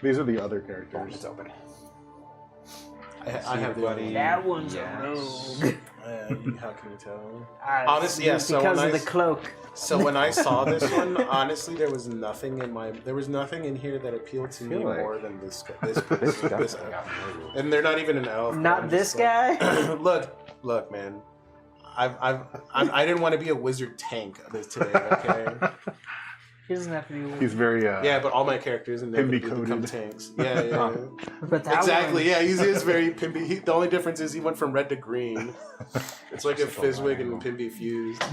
These are the other characters. It's open. I have the other one. That one's a rogue. How can you tell? Honestly, yeah. So because of the cloak. So when I saw this one, honestly, there was nothing in here that appealed to me more than this guy. And they're not even an elf. Not this guy. Look, man. I didn't want to be a wizard tank today. Okay. He doesn't have to be. He's very yeah, but all my characters and they become tanks. Yeah. But that exactly. One... Yeah, he is very Pimpy. The only difference is he went from red to green. It's like if Fizzwig and Pimpy fused.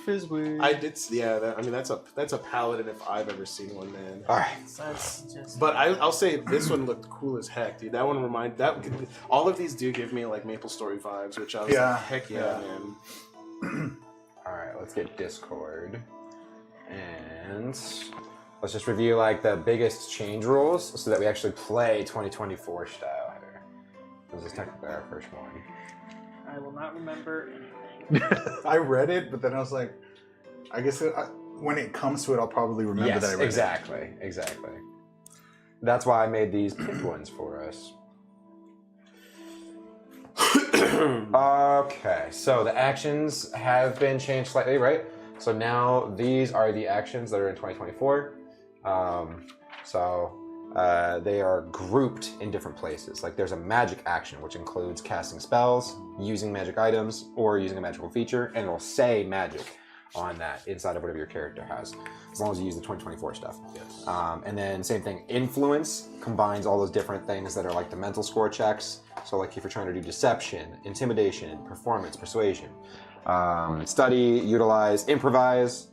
Fizzwig. I did. Yeah. That's a paladin if I've ever seen one, man. All right. So that's just... But I'll say this one looked cool as heck, dude. That one all of these do give me like MapleStory vibes, which I was like, heck yeah, man. All right, let's get Discord. And let's just review like the biggest change rules so that we actually play 2024 style here. This is technically our first one. I will not remember anything. I read it, but then I was like, I guess when it comes to it, I'll probably remember that I read it. Exactly. That's why I made these pinned ones for us. Okay, so the actions have been changed slightly, right? So now these are the actions that are in 2024. They are grouped in different places. Like there's a magic action, which includes casting spells, using magic items, or using a magical feature, and it'll say magic on that inside of whatever your character has, as long as you use the 2024 stuff. Yes. And then same thing, influence combines all those different things that are like the mental score checks. So like if you're trying to do deception, intimidation, performance, persuasion. Study, utilize, improvise.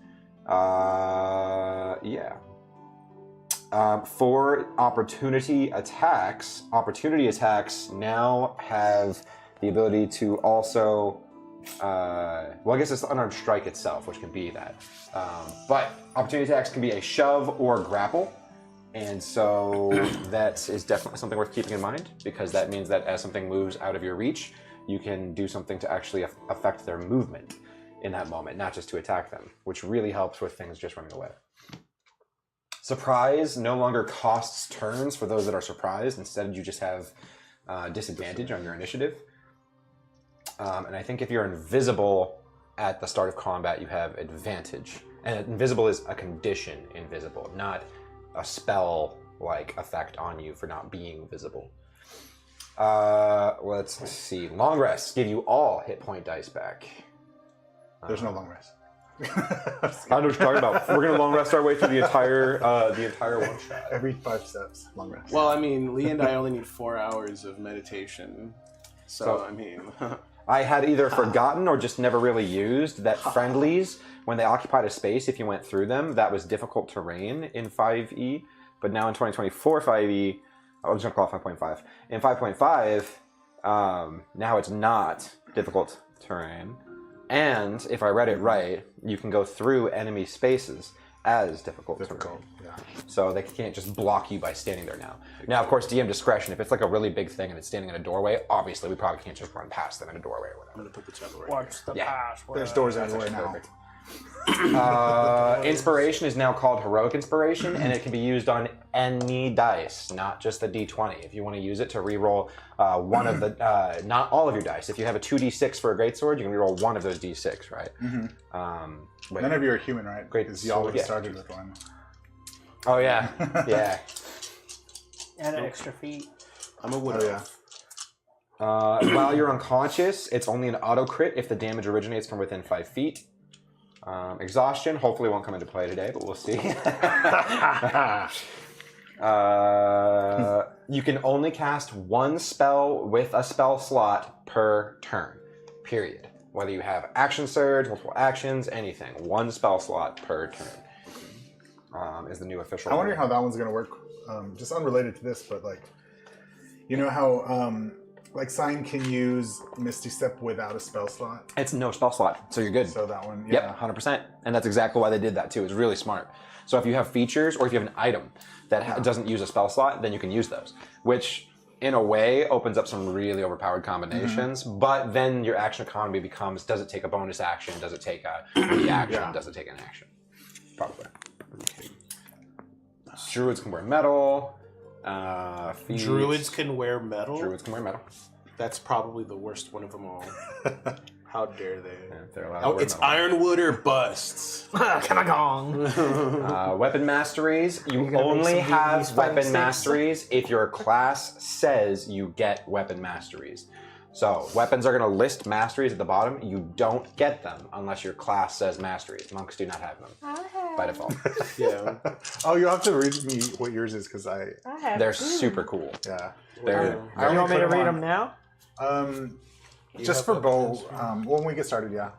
For opportunity attacks now have the ability to also, well, I guess it's the unarmed strike itself, which can be that. But opportunity attacks can be a shove or grapple. And so that is definitely something worth keeping in mind, because that means that as something moves out of your reach, you can do something to actually affect their movement in that moment, not just to attack them, which really helps with things just running away. Surprise no longer costs turns for those that are surprised. Instead, you just have disadvantage on your initiative. And I think if you're invisible at the start of combat, you have advantage. And invisible is a condition invisible, not a spell-like effect on you for not being visible. Let's see. Long rests give you all hit point dice back. There's no long rest. I know what you're talking about. We're gonna long rest our way through the entire one shot. Every 5 steps, long rest. Well, I mean, Lee and I only need 4 hours of meditation. So I mean, I had either forgotten or just never really used that friendlies, when they occupied a space, if you went through them, that was difficult terrain in 5e. But now in 2024 5e, I was going to call it 5.5. In 5.5, now it's not difficult terrain. And if I read it right, you can go through enemy spaces as difficult terrain. Yeah. So they can't just block you by standing there now. Now, of course, DM discretion. If it's like a really big thing and it's standing in a doorway, obviously we probably can't just run past them in a doorway or whatever. I'm going to put the chapel right What's the password? There's doors everywhere now. Perfect. Inspiration is now called heroic inspiration, and it can be used on any dice, not just the d20. If you want to use it to reroll one of the, not all of your dice. If you have a 2d6 for a greatsword, you can reroll one of those d6, right? Mm-hmm. None of you are human, right? Great. Because you always started with one. Oh yeah, yeah. And extra feet. I'm a wood elf. While you're unconscious, it's only an auto crit if the damage originates from within 5 feet. Exhaustion hopefully won't come into play today, but we'll see. You can only cast one spell with a spell slot per turn, period. Whether you have action surge, multiple actions, anything. One spell slot per turn is the new official. I wonder how that one's going to work. Just unrelated to this, but like, you know how like Sign can use Misty Step without a spell slot? It's no spell slot, so you're good. So that one, Yep, 100%. And that's exactly why they did that too. It's really smart. So if you have features or if you have an item that doesn't use a spell slot, then you can use those, which in a way opens up some really overpowered combinations. But then your action economy becomes, does it take a bonus action? Does it take a reaction? Does it take an action? Probably. Druids can wear metal. Feats. Druids can wear metal? Druids can wear metal. That's probably the worst one of them all. How dare they? Yeah, they're allowed to wear It's metal. Ironwood or busts. Weapon masteries. You gonna make only some have these fighting weapon sticks? masteries if your class says you get weapon masteries. So weapons are going to list masteries at the bottom. You don't get them unless your class says masteries. Monks do not have them by default. Yeah. Oh, you'll have to read me what yours is because I They're super cool. yeah. They're I You want me only to put read on- them now? Just for bow. When we get started, yeah.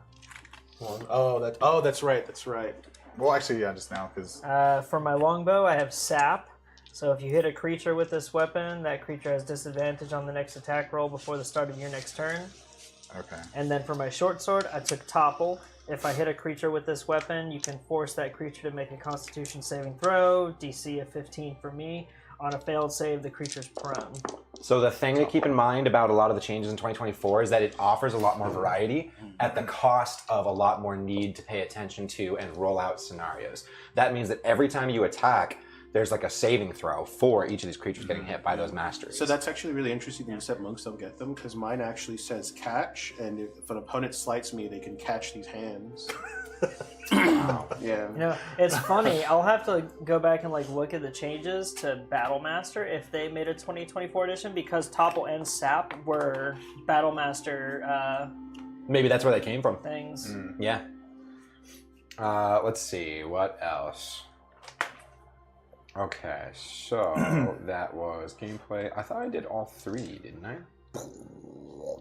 Oh, that's right. That's right. Well, actually, yeah, just now because For my longbow, I have sap. So if you hit a creature with this weapon, that creature has disadvantage on the next attack roll before the start of your next turn. okay. And then for my short sword, I took topple. If I hit a creature with this weapon, you can force that creature to make a Constitution saving throw, DC of 15 for me. On a failed save, the creature's prone. So the thing to keep in mind about a lot of the changes in 2024 is that it offers a lot more variety at the cost of a lot more need to pay attention to and roll out scenarios. That means that every time you attack, there's like a saving throw for each of these creatures getting hit by those masteries. So that's actually really interesting that you said monks don't get them, because mine actually says catch, and if an opponent slights me, they can catch these hands. Wow. Yeah. You know, it's funny. I'll have to go back and look at the changes to Battlemaster if they made a 2024 edition, because topple and sap were Battlemaster Maybe that's where they came from. things. Yeah. Let's see, what else? Okay, so that was gameplay. I thought I did all three, didn't I?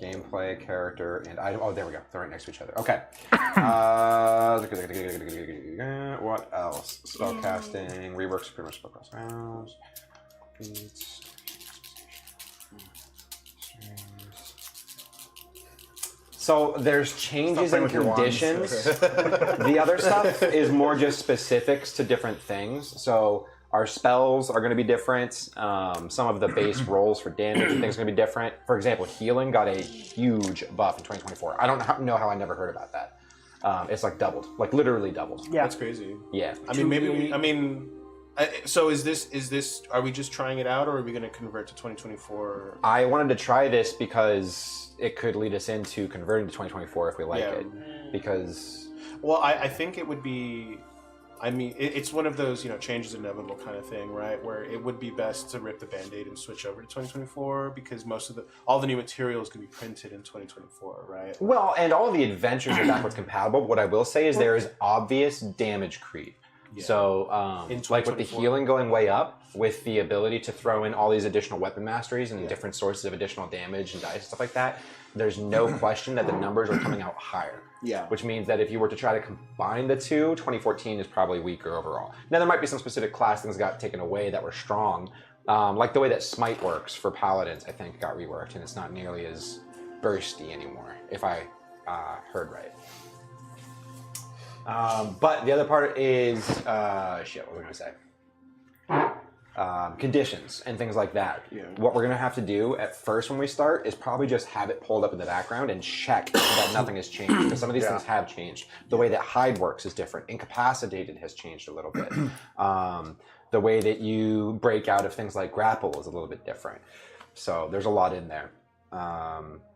Gameplay, character, and item. Oh, there we go. They're right next to each other. Okay. What else? Spellcasting, rework, supreme spellcast rounds, feats. So there's changes Stop in playing with your wands. conditions. Okay. The other stuff is more just specifics to different things. So our spells are going to be different. Some of the base rolls for damage and things are going to be different. For example, healing got a huge buff in 2024. I don't know how I never heard about that. It's like doubled, like literally doubled. Yeah. That's crazy. Yeah. I mean, maybe. So is this? Are we just trying it out, or are we going to convert to 2024? I wanted to try this because it could lead us into converting to 2024 if we like Yeah. it. Because Well, I think it would be. I mean, it's one of those, change is inevitable kind of thing, right? Where it would be best to rip the Band-Aid and switch over to 2024 because all the new materials can be printed in 2024, right? well, and all the adventures are backwards compatible. What I will say is there is obvious damage creep. Yeah. So, In like with the 2024. healing going way up, with the ability to throw in all these additional weapon masteries and different sources of additional damage and dice and stuff like that, there's no question that the numbers are coming out higher. Yeah. Which means that if you were to try to combine the two, 2014 is probably weaker overall. Now, there might be some specific class things that got taken away that were strong. Like the way that Smite works for Paladins, I think, got reworked, and it's not nearly as bursty anymore, if I heard right. But the other part is, what was I going to say? Conditions and things like that. Yeah. What we're going to have to do at first when we start is probably just have it pulled up in the background and check that nothing has changed, because some of these things have changed. The way that hide works is different. Incapacitated has changed a little bit. The way that you break out of things like grapple is a little bit different. So there's a lot in there.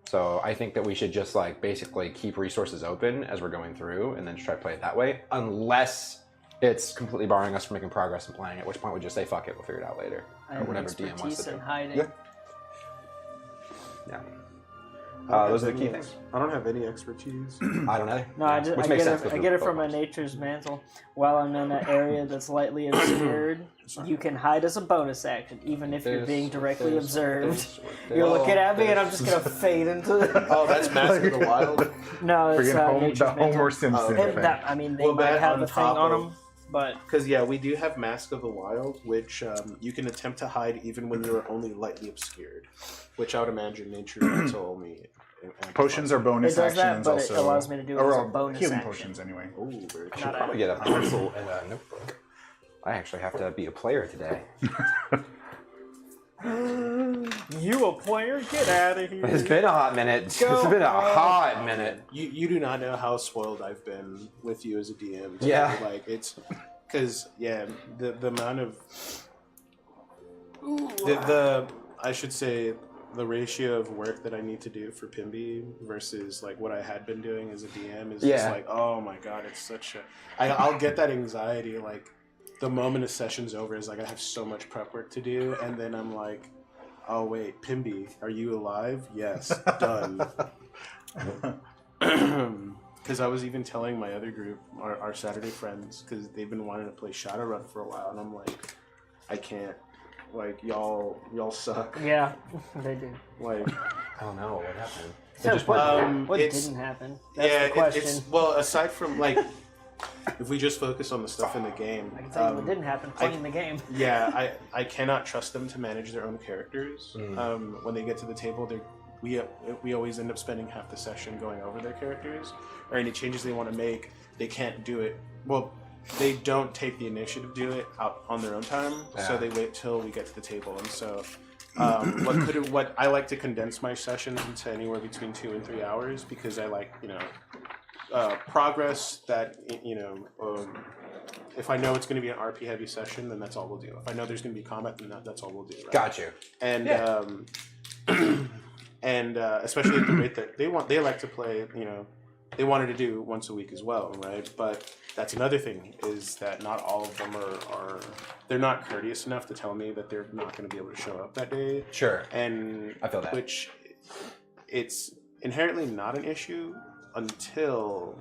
So I think that we should just basically keep resources open as we're going through and then try to play it that way, unless it's completely barring us from making progress and playing, at which point we just say, fuck it, we'll figure it out later. I Or have whatever DM wants expertise to in do. hiding. Yeah. Yeah. I don't Those are have the key any things. I don't have any expertise. I don't know. No, Yeah, which makes sense. I get it from a nature's mantle. While I'm in an area that's lightly obscured, you can hide as a bonus action, even if you're being directly observed. You're looking at me, and I'm just gonna fade into it. Oh, that's Mask of the Wild. No, it's Freaking nature's the mantle. Homer Simpson And thing. that, I mean, they Well, might that have on a thing top on of- them, but Because we do have Mask of the Wild, which you can attempt to hide even when you're only lightly obscured, which I would imagine nature mental only. Potions are bonus it does that, actions but also. it allows me to do it or as a bonus healing action. potions anyway. Oh, very I cool. should probably get a pencil and a notebook. I actually have to be a player today. You a player? Get out of here! It's been a hot minute. It's been a hot minute. You do not know how spoiled I've been with you as a DM. Yeah. It's because the amount of I should say the ratio of work that I need to do for Pimby versus like what I had been doing as a DM is just like, oh my god, it's such a. I'll get that anxiety like the moment a session's over is like I have so much prep work to do, and then I'm like, oh wait, Pimby, are you alive? Yes, done. Because I was even telling my other group, our Saturday friends, because they've been wanting to play Shadowrun for a while, and I'm like, I can't. Like y'all suck. Yeah, they do. Like I don't know what happened. So what it's- didn't happen? That's the question. it's well, aside from like, if we just focus on the stuff in the game, I can tell you what didn't happen playing the game. yeah, I cannot trust them to manage their own characters. Mm. When they get to the table, we always end up spending half the session going over their characters or any changes they want to make. They can't do it. Well, they don't take the initiative to do it out on their own time, so they wait till we get to the table. And so, what I like to condense my sessions into anywhere between 2 and 3 hours because I like progress that if I know it's going to be an RP heavy session, then that's all we'll do. If I know there's going to be combat, then that's all we'll do. Right? Got you. And and especially at the rate that they like to play, they wanted to do once a week as well, right? But that's another thing is that not all of them are they're not courteous enough to tell me that they're not going to be able to show up that day. Sure. And I feel that. which it's inherently not an issue until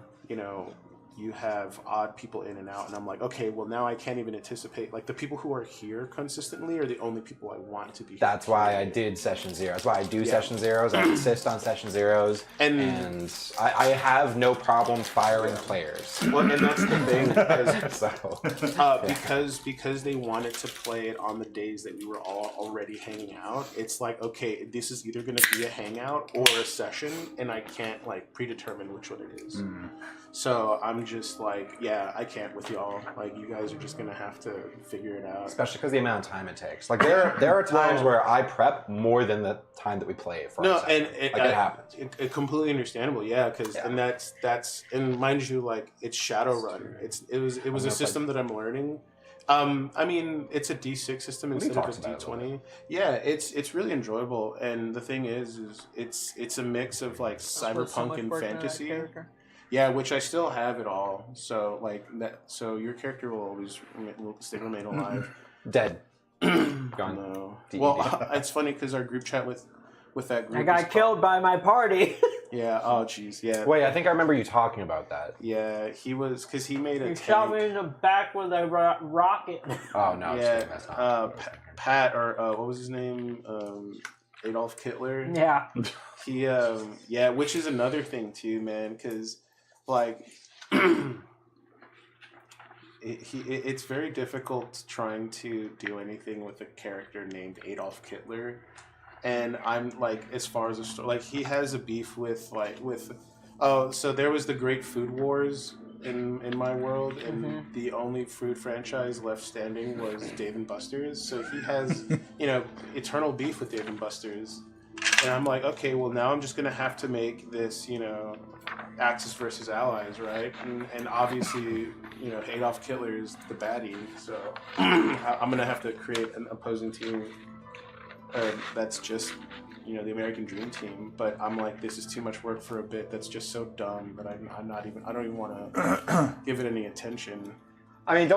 you have odd people in and out, and I'm like, okay, well now I can't even anticipate. Like the people who are here consistently are the only people I want to be. That's why I did session zero. That's why I do session zeros. I insist on session zeros, and I have no problem firing players. Well, and that's the thing So, because they wanted to play it on the days that we were all already hanging out. It's like, okay, this is either going to be a hangout or a session, and I can't like predetermine which one it is. So I'm just like, yeah, I can't with y'all. Like, you guys are just gonna have to figure it out. especially because the amount of time it takes. Like there are times where I prep more than the time that we play it for. No, our session. and it happens. It completely understandable, yeah. Because and that's and mind you, like it's Shadowrun. It was a system that I'm learning. I mean, it's a D6 system instead of a D20. Yeah, it's really enjoyable. And the thing is it's a mix of like cyberpunk and fantasy. Yeah, which I still have it all. So like that. So your character will always remain alive. Dead. Gone. No. DED. Well, it's funny because our group chat with that group. I got killed by my party. Yeah. Oh, jeez. Yeah. Wait, I think I remember you talking about that. Yeah, he was because he made a. You shot me in the back with a rocket. Oh no, Yeah. that's not. Pat or what was his name? Adolf Hitler. Yeah. He which is another thing too, man, because like it's very difficult trying to do anything with a character named Adolf Hitler, and I'm like, as far as a story, like he has a beef with so there was the Great Food Wars in my world, and the only food franchise left standing was Dave and Buster's, so he has eternal beef with Dave and Buster's. And I'm like, okay, well now I'm just gonna have to make this, Axis versus Allies, right? And obviously, Adolf Hitler is the baddie, so I'm gonna have to create an opposing team that's just, the American Dream Team. But I'm like, this is too much work for a bit that's just so dumb that I don't even want to give it any attention. I mean,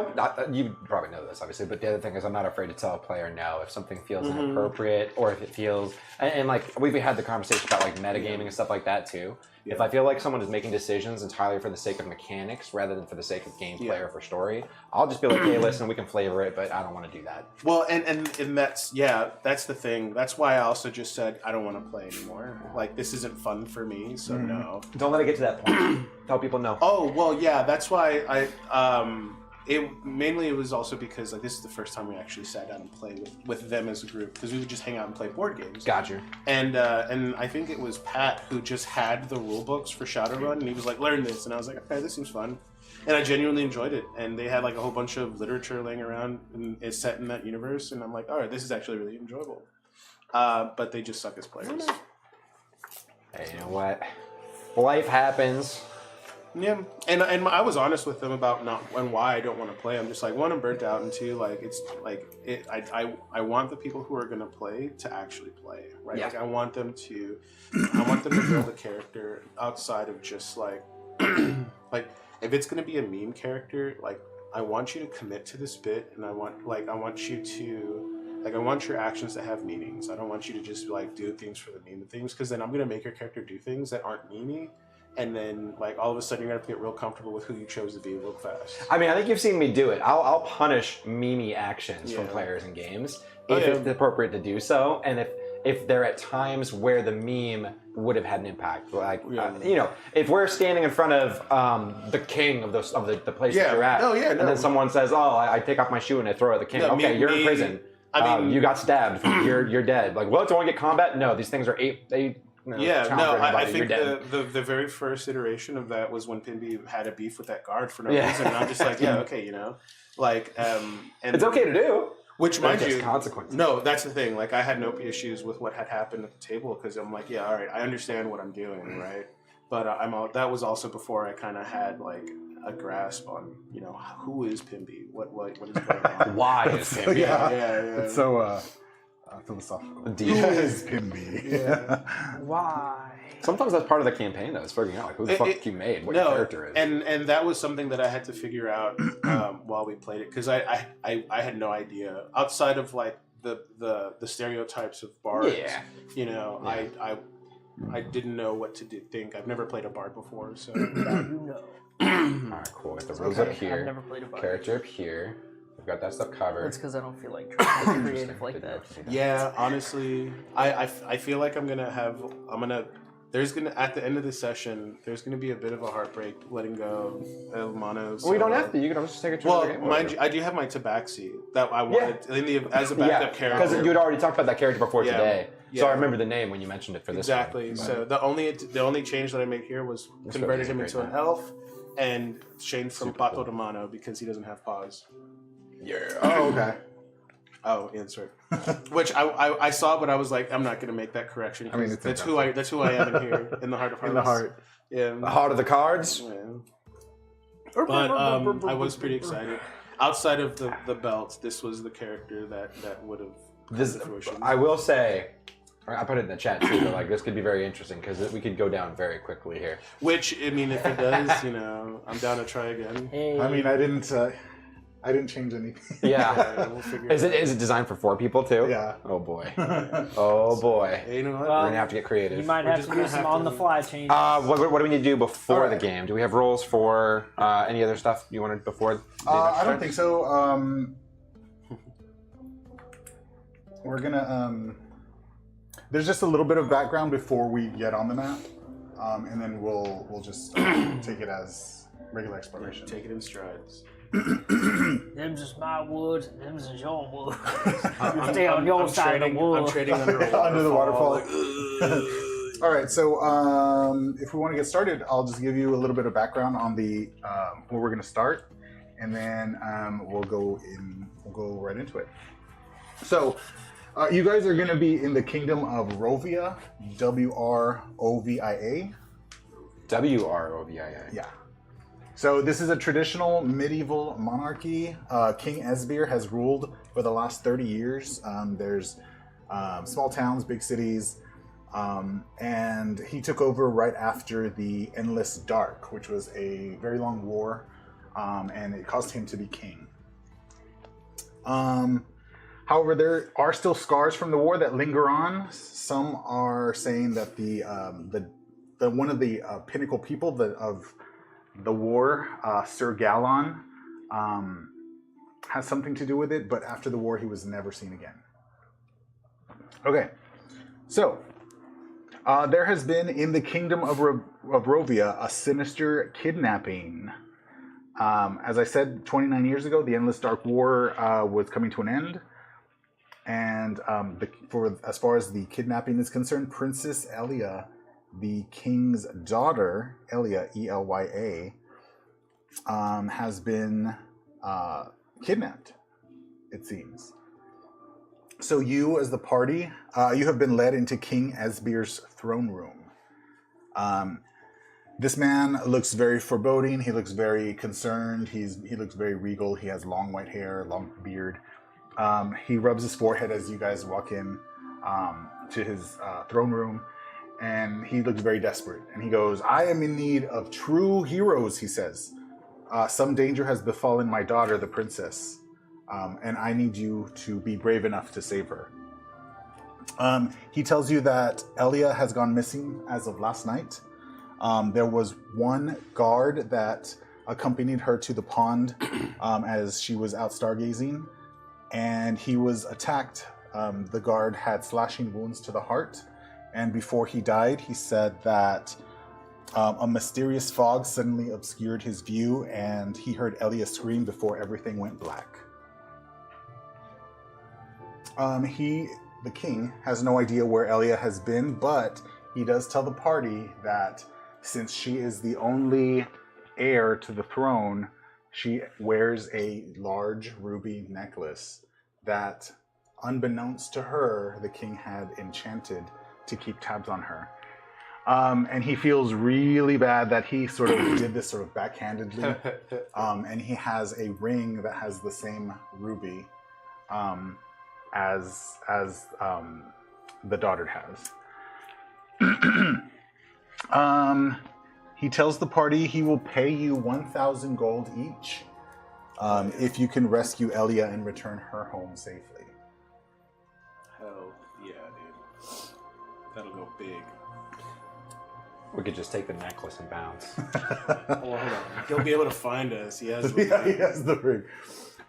you probably know this, obviously, but the other thing is I'm not afraid to tell a player no if something feels inappropriate or if it feels... And like, we've had the conversation about like metagaming and stuff like that, too. Yeah. If I feel like someone is making decisions entirely for the sake of mechanics rather than for the sake of gameplay or for story, I'll just be like, hey, listen, we can flavor it, but I don't want to do that. Well, and that's the thing. That's why I also just said I don't want to play anymore. Like, this isn't fun for me, so no. Don't let it get to that point. Tell people no. Oh, well, yeah, that's why it was also because like this is the first time we actually sat down and played with them as a group, because we would just hang out and play board games. Gotcha. And I think it was Pat who just had the rule books for Shadowrun, and he was like, learn this, and I was like, okay, this seems fun. And I genuinely enjoyed it, and they had like a whole bunch of literature laying around and it's set in that universe, and I'm like, all right, this is actually really enjoyable. But they just suck as players. Hey, you know what? Life happens. Yeah, and I was honest with them about not and why I don't want to play. I'm just like, one, I'm burnt out, and two, like it's like it. I want the people who are gonna play to actually play, right? Yeah. Like I want them to build a character outside of just like like if it's gonna be a meme character, like I want you to commit to this bit, and I want you to like I want your actions to have meanings. I don't want you to just like do things for the meme of things, because then I'm gonna make your character do things that aren't memey. And then, like, all of a sudden, you're going to have to get real comfortable with who you chose to be real fast. I mean, I think you've seen me do it. I'll punish meme actions from players in games if it's appropriate to do so, and if they're at times where the meme would have had an impact. Like, you know, if we're standing in front of the king of the place that you're at, and then someone says, "Oh, I take off my shoe and I throw it at the king." No, okay, you're in prison. I mean, you got stabbed. You're dead. Like, well, do I want to get combat? No, these things are I think the very first iteration of that was when Pimby had a beef with that guard for no reason, and I'm just like, okay, you know, like, and it's okay to do. Which, mind you, consequences. No, that's the thing. Like, I had no issues with what had happened at the table, because I'm like, all right, I understand what I'm doing, right? But that was also before I kind of had like a grasp on, you know, who is Pimby, what is going on, why is Pimby? Yeah. It's so philosophical. Deep. Who is Pimby? Yeah. Why? Sometimes that's part of the campaign, though, is figuring out like who the fuck you made, what your character is. And that was something that I had to figure out while we played it, because I had no idea outside of like the stereotypes of bards. Yeah. You know, I didn't know what to think. I've never played a bard before, so Now you know. Alright, cool. Got the rules up here. I've never played a bard. Character up here. We've got that stuff covered. That's because I don't feel like trying to be creative like that. Yeah, honestly, I feel like at the end of the session, there's gonna be a bit of a heartbreak letting go of El Mano. Well, you don't have to. You can always just take a turn. Well, mind you, I do have my Tabaxi that I wanted as a backup character. Because you'd already talked about that character before today. Yeah. So I remember the name when you mentioned it for this Exactly. one. So the only change that I made here was converted him into an elf and changed from Pato to Mano because he doesn't have paws. Yeah. Oh, okay. Oh, yeah, that's right. Which I saw, but I was like, I'm not going to make that correction. I mean, that's who I am in here, in the heart of hearts. In the heart. Yeah. The heart of the cards. Yeah. But I was pretty excited. Outside of the belt, this was the character that would have. I will say, I put it in the chat too. But like, this could be very interesting because we could go down very quickly here. Which, I mean, if it does, you know, I'm down to try again. Hey. I mean, I didn't change anything. Yeah. We'll figure Is it designed for 4 people too? Yeah. Oh boy. Oh boy. Hey, you know what? We're gonna have to get creative. You might have to do some on-the-fly changes. What do we need to do before the game? Do we have rules for any other stuff you wanted before? I don't think so. We're gonna. There's just a little bit of background before we get on the map, and then we'll just take it as regular exploration. Take it in strides. Them's just my woods, and them's is your woods. You stay on your side of the woods. I'm trading under the waterfall. All right, so if we want to get started, I'll just give you a little bit of background on the where we're going to start, and then we'll go right into it. So, you guys are going to be in the kingdom of Rovia, Wrovia. Wrovia. Yeah. So this is a traditional medieval monarchy. King Esbir has ruled for the last 30 years. There's small towns, big cities, and he took over right after the Endless Dark, which was a very long war, and it caused him to be king. However, there are still scars from the war that linger on. Some are saying that the one of the pinnacle people of the war, Sir Galon, has something to do with it, but after the war, he was never seen again. Okay, so there has been in the kingdom of Rovia a sinister kidnapping. As I said, 29 years ago, the Endless Dark War was coming to an end, and as far as the kidnapping is concerned, Princess Elia, the king's daughter, Elia, Elya, has been kidnapped, it seems. So you, as the party, you have been led into King Esbir's throne room. This man looks very foreboding. He looks very concerned. He looks very regal. He has long white hair, long beard. He rubs his forehead as you guys walk in to his throne room, and he looks very desperate. And he goes, "I am in need of true heroes," he says. "Some danger has befallen my daughter, the princess, and I need you to be brave enough to save her." He tells you that Elia has gone missing as of last night. There was one guard that accompanied her to the pond as she was out stargazing, and he was attacked. The guard had slashing wounds to the heart, and before he died, he said that a mysterious fog suddenly obscured his view, and he heard Elia scream before everything went black. The king has no idea where Elia has been, but he does tell the party that since she is the only heir to the throne, she wears a large ruby necklace that, unbeknownst to her, the king had enchanted to keep tabs on her. And he feels really bad that he sort of did this sort of backhandedly. And he has a ring that has the same ruby as the daughter has. He tells the party he will pay you 1,000 gold each if you can rescue Elia and return her home safely. Hell yeah, dude. That'll go big. We could just take the necklace and bounce. Oh, hold on. He'll be able to find us. He has. Yeah, he has the ring.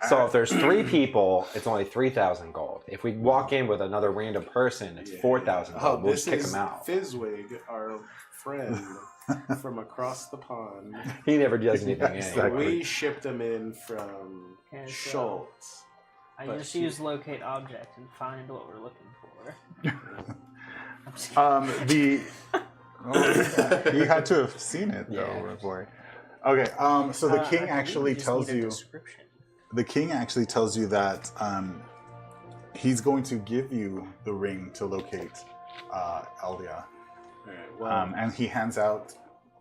So if there's 3 people, it's only 3,000 gold. If we walk in with another random person, it's 4,000 gold. We'll just kick them out. Fizzwig, our friend from across the pond. He never does anything. Yeah, anyway. exactly. We shipped him in from Okay, so- Schultz. I But just she- use locate object and find what we're looking for. He had to have seen it though Yeah. before. Okay, so the king actually tells you. Description. The king actually tells you that he's going to give you the ring to locate Elia. Alright, well, And he hands out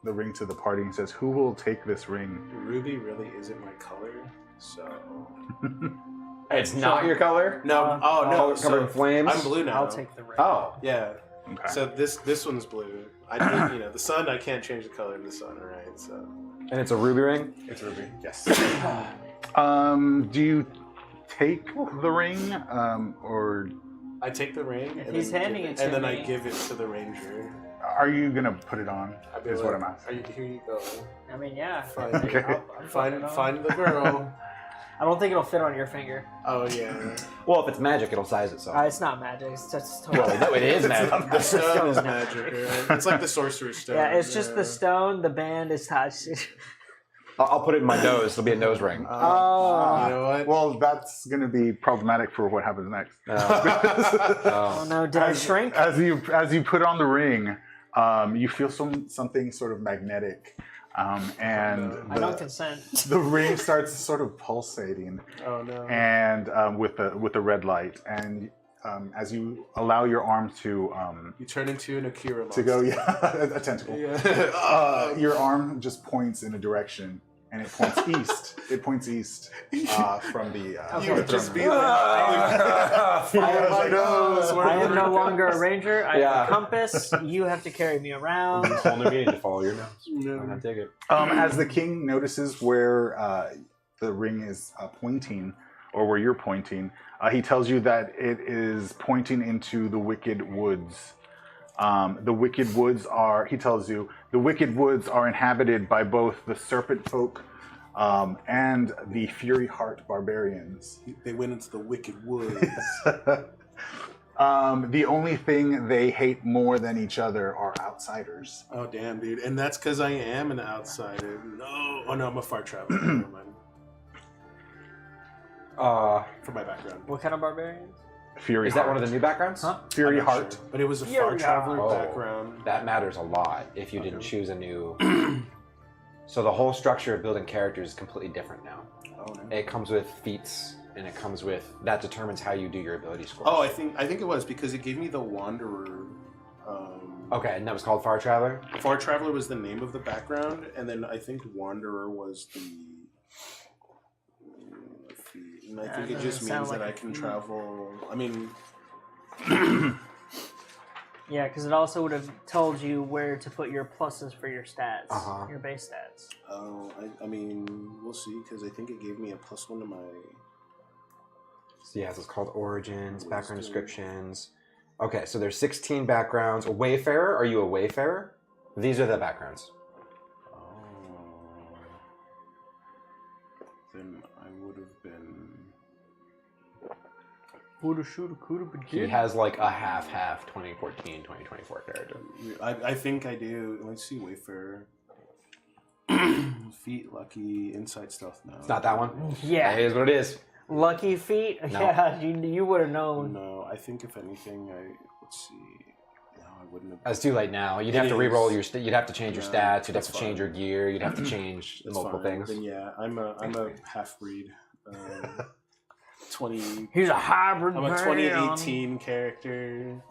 the ring to the party and says, "Who will take this ring?" Ruby really isn't my color, so... It's not your color? No, Covered so in flames? I'm blue now. I'll take the ring. Oh. Yeah, Okay. so this one's blue. I think, the sun, I can't change the color of the sun, right? So... And it's a ruby ring? It's Ruby. Yes. Do you take the ring, or I take the ring, If and he's then handing give it to and then me- I give it to the ranger. are you gonna put it on? I'd be Is like, what I'm asking. Here you go. I mean, yeah. Fine. Okay. I'll put it on. Find the girl. I don't think it'll fit on your finger. Oh yeah. Well, if it's magic, it'll size itself. It's not magic. It's just Well, no, it is magic. The stone is magic, right? It's like the sorcerer's stone. yeah. It's just the stone. The band is touched. I'll put it in my nose. It'll be a nose ring. Oh. You know what? Well, that's gonna be problematic for what happens next. Oh no! Did I shrink? As you put on the ring, you feel something sort of magnetic, and I don't consent. the ring starts sort of pulsating, Oh no. and with the red light, and as you allow your arm to You turn into an Akira to go, a tentacle. Yeah. Your arm just points in a direction, and it points east. It points east from the. You would just be like, like, follow my nose. I am no longer a ranger. I Yeah. have a compass. You have to carry me around. Whole new meaning to follow your nose. I take it. as the king notices where the ring is pointing, or where you're pointing, he tells you that it is pointing into the Wicked Woods. The Wicked Woods are, he tells you, the Wicked Woods are inhabited by both the Serpent Folk and the Fury Heart Barbarians. They went into the Wicked Woods. The only thing they hate more than each other are outsiders. Oh damn, dude! And that's because I am an outsider. No, oh no, I'm a far traveler. Never mind. For my background. What kind of barbarians? Fury Is that Heart. one of the new backgrounds? Huh? Fury I'm not Heart. sure, but it was a Fury far traveler Heart. background. That matters a lot if you didn't Okay. choose a new. So the whole structure of building characters is completely different now. Oh, no. It comes with feats, and it comes with that determines how you do your ability scores. Oh, I think it was because it gave me the Wanderer Okay, and that was called Far Traveler? Far Traveler was the name of the background, and then I think Wanderer was the feat. And I think it just means that I can travel. I mean, Yeah, because it also would have told you where to put your pluses for your stats, your base stats. oh, I mean, we'll see, because I think it gave me a +1 to my. So yeah, so it's called Origins, background descriptions. Okay, so there's 16 backgrounds. A Wayfarer, are you a Wayfarer? These are the backgrounds. Oh. Then I would have been. Woulda, shoulda, coulda, but He has like a half 2014, 2024 character. I think I do. Let's see, Wayfarer. Feet, Lucky, Insight, Stealth. No. It's not that one? Yeah. It is what it is. Lucky feet? No. Yeah, you would have known. No, I think if anything, let's see. No, I wouldn't have. It's too late now. You'd have to re-roll your. You'd have to change your stats. You'd have to change your gear. You'd have to change That's multiple fine. things. Then yeah, I'm a half breed. 20. He's a hybrid. I'm a man. 2018 character.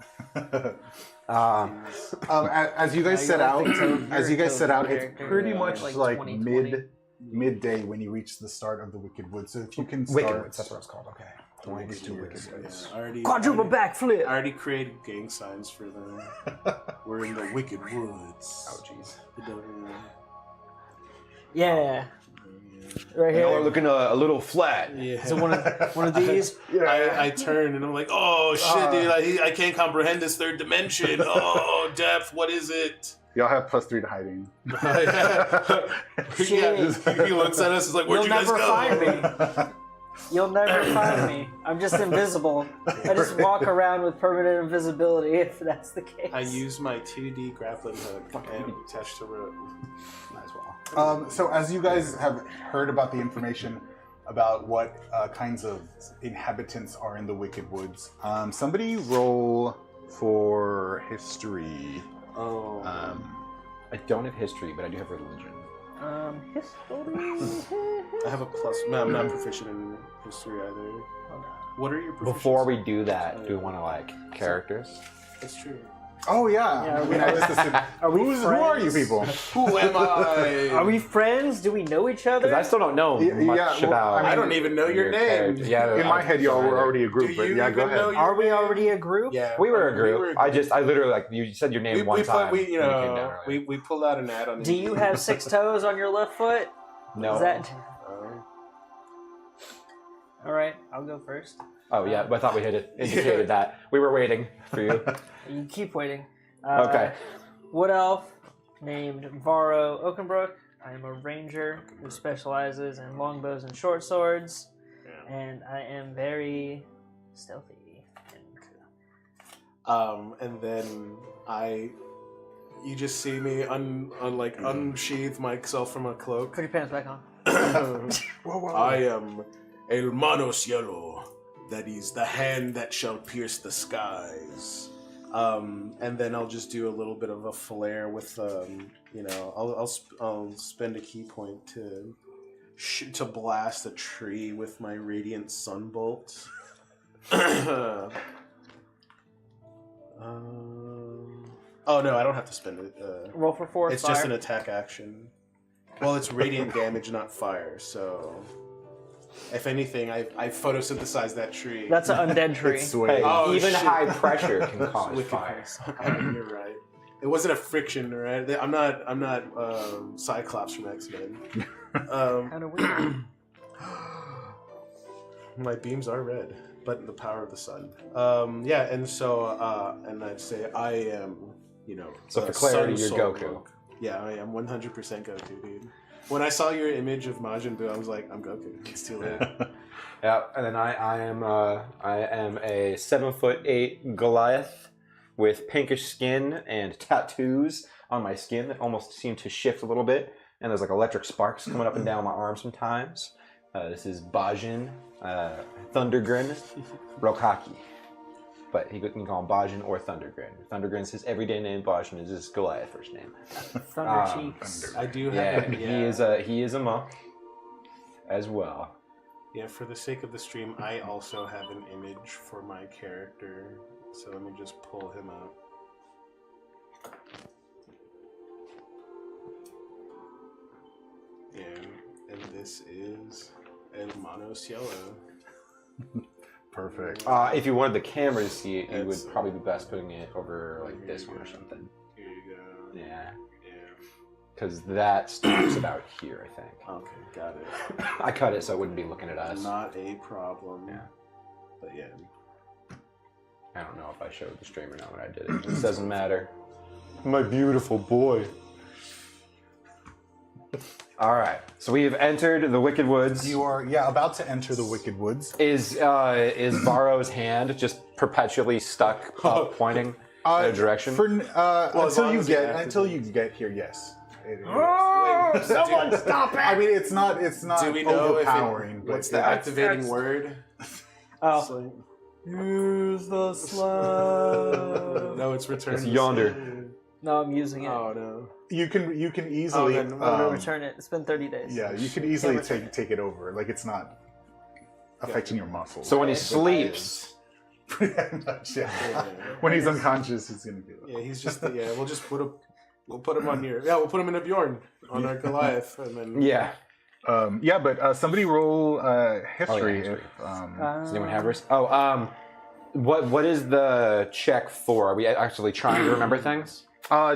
As you guys set out, it's pretty much like 2020. midday when you reach the start of the Wicked Woods. So if you can Wicked start, Woods, that's what it's called. Okay. Don't want to get too Wicked Woods. Quadruple backflip. I already created gang signs for them. We're in the Wicked Woods. Oh jeez. Yeah. Right Y'all are here. looking a little flat. Yeah. So one of these. I turn and I'm like, oh shit, dude! I can't comprehend this third dimension. Oh, depth. What is it? y'all have +3 to hiding. Yeah, he looks at us. Is like, where'd You'll you guys never go? find me. You'll never find me. I'm just invisible. I just walk around with permanent invisibility if that's the case. I use my 2D grappling hook and attach to rope. Might as well. So as you guys have heard about the information about what kinds of inhabitants are in the Wicked Woods, somebody roll for history. Oh. I don't have history, but I do have religion. History. I have a plus. No, I'm not proficient in history either. What are your proficiencies? Before we do that, do we want to like characters? That's true. Oh yeah. Yeah, I mean, I just assumed. Are we Who are you friends? people? Who am I? Are we friends? Do we know each other? Because I still don't know Yeah, much well, about. I don't even know your name. character. Yeah, In my head, y'all were already a group, Do but you yeah, go even know ahead. your Are we name? already a group? Yeah, We were a group. We were I literally like you said your name one time. We, when you came down earlier. we pulled out an ad on. Do you have 6 toes on your left foot? No. Is that... Oh. All right, I'll go first. Oh yeah, but I thought we had indicated that. We were waiting for you. You keep waiting. Okay. Wood Elf named Varro Oakenbrook. I am a ranger who specializes in longbows and short swords, and I am very stealthy. And then you just see me unsheath myself from a cloak. Put your pants back on. I am El Mano Cielo, that is the hand that shall pierce the skies. And then I'll just do a little bit of a flare with, I'll spend a key point to blast a tree with my radiant sunbolt. Oh no, I don't have to spend it. Roll for force. It's just an attack action. Well, it's radiant damage, not fire. So, if anything, I photosynthesized that tree. That's an undead tree. It's sway. Hey, even shit. high pressure can cause Wicked fire. You're right. It wasn't a friction, right? I'm not Cyclops from X-Men. Kind of weird. My beams are red, but the power of the sun. And so and I'd say I am, So for clarity, Sun you're Soul Goku. Monk. Yeah, I am 100% Goku, dude. When I saw your image of Majin Buu, I was like, I'm Goku. It's too late. Yeah, and then I am a 7'8" Goliath with pinkish skin and tattoos on my skin that almost seem to shift a little bit, and there's like electric sparks coming up and down my arm sometimes. This is Bajin, Thundergrin, Rokaki. But he can call him Bajin or Thundergrin. Thundergrin's his everyday name. Bajin is his Goliath first name. Thunder cheeks. I do Yeah, have he is a monk as well. Yeah, for the sake of the stream, I also have an image for my character. So let me just pull him up. And this is El Mano Cielo. Perfect. If you wanted the camera to see it, you That's- would probably be best putting it over like this one or something. Here you go. Yeah, Yeah. because that stops about here, I think. Okay, got it. I cut it so it wouldn't be looking at us. Not a problem. Yeah. But yeah. I don't know if I showed the stream or not when I did it. It doesn't matter. My beautiful boy. All right, so we have entered the Wicked Woods. You are about to enter the Wicked Woods. Is Varro's hand just perpetually stuck up, pointing in a direction? For as until long you as you get activate- here, yes. It is. Wait, Someone stop it! I mean, it's not do we know if overpowering, but what's the activating word? Oh. Use the slab. No, it's return. It's to yonder. sender. No, I'm using it. Oh no. you can easily then I'm gonna um, return it. It's been 30 days. yeah, you can easily Can't return take it over. Like it's not affecting your muscles. So when he sleeps, pretty much, yeah. Yeah. When he's unconscious, he's gonna be like, Yeah, he's just we'll put him on here. Yeah, we'll put him in a Bjorn on our Goliath, and then yeah. but somebody roll history. history. If, Does anyone have risk? Oh, what is the check for? Are we actually trying to remember things?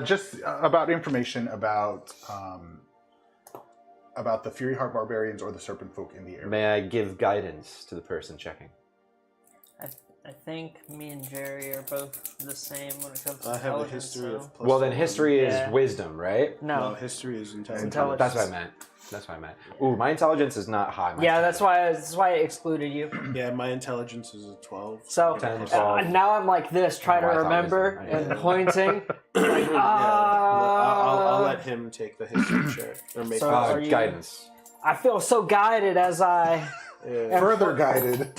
just about information about the Fury Heart Barbarians or the Serpent Folk in the area. May I give guidance to the person checking? I think me and Jerry are both the same when it comes to I have a intelligence, history so- of plus Well, then one. history is Yeah. wisdom, right? No, No. history is intelligence. Intelligence. That's what I meant. That's what I meant. Ooh, my intelligence is not high. Yeah, that's why I excluded you. Yeah, my intelligence is a 12. So 10, uh, 12. now I'm like this, trying to Oh, I thought remember wisdom. and pointing. Like, I'll let him take the history check. Or make So- are you- Guidance. I feel so guided as I. yeah. Further guided.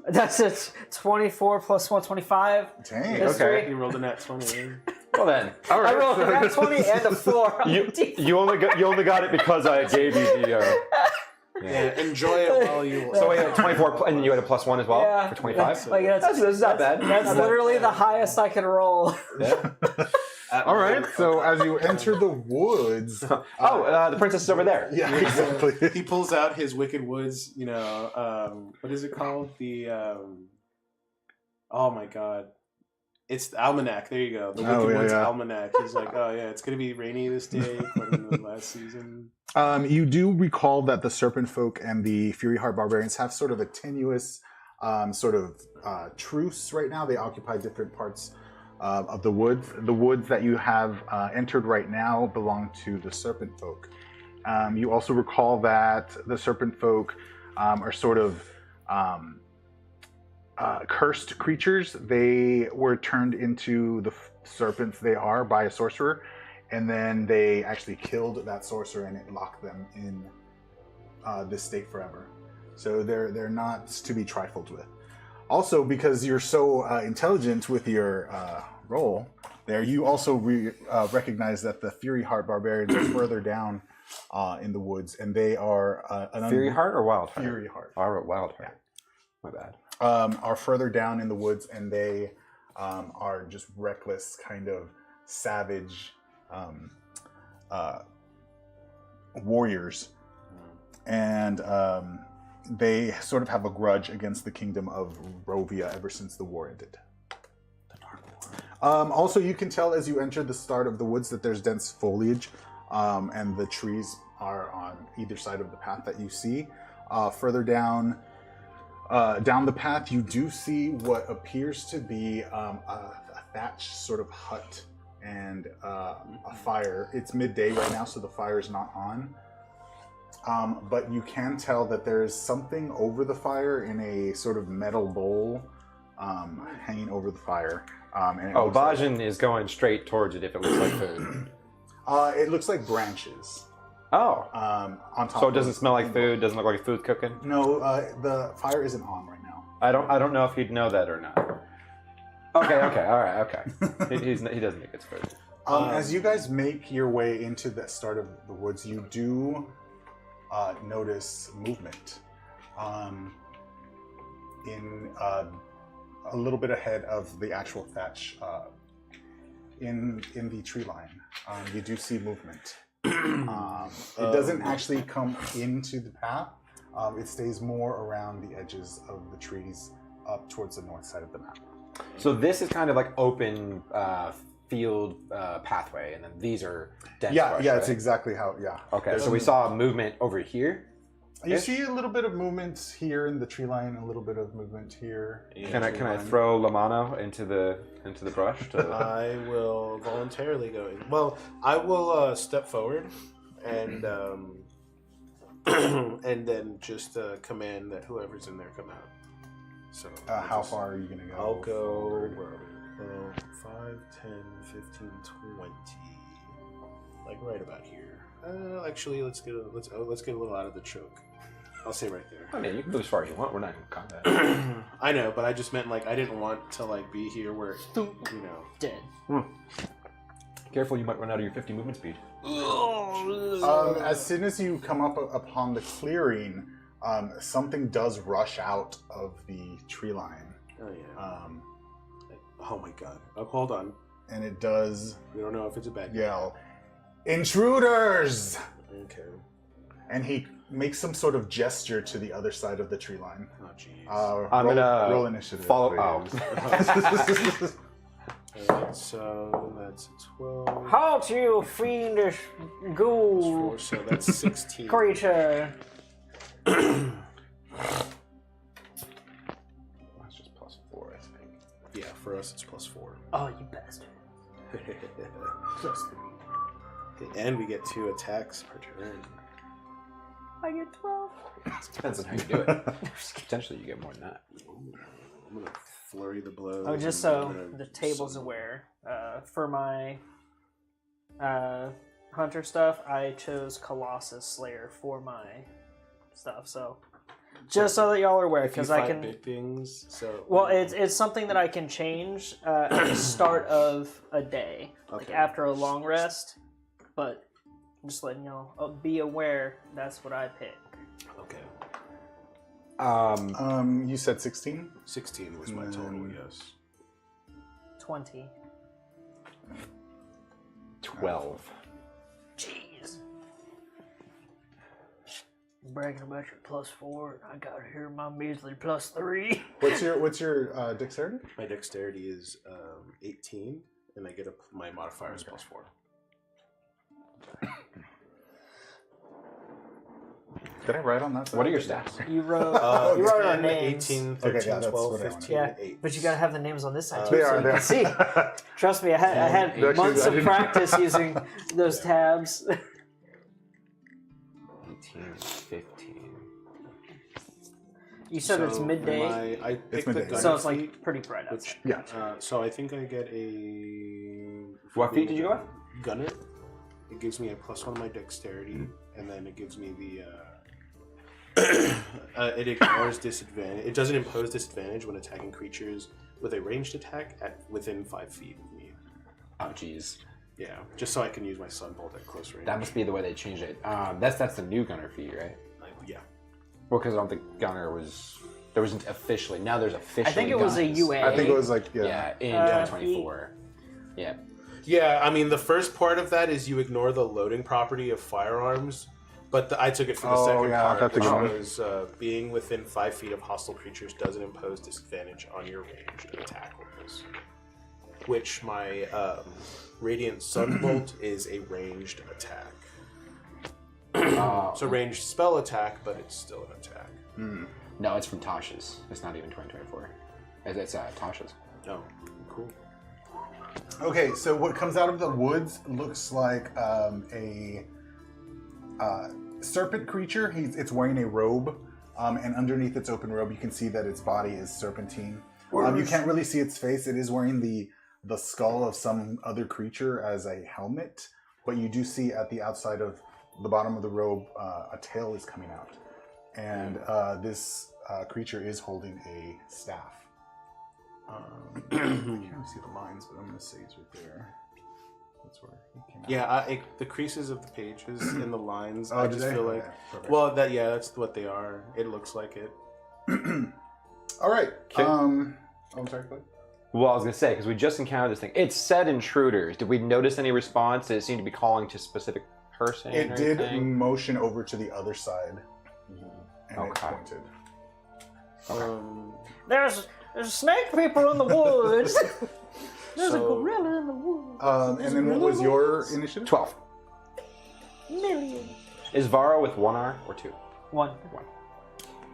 That's it. 24 plus 1, 25. Dang. History. He rolled a nat 20. Well then, all I right. rolled a nat 20 and a 4. You only got it because I gave you the. Yeah, enjoy it while you. So wait, 24, and then you had a +1 as well Yeah. for 25. Like That's not bad. That's literally the highest I can roll. Yeah. All right. So as you enter the woods, The princess is over there. yeah, exactly. He pulls out his Wicked Woods, what is it called? Oh my god. It's the Almanac. There you go. The Wicked Woods Almanac. He's like, oh yeah, it's going to be rainy this day according to the last season. You do recall that the Serpent Folk and the Fury Heart Barbarians have sort of a tenuous truce right now. They occupy different parts of the woods. The woods that you have entered right now belong to the Serpent Folk. You also recall that the Serpent Folk are sort of cursed creatures. They were turned into the serpents they are by a sorcerer, and then they actually killed that sorcerer and it locked them in this state forever. So they're not to be trifled with. Also, because you're so intelligent with your roll there, you also recognize that the Fury Heart Barbarians are further down in the woods, and they are Fury Heart or Wild Heart? Fury Heart. Oh, I wrote Wild Heart. My bad. Are further down in the woods, and they are just reckless, kind of savage warriors, and they sort of have a grudge against the kingdom of Rovia ever since the war ended. Also, you can tell as you enter the start of the woods that there's dense foliage, and the trees are on either side of the path that you see. Further down the path, you do see what appears to be a thatched sort of hut and a fire. It's midday right now, so the fire is not on. But you can tell that there's something over the fire in a sort of metal bowl hanging over the fire. And it looks Bajan is going straight towards it if it looks like food. it looks like branches. Oh. On top. So it doesn't smell like food, doesn't look like food cooking? No, the fire isn't on right now. I don't know if he'd know that or not. Okay, all right, okay. He doesn't think it's food. As you guys make your way into the start of the woods, you do notice movement in a little bit ahead of the actual thatch in the tree line, you do see movement. It doesn't actually come into the path. It stays more around the edges of the trees up towards the north side of the map. So this is kind of like open field pathway, and then these are dense brush, Yeah, right? it's exactly how, yeah. Okay, so we saw movement over here. You see a little bit of movement here in the tree line, a little bit of movement here. Can I throw La Mano into the brush? I will voluntarily go in. Well, I will step forward and and then just command that whoever's in there come out. So How far are you going to go? I'll go 5, 10, 15, 20. Like right about here. Actually, let's get a little out of the choke. I'll say right there. I mean, you can move as far as you want. We're not in combat. I know, but I just meant like I didn't want to like be here where Dead. Careful, you might run out of your 50 movement speed. As soon as you come up upon the clearing, something does rush out of the tree line. Oh yeah. Oh my god. Oh, hold on. And it does We don't know if it's a bad guy. yell, "Intruders!" Okay. And he makes some sort of gesture to the other side of the tree line. Oh jeez. I'm gonna roll initiative. follow. please. Alright, so that's a 12. Halt, you fiendish ghoul So that's 16. creature! That's just +4, I think. Yeah, for us it's +4. Oh, you bastard. Plus 3. Okay, and we get 2 attacks per turn. I get 12. Depends on how you do it. Potentially, you get more than that. I'm gonna flurry the blows. Oh, just so the table's aware, for my hunter stuff, I chose Colossus Slayer for my stuff. So just so that y'all are aware, because I can. big things. So Well, it's something that I can change at the start of a day, like Okay. after a long rest. But I'm just letting y'all be aware. That's what I pick. Okay. You said 16? 16 was my total. Yes. 20. 12. Jeez. Bragging about your +4, and I got here my measly +3. What's your dexterity? My dexterity is 18, and I get my modifier is +4. Did I write on that? What are your stats? You wrote our 10, names. 18, Okay, 13, yeah, that's 12, what I 15, Yeah, 8. but you gotta have the names on this side too, They so are. you They can see. are. Trust me, I had Actually, months I of didn't- practice using those tabs. 18, 15. You said it's midday, I picked the midday. gunner so it's feat, like pretty bright outside. which Yeah. so I think I get a. What feat did you go with? Gunner. It gives me a +1 on my dexterity, and then it gives me the. It ignores disadvantage. It doesn't impose disadvantage when attacking creatures with a ranged attack within 5 feet of me. Oh, jeez. Yeah, just so I can use my sunbolt at close range. That must be the way they changed it. That's the new Gunner feat, right? Yeah. Well, because I don't think Gunner was... There wasn't officially. Now there's officially I think it was a guns. UA. I think it was like, Yeah, in Uh, 2024. Yeah. Yeah, I mean, the first part of that is you ignore the loading property of firearms, but I took it for the Oh, second yeah, part, that's a which good one. was being within 5 feet of hostile creatures doesn't impose disadvantage on your ranged attack rolls. Which my Radiant Sunbolt is a ranged attack. So ranged spell attack, but it's still an attack. No, it's from Tasha's. It's not even 2024. It's Tasha's. Oh, cool. Okay, so what comes out of the woods looks like a serpent creature. It's wearing a robe, and underneath its open robe, you can see that its body is serpentine. You can't really see its face. It is wearing the skull of some other creature as a helmet, but you do see at the outside of the bottom of the robe, a tail is coming out, and this creature is holding a staff. I can't really see the lines, but I'm going to say it's right there. That's where he came out. Yeah, the creases of the pages and the lines, Oh, I do just they? feel like... Okay, perfect. Well, that's what they are. It looks like it. All right. Okay. I'm sorry, Clay. Well, I was gonna say because we just encountered this thing. It said intruders. Did we notice any response? Did it seem to be calling to a specific person? It or did anything? motion over to the other side, and Okay. it pointed. There's snake people in the woods. There's a So- gorilla in the woods. And then what was your initiative? 12. Million. Is Varo with 1 R or 2? One.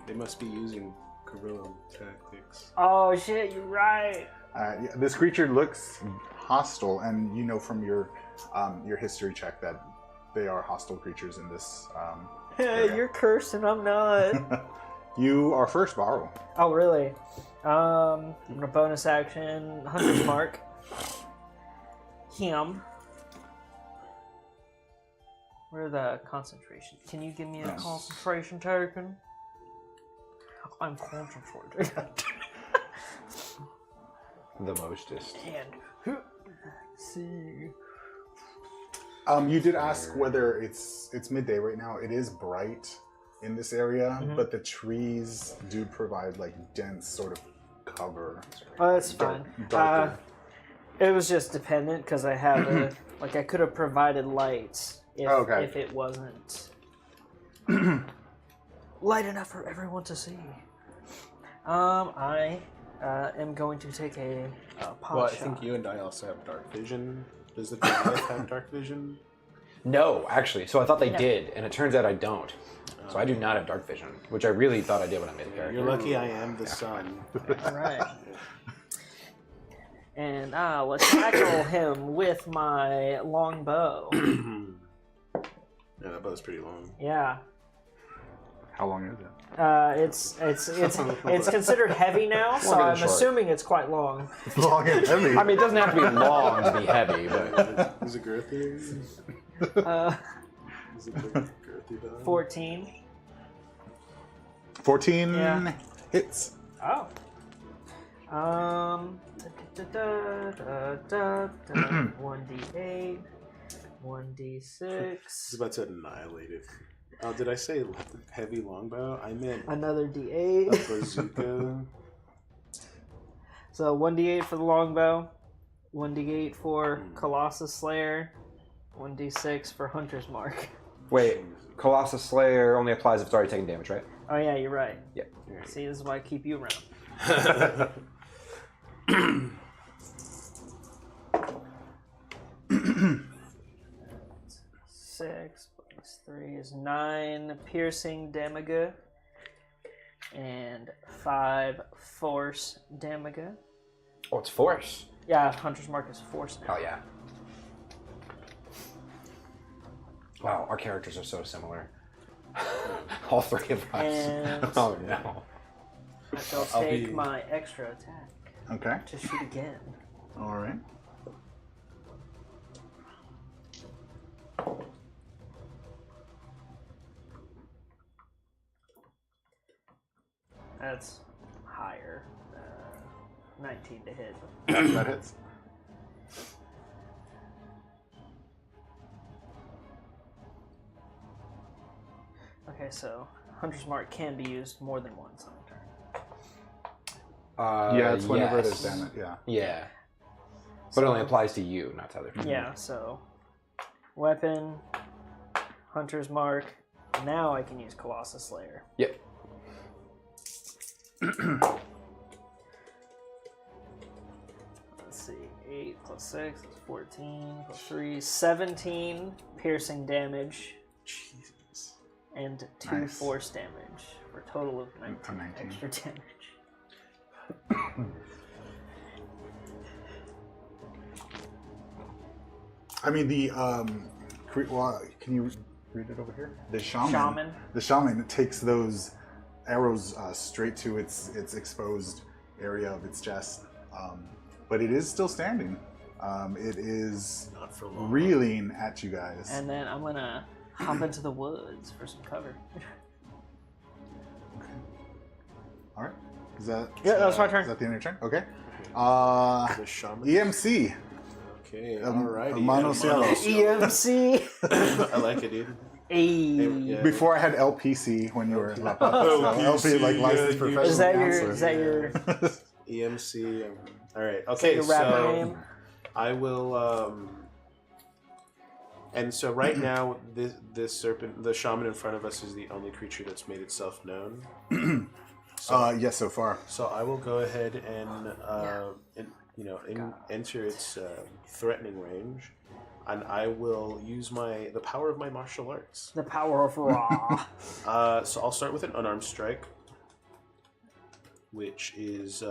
They must be using guerrilla tactics. Oh shit, you're right. Yeah, this creature looks hostile, and you know from your history check that they are hostile creatures in this. Hey, you're cursed and I'm not. You are first, Varo. Oh really? I'm gonna bonus action Hunter's Mark. Him. Where the concentration? Can you give me a Yes. concentration token? I'm concentrating. The mostest. And see. You did ask whether it's midday right now. It is bright in this area, but the trees do provide like dense sort of cover. Oh, that's fine. Darker. It was just dependent because I have a like I could have provided lights if it wasn't light enough for everyone to see. I am going to take a pot Well, I shot. think you and I also have dark vision. Does the Goliath have dark vision? No, actually. So I thought they Yeah. did, and it turns out I don't. So I do not have dark vision, which I really thought I did when I made the character. You're lucky I am the sun. All right. And let's tackle him with my long bow. Yeah, that bow's pretty long. Yeah. How long is it? It's considered heavy now, so Longer than I'm short. assuming it's quite long. Long and heavy. I mean, it doesn't have to be long to be heavy, but Is it girthy? Is it girthy bow? 14. 14 Yeah. hits. Oh. Da, 1d8, 1d6, He's about to annihilate it. Oh, did I say heavy longbow? I meant another a d8. bazooka. So 1d8 for the longbow, 1d8 for Colossus Slayer, 1d6 for Hunter's Mark. wait, Colossus Slayer only applies if it's already taken damage, right? Oh yeah, you're right. Yeah. See, this is why I keep you around. Six plus 3 is 9 piercing damage and 5 force damage. Oh, it's force. Yeah, Hunter's Mark is force now. Oh yeah. Wow, our characters are so similar. All three of us. And- Oh no. I shall I'll take be- my extra attack Okay. to shoot again. All right. That's higher. 19 to hit. That hits. Okay, so Hunter's Mark can be used more than once on a turn. Yeah, it's whenever it yes. is damage. Yeah. Yeah. But it only applies to you, not to other people. Yeah, so weapon, Hunter's Mark. Now I can use Colossus Slayer. Yep. Let's see, 8 plus 6 is 14, plus 3, 17 piercing damage Jesus. and 2 Nice. force damage for a total of 19, 19. extra damage. I mean the well, can you read it over here? The shaman. Shaman. The shaman takes those arrows straight to its exposed area of its chest, but it is still standing. It is Not for long. reeling at you guys. And then I'm gonna hop into the woods for some cover. All right. Is that? Yeah, that was my turn. Is that the end of your turn? Okay. The shaman. EMC. Okay, Um, alrighty. Mano Cielos. EMC. I like it, dude. Hey. Yeah. Before I had LPC when you were LP, like licensed professional Is that counselor. your EMC. All right. Okay. Your rapper So name? I will. And so right now, this serpent, the shaman in front of us, is the only creature that's made itself known. Yes, so far. So I will go ahead and enter its threatening range, and I will use the power of my martial arts. The power of Ra. So I'll start with an unarmed strike, which is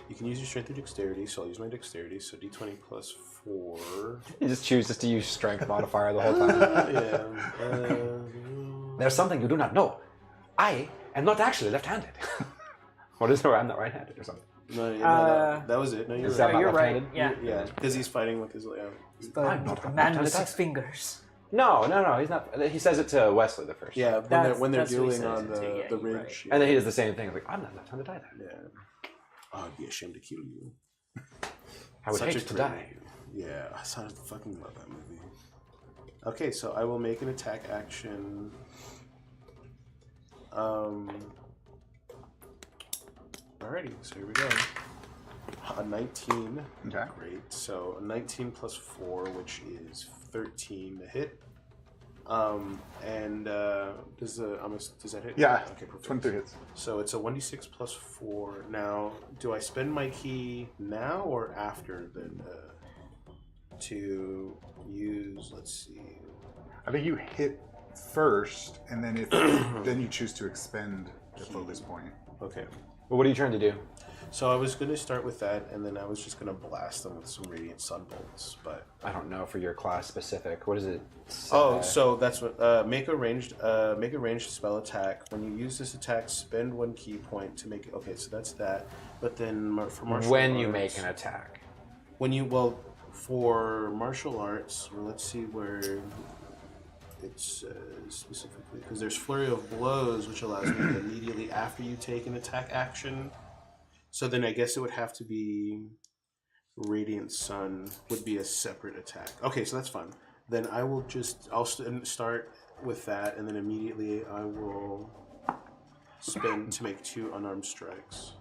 you can use your strength or dexterity. So I'll use my dexterity. So d20 plus 4. He just chooses to use strength modifier the whole time. Yeah. There's something you do not know. I am not actually left-handed. What is it? I'm not right-handed or something. No, that was it. No, you're Is right. that You're right. left-handed? Yeah. Yeah, because he's fighting with his. I'm not The man with left-handed 6 either. fingers. No, he's not. He says it to Wesley the first. Yeah, That's- when they're that's what he dueling says on it to, yeah, the you're ridge. And then he does the same thing. He's like, I'm not left-handed either. Yeah. Oh, I'd be ashamed to kill you. I would Such hate a to great die. movie. Yeah, I fucking love that movie. Okay, so I will make an attack action. Alrighty, so here we go. A 19. Okay. Great. So a 19 plus 4, which is 13 to hit. Does that hit? Yeah, Okay, perfect. 23 hits. So it's a 1d6 plus 4. Now, do I spend my key now or after then to use, let's see. I think you hit first, and then if then you choose to expend the focus point. Okay. But what are you trying to do? So I was going to start with that, and then I was just going to blast them with some radiant sunbolts, but... I don't know for your class specific. What is it? Oh, so that's what... make a ranged spell attack. When you use this attack, spend 1 key point to make it... Okay, so that's that. But then for martial when you arts- make an attack. For martial arts, well, let's see where it says specifically, because there's Flurry of Blows, which allows me to immediately after you take an attack action. So then I guess it would have to be Radiant Sun would be a separate attack. Okay, so that's fine. Then I'll start with that, and then immediately I will spend to make 2 unarmed strikes.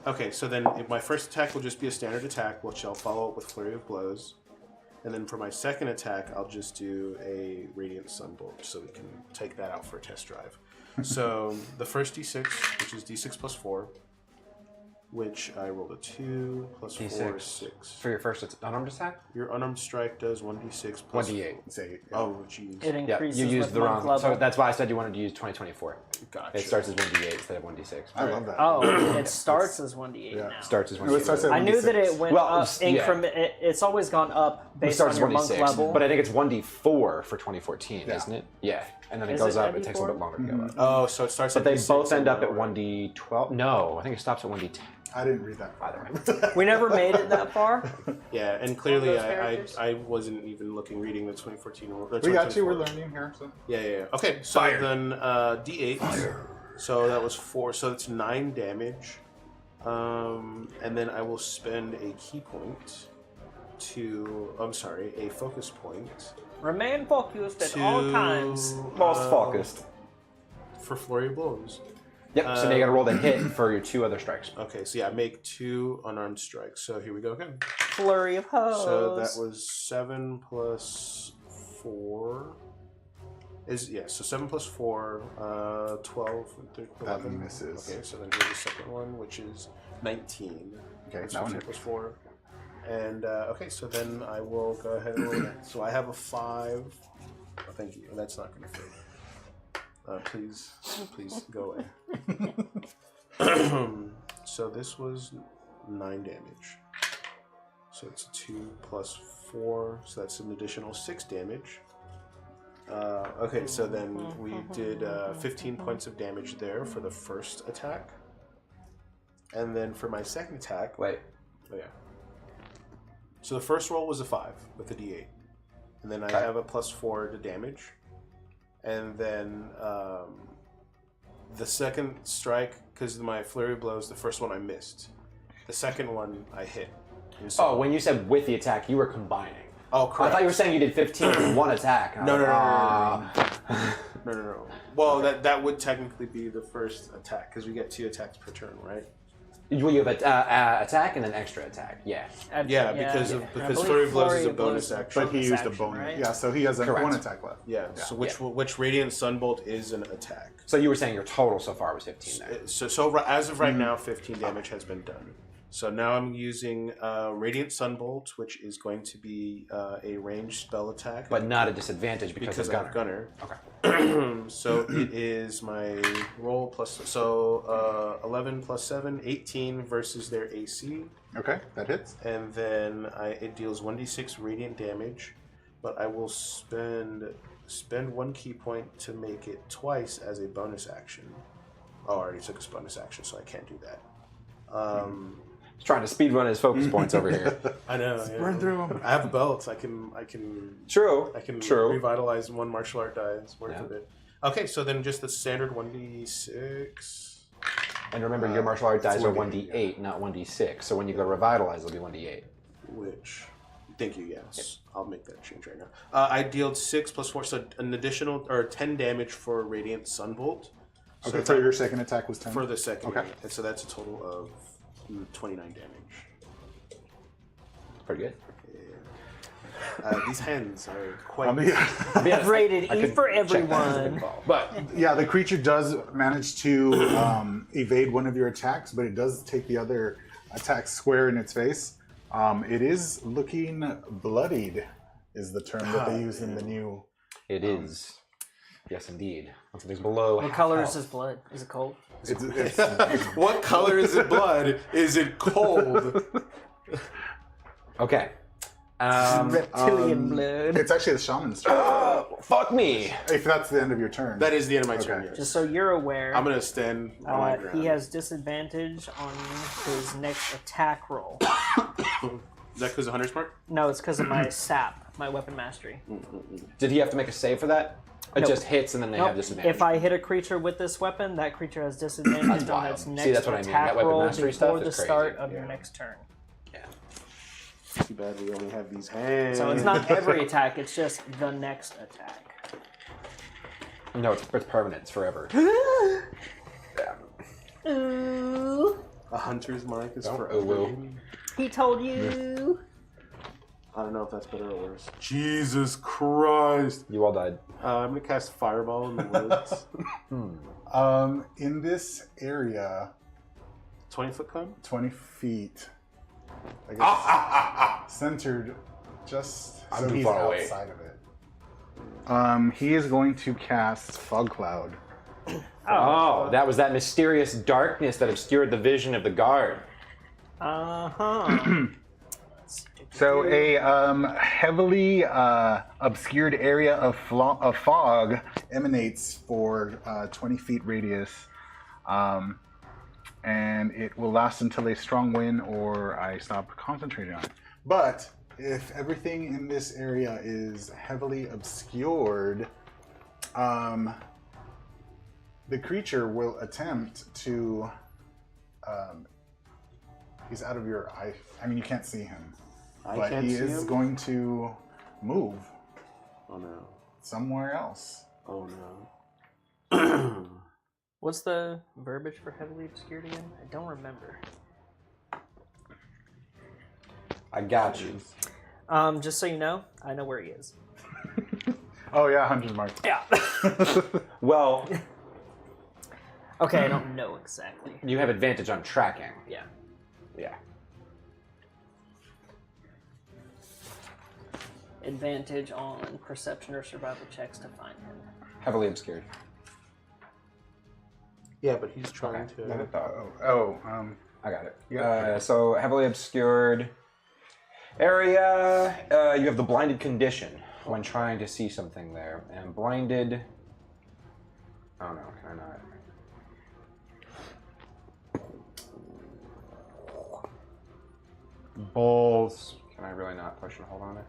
Okay, so then my first attack will just be a standard attack, which I'll follow up with Flurry of Blows. And then for my second attack, I'll just do a Radiant Sunbolt, so we can take that out for a test drive. So the first d6, which is d6 plus 4, which I rolled a 2 plus 4 is 6. For your first unarmed attack? Your unarmed strike does 1d6 plus 1d8. Say, Oh, jeez. It Yeah, increases you used with the monk wrong. level. So that's why I said you wanted to use 2024. Gotcha. It starts as 1d8 instead of 1d6. I love that. Oh, it starts as 1d8 Yeah. now. Starts as No, it starts 1d8. at I knew that it 1d6. went Well, up yeah. increment. It's always gone up It based starts on your monk 1d6, level. but I think it's 1d4 for 2014, Yeah. isn't it? Yeah, and then it Is goes it up. It takes a little bit 1d4? longer to go up. Oh, so it starts But at they d6 both end and up at lower. 1d12. No, I think it stops at 1d10. I didn't read that. Either way. We never made it that far. Yeah, and clearly those I characters? wasn't even reading the 2014 or the We got you. 2024. We're learning here. So. Yeah. Okay, so then d8. So that was 4. So it's 9 damage. And then I will spend a key point a focus point Remain focused at to all times. Most focused. for Flurry of Blows. Yep. So now you got to roll the hit for your 2 other strikes. Okay, so yeah, make 2 unarmed strikes. So here we go again. Flurry of hoes. So that was 7 plus 4. So 7 plus 4, 12, and 13, That 11. misses. Okay, so then here's the second one, which is 19. Okay, That's that one 15 hit. plus 4. And, okay, so then I will go ahead and roll that. So I have a 5. Oh, thank you. That's not going to fit. Please go away. So this was 9 damage. So it's 2 plus 4, so that's an additional 6 damage. Okay, so then we did 15 points of damage there for the first attack. And then for my second attack... Wait. Oh, yeah. So the first roll was a 5 with a d8. And then I Okay. have a plus 4 to damage. And then the second strike, because my flurry blows, the first one I missed. The second one I hit. And so- Oh, when you said with the attack, you were combining. Oh, I correct. thought you were saying you did 15 in one attack. and I No, was no, like, no, no. Well, that would technically be the first attack, because we get 2 attacks per turn, right? You have attack and then extra attack. Yeah. Yeah, because And I because believe Flurry of Blows is Flurry a of Blows bonus is a action. But he used a action, bonus. right? Yeah, so he has Correct. one attack left. Yeah. So which Radiant Sunbolt is an attack. So you were saying your total so far was 15 there. So as of right now, 15 damage has been done. So now I'm using Radiant Sunbolt, which is going to be a ranged spell attack. But not a disadvantage because I of have Gunner. Gunner. Okay. So it is my roll plus 11 plus 7, 18 versus their AC, Okay, that hits. and then it deals 1d6 radiant damage, but I will spend 1 key point to make it twice as a bonus action. Oh, I already took a bonus action, so I can't do that. He's trying to speed run his focus points over here. I know. Yeah. Burn through him. I have belts. I can True. True. revitalize one martial art die. It's worth Yeah. it. Okay, so then just the standard 1d6. And remember, your martial art dice are 1d8, 1d8, not 1d6. So when you go revitalize, it'll be 1d8. Which, thank you, yes. I'll make that change right now. I dealt 6 plus 4, so an additional, or 10 damage for Radiant Sunbolt. So Okay, so your second attack was 10. for the second. Okay. And so that's a total of 29 damage. Pretty good. These hands are quite... I've rated E for everyone. But Yeah, the creature does manage to evade one of your attacks, but it does take the other attack square in its face. It is looking bloodied, is the term that they use in the new. it is. Yes, indeed. When something's below. What color is his blood? Is it cold? It's What color is it blood? Is it cold? Okay. Reptilian blood. it's actually the shaman's turn. Fuck me. If that's the end of your turn. That is the end of my turn, Okay. yes. Just so you're aware, I'm going to stand on my ground. he has disadvantage on his next attack roll. Is that because of Hunter's Mark? No, it's because of my sap, my weapon mastery. Did he have to make a save for that? It Nope. just hits and then they Nope. have disadvantage. If I hit a creature with this weapon, that creature has disadvantage on wild. its See, next that's what I mean. attack That weapon roll mastery before stuff the is crazy. start of your next turn. Yeah. Too bad we only have these hands. So it's not every attack; it's just the next attack. No, it's permanent. It's forever. Ooh, A Hunter's Mark is for oh, well. overeating. he told you. I don't know if that's better or worse. Jesus Christ. You all died. I'm going to cast Fireball in the woods. In this area, 20-foot cone? 20 feet, I guess, centered just I'm so too he's far away. outside of it. He is going to cast Fog Cloud. Oh, that was that mysterious darkness that obscured the vision of the guard. So a heavily obscured area of fog emanates for 20 feet radius, and it will last until a strong wind or I stop concentrating on it. But if everything in this area is heavily obscured, the creature will attempt to. He's out of your eye. I mean, you can't see him. But can't he see is him? going to move Oh no. somewhere else. Oh no. What's the verbiage for heavily obscured again? I don't remember. I got you. Just so you know, I know where he is. Oh yeah, 100 mark. Yeah. Well, Okay, I don't know exactly. you have advantage on tracking. Yeah. Yeah. Advantage on perception or survival checks to find him. Heavily obscured. Yeah, but he's trying Not a to... thought. I got it. Yeah. So heavily obscured area. You have the blinded condition when trying to see something there, and blinded. Oh no, can I not? Balls. Can I really not push and hold on it?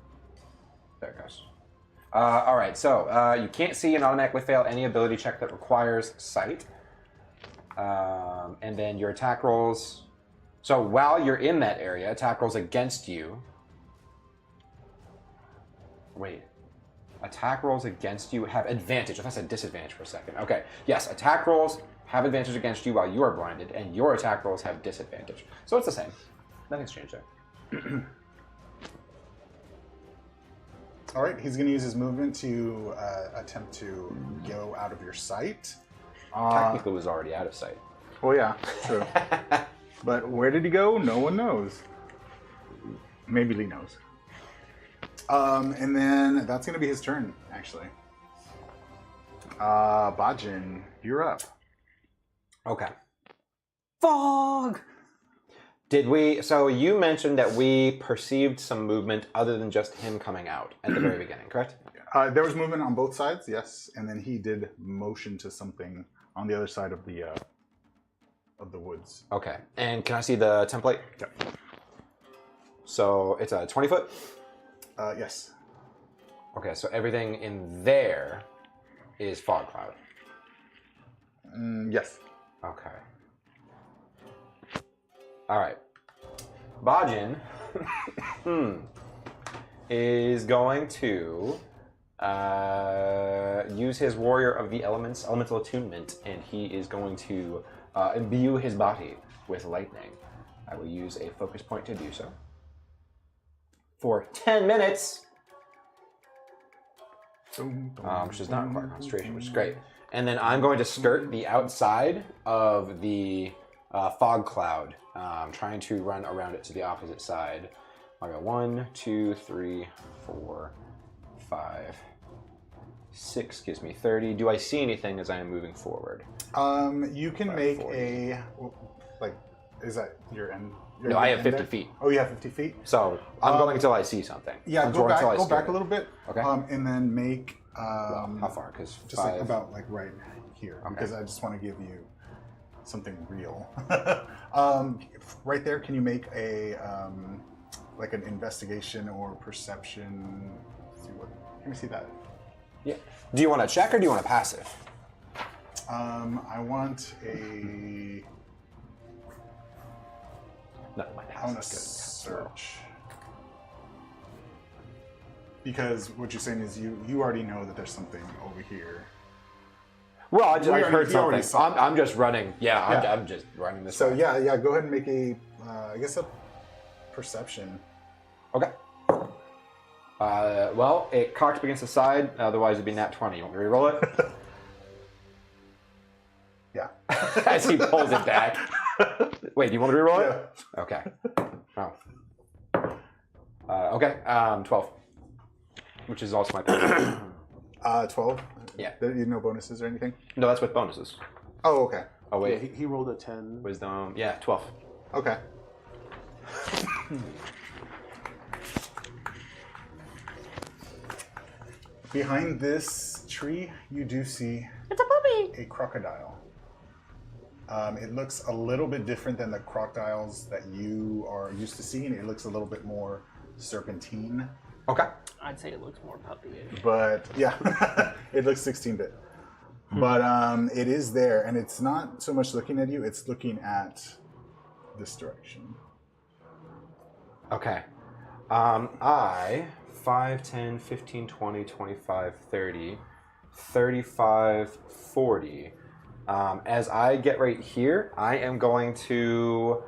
There it goes. All right, so you can't see and automatically fail any ability check that requires sight. And then your attack rolls. So while you're in that area, attack rolls against you. Wait. Attack rolls against you have advantage. I thought I said disadvantage for a second. Okay. Yes, attack rolls have advantage against you while you are blinded, and your attack rolls have disadvantage. So it's the same. Nothing's changed there. All right, he's going to use his movement to attempt to go out of your sight. Technically, it was already out of sight. Well, yeah, true. But where did he go? No one knows. Maybe Lee knows. And then that's going to be his turn, actually. Bajin, you're up. Okay. Fog! So you mentioned that we perceived some movement other than just him coming out at the very beginning, correct? There was movement on both sides, yes, and then he did motion to something on the other side of the woods. Okay. And can I see the template? Yep. So it's a 20 foot? Yes. Okay, so everything in there is fog cloud. Yes. Okay. All right. Bajin is going to use his Warrior of the Elements, Elemental Attunement, and he is going to imbue his body with lightning. I will use a focus point to do so. For 10 minutes, which does not require concentration, which is great. And then I'm going to skirt the outside of the fog cloud, trying to run around it to the opposite side. I'll go 1, 2, 3, 4, 5, 6 gives me 30. Do I see anything as I am moving forward? You can make 40. is that your end? No, I have 50 feet. Oh, you have 50 feet? So I'm going until I see something. Yeah, Until go I skirt back it. a little bit. Okay. And then make... Well, how far? Because just like about right here, Okay. because I just want to give you something real. Right there, can you make a like an investigation or perception? Let's see what? Can we see that? Yeah. Do you want a check or do you want a passive? I want a. No, my I want passive. to search. Because what you're saying is you already know that there's something over here. Well, I heard you already something. saw it. I'm just running. Yeah, Yeah. I'm just running this So way. yeah, go ahead and make a, I guess a perception. Okay. Well, it cocked up against the side. Otherwise, it'd be nat 20. You want me to re-roll it? Yeah. As he pulls it back. Wait, do you want me to re-roll Yeah. it? Okay. Oh. Okay. 12. Which is also my passive. 12. Yeah. There you no bonuses or anything. No, that's with bonuses. Oh, okay. Oh Yeah, wait, he rolled a 10. wisdom. Yeah, 12. Okay. Behind this tree, you do see It's a puppy! a crocodile. It looks a little bit different than the crocodiles that you are used to seeing. It looks a little bit more serpentine. Okay. I'd say it looks more puppy-ish. But yeah, it looks 16-bit. But it is there, and it's not so much looking at you, it's looking at this direction. Okay. I 5, 10, 15, 20, 25, 30, 35, 40. As I get right here, I am going to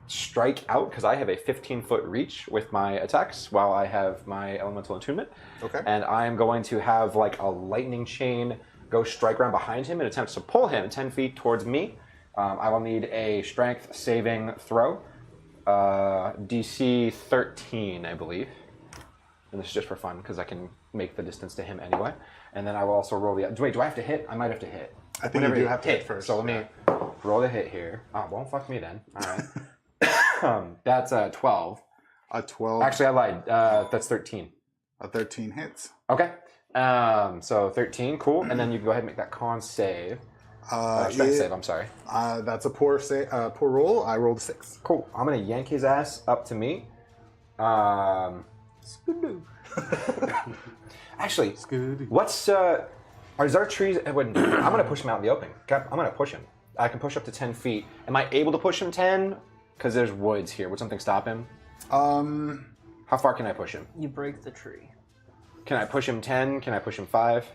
strike out because I have a 15-foot reach with my attacks while I have my elemental attunement. Okay. And I am going to have like a lightning chain go strike around behind him and attempt to pull him 10 feet towards me. I will need a strength saving throw. DC 13, I believe. And this is just for fun because I can make the distance to him anyway. And then I will also roll the... Wait, do I have to hit? I might have to hit. I think you do have to hit first. So let me roll the hit here. Oh, won't fuck me then. All right. That's 12. A 12. Actually, I lied. That's 13. A 13 hits. Okay. So 13, cool. And then you can go ahead and make that con save. Strength save, I'm sorry. That's a poor roll. I rolled a 6. Cool. I'm going to yank his ass up to me. Actually, what's... Is our trees... I'm going to push him out in the open. Okay, I'm going to push him. I can push up to 10 feet. Am I able to push him 10? Because there's woods here. Would something stop him? How far can I push him? You break the tree. Can I push him 10? Can I push him 5?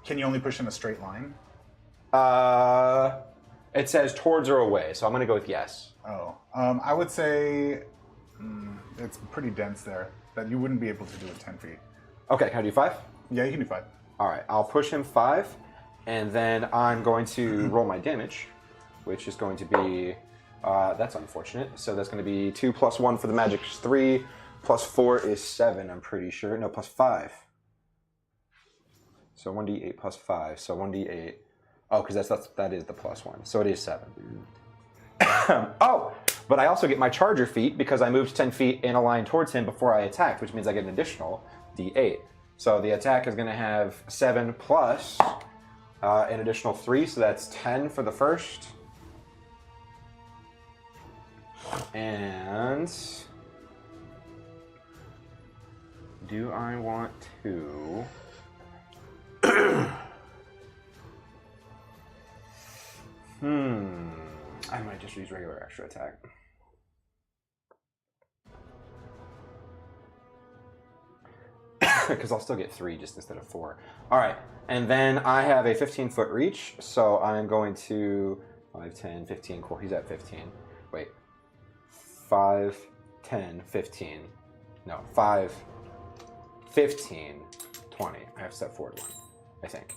Can you only push in a straight line? It says towards or away, so I'm going to go with yes. Oh, I would say it's pretty dense there that you wouldn't be able to do it 10 feet. Okay, can I do 5? Yeah, you can do 5. All right, I'll push him 5, and then I'm going to roll my damage, which is going to be, that's unfortunate. So that's going to be 2 plus 1 for the magic is 3, plus 4 is 7, I'm pretty sure. No, plus 5. So 1d8 plus 5, so 1d8. Oh, because that is the plus 1, so it is 7. Oh, but I also get my charger feat because I moved 10 feet in a line towards him before I attacked, which means I get an additional d8. So the attack is going to have 7 plus an additional 3, so that's 10 for the first. And do I want to... I might just use regular extra attack. Because I'll still get 3 just instead of 4. Alright, and then I have a 15-foot reach, so I'm going to 5, 10, 15, cool, he's at 15. Wait. 5, 10, 15. No, 5, 15, 20. I have to step forward 1, I think.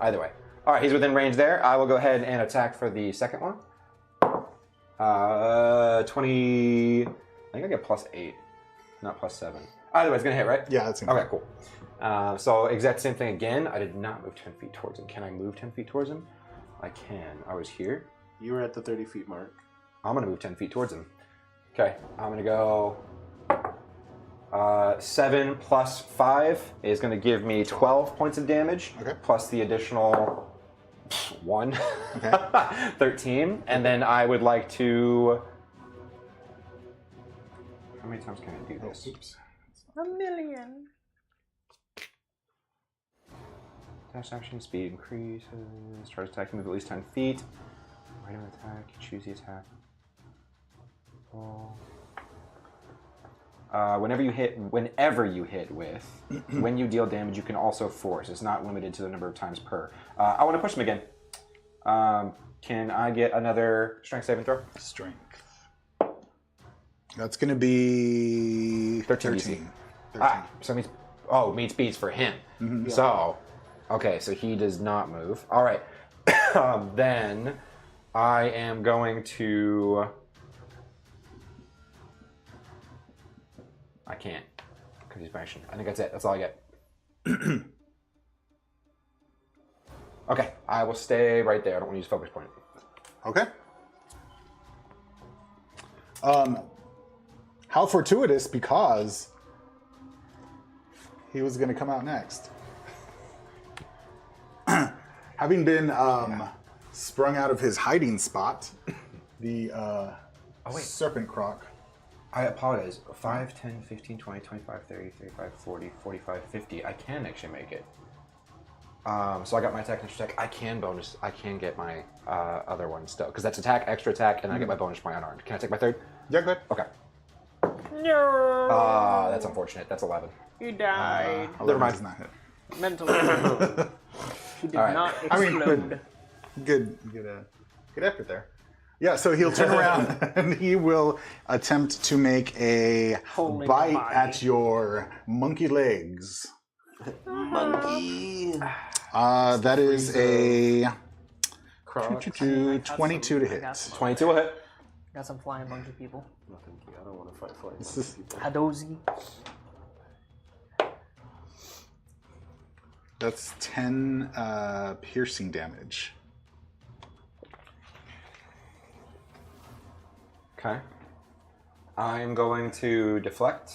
Either way. Alright, he's within range there. I will go ahead and attack for the second one. 20... I think I get plus 8, not plus 7. Either way, it's going to hit, right? Yeah, that's okay, cool. So exact same thing again. I did not move 10 feet towards him. Can I move 10 feet towards him? I can. I was here. You were at the 30 feet mark. I'm going to move 10 feet towards him. Okay, I'm going to go... 7 plus 5 is going to give me 12 points of damage, plus the additional 1, 13. And then I would like to... How many times can I do this? Oops. 1,000,000. Dash action, speed increases. Charge attack, move at least 10 feet. Random attack, choose the attack. Roll. Whenever you hit with, when you deal damage, you can also force. It's not limited to the number of times per. I want to push him again. Can I get another strength saving throw? Strength. That's going to be 13. So it means beats for him. Mm-hmm. So, okay, so he does not move. All right, then I am going to. I can't because he's banishing. I think that's it. That's all I get. Okay, I will stay right there. I don't want to use focus point. Okay. How fortuitous, because he was going to come out next. Having been sprung out of his hiding spot, the serpent croc. I apologize. 5, 10, 15, 20, 25, 30, 35, 40, 45, 50. I can actually make it. So I got my attack and extra attack. I can get my other one still. Because that's attack, extra attack, and I get my bonus for my unarmed. Can I take my third? Yeah, good. Okay. No. That's unfortunate. That's 11. He died. Never mind. Does not hit. Mentally. He did not explode. Good effort there. Yeah, so he'll turn around and he will attempt to make a bite at your monkey legs. Monkey. That is a Croc. 22 to hit. 22 will hit. Got some flying monkey people. No, thank you. I don't want to fight flying This is- people. Hadozi. That's 10 piercing damage. Okay. I'm going to deflect.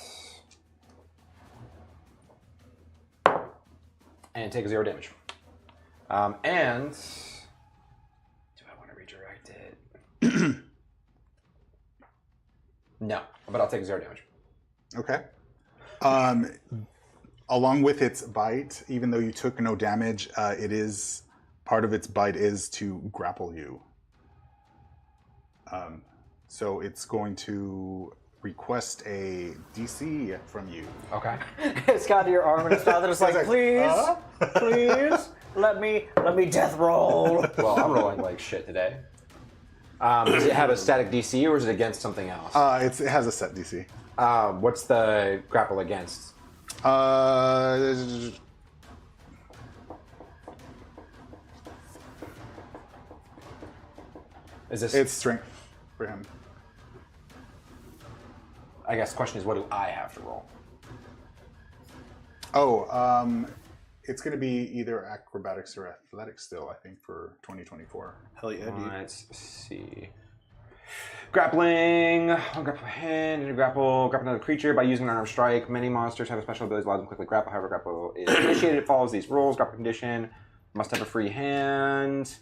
And take 0 damage. And do I want to redirect it? No, but I'll take 0 damage. Okay. Along with its bite, even though you took no damage, part of its bite is to grapple you. So it's going to request a DC from you. Okay. It's got your arm and his father is like, please, please. Let me death roll. Well, I'm rolling like shit today. Does it have a static DC or is it against something else? It has a set DC. What's the grapple against? Is this? It's strength for him. I guess the question is, what do I have to roll? Oh, it's going to be either acrobatics or athletics still, I think, for 2024. Hell yeah, dude. Let's see. Grappling. One grapple hand. Grapple another creature by using an unarmed strike. Many monsters have a special ability that allows them quickly grapple. However, grapple is initiated. It follows these rules. Grapple condition. Must have a free hand.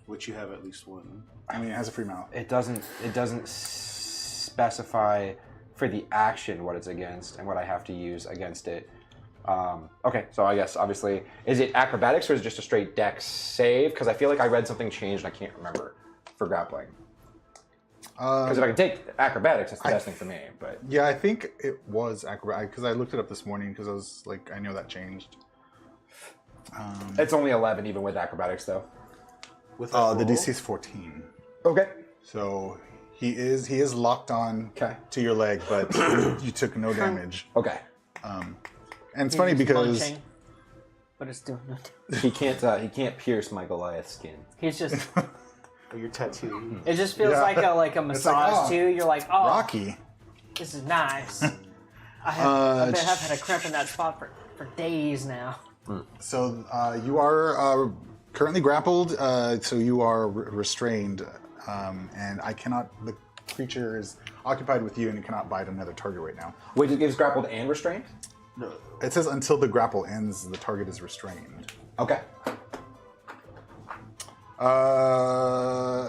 Which you have at least one. I mean, it has a free mouth. It doesn't specify for the action what it's against and what I have to use against it. Okay, so I guess obviously, is it acrobatics or is it just a straight dex save? Because I feel like I read something changed and I can't remember for grappling. Because if I can take acrobatics, that's the best thing for me. But yeah, I think it was acrobatic because I looked it up this morning because I was like, I know that changed. it's only 11 even with acrobatics though. With The DC is 14, Okay. so he is locked on Okay. to your leg, but you took no damage. Okay. And it's funny because Munching, but it's doing it. He can't pierce my Goliath skin. He's just. Or your tattoo. It just feels Yeah. like a massage oh, too. You're like, oh, Rocky. this is nice. I've had a cramp in that spot for days now. So you are currently grappled, so you are restrained, and I cannot. The creature is occupied with you, and it cannot bite another target right now. Wait, it gives grappled and restrained? No. It says until the grapple ends, the target is restrained. Okay.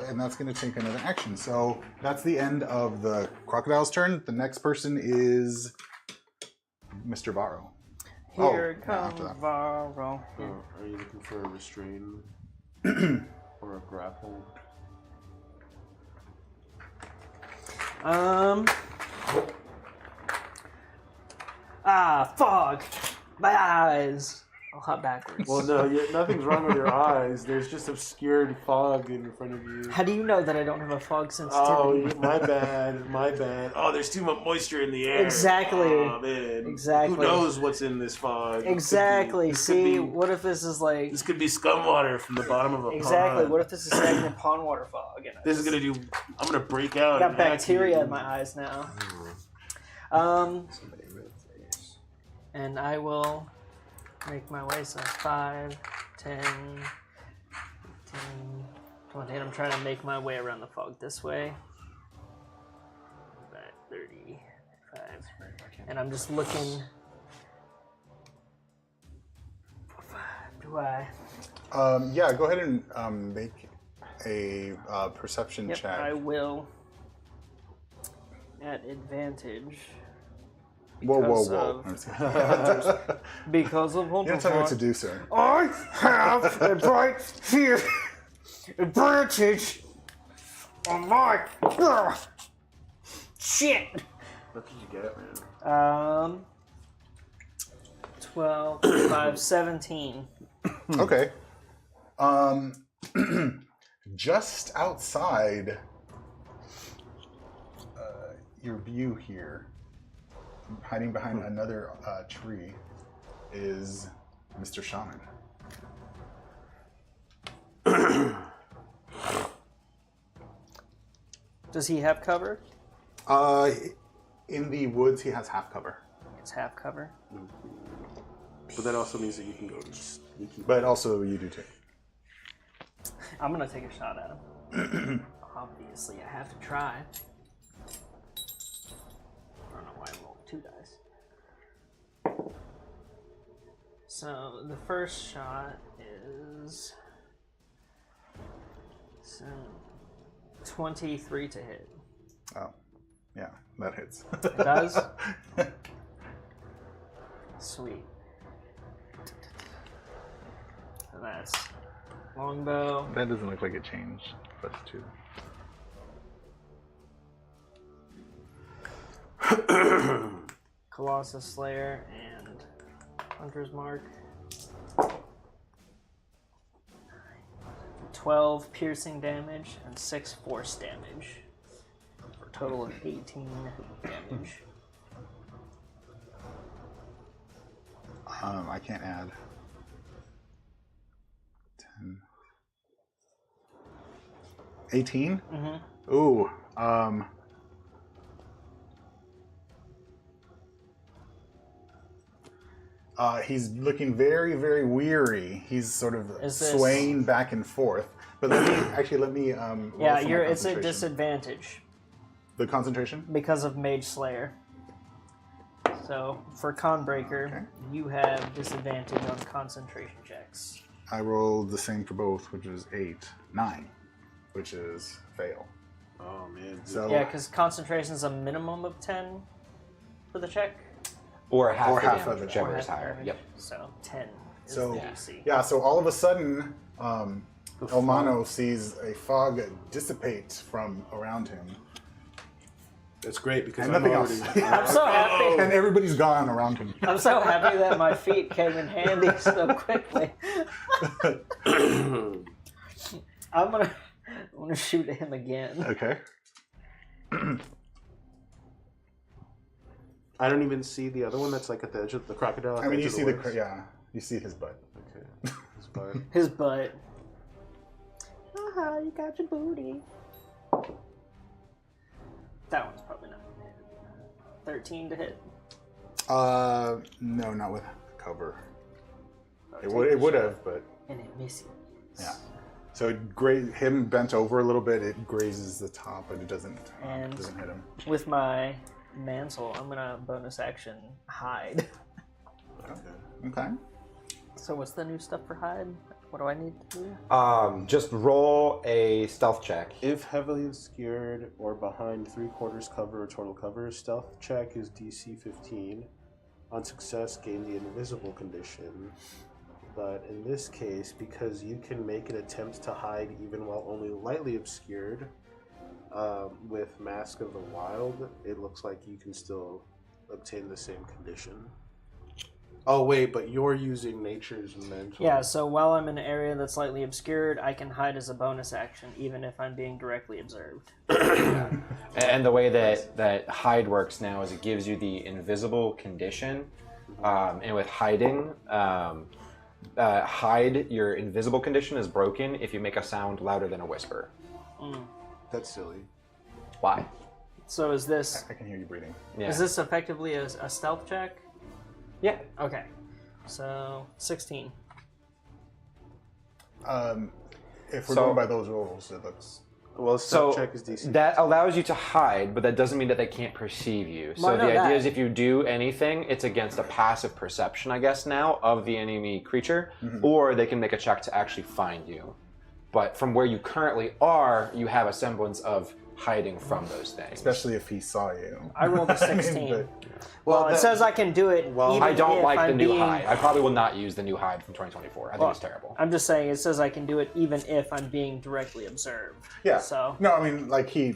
And that's going to take another action. So that's the end of the crocodile's turn. The next person is Mr. Varro. Here yeah, comes after that. Varro. Are you looking for a restrain or a grapple? Fog. My eyes. I'll hop backwards. Well, no, nothing's wrong with your eyes. There's just obscured fog in front of you. How do you know that I don't have a fog sensitivity? Oh, my bad. Oh, there's too much moisture in the air. Exactly. Oh, man. Exactly. Who knows what's in this fog? Exactly. This could See, be- what if this is like This could be scum water from the bottom of a exactly? pond. What if this is stagnant pond water fog? And This is gonna do. I'm gonna break out. I got and hack bacteria you. in my eyes now. And I will make my way. So 5, 10, 15, 20. And I'm trying to make my way around the fog this way. About 35. And I'm just looking. Do I? Yeah, go ahead and make a perception Yep, check. I will. At advantage. Whoa, because whoa. of- Because of You don't tell me what to do, sir. I have a bright here advantage on my shit. What did you get, man? 12, 5, 17. Okay. Just outside your view here, hiding behind another tree, is Mr. Shaman. Does he have cover? In the woods, he has half cover. It's half cover. But that also means that you can go sneaky. But also, you do too. I'm gonna take a shot at him. Obviously, I have to try. I don't know why I rolled 2 dice. So the first shot is 23 to hit. Oh, yeah, that hits. It does? Sweet. So that's longbow. That doesn't look like it changed. Plus 2. Colossus Slayer and Hunter's Mark. 12 piercing damage and 6 force damage. For a total of 18 damage. I can't add. 10. 18? Mm-hmm. Ooh. He's looking very, very weary. He's sort of swaying back and forth. But let me. Yeah, it's a disadvantage. The concentration? Because of Mage Slayer. So, for Conbreaker, you have disadvantage on concentration checks. I rolled the same for both, which is 9, which is fail. Oh, man. So, yeah, because concentration is a minimum of 10 for the check. Or half, half the of damage, it. whichever is higher. Damage. Yep. So, 10 is So, the DC. yeah, so all of a sudden, Elmano sees a fog dissipate from around him. That's great because And I'm nothing already... else. I'm so happy. And everybody's gone around him. I'm so happy that my feet came in handy so quickly. I'm gonna shoot at him again. Okay. I don't even see the other one that's like at the edge of the crocodile. I mean, you see the woods. you see his butt. Okay. His butt. His butt. Haha, you got your booty. That one's probably not gonna hit. 13 to hit. No, not with cover. It would have, but And it misses. yeah. So him bent over a little bit. It grazes the top, but it doesn't hit him. With my mantle, I'm gonna bonus action hide. Okay. So what's the new stuff for hide? What do I need to do? Just roll a stealth check. If heavily obscured or behind 3/4 cover or total cover, stealth check is DC 15. On success, gain the invisible condition. But in this case, because you can make an attempt to hide even while only lightly obscured, with Mask of the Wild, it looks like you can still obtain the same condition. Oh wait, but you're using Nature's Mental. Yeah, so while I'm in an area that's slightly obscured, I can hide as a bonus action, even if I'm being directly observed. And the way that hide works now is it gives you the invisible condition, and with hiding, hide, your invisible condition is broken if you make a sound louder than a whisper. That's silly. Why? So is this I can hear you breathing. Yeah. is this effectively a stealth check? Yeah. Okay. So 16. If we're So- going by those rules, it looks. Well, So stealth check is DC. that allows you to hide, but that doesn't mean that they can't perceive you. So Well, I know the idea that. is if you do anything, it's against a passive perception, I guess, now of the enemy creature, or they can make a check to actually find you. But from where you currently are, you have a semblance of hiding from those things. Especially if he saw you. I rolled a I mean, 16. but- Well, it says I can do it. Well, even I don't if like the I'm new being, hide. I probably will not use the new hide from 2024. I think it's terrible. I'm just saying it says I can do it even if I'm being directly observed. Yeah. So No, I mean, like he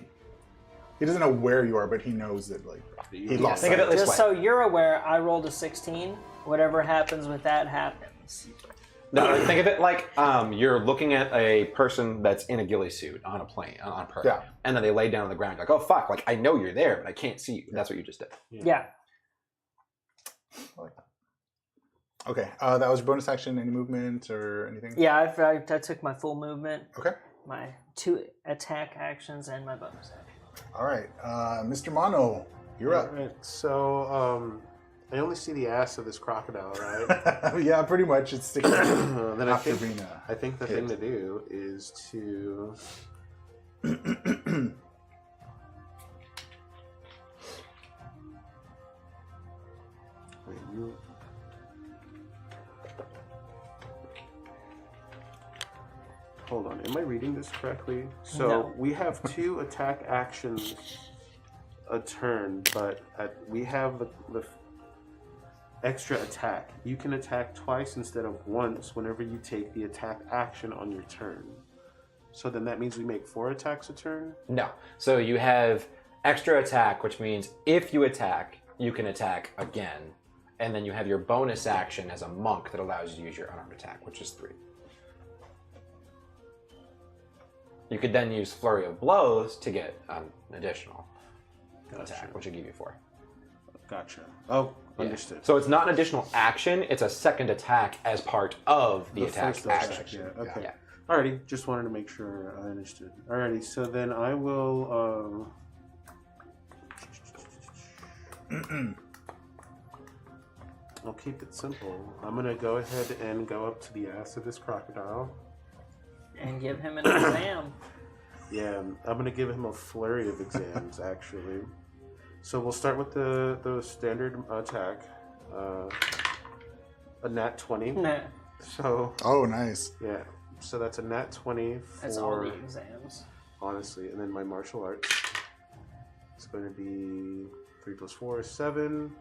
doesn't know where you are, but he knows that like he lost Think of sight. it this just way. so you're aware, I rolled a 16. Whatever happens with that happens. No, think of it like you're looking at a person that's in a ghillie suit on a plane, on Perth, Yeah. and then they lay down on the ground. You're like, oh fuck! Like I know you're there, but I can't see you. That's what you just did. Yeah. I like that. Okay, that was your bonus action. Any movement or anything? Yeah, I took my full movement, Okay. my 2 attack actions, and my bonus action. All right, Mr. Mono, you're up. Alright, so I only see the ass of this crocodile, right? Yeah, pretty much. It's sticking Then after being I think the hit. thing to do is to wait, you hold on. Am I reading this correctly? So No. we have 2 attack actions a turn, but we have the extra attack. You can attack twice instead of once whenever you take the attack action on your turn. So then that means we make 4 attacks a turn? No. So you have extra attack, which means if you attack, you can attack again, and then you have your bonus action as a monk that allows you to use your unarmed attack, which is 3. you could then use Flurry of Blows to get an additional attack, which would give you 4. Gotcha. Oh, Yeah. understood. So it's not an additional action, it's a second attack as part of the attack first action. attack, yeah. Okay. Yeah. Alrighty, just wanted to make sure I understood. Alrighty, so then I will. I'll keep it simple. I'm gonna go ahead and go up to the ass of this crocodile. And give him an exam. Yeah, I'm gonna give him a flurry of exams actually. So we'll start with the standard attack, a nat 20. Nah, So Oh, nice. yeah, so that's a nat 20 for that's all the exams. honestly, and then my martial arts. It's going to be 3 + 4 is 7,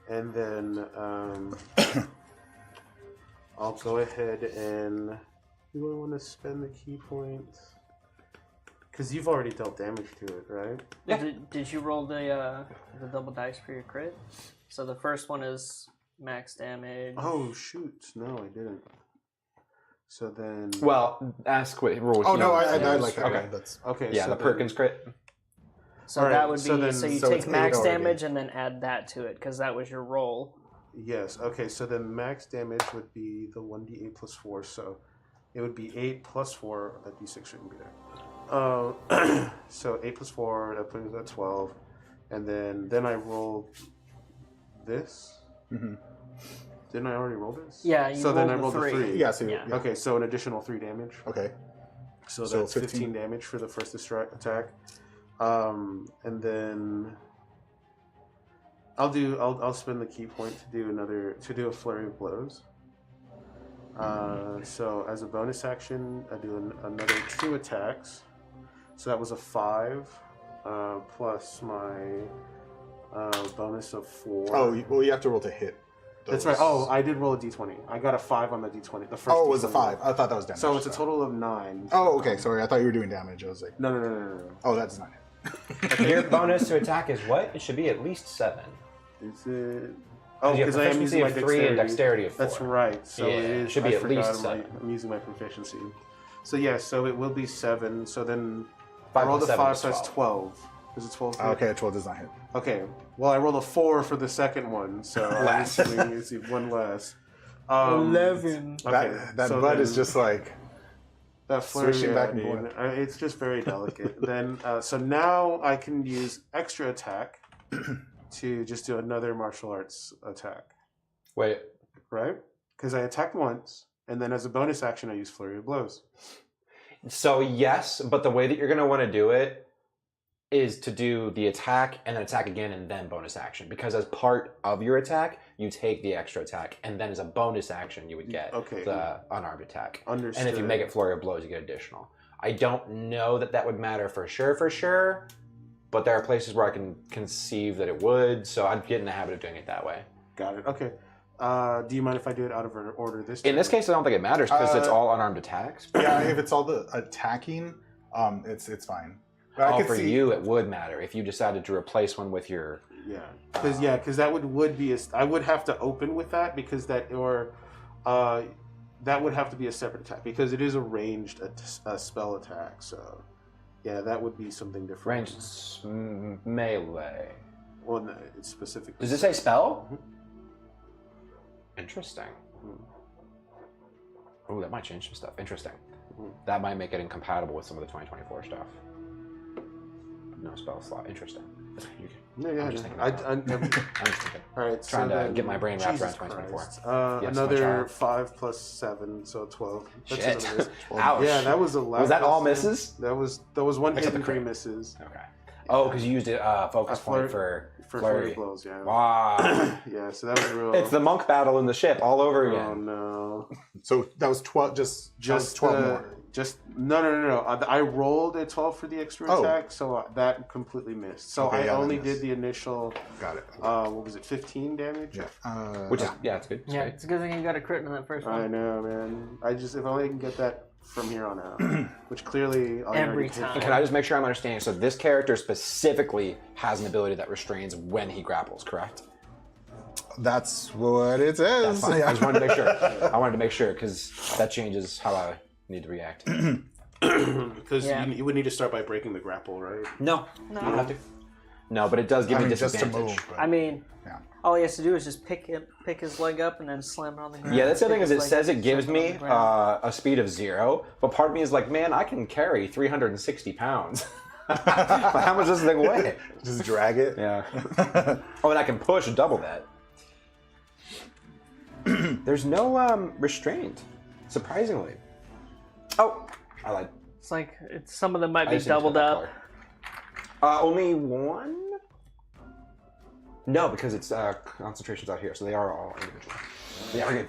and then I'll go ahead and do I want to spend the key points? Because you've already dealt damage to it, right? Yeah. Did you roll the double dice for your crit? So the first one is max damage. Oh shoot! No, I didn't. So then, Well, ask what roll. Oh no, I Yeah. like that. Okay. That's okay, Yeah, so the then- Perkins crit. So Alright, that would be so then- so you so take it's 8 max already. damage and then add that to it because that was your roll. Yes. Okay. So then max damage would be the 1d8 + 4. So it would be 8 + 4. That d6 shouldn't be there. So 8 + 4. That brings that 12. And then I roll this. Mhm. Didn't I already roll this? Yeah, you So then I rolled rolled the the 3. yeah. So Yeah. yeah. Okay. So an additional 3 damage. Okay. So So that's 15 15 damage for the first attack. And then I'll spend the key point to do a flurry of blows. So as a bonus action, I do another 2 attacks. So that was a 5 plus my bonus of 4. Oh, well, you have to roll to hit. That's those. right. Oh, I did roll a d20. I got a 5 on the d20. The first. Oh, it was a D20. 5. I thought that was damage. So it's a Sorry. total of 9. Oh, okay. Sorry, I thought you were doing damage. I was like, No. oh, that's not it. Your bonus to attack is what? It should be at least 7. Is it? Oh, You have because I am proficiency using my of 3 dexterity. and dexterity of 4. That's right. So Yeah, it is. should be I at least forgot 7. I'm using my proficiency. So yeah, so it will be 7. So then 5 I rolled a plus 7 5, is so that's 12. 12. Is it 12? Okay, 12 does not hit. Okay. Well, I rolled a 4 for the second one, so Less. obviously it's one less. 11. Okay, That so bud then is just like that flurry, swishing back and I mean, forth. it's just very delicate. Then so now I can use extra attack to just do another martial arts attack. Wait, Right? Because I attacked once, and then as a bonus action, I use Flurry of Blows. so yes, but the way that you're going to want to do it is to do the attack and then attack again and then bonus action. Because as part of your attack, you take the extra attack, and then as a bonus action, you would get Okay. the unarmed attack. Understood. And if you make it Flurry of Blows, you get additional. I don't know that would matter for sure, but there are places where I can conceive that it would, so I'd get in the habit of doing it that way. Got it. Okay. Do you mind if I do it out of order this time? In this case, I don't think it matters because it's Uh, all unarmed attacks. yeah. If it's all the attacking, it's fine. But I Oh, could for see you, it would matter if you decided to replace one with your. Because that would be I would have to open with that because that would have to be a separate attack because it is a ranged spell attack. So yeah, that would be something different. Ranged melee. Well, no, it's specific. Does it say spell? Mhm. Interesting. Oh, that might change some stuff. Interesting. Mhm. That might make it incompatible with some of the 2024 stuff. No spell slot. Interesting. Yeah. I'm just thinking I, about I'm, I'm just thinking. all right. Trying to then- get my brain wrapped Jesus around 2024. Christ. Yes, my Another child. 5 plus 7, so 12. That's Shit. another miss. Ouch. Yeah, that was a lot. Was that all misses? That was one hit Except and the 3 crit. misses. Okay. Oh, because you used it focus A point flurry- for Flurry flurry. blows, yeah. Wow. Yeah, so that was real. It's the monk battle in the ship all over Oh again. no. So that was 12. Just 12 more. No. I rolled a 12 for the extra Oh. attack, so that completely missed. So Okay, I yeah, that only missed. did the initial. Got it. What was it? 15 damage. Yeah. Which is it's good. It's Yeah, great. it's a good thing you got a crit in that first I one. know, man. If only I can get that from here on out, which clearly I Every already paid time. for. Can I just make sure I'm understanding? So this character specifically has an ability that restrains when he grapples, correct? That's what it That's says. fine. I Yeah. just wanted to make sure. I wanted to make sure because that changes how I need to react. Because Yeah. you would need to start by breaking the grapple, right? No, No. you don't have to. No, but it does give I me mean, just to disadvantage. move. But, I mean, yeah. all he has to do is just pick his leg up and then slam it on the ground. Yeah, that's the Pick thing is his it leg says up, it gives slam on me the ground. a speed of 0, but part of me is like, man, I can carry 360 pounds. How much does this thing weigh? Just drag it. Yeah. Oh, and I can push double that. There's no restraint, surprisingly. Oh, I lied. It's like some of them might I be just didn't doubled put that up. color. Only one? No, because it's concentrations out here, so they are all individual. Yeah, we're good.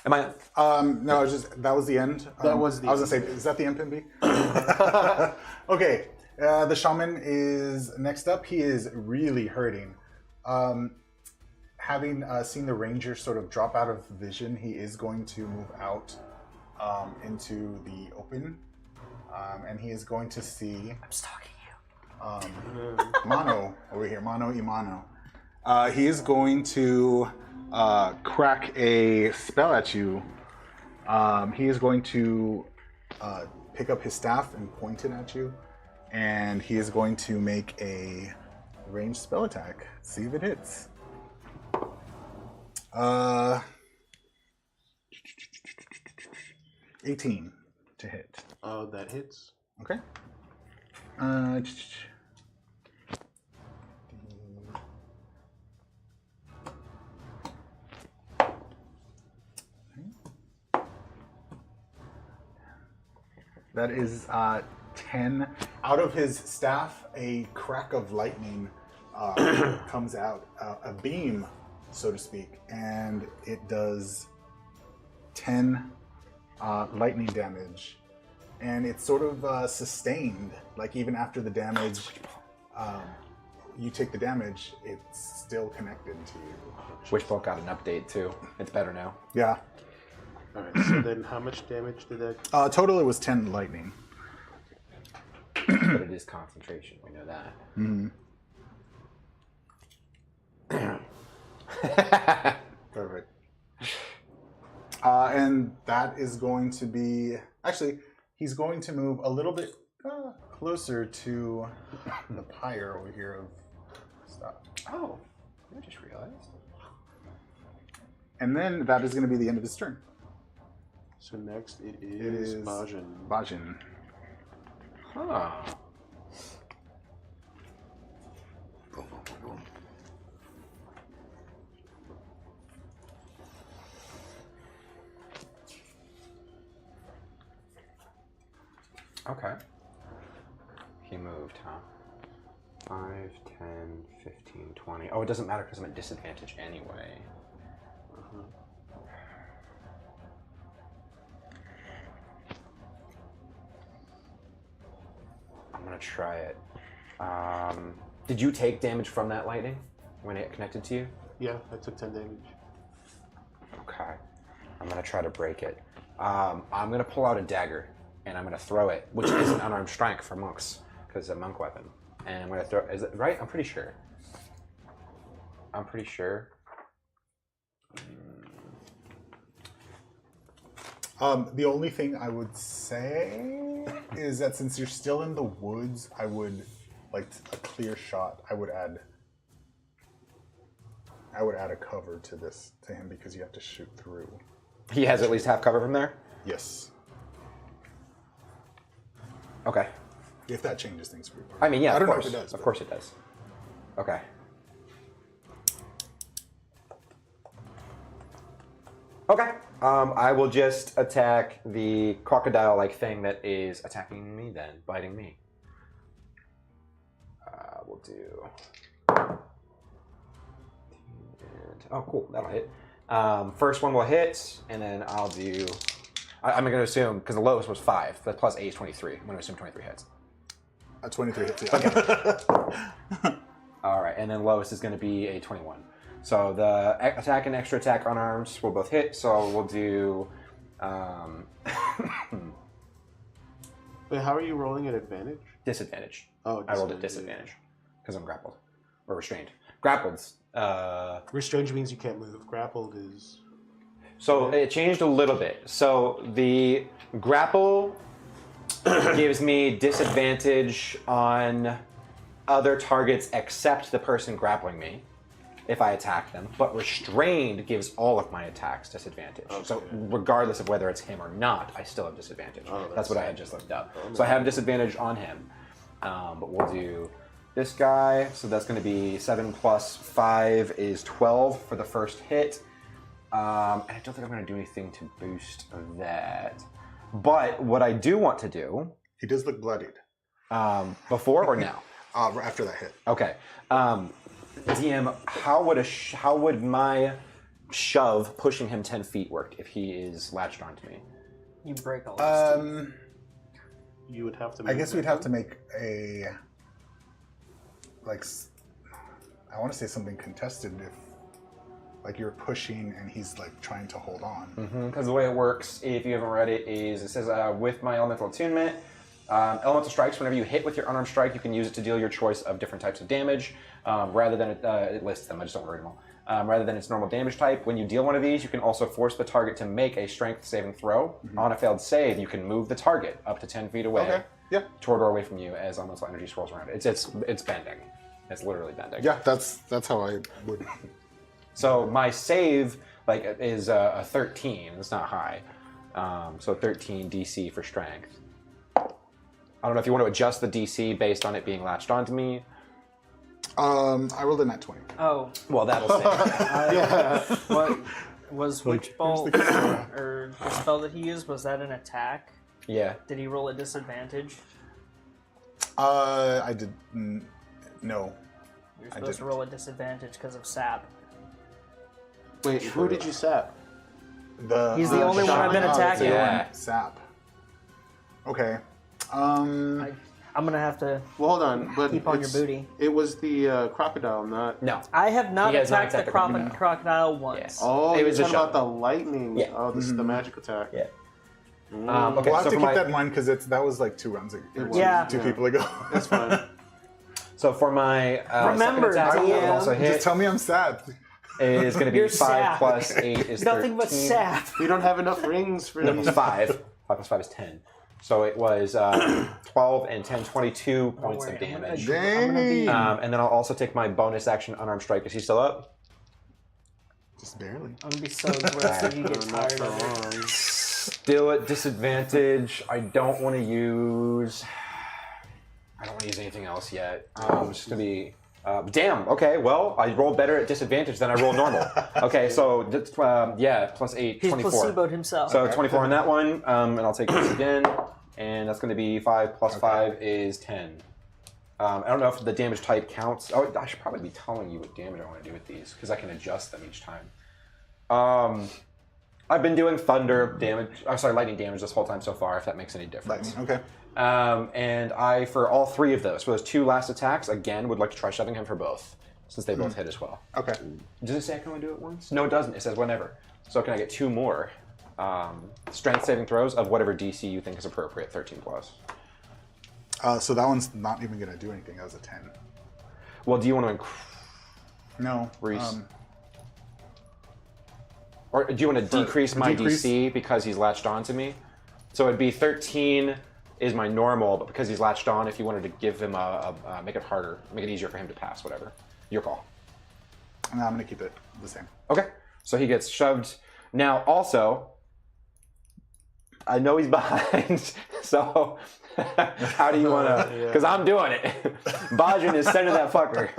Am I? No, it's just that was the end. That was the I was gonna say, is that the end, Pimby? Okay, the shaman is next up. He is really hurting. Having seen the ranger sort of drop out of vision, he is going to move out into the open, and he is going to see I'm stalking you. Mono over here, Mono Imano. He is going to crack a spell at you. He is going to pick up his staff and point it at you, and he is going to make a ranged spell attack. See if it hits. 18 to hit. Oh, that hits. Okay. That is 10. Out of his staff, a crack of lightning comes out, a beam, so to speak, and it does 10 lightning damage. And it's sort of sustained, like even after the damage, you take the damage, it's still connected to you. Wishbone got an update too. It's better now. Yeah. All right. So then, how much damage did that? Total, it was 10 lightning. But it is concentration. We know that. Perfect. And that is going to be... Actually, he's going to move a little bit closer to the pyre over here of stuff. Oh, I just realized. And then that is going to be the end of his turn. So next it It is is Bajan. Bajin. Huh. Okay. He moved, huh? 5, 10, 15, 20. Oh, it doesn't matter because I'm at disadvantage anyway. I'm gonna try it. Did you take damage from that lightning when it connected to you? Yeah, I took 10 damage. Okay. I'm gonna try to break it. I'm gonna pull out a dagger and I'm gonna throw it, which is an unarmed strike for monks because it's a monk weapon. And I'm gonna throw. Is it right? I'm pretty sure. I'm pretty sure. The only thing I would say is that since you're still in the woods, I would like a clear shot. I would add a cover to this to him because you have to shoot through. He has at least half cover from there. Yes, Okay. if that changes things for you. I mean, yeah. I Of don't know course. if it does. Of but- course it does. Okay. Okay. I will just attack the crocodile-like thing that is attacking me then, biting me. We'll do... Oh, cool. That'll hit. First one will hit, and then I'll do... I'm going to assume, because the lowest was 5, but plus 8 is 23. I'm going to assume 23 hits. 23 hits. Yeah. All right, and then lowest is going to be a 21. So the attack and extra attack unarmed will both hit. So we'll do. Wait, how are you rolling at advantage? Disadvantage. Oh, I rolled at disadvantage because I'm grappled or restrained. Grappled. Restrained means you can't move. Grappled is. So it changed a little bit. So the grapple gives me disadvantage on other targets except the person grappling me if I attack them. But restrained gives all of my attacks disadvantage. So regardless of whether it's him or not, I still have disadvantage. That's what I had just looked up. So I have disadvantage on him. But we'll do this guy. So that's going to be 7 plus 5 is 12 for the first hit. And I don't think I'm going to do anything to boost that. But what I do want to do... He does look bloodied. Before or now? After that hit. Okay. DM, how would my shove pushing him 10 feet work if he is latched onto me? You break all this. You would have to. I guess we'd have to make a I want to say something contested if like you're pushing and he's like trying to hold on. Because the way it works, if you haven't read it, is it says with my elemental attunement, elemental strikes. Whenever you hit with your unarmed strike, you can use it to deal your choice of different types of damage. Rather than it lists them, I just don't read them all. Rather than its normal damage type, when you deal one of these, you can also force the target to make a strength saving throw. On a failed save, you can move the target up to 10 feet away, toward or away from you as elemental energy swirls around it. It's bending. It's literally bending. Yeah, that's how I would. So my save is a 13. It's not high. So 13 DC for strength. I don't know if you want to adjust the DC based on it being latched onto me. I rolled a nat 20. Oh, Well, that'll save. what was Witch Bolt or the spell that he used? Was that an attack? Yeah. Did he roll at disadvantage? I did. No. You're supposed to roll at disadvantage because of sap. Wait, who did you sap? He's the only one I've been attacking. Yeah. Sap. Okay. I'm gonna have to Well, hold on, but keep on your booty. It was the crocodile, not. No. I have not He has not attacked the attacked the crocodile once. Yes. Oh, It you're was a talking about shot. the lightning. Yeah. Oh, this is the magic attack. Yeah. Okay, We'll have so to for keep my, that in mind because that was like 2 rounds ago. Yeah. Two people ago. That's fine. so for my Remember, second attack, DM. I'll also Just hit tell me I'm sad. is going to be You're 5 sap. plus 8 is 13. Nothing but sap. We don't have enough rings for No, these. plus 5. 5 plus 5 is 10. So it was 12 and 10, 22 points of damage. I'm gonna be. And then I'll also take my bonus action unarmed strike. Is he still up? Just barely. I'm gonna be so gross if you get tired of it. Still at disadvantage. I don't want to use anything else yet. It's just gonna be. Damn. Okay. Well, I rolled better at disadvantage than I rolled normal. Okay. So plus 8, He's 24. placeboed himself. So 24 on that one, and I'll take this again, and that's going to be 5 plus 5 is 10. I don't know if the damage type counts. Oh, I should probably be telling you what damage I want to do with these because I can adjust them each time. I've been doing thunder damage. Lightning damage this whole time so far. If that makes any difference. Lightning. Okay. And I, for all 3 of those, for those 2 last attacks, again would like to try shoving him for both, since they both hit as well. Okay. Does it say I can only do it once? No, it doesn't. It says whenever. So can I get 2 more strength saving throws of whatever DC you think is appropriate, 13 plus? So that one's not even going to do anything. That was a 10. Well, do you want to No. Reese. Or do you want to decrease my DC because he's latched on to me? So it'd be 13 is my normal, but because he's latched on, if you wanted to give him make it harder, make it easier for him to pass, whatever. Your call. No, I'm going to keep it the same. Okay. So he gets shoved. Now, also, I know he's behind, so how do you want to... Because I'm doing it. Bajin is sending that fucker.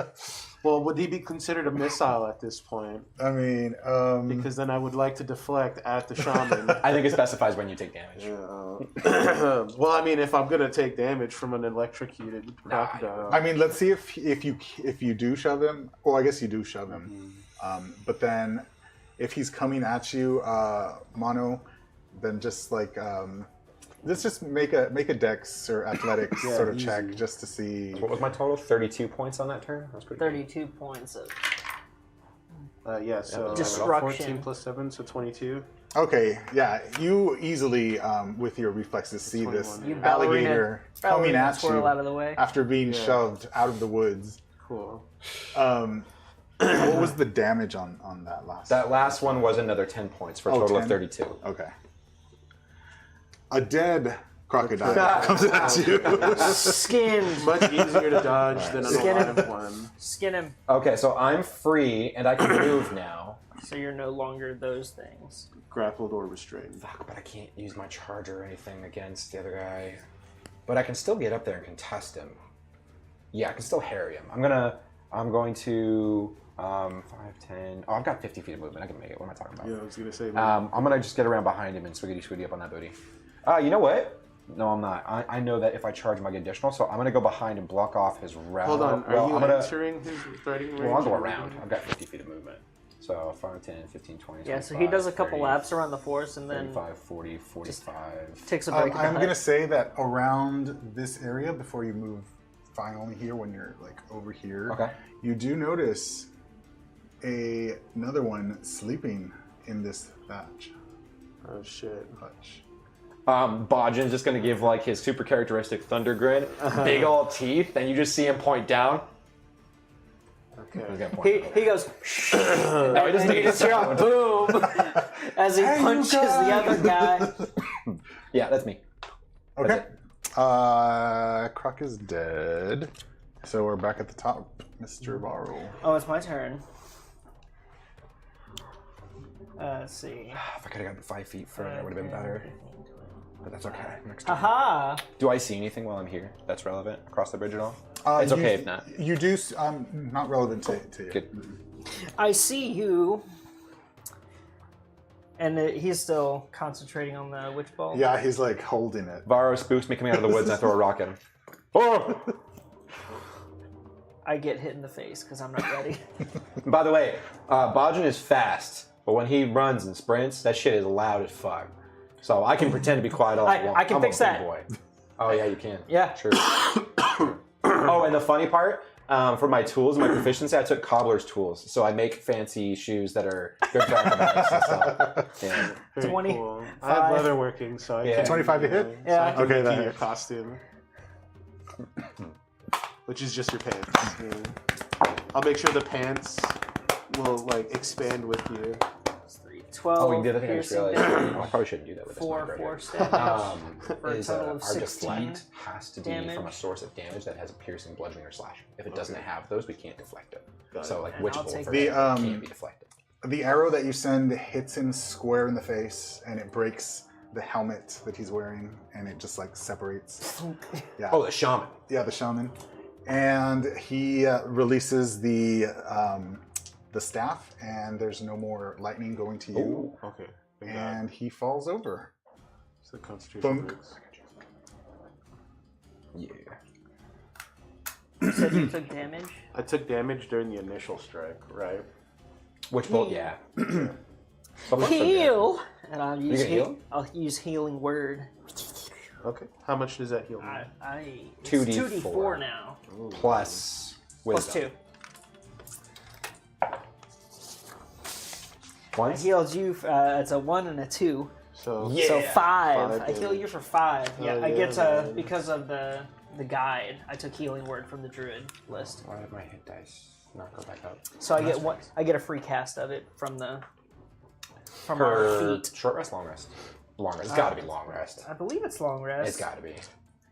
Well, would he be considered a missile at this point? I mean, Because then I would like to deflect at the shaman. I think it specifies when you take damage. Well, I mean, if I'm gonna take damage from an electrocuted crocodile, I mean, let's see if you do shove him. Well, I guess you do shove him. But then, if he's coming at you, mono, then just like let's just make a dex or athletics sort of check just to see. What was my total? 32 points on that turn? That's pretty 32 points of so Destruction. 14 plus 7, so 22. Okay, yeah, you easily with your reflexes see this 21, yeah. alligator coming ballerina at you swirl out of the way. after being shoved out of the woods. Cool. What was the damage on that last? That last one was another 10 points for a total of 10? 32. Okay. A dead crocodile comes at you. Skinned. Much easier to dodge than an Skin him. alive one. Skin him. Okay, so I'm free and I can move now. So you're no longer those things. Grappled or restrained. Fuck, but I can't use my charge or anything against the other guy. But I can still get up there and contest him. Yeah, I can still harry him. I'm going to 5, 10. Oh, I've got 50 feet of movement. I can make it. What am I talking about? Yeah, I was gonna say. I'm gonna just get around behind him and swiggity up on that booty. You know what? No, I'm not. I know that if I charge him, I get additional, so I'm gonna go behind and block off his route. Hold on, are well, you I'm gonna, entering his riding range? Well, I'll go around. I've got 50 feet of movement. So 5, 10, 15, 20, Yeah, so he does a couple laps around the forest and then 35, 40, 45. takes a break. I'm going to say that around this area, before you move finally here, when you're like over here, Okay. you do notice another one sleeping in this thatch. Oh shit. Hutch. Bajin's just gonna give like his super characteristic thunder grin, big old teeth, and you just see him point down. He's Okay. gonna point He goes, no, he doesn't. and you just hear a boom as he punches the other guy. Yeah, that's me. Okay. Croc is dead. So we're back at the top, Mr. Varro. Oh, it's my turn. Let's see. If I could have gotten 5 feet further, it would have been better. But that's okay. Next time. Haha! Do I see anything while I'm here that's relevant across the bridge at all? It's You- okay if not. You do, not relevant to you. Good. I see you. And he's still concentrating on the witch ball. Yeah, he's like holding it. Varro spooks me coming out of the woods and I throw a rock at him. Oh! I get hit in the face because I'm not ready. By the way, Bajin is fast, but when he runs and sprints, that shit is loud as fuck. So I can pretend to be quiet all I want. I can I'm fix a big that. boy. Oh yeah, you can. Yeah. Sure. Oh, and the funny part, for my tools, my proficiency, I took cobbler's tools, so I make fancy shoes that are good for acrobatics and stuff. Yeah. Very 20. cool. I have leatherworking, so I Yeah. can 25 to hit? Yeah. I can Okay, make that you your hits. costume, which is just your pants. Yeah. I'll make sure the pants will like expand with you. 12. Oh, we did. I think I just piercing realized. damage, Oh, I probably shouldn't do that with this 4 knife right force here. damage. For a Is total of our 16 deflect has to be from a damage. source of damage that has a piercing, bludgeoning, or slash. If it doesn't have those, we can't deflect it. Got So it. like And witch I'll bolt take for the, example, can't be deflected. The arrow that you send hits him square in the face, and it breaks the helmet that he's wearing, and it just like separates. Yeah. Oh, the shaman. Yeah, the shaman. And he releases the staff, and there's no more lightning going to you. Okay. Thank God. And he falls over. So concentration Boom. breaks. Yeah. You said you took damage? I took damage during the initial strike, right? Witch bolt, yeah. But what's the Heal! And I'll use gonna heal? I'll use healing word. Okay. How much does that heal me? It's 2d4. 2d4 now. plus Plus wisdom. 2. I Once? healed you. It's a 1 and a 2. So Yeah. So 5. I Five heal you damage. for 5. Yeah, Oh, I yeah, get to man. because of the guide. I took healing word from the druid list, Why did my hit dice not go back up? so I get one. I get a free cast of it from our Per feet. short rest, long rest? Long rest. It's gotta be long rest. I believe it's long rest. It's gotta be.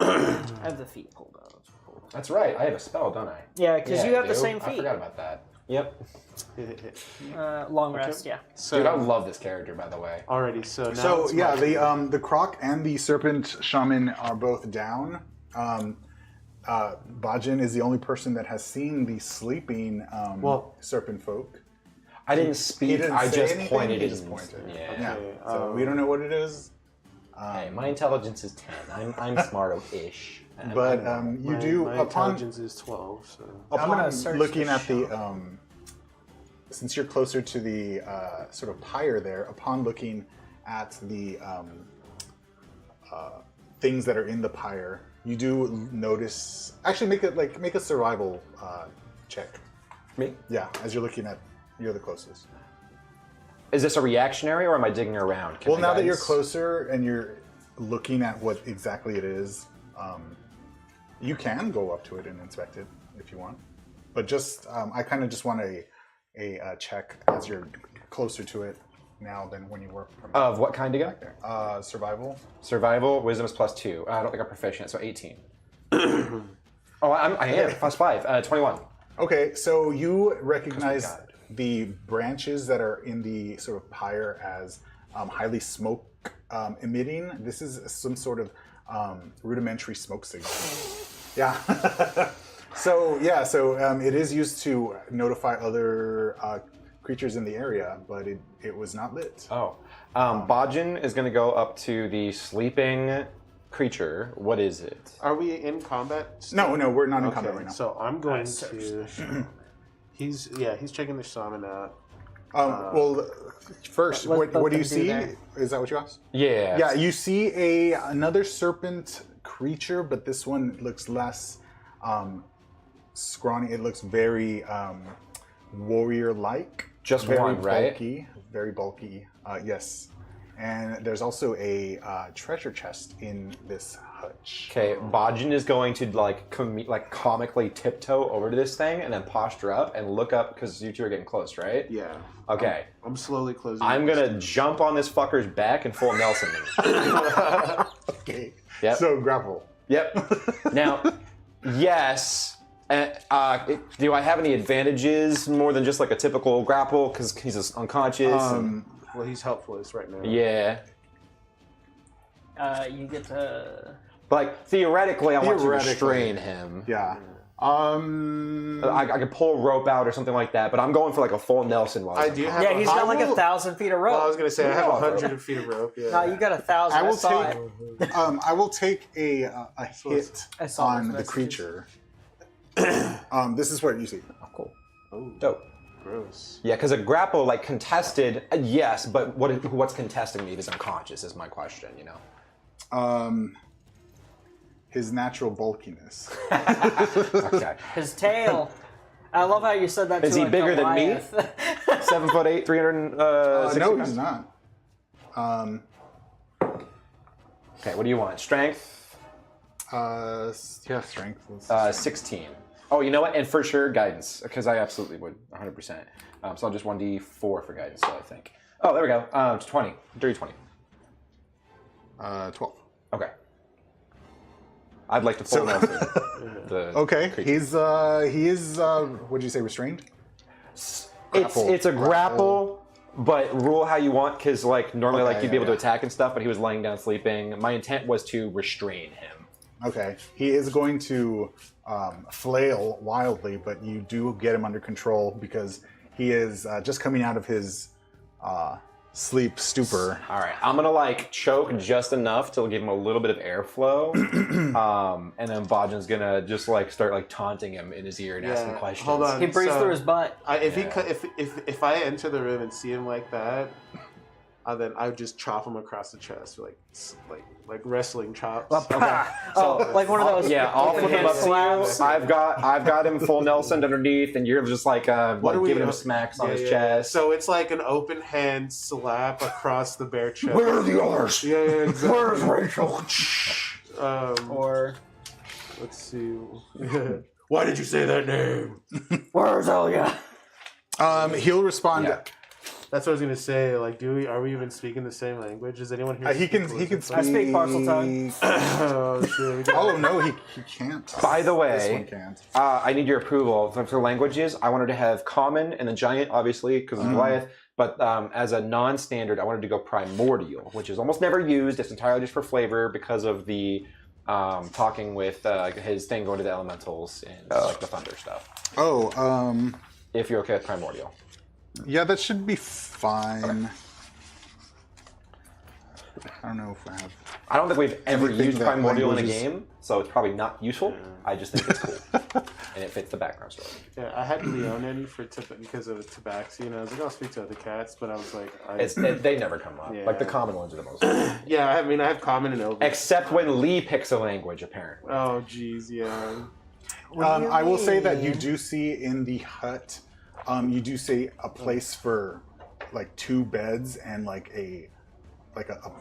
I have the feet pulled up. That's right. I have a spell, don't I? Yeah, because you have the dude. same I feet. forgot about that. Yep. Long rest. Yeah. So Dude, I love this character, by the way. alrighty. So now So it's yeah, my turn. the croc and the serpent shaman are both down. Bajin is the only person that has seen the sleeping Well- serpent folk. I didn't He speak. didn't I say just anything, pointed he it. just pointed. Yeah. Yeah. Okay, So we don't know what it is. Hey, my intelligence is 10. I'm smart-ish. But you my, do my upon intelligence is 12. So I'm gonna upon search looking the at the since you're closer to the sort of pyre there, upon looking at the things that are in the pyre, you do notice. Actually, make a survival check. Me? Yeah, as you're looking at, you're the closest. Is this a reactionary or am I digging around? Can Well, my now that you're guys- closer and you're looking at what exactly it is, you can go up to it and inspect it if you want. But just, I kind of just want a check as you're closer to it, now than when you were from Of what kind again? back there. Survival. Survival, wisdom is +2. I don't think I'm proficient, so 18. Oh, I am, +5, 21. Okay, so you recognize God. the branches that are in the sort of pyre as highly smoke emitting. This is some sort of rudimentary smoke signal. Yeah. So it is used to notify other creatures in the area, but it was not lit. Oh. Bajin is going to go up to the sleeping creature. What is it? Are we in combat? still? No, we're not in Okay, combat right now. so I'm going to. He's checking the shaman out. Well, first, Let what do you them do see? that. Is that what you asked? Yeah. Yeah, you see another serpent creature, but this one looks less scrawny. It looks very warrior-like. Just very one, right? Bulky, very bulky. Yes, and there's also a treasure chest in this hutch. Okay, Bajin is going to comically tiptoe over to this thing and then posture up and look up because you two are getting close, right? Yeah. Okay. I'm slowly closing. I'm gonna jump on this fucker's back and full Nelson him. Okay. Yep. So grapple. Yep. Now, yes. Do I have any advantages more than just like a typical grapple because he's just unconscious? Well, he's helpless right now. Yeah. You get to. Like theoretically, I want to restrain him. Yeah. I could pull rope out or something like that, but I'm going for like a full Nelson while I he's do unconscious. have. Yeah, he's got like 1,000 feet of rope. Well, I was gonna say I have No. 100 feet of rope. Yeah. No, you got 1,000. I will saw take. it. I will take a hit I saw on those the messages. creature. This is what you see. Oh, cool. Oh, Dope. gross. Yeah, because a grapple, like contested, yes, but what's contesting me if he's unconscious is my question, you know? His natural bulkiness. Okay. His tail. I love how you said that. Is to he a bigger than me? Goliath. 7'8", 360 No, pounds? he's not. Okay, what do you want? Strength? Yeah, strength. Let's- 16. Oh, you know what? And for sure, guidance, because I absolutely would, 100%. So I'll just 1d4 for guidance, so I think. Oh, there we go. 20. Dirty 20. 12. Okay. I'd like to pull Nelson. The Okay, creature. he is. What did you say? Restrained? It's a grapple, but rule how you want, because like normally Okay, like you'd be able yeah. to attack and stuff, but he was laying down sleeping. My intent was to restrain him. Okay, he is going to flail wildly, but you do get him under control because he is just coming out of his sleep stupor. All right, I'm gonna like choke just enough to give him a little bit of airflow, and then Bajin's gonna just like start like taunting him in his ear and asking questions. Hold on. He breathes So- through his butt. If I enter the room and see him like that, then I would just chop him across the chest, like wrestling chops. Okay. Oh, like one of those. Yeah, I'll flip him up to slaps. you. I've got him full Nelson underneath, and you're just like giving him smacks on his chest. So it's like an open hand slap across the bare chest. Where are the others? Yeah, exactly. Where's Rachel? Or Let's see. Why did you say that name? where's Elia? He'll respond. Yeah. That's what I was gonna say. Like, are we even speaking the same language? Does anyone here? He can speak. I speak parcel tongue. Oh shit! Oh no, he can't. By the This way, one can't. I need your approval for languages. I wanted to have common and then giant, obviously, because of Goliath. But as a non-standard, I wanted to go primordial, which is almost never used. It's entirely just for flavor because of the talking with his thing going to the elementals and like the thunder stuff. Oh, If you're okay with primordial. yeah, that should be fine. I don't know if I have. I don't think we've ever Anything used that primordial in a languages- game, so it's probably not useful. I just think it's cool, and it fits the background story. Yeah, I had Leonin for because of the tabaxi, and I was like, I'll speak to other cats, but I was like, They never come up. Yeah. Like the common ones are the most. yeah, I mean, I have common and Elvish. Except when Lee picks a language, apparently. Oh, jeez, yeah. I will say that you do see in the hut, you do see a place for like 2 beds and like a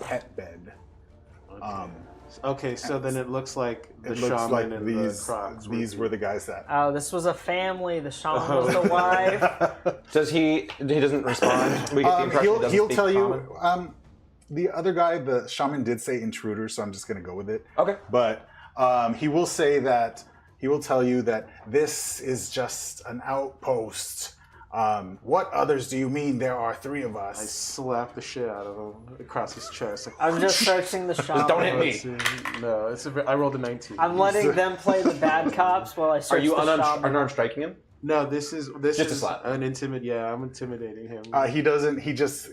pet bed. Okay, so then it looks like the It looks shaman like and these the crocs. these were the guys that. Oh, this was a family. The shaman was the wife. Does he doesn't respond? We get the impression he doesn't He'll speak tell common. you. The other guy, the shaman, did say intruder, so I'm just gonna go with it. Okay. But he will say that he will tell you that this is just an outpost. What others do you mean? There are 3 of I us. slapped the shit out of him across his chest. Like, I'm just searching the shaman. don't hit me. No, I rolled a 19. I'm letting them play the bad cops while I search Are you the shaman. unarmed striking him? No, this is Just a slap. an Yeah, I'm intimidating him. He doesn't. He just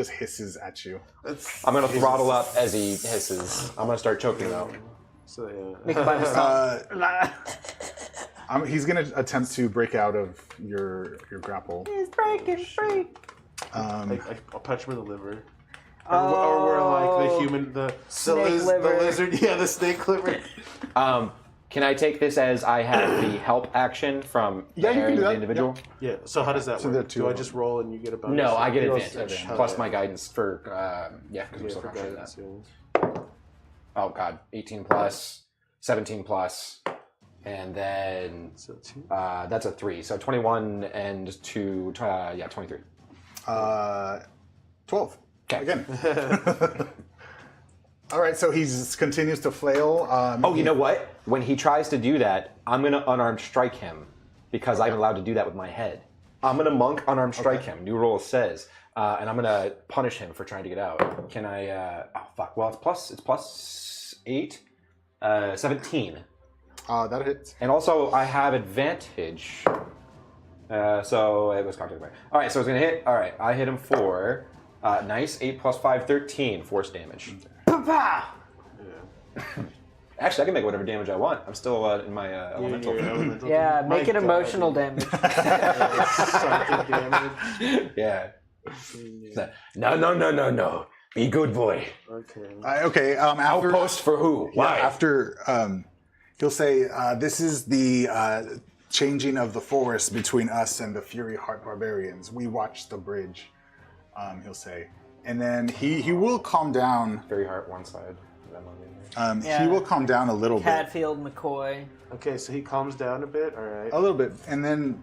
hisses at you. I'm gonna throttle up as he hisses. I'm gonna start choking him out. So yeah. Make it by his tongue. He's gonna attempt to break out of your grapple. He's breaking free. I'll punch him in the liver. Or we're like the human, the Snake liver. lizard, the snake liver. Can I take this as I have the help action from Yeah, you can the do that. individual? Yeah. So how does that So there are work? 2 Do I of just them. roll and you get a bonus? No, I get He rolls advantage advantage. plus Okay. my guidance for because I'm Yeah, still for conscious of guidance, that. yeah. Oh god, 18 plus, 17 plus, and then So 2. that's a 3. So 21 and 2, 23. 12. Okay. Again. All right. So he continues to flail. Oh, you know what? When he tries to do that, I'm gonna unarmed strike him because I'm allowed to do that with my head. I'm gonna monk unarmed strike him. New rule says, and I'm gonna punish him for trying to get out. Can I? Oh fuck! Well, it's plus 8, 17, That hits. and also I have advantage. So it was contact. All right, so it's gonna hit. All right, I hit him for nice 8 plus 5, 13 force damage. Actually, I can make whatever damage I want. I'm still in my elemental. Yeah, My make it God. emotional damage. Psychic damage. Yeah. No. Be good boy. Okay. Okay. After, Outpost for who? Why? After he'll say, "This is the changing of the forest between us and the Fury Heart Barbarians. We watched the bridge." He'll say, and then he will calm down. Very hard one side. He will calm down a little bit. Hatfield McCoy. Okay, so he calms down a bit. All right. A little bit, and then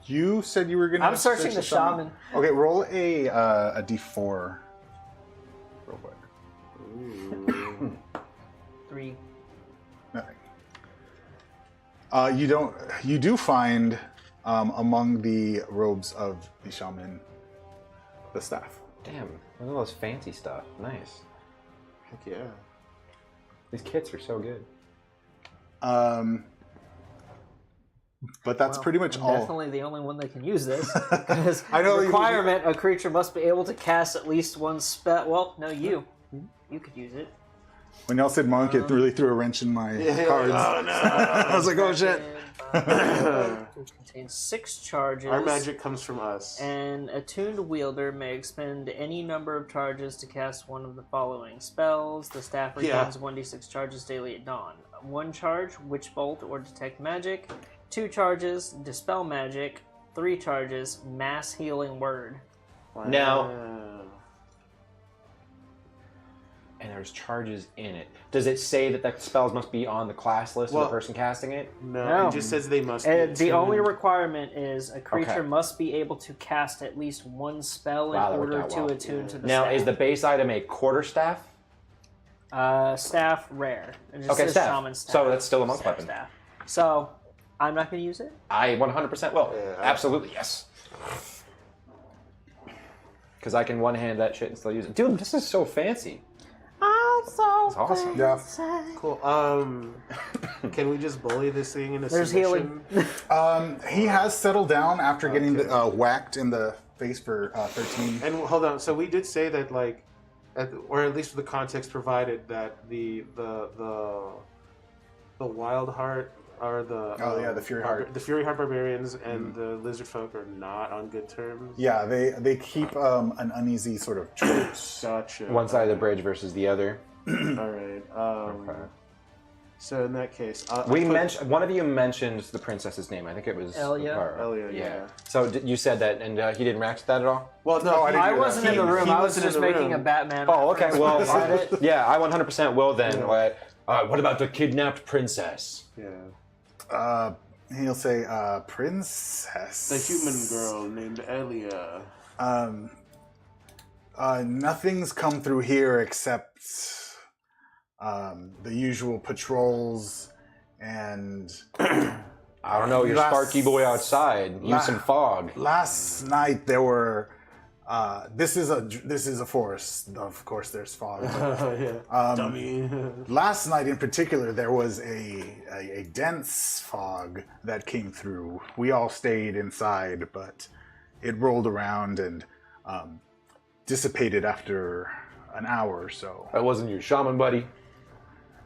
you said you were gonna. I'm searching search the shaman. Okay, roll a d4. Real quick. Ooh. 3. Nothing. You do find among the robes of the shaman the staff. Damn, look at those fancy stuff. Nice. Heck yeah. These kits are so good. But that's pretty much I'm all. definitely the only one that can use this. Because I know the you- requirement, a creature must be able to cast at least one spell. Well, no, you. You could use it. When y'all said monk, it really threw a wrench in my cards. Oh no. I was like, oh shit. It contains 6 charges. Our magic comes from us. An attuned wielder may expend any number of charges to cast one of the following spells. The staff returns 1d6 charges daily at dawn. 1 charge, Witch Bolt or Detect Magic. 2 charges, Dispel Magic. 3 charges, Mass Healing Word. Now- Wow. And there's charges in it. Does it say that the spells must be on the class list of Well- the person casting it? No, it just says they must. Be And the only attuned. requirement is a creature Okay. must be able to cast at least 1 spell in Wow, that worked order out to well. attune to the Now, staff. is the base item a quarterstaff? Staff rare. It just Okay, says staff. shaman staff. So that's still a monk Staff, weapon. staff. So I'm not going to use it. I 100% will. Yeah, Absolutely, yes. Because I can one-hand that shit and still use it. Dude, this is so fancy. It's awesome. Yeah. Cool. Can we just bully this thing into There's submission? He has settled down after getting whacked in the face for 13. And hold on. So we did say that, like, or at least the context provided that the Wild Heart are the the Fury Heart. the Fury Heart barbarians and the Lizard folk are not on good terms. Yeah, they keep an uneasy sort of truce. Gotcha. One side of the bridge versus the other. All right. So in that case, One of you mentioned the princess's name. I think it was Elia? Laura. Elia, yeah. So you said that, and he didn't react to that at all. Well, no, I didn't I do wasn't that. in the room. He I was wasn't in just the making room. a Batman. Oh, okay. reference. Well, Is that it? yeah, I 100% will then. What about the kidnapped princess? Yeah. He'll say, princess. The human girl named Elia. Nothing's come through here except the usual patrols and I don't know, your Sparky boy outside. Use some fog. last night there were this is a forest. Of course there's fog. Yeah. Dummy. Last night in particular there was a dense fog that came through. We all stayed inside, but it rolled around and dissipated after an hour or so. That wasn't your shaman buddy.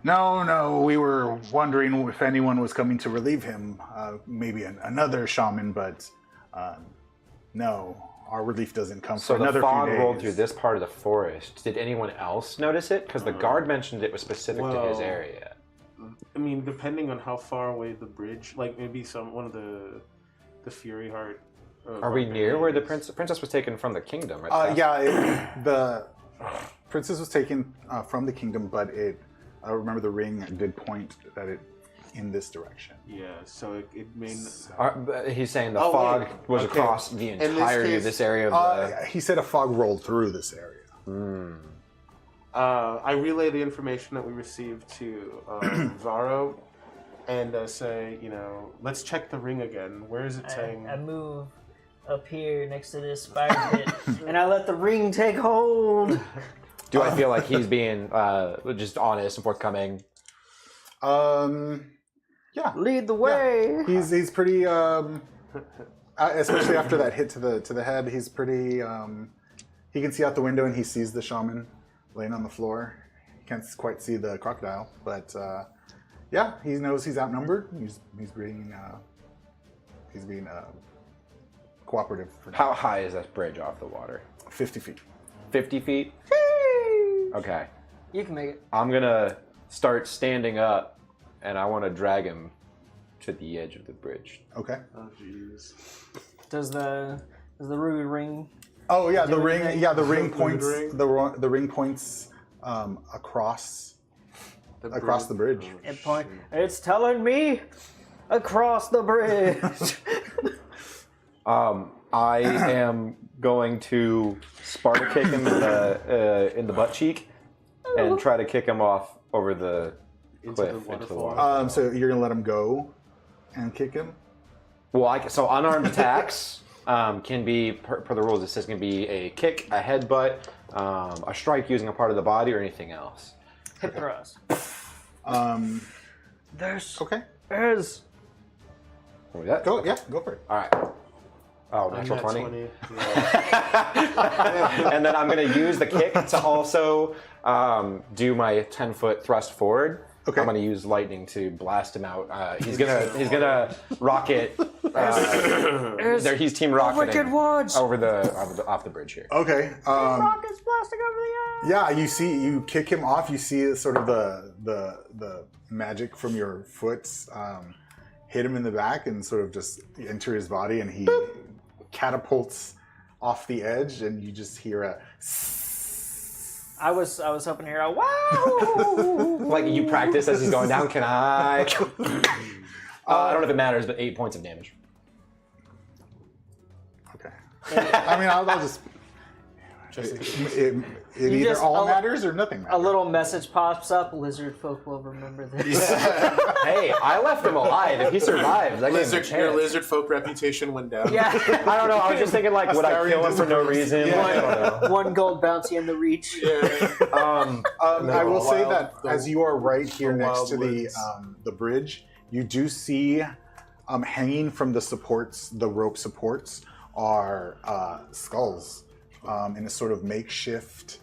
No, we were wondering if anyone was coming to relieve him. Maybe another shaman, but no, our relief doesn't come So for the another fog few days. rolled through this part of the forest. Did anyone else notice it? Because the guard mentioned it was specific to his Well, area. I mean, depending on how far away the bridge, like maybe one of the Fury Heart. Are we near where the princess was taken from the kingdom? Right? The princess was taken from the kingdom, but I remember the ring did point that it in this direction. Yeah, so it made. He's saying the Oh, fog wait. was Okay. across the In this entirety of case- this area of the... He said a fog rolled through this area. I relay the information that we received to Varro, and say, let's check the ring again. Where is it saying? I move up here next to this fire pit, and I let the ring take hold. Do I feel like he's being just honest and forthcoming? Yeah. Lead the way. He's pretty especially after that hit to the head, he's pretty he can see out the window and he sees the shaman laying on the floor. He can't quite see the crocodile, but yeah, he knows he's outnumbered. He's being cooperative for now. How high is that bridge off the water? 50 feet. 50 feet? Okay. You can make it. I'm gonna start standing up, and I want to drag him to the edge of the bridge. Okay. Oh, jeez. Does the ruby ring? Oh yeah, the Do ring. anything? Yeah, the ring points. ring? The ring points across the bridge. It point. It's telling me across the bridge. I am going to Sparta kick him in the butt cheek and try to kick him off over the cliff into the water. So you're gonna let him go and kick him? Well, so unarmed attacks can be, per the rules, it says can be a kick, a headbutt, a strike using a part of the body, or anything else. Hip thrust. There's okay. There's. What was that? Go for it. All right. Oh, natural Nat 20. Yeah. And then I'm going to use the kick to also do my 10-foot thrust forward. Okay. I'm going to use lightning to blast him out. He's gonna rocket. He's team rocketing Watch. off the bridge here. Okay. Rockets blasting over the air. Yeah, you kick him off. You see sort of the magic from your foot hit him in the back and sort of just enter his body, and he catapults off the edge, and you just hear a. I was hoping to hear a wow. Like you practice as he's going down. Can I? I don't know if it matters, but 8 points of damage. Okay. I mean, I'll just. It either just- all matters or nothing matters. A little message pops up. Lizard folk will remember this. Hey, I left him alive. If he survives, I give him a chance. Your lizard folk reputation went down. Yeah. I don't know. I was just thinking, like, would I kill him for no reason? Yeah. Like, I don't know. One gold bounty in the reach. I will say wild- that the- as you are right here the next wild to woods. the bridge, you do see hanging from the supports, the rope supports, are skulls in a sort of makeshift.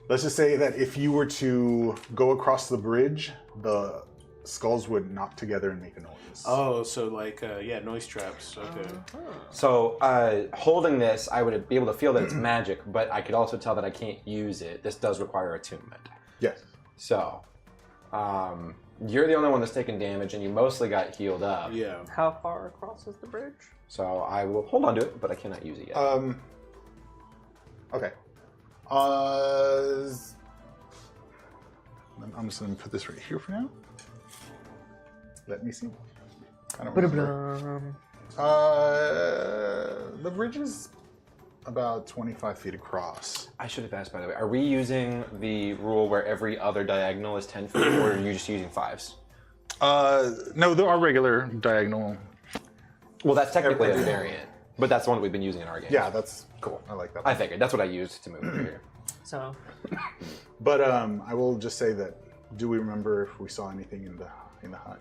Let's just say that if you were to go across the bridge, the skulls would knock together and make a noise. Oh, so like, noise traps. Okay. So, holding this, I would be able to feel that it's magic, but I could also tell that I can't use it. This does require attunement. Yes. So, you're the only one that's taken damage, and you mostly got healed up. Yeah. How far across is the bridge? So I will hold on to it, but I cannot use it yet. Okay. I'm just going to put this right here for now. Let me see. I don't remember. The bridge is about 25 feet across. I should have asked, by the way, are we using the rule where every other diagonal is 10 feet, or are you just using 5s? No, there are regular diagonal. Well, that's technically a Every- variant, but that's the one that we've been using in our game. Yeah, that's cool. I like that. I figured. That's what I used to move over here. So, But I will just say that. Do we remember if we saw anything in the hut?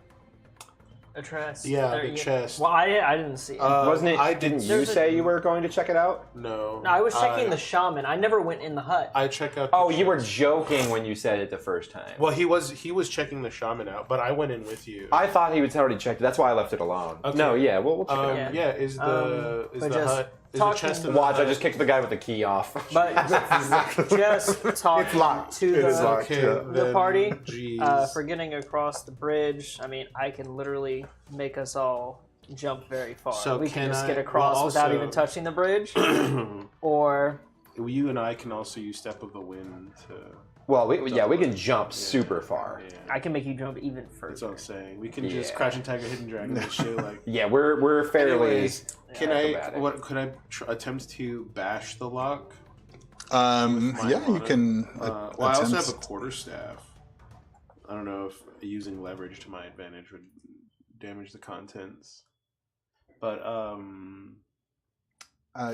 a chest. Yeah, There the you- chest. Well, I didn't see it. Wasn't it? I Didn't didn't. you There's a- say you were going to check it out? No. No, I was checking the shaman. I never went in the hut. I check out. The Oh, you were chest. joking when you said it the first time. Well, he was checking the shaman out, but I went in with you. I thought he was already checked it. That's why I left it alone. Okay. No, yeah, we'll check it out. Yeah. Yeah. Is the but just hut is the talking- chest in the Watch, I hut? just kicked the guy with the key off. But just talking locked. to It is the, locked. Okay, Yeah. the then, party Jeez. for getting across the bridge. I mean, I can literally make us all jump very far. So we can can just I- get across well, without also- even touching the bridge, or You and I can also use Step of the Wind to. Well, we can jump super far. Yeah. I can make you jump even That's what further. I'm saying. We can just Yeah. Crouching Tiger, Hidden Dragon and shit like. Yeah, we're fairly. Anyways, can I? acrobatic. What could I attempt to bash the lock? Yeah, Mine you can. Well, I also have a attempt- quarterstaff. I don't know if using leverage to my advantage would damage the contents, but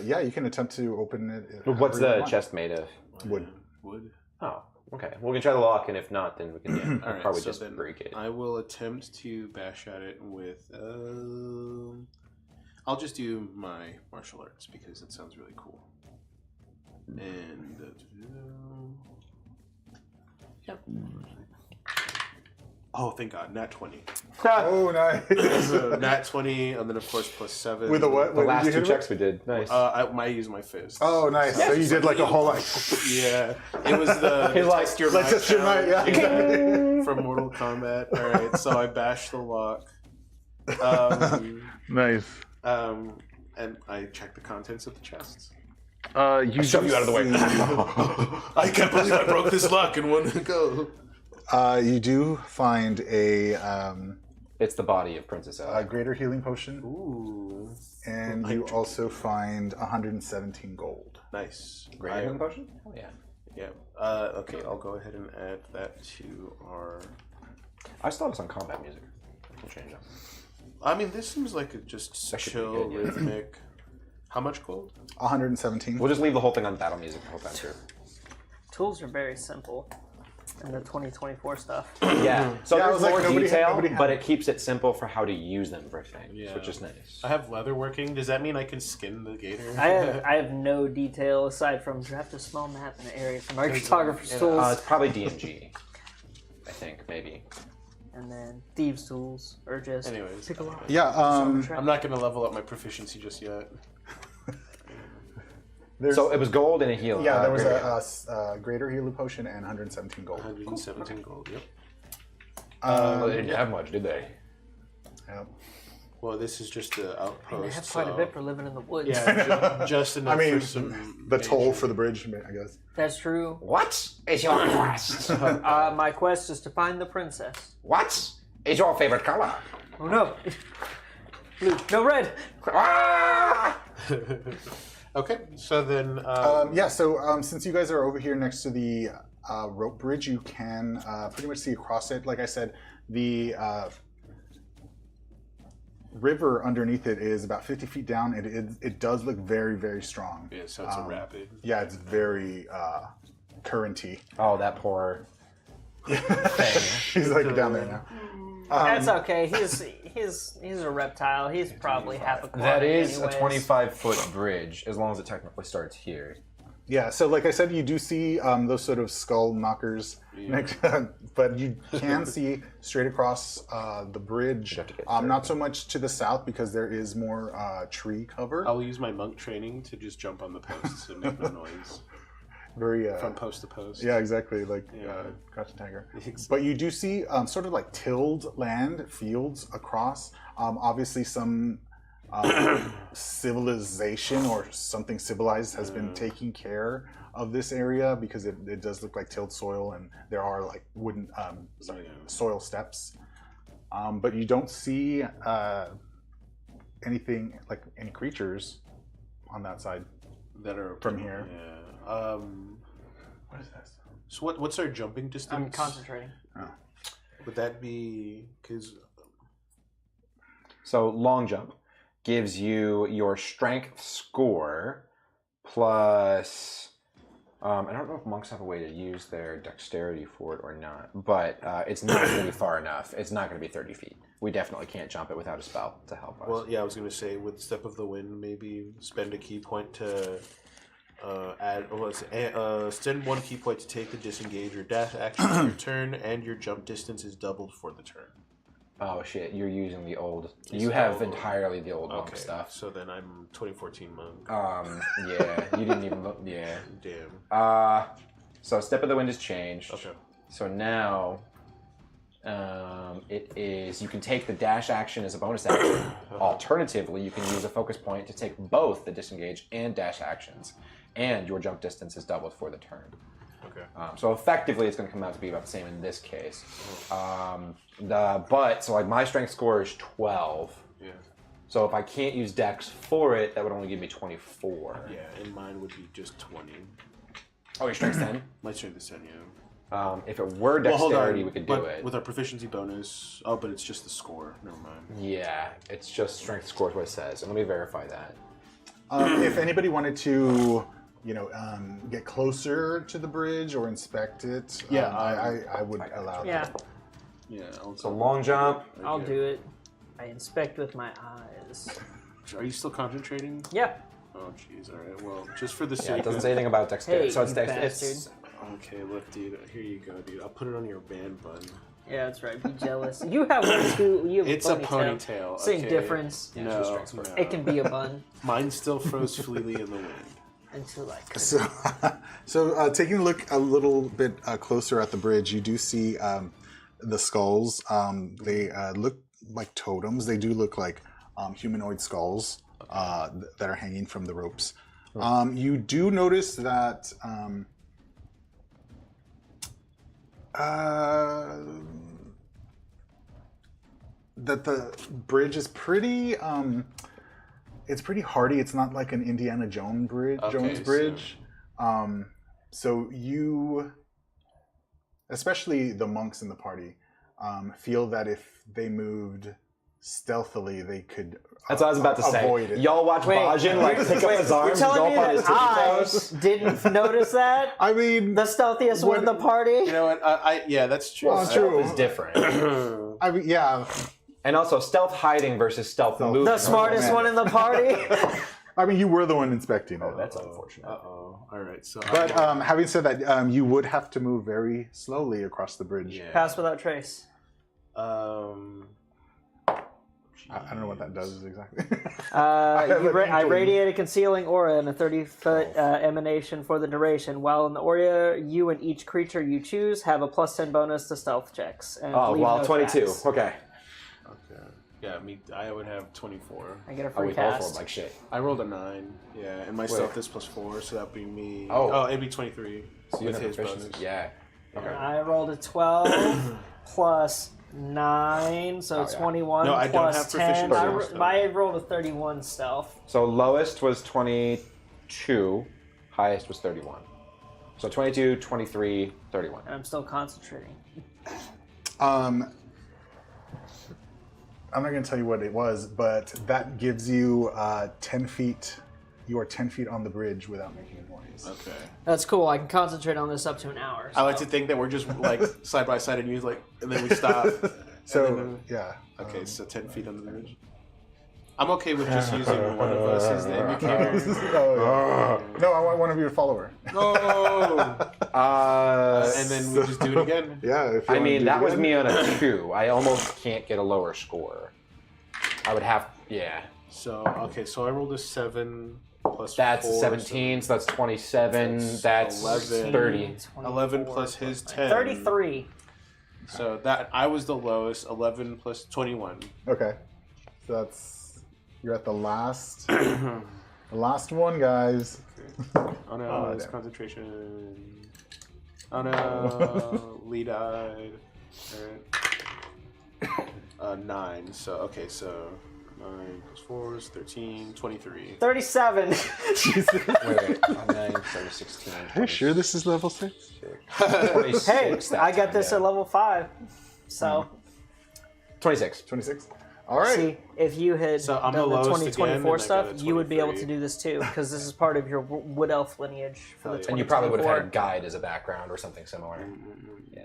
yeah, you can attempt to open it. What's however you the want. chest made of? Wood. Wood. Oh, okay. We can try the lock, and if not, then we can All right, probably so just then break it. I will attempt to bash at it with. I'll just do my martial arts because it sounds really cool. And yep. Oh, thank God! Nat 20. Oh, nice. So, Nat 20, and then of course plus 7. With a what? The What last did you two hit checks we did. Nice. I use my fist. Oh, nice. So you did like a whole like. Yeah, it was the He's like, test your Let's might just your might, yeah. challenge Exactly. from Mortal Kombat. All right, so I bashed the lock, Nice. and I checked the contents of the chests. You shove you out of the way. I can't believe I broke this lock in one go. You do find a It's the body of Princess Ella. greater healing potion, Ooh, and you also find 117 gold. nice. Great I- healing potion? Oh, yeah. Yeah. Okay, I'll go ahead and add that to our. I still have some combat music. We'll change it. I mean, this seems like a just That should be chill, good, yeah. rhythmic. How much gold? 117. We'll just leave the whole thing on battle music the whole time, too. Tools are very simple in the 2024 stuff. Yeah. So Yeah, I there's was like, more nobody had- detail, nobody had but it. it keeps it simple for how to use them for things, Yeah. which is nice. I have leather working. Does that mean I can skin the gator? I have no detail aside from draft a small map in the area for my photographer's tools, It's probably DMG. I think, maybe. and then thieves' tools, or just Anyways, pick a lock. Yeah. I'm not going to level up my proficiency just yet. There's, So it was gold and a heal. yeah, there was greater a greater healing potion and 117 gold. 117 gold. Yep. heal. They didn't have much, did they? Yeah. Well, this is just the outpost. They have quite a so- bit for living in the woods. Yeah, just enough I mean, for some. the toll nature. for the bridge, I guess. That's true. What is your quest? My quest is to find the princess. What is your favorite color? Oh no! Blue, no red. Ah! Okay, so then. Yeah, so since you guys are over here next to the rope bridge, you can pretty much see across it. Like I said, the river underneath it is about 50 feet down. It does look very, very strong. Yeah, so it's a rapid. Yeah, it's very currenty. Oh, that poor. She's like down there now. That's okay. He's a reptile. He's probably half a. That is anyways. a 25-foot bridge, as long as it technically starts here. Yeah, so like I said, you do see those sort of skull knockers, next, but you can see straight across the bridge. have to get Not so much to the south because there is more tree cover. I'll use my monk training to just jump on the posts and make no noise Very from post to post. yeah, exactly like Yeah. Crouching Tiger. But you do see sort of like tilled land, fields across. Obviously, some civilization or something civilized has been taking care of this area, because it does look like tilled soil, and there are like wooden soil steps. But you don't see anything like any creatures on that side that are from here. Yeah. What is that? So what's our jumping distance? I'm concentrating. Would that be because? So long jump gives you your strength score plus. I don't know if monks have a way to use their dexterity for it or not, but it's not going to be far enough. It's not going to be 30 feet. We definitely can't jump it without a spell to help us. Well, yeah, I was going to say with Step of the Wind, maybe spend a key point to spend one key point to take the disengage or dash action on your turn, and your jump distance is doubled for the turn. Oh shit! You're using the old. You have entirely the old monk stuff. So then I'm 2014 monk. Yeah, you didn't even look. Yeah. Damn. So Step of the Wind has changed. Okay. So now, it is. You can take the dash action as a bonus action. Alternatively, you can use a focus point to take both the disengage and dash actions, and your jump distance is doubled for the turn. Okay. So effectively, it's going to come out to be about the same in this case. But my strength score is 12. Yeah. So if I can't use Dex for it, that would only give me 24. Yeah, and mine would be just 20. Oh, your strength's 10. My strength is 10, yeah. If it were dexterity, we could do it. With our proficiency bonus. Oh, but it's just the score. Never mind. Yeah, it's just strength score is what it says. And let me verify that. If anybody wanted to, get closer to the bridge or inspect it, I would allow that. Yeah. So long jump. I'll do it. I inspect with my eyes. Are you still concentrating? Yeah. Oh, jeez. All right. Well, just for the Yeah, sake it doesn't of... say anything about dexterity. Hey, so it's you it's Okay, look, dude. Here you go, dude. I'll put it on your band bun. Yeah, that's right. Be jealous. You have one too. You have It's a ponytail. Same okay. difference. Yeah, No, strength score. no. It can be a bun Mine still froze freely in the wind. until I could. So taking a look a little bit closer at the bridge, you do see the skulls. They look like totems. They do look like humanoid skulls that are hanging from the ropes. You do notice that that the bridge is pretty. It's pretty hardy. It's not like an Indiana Jones bridge. So you, especially the monks in the party, feel that if they moved stealthily, they could. That's what I was about to say. Avoid it. Y'all watch Bajin pick up his arms, You're go telling me up on his that I tippy toes. didn't notice that? I mean, The stealthiest one in the party? You know what? Yeah, that's true. Well, it's true. Is different. I mean, yeah. And also stealth hiding versus stealth movement. The smartest one in the party? I mean, you were the one inspecting it. Oh, that's unfortunate. Uh-oh. All right. So, But having said that, you would have to move very slowly across the bridge. yeah. Pass without trace. I don't know what that does exactly. I radiate a concealing aura in a 30-foot emanation for the duration. While in the aura, you and each creature you choose have a +10 bonus to stealth checks. And Oh, leave well, no 22. tracks. Okay. Okay. Yeah, I would have 24. I get a Oh, free we both rolled cast. like shit. I rolled a 9. Yeah, and my stealth is +4, so that'd be me. Oh. it'd be 23 So you with have his proficiency. bonus. Yeah. Okay. I rolled a 12 plus 9, so Oh, yeah. 21 No, I don't plus have 10. proficiency. I rolled a 31 stealth. So lowest was 22, highest was 31. So 22, 23, 31. And I'm still concentrating. I'm not going to tell you what it was, but that gives you 10 feet. You are 10 feet on the bridge without making a noise. Okay. That's cool. I can concentrate on this up to an hour. I like to think that we're just like side by side and you like, and then we stop. So, yeah. Okay, so 10 feet on the bridge. I'm okay with just using one of us as the indicator. Oh, yeah. No, I want one of you to follow her. Oh! And then we just do it again. Yeah. If you I wanna mean, do that it was again. me on a 2. I almost can't get a lower score. I would have, yeah. So, okay, so I rolled a 7 plus That's 4. 17, so that's 27, that's 11. 30. 11 plus his 10. 33. So that I was the lowest. 11 plus 21. Okay. So that's You're at the last one, guys. Oh no, it's damn. concentration. Oh no, Lee died. Alright. 9. So, okay, so 9 plus 4 is 13, 23. 37. Wait. 9, 16. Are you sure this is level 6? 26 Hey, that I got time, this yeah. at level 5. So, 26. 26. All right. see, if you had So I'm done the the lowest 2024 again, and I stuff, got a you would be able 23. to do this too, because this is part of your Wood Elf lineage for the Hell yeah. And you probably would have 2024. had Guide as a background or something similar. Yeah.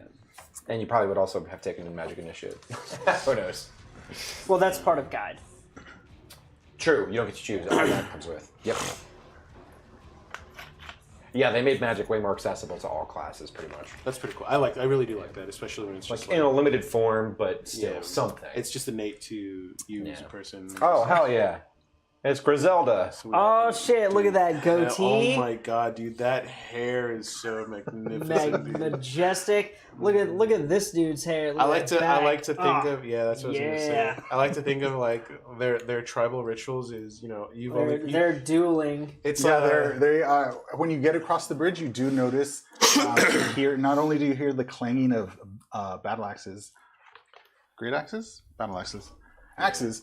And you probably would also have taken Magic Initiative. Who knows? Well, that's part of Guide. True, you don't get to choose. All that comes with. Yep. Yeah, they made Magic way more accessible to all classes, pretty much. That's pretty cool. I really do like that, especially when it's Like just in a limited form, but still yeah, something. It's just innate to you as a Yeah. person. Oh, hell yeah. It's Griselda. Sweet. Oh shit! Look at that goatee. Oh my god, dude, that hair is so magnificent. dude. Majestic. Look at this dude's hair. Look I at like that to back. think Ah, of that's what I was gonna say. yeah. I like to think of like their tribal rituals is They're dueling. it's Yeah, they when you get across the bridge, you do notice here. Not only do you hear the clanging of battle axes, great axes, battle axes.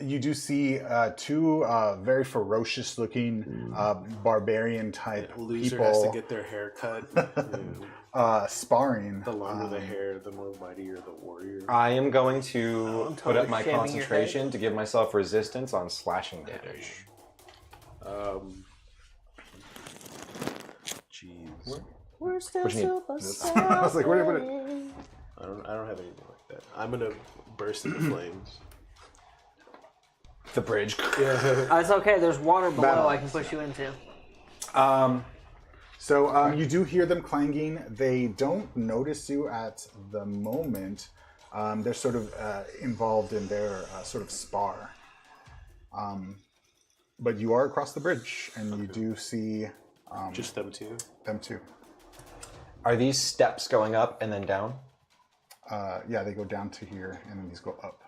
You do see two very ferocious-looking barbarian type loser people has to get their hair cut. sparring. The longer the hair, the more mightier the warrior. I am going to I'm put totally up my shaving your concentration to give myself resistance on slashing damage. Jeez. We're still What you need? super I was like, where did I put it? I don't have anything like that. I'm gonna burst into flames. The bridge. It's okay. There's water below. Battle I can push you into. So you do hear them clanging. They don't notice you at the moment. They're sort of involved in their sort of spar. But you are across the bridge, and you do see Just them two. them too. Are these steps going up and then down? Yeah, they go down to here, and then these go up.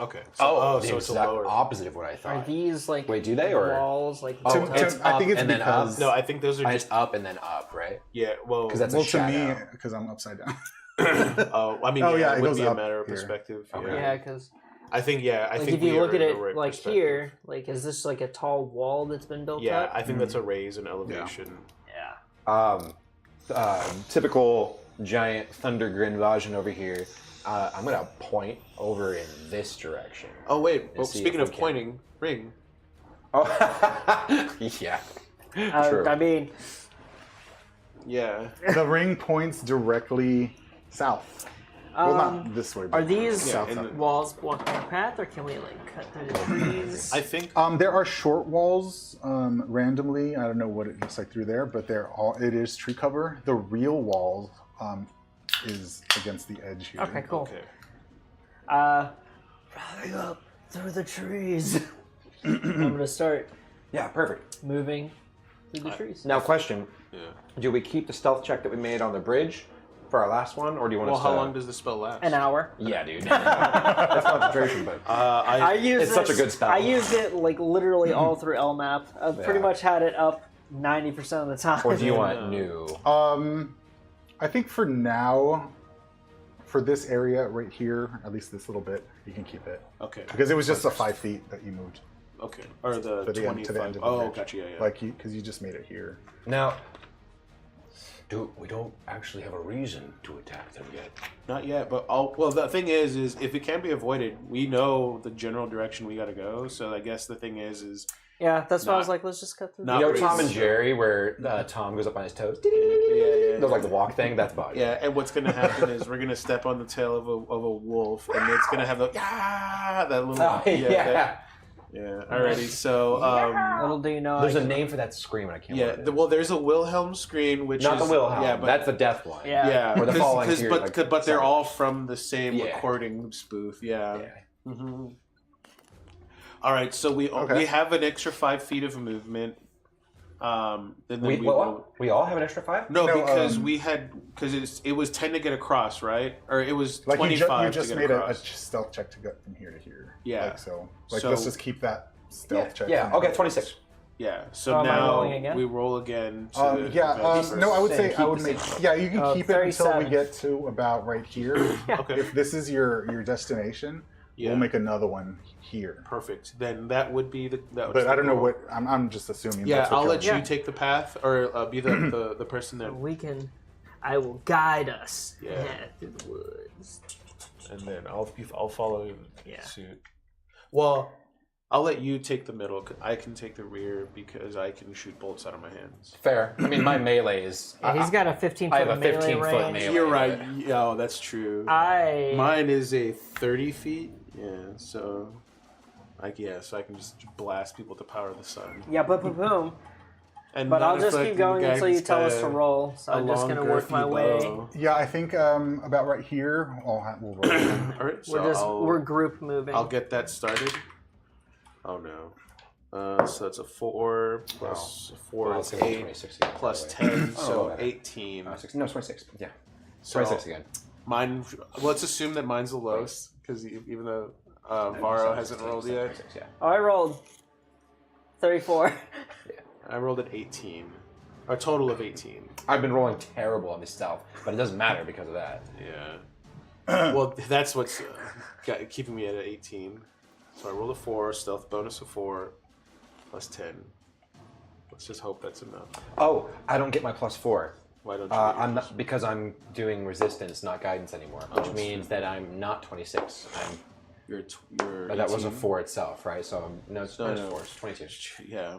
Okay. So, the so it's a exact lower. opposite of what I Are thought. these like Wait, do they, or- walls? Like Oh, built it's up? I think up it's and then because up. No, I think those are It's just up and then up, right? yeah. Well, Because that's Well, a to me, shadow. because I'm upside down. I mean, Oh, yeah, it it would goes be a up matter of here. perspective. Okay. Yeah, because I think I like think if you we look are at in it the right like perspective. here, like is this like a tall wall that's been built Yeah, up? I think that's a raise in elevation. Yeah. Typical giant thunder grin over here. I'm gonna point over in this direction. Oh wait, well, see speaking if of we can- pointing, ring. Oh, yeah. True. I mean, Yeah. The ring points directly south. Well, not this way. are But these south, in south. the- walls blocking our path, or can we like cut through the trees? I think There are short walls randomly. I don't know what it looks like through there, but it is tree cover. The real wall is against the edge here. Okay, cool. okay. Running up through the trees. I'm gonna start Yeah, perfect. moving through the trees. Now, question: Yeah. do we keep the stealth check that we made on the bridge for our last one, or do you want Well, us how to? long does the spell last? An hour. Yeah, dude. That's concentration, but I used It's such a good spell. I used it like literally all through LMAP. I've pretty Yeah. much had it up 90% of the time. or do you want new? I think for now, for this area right here, at least this little bit, you can keep it Okay. because it was just the 5 feet that you moved. Okay. Or the To the end- 25. to the end of the Oh, bridge. gotcha. Yeah, yeah. Like because you just made it here. Now, we don't actually have a reason to attack them yet. Not yet, but well, the thing is if it can be avoided, we know the general direction we got to go. So I guess the thing is Yeah, that's why I was Not- like, let's just cut through. not You know really Tom and so- Jerry, where Tom goes up on his toes, yeah. does like the walk thing. That's about it. Yeah, and what's gonna happen is we're gonna step on the tail of a wolf, and it's gonna have that little Oh, yeah. yeah. Alrighty, so Little do you know, There's I a can- name for that scream, and I can't. yeah, remember what it is. well, there's a Wilhelm screen, which Not is the Wilhelm. Yeah, but That's the death one. Yeah. yeah, Or the falling tears, but like, but they're sorry. all from the same Yeah. recording spoof. Yeah. Yeah. All right, so we Okay. have an extra 5 feet of movement. then We all have an extra 5? No, No, because it was 10 to get across, right? Or it was Like 25 you just to get made a across. stealth check to get from here to here. Yeah. Like So- let's just keep that stealth check. Yeah. from Okay. here. 26. Yeah. So Oh, am I rolling now again? we roll again. To advance No, I would say Keep I would the make. same. Yeah, you can keep it until 37. we get to about right here. Okay. If this is your destination, Yeah. we'll make another one here. Perfect. Then that would be the. That But the I don't know goal. what I'm just assuming. Yeah, that's what I'll you're- let you Yeah. take the path, or be the person that. We can. I will guide us. Yeah. Through the woods. And then I'll follow Yeah. suit. Well, I'll let you take the middle. I can take the rear because I can shoot bolts out of my hands. Fair. I mean, my melee is. Yeah, he's got a 15 I foot have a melee 15-foot range. melee. You're right. Yeah, oh, that's true. Mine is a 30 feet. Yeah, so I can just blast people with the power of the sun. Yeah, boom. And But not I'll just affect keep the going guy until you who's tell got us to a- roll. So a I'm just long, gonna work my girthy way. bow. Yeah, I think about right here. We'll roll. All right, so We're group moving. I'll get that started. Oh no. So it's a 4 plus 4 Well, is it's gonna be 8 26 again, plus by the way. 10, so better. 18. 16, no, it's 26. Yeah. So 26 again. mine. Let's assume that mine's the lowest because even though Varro hasn't rolled yet, 26, yeah. Oh, I rolled 34. I rolled at 18. A total of 18. I've been rolling terrible on this stealth, but it doesn't matter because of that. Yeah. Well, that's what's keeping me at 18. So I rolled a 4, stealth bonus of 4, plus 10. Let's just hope that's enough. Oh, I don't get my +4. Why don't you? I'm not, because I'm doing resistance, not guidance anymore, which Oh, means that I'm not 26. You're But that was a 18? 4 itself, right? So no, it's No, minus no. 4. It's 22. Yeah,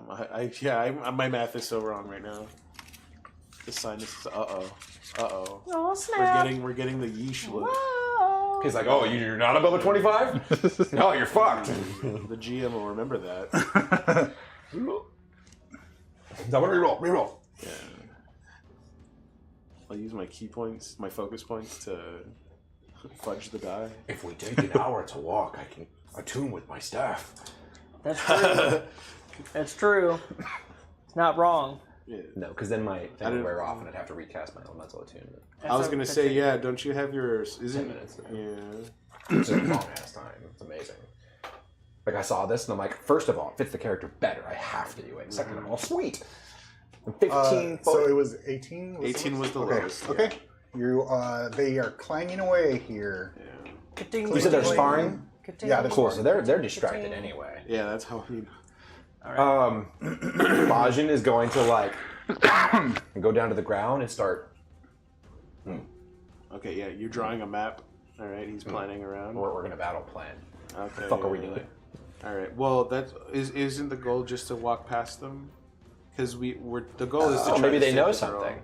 my math is so wrong right now. The sinus is Oh, We're snap. getting the yeesh look. Whoa. He's like, oh, you're not above a 25? No, you're fucked. The GM will remember that. Now, what reroll? Reroll. Yeah. I'll use my key points, my focus points to fudge the die. If we take an hour to walk, I can attune with my staff. That's true. That's true. It's not wrong. Yeah. No, because then my thing would didn't- wear off and I'd have to recast my elemental attunement. I was gonna say, yeah. Don't you have your? 10 Isn't minutes. yeah. It's a long ass time. It's amazing. Like I saw this and I'm like, first of all, it fits the character better. I have to do it. Second of all, sweet. And 15. So it was 18. 18 was the okay. lowest. Okay. You they are clanging away here. Yeah. You said they're sparring? Yeah, they're Cool. So they're distracted anyway. Yeah, that's how we. Bajin is going to like go down to the ground and start. Okay, yeah, you're drawing a map. All right, he's planning around. We're gonna battle plan. Okay. What the fuck are we doing? All right. Well, isn't the goal just to walk past them? Because we're the goal is to. Try maybe to they save know the girl. something.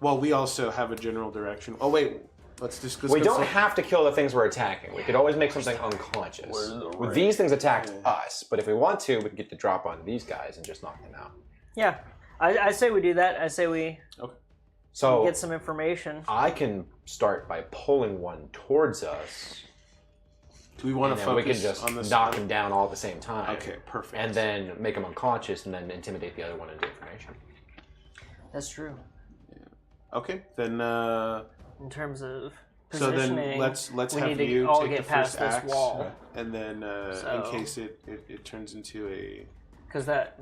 Well, we also have a general direction. Oh wait, let's just. We don't have to kill the things we're attacking. We could always make something unconscious. With these things attacked us, but if we want to, we can get the drop on these guys and just knock them out. Yeah. I say we do that. I say we Okay. So get some information. I can start by pulling one towards us, Do we want and to then we focus can just on this? knock them down all at the same time. Okay, perfect. And then make them unconscious, and then intimidate the other one into information. That's true. Okay, then. In terms of So positioning, then let's we have need to you all take get the past first this axe, wall. and then So- in case it turns into a. Because that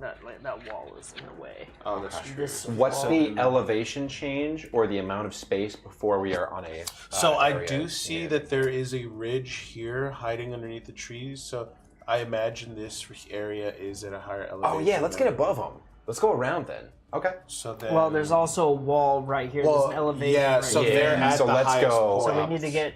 wall is in the way. Oh, that's true. This What's wall- the elevation change or the amount of space before we are on a? So I area do see near- that there is a ridge here hiding underneath the trees. So I imagine this area is at a higher elevation. Oh yeah, let's get above them. Let's go around then. Okay. So then. Well, there's also a wall right here. There's an elevation. yeah. right So here. they're at So the let's highest go. point. So we need to get.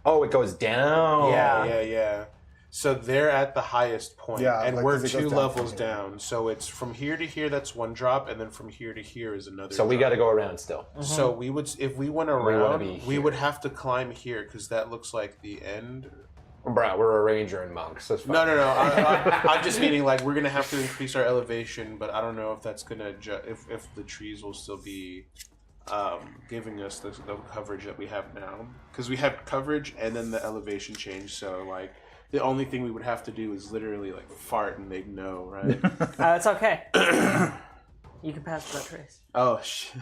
Oh, it goes down. Yeah. So they're at the highest point, Yeah, and like, we're 'cause it goes 2 down levels from here. down. So it's from here to here. That's one drop, and then from here to here is another. So we drop. got to go around still. So we would, if we went wanna around, be we here. would have to climb here because that looks like the end. Bro, we're a ranger and monks. That's fine. No. I'm just meaning like we're gonna have to increase our elevation, but I don't know if that's gonna if the trees will still be giving us the coverage that we have now, because we have coverage and then the elevation change. So like the only thing we would have to do is literally like fart and they'd know, right? It's okay. You can pass without trace. Oh shit.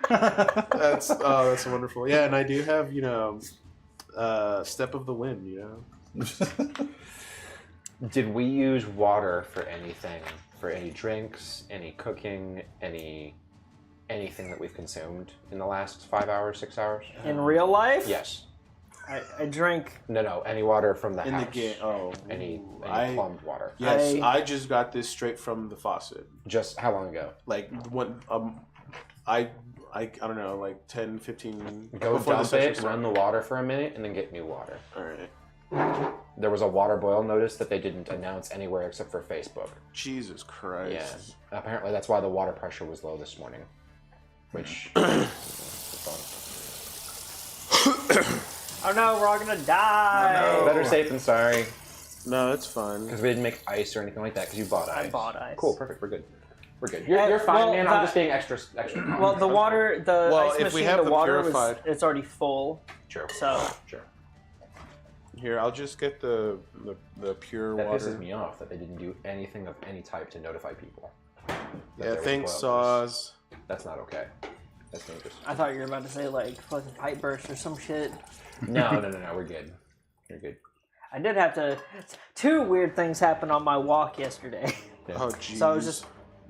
That's wonderful. Yeah, and I do have, Step of the Wind, Did we use water for anything? For any drinks, any cooking, anything that we've consumed in the last 5 hours, 6 hours? In real life? Yes. I drink. No. Any water from the In house. the game. Oh. Any I- plumbed water. Yes, I just got this straight from the faucet. Just how long ago? Like, I don't know, like 10, 15... Go before the dump session it, started. run the water for a minute, and then get new water. Alright. There was a water boil notice that they didn't announce anywhere except for Facebook. Jesus Christ. Yeah. Apparently that's why the water pressure was low this morning. Which... Oh no, we're all gonna die. Oh, no. Better safe than sorry. No, that's fine. Because we didn't make ice or anything like that, because you bought ice. I bought ice. Cool, perfect, we're good. We're good. You're fine, well, man. I'm just being extra. Well, the water, the Well, ice if machine, we have the the water purified- it's already full. Sure. So Sure. Here, I'll just get the pure That water. pisses me off that they didn't do anything of any type to notify people. that Yeah, there was thanks, boilers. Saws. That's not okay. That's dangerous. I thought you were about to say like fucking pipe burst or some shit. No, we're good. You're good. I did have to. 2 weird things happened on my walk yesterday. Yeah. Oh, jeez. So I was just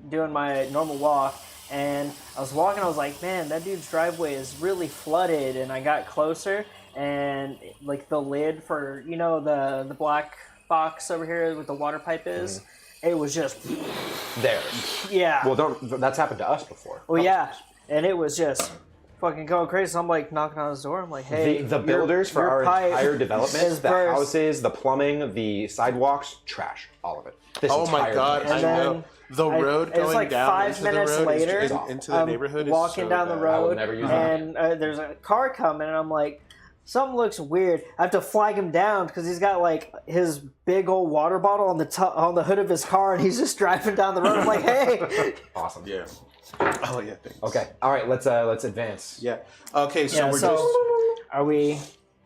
doing my normal walk, and I was walking. I was like, man, that dude's driveway is really flooded. And I got closer, and like the lid for the black box over here with the water pipe is, it was just There. yeah. Well, that's happened to us before. Well, yeah, and it was just fucking going crazy. So I'm like knocking on his door. I'm like, hey, The builders for your our pipe entire development, is the burst. houses, the plumbing, the sidewalks, trash, all of it. This Oh my entire god, place. I And then know. The road it's going like down 5 into minutes the road later, into the I'm neighborhood walking is so down the bad. I will road, never use and there's a car coming, and I'm like, something looks weird. I have to flag him down because he's got like his big old water bottle on the hood of his car, and he's just driving down the road. I'm like, hey. Awesome. Yeah. Oh yeah, thanks. Okay. All right. Let's advance. Yeah. Okay, so Yeah, we're so just... are we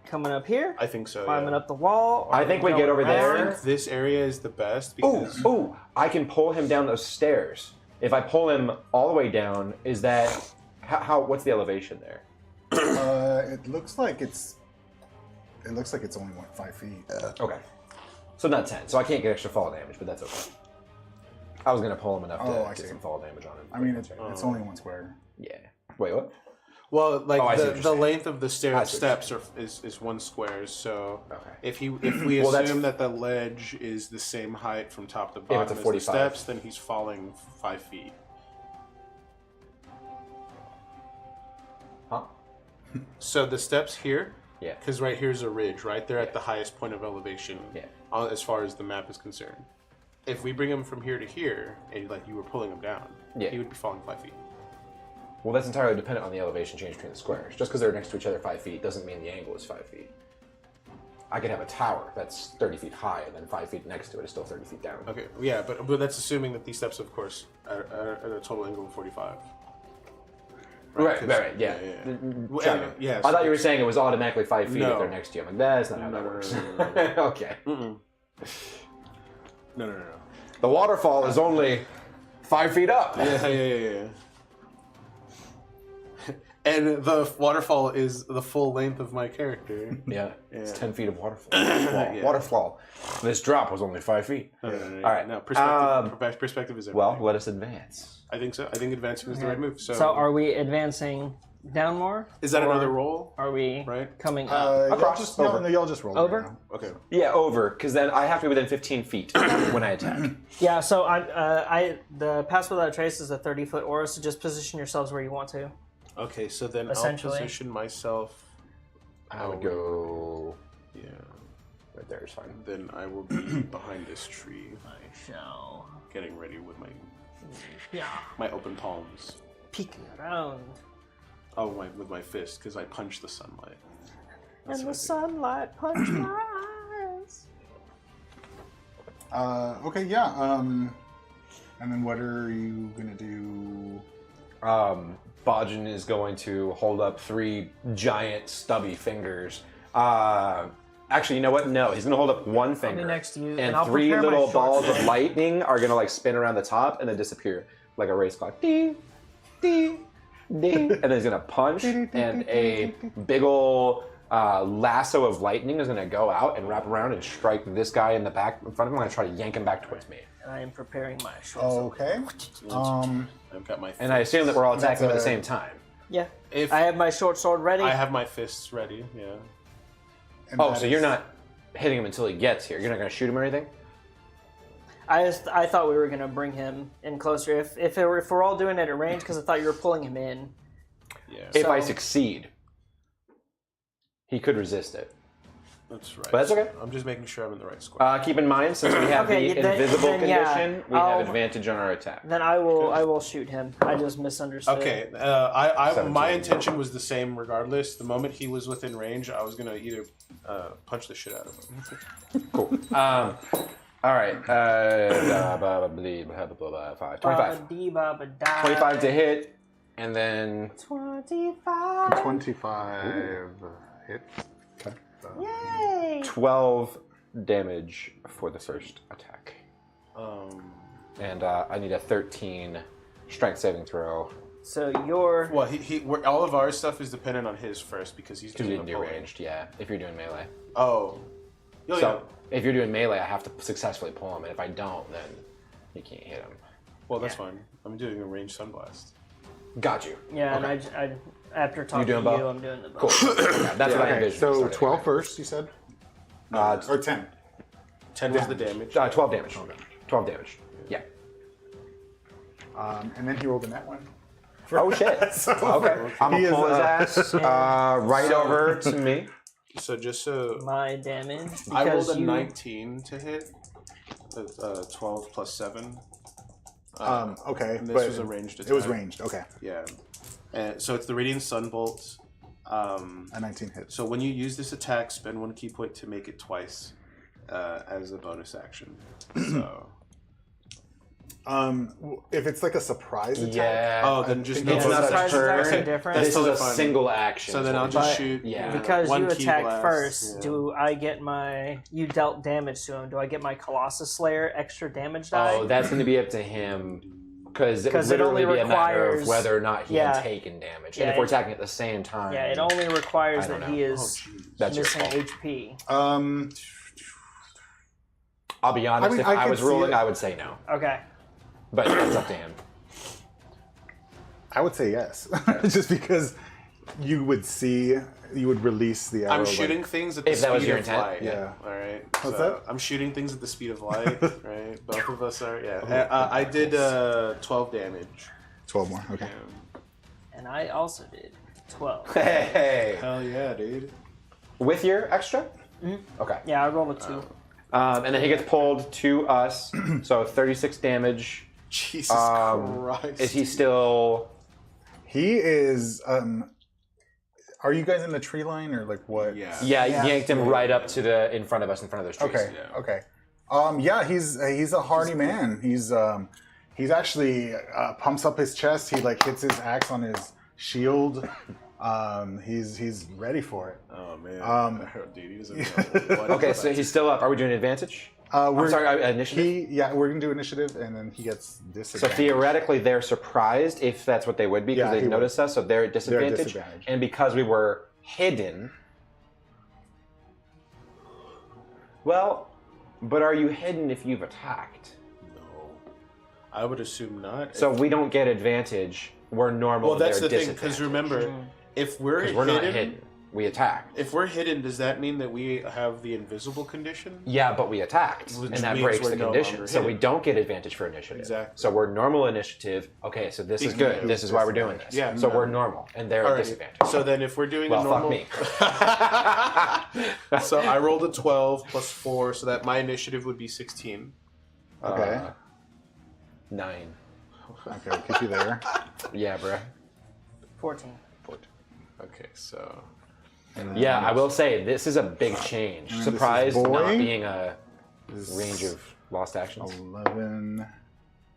coming up here? I think so, Climbing yeah. up the wall? I think we Going get over there. around? This area is the best because... Ooh! I can pull him down those stairs. If I pull him all the way down, is that how? What's the elevation there? It looks like it's only 5 feet. Okay. So not 10. So I can't get extra fall damage, but that's okay. I was gonna pull him enough Oh, I to get see. some fall damage on him. I mean, That's it's only 1 square. yeah. Wait, what? Well, like Oh, I see what the you're saying. length of the I see what steps is 1 square. So Okay. if we Well, that's- assume that the ledge is the same height from top to it's bottom a as the 45. steps, then he's falling 5 feet. Huh? So the steps here, Yeah. because right here's a ridge, right? They're at the highest point of elevation, Yeah. As far as the map is concerned. If we bring him from here to here, and like you were pulling him down, Yeah. he would be falling 5 feet. Well, that's entirely dependent on the elevation change between the squares. Just because they're next to each other 5 feet doesn't mean the angle is 5 feet. I could have a tower that's 30 feet high, and then 5 feet next to it is still 30 feet down. Okay, yeah, but that's assuming that these steps, of course, are at a total angle of 45. Right, 'Cause- right, yeah. Well, Chime and- in. yeah, I thought you were saying it was automatically 5 feet if No. they're next to you. I'm like, that's not how that No, works. no. Okay. No. The waterfall is only 5 feet up. Yeah. And the waterfall is the full length of my character. Yeah, it's Yeah. 10 feet of waterfall. Waterfall. This drop was only 5 feet. No. All right. No, perspective is everything. Well, let us advance. I think so. I think advancing is the right move. So, So are we advancing down more? is that Or another roll? Are we Right. coming up? Across, Y'all over. y'all just roll it Over? now. Okay. Yeah, over, because then I have to be within 15 feet when I attack. Yeah, so the pass without trace is a 30-foot aura, so just position yourselves where you want to. Okay, so then I'll Essentially. position myself. I would go Yeah. right there. Is fine. Then I will be behind this tree, I shall. getting ready with Yeah. my open palms. Peeking around. Oh, with my fist, because I punch the sunlight. That's And what the I do. sunlight punch my eyes. Okay, yeah. And then what are you gonna do? Bajin is going to hold up 3 giant stubby fingers. Actually, you know what? No, he's gonna hold up one I'll finger. be next to you, and I'll 3 prepare my little short balls of sword. lightning are gonna like spin around the top and then disappear like a race clock. Ding, ding, ding. And then he's gonna punch, and a big ol' lasso of lightning is gonna go out and wrap around and strike this guy in the back in front of him. I'm gonna try to yank him back towards me. And I am preparing my short sword. Okay. I've got my. And I assume that we're all attacking him at the a- same time. Yeah. If I have my short sword ready. I have my fists ready, yeah. and Oh, that so is- you're not hitting him until he gets here. You're not gonna shoot him or anything? I thought we were gonna bring him in closer. If we're all doing it at range, because I thought you were pulling him in. Yeah, If I So- succeed, he could resist it. that's right. But that's okay. I'm just making sure I'm in the right square. Keep in mind, since we have Okay, the then- invisible then, yeah, condition, we have I'll- advantage on our attack. Then I will shoot him. I just misunderstood. Okay, my 17. intention was the same regardless. The moment he was within range, I was gonna either punch the shit out of him. Cool. All right. 25. 25 to hit, and then 25. 25 hit. Okay. Yay! 12 damage for the first attack. And I need a 13 strength saving throw. So you're Well, all of our stuff is dependent on his first because he's Because doing you the didn't do pulling. ranged, yeah. If you're doing melee. Oh. Oh, So if you're doing melee, I have to successfully pull him, and if I don't, then you can't hit him. well, that's fine. I'm doing a ranged sunblast. Got you. yeah, Okay. and I after talking doing to both? you, I'm doing the bow. Cool. Yeah, that's what I Okay, envisioned. so starting 12 with. first, you said? Uh, Or 10. 10 was the damage. 12 damage. 12 damage. Yeah. And then he rolled a net one. Oh shit. Okay. I'm He gonna is, pull his ass right over to me. So just so My damage. I rolled because a you, 19 to hit. 12 plus 7. Okay. And this but was a ranged It was attack. ranged, okay. Yeah. And so it's the Radiant Sunbolt. A 19 hits. So when you use this attack, spend 1 key point to make it twice as a bonus action. So. If it's like a surprise attack. Yeah. Oh, then just think It's no not a surprise attacks are turn. different. That's This totally is a fine. single action. So then I'll But- just But shoot. yeah. because one you key attacked blast, first, yeah. do I get you dealt damage to him? Do I get my Colossus Slayer extra damage die? Oh, that's going to be up to him. Because it would 'Cause it literally only be a matter of requires- whether or not he yeah. had taken damage. Yeah, And if we're it- attacking at the same time, yeah, it only requires I don't that he know. Oh, is jeez. that's your missing fault. HP. I'll be honest, I mean, if I I could was see ruling, it. I would say no. Okay. But it's up to him. I would say yes. Just because you would release the arrow. I'm like- shooting things at the If that was speed your of intent, light. yeah. All right. What's so that? I'm shooting things at the speed of light. Right. Both of us are. Yeah. I did 12 damage. 12 more, okay. And I also did 12. Hey. Hell yeah, dude. With your extra? Okay. Yeah, I rolled a 2. And then he gets pulled to us. So 36 damage. Jesus Christ. Is he still... He is. Are you guys in the tree line or like what? Yeah. Yeah, Yeah. you yanked him right up to in front of us, in front of those trees. Okay. Yeah. Okay. Yeah, he's a hardy man. He's actually pumps up his chest. He like hits his axe on his shield. He's ready for it. Oh man. Dude, he doesn't know what Okay, so he's still up. Are we doing advantage? We're, I'm sorry, initiative? we're gonna do initiative, and then he gets So disadvantage. theoretically, they're surprised if that's what they would be, because Yeah, they he would. noticed us, so they're at disadvantage. disadvantage. And because we were hidden... Well, but are you hidden if you've attacked? No. I would assume not. So we don't get advantage. We're normal. well, that's they're the thing. Because disadvantaged. remember, if we're Because we're hidden, not hidden. We attacked. if we're hidden, does that mean that we have the invisible condition? Yeah, but we attacked, Which and that means breaks we're the no condition. longer So we hidden. don't get advantage for initiative. Exactly. So we're normal initiative. Okay, so this is Because good. This is why we're doing this. Yeah. So we're normal, and they're All at right. disadvantage. So then, if we're doing Well, a normal, fuck me. so I rolled a 12 plus 4, so that my initiative would be 16. Okay. 9. Okay, keep you there. Yeah, bruh. 14. Okay, so Yeah, I will say this is a big change. this is Surprised boy. not being a This range of lost actions. 11.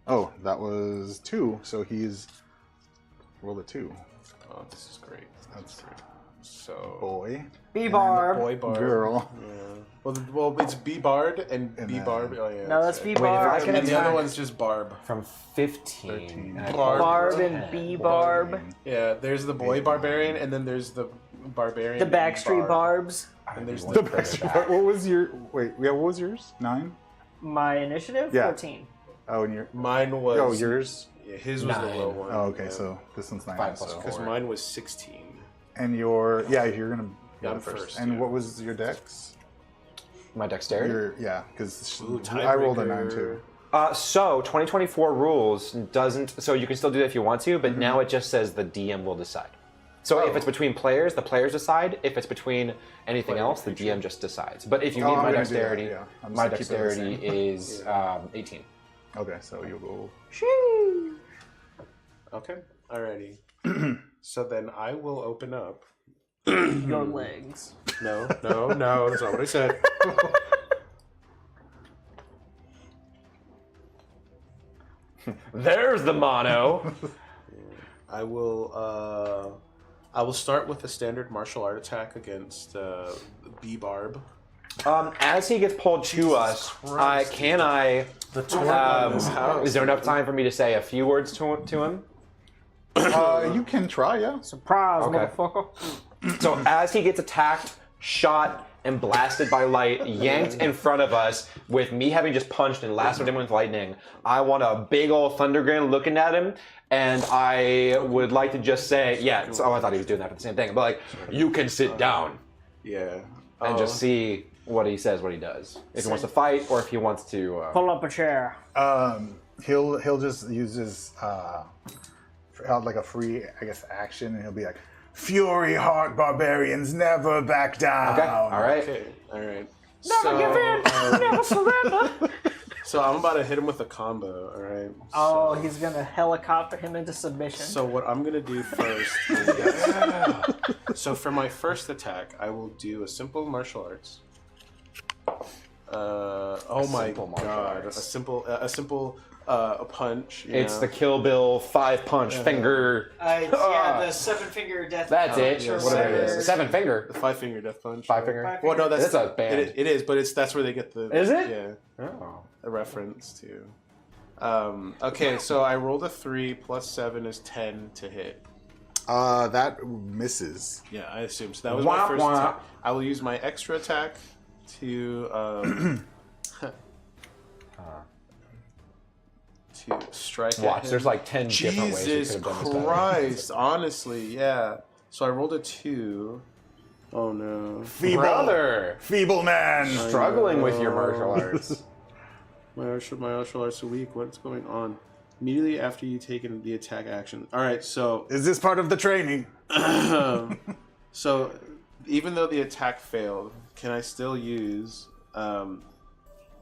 Oh, that was 2. So he's rolled a 2. oh, this is great. That's So Boy. B-Barb. boy barb. Girl. Yeah. Well, it's B Bard and B Barb. Oh yeah. No, that's it. B-Barb. I can And the other attack one's just Barb. from 15. 13. and I Barb. Barb rolled and 10. B-Barb. Yeah, there's the boy Big barbarian, and then there's the barbarian. The named Backstreet Barb. Barbs. And there's One The further best back. part. What was your? Wait. Yeah. What was yours? 9. My initiative? Yeah. 14. Oh, and your. Mine was. Oh, yours. Yeah, his was the 9. low one. Oh, okay. So this one's 9. 5 plus so. 4. Because mine was 16. And your. Yeah, you're gonna. Yeah, go I'm first. first, And yeah. what was your dex? My dexterity? Your yeah, because Ooh, I rolled a tiebreaker. 9 too. So 2024 rules doesn't. So you can still do it if you want to, but now it just says the DM will decide. So if it's between players, the players decide. If it's between anything Player else, the creature. DM just decides. But if you Oh, need I'm my gonna do that, dexterity, yeah. I'm just my gonna keep it the dexterity same. is 18. Okay, so you'll go. Okay, alrighty. So then I will open up. Your legs. No, that's not what I said. There's the mono. I will start with a standard martial art attack against B Barb. As he gets pulled to us, Christ. can I? The torrent on this house. Is there enough time for me to say a few words to him? You can try, yeah. Surprise, Okay. motherfucker. So as he gets attacked, shot, and blasted by light, yanked in front of us, with me having just punched and lassoed him with lightning, I want a big old thundergrin looking at him, and I would like to just say, I thought he was doing that for the same thing, but like, you can sit down Yeah. and just see what he says, what he does. If he wants to fight, or if he wants to... Pull up a chair. He'll just use his like a free, I guess, action, and he'll be like, "Fury heart barbarians never back down." Okay, all right. Okay. All right. Never give in. Never surrender. So I'm about to hit him with a combo. All right. Oh, he's gonna helicopter him into submission. So what I'm gonna do first is, so for my first attack, I will do a simple martial arts. Oh my simple martial god! arts. A simple punch. you It's know. the Kill Bill 5-punch finger. the 7-finger death. That's it. yeah, Whatever it is. 7-finger. the 5-finger death punch. 5-finger. Well, no, that's It's a band. It is, but that's where they get the. Is it? Yeah, Oh. a reference to. Okay, so I rolled a 3 plus 7 is 10 to hit. That misses. Yeah, I assume so. That was my Wah, first wah. attack. I will use my extra attack to to strike. at Watch, him. there's like 10 different ways you Jesus could have done this better. Christ! Honestly, yeah. So I rolled a 2. Oh no! Feeble, Brother! feeble man. Struggling with your martial arts. My martial arts are weak. What's going on? Immediately after you take the attack action. All right, so Is this part of the training? so even though the attack failed, can I still use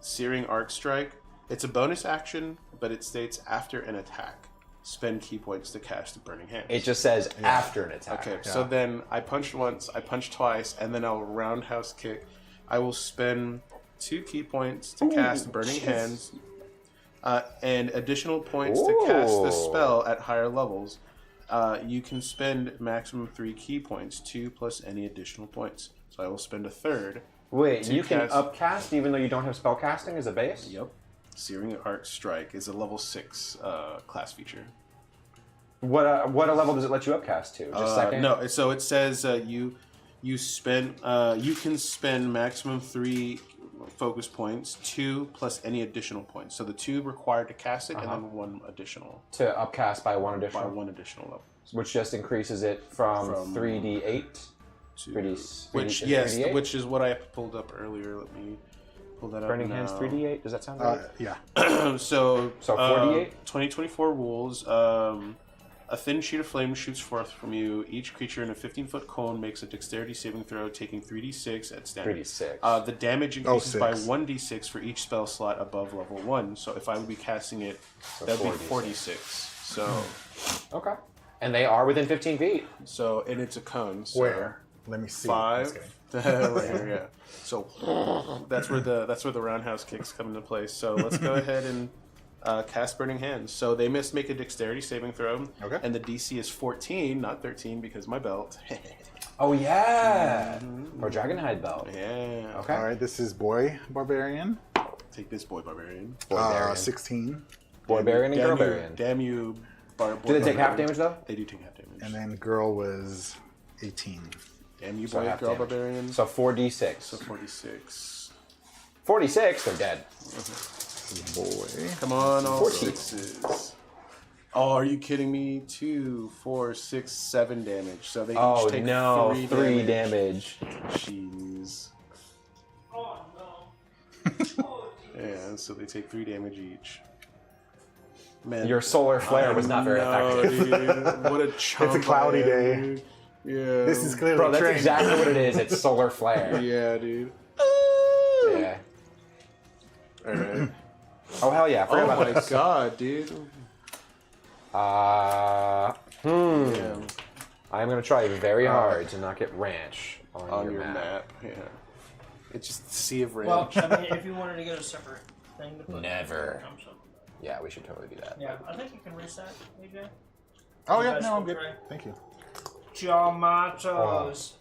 Searing Arc Strike? It's a bonus action, but it states after an attack. Spend key points to cast the Burning Hands. It just says after an attack. Okay, so then I punched once, I punched twice, and then I'll roundhouse kick. I will spend 2 key points to cast Burning Hands, and additional points to cast the Ooh. spell at higher levels. You can spend maximum 3 key points, 2 plus any additional points. So I will spend a third. Wait, to you can cast- upcast even though you don't have spell casting as a base? Yep. Searing Arc Strike is a level 6 class feature. What a level does it let you upcast to? Just second? No, so it says you can spend maximum 3 focus points, 2 plus any additional points. So the 2 required to cast it, and then 1 additional To upcast by 1 by additional. 1 additional level. Which just increases it from 3d8 To- 3d, which 3d8? yes, which is what I pulled up earlier. Let me pull that up. Burning now. Hands 3d8? Does that sound right? Yeah. So 4d8? 2024 rules. A thin sheet of flame shoots forth from you. Each creature in a 15-foot cone makes a dexterity saving throw, taking 3d6 at standard. 3d6. The damage increases by 6. 1d6 for each spell slot above level 1. So if I would be casting it, that would be 4d6. 4d6. Okay. And they are within 15 feet. So and it's a cone. So Where? Let me see. I'm 5. just kidding. Right here, yeah. So that's where the roundhouse kicks come into place. So let's go ahead and cast Burning Hands. So they must make a dexterity saving throw. Okay. And the DC is 14, not 13, because my belt. Oh yeah, or Dragonhide belt. Yeah. Okay. All right, this is Boy Barbarian. Take this, boy barbarian. Barbarian. 16. Barbarian and Damn Girl you- Barbarian. Damn you, boy Do they take half barbarian. damage though? They do take half damage. And then girl was 18. Damn you, So boy, half girl damage. barbarian. So 4d6. So 46. 46, they're dead. Boy. Come on, all 14. sixes. Oh, are you kidding me? 2, 4, 6, 7 damage. So they Oh each take no, 3 3 damage. damage. Jeez. Oh no. Yeah, so they take 3 damage each. Man, Your solar flare was not very effective. Dude. What a chump. It's a cloudy I am, day. dude. Yeah. This is clearly Bro, that's trained. exactly what it is. It's solar flare. Yeah, dude. Yeah. Alright. Oh hell yeah! I forgot Oh about my this. god, dude. Yeah. I'm gonna try very hard to not get ranch on, your map. Yeah. It's just a sea of Well, range. I mean, if you wanted to get a separate thing to put. Never. I'm so- Yeah, we should totally do that. Yeah, I think you can reset, AJ. Oh, yeah, Vegetable no, I'm good. tray. Thank you. Tomatoes.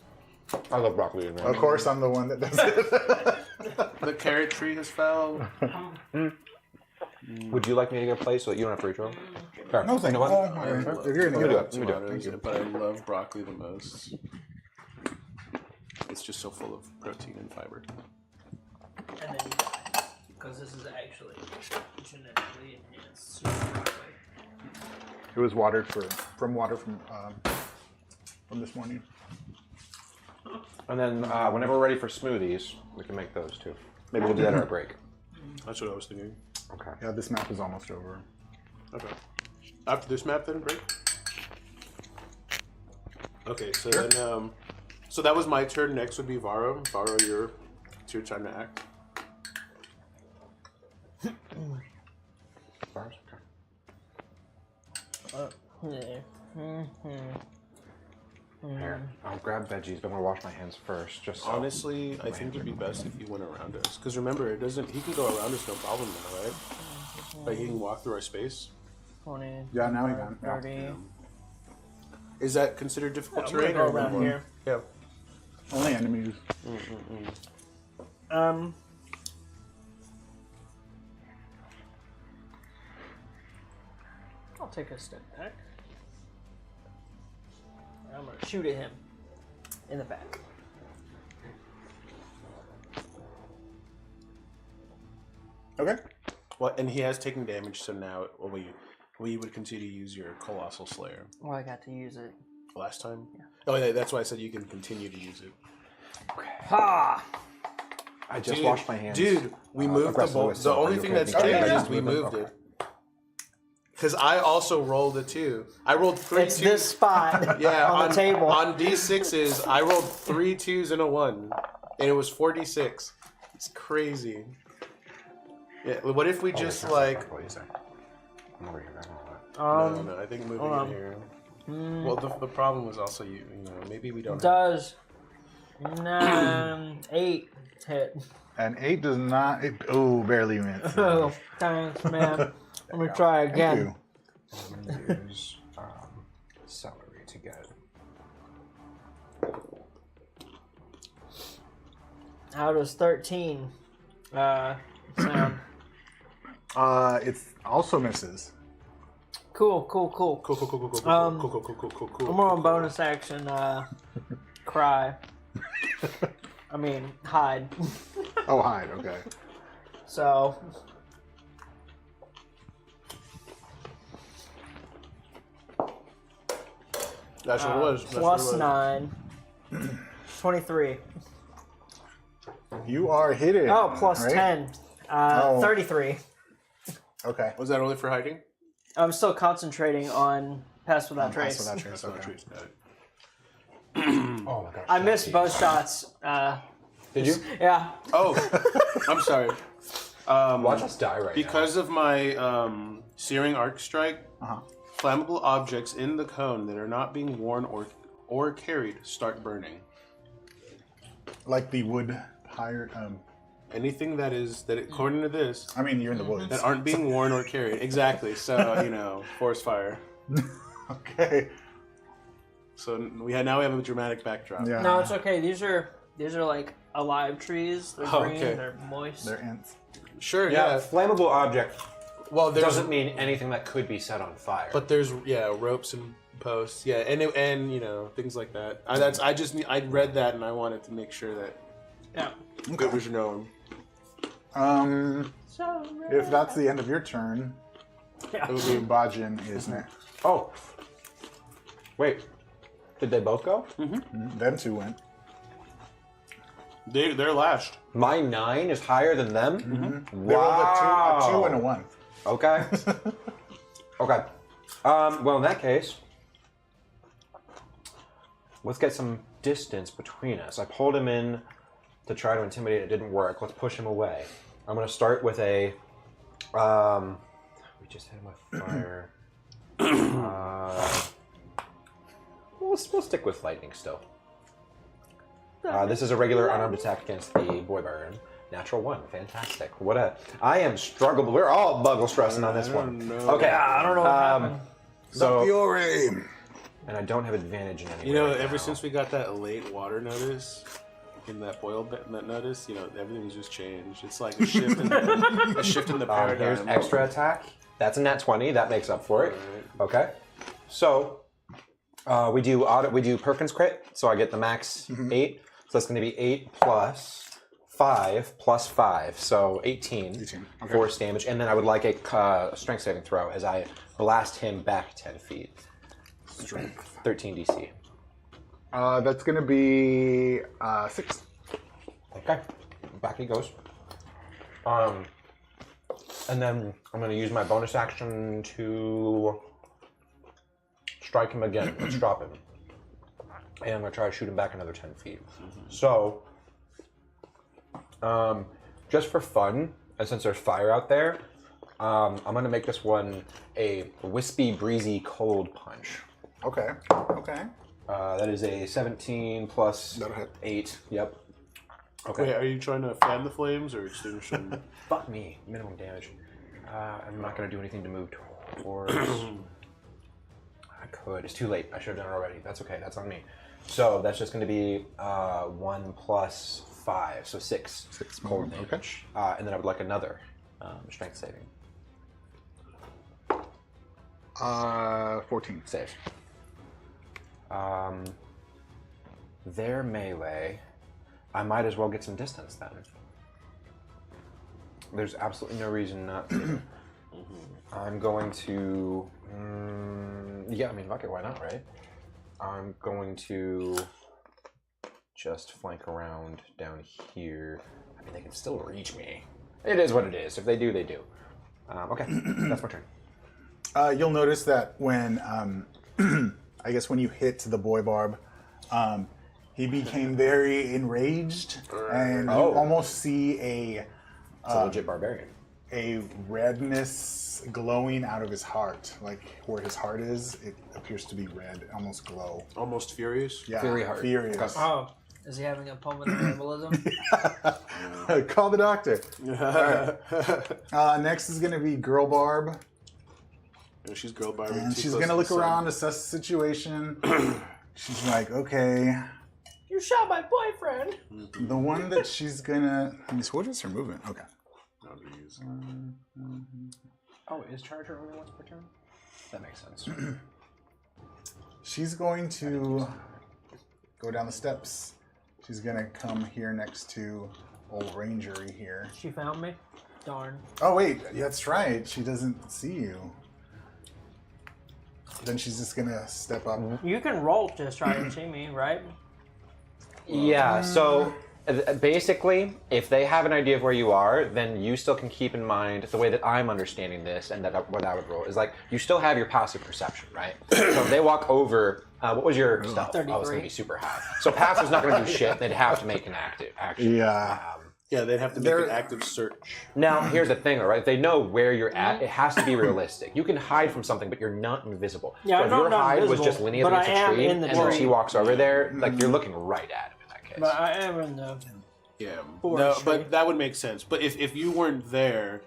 I love broccoli and Of ranch. course, I'm the one that does it. The carrot tree has fell. Would you like me to get a plate so that you don't have to reach Sure. No, thank you. know what? you. If you're Let me gonna do do it. Let me do it. Tomatoes, but I love broccoli the most. It's just so full of protein and fiber. And then you die. Because this is actually genetically enhanced. It was watered from this morning. And then whenever we're ready for smoothies, we can make those too. Maybe we'll do that at our break. That's what I was thinking. Okay. Yeah, this map is almost over. Okay. After this map, then break. Okay, so then, so that was my turn. Next would be Varo. Varo, it's your time to act. Here, I'll grab veggies, but I'm gonna wash my hands first. Just so. Honestly, I think it'd be best if you went around us. Because remember, it doesn't. He can go around us, no problem now, right? Like he can walk through our space. 20. Yeah, now he can. 30. Is that considered difficult I'm gonna terrain? go or around more? here. Yeah. Only enemies. I'll take a step back. And I'm gonna shoot at him in the back. Okay. Well, and he has taken damage, so now we would continue to use your Colossal Slayer. Well, I got to use it. Last time? Yeah. Oh, yeah, that's why I said you can continue to use it. Ha! I just washed my hands. Dude, we moved the aggressively, bolt. The so only you thing okay that's with me? changed Yeah, is we yeah. moved it. Because I also rolled a 2. I rolled 3 It's 2s. this spot Yeah, on the table. On D6s, I rolled 3 2s and a 1. And it was 4d6. It's crazy. Yeah, what if we just like... What do you say? I'm over here. I don't know what. no, I think moving hold on. it here. Well, the problem was also you know, maybe we don't have... Does 8 hit? And 8 does not. Oh, barely missed. Oh, thanks, man. Let me try Thank again. you. I'm gonna use celery to get. How does 13 sound? It also misses. Cool. Cool, cool, cool, cool, cool, cool, Um, cool, cool, cool, cool, cool, cool. I'm on bonus action. Cry. I mean, hide. Oh, hide. Okay. So That's what it was. That's plus what it was. 9. 23. You are hidden. Oh, plus right? 10. Oh. 33. Okay. Was that only for hiding? I'm still concentrating on Pass Without Pass Trace. without trace. That's not Okay. true. Got it. Oh my gosh. I missed both shots. Did you? Yeah. Oh, I'm sorry. Watch us die right Because of my Searing Arc Strike, Uh-huh. flammable objects in the cone that are not being worn or carried start burning. Like the wood hired anything that according to this, I mean, you're in the woods. that aren't being worn or carried. Exactly. So forest fire. Okay. So now we have a dramatic backdrop. Yeah. No, it's okay. These are like alive trees. They're green. Okay. They're moist. They're ants. Sure. Yeah, Yeah. flammable object Well, there's doesn't mean anything that could be set on fire. but there's ropes and posts. Yeah, and things like that. I read that and I wanted to make sure that Yeah. it was known. If that's the end of your turn, Yeah. it would be Bajin is next. oh, wait, did they both go? Them two went. They're lashed. My 9 is higher than them. They rolled a 2 and a 1. Okay. Okay. Well, in that case, let's get some distance between us. I pulled him in to try to intimidate. It didn't work. Let's push him away. I'm going to start with a. We just hit him with fire. We'll stick with lightning still. This is a regular unarmed attack against the boy barbarian. Natural 1. Fantastic. I am struggling. We're all buggle stressing on this one. No. Okay. I don't know what happened. So, Fury. and I don't have advantage in any You know, way right ever now. since we got that late water notice, in that notice, everything's just changed. It's like a shift in the paradigm. Here's extra attack. That's a nat 20. That makes up for it. Okay. So we do Perkins crit. So I get the max 8. So that's going to be 8 plus 5 plus 5. So 18. Okay. Force damage. And then I would like a strength saving throw as I blast him back 10 feet. Strength. 13 DC. That's going to be 6. Okay, back he goes. And then I'm going to use my bonus action to strike him again. Let's drop him. And I'm going to try to shoot him back another 10 feet. So, just for fun, and since there's fire out there, I'm going to make this one a wispy, breezy, cold punch. Okay. Okay. That is a 17 plus That'll hit. 8. Yep. Okay. Wait, are you trying to fan the flames or extinguish them? Fuck me. Minimum damage. I'm not going to do anything to move towards. I could. It's too late. I should have done it already. That's okay. That's on me. So that's just going to be 1 plus 5. So 6. 6 cold more. damage. And then I would like another strength saving. 14. Save. Their melee. I might as well get some distance then. There's absolutely no reason not to. I'm going to. Yeah, I mean, fuck it, why not, right? I'm going to just flank around down here. I mean, they can still reach me. It is what it is. If they do, they do. Okay, that's my turn. You'll notice that when, I guess when you hit the boy barb, he became very enraged, and you almost see It's a legit barbarian. a redness glowing out of his heart. Like where his heart is, it appears to be red, almost glow. Almost furious? Yeah, Fury heart. furious. Oh, is he having a pulmonary embolism? Call the doctor. Next is going to be Girl Barb. She's girl barbing. And she's going to look around, assess the situation. She's like, okay. You shot my boyfriend. The one that she's going to... What is her movement? Okay. Oh, is Charger only once per turn? That makes sense. She's going to go down the steps. She's going to come here next to old Rangery here. She found me. Darn. Oh, wait. That's right. She doesn't see you. Then she's just going to step up. You can roll to try to see me, right? Yeah, so basically, if they have an idea of where you are, then you still can keep in mind the way that I'm understanding this and that what I would roll is like you still have your passive perception, right? So if they walk over, what was your stealth? Oh, it's going to 33. be super high. So passive's not going to do shit. They'd have to make an active action. Yeah. Yeah, they'd have to make an active search. Now, here's the thing, all right? If they know where you're at, it has to be realistic. You can hide from something, but you're not invisible. Yeah, so I'm if your not hide was invisible, just linear but against I a am tree, in the and then tree. she walks over there, like you're looking right at him in that case. But I am in the... Yeah. Forestry. But that would make sense. But if you weren't there,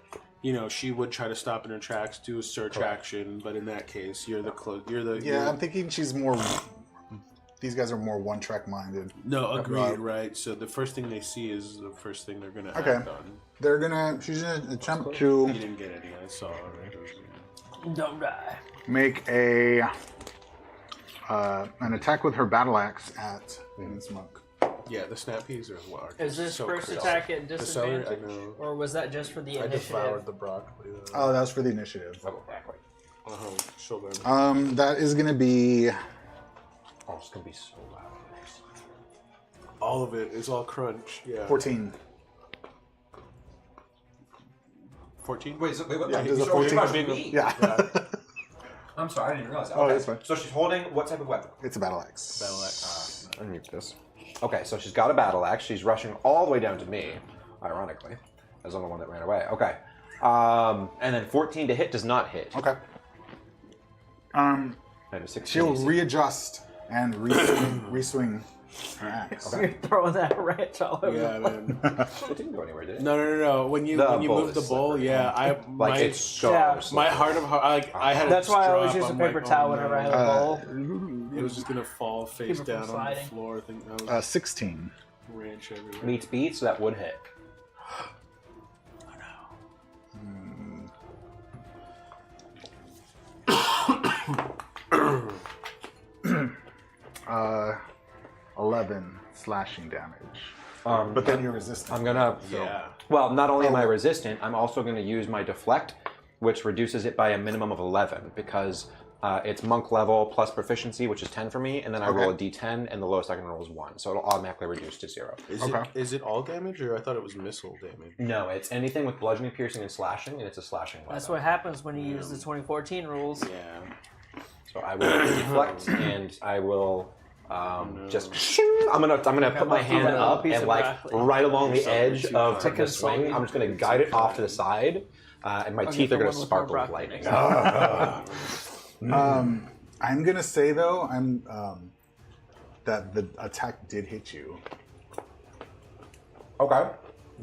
she would try to stop in her tracks, do a search action. But in that case, you're the Yeah, I'm thinking she's more. These guys are more one-track minded. No, agreed, right? So the first thing they see is the first thing they're gonna act on. She's gonna attempt You to didn't get any. I saw. Right? Don't die. make an attack with her battle axe at Venus Monk. Yeah, the snap peas are what? Is this so first crisp. attack at The celery, disadvantage? I know. Or was that just for the I initiative? devoured the broccoli. Oh, that was for the initiative. Shoulder. That is gonna be Oh, it's gonna be so loud. All of it is all crunch. Yeah. 14. 14? Wait, what? Yeah, there's a 14. Yeah. I'm sorry, I didn't realize that. Oh, Okay. that's fine. So she's holding what type of weapon? It's a battle axe. Battle axe. Let me mute this. Okay, so she's got a battle axe. She's rushing all the way down to me, ironically, as I'm the one that ran away. Okay. And then 14 to hit does not hit. Okay. And a 16 She'll AC. readjust and reswing her axe. You're throwing that ranch all over. Yeah, man. It didn't go anywhere, did it? No. When you The move the bullet's bowl, slippery. yeah, Like it's so Yeah. my heart of heart, I had. That's it why I always drop. use a I'm paper like, towel oh, whenever I no. have a bowl. It was just gonna fall face Keep it from down on the sliding. floor. I think that was 16. ranch everywhere. Meets beat, so that would hit. 11 slashing damage. But Then you're resistant. I'm gonna. Yeah. Well, not only am I resistant, I'm also going to use my deflect, which reduces it by a minimum of 11 because it's monk level plus proficiency, which is 10 for me, and then I roll a d10, and the lowest I can roll is 1, so it'll automatically reduce to 0. Is it all damage, or I thought it was missile damage? No, it's anything with bludgeoning, piercing, and slashing, and it's a slashing weapon. That's what happens when you use the 2014 rules. Yeah. So I will deflect, and I will just. I'm gonna put my hand a up piece and of like broccoli. right along the edge of Take the a swing. swing. I'm just gonna guide it off to the side, and my teeth are the gonna one with sparkle more with broccoli lightning. I'm gonna say though, that the attack did hit you Okay.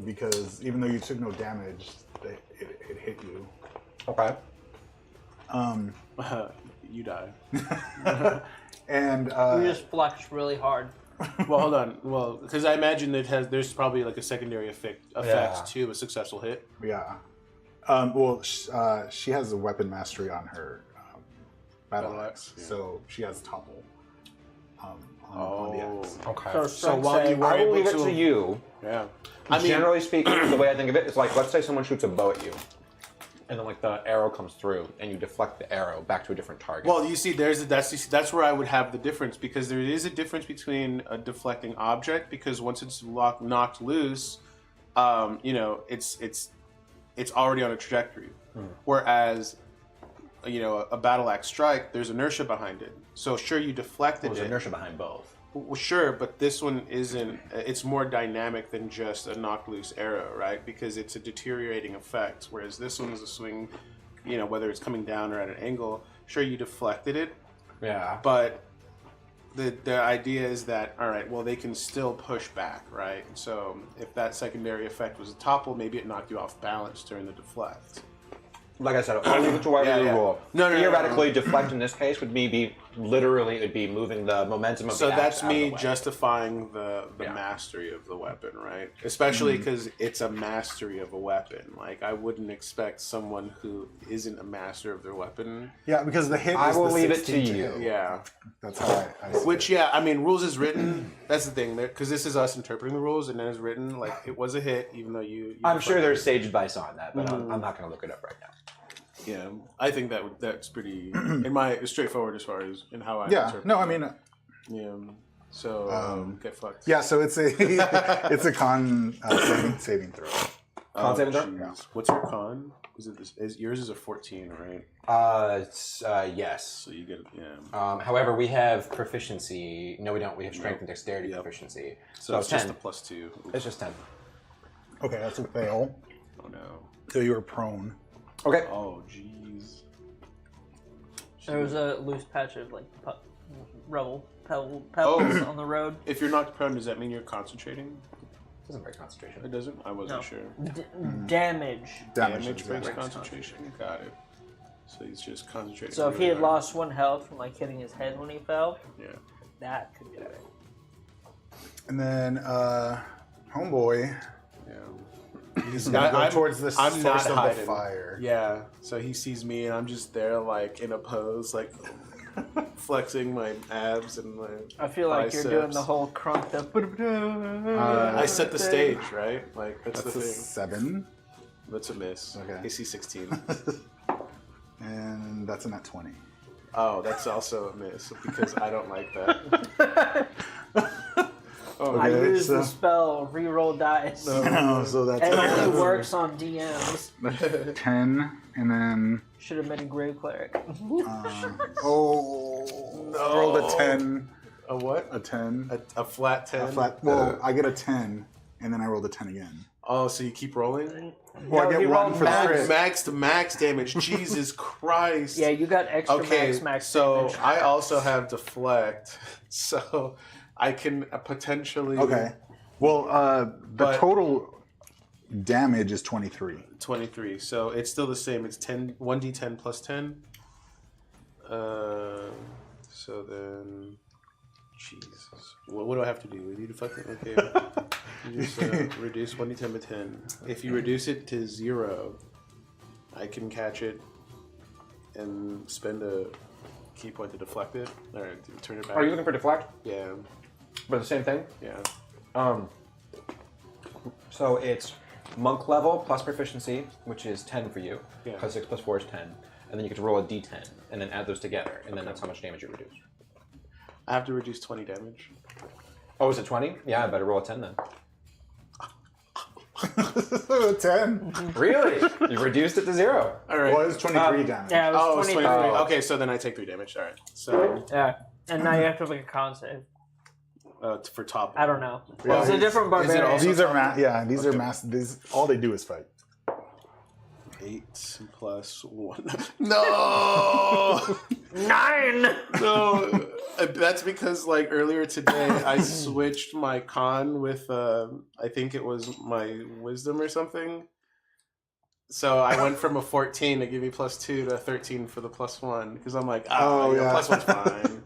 because even though you took no damage, it hit you. Okay. You die. And We just flexed really hard. Well, hold on. Well, because I imagine there's probably like a secondary effect to a successful hit. yeah. She has a weapon mastery on her battle axe, yeah. so she has topple on the axe. Okay. So, So while you were I will able leave it to, to you. yeah. I mean, Generally speaking, the way I think of it is like, let's say someone shoots a bow at you, and then like the arrow comes through, and you deflect the arrow back to a different target. well, you see, that's where I would have the difference, because there is a difference between a deflecting object, because once it's knocked loose, it's already on a trajectory, whereas a battle axe strike, there's inertia behind it. So sure, you deflected there's it. inertia behind both. Well, sure, but this one isn't. It's more dynamic than just a knock loose arrow, right? Because it's a deteriorating effect. Whereas this one is a swing, whether it's coming down or at an angle. Sure, you deflected it, Yeah. but the idea is that, all right, well, they can still push back, right? So if that secondary effect was a topple, maybe it knocked you off balance during the deflect. Like I said, I'll leave it to whatever you Yeah. roll. No. Theoretically, deflect in this case would be literally it would be moving the momentum of So the axe that's out of me the way. justifying the Yeah. mastery of the weapon, right? Especially because it's a mastery of a weapon. Like, I wouldn't expect someone who isn't a master of their weapon. Yeah, because the hit. I is will the leave it to 16 you. hit. Yeah. That's how I see Which, it. yeah, I mean, rules is written. That's the thing, because this is us interpreting the rules, and then it's written like it was a hit, even though you I'm sure there's sage advice on that, but I'm not going to look it up right now. Yeah, I think that's pretty straightforward as far as in how I Yeah. interpret No, I it. mean, Yeah. So get fucked. yeah. So it's a it's a con saving throw. Con saving throw? jeez. What's your con? Is it this? Yours is a 14, right? Yes. So you get yeah. However, we have proficiency. No, we don't. We have strength and dexterity Yep. proficiency. So it's 10. just a +2. It's just 10. Okay, that's a fail. Oh no. So you were prone. Okay. Oh jeez. There was a loose patch of like pebbles on the road. If you're knocked prone, does that mean you're concentrating? Doesn't break concentration. It doesn't? I wasn't No. sure. Damage. Damage breaks exactly. concentration. Got it. So he's just concentrating. So if he really had hard. lost 1 health from like hitting his head when he fell, Yeah. that could do it. And then homeboy. Yeah. He's gonna go towards the I'm source not of hiding. the fire. Yeah. So he sees me and I'm just there like in a pose, like flexing my abs and my I feel like you're doing biceps. the whole crunked up. I set the stage, right? Like that's That's the a thing. 7, That's a miss. Okay. AC 16. and that's a nat 20. Oh, that's also a miss because I don't like that. Oh, I Okay, use the so- spell reroll dice. So that's It only works on DMs. 10, and then Should have been a Grave Cleric. I rolled a 10, a what? a 10, A flat 10? a flat. Well, I get a 10, and then I rolled a 10 again. Oh, so you keep rolling? Well, I he get 1 rolled for the max. crit. Max to max damage. Jesus Christ. Yeah, you got extra Okay, max so damage. I also have deflect, so I can potentially Okay. Well, the But- total damage is 23. 23. So it's still the same. It's 1d10 plus 10. So then, Jesus, what do I have to do? You deflect it. Okay. You just reduce 1d10 by 10. If you reduce it to 0, I can catch it and spend a key point to deflect it or to turn it back. Are you looking for deflect? Yeah. But the same thing? Yeah. So it's monk level plus proficiency, which is 10 for you, Yeah. because 6 plus 4 is 10. And then you get to roll a d10, and then add those together, and then that's how much damage you reduce. I have to reduce 20 damage. Oh, is it 20? Yeah, I better roll a 10 then. 10. Really? You reduced it to 0. All right. Well, it's 23 damage. Yeah, it Oh, was it's 23. 23. Okay, so then I take 3 damage. All right. So Yeah, and now you have to make a con save. for top. I don't know. Yeah, It's a different is it barbarian. also- These are these are Okay. mass. These all they do is fight. 8 plus 1. No! 9! No! That's because, like, earlier today, I switched my con with, I think it was my wisdom or something. So I went from a 14 to give me plus 2 to a 13 for the plus 1. Because I'm like, plus 1's fine.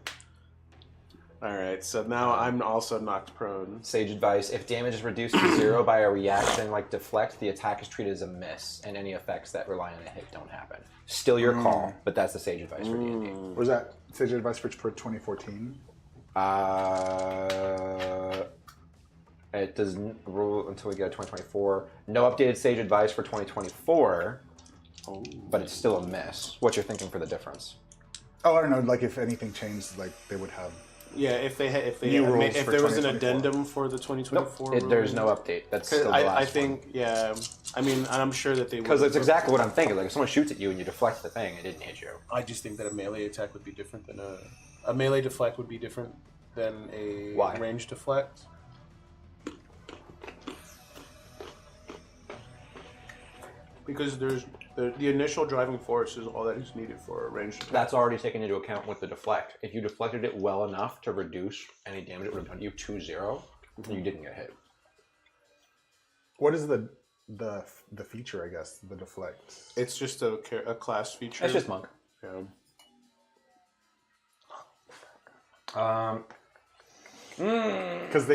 Alright, so now I'm also knocked prone. Sage advice, if damage is reduced to 0 by a reaction like deflect, the attack is treated as a miss, and any effects that rely on a hit don't happen. Still your call, but that's the sage advice for D&D. Was that sage advice for 2014? It doesn't rule until we get to 2024. No updated sage advice for 2024, but it's still a miss. What you're thinking for the difference? Oh, I don't know. Like if anything changed, like they would have. Yeah, if they New had rules if for there was an 2024. addendum for the 2024 There's rule. no update. That's 'Cause still the last I one. think, yeah. I mean, and I'm sure that they would. Because it's exactly what I'm thinking. Like if someone shoots at you and you deflect the thing, it didn't hit you. I just think that a melee attack would be different than a melee deflect would be different than a Why? range deflect. Because there's the initial driving force is all that is needed for a range deflect. That's already taken into account with the deflect. If you deflected it well enough to reduce any damage it would have done to you to 0, you didn't get hit. What is the feature? I guess the deflect. It's just a class feature. That's just monk. Yeah. Because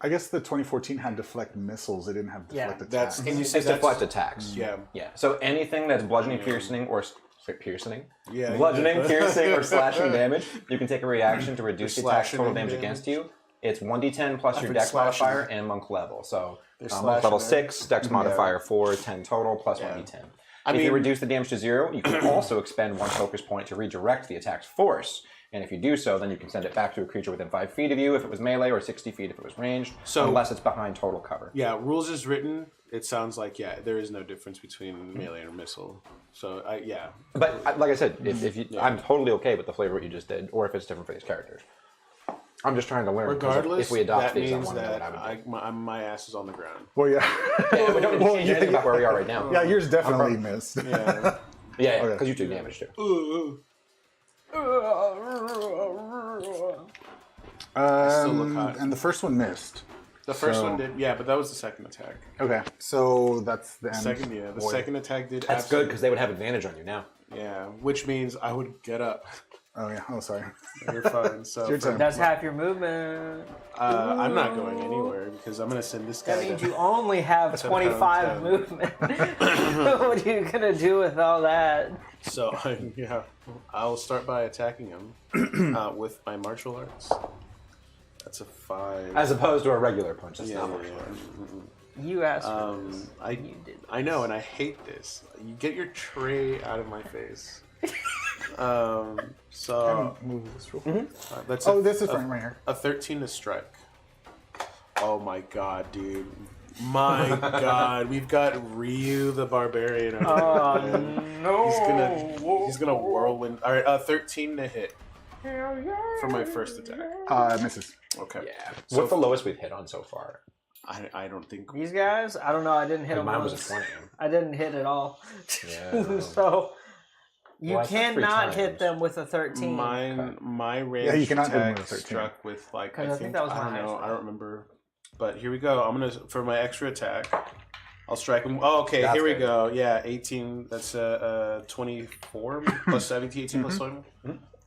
I guess the 2014 had deflect missiles. It didn't have deflect attacks. That's can you say It's that's, deflect attacks. Yeah. Yeah. So anything that's bludgeoning, piercing, or Yeah. bludgeoning, piercing, or slashing damage, you can take a reaction to reduce the attack's slashing total damage damage. against you. It's 1d10 plus your heard dex slashing. modifier and monk level. So They're monk level slashing, 6, dex modifier 4, 10 total, plus Yeah. 1d10. I If you mean- reduce the damage to 0, you can also expend 1 focus point to redirect the attack's force. And if you do so, then you can send it back to a creature within 5 feet of you if it was melee, or 60 feet if it was ranged, So- unless it's behind total cover. Yeah, rules is written. It sounds like there is no difference between melee and missile. So But like I said, if you, I'm totally okay with the flavor what you just did, or if it's different for these characters. I'm just trying to learn. 'cause regardless, if we adopt that these, I means want to know what that I would do. my ass is on the ground. Well, yeah. Yeah, we don't need to Well, change yeah, anything about where we are right now. Yeah, yours definitely missed. Yeah. Yeah, Okay. because you took damage too. still look hot. And the first one missed. The first So- one did, yeah, but that was the second attack. Okay, so that's the end. The Void. second attack did. That's good because they would have advantage on you now. Yeah, which means I would get up. Oh yeah. Oh sorry. You're fine. So Your turn. That's half your movement. I'm not going anywhere because I'm gonna send this guy. That means you only have 25 10. movement. What are you gonna do with all that? So yeah, I'll start by attacking him with my martial arts. That's a 5. As opposed to a regular punch. That's yeah, not yeah, martial arts. You asked for this. I know, and I hate this. You get your tray out of my face. So Move this real quick. that's Oh, this is right here. a 13 to strike. Oh my god, dude. My god, we've got Ryu the Barbarian. Oh no! He's gonna whirlwind. All right, 13 to hit for my first attack. Misses. Okay. Yeah. So- What's the lowest we've hit on so far? I don't think. These guys, I don't know. I didn't hit them Mine was once. a 20. I didn't hit at all. Yeah. So you Well, I said 3 cannot hit times. them with a 13. My range Yeah, you cannot hit him attack with a 13. struck with like 'Cause I think that was I my don't know. highest I don't one. remember. But here we go. I'm gonna for my extra attack. I'll strike him. Oh, okay. That's here we good. go. Yeah, 18. That's 24 plus 17. 18 plus 7.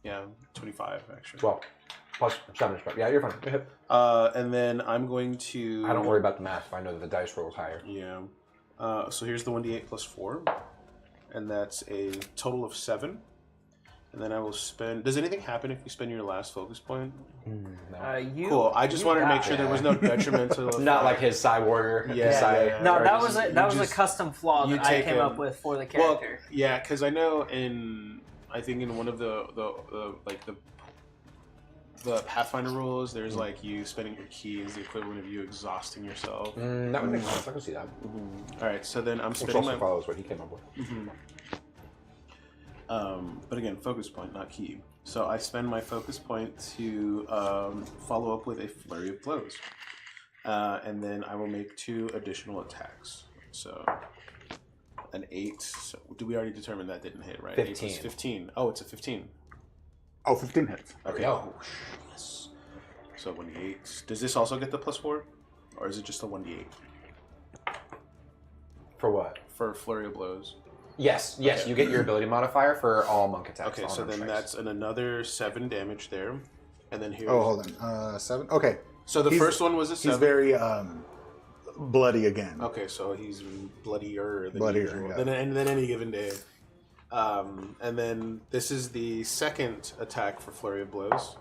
Yeah, 25 actually. 12. Plus 7 strike. Yeah, you're fine. Go ahead. And then I'm going to. I don't worry about the math if I know that the dice roll is higher. Yeah. So here's the 1d8 plus 4, and that's a total of 7. And then I will spend. Does anything happen if you spend your last focus point? Cool. I just wanted to make sure there was no detrimental. Not like his Psy Warrior. Yeah, his Psy- yeah. No, Or that just- was you a just- custom flaw you that I take came him- up with for the Well, character. yeah, because I know I think in one of the Pathfinder rules, there's like you spending your key is the equivalent of you exhausting yourself. That would make sense. I can see that. All right, so then I'm Which spending also my. follows what he came up with. But again, focus point, not key. So I spend my focus point to follow up with a flurry of blows, and then I will make 2 additional attacks. So an 8. So did we already determine that didn't hit? Right. 8 was 15. 15. Oh, it's a 15. Oh, 15 hits. Okay. Oh, Yes. So 1d8. Does this also get the +4, or is it just a 1d8 for what? for flurry of blows? Yes, Okay. you get your ability modifier for all monk attacks. Okay, all so then non-strikes. that's another 7 damage there, and then here. Oh, hold on. 7. Okay. So the He's- first one was a 7. He's very bloody again. Okay, so he's bloodier than Bloodier, usual yeah. than any given day. And then this is the second attack for flurry of blows,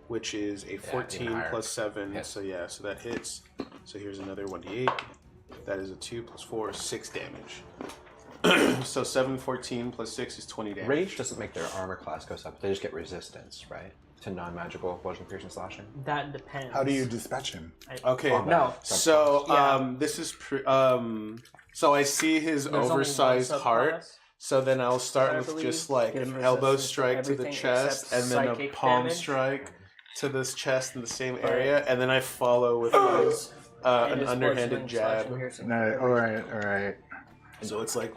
which is a 14 even higher. plus 7. Hits. So yeah, so that hits. So here's another 1d8. That is a 2 plus 4, 6 damage. So 7, 14 plus 6 is 20 damage. Rage doesn't make their armor class goes up. They just get resistance, right? To non-magical bludgeoning, piercing, slashing. That depends. How do you dispatch him? Okay. Combat. No. So Yeah. this is so I see his There's only one oversized heart. subclass. So then I'll start I with believe, just like gives an elbow resistance to strike to the everything chest, except and then a psychic palm damage. strike to this chest in the same area, and then I follow with my, And an his underhanded bludgeoning, slashing, jab. piercing. No, all right, all right. So it's like,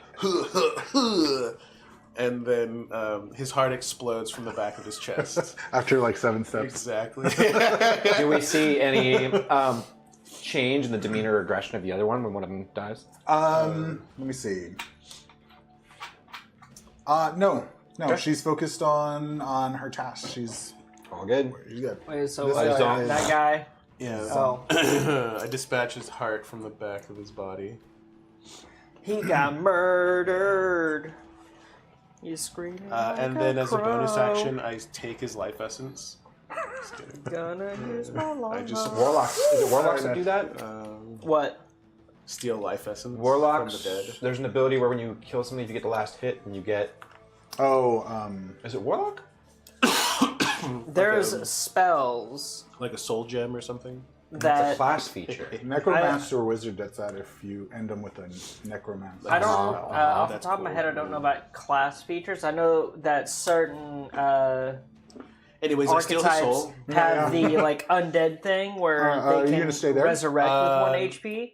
and then his heart explodes from the back of his chest. After like 7 steps. Exactly. Do we see any change in the demeanor or aggression of the other one when one of them dies? Let me see. No. Okay. She's focused on her task. She's All good. good. Wait, so This guy guy is- that guy. Yeah. Oh. I dispatch his heart from the back of his body. He got murdered. He's screaming. And like then as a bonus crow. action, I take his life essence. Just kidding. Gonna use my I just Warlocks. Is it warlocks that do that? What? Steal life essence Warlocks. from the dead. There's an ability where when you kill something, if you get the last hit, and you get. Oh, Is it warlock? There's spells Like a soul gem or something. It's a that class feature. necromancer or wizard gets that if you end them with a necromancer. I don't. Off the That's top of my cool. head, I don't know about class features. I know that certain Anyways, I steal his archetypes soul. have the like undead thing where are they you can gonna stay there? resurrect with 1 HP.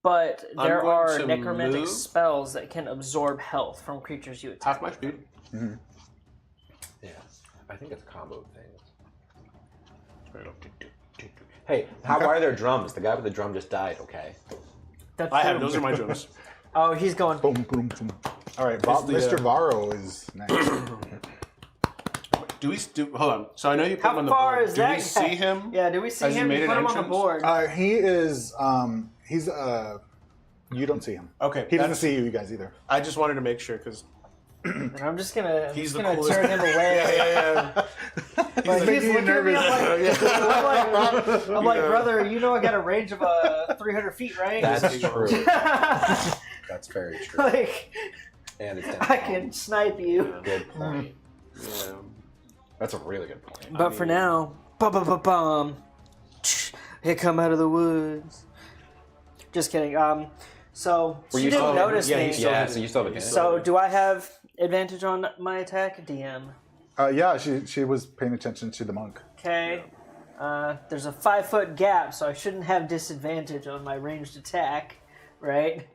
But I'm there going are to necromantic move. spells that can absorb health from creatures you attack. Half my speed. Yeah. I think it's a combo thing. Hey, why are there drums? The guy with the drum just died. Okay. That's I have true. those are my drums. Oh, he's going. Boom, boom, boom. All right, It's the, Mr. Varro is next. Hold on. So I know you put How him on the far board. is Do that we guy? see him? Yeah, do we see Has he him? made You an put him on the entrance? board. He is. He's. You don't see him. Okay. He doesn't see you guys either. I just wanted to make sure because And I'm just gonna, He's the turn coolest. him away. yeah. Like, he's making you looking at me. nervous. I'm like, brother, you know I got a range of 300 feet, right? That's true. That's very true. Like, And it's I can snipe you. Good point. Yeah. That's a really good point. But for now, bum. Here come out of the woods. Just kidding. So Were she you didn't still- notice yeah, me. you still- Yeah, so you still have advantage. So do I have advantage on my attack, DM? Yeah, she was paying attention to the monk. Okay. There's a 5-foot gap, so I shouldn't have disadvantage on my ranged attack, right?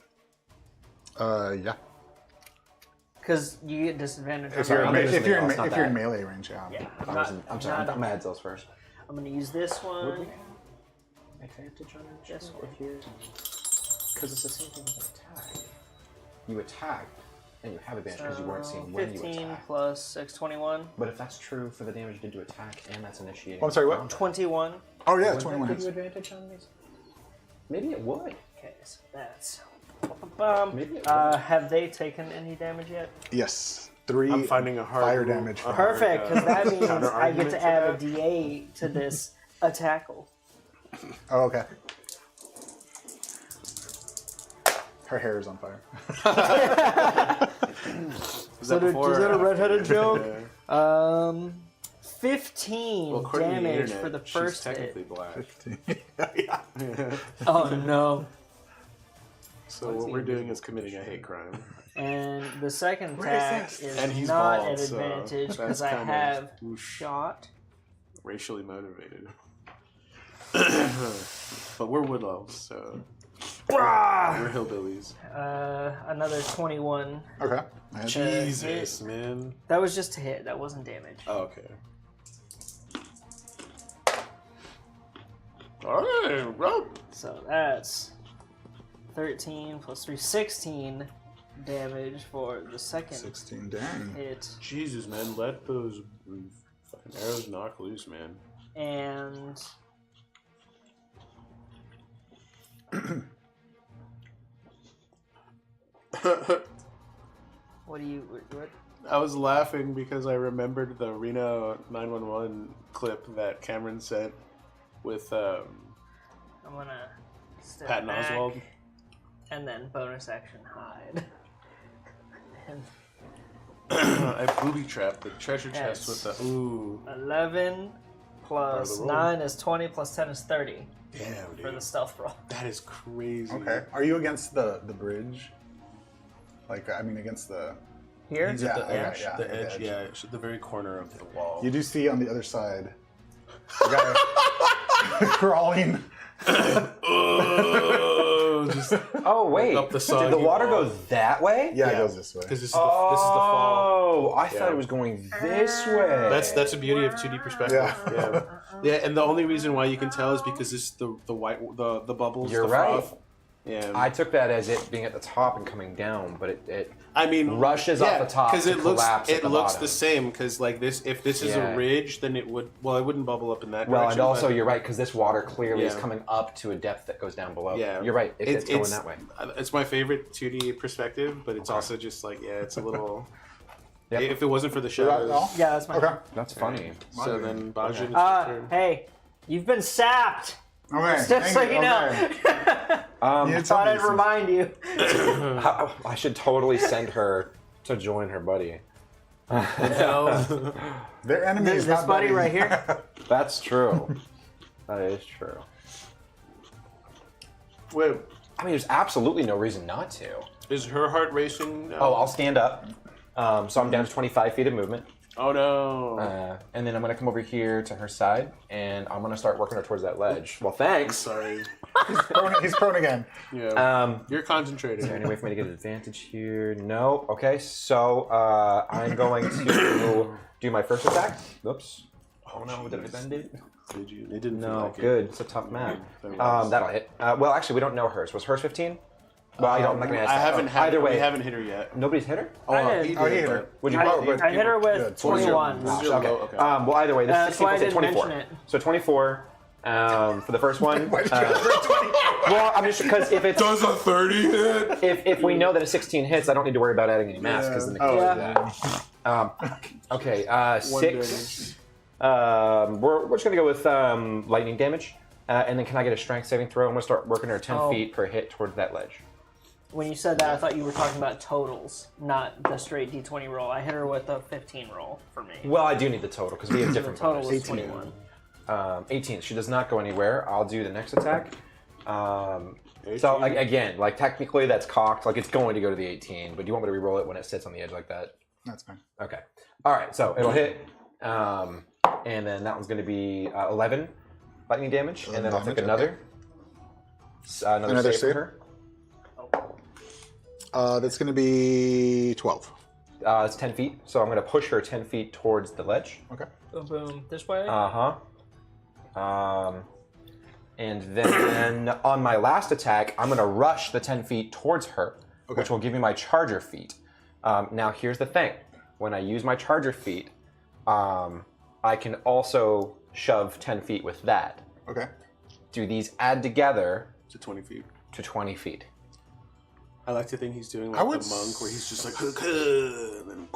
Yeah. Because you get disadvantage. If on you're, my- melee. if you're, in, It's not if you're in that. melee range, yeah. Yeah. I'm sorry. I'm at Heads first. I'm gonna use this one. Advantage on This one. Because it's the same thing with attack. You attack, and you have advantage because you weren't seeing when you 15 attack. plus 6, 21. But if that's true for the damage you did to attack, and that's initiating. Oh, I'm sorry, what? 21. Oh, yeah, Would 21 that give you hits. advantage on these? Maybe it would. Okay, so that's. Maybe it Have they taken any damage yet? Yes. 3 I'm finding a hard fire rule- damage. a hard, Perfect, because that means I get counter-argument to for add a that. D8 to this attackle. Oh, okay. Her hair is on fire. Was that before? Is that a redheaded joke? Yeah. 15 Well, according to the damage internet, for the she's first technically hit. black. yeah. Oh no. So what we're doing is committing a hate crime. And the second Where is attack this? is And he's not bald, an so advantage that's because I kind of- have oof. shot. Racially motivated. But we're wood elves, so we're hillbillies. Another 21. Okay. I had- Jesus, man. That was just a hit. That wasn't damage. Oh, okay. Alright, bro. So that's 13 plus 3, 16 damage for the second 16, dang. hit. Jesus, man, let those fucking arrows knock loose, man. And what do you? What? I was laughing because I remembered the Reno 911 clip that Cameron sent with I'm gonna step Patton back Oswalt. and then bonus action hide. And I booby trapped the treasure chest Yes. with the 11 plus roll. 9 is 20 plus 10 is 30 damn, for dude. the stealth roll. That is crazy. Okay. Are you against the bridge? Like, I mean, against the... Here? He's at the Yeah, edge, yeah, the the edge, edge. yeah, it's at the very corner of the wall. You do see on the other side a guy crawling. Oh, just Oh wait, Up the did soggy the water wall. go that way? Yeah, it Yeah. goes this way. because this is the fall. Oh, I thought Yeah. it was going this way. That's the beauty of 2D perspective. Yeah. Yeah, and the only reason why you can tell is because this the white the bubbles. You're the right. froth. Yeah, I took that as it being at the top and coming down, but it I mean, rushes off the top because to it looks collapse at it the looks bottom. the same. Because like this, if this is Yeah. a ridge, then it would it wouldn't bubble up in that well, direction. and also but- you're right because this water clearly is Yeah. coming up to a depth that goes down below. Yeah, You're right. It's going that way. It's my favorite 2D perspective, but it's Okay. also just like it's a little. Yep. If it wasn't for the Is that shadows, all? Yeah, that's my Okay. That's funny. so then Bajin is your turn. Hey, you've been sapped. Okay. Just thank so you know. Okay. You did Thought tell me I'd this is- remind you. I should totally send her to join her buddy. No. Their enemy is This not buddy buddies. right here? That's true. That is true. Wait, I mean, there's absolutely no reason not to. is her heart racing? Oh, I'll stand up. So I'm down to 25 feet of movement. Oh no! And then I'm going to come over here to her side, and I'm going to start working her towards that ledge. Well, thanks. Sorry. He's prone again. Yeah. You're Is concentrating. there any way for me to get an advantage here? No. Okay, so I'm going to do my first attack. Oops. Oh no, did I bend it? Did you? It didn't feel No, like it. good. It's a tough map. There was. That'll hit. Well, actually, we don't know hers. Was hers 15? Well, I'm not gonna ask I that. haven't had. Either way, we haven't hit her yet. Nobody's hit her? I did. Oh, he hit her. Would you? I hit her with Yeah, 21. Gosh, Okay. okay. Well, either way, this That's is why I 16 didn't 24. mention it. So 24 for the first one. Why did you ask for 20? Well, I'm just because if it's Does a 30 hit? if we know that a 16 hits, I don't need to worry about adding any mass because then they can Yeah. do that. Okay, 6. damage. We're just gonna go with lightning damage, and then can I get a strength saving throw? I'm gonna start working her 10 Oh. feet per hit towards that ledge. When you said that, I thought you were talking about totals, not the straight D20 roll. I hit her with a 15 roll for me. Well, I do need the total because we have The different total bonuses. is 21. 18. She does not go anywhere. I'll do the next attack. So again, like technically that's cocked. Like it's going to go to the 18, but do you want me to re-roll it when it sits on the edge like that? That's fine. Okay. All right. So it'll hit, and then that one's going to be 11 lightning damage, and then I'll take Damage, another Another save from save? her. That's going to be 12. It's 10 feet, so I'm going to push her 10 feet towards the ledge. Okay. Boom, boom. This way? And then on my last attack, I'm going to rush the 10 feet towards her, which will give me my charger feet. Now, here's the thing. When I use my charger feet, I can also shove 10 feet with that. Okay. Do these add together To 20 feet. to 20 feet? I like to think he's doing I like would the monk, where he's just like, and then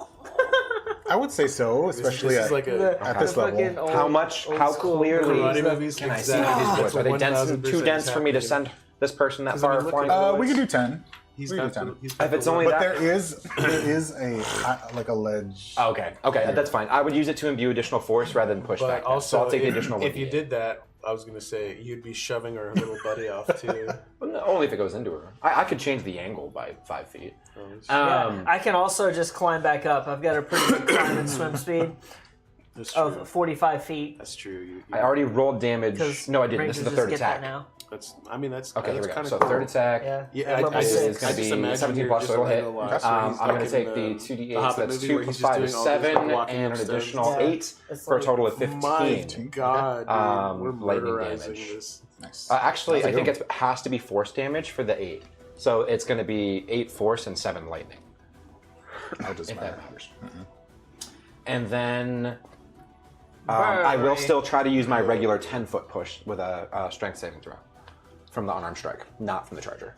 I would say so, especially this is at, like a at this level. fucking old- How school clearly karate movies. can I see Exactly. these boys? Are they dense, 1000% too dense for me to happening. send this person that 'Cause I far mean, look flying? at We could do 10. He's We can got do the, 10. he's got If it's the only But that. there is like a ledge. Okay, that's fine. I would use it to imbue additional force rather than push But back. So also, I'll take the if, additional. if you 1d8. did that, I was gonna say you'd be shoving our little buddy off too. Well, no, only if it goes into her. I could change the angle by 5 feet. Yeah, I can also just climb back up. I've got a pretty good climb and swim speed That's true. of 45 feet. That's true. You, I already rolled damage. Because No, I didn't. rangers This is the just third get that attack. now. that's. I mean, that's Okay, here we that's go. kind So of cool. third attack. Yeah. Yeah, Level I is six. going to just be imagine 17 you're plus, just so it'll hit. like a I'm he's going to like take in the the 2d8, The so Hobbit that's movie 2 where plus he's just 5 is doing all this, 7, walking and an upstairs. additional Yeah. 8 It's for a like- total of 15. My God, dude, we're lightning murderizing damage. this. Nice. Actually, How's I it think going? it has to be force damage for the 8. So it's going to be 8 force and 7 lightning, That doesn't if matter. that matters. And then I will still try to use my regular 10-foot push with a strength saving throw from the unarmed strike, not from the charger.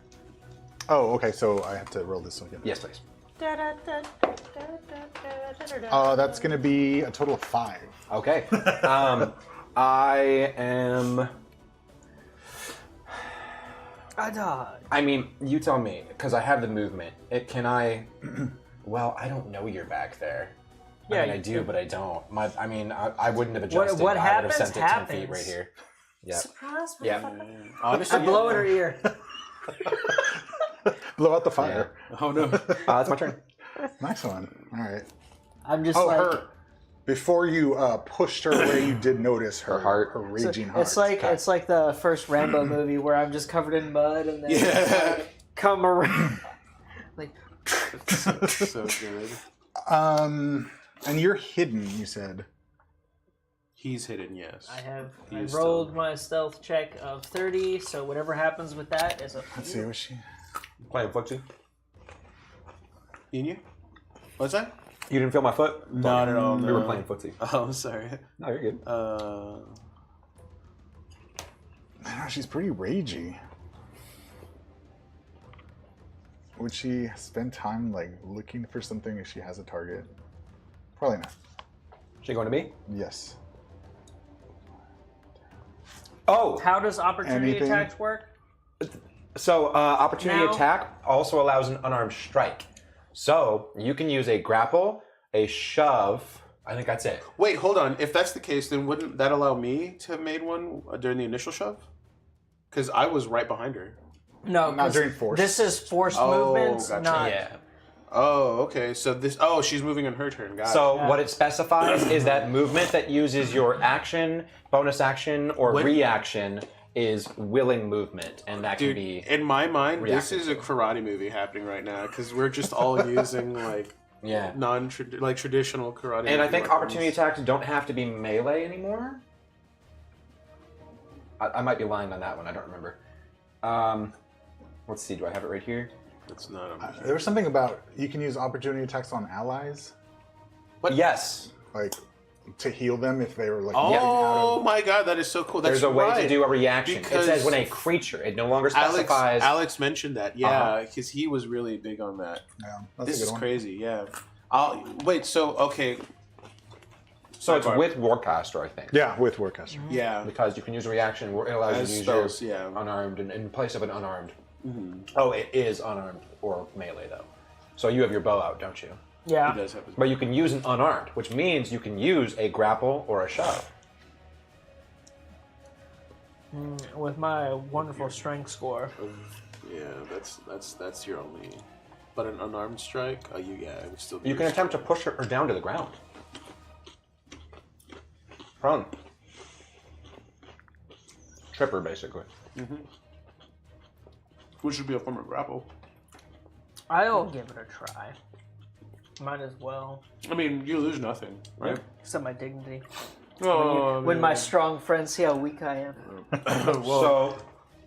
Oh, okay. So I have to roll this one again. Yes, please. That's going to be a total of 5. Okay. I am. I died. I mean, you tell me, because I have the movement. Can I? Well, I don't know you're back there. Yeah, I mean, I you do, could. but I don't. I wouldn't have adjusted. what I would happens, have sent it 10 feet happens. right here. Yeah. Surprise, Yeah. motherfucker. Honestly, I blow in her ear. Blow out the fire. Oh no. That's my turn. Nice one. All right. I'm just Oh, like. her. Before you pushed her away, you did notice her heart. her raging heart. It's like the first Rambo movie where I'm just covered in mud and then Yeah. come around. Like, So good. And you're hidden. You said. He's hidden, yes. I He's rolled my stealth check of 30, so whatever happens with that is a. Let's see. Was she? Playing footsie. In you? What's that? You didn't feel my foot? Not at all. We No. were playing footsie. Oh, I'm sorry. No, you're good. I don't know, she's pretty ragey. Would she spend time like looking for something if she has a target? Probably not. She going to me? Yes. Oh, How does opportunity Anything? attacks work? so opportunity Now- attack also allows an unarmed strike. So you can use a grapple, a shove. I think that's it. Wait, hold on. If that's the case, then wouldn't that allow me to have made one during the initial shove? Because I was right behind her. No, Not 'cause during force. This is forced Oh, movements, gotcha. not. Yeah. Oh, okay. So this. Oh, she's moving on her turn. Got So Yeah. what it specifies is that movement that uses your action, bonus action, or What- reaction is willing movement, and that Dude, can be. in my mind, this reactive is a karate movie happening right now because we're just all using like Yeah. traditional karate. And I movie think weapons. opportunity attacks don't have to be melee anymore. I might be lying on that one. I don't remember. Let's see. Do I have it right here? It's not on There was something about you can use opportunity attacks on allies, Yes. like to heal them if they were like getting out Oh of. my god, that is so cool. That's There's a way right. to do a reaction. Because it says when a creature. It no longer specifies. Alex mentioned that, yeah, because he was really big on that. Yeah, that's This a good is one. crazy, yeah. Wait, so okay, So it's Sidebar. with Warcaster, I think. Yeah, with Warcaster. yeah, Because you can use a reaction. It allows you As to use spells, your yeah. unarmed in place of an unarmed. Oh, it is unarmed or melee though. So you have your bow out, don't you? Yeah. he does have his. But you can use an unarmed, which means you can use a grapple or a shove. With my wonderful strength score. Yeah, that's your only. But an unarmed strike, it would still be. You can attempt to push her down to the ground. Prone. Trip her, basically. Which would be a form of grapple. I'll give it a try. Might as well. I mean, you lose nothing, right? Except my dignity. Oh, When my strong friends see how weak I am. So,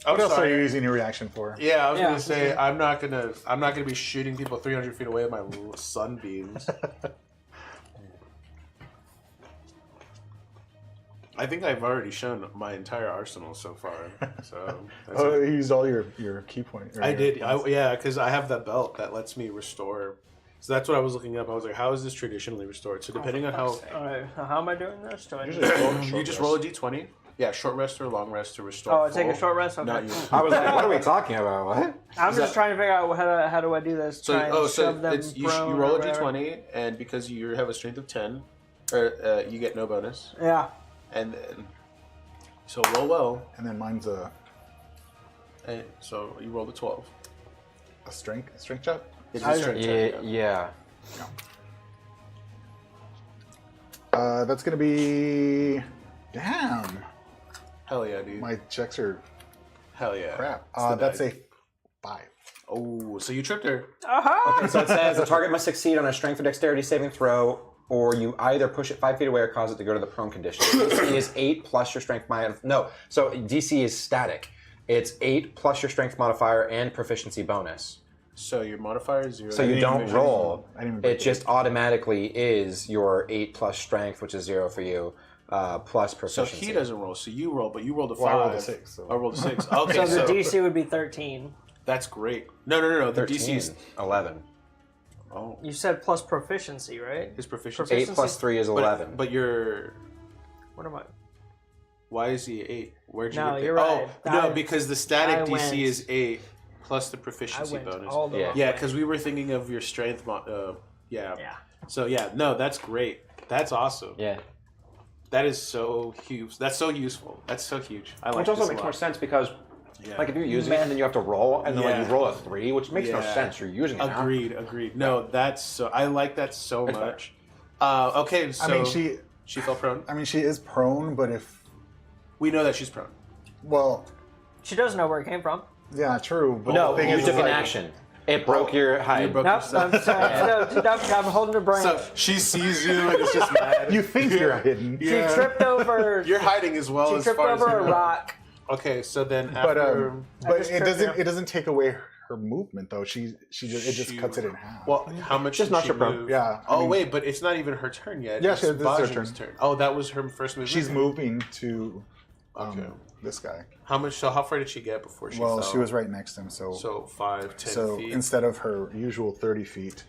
What else are you using your reaction for? Yeah, I was Yeah. gonna say I'm not gonna be shooting people 300 feet away with my sunbeams. I think I've already shown my entire arsenal so far. So that's Oh, it. you used all your key points. I did, yeah, because I have that belt that lets me restore. So that's what I was looking up. I was like, how is this traditionally restored? So depending on how Alright, so how am I doing this? Do I you just roll a d20. Yeah, short rest or long rest to restore. Oh, I take a full. short rest? Okay. Not you. I was like, what are we talking about? What? I'm just trying to figure out how do I do this. So, Try and so shove them it's, you prone roll or a whatever. d20, and because you have a strength of 10, or you get no bonus. Yeah. And then, so roll well. And then mine's a And so you roll the 12. strength check. It's a strength check, Yeah. That's gonna be. Damn, Hell yeah, dude. my checks are Hell yeah. crap. It's the That's dice. a 5. Oh, so you tripped her. Aha! So it says the target must succeed on a strength or dexterity saving throw, or you either push it 5 feet away or cause it to go to the prone condition. DC is 8 plus your strength modifier. No, so DC is static. It's 8 plus your strength modifier and proficiency bonus. So your modifier is 0. So you don't roll. I didn't even break It just automatically is your 8 plus strength, which is 0 for you, plus So proficiency. he doesn't roll. So you roll, but you rolled a 5. Well, I rolled a 6, so- I rolled a 6. Okay, So so, the DC would be 13. that's great. No. The 13, DC is 11. oh You said plus proficiency, right? his proficiency. 8 plus 3 is 11. But you're. What am I? Why is he 8? Where'd you No, get the- you're right. Oh no, I- because the static I DC went- is 8 plus the I proficiency went bonus. all the Yeah. wrong Yeah, way. because we were thinking of your strength. Yeah. Yeah. So yeah, no, that's great. That's awesome. Yeah. That is so huge. That's so useful. That's so huge. I like Which also this a makes lot. more sense because, Yeah. like, if you're using it and then you have to roll, and then like Yeah. you roll a 3, which makes no Yeah. sense. You're using it now. Agreed. No, that's so. I like that so It's much. Okay, so I mean, she fell prone. she is prone, but if We know that she's prone. well, She doesn't know where it came from. yeah, true. But No, the thing you is, took is an like, action. It broke your hide. broke- Nope, I'm sorry. No, I'm holding her brain. So she sees you and it's just mad. You think you're hidden, She tripped over. You're hiding as well She as tripped far as over you a know. rock. Okay, so then but after. but just it tripped doesn't her. it doesn't take away her movement though. She just She- cuts it in half. Well, how much Just did not she your prone. move? Yeah, I Oh mean- wait, but it's not even her turn yet. Yeah, it's this is her Bajin's turn. Oh, that was her first movement. She's moving to Okay. this guy. How much? So how far did she get before she Well, fell? she was right next to him, so So 5, 10 so feet. instead of her usual 30 feet,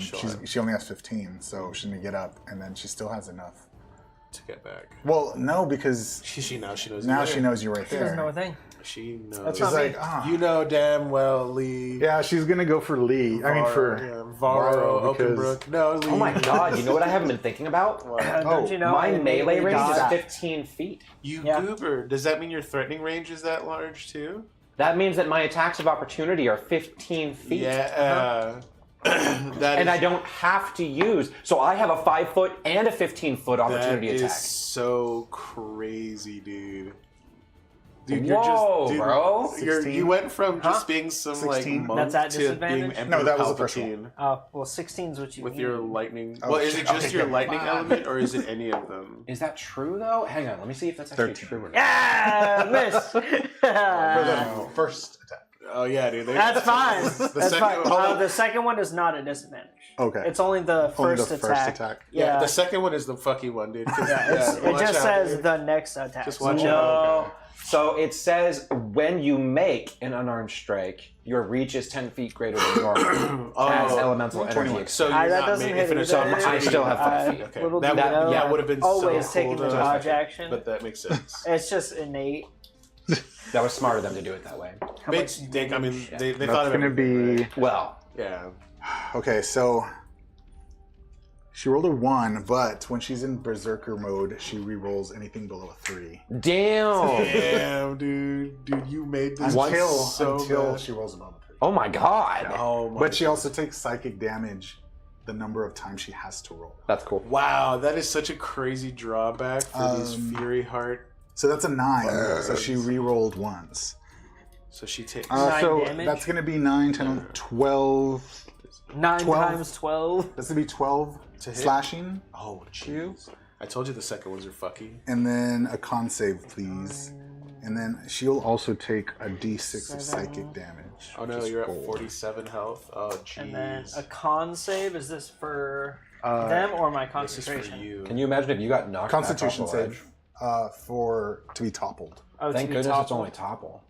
sure. she only has 15, so she's gonna get up, and then she still has enough. to get back. Well, no, because She knows. now you're she there. knows you're right She there. doesn't know a thing. She knows. That's She's not me. like, ah, You know damn well, Lee. yeah, she's gonna go for Lee. I mean, for Varro, because Oakenbrook. No, Lee. Oh my god, you know what I haven't been thinking about? Don't you know? My I melee immediately range is dodged. 15 feet. You Yeah. goober. Does that mean your threatening range is that large too? That means that my attacks of opportunity are 15 feet. Yeah. That And is- I don't have to use. So I have a 5-foot and a 15-foot that opportunity is attack. so crazy, dude. Dude, Whoa, bro. You went from just being some 16. monk That's at to disadvantage? being Emperor No, that was the first Palpatine Oh, well, 16 is what you with need. your lightning. Oh, well, is shit. it just Okay, your good. lightning element, or is it any of them? Is that true though? Hang on, let me see if that's actually 13. true or not. Yeah, miss. For the first attack. Oh yeah, dude. That's fine. That's second- fine. hold on. The second one is not a disadvantage. Okay. It's only the Only first the attack. first attack. Yeah. The second one is the fucky one, dude. 'cause- It watch just out, says dude. the next attack. Just watch So- out. No. So it says when you make an unarmed strike, your reach is 10 feet greater than normal. As elemental energy. 21. So that you're not doesn't making hit if either. an I still have 5 feet. Okay. Little That, do you know, yeah, would have been always so taking cool the to- dodge action. But that makes sense. It's just innate. That was smart of them to do it that way. How Big much dick. I mean, they That's thought of going to everything, be... right? Well, Yeah. Okay, so... She rolled a 1, but when she's in Berserker mode, she re-rolls anything below a 3. damn. Damn, dude. Dude, you made this so bad. she rolls above a 3. Oh my god. Oh my. But she also takes psychic damage the number of times she has to roll. That's cool. Wow, that is such a crazy drawback for these Fury Heart. So that's a 9, so she re-rolled once. So she takes. 9 so damage? that's going to be 9, 10, 12... 9 12. times 12. That's going to be 12 To hit? slashing. Oh, jeez. I told you the second ones are fucky. And then a con save, please. And then she'll also take a d6 of psychic damage. Oh no, which is you're at 4. 47 health. Oh, jeez. And then a con save. Is this for Uh, them or my This is for concentration? you. Can you imagine if you got knocked Constitution back off the save to be toppled. Oh, Thank to be goodness it's toppled. only topple.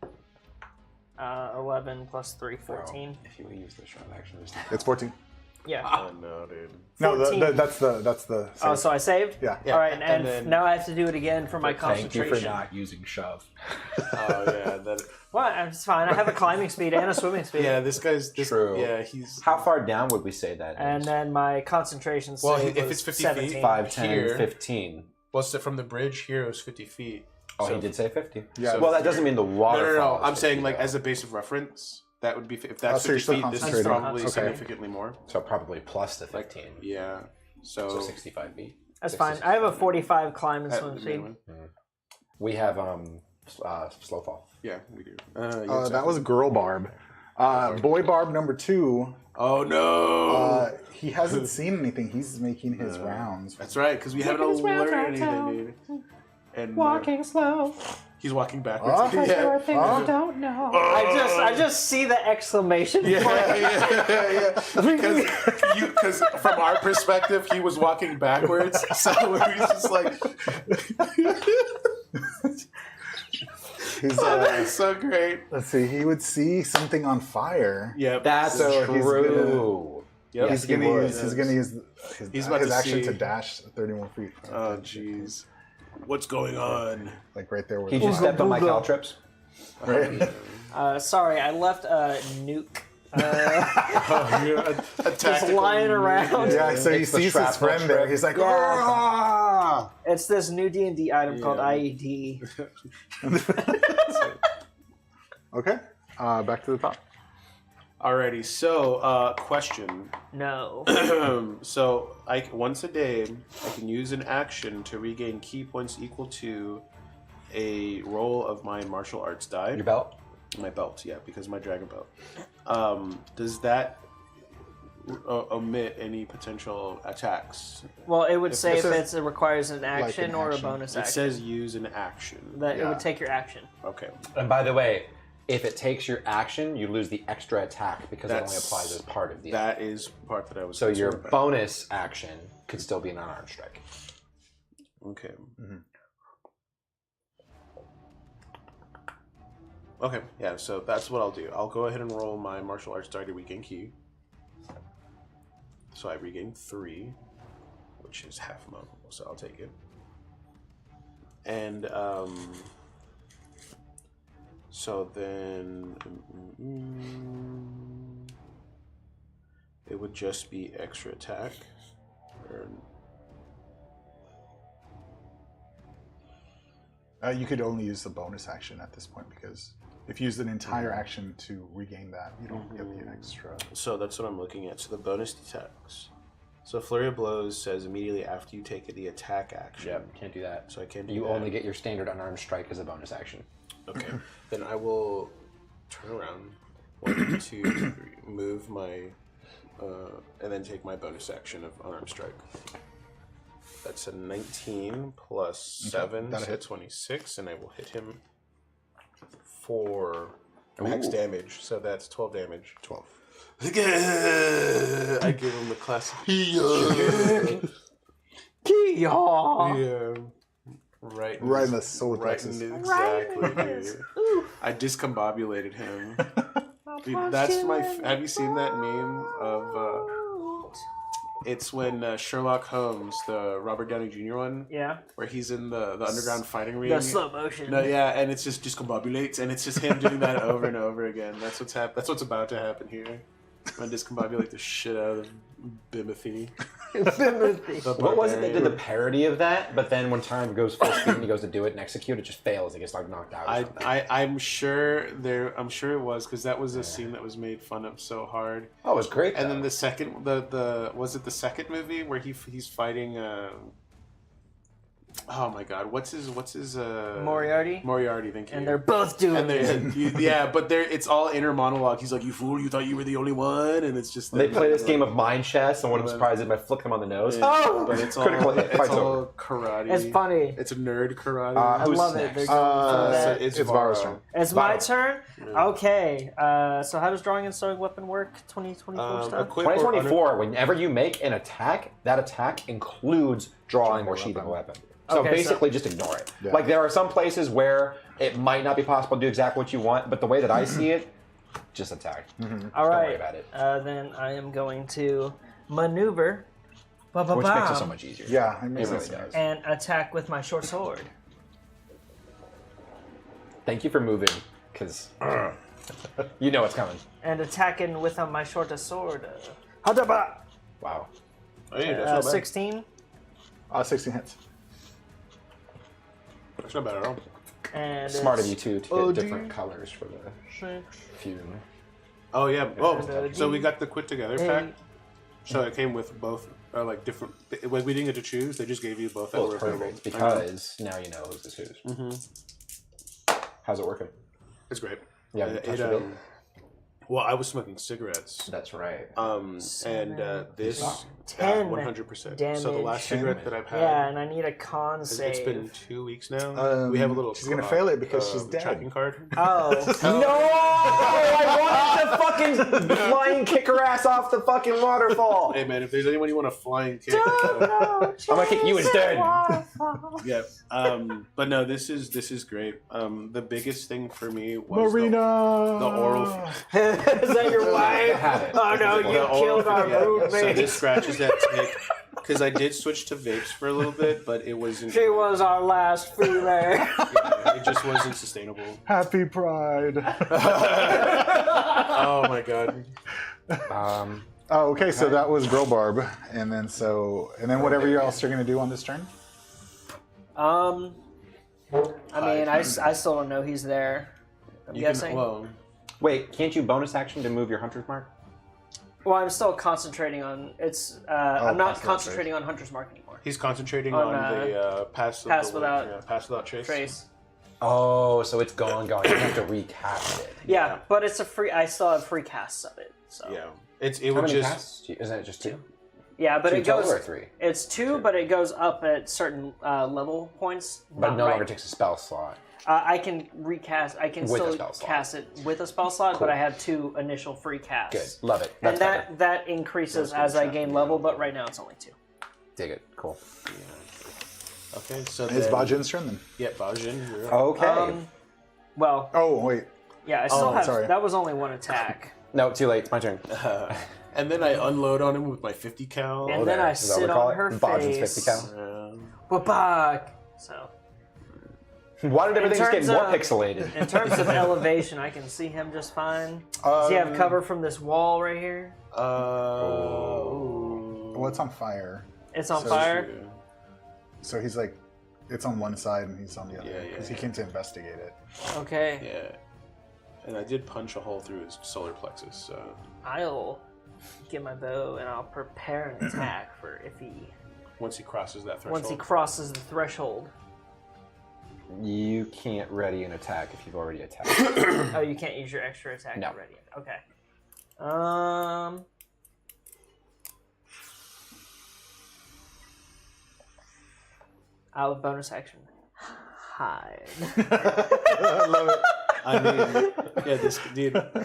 11 plus 3, 14. If you use this short action, It's 14. Yeah. Oh no, dude. No, 14. that's the. Oh, Save. so I saved? Yeah. Yeah, All right, and and then- now I have to do it again for my thank you concentration. for not using shove. Oh yeah, that. What? It's fine. I have a climbing speed and a swimming speed. Yeah, this guy's True. Yeah, he's. How far down would we say that And is? then my concentration Well, save if was it's 50 feet, 17. 5, 10, here. 15. Well, so from the bridge here, it was 50 feet. Oh, So- he did say 50. Yeah. Well, that doesn't mean the No, waterfall. no. I'm saying like as a base of reference, that would be if that's so you're 50 still feet. This is concentrating. probably Okay. significantly more. So probably plus the 15. Yeah. So So 65 feet. That's fine. I have a 45 climb and at swim the speed. main one. We have slow fall. Yeah, we do. That was Girl Barb. Boy Barb number 2. Oh no! He hasn't seen anything. He's making his rounds. That's right, because we haven't learned anything, dude. And slow. he's walking backwards. Don't know. I just see the exclamation point. yeah. Because from our perspective, he was walking backwards, so we were just like, He's, that's so great. let's see. He would see something on fire. Yep. That's So he's true. Yep. He's he gonna would. use. He's gonna use He's about his to action see- to dash 31 feet. Oh jeez. What's going on? Like right there. Where He the just fire- stepped on my caltrips. Right? Sorry, I left a nuke A just tactical lying move. around. Yeah. So he It's the sees his shrapnel friend there. trip. He's like, Yeah. "Ah!" It's this new D&D item called Yeah. IED. Okay. Back to the top. Alrighty. So, question. No. So, once a day, I can use an action to regain key points equal to a roll of my martial arts die. Your belt? My belt, yeah, because of my dragon belt. Does that omit any potential attacks? Well, it would say it if says, it requires an action an or a action. bonus It action. says use an action. That it Yeah. would take your action. Okay. And by the way, if it takes your action, you lose the extra attack because it only That's- applies as part of the That is part that I was So your concerned about. bonus action could still be an unarmed strike. Okay. Mhm. Okay, yeah, so that's what I'll do. I'll go ahead and roll my martial arts die to regain key. So I regain 3, which is half my, so I'll take it. And, so then, it would just be extra attack. You could only use the bonus action at this point because if you use an entire action to regain that, you don't get the extra. So that's what I'm looking at. So the bonus attacks. So Flurry of Blows says immediately after you take the attack action. Yeah, can't do that. So I can't do You that. only get your standard unarmed strike as a bonus action. Okay. Then I will turn around, 1, 2, 3, move my, and then take my bonus action of unarmed strike. That's a 19 plus 7, that'll so hit. 26, and I will hit him for max damage. So that's 12 damage. 12. I give him the classic. Yeah. Right Right in the solar Right plexus. exactly, dude. I discombobulated him. Dude, that's my. Have you seen that meme of? It's when Sherlock Holmes, the Robert Downey Jr. one, Yeah. where he's in the underground fighting ring. The slow motion. No, yeah, and it's just discombobulates, and it's just him doing that over and over again. That's what's That's what's about to happen here. I'm gonna discombobulate the shit out of Bimothy. What was it that did the parody of that? But then when time goes full speed and he goes to do it and execute, it just fails. It gets like knocked out. or something. I'm sure it was because that was a scene that was made fun of so hard. Oh, it was great. And though. then the second, the was it the second movie where he's fighting? Oh my God, what's his Moriarty? Moriarty, thank you. And they're both doing And it. yeah, but it's all inner monologue. He's like, "You fool! You thought you were the only one," and it's just They play this game of mind chess, and what I'm surprised is if I flick them on the nose. Oh! But it's all Critical hit, it's fight's all over. karate. It's funny. It's a nerd karate. I Who's love next? it. They're going for that. it's It's Varro's Varro's turn. It's my Vital. turn? Okay. So how does drawing and sewing weapon work? 2024 stuff? Equip or 2024, whenever you make an attack, that attack includes drawing or sheathing a weapon. So Okay, basically, just ignore it. Yeah. Like, there are some places where it might not be possible to do exactly what you want, but the way that I see it, just attack. All Don't worry right. about it. Then I am going to maneuver. Which makes it so much easier. Yeah, it It makes really sense. does. And attack with my short sword. Thank you for moving, because you know what's coming. And attacking with my shortest sword. Hadaba! Wow. Hey, that's not bad. 16. 16 hits. That's not bad at all. And Smart of it's you, too, to get different colors for the 6, fume. Oh yeah. Oh, And, so we got the Quit Together pack. 8. So it came with both, like different. We didn't get to choose. They just gave you both that Well, were it's perfect, available. because now you know who's whose. Mm-hmm. How's it working? It's great. Yeah, Well, I was smoking cigarettes. That's right. This 10 100%. So the damage. last cigarette that I've had. Yeah, and I need a con It's save. been 2 weeks now. We have a little. She's gonna fail it because she's dead. Tracking card. Oh. No! I wanted to fucking flying kick her ass off the fucking waterfall. Hey man, if there's anyone you want to flying kick, I'm gonna kick you instead. yeah. But no, this is great. The biggest thing for me was Marina! the oral. Is that your wife? Habit. Oh no, The you oral killed our So roommate. this scratches that tick. Because I did switch to vapes for a little bit, but it wasn't. She was our last female. Yeah, it just wasn't sustainable. Happy Pride. Oh my god. Oh, okay, so that was Girl Barb. And then whatever else you're going to do on this turn? I mean, I still don't know he's there. I'm guessing. Well, Wait, can't you bonus action to move your hunter's mark? Well, I'm still concentrating on it's. I'm not pass without concentrating on Hunter's Mark anymore. he's concentrating On, on the pass without- pass without trace. Trace. Oh, so it's gone. You have to recast it. Yeah, but it's a free. I still have free casts of it. So. Yeah, it How would many just. casts? Isn't it just 2? Yeah, but 2 it goes. total or 3? It's 2, but it goes up at certain level points. But not no right. longer takes a spell slot. I can recast. I can With a still spell slot. cast it with a spell slot, but I have 2 initial free Good. casts. Love it. And That's better. that increases as I gain level, but right now it's only 2. Dig it. Cool. Okay, so It's then, Bajin's turn then. Yeah, Bajin. You're up. Okay. Well, Oh, wait. yeah, I still have. sorry. That was only 1 attack, No, too late. It's my turn. And then I unload on him with my 50 cal. and then I Is that what we sit call on it? her Bajin's face. 50 cal? Ba-bak. So, Why did everything just get terms more of- pixelated? in terms of elevation, I can see him just fine. Does he have cover from this wall right here? Well, it's on fire. It's on So fire. true. So he's like, it's on one side and he's on the other. Yeah, Because he came to investigate it. Okay. Yeah. And I did punch a hole through his solar plexus, so. I'll get my bow and I'll prepare an attack for if he Once he crosses that threshold. once he crosses the threshold. You can't ready an attack if you've already attacked. Oh, you can't use your extra attack No. already. Okay. I'll have bonus action. Hide. I love it. I mean, yeah, this dude. Yeah.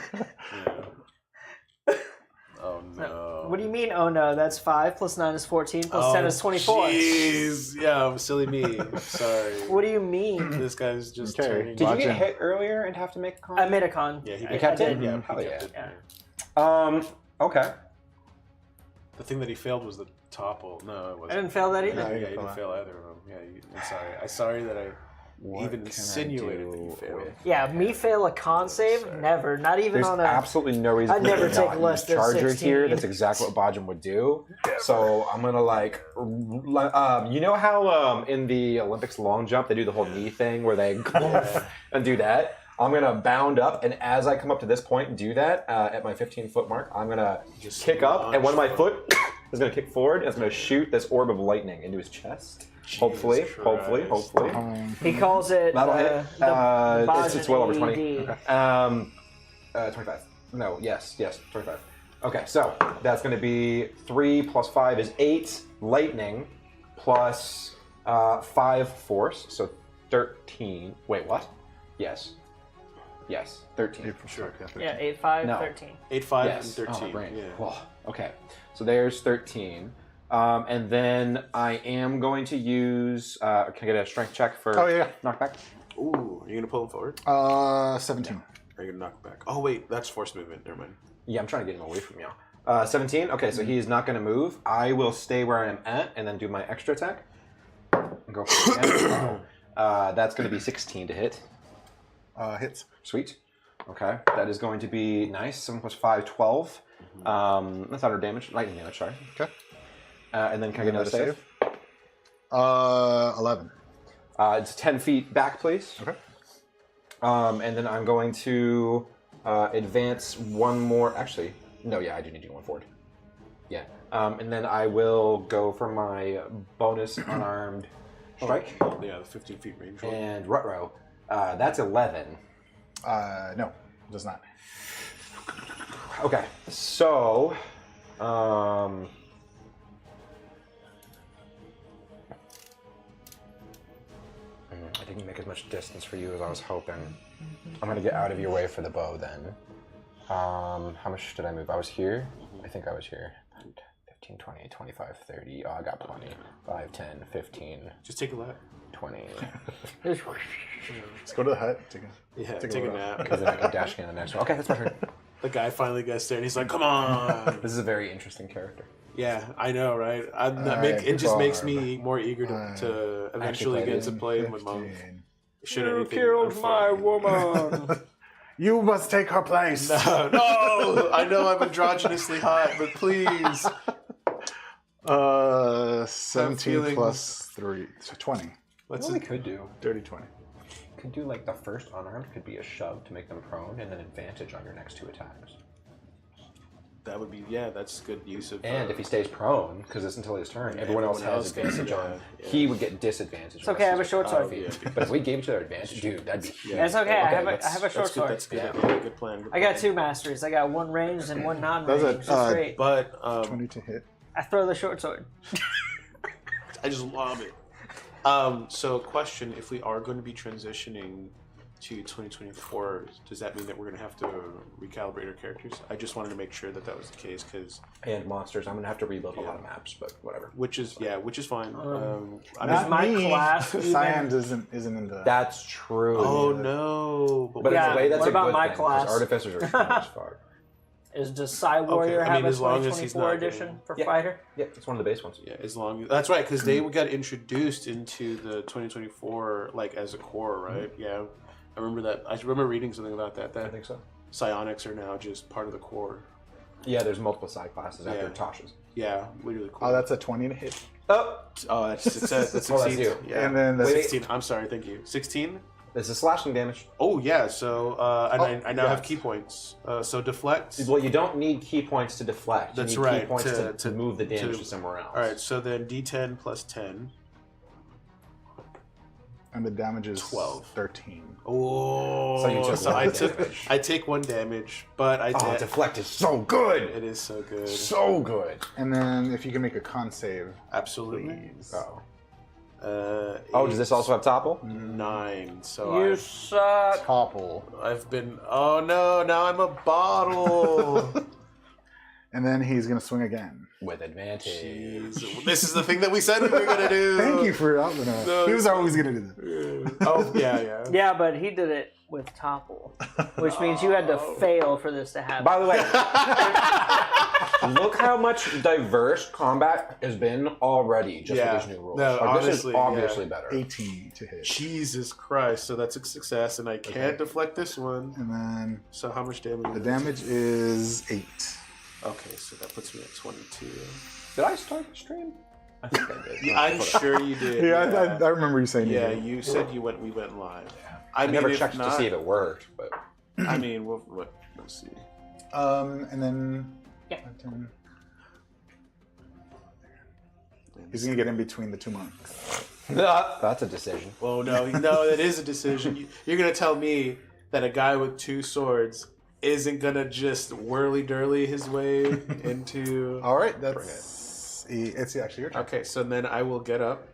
Oh no. What do you mean? Oh no, that's 5 plus 9 is 14 plus 10 is 24. Jeez, yeah, silly me. Sorry. What do you mean? This guy's just Okay. turning. Did you get Watching. hit earlier and have to make a con? I made a con. Yeah, he I- did. kept I it? did. Yeah, Hell he yeah. kept it, Yeah. Okay. The thing that he failed was the topple. No, it wasn't. I didn't fail that either. Yeah, No, he you didn't didn't fail fail either of them. Yeah, I'm sorry. I'm sorry that I What even can I insinuated that do you failed. with- Yeah, me fail a con save? Never. Not even There's on a. absolutely no reason I'd for me never to take not less use than Charger 16. here. That's exactly what Bajin would do. So I'm gonna you know how in the Olympics long jump they do the whole knee thing where they and do that. I'm gonna bound up, and as I come up to this point and do that at my 15-foot mark, I'm gonna Just kick up, and one of my launch foot is gonna kick forward, and it's gonna shoot this orb of lightning into his chest. Hopefully. Christ. He calls it. That'll hit. It's well over 20. AED. Okay. 25. No, yes, 25. Okay, so that's going to be 3 plus 5 is 8 lightning plus 5 force, so 13. Wait, what? Yes, 13. Sure. Yeah, 8, 5, No. 13. 8, 5, Yes. and 13. Oh, my brain. Yeah. Whoa. Okay, so there's 13. And then I am going to use. Can I get a strength check for Oh, yeah. knockback? Ooh, are you gonna pull him forward? 17. Are you gonna knock back? Oh wait, that's force movement. Never mind. Yeah, I'm trying to get him away from you. 17. Okay, so he's not going to move. I will stay where I am at and then do my extra attack. Go for it again. That's going to be 16 to hit. Hits. Sweet. Okay, that is going to be nice. 7 plus 5, 12. That's under damage. Lightning damage, sorry. Okay. And then can I get another save? 11. It's 10 feet back, please. Okay. And then I'm going to advance one more. Actually, no, yeah, I do need to go one forward. Yeah. And then I will go for my bonus unarmed strike. Yeah, the 15 feet range. And Rutro. That's 11. No, does not. Okay, so. I didn't make as much distance for you as I was hoping. I'm gonna get out of your way for the bow then. How much did I move? I was here? I think I was here. 15, 20, 25, 30. Oh, I got plenty. 5, 10, 15, Just take a lap. 20. Let's go to the hut. Yeah, Take a take a look. nap. Because then I can dash in the next one. Okay, that's my turn. The guy finally gets there and he's like, "Come on!" This is a very interesting character. Yeah, I know, right? It just makes me more eager to eventually get to play with Monk. Should anything unfold. woman! You must take her place. No, I know I'm androgynously hot, but please. 17 feeling- plus 3. So 20. Let's What we could do, Dirty 20. could do like the first unarmed could be a shove to make them prone, and then advantage on your next 2 attacks. that would be that's good use of. And if he stays prone, because it's until his turn, everyone else has advantage on. yeah. He would get disadvantage. It's okay, I have a short sword. But if we gave each other advantage, dude, that'd be huge. It's okay, I have let's- a short That's good. sword. That's good. Yeah. Good plan. I got 2 masteries. I got 1 ranged and 1 non-ranged. That's It's great. But 20 to hit. I throw the short sword. I just love it. So, question: if we are going to be transitioning to 2024, does that mean that we're going to have to recalibrate our characters? I just wanted to make sure that was the case because, And monsters, I'm gonna have to rebuild a lot of maps, but whatever. which is fine. I Not mean, my class even- Cyan isn't in the. That's true. oh no! But Yeah, in a way, that's what a about good my thing, class? 'cause artificers are strong as fuck. Does Psy Warrior I mean, have a as long as he's 2024 not edition getting- for Yeah. Fighter? Yeah, it's one of the base ones. Yeah, as long as that's right, because they got introduced into the 2024 like as a core, right? Yeah, I remember that. I remember reading something about that. I That think so. psionics are now just part of the core. Yeah, there's multiple side classes after Yeah. Tasha's. Yeah, really cool. Oh, that's a 20 to hit. Oh, Oh, that's 16. you. Yeah. And then the Wait, 16. I'm sorry. Thank you. 16. This is slashing damage. Oh yeah, so I now have yes. key points. So deflect. Well, you don't need key points to deflect. That's you need right, Key points to- to move the damage to- to somewhere else. All right, so then D10 plus 10. And the damage is 12. 13. Oh, So you took one damage. I take 1 damage, but I Oh, did. deflect is so good. It is so good. So good. And then if you can make a con save, Absolutely. please. Oh. Oh, Does this also have topple? 9? So You suck. Topple. I've been. Oh no! Now I'm a bottle. And then he's going to swing again. With advantage. Jeez. This is the thing that we said we were gonna do. Thank you for helping us. No, He was always going to do that. Oh yeah. Yeah, but he did it with topple, which means you had to fail for this to happen. By the way, look how much diverse combat has been already just Yeah. with these new rules. No, this is honestly, obviously yeah. better. 18 to hit. Jesus Christ! So that's a success, and I can't deflect this one. And then So how much damage? the is it? damage is 8. Okay, so that puts me at 22. Did I start the stream? I think I did. Yeah, I'm sure you did. Yeah, I remember you saying Yeah, you did. you said we went live. I never if checked to not- see if it worked, but I mean, let's see. And then Yeah. he's going to get in between the 2 monks. that's a decision. Oh no, that is a decision. You're gonna tell me that a guy with 2 swords isn't gonna just whirly-durly his way into... All right, it's actually your turn. Okay, so then I will get up,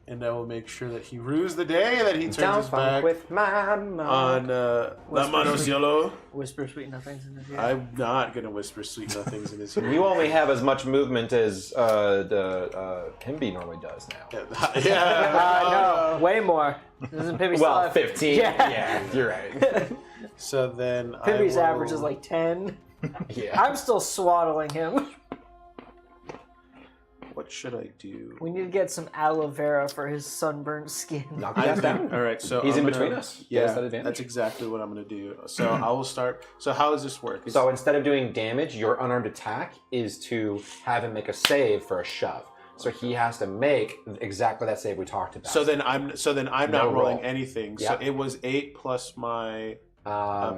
and I will make sure that he rues the day, that he turns his back with my mom. on La Mano Cielo. Whisper sweet nothings in his ear. I'm not gonna whisper sweet nothings in his ear. You only have as much movement as the Kimby normally does now. Yeah. No, way more. This isn't Pibby's Well, life. 15. Yeah. Yeah, you're right. So then Pibby's I will... average is like 10. Yeah. I'm still swaddling him. What should I do? We need to get some aloe vera for his sunburned skin. Knock his ass down. All right, so He's I'm in gonna- between us. Get Yeah, us that advantage. that's exactly what I'm gonna do. So I will start. So how does this work? So instead of doing damage, your unarmed attack is to have him make a save for a shove. So he has to make exactly that save we talked about. So then I'm No not rolling roll. anything. Yeah. So it was 8 plus my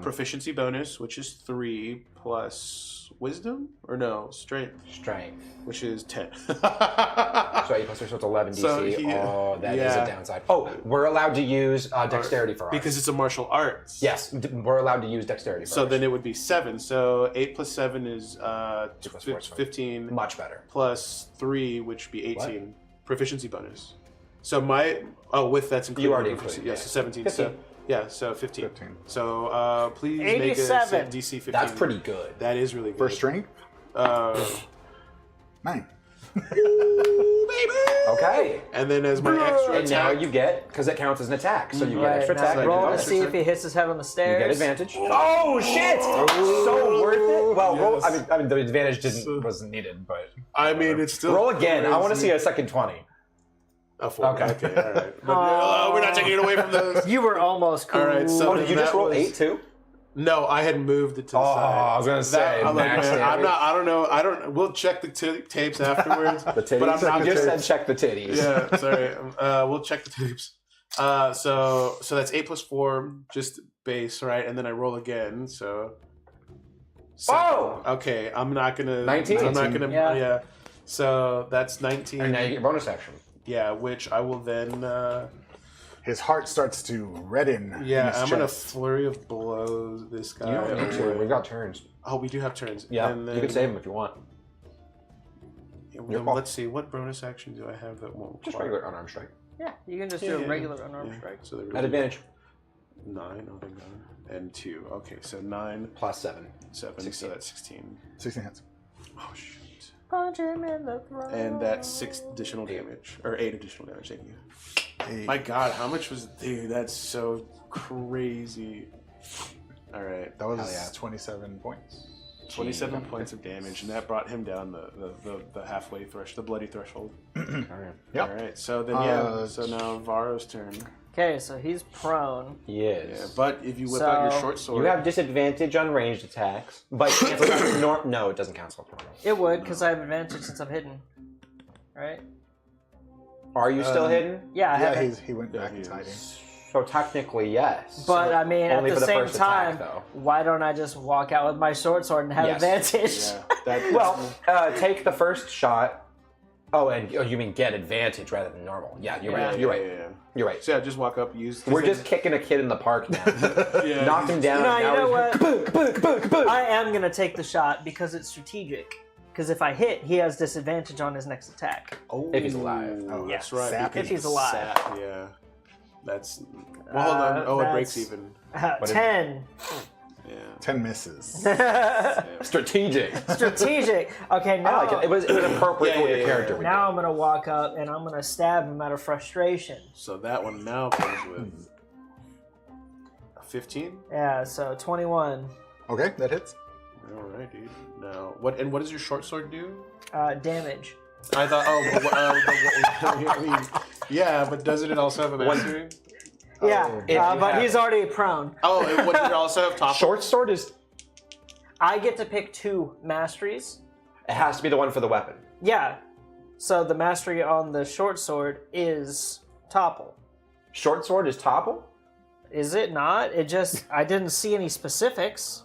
proficiency bonus, which is 3 plus wisdom or no strength, strength. which is 10. So 8 plus 3, so it's 11 DC. So he- oh, that is yeah. a downside. Oh, we're allowed to use dexterity for ours. because it's a martial arts. Yes, we're allowed to use dexterity for So ours. then it would be 7. So 8 plus 7 is 2 plus 4 is 15. much better. Plus 3, which would be 18. Proficiency bonus. So my with that's included. You already proficiency. included, Yes, yeah. so 17. 15. So yeah, so 15. 15. So please make a 87. DC 15. That's pretty good. That is really good. For strength, 9. Okay. And then as my extra And now attack, you get, because it counts as an attack, so you get Right, extra now attack. roll to bonus see if attack. he hits his head on the You stairs. get advantage. Oh shit! So worth it. Well, roll, Yes. I mean, the advantage wasn't needed, but I mean, it's still roll again. I want to crazy. see a second 20. A 4. Okay. Okay, all right. But we're not taking it away from those. You were almost cool. All right, so Oh, did you just that roll was- 8 too? No, I had moved it to the Oh, side. I was gonna say, I'm like, max man, damage. I'm not. I don't know. I don't. We'll check the tapes afterwards. The titties. But I'm not. you just said check the titties. Yeah, sorry. We'll check the tapes. So that's 8 plus 4, just base, right? And then I roll again. So. Oh! Okay, I'm not gonna. 19? I'm not gonna. Yeah. Yeah. So that's 19. And now you get bonus action. Yeah, which I will then. His heart starts to redden. in Yeah, his I'm gonna chest. flurry of blows this guy. You don't need to. away. We've got turns. Oh, we do have turns. Yeah, And then, you can save him if you want. Then call. let's see, what bonus action do I have that won't Just require- regular unarmed strike. Yeah, you can just Yeah, do a yeah, regular unarmed yeah. strike. So there At advantage. 9, oh thank God. And 2. Okay, so 9, Plus 7. 7, 16. so that's 16. 16 hits. Oh shoot. Punch him in the throat. And that's 6 additional damage. Or 8 additional damage, thank you. 8. My God, how much was... Dude, that's so crazy. Alright. That was Hell yeah. 27 points. 27 points of damage, and that brought him down the halfway threshold, the bloody threshold. Alright. Yep. Alright, so then so now Varro's turn. Okay, so he's prone. He is. Yeah, but if you whip out your So, short sword... You have disadvantage on ranged attacks, but no, it doesn't cancel. It would, because I have advantage since I'm hidden. Right? Are you still hidden? Yeah, I have Yeah, it. he went back. he He's is. hiding. So technically, yes. But I mean, Only at for the the same first attack, time, though. why don't I just walk out with my short sword and have Yes. advantage? Yeah. Well, take the first shot. Oh, and you mean get advantage rather than normal? Yeah, you're right. You're right. Yeah. You're right. So yeah, just walk up, use. We're just kicking a kid in the park now. Yeah. Knock him down. You know what? I am gonna take the shot because it's strategic. Because if I hit, he has disadvantage on his next attack. If he's alive. Oh, Yeah. that's right. Sappy. If he's alive. Sap, yeah. That's. Well, hold on. Oh, it breaks that's- even. 10. Yeah. 10 misses. Strategic. Strategic. Okay, I now, like it. It was appropriate for what your character would now I'm gonna walk up and I'm gonna stab him out of frustration. So that one now comes with a 15. Yeah, so 21 Okay, that hits. All right, dude. Now, what does your short sword do? damage. I thought. I mean, yeah, but doesn't it also have a mastery? Yeah, If you but have- he's already prone. Oh, and what did it also have? Top. Short sword is. I get to pick 2 masteries. It has to be the one for the weapon. Yeah, so the mastery on the short sword is topple. Short sword is topple. Is it not? It just I didn't see any specifics.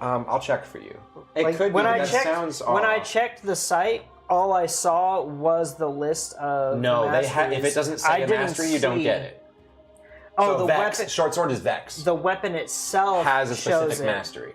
I'll check for you. It Like, could when be. I That checked, sounds when I off. checked the site, all I saw was the list of No, the they if masteries. it doesn't I say a didn't mastery, you don't see- get it. Oh, So the Vex, weapon. short sword is Vex. The weapon itself Has a shows specific it. mastery.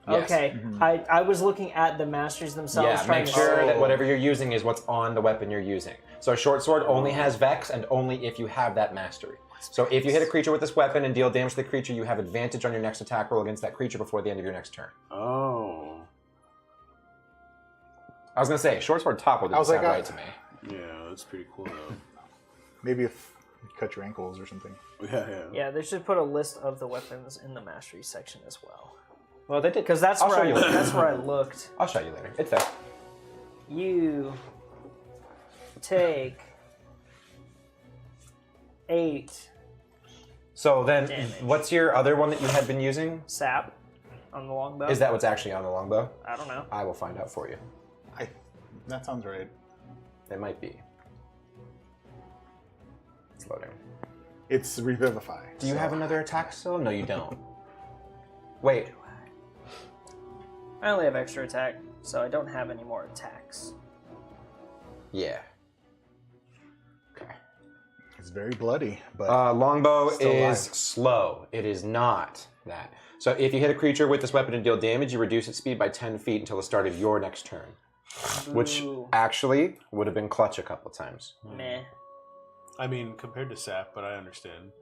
Yes. Okay, I was looking at the masteries themselves. Yeah, trying make to sure see- that whatever you're using is what's on the weapon you're using. So a short sword only has Vex, and only if you have that mastery. So if you hit a creature with this weapon and deal damage to the creature, you have advantage on your next attack roll against that creature before the end of your next turn. Oh. I was gonna say, short sword topple I didn't was sound like, right to me. Yeah, that's pretty cool though. Maybe if you cut your ankles or something. Yeah. Yeah, they should put a list of the weapons in the mastery section as well. Well, they did. Because that's I'll where show I, you later. that's where I looked. I'll show you later. It's there. You take 8 So then, Damage. what's your other one that you had been using? sap on the longbow. Is that what's actually on the longbow? I don't know. I will find out for you. That sounds right. It might be. It's loading. It's Revivify. Do you have another attack still? No, you don't. Wait. I only have extra attack, so I don't have any more attacks. Yeah. Okay. It's very bloody, but Longbow Still is alive. slow. It is not that. So if you hit a creature with this weapon and deal damage, you reduce its speed by 10 feet until the start of your next turn. Which Ooh. actually would have been clutch a couple times. Meh. I mean, compared to Sap, but I understand.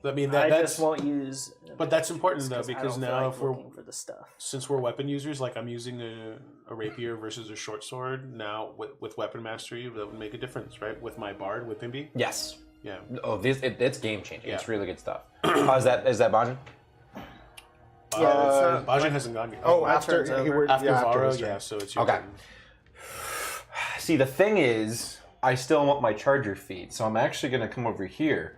I mean, I that's. just won't use. But that's important though, I because don't feel now like if we're looking for the stuff. since we're weapon users, like I'm using a rapier versus a short sword. Now with weapon mastery, that would make a difference, right? With my bard, with Bimby. Yes. Yeah. Oh, it's game changing. Yeah. It's really good stuff. Is that Bajan? Bajan hasn't gone yet. oh, my after turn's he over. were after yeah, after Varo, his turn. yeah. So it's your Okay. turn. See, the thing is, I still want my charger feet, so I'm actually going to come over here,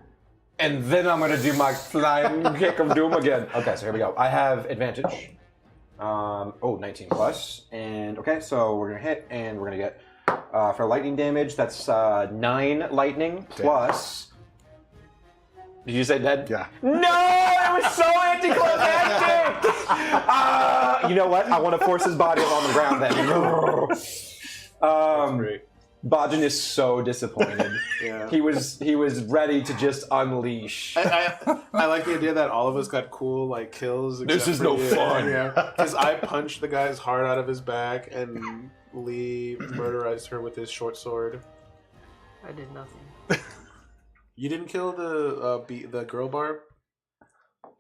and then I'm going to do my flying kick of doom again. Okay, so here we go. I have advantage. 19 plus. And, okay, so we're going to hit, and we're going to get, for lightning damage, that's 9 lightning plus... Did you say dead? Yeah. No! It was so anticlimactic! You know what? I want to force his body on the ground then. Great. Bajan is so disappointed. Yeah. He was ready to just unleash. I like the idea that all of us got cool like kills. This except is for no you. fun. Yeah, because I punched the guy's heart out of his back, and Lee murderized her with his short sword. I did nothing. You didn't kill the girl barb.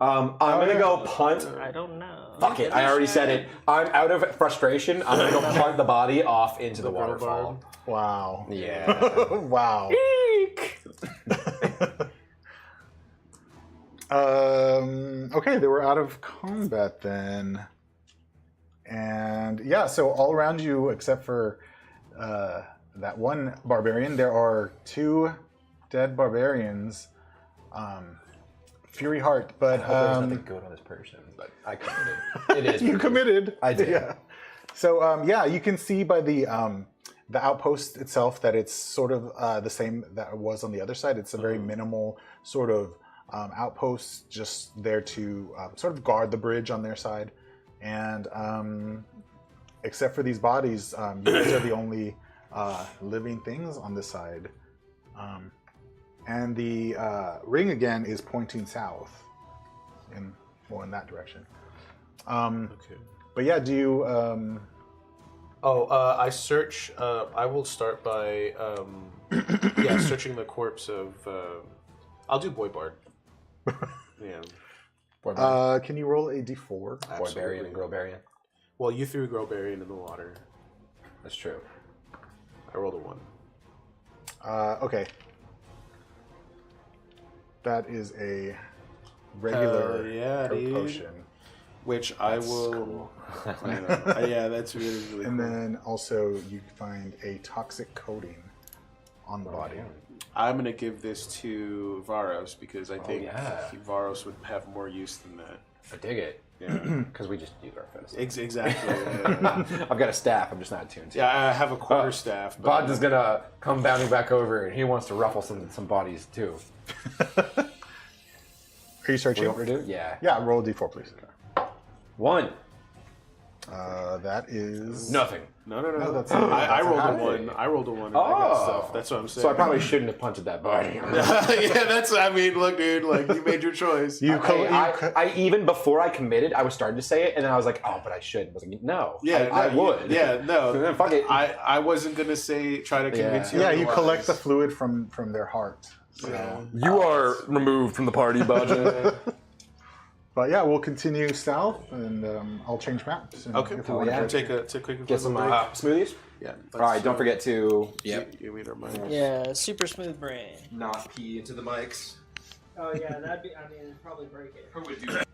I'm gonna go punt. I don't know. Fuck it! I already said it. I'm out of frustration. I'm gonna go punt the body off into the The girl waterfall. Wow. Yeah. Wow. Okay, they were out of combat then. And yeah, so all around you, except for that one barbarian, there are 2 dead barbarians. Fury Heart, but There's nothing good on this person, but I committed. It is. you committed. I did. Yeah. So yeah, you can see by the the outpost itself, that it's sort of the same that it was on the other side. It's a very minimal sort of outpost, just there to sort of guard the bridge on their side. And except for these bodies, you guys are the only living things on this side. And the ring again is pointing south, in that direction. Okay. But yeah, do you? I search. I will start by searching the corpse of. I'll do Boy Bard. Yeah. Can you roll a d4? Boybarian and Grobarian. Well, you threw Grobarian in the water. That's true. I rolled a 1. Okay. That is a regular potion. Which I will. Cool. Yeah, that's really, really And cool. then also you find a toxic coating on the body. I'm going to give this to Varos because I think yeah. Varos would have more use than that. I dig it. Yeah. Because we just use our fists. Exactly. Yeah. I've got a staff. I'm just not attuned to. Yeah, I have a quarterstaff. Bod is gonna come bounding back over, and he wants to ruffle some bodies too. Are you searching? You want me to do it? Yeah. Yeah, roll a d4, please. 1. That is No. Nothing. that's I rolled a a 1. I rolled a 1 and I got stuff. That's what I'm saying. So I probably shouldn't have punted that body. yeah, that's. I mean, look, dude. Like you made your choice. I even before I committed, I was starting to say it, and then I was like, "Oh, but I should." I was like, "No, I would." Yeah, no. So then fuck it. I wasn't gonna try to convince you. Yeah, you otherwise. collect the fluid from their heart. So. Yeah. You are removed from the party, Baja. But yeah, we'll continue south, and I'll change maps. And Okay. if we want yeah. to Take a quick Get some break. smoothies. Yeah. All right, don't forget to You read our minds. Yeah, super smooth brain. not pee into the mics. Oh yeah, that'd be. I mean, it'd probably break it. Who would do that?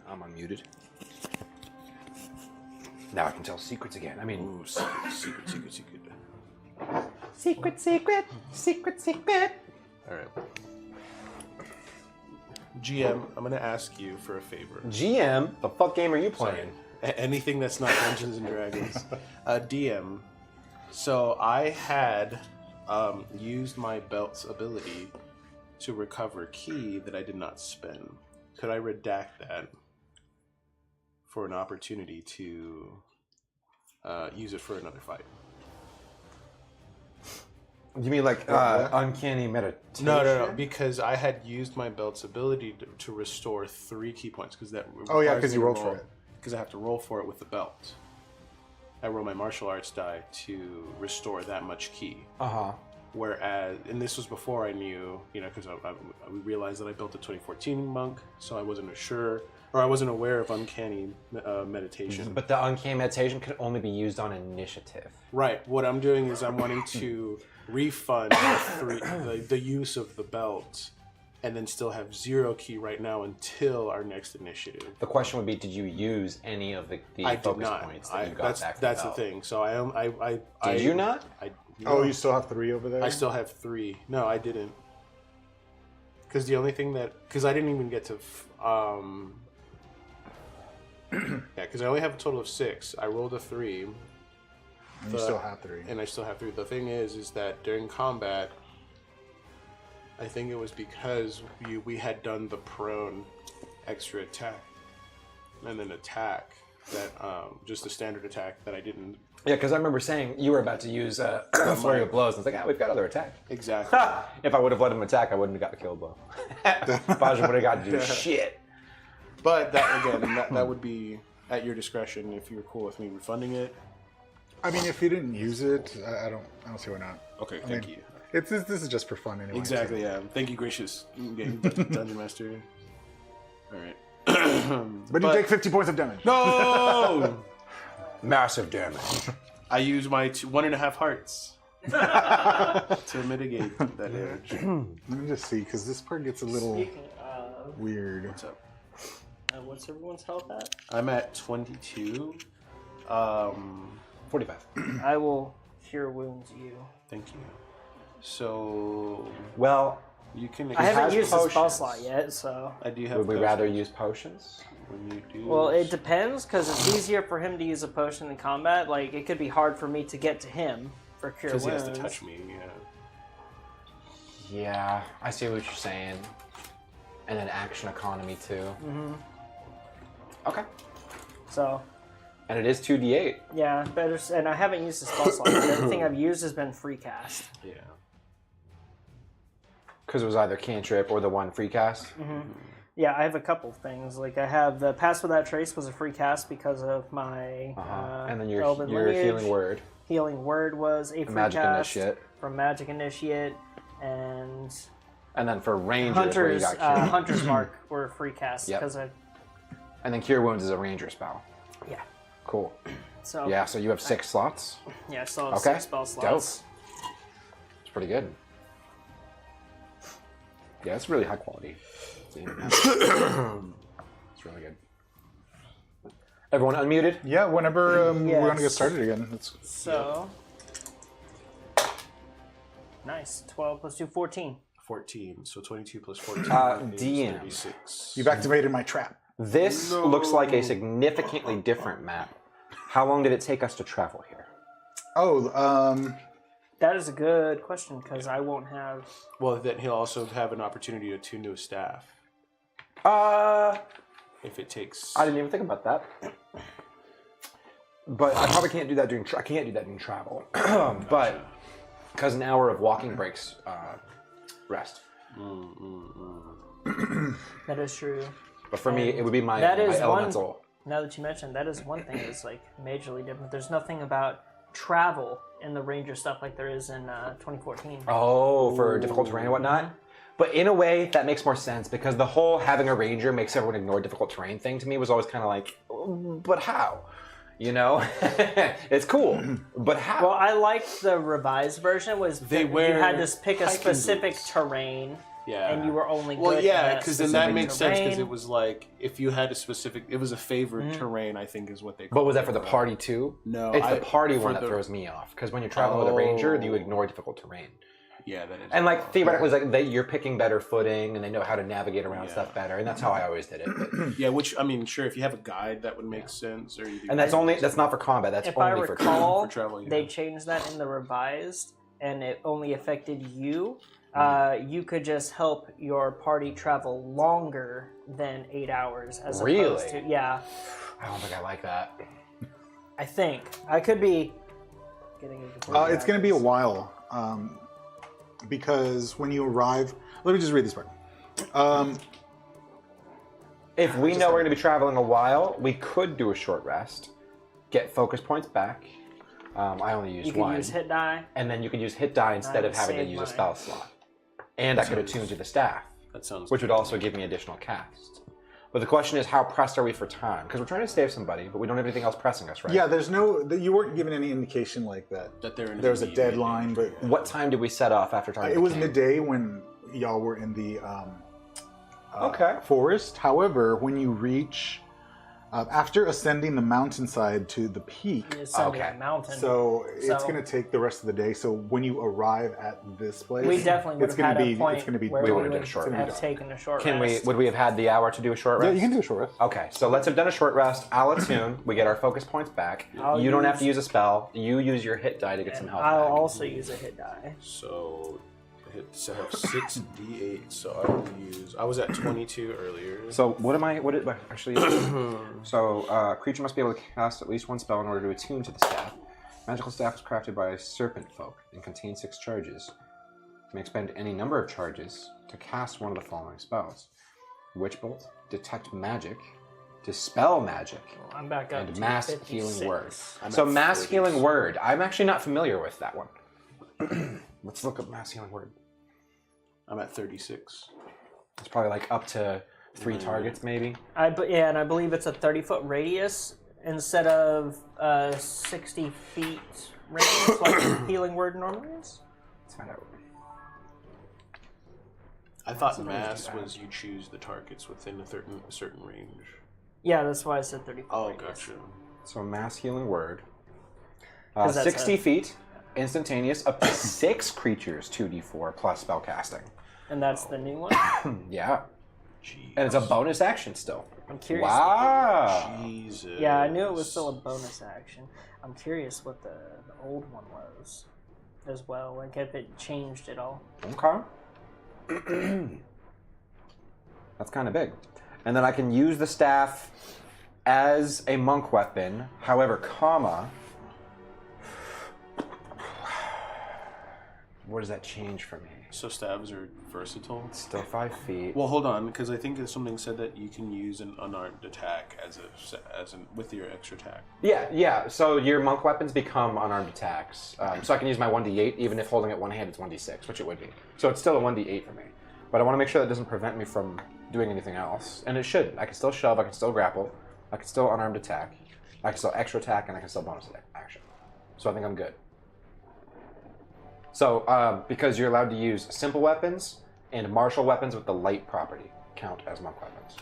I'm unmuted. Now I can tell secrets again. I mean, Ooh, secret. secret. All right. GM, I'm going to ask you for a favor. GM, the fuck game are you playing? Anything that's not Dungeons and Dragons. DM. So I had used my belt's ability to recover key that I did not spend. Could I redact that for an opportunity to use it for another fight? You mean like uncanny meditation? No. Because I had used my belt's ability to restore 3 key points. Because that. Oh yeah, because you rolled for it. Because I have to roll for it with the belt. I roll my martial arts die to restore that much key. Whereas, and this was before I knew, because I realized that I built a 2014 monk, so I wasn't sure, or I wasn't aware of uncanny meditation. But the uncanny meditation could only be used on initiative. Right. What I'm doing is I'm wanting to refund the use of the belt, and then still have 0 key right now until our next initiative. The question would be, did you use any of the focus points that you got back from That's the the belt? thing. So Did you not? Oh, you still have 3 over there? I still have 3. No, I didn't. Because the only thing because I didn't even get to, because I only have a total of 6. I rolled a 3. And you still have 3. And I still have 3. The thing is that during combat, I think it was because we had done the prone extra attack, and then attack that just a standard attack that I didn't. Yeah, because I remember saying you were about to use a flurry of blows. And I was like, we've got other attack. Exactly. If I would have let him attack, I wouldn't have got the kill blow. Baja would have got to do shit. But that again, that would be at your discretion if you're cool with me refunding it. I mean, if you didn't use it, I don't see why not. Okay, thank you. This is just for fun anyway. Exactly, so. yeah. Thank you, gracious Dungeon Master. All right. But you take 50 points of damage. No! Massive damage. I use my 1.5 hearts to mitigate that damage. Let me just see, because this part gets a little Speaking of, weird. What's up? what's everyone's health at? I'm at 22. 45. I will cure wounds you. Thank you. So Well, you can. I haven't has used the spell potions. slot yet, so. I do have. would we potions. rather use potions? When you do. Well, it depends, because it's easier for him to use a potion in combat. Like, it could be hard for me to get to him for cure Because wounds. he has to touch me. Yeah. Yeah, I see what you're saying. And then action economy too. Mm-hmm. Okay. So, And it is 2d8. yeah, better. And I haven't used the spell slot. Everything I've used has been free cast. Yeah. Because it was either cantrip or the one free cast. Yeah, I have a couple of things. Like, I have the Pass Without Trace was a free cast because of my And then your Elven Lineage. healing word. Healing Word was a free Magic cast Initiate. from Magic Initiate, and And then for rangers, where you Hunter's got cure. Hunter's Mark were free casts Yep. because I. And then cure wounds is a ranger spell. Yeah. Cool. So Yeah, so you have 6 slots. yeah, I still have Okay. 6 spell slots. It's pretty good. Yeah, it's really high quality. It's really good. Everyone unmuted? Yeah, whenever we're Yes. going to get started again. So nice. 12 plus 2, 14. 14. So 22 plus 14 is DM. 36. You've activated my trap. This looks like a significantly different map. How long did it take us to travel here? Oh, That is a good question because I won't have. Well, then he'll also have an opportunity to tune to his staff if it takes. I didn't even think about that. But I probably can't do that during. I can't do that during travel. But because an hour of walking breaks rest. That is true. But for me, it would be my, That my is one- elemental. Now that you mentioned, that is one thing that's like majorly different. There's nothing about travel in the Ranger stuff like there is in 2014. Oh, for difficult terrain and whatnot. But in a way, that makes more sense because the whole having a ranger makes everyone ignore difficult terrain thing to me was always kind of like, but how? You know, it's cool, but how? Well, I liked the revised version. Was They you wear had to pick a hiking specific boots. terrain Yeah. and you were only Well, good yeah, at because then that specific makes sense because terrain. it was like if you had a specific, it was a favored Mm-hmm. terrain, I think is what they. But call was it, that for the right? party too? No, It's the party for one that the- throws me off because when you're traveling with a ranger, you Oh. ignore difficult terrain. Yeah, that is. And like theoretically, it's like you're picking better footing and they know how to navigate around Yeah. stuff better, and that's how I always did it. But- Yeah, which I mean, sure, if you have a guide, that would make sense. Or you do and that's not for combat. That's If I only for recall, for travel, yeah. they changed that in the revised, and it only affected you. You could just help your party travel longer than 8 hours, as opposed to Really? yeah. I don't think I like that. I think I could be getting into. It's going to be a while because when you arrive, let me just read this part. If we know we're going to be traveling a while, we could do a short rest, get focus points back. I only use You could one, use hit die. and then you could use hit die instead would of having to save use my- a spell slot. And I could attune to the staff, that sounds. which would also give me additional cast. But the question is, how pressed are we for time? Because we're trying to save somebody, but we don't have anything else pressing us, right? Yeah, there's no. You weren't given any indication like that. that they're in There was a immediate deadline, danger, but What time did we set off after talking? it to was King? midday when y'all were in the Okay. forest. However, when you reach after ascending the mountainside to the peak, You ascended Okay. a mountain. so it's So- going to take the rest of the day. So when you arrive at this place, we definitely would it's have gonna had be a point it's going to be where We we would've would done a short have rest. taken a short Can rest. would we have had the hour to do a short rest? Yeah, you can do a short rest. Okay, so let's have done a short rest. I'll attune. We get our focus points back. I'll You don't have use- to use a spell. You use your hit die to get some And health I'll back. also use a hit die. So I have 6d8. So I will use. I was at 22 earlier. So what am I? What it actually? So creature must be able to cast at least one spell in order to attune to the staff. Magical staff is crafted by serpent folk and contains 6 charges. You may expend any number of charges to cast one of the following spells: Witch Bolt, Detect Magic, Dispel Magic, I'm back up and to Mass 56. Healing Word. I'm So at Mass 30. Healing Word. I'm actually not familiar with that one. Let's look up Mass Healing Word. I'm at 36. It's probably like up to 3 targets, maybe. And I believe it's a 30-foot radius instead of 60 feet radius, like healing word normally is. Let's find out. I thought mass was you choose the targets within a certain range. Yeah, that's why I said 30 foot Oh, radius. gotcha. So Mass Healing Word. 'Cause that's 60 a- feet, instantaneous, up to 6 creatures, 2d4 plus spell casting. And that's the new one. Yeah. Jeez. And it's a bonus action still. I'm curious. Wow. Jesus. Yeah, I knew it was still a bonus action. I'm curious what the old one was as well, like if it changed at all. Okay. That's kind of big. And then I can use the staff as a monk weapon, however, comma. What does that change for me? So staves are versatile. Still 5 feet. Well, hold on, because I think something said that you can use an unarmed attack with your extra attack. Yeah. So your monk weapons become unarmed attacks. So I can use my 1d8, even if holding it one hand, it's 1d6, which it would be. So it's still a 1d8 for me. But I want to make sure that doesn't prevent me from doing anything else. And it should. I can still shove, I can still grapple, I can still unarmed attack, I can still extra attack, and I can still bonus action. So I think I'm good. So, because you're allowed to use simple weapons and martial weapons with the light property count as monk weapons,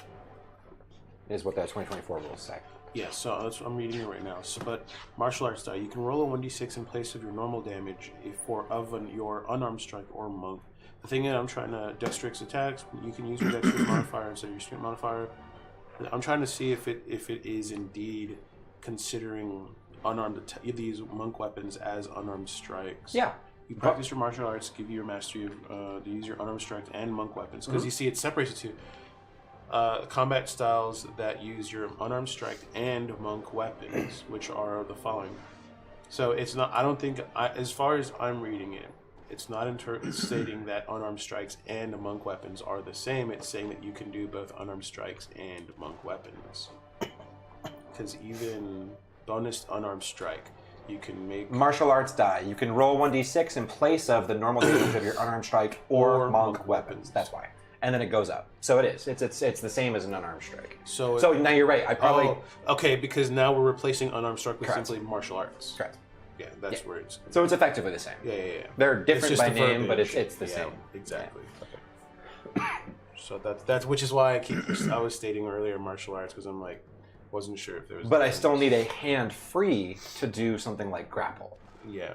is what the 2024 rules say. Yeah, so that's what I'm reading it right now. So, but martial arts die, you can roll a 1d6 in place of your normal damage your unarmed strike or monk. The thing is, I'm trying to dexterous attacks. You can use your dexterous modifier instead of your strength modifier. I'm trying to see if it is indeed considering these monk weapons as unarmed strikes. Yeah. You practice your martial arts, give you your mastery of to use your unarmed strike and monk weapons. Because you see, it separates the two. Combat styles that use your unarmed strike and monk weapons, which are the following. So it's not. I don't think, as far as I'm reading it, it's not stating that unarmed strikes and monk weapons are the same. It's saying that you can do both unarmed strikes and monk weapons. Because even bonus unarmed strike, you can make Martial arts die. You can roll 1d6 in place of the normal damage of your unarmed strike or monk weapons. That's why. And then it goes up. So it is. It's the same as an unarmed strike. So now you're right. I probably okay, because now we're replacing unarmed strike with Correct. simply martial arts. correct. Yeah, that's where it's. So it's effectively the same. Yeah. They're It's different just by the name, but verbiage. it's the Yeah, same. Exactly. So that's which is why I was stating earlier martial arts because I'm like wasn't sure if there was. But I still need a hand free to do something like grapple. Yeah,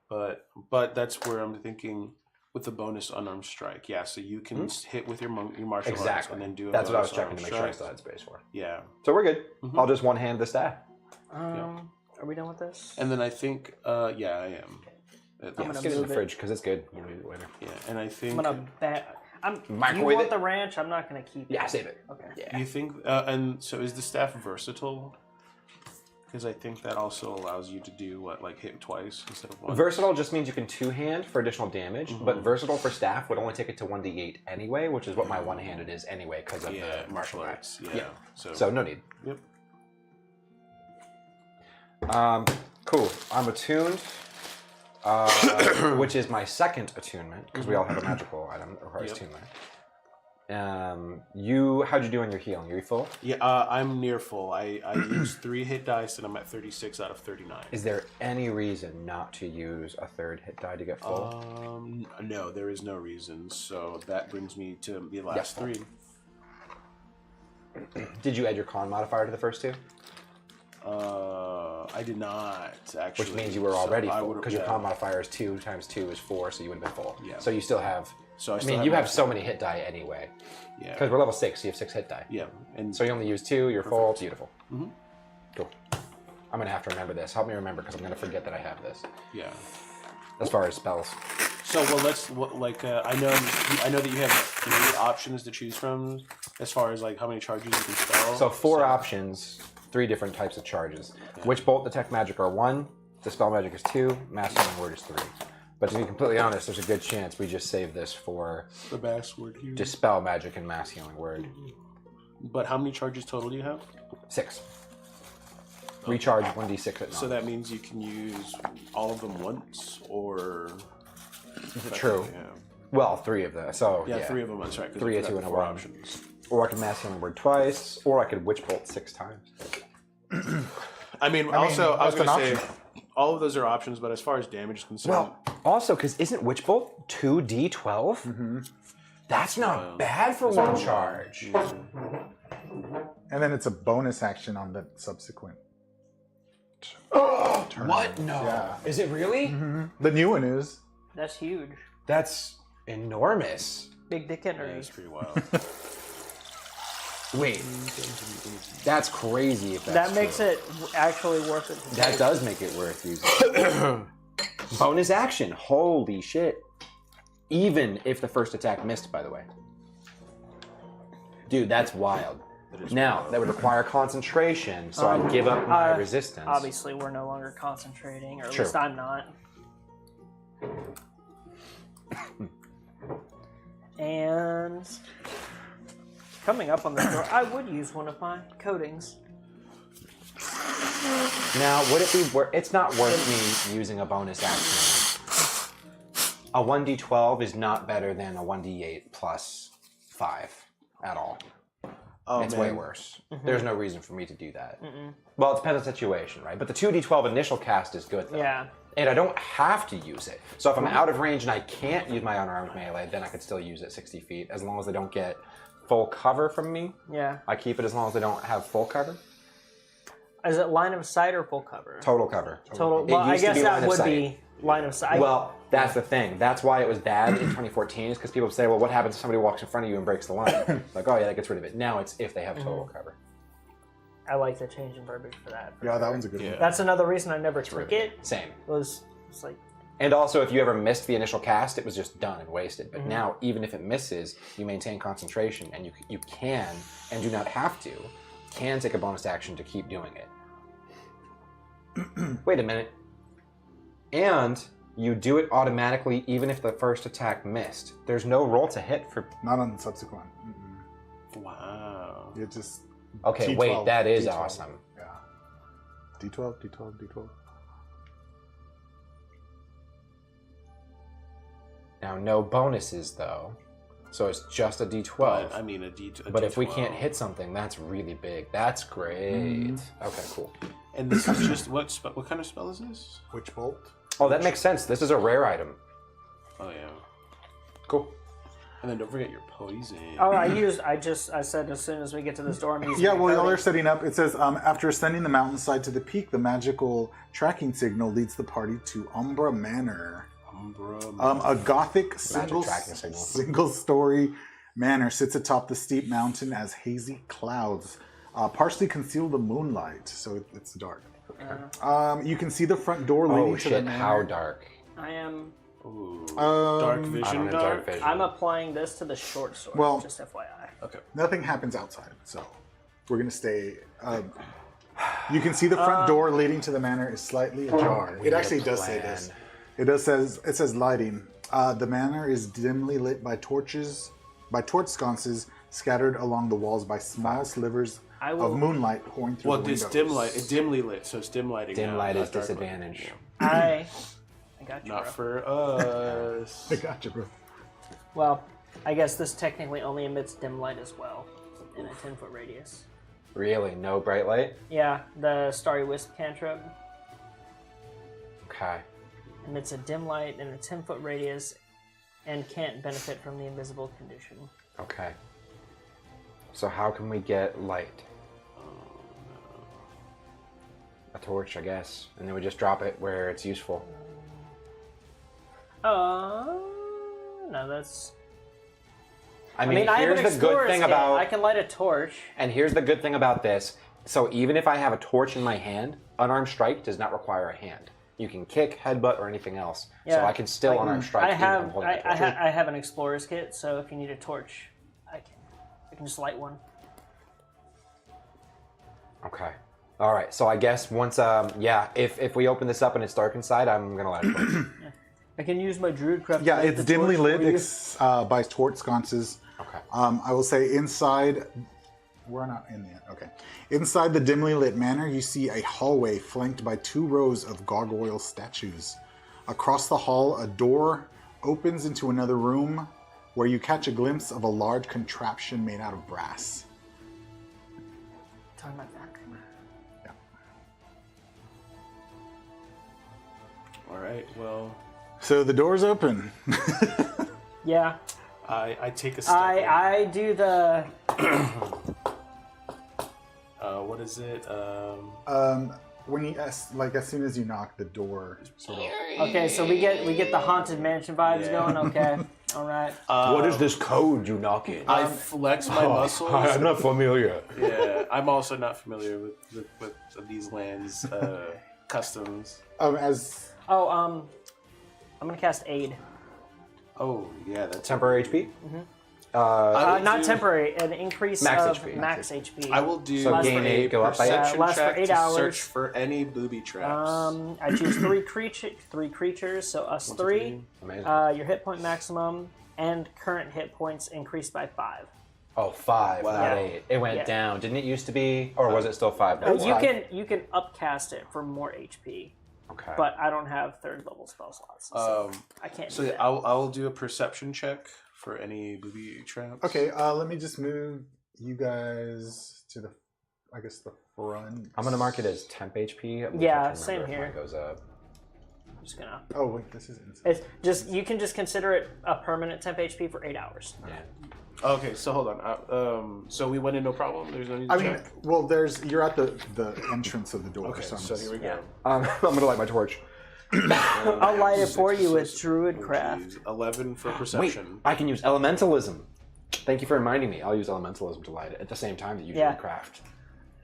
but that's where I'm thinking with the bonus unarmed strike. Yeah, so you can hit with your martial arts and then do. That's what I was checking to make sure I still had space for. Yeah. So we're good. I'll just one hand the staff. Are we done with this? And then I think, yeah, I am. I'm gonna Let's get it in move the it. fridge because it's good. We'll need it later. Yeah, and I think. I'm gonna do you Microwave want it? the ranch? I'm not gonna keep it. Yeah, save it. Okay. Yeah. You think, and so is the staff versatile? Because I think that also allows you to do like hit twice instead of one. Versatile just means you can two-hand for additional damage, but versatile for staff would only take it to 1d8 anyway, which is what my one-handed is anyway because of the martial arts. Yeah. So no need. Yep. Cool. I'm attuned, which is my second attunement because we all have a magical item that requires attunement. How'd you do on your healing? Are you full? Yeah, I'm near full. I used 3 hit dice and I'm at 36 out of 39. Is there any reason not to use a third hit die to get full? No, there is no reason. So that brings me to the last 3. Did you add your con modifier to the first 2? I did not actually. Which means you were already so full because your con modifier is 2 times 2 is 4, so you would have been full. Yeah. So you still have. So I mean, you have so many hit die anyway. Yeah. Because we're level 6, so you have 6 hit die. Yeah, and So you only use 2. You're full. Beautiful. Mhm. Cool. I'm gonna have to remember this. Help me remember because I'm gonna forget that I have this. yeah. As far as spells. So let's I know that you have 3 options to choose from as far as like how many charges you can spell. So 4 options, 3 different types of charges. Witch Bolt, Detect Magic are 1. Dispel Magic is 2. Mass Healing Word is 3. But to be completely honest, there's a good chance we just save this for the password here. Dispel Magic and Mass Healing Word. But how many charges total do you have? 6. Recharge 1d6 at night. So that means you can use all of them once, or True. Yeah, Well, 3 of them. So yeah, 3 of them. That's right. 3 or 2 and a 4 1. options. Or I can Mass Healing Word twice, or I could Witch Bolt 6 times. I mean, also, I was that's going an to say, all of those are options, but as far as damage is concerned, Well, also, because isn't Witch Bolt 2d12? That's not bad for one charge. And then it's a bonus action on the subsequent. turn. What? No. Yeah. Is it really? The new one is. That's huge. That's enormous. Big dick yeah, energy. it's pretty wild. Wait. That's crazy if that's That makes true. it actually worth it. To That take. does make it worth using. Bonus action. Holy shit. Even if the first attack missed, by the way. Dude, that's wild. Now, that would require concentration, so I'd give up my resistance. Obviously, we're no longer concentrating, or at True. least I'm not. And coming up on the door, I would use one of my coatings. Now, would it be worth... It's not worth me using a bonus action. A 1d12 is not better than a 1d8 plus 5 at all. Oh, It's man. way worse. There's no reason for me to do that. Well, it depends on the situation, right? But the 2d12 initial cast is good, though. Yeah. And I don't have to use it. So if I'm out of range and I can't use my unarmed melee, then I could still use it 60 feet, as long as they don't get full cover from me. Yeah. I keep it as long as they don't have full cover. Is it line of sight or full cover? Total cover. Total. It Well, I used to guess be line that of would sight. be line of sight. Well, that's the thing. That's why it was bad in 2014, is because people say, well, what happens if somebody walks in front of you and breaks the line? Like, oh yeah, that gets rid of it. Now it's if they have total cover. I like the change in verbiage for that. Yeah, that one's a good one. That's another reason I never took it. Same. Was it's like And also, if you ever missed the initial cast, it was just done and wasted. But now, even if it misses, you maintain concentration, and you can, and do not have to, can take a bonus action to keep doing it. Wait a minute. And you do it automatically even if the first attack missed. There's no roll to hit for... Not on the subsequent. Wow. It just. Okay, D12, wait, that is D12. awesome. Yeah. D12, D12, D12. Now, no bonuses, though. So it's just a D12. But, I mean, a But if we D12. can't hit something, that's really big. That's great. Okay, cool. And this is just what kind of spell is this? Witch Bolt. Oh, that makes sense. This is a rare item. Oh yeah. Cool. And then don't forget your poison. Oh, I said as soon as we get to this door, I'm using Yeah, my well, y'all coding. are setting up. It says, after ascending the mountainside to the peak, the magical tracking signal leads the party to Umbra Manor. A gothic tracking signal. single-story manor sits atop the steep mountain as hazy clouds partially conceal the moonlight, so it's dark. You can see the front door leading Oh to the shit! manor. How dark? I am. Ooh. I Dark I don't vision. have Dark. dark vision. I'm applying this to the short sword. Well- just FYI. Okay. Nothing happens outside, so we're gonna stay. You can see the front door leading to the manor is slightly ajar. It actually does say this. It says lighting. The manor is dimly lit by torch sconces scattered along the walls by small slivers I will- of moonlight pouring through Well, the this windows. dim light, it's dimly lit, so it's dim lighting. Dim now, light not is dark light. disadvantage. I got you, Not bro. for us. I got you, bro. Well, I guess this technically only emits dim light as well, in a 10-foot radius. Really? No bright light? Yeah, the Starry Wisp cantrip Okay. emits a dim light in a 10-foot radius and can't benefit from the invisible condition. Okay. So how can we get light? A torch, I guess, and then we just drop it where it's useful. No, that's. I I mean, mean, I have here's an the good explorer's thing kit. about I can light a torch. and here's the good thing about this. So even if I have a torch in my hand, unarmed strike does not require a hand. You can kick, headbutt, or anything else. So Yeah. I can still unarmed strike. I even if I'm have holding a torch. I have an explorer's kit, so if you need a torch, I can just light one. Okay. All right. So I guess once, if we open this up and it's dark inside, I'm gonna light a torch. I can use my druidcraft. Yeah, to light it's the dimly torch lit for you. it's, by torch sconces. Okay. I will say inside. We're not in yet. Okay. Inside the dimly lit manor, you see a hallway flanked by 2 rows of gargoyle statues. Across the hall, a door opens into another room where you catch a glimpse of a large contraption made out of brass. Talking about that. Yeah. All right. Well, So the door's open. Yeah, I take a step. I do the. What is it? When you as soon as you knock, the door sort of. Okay, so we get the haunted mansion vibes Yeah. going. Okay, all right. What is this code you knock in? I flex my muscles. I'm not familiar. Yeah, I'm also not familiar with these lands' customs. As Oh, I'm gonna cast aid. Oh, yeah, that's Temporary HP. I will Not do- temporary, an increase Max of HP. max HP. I will do So gain a 8, go up by 8. perception Lasts for check 8 to hours. search for any booby traps. I choose three creatures, so us 1, 2, 3. 3. Amazing. Your hit point maximum and current hit points increased by 5. Oh, 5, Wow. not 8. It went Yeah. down. Didn't it used to be, or was it still 5? now? You can upcast it for more HP, Okay. but I don't have 3rd level spell slots, so I can't. So do that. I will do a perception check for any booby traps. okay, let me just move you guys to the front. I'm gonna mark it as temp HP. I'm Yeah, trying to same remember if here. mine goes up. I'm just gonna. Oh wait, this is inside. It's just you can just consider it a permanent temp HP for 8 hours. Yeah. Okay, so hold on. So we went in no problem. There's no need to I mean, check. well, you're at the entrance of the door. Okay, so I'm so just- here we go. Yeah. I'm gonna light my torch. I'll light it for you with 6, druid 4, craft. geez, 11 for Wait, perception. I can use elementalism. Thank you for reminding me. I'll use elementalism to light it at the same time that you Yeah. do craft.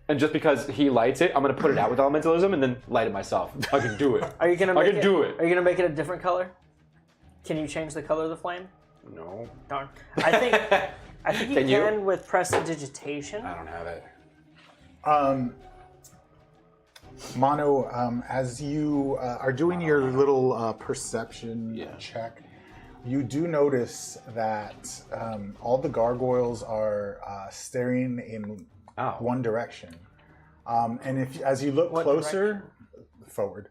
And just because he lights it, I'm gonna put it out with elementalism and then light it myself. I can do it. Are you gonna? I Make can do it. Are you gonna make it a different color? Can you change the color of the flame? No, Darn. I think you Can you? can with prestidigitation. I don't have it. Mono, as you are doing your little perception check, you do notice that all the gargoyles are staring in Oh. one direction. And as you look What closer, forward,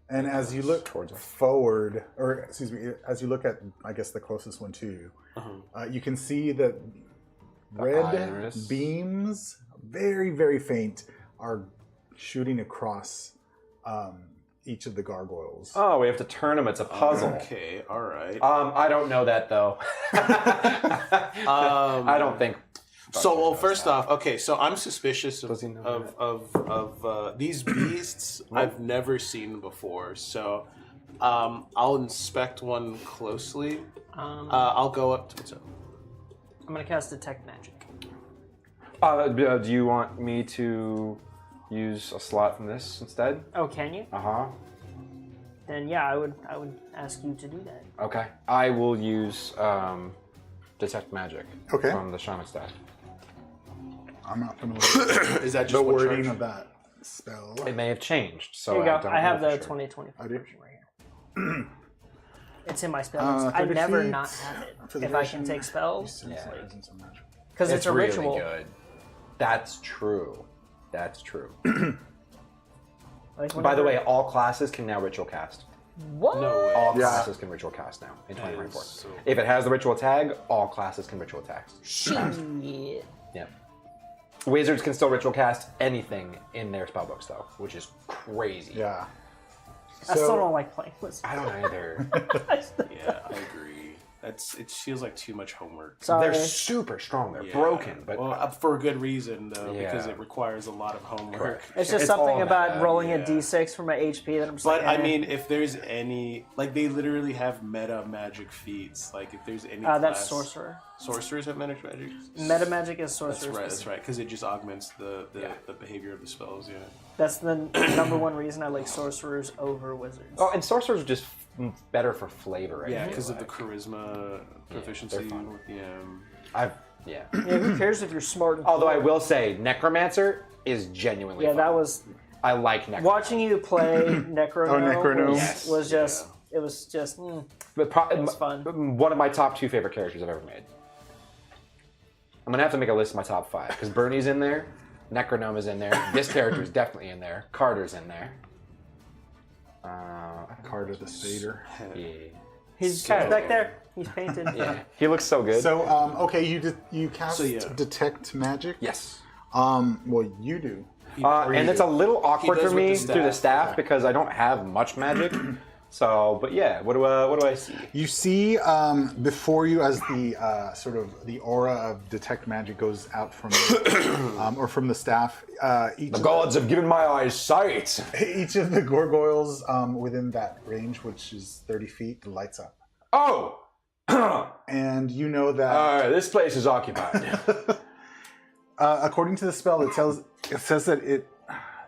and as you look Towards us. forward, or excuse me, as you look at, I guess, the closest one to you, you can see that red iris. beams, very, very faint, are shooting across each of the gargoyles. Oh, we have to turn them. It's a puzzle. Okay, all right. I don't know that though. I don't think. So, well, knows first that. off, okay, so I'm suspicious Does he know of these beasts. I've never seen before, so I'll inspect one closely. I'll go up to. I'm gonna cast Detect Magic. Do you want me to use a slot from this instead? Oh, can you? Then yeah, I would ask you to do that. Okay. I will use Detect Magic Okay. from the Shaman Staff. I'm not familiar with Is that just the one wording charge? of that spell. It may have changed, so Here you go. don't I have know the for sure. 2024 I do? version right here. It's in my spells. I 30 never feet not have it. for the If I version. can take spells, Yeah. because it's a really ritual. good. That's true. That's true. Like By the whenever- way, all classes can now ritual cast. what? No way. All Yeah. classes can ritual cast now in 2024. so- If it has the ritual tag, all classes can ritual cast. Shit. Yeah. Wizards can still ritual cast anything in their spellbooks, though, which is crazy. Yeah. I still don't like playing with. I don't either. Yeah, I agree. It feels like too much homework. Sorry. They're super strong. They're Yeah. broken, but well, for a good reason though, because Yeah. it requires a lot of homework. Correct. It's just It's something all about meta, rolling a yeah. d6 for my HP that I'm just But like, I eh. mean, if there's any, like, they literally have meta magic feats. Like, if there's any, that's class- sorcerer. Sorcerers have meta magic. Meta magic is That's sorcerer. right. That's specific. right. Because it just augments the behavior of the spells. Yeah. That's the number one reason I like sorcerers over wizards. oh, and sorcerers are just better for flavor. Yeah, I feel because of the like. charisma proficiency. they're fun. With the Yeah. Yeah, who cares if you're smart? And Although I will say, Necromancer is genuinely yeah, fun. that was I like Necromancer. watching you play Necronome. Necronome. Yes. Was just Yeah. it was just But It's fun. One of my top 2 favorite characters I've ever made. I'm gonna have to make a list of my top 5 because Bernie's in there, Necronome is in there, this character is definitely in there, Carter's in there. Carter the Satyr. Yeah. he's So- back there. He's painted. Yeah. He looks so good. So, okay, you cast So, yeah. Detect Magic. yes. Well, you do. And it's a little awkward does for with me the through the staff. staff because I don't have much magic. So, but yeah, what do I see? You see before you as the sort of the aura of Detect Magic goes out from or from the staff. Each of Gods have given my eyes sight. each of the gargoyles within that range, which is 30 feet, lights up, Oh, and you know that this place is occupied. according to the spell, it says that it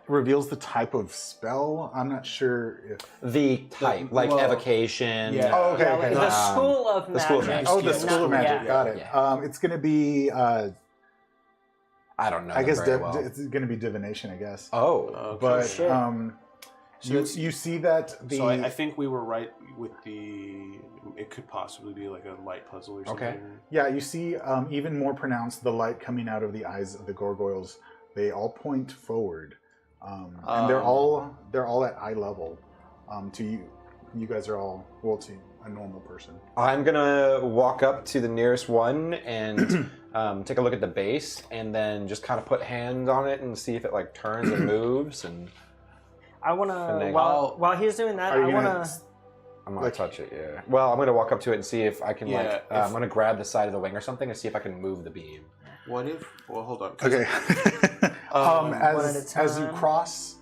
reveals the type of spell. I'm not sure if. The type, like well, evocation. yeah. Oh, okay, Yeah, okay. the school of magic. the school of magic. Oh, the Yeah. School of Magic. Yeah. Got it. Yeah. It's going to be. I don't know. I guess very well. it's going to be divination. I guess. Oh, But shit. you see that the So I think we were right with the. It could possibly be like a light puzzle or something. Okay. yeah, you see even more pronounced the light coming out of the eyes of the gargoyles. They all point forward, and they're all at eye level. To you, you guys are all to a normal person. I'm gonna walk up to the nearest one and take a look at the base, and then just kind of put hands on it and see if it like turns and moves. And I want to then while he's doing that, Are you I gonna? want to. I'm gonna Like- touch it. Yeah. Well, I'm gonna walk up to it and see if I can Yeah, like. if- I'm gonna grab the side of the wing or something and see if I can move the beam. What if? Well, hold on. 'cause, Okay. Um, as you time. cross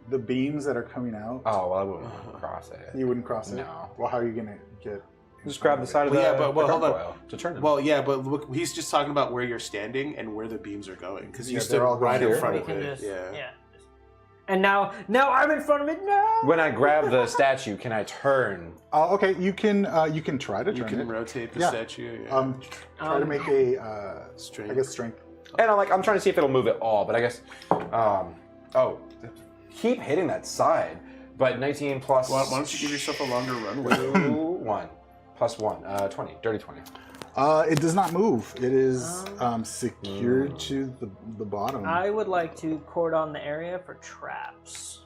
the beams that are coming out, Oh well, I wouldn't cross it. you wouldn't cross it. No. Well, how are you gonna get? Just grab the side of the. Well, yeah, but- well, the hold on. gargoyle to turn them. Well, yeah, but look, he's just talking about where you're standing and where the beams are going because you Yeah, stood they're all going right in here. front We of can it. just Yeah. And now I'm in front of it. No. when I grab the statue, can I turn? Okay, you can try to You turn can it. rotate the Yeah. statue. Yeah. Try to make a Strength. I guess strength. And I'm trying to see if it'll move at all, but I guess. Keep hitting that side. But 19 plus. Why don't you give yourself a longer runway? 1 plus 1, 20, dirty 20. It does not move. It is secured to the bottom. I would like to cordon the area for traps.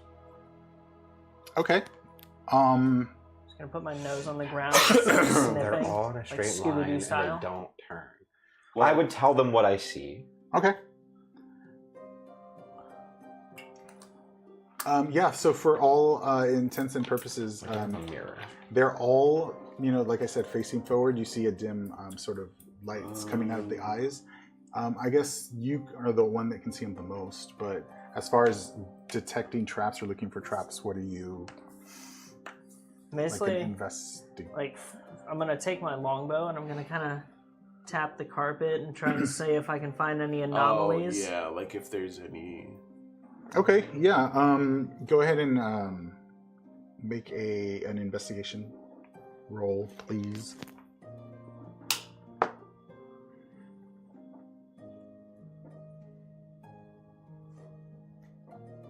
Okay. Just gonna put my nose on the ground, sniffing, They're all in a like straight Scooby-Doo line and style. they don't turn. I would tell them what I see. Okay. Yeah, so for all intents and purposes, A mirror. they're all, like I said, facing forward. You see a dim sort of lights coming out of the eyes. I guess you are the one that can see them the most, but as far as detecting traps or looking for traps, what are you Basically, investing? I'm gonna take my longbow and I'm gonna kind of tap the carpet and try and see if I can find any anomalies. Oh, yeah, like if there's any... Okay, yeah. Go ahead and make an investigation roll, please.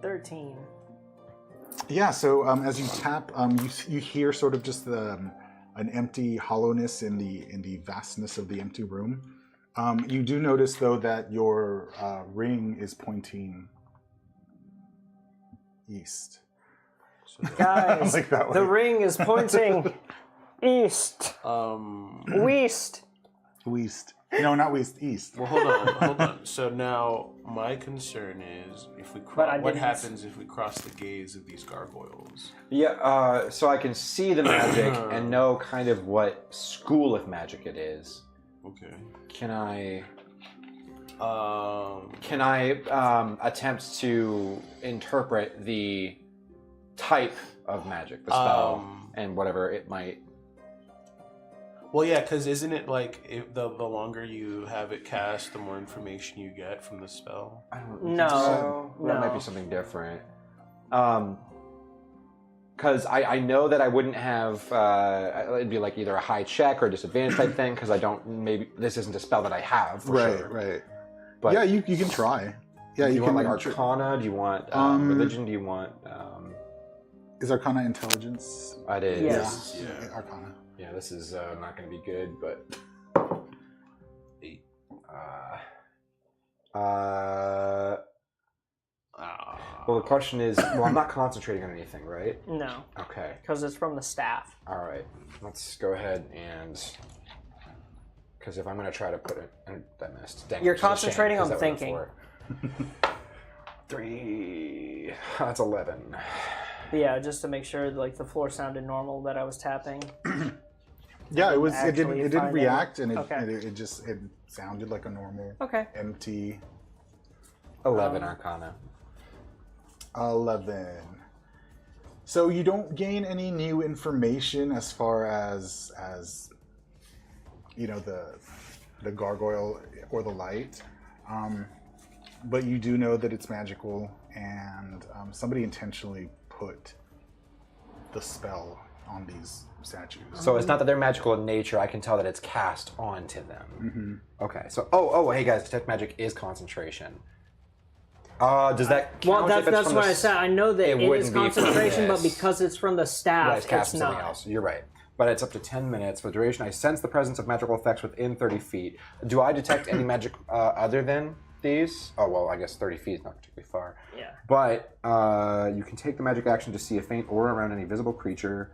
$13. Yeah. So as you tap, you hear sort of just an empty hollowness in the vastness of the empty room. You do notice though that your ring is pointing east. Guys, Like that the way. ring is pointing east. West. West. No, not west. East. Well, hold on. So now my concern is if we But I what didn't- happens if we cross the gaze of these gargoyles? Yeah, so I can see the magic and know kind of what school of magic it is. Okay. Can I attempt to interpret the type of magic, the spell, and whatever it might... Well, yeah, because isn't it like if the longer you have it cast, the more information you get from the spell? I don't No, think so. That might no. be something different. Because I know that I wouldn't have... it'd be like either a high check or a disadvantage type thing, because I don't... Maybe this isn't a spell that I have, for sure. Right. But Yeah, you can try. Yeah, do you can want like Arcana? Do you want religion? Do you want... Is Arcana intelligence? It is. Yes. Yeah. Arcana. Yeah, this is not going to be good, but... 8. Well, the question is... Well, I'm not concentrating on anything, right? No, Okay. because it's from the staff. All right. Let's go ahead and... Because if I'm going to try to put it... I missed. Dang, You're which is a shame, concentrating 'cause on that would've thinking. four. 3... That's 11. But yeah, just to make sure like the floor sounded normal that I was tapping. Yeah, it was. It Actually didn't find react, and Okay. it just sounded like a normal Okay. empty 11 Arcana. 11. So you don't gain any new information as far as the gargoyle or the light, but you do know that it's magical, and somebody intentionally put the spell on these statues. So it's not that they're magical in nature. I can tell that it's cast onto them. Okay. So, hey guys, detect magic is concentration. Does that count Well, if it's that's from what the I said. I know that it wouldn't is be from concentration, but this. because it's from the staff, Right, it's cast it's on something not. else. You're right. But it's up to 10 minutes. For the duration, I sense the presence of magical effects within 30 feet. Do I detect any magic other than these? Oh, well, I guess 30 feet is not particularly far. Yeah. But you can take the magic action to see a faint aura around any visible creature.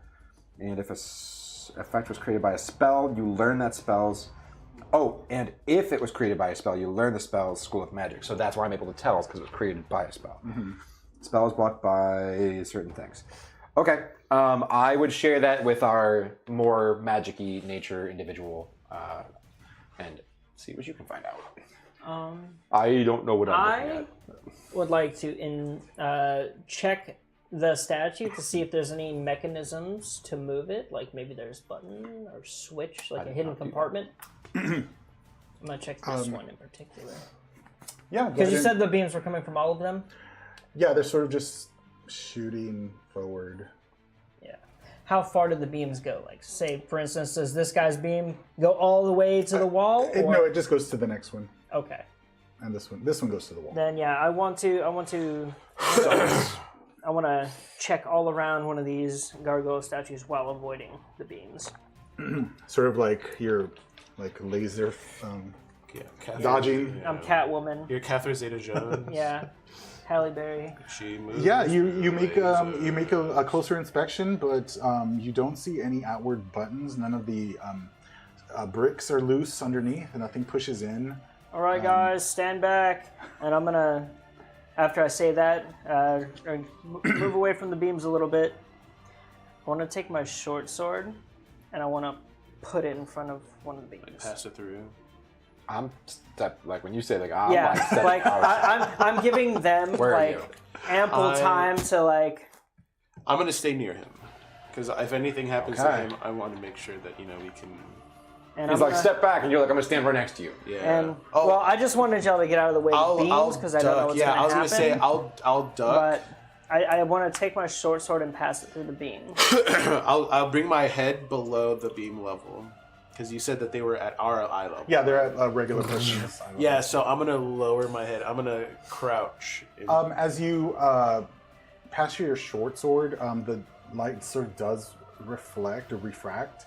And if effect was created by a spell, you learn that spell's... Oh, and if it was created by a spell, you learn the spell's school of magic. So that's why I'm able to tell, is because it was created by a spell. Spell is blocked by certain things. Okay. I would share that with our more magic-y nature individual and see what you can find out. I don't know what I'm looking at. Would like to check the statue to see if there's any mechanisms to move it, like maybe there's button or switch, like a hidden compartment. I'm gonna check this one in particular. Yeah, Because you said the beams were coming from all of them? yeah, they're sort of just shooting forward. Yeah. How far did the beams go? Like, say, for instance, does this guy's beam go all the way to the wall? Or... No, it just goes to the next one, Okay. and this one goes to the wall. Then yeah, I want to check all around one of these gargoyle statues while avoiding the beams. Sort of like you're like laser Yeah, Catherine, dodging. I'm Catwoman. You're Catherine Zeta-Jones. Yeah. Halle Berry. She moves. Yeah, you make a closer inspection, but you don't see any outward buttons. None of the bricks are loose underneath, and nothing pushes in. All right, guys, stand back, and I'm gonna after I say that, move away from the beams a little bit. I want to take my short sword, and I want to put it in front of one of the beams. Pass it through. I'm like when you say like I'm Yeah, like, like I'm giving them Where are you? ample time to like. I'm gonna stay near him because if anything happens to Okay. him, I want to make sure that we can. And He's I'm like, gonna- step back, and you're like, I'm gonna stand right next to you. Yeah. And well, I just wanted y'all to get out of the way of the beams because I don't know what's yeah, gonna I was happen. gonna say I'll duck. But I want to take my short sword and pass it through the beam. I'll bring my head below the beam level because you said that they were at our eye level. Yeah, they're at a regular person's eye level. Yeah, so I'm gonna lower my head. I'm gonna crouch. As you pass your short sword, the light sort of does reflect or refract,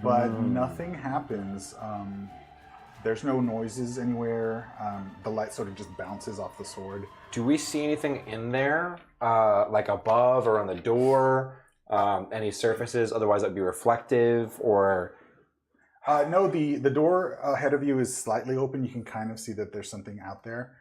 but nothing happens. There's no noises anywhere. The light sort of just bounces off the sword. Do we see anything in there, like above or on the door? Any surfaces? Otherwise, that'd be reflective, or No, the door ahead of you is slightly open. You can kind of see that there's something out there,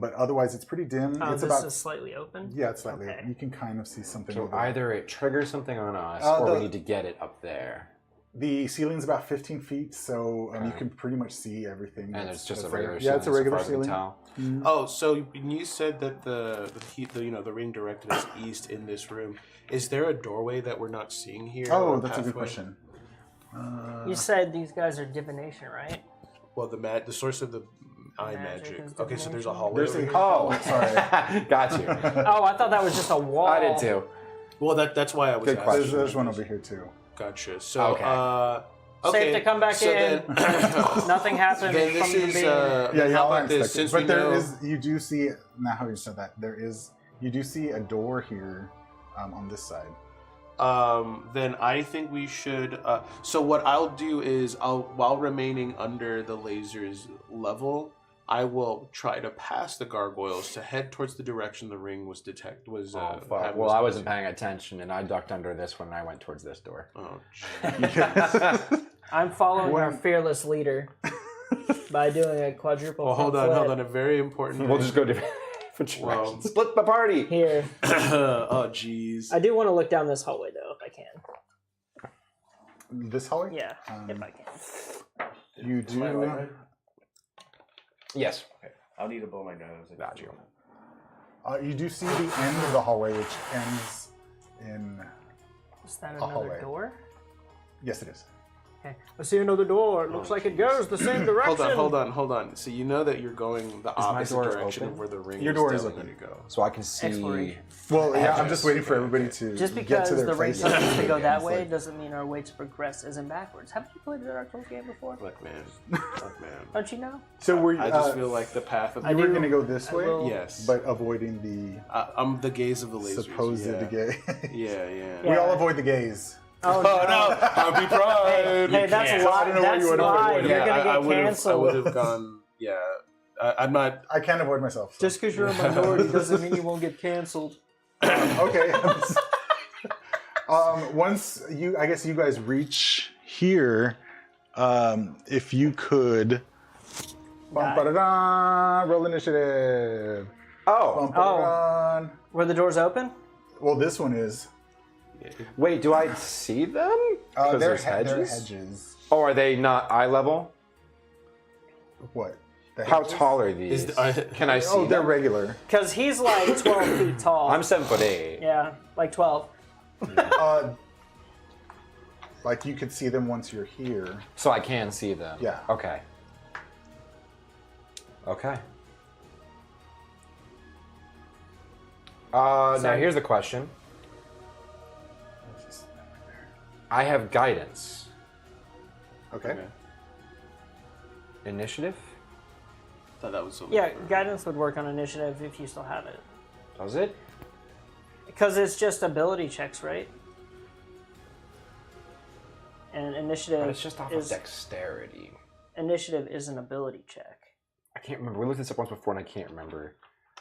but otherwise it's pretty dim. Oh, It's this about is slightly open. yeah, it's slightly Okay. open. You can kind of see something. so over there. either it triggers something on us, or we need to get it up there. The ceiling's about 15 feet, so you can pretty much see everything. And it's just a that's regular there. ceiling. Yeah, it's a regular so far as I ceiling. can tell. Oh, so when you said that the ring directed us east in this room, is there a doorway that we're not seeing here? Oh, or that's a good pathway? question. You said these guys are divination, right? Well, the source of the eye Magic magic. is Okay, so there's a divination. hallway. There's over a here. oh, sorry. Got you. Oh, I thought that was just a wall. I did too. Well, that's why I was Good asking. question. There's one over here too. Gotcha. So, Okay. okay. Safe to come back so in. Then, Nothing happened then from this the is beam. Yeah, then how y'all about aren't this? expecting. Since But we there know, is, you do see, now how you said that, you do see a door here on this side. then I think we should. So what I'll do is, while remaining under the laser's level, I will try to pass the gargoyles to head towards the direction the ring was detected. Oh, fuck. Well, I wasn't paying attention, and I ducked under this when I went towards this door. Oh, I'm following our fearless leader by doing a quadruple. well, hold front on, flip. hold on. A very important. We'll just go different directions. Split the party. Here. Oh, jeez. I do want to look down this hallway though, if I can. This hallway? Yeah, if I can. You do. Yes. I'll need to blow my nose. Got you. You do see the end of the hallway, which ends in. Is that A another hallway. door? Yes, it is. Okay. I see another door. It looks like it goes the same direction. Hold on. So you know that you're going the opposite door direction open? of where the ring Your door is telling open. you to go. So I can see. Exploration. Well, yeah, I'm Edges. just waiting for everybody to Just get because to their the ring places. tells us to go that It's way like- doesn't mean our way to progress isn't backwards. Haven't you played the Dark Souls game before? Look, man. Don't you know? So we're I just feel like the path of you were going to go this way, will- yes, but avoiding the I'm the gaze of the lasers. supposed yeah. gay. Yeah. We Yeah. all avoid the gays. Oh, no! Happy Pride. Hey, that's can't. why. I don't know what That's you would why avoid. you're gonna I get would canceled. have gone. Yeah, I'm not. I can't avoid myself. so. Just because you're a minority doesn't mean you won't get canceled. Okay. Once I guess you guys reach here, if you could, roll initiative. Oh, Bum-ba-da-dun. Were the doors open? Well, this one is. wait. Do I see them? Because They're there's hedges. They're hedges. Oh, are they not eye level? What? The How hedges? tall are these? Is- Can I see? Oh, they're them? regular. Because he's like 12 feet tall. I'm 7'8". Yeah, like 12. Like you could see them once you're here. So I can see them. Yeah. Okay. Okay. Now here's the question. I have guidance. Okay. Initiative? Thought that was. Yeah, guidance would work on initiative if you still have it. Does it? Because it's just ability checks, right? And initiative But it's just off of is dexterity. initiative is an ability check. I can't remember. We looked this up once before and I can't remember.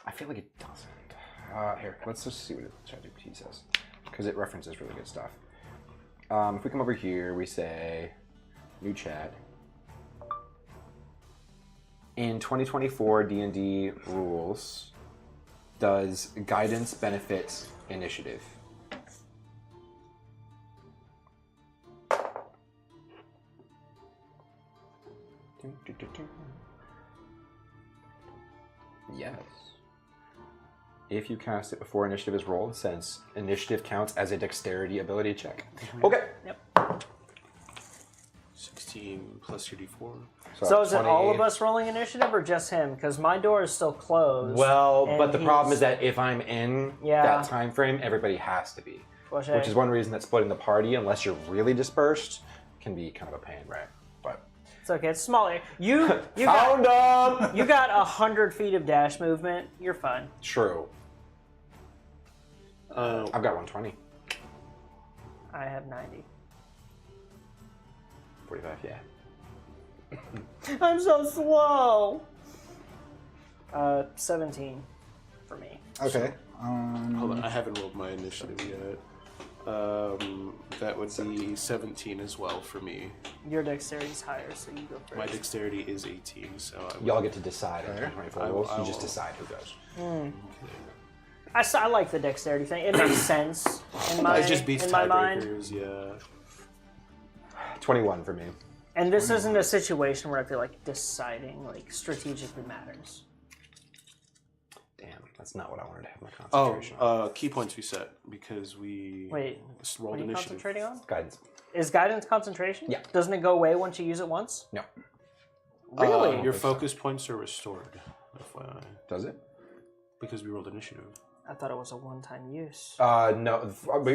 I feel like it doesn't. Here, let's just see what ChatGPT says. Because it references really good stuff. If we come over here, we say new chat. In 2024 D&D rules, does guidance benefit initiative? Yes. If you cast it before initiative is rolled, since initiative counts as a dexterity ability check. Okay. Yep. 16 plus your d4. So is it 20. all of us rolling initiative or just him? Because my door is still closed. Well, and but the problem is he's- that if I'm in Yeah. that time frame, everybody has to be. Which Which is one reason that splitting the party, unless you're really dispersed, can be kind of a pain, right? But It's okay. It's smaller. You found got them. you got 100 feet of dash movement. You're fine. True. I've got 120. I have 90. 45, yeah. I'm so slow. 17 for me. Okay. Hold on, I haven't rolled my initiative yet. That would be 17 as well for me. Your dexterity's higher, so you go first. My dexterity is 18, so I Y'all get to decide in Okay. 2024 I rules. will- You just decide who goes. I like the dexterity thing. It makes sense in my It just beats in my mind. tiebreakers, yeah. 21 for me. And this isn't a situation where I feel like deciding like strategically matters. Damn, that's not what I wanted to have my Oh, concentration. key points reset because we Wait, just what rolled are you initiative. concentrating on? Guidance. Is guidance concentration? Yeah. Doesn't it go away once you use it once? No. Really? Your focus points are restored, FYI, Does it? because we rolled initiative. I thought it was a one-time use. No.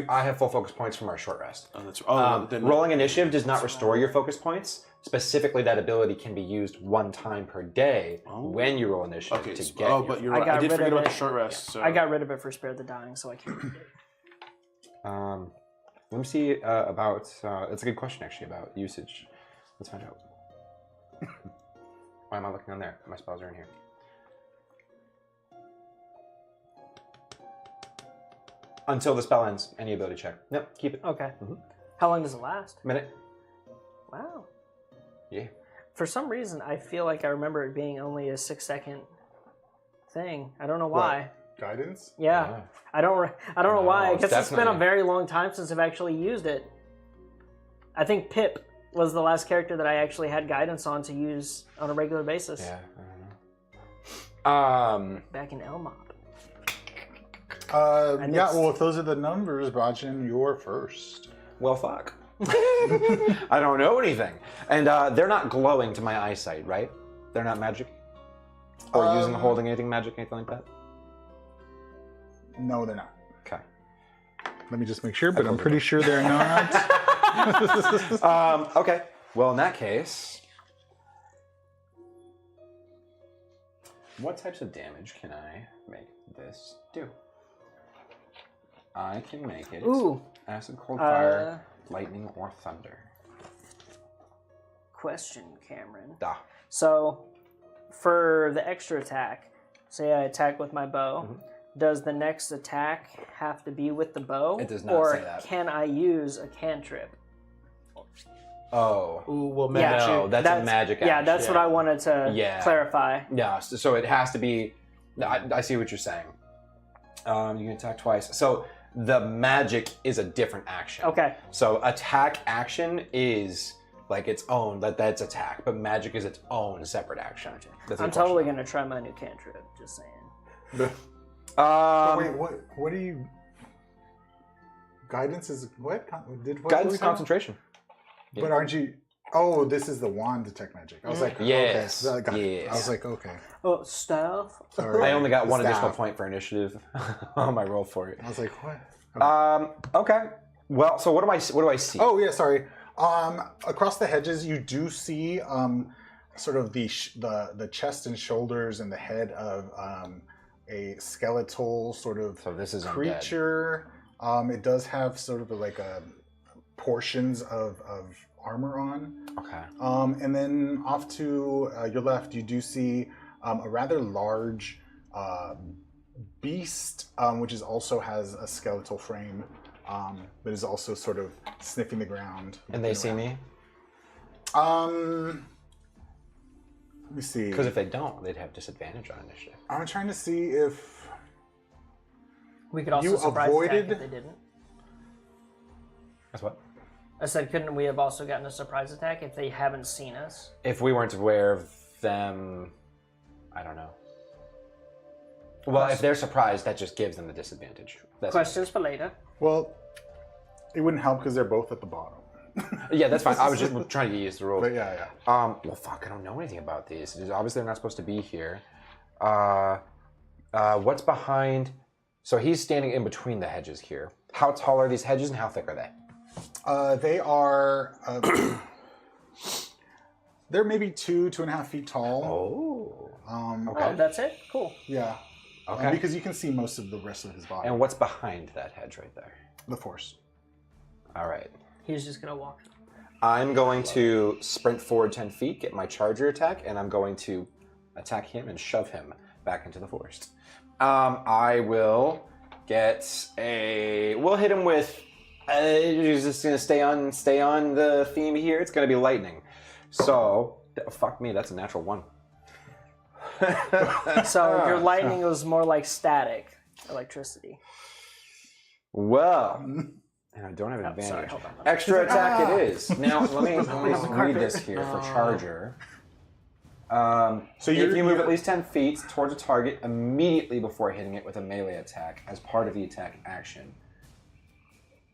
I have full focus points from our short rest. Oh, that's then Rolling initiative does not restore your focus points. Specifically, that ability can be used one time per day when you roll initiative Okay. to So, get. oh, but you're I right. got I did rid forget of about the it. short rest. So I got rid of it for Spare the Dying, so I can't read it. Let me see about. It's a good question actually about usage. Let's find out. Why am I looking on there? My spells are in here. Until the spell ends, any ability check. Nope, keep it. Okay. How long does it last? Minute. Wow. Yeah. For some reason, I feel like I remember it being only a 6-second thing. I don't know why. Guidance? Yeah. I don't know why. I it's guess it's been a definitely- very long time since I've actually used it. I think Pip was the last character that I actually had guidance on to use on a regular basis. Yeah. I don't know. Back in Elmop. And Yeah, it's- well, if those are the numbers, Bajin, you're first. Well, fuck. I don't know anything, and they're not glowing to my eyesight, right? They're not magic, or holding anything magic, anything like that. No, they're not. Okay. Let me just make sure, but I'm closed pretty sure they're not. Okay. Well, in that case, what types of damage can I make this do? I can make it Ooh. acid, cold fire, lightning, or thunder. Question, Cameron. Da. So, for the extra attack, say I attack with my bow, does the next attack have to be with the bow? It does not or say that. can I use a cantrip? Oh. Ooh, well, Yeah. magic. No, that's a magic Yeah, action. that's what I wanted to Yeah. clarify. Yeah, so it has to be. I see what you're saying. You can attack twice. So the magic is a different action. Okay. So attack action is like its own. That's attack, but magic is its own separate action. That's a I'm good totally question. going to try my new cantrip, just saying. Wait, what do you... Guidance is... What? What Guidance were we talking concentration. about? But aren't you... Oh, this is the wand detect magic. I was like, Yes, okay. Got it. yes. I was like, okay. Oh, staff? Sorry. I only got one Staff. additional point for initiative on my roll for it. I was like, what? Okay. Well, so what do I see? Oh yeah, sorry. Across the hedges, you do see sort of the chest and shoulders and the head of a skeletal sort of So this is undead. creature. It does have sort of like portions of armor on. Okay. And then off to your left, you do see a rather large beast, which is also has a skeletal frame, but is also sort of sniffing the ground. And they see me? Let me see. Because if they don't, they'd have disadvantage on initiative. I'm trying to see if We could also You surprise avoided- attack if they didn't. That's what? I said, couldn't we have also gotten a surprise attack if they haven't seen us? If we weren't aware of them, I don't know. Well, if they're surprised, that just gives them the disadvantage. That's Questions for later. well, it wouldn't help because they're both at the bottom. Yeah, that's fine. I was just trying to use the rules. But yeah. Well, fuck, I don't know anything about these. Obviously, they're not supposed to be here. What's behind? So he's standing in between the hedges here. How tall are these hedges and how thick are they? They are. They're maybe 2.5 feet tall. Oh. Oh, that's it? Cool. Yeah. Okay. Because you can see most of the rest of his body. And what's behind that hedge right there? The force. All right. He's just going to walk. I'm going to sprint forward 10 feet, get my charger attack, and I'm going to attack him and shove him back into the forest. I will get a. We'll hit him with. He's just gonna stay on the theme here. It's gonna be lightning. So fuck me, that's a natural 1. So your lightning was more like static electricity. Well, and I don't have an advantage. sorry, hold on. Extra attack it is. Now let me read this here for charger. So if you're- you move at least 10 feet towards a target immediately before hitting it with a melee attack as part of the attack action.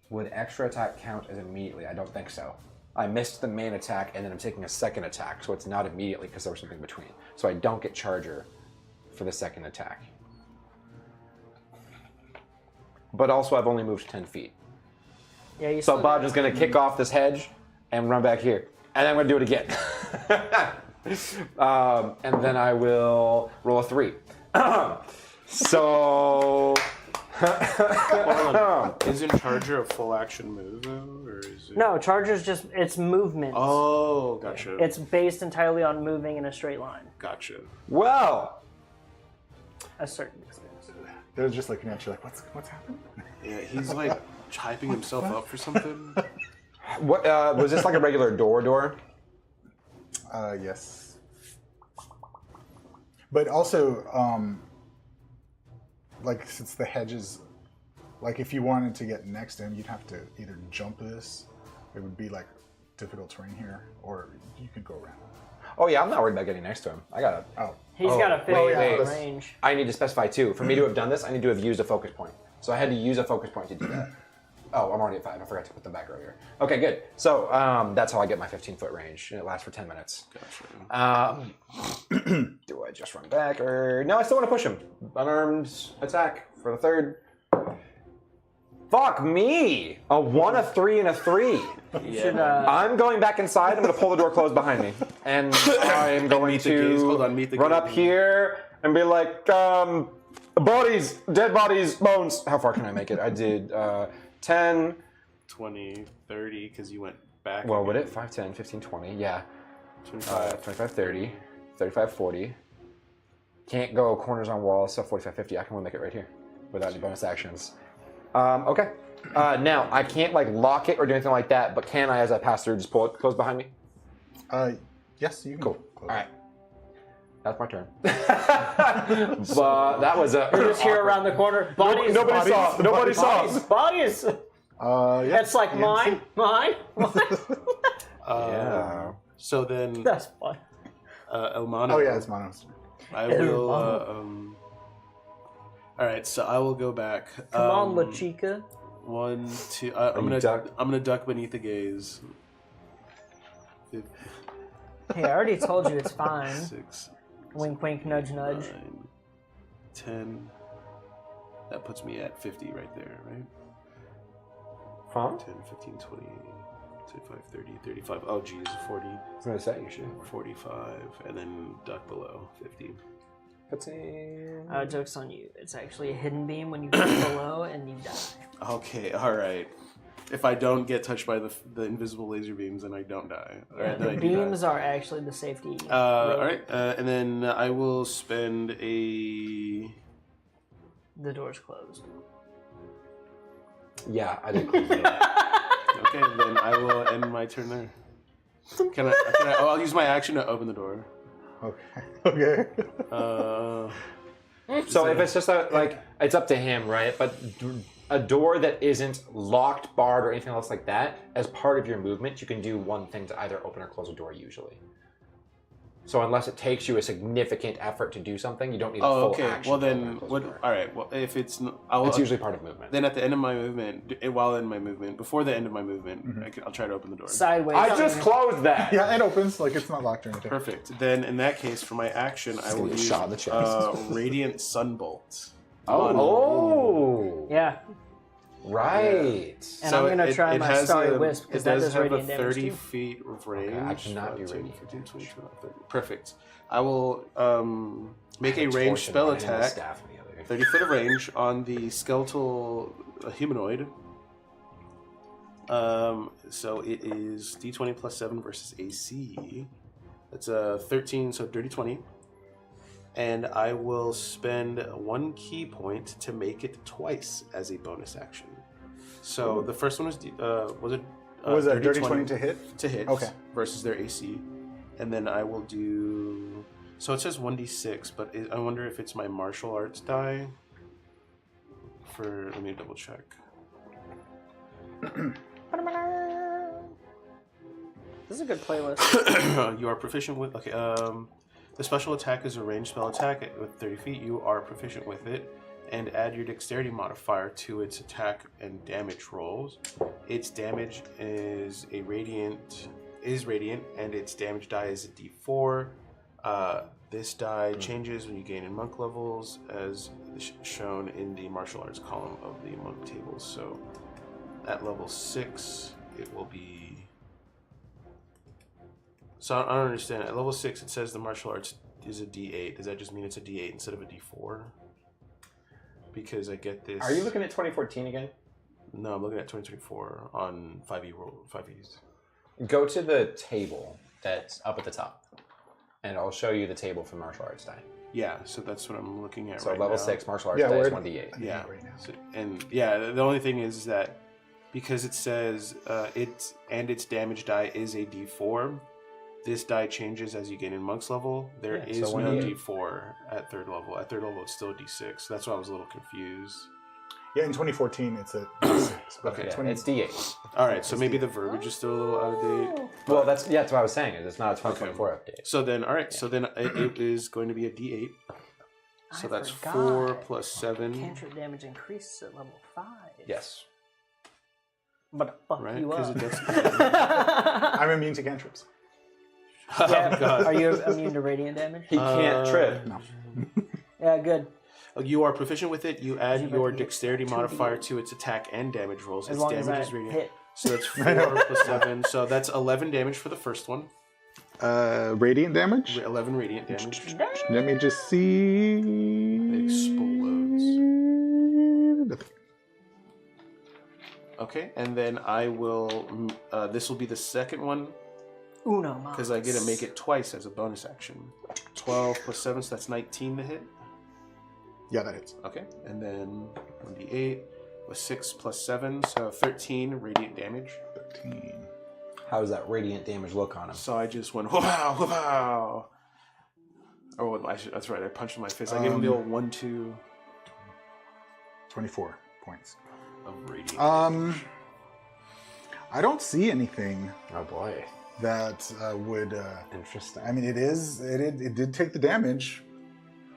Would extra attack count as immediately? I don't think so. I missed the main attack and then I'm taking a second attack, so it's not immediately because there was something between. So I don't get charger for the second attack. But also I've only moved 10 feet. Yeah, you So still Bodge is going to kick off this hedge and run back here. And then I'm going to do it again. And then I will roll a 3. So... Isn't Charger a full action move though, or is it? No, charger's just, it's movement. Oh, gotcha. It's based entirely on moving in a straight line. Gotcha. Well... A certain extent. They're just looking at you like, what's happening? Yeah, he's like hyping himself up for something. What was this like a regular door? Yes. But also, like since the hedges, like if you wanted to get next to him, you'd have to either jump this. It would be like difficult terrain here, or you could go around. Oh yeah, I'm not worried about getting next to him. I got it. Oh, He's got a 50 wait. foot range. I need to specify too. For me to have done this, I need to have used a focus point. So I had to use a focus point to do that. Oh, I'm already at 5. I forgot to put them back earlier. Okay, good. So that's how I get my 15-foot range, and it lasts for 10 minutes. Gotcha. Do I just run back, or no? I still want to push him. Unarmed attack for the third. Fuck me! A 1, a 3, and a 3. Should, I'm going back inside. I'm going to pull the door closed behind me, and I am going meet the gaze. Hold to on, meet the run gaze. up here and be like, bodies, dead bodies, bones. How far can I make it? I did 10. 20, 30, because you went back. Well, would again. it? 5, 10, 15, 20. Yeah. 25. 25, 30, 35, 40. Can't go corners on walls, so 45, 50. I can only make it right here without any bonus actions. Okay. Now, I can't like lock it or do anything like that, but can I, as I pass through, just pull it close behind me? Yes, you can. Cool. Close. All right. That's my turn. But that was a. You're just here around the corner. Bodies. Nobody saw. Nobody saw. Bodies. Yeah. It's like mine. Yeah. So then, That's fun. Elmano. Oh yeah, it's Mono's. I will. All right, so I will go back. Come on, La Chica. 1, 2. I'm gonna duck beneath the gaze. Hey, I already told you it's fine. 6, Wink, wink, nudge, nudge. 9, 10. That puts me at 50 right there, right? Huh? 10, 15, 20, 25, 30, 35. Oh, geez, 40, I was gonna say you should. 45, and then duck below 50. Joke's on you. It's actually a hidden beam when you get below and you die. Okay, all right. If I don't get touched by the invisible laser beams, then I don't die. All right, then The I do die. beams are actually the safety. All right, and then I will spend a. The door's closed. Yeah, I did close it up. Okay, then I will end my turn there. Can I? Oh, I'll use my action to open the door. Okay. So if it's just it's up to him, right? But a door that isn't locked, barred, or anything else like that, as part of your movement, you can do one thing to either open or close a door usually. So unless it takes you a significant effort to do something, you don't need a full action. Well to open or then, close a what? door. All right. Well, if it's It's usually part of movement. then at the end of my movement, while in my movement, before the end of my movement, I'll try to open the door. Sideways. I just closed that. Yeah, it opens like it's not locked or anything. Perfect. Then in that case, for my action, I will gonna get use shot in the chest. Radiant Sunbolt. Oh. Yeah. Right. And I'm gonna try my Starry Wisp because that does have radiant a damage 30 too. feet of range. I cannot do 10, radiant 15, damage. 20, 30. Perfect. I will make a ranged spell attack, 30 foot of range on the skeletal humanoid. So it is D20 plus 7 versus AC. That's a 13, so dirty 20. And I will spend 1 key point to make it twice as a bonus action. So the first one was Was that dirty 20 to hit? To hit. Okay. Versus their AC. And then I will do... So it says 1d6, but I wonder if it's my martial arts die. Let me double check. This is a good playlist. You are proficient with... Okay, the special attack is a ranged spell attack with 30 feet. You are proficient with it. And add your dexterity modifier to its attack and damage rolls. Its damage is radiant, and its damage die is a d4. This die changes when you gain in monk levels, as shown in the martial arts column of the monk tables. So at level 6, it will be... So I don't understand. At level 6, it says the martial arts is a d8. Does that just mean it's a d8 instead of a d4? Because I get this... Are you looking at 2014 again? No, I'm looking at 2024 on 5e. Go to the table that's up at the top, and I'll show you the table for martial arts die. Yeah, so that's what I'm looking at So right level now. 6 martial arts die is 1d8. Yeah, Right now. So, and yeah, the only thing is that because it says its damage die is a d4, this die changes as you gain in monk's level. There is so no 1d8. d4 at third level. At third level, it's still a d6. So that's why I was a little confused. Yeah, in 2014 it's a 6. But Okay. in Yeah, 20... it's d8. All right, so maybe the verbiage is still a little out of date. Well, that's what I was saying. Is it's not a 2024 update. So then, all right, so then it is going to be a d8. So that's 4 plus 7. Cantrip damage increases at level 5. Yes. But fuck Right? you Because up. it does. I'm immune to cantrips. Yeah, God. are you immune to radiant damage? He can't trip. No. Yeah, good. You are proficient with it. You add You your might get dexterity 2d8. modifier to its attack and damage rolls. As Its long as damage I is radiant. hit. So that's 4 plus 7. So that's 11 damage for the first one. Radiant damage? 11 radiant damage. Let me just see. It explodes. Okay, and then I will. This will be the second one Uno mas. because I get to make it twice as a bonus action. 12 plus 7, so that's 19 to hit. Yeah, that hits. Okay, and then 1d8 with 6 plus 7, so 13 radiant damage. 13. How does that radiant damage look on him? So I just went wow, wow. Oh, that's right. I punched in my fist. I gave him the old 1-2 24 points. of radiant. I don't see anything Oh boy. that would. Interesting. I mean, it did take the damage,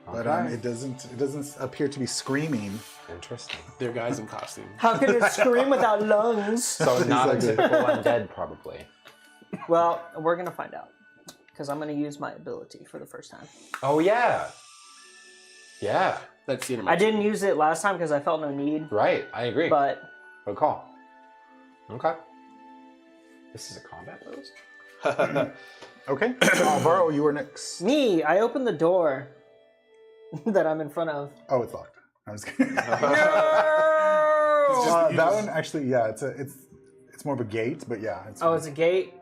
but Okay. it doesn't appear to be screaming. Interesting. They're guys in costume. How can it scream without lungs? So not a Exactly. typical undead, probably. Well, we're gonna find out. Because I'm gonna use my ability for the first time. Oh yeah. Yeah. That's the I didn't use it last time because I felt no need. Right. I agree. But Good call. Okay. This is a combat pose? Okay, Alvaro, you were next. me, I opened the door that I'm in front of. Oh, it's locked. I was kidding. No! That one actually, yeah, it's more of a gate, but yeah. Oh, it's a gate.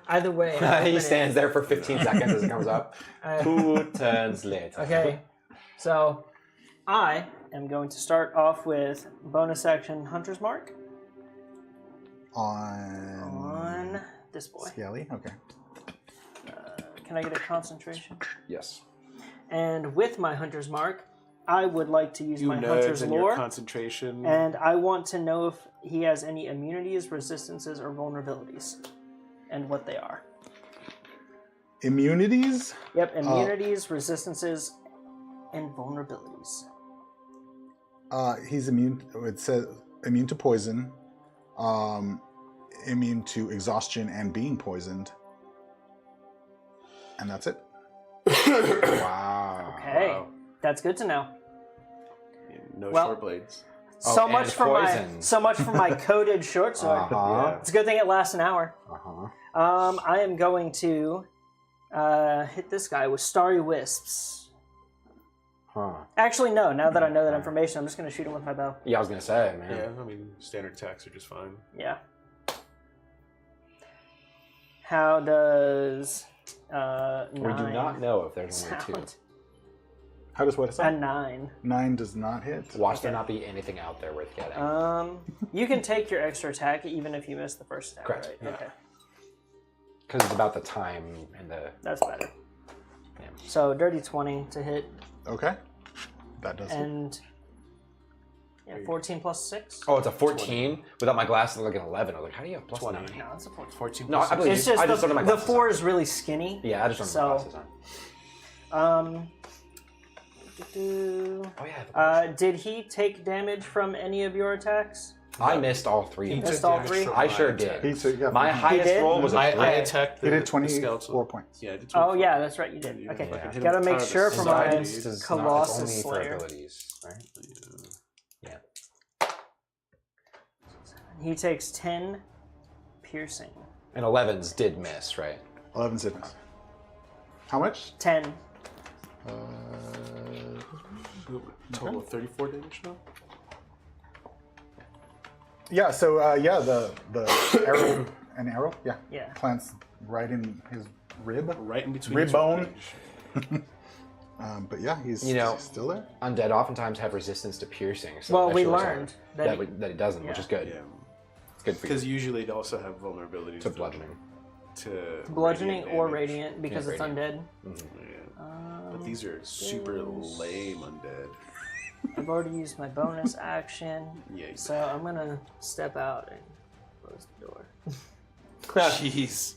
Either way, I open He it. stands there for 15 seconds as it comes up. I- 2 turns later. Okay, so I am going to start off with bonus action Hunter's Mark on on this boy. Scaly. Okay. Can can I get a concentration? Yes. And with my hunter's mark, I would like to use You my nerds hunter's and your lore, concentration. and I want to know if he has any immunities, resistances, or vulnerabilities, and what they are. Immunities? Yep, immunities, resistances, and vulnerabilities. He's immune. It says immune to poison, immune to exhaustion and being poisoned, and that's it. Wow. Okay, Wow. that's good to know. No Well- short blades. So and much for poison. so much for my coated short sword. Uh-huh. It's a good thing it lasts an hour. Uh-huh. I am going to hit this guy with Starry Wisps. Huh. Actually, no. Now that I know that information, I'm just going to shoot him with my bow. Yeah, I was gonna say, man. Yeah, I mean, standard attacks are just fine. Yeah. How does We do 9 not know if there's only two. sound? How does what A sound? 9. 9 does not hit. Watch there not be anything out there worth getting. You can take your extra attack even if you miss the first attack, Correct, right? yeah. Okay, Because it's about the time and the. that's better. Yeah. So dirty 20 to hit, Okay, that does hit. and 14 plus 6. Oh, it's a 14? Without my glasses, like an 11. I was like, how do you have plus 20. 9? No, it's a 14. 14 No, plus I believe It's you. just I just don't have my the glasses 4 is really skinny. Yeah, I just don't have So- my glasses on. Oh, yeah. Did he take damage from any of your attacks? I missed all three. He of took them. missed all damage 3? from I my sure attack. did. He took, yeah, My from- highest did? roll was a I 3. attacked the, He did the 24 skeletal. points. Yeah, I did Oh 24. yeah, that's right, you did. Yeah, Okay, fucking hit him gotta with make kind of sure a for side my Guidance dude. does not- it's Colossus only for Slayer. abilities, right? Yeah. He takes 10 piercing. And 11s did miss, right? 11 sickness. How much? 10. Total of 34 damage now? Yeah. So the arrow, an arrow, yeah, Yeah. plants right in his rib. Right in between Rib his bone. ribcage. But yeah, he's You know- still there. Undead oftentimes have resistance to piercing. So Well, that we shows learned that, that that he doesn't, which yeah. is good. Yeah. It's good for you. Because usually they also have vulnerabilities To bludgeoning. to bludgeoning radiant or damage. radiant because Yeah, it's undead. Yeah. But these are super lame undead. I've already used my bonus action, Yeah. so I'm gonna step out and close the door. Jeez.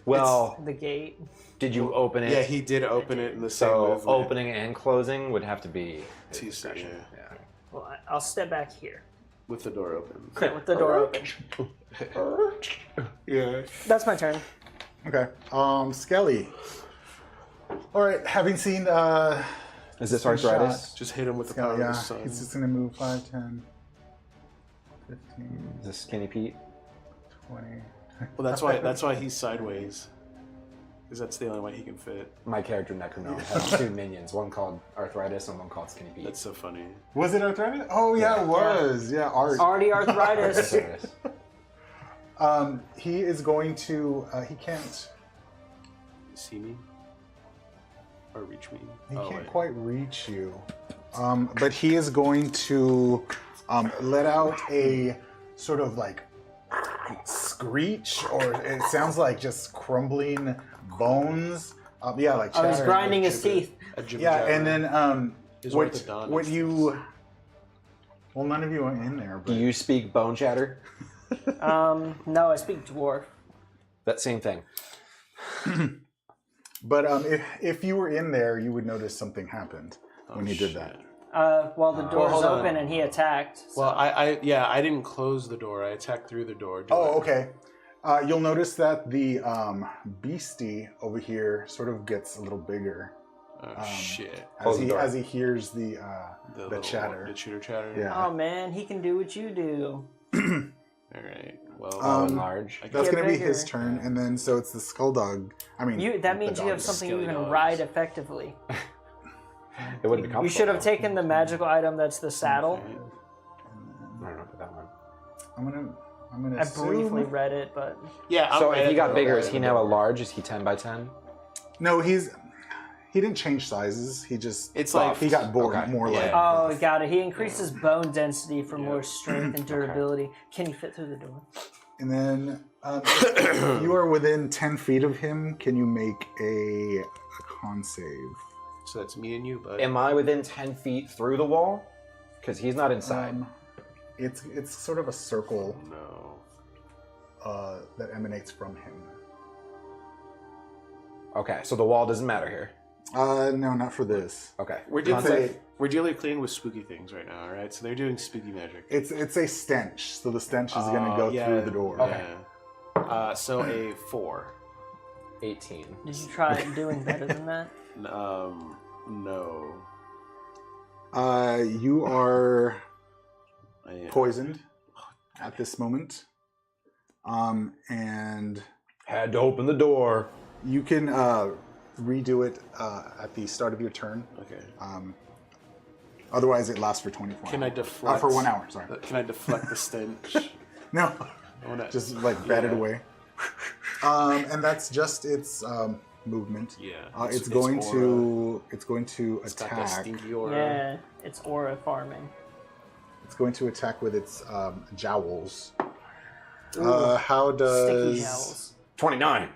Well, The gate. did you open it? Yeah, he did open it in the same So movement. opening and closing would have to be his TC, discretion. yeah. Yeah. Well, I'll step back here. With the door open. Yeah, with the door open. Yeah. That's my turn. Okay. Skelly. All right. Having seen Is this First arthritis? Just hit him with the Skelly, power yeah, of the sun. he's just gonna move 5, 10, 15, Is this Skinny Pete? 20. Well, that's why he's sideways. Because that's the only way he can fit. My character Necrono has 2 minions, one called Arthritis and one called Skinny Pete. That's so funny. Was it arthritis? Oh yeah, it was. Yeah, art. Already arthritis. Arthritis. He is going to. He can't. See me? Or reach me? He Oh, can't wait. quite reach you. But he is going to let out a sort of like screech, or it sounds like just crumbling bones. Yeah, like I was chattering, grinding like his jibber. teeth. A jibber Yeah, jabber. and then His what orthodontist. you? Well, none of you are in there, Do but you speak bone chatter? No, I speak dwarf. That same thing. but if you were in there, you would notice something happened when you did that. Well, the door was hold on. open and he attacked. So. Well, I didn't close the door. I attacked through the door. Oh, okay. You'll notice that the beastie over here sort of gets a little bigger Oh, shit. Close the door. as he hears the little- chatter. The chitter chatter? Yeah. Oh man, he can do what you do. Alright. Well, Small and large. I That's Get going to be bigger. his turn, and then so it's the skull dog. I mean, That the means you have dog. something you Skelly can dogs. ride effectively. It wouldn't become. You should have taken the magical item that's the saddle. I don't know about that one. I'm gonna I assume... briefly read it, but yeah. So I'm if he got ready. bigger, is he now a large? Is he 10 by 10? No, he didn't change sizes. He just It's like- he got bored Okay. more like. oh, got it. He increases bone density for more strength and durability. Can he fit through the door? And then if you are within 10 feet of him, can you make a con save? So that's me and you, bud. Am I within 10 feet through the wall? Because he's not inside. It's sort of a circle No. that emanates from him. Okay, so the wall doesn't matter here. No, not for this. Okay. We're Con save. dealing with spooky things right now, all right? So they're doing spooky magic. It's a stench, so the stench is going to go through the door. Okay. Yeah. So a 4. 18. Did you try doing better than that? No. You are I am. poisoned at this moment, and Had to open the door. you can redo it at the start of your turn. Okay. Otherwise, it lasts for 24 Can I hours. deflect? For 1 hour, sorry. Can I deflect the stench? No, I wanna- just like bat it Yeah. away. And that's just its movement. Yeah. It's going to It's got that attack. stinky aura. Yeah, it's aura farming. It's going to attack with its jowls. Ooh, How does sticky jowls. 29.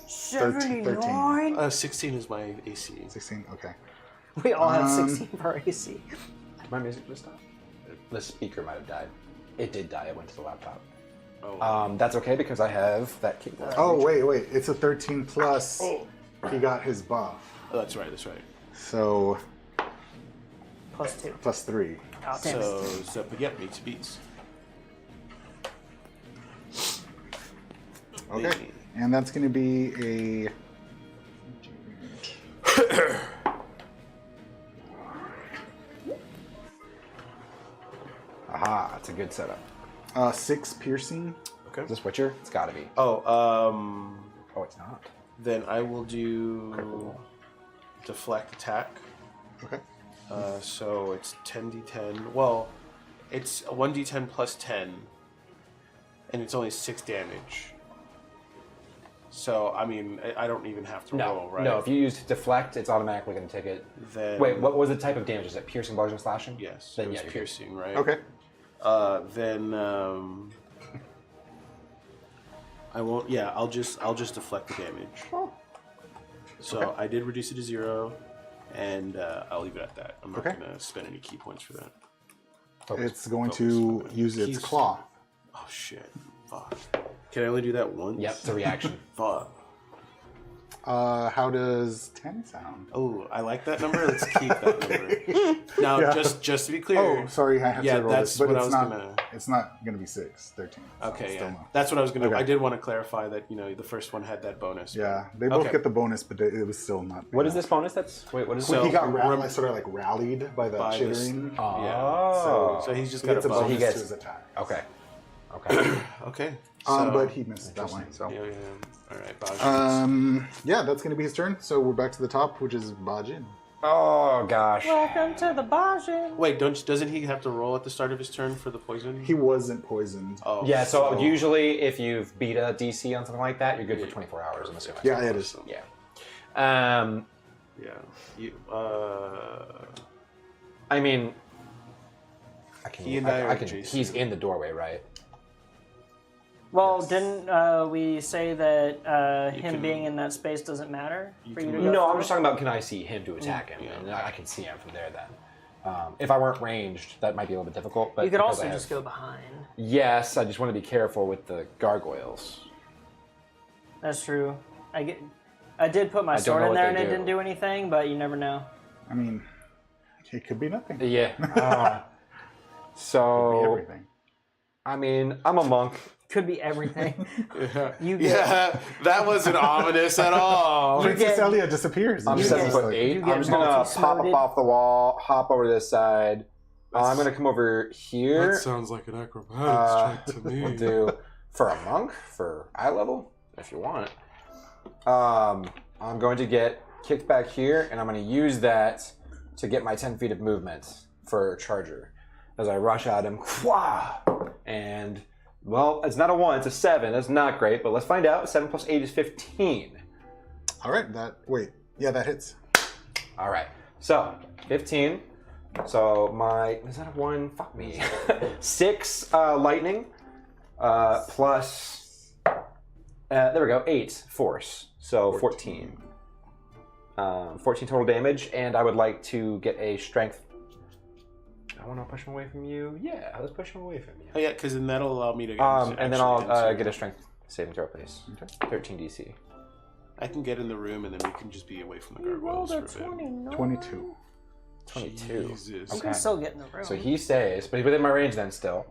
13. 16 is my AC. 16? Okay. We all have 16 for AC. Did my music just stop? The speaker might have died. It did die. It went to the laptop. Oh. That's okay because I have that keyboard. Oh, wait. It's a 13 plus. He got his buff. Oh, that's right. That's right. So, Plus 2. plus 3. Oh, damn it. But yep, meets beats. Okay. And that's going to be a... Aha, that's a good setup. 6 piercing. Okay. Is this Witcher? It's gotta be. Oh, Oh, it's not. then I will do deflect attack. Okay. So it's 10d10. Well, it's 1d10 plus 10, and it's only 6 damage. So I mean, I don't even have to roll, right? No, if you use deflect, it's automatically going to take it. Then Wait, what was the type of damage? Is it piercing, bludgeoning, slashing? Yes, Then it was yeah, you're piercing, right? Okay. Then I won't. Yeah, I'll just deflect the damage. So Okay. I did reduce it to 0, and I'll leave it at that. I'm not Okay. gonna spend any key points for that. It's going to use its Keys. claw. Oh shit! Fuck. Can I only do that once? Yep, it's a reaction. Fuck. How does 10 sound? Oh, I like that number. Let's keep that number. Now, Yeah. just to be clear. Oh, sorry, I have Yeah, to roll that's this, but what I it's was not. gonna- It's not going to be 6. 13. so Okay, still yeah, no. that's what I was gonna. Okay. I did want to clarify that the first one had that bonus. Yeah, they both Okay. get the bonus, but it was still not. What is this bonus? That's wait. What is So- he got rem- sort of like rallied by the By this- chittering. Oh. So he's just He got gets a a bonus. bonus he gets- to his attack. Okay. Okay. Okay. But he missed that one. So Yeah. All right. Bajin. yeah, that's going to be his turn. So we're back to the top, which is Bajin. Oh gosh. Welcome to the Bajin. Wait, doesn't he have to roll at the start of his turn for the poison? He wasn't poisoned. Oh. Yeah. So usually, if you've beat a DC on something like that, you're good for 24 hours. I'm assuming. Yeah, it is. Yeah. Yeah. You. I mean, I can. He and I are can. adjacent. He's in the doorway, right? Well, didn't we say that You him can- being in that space doesn't matter for you to can- go No, I'm through? just talking about can I see him to attack him, Yeah. and I can see him from there. Then, if I weren't ranged, that might be a little bit difficult. But You could because also I just have- go behind. Yes, I just want to be careful with the gargoyles. That's true. I did put my I don't sword know in what there they and it do. didn't do anything, but you never know. I mean, it could be nothing. Could Yeah. be So, everything. I mean, I'm a monk. Could be everything. You get Yeah, that wasn't ominous at all. Princess get- Elia disappears. I'm You get- 7'8". you get I'm just gonna pop up multi-smoted. off the wall, hop over to this side. I'm gonna come over here. sounds like an acrobatics Uh, We'll do for a monk for eye level if you want. I'm going to get kicked back here, and I'm going to use that to get my 10 feet of movement for charger as I rush at him. And well, it's not a 1, it's a 7. That's not great, but let's find out. 7 plus 8 is 15. All right. Yeah, that hits. All right, so 15. So is that a 1? Fuck me. 6 lightning. Plus, there we go, 8 force, so 14. 14 total damage, and I would like to get a strength. I want to push him away from you. Yeah, let's push him away from you. Oh yeah, because then that'll allow me to. And then I'll get a strength saving throw, please. 13 DC. I can get in the room, and then we can just be away from the gargoyles for a bit. 22. 22. Jesus. I'm gonna still get in the room. So he stays, but he's within my range then still.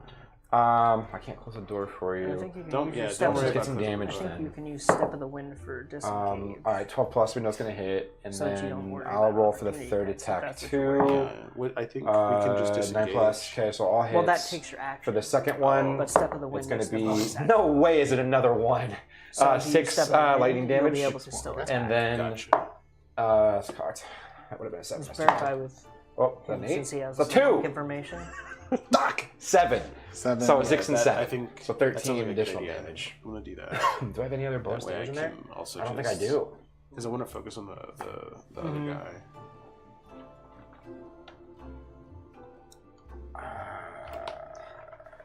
I can't close the door for I you. think you can Don't- use yeah, your don't step worry Let's of get about some closing damage I think then. you can use Step of the Wind for disengage. Alright, 12 plus, we know it's going to hit, and So that you don't then worry I'll about roll for the opportunity third attacks, if attack that's what you're worried too. I think we can just disengage. 9 plus, okay, so all hits. Well, that takes your action. For the second one, But Step of the it's Wind going is to the be... bonus action. No way is it another one. So if you 6 Step of the Wind, lightning you'll damage, be able to still attack. and then... Gotcha. Scott. That would have been a 7. Let's verify with Oh, an 8? since he has A some 2! information. Fuck! 7. 7. So 6 and That- 7. I think So that sounds 13 like a good additional idea. damage. I'm gonna do that. Do I have any other bonus That way I damage in there? can also I don't think just- I do. Because I want to focus on the other guy.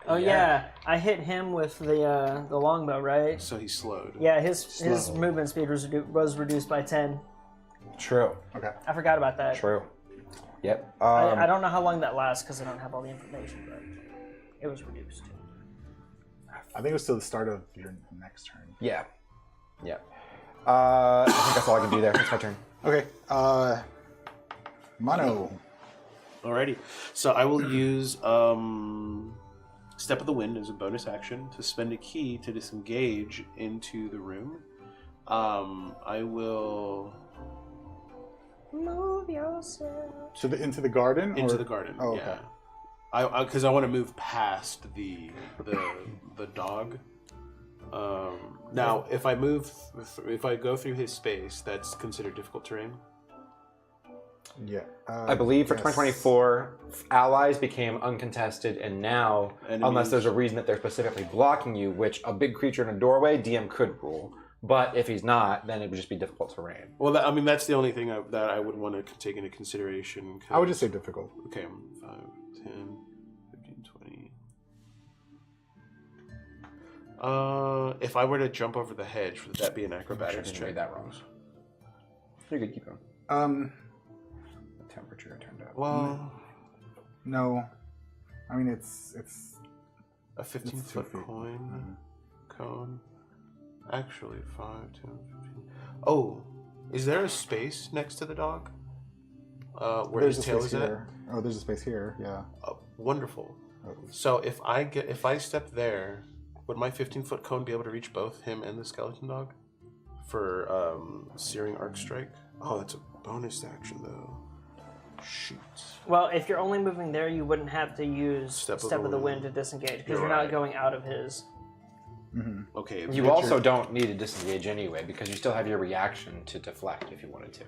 Oh yeah, I hit him with the longbow, right? So he's slowed. Yeah, his Slow. movement speed was reduced by 10. True. Okay. I forgot about that. True. Yep. I don't know how long that lasts because I don't have all the information, but it was reduced. I think it was still the start of your next turn. Yeah. Yep. I think that's all I can do there. It's my turn. Okay. Mono. Alrighty. So I will use Step of the Wind as a bonus action to spend a key to disengage into the room. I will Move yourself. Into the garden? into or- the garden. Oh, Yeah. okay. Because I want to move past the dog. Now, if I if I go through his space, that's considered difficult terrain. Yeah. I believe for yes. 2024, allies became uncontested, and now, Enemies. unless there's a reason that they're specifically blocking you, which a big creature in a doorway, DM could rule. But if he's not, then it would just be difficult terrain. Well, I mean, that's the only thing that I would want to take into consideration. 'Cause- I would just say difficult. Okay, 5, 10, 15, 20. If I were to jump over the hedge, would that be an I acrobatics didn't check? read that wrong. You're good, keep going. The temperature turned up. Well, No. I mean, it's a 15-foot 2 feet. coin cone. Actually, 5, 10, 15. Oh, is there a space next to the dog? Where there's his a tail space is at? here. Oh, there's a space here. Yeah. Wonderful. Oh. So if I step there, would my 15-foot cone be able to reach both him and the skeleton dog for searing arc strike? Oh, that's a bonus action though. Shoot. Well, if you're only moving there, you wouldn't have to use Step Step, of the of the Wind. Wind to disengage because You're you're right. not going out of his. Okay. You Richard- also don't need to disengage anyway, because you still have your reaction to deflect if you wanted to.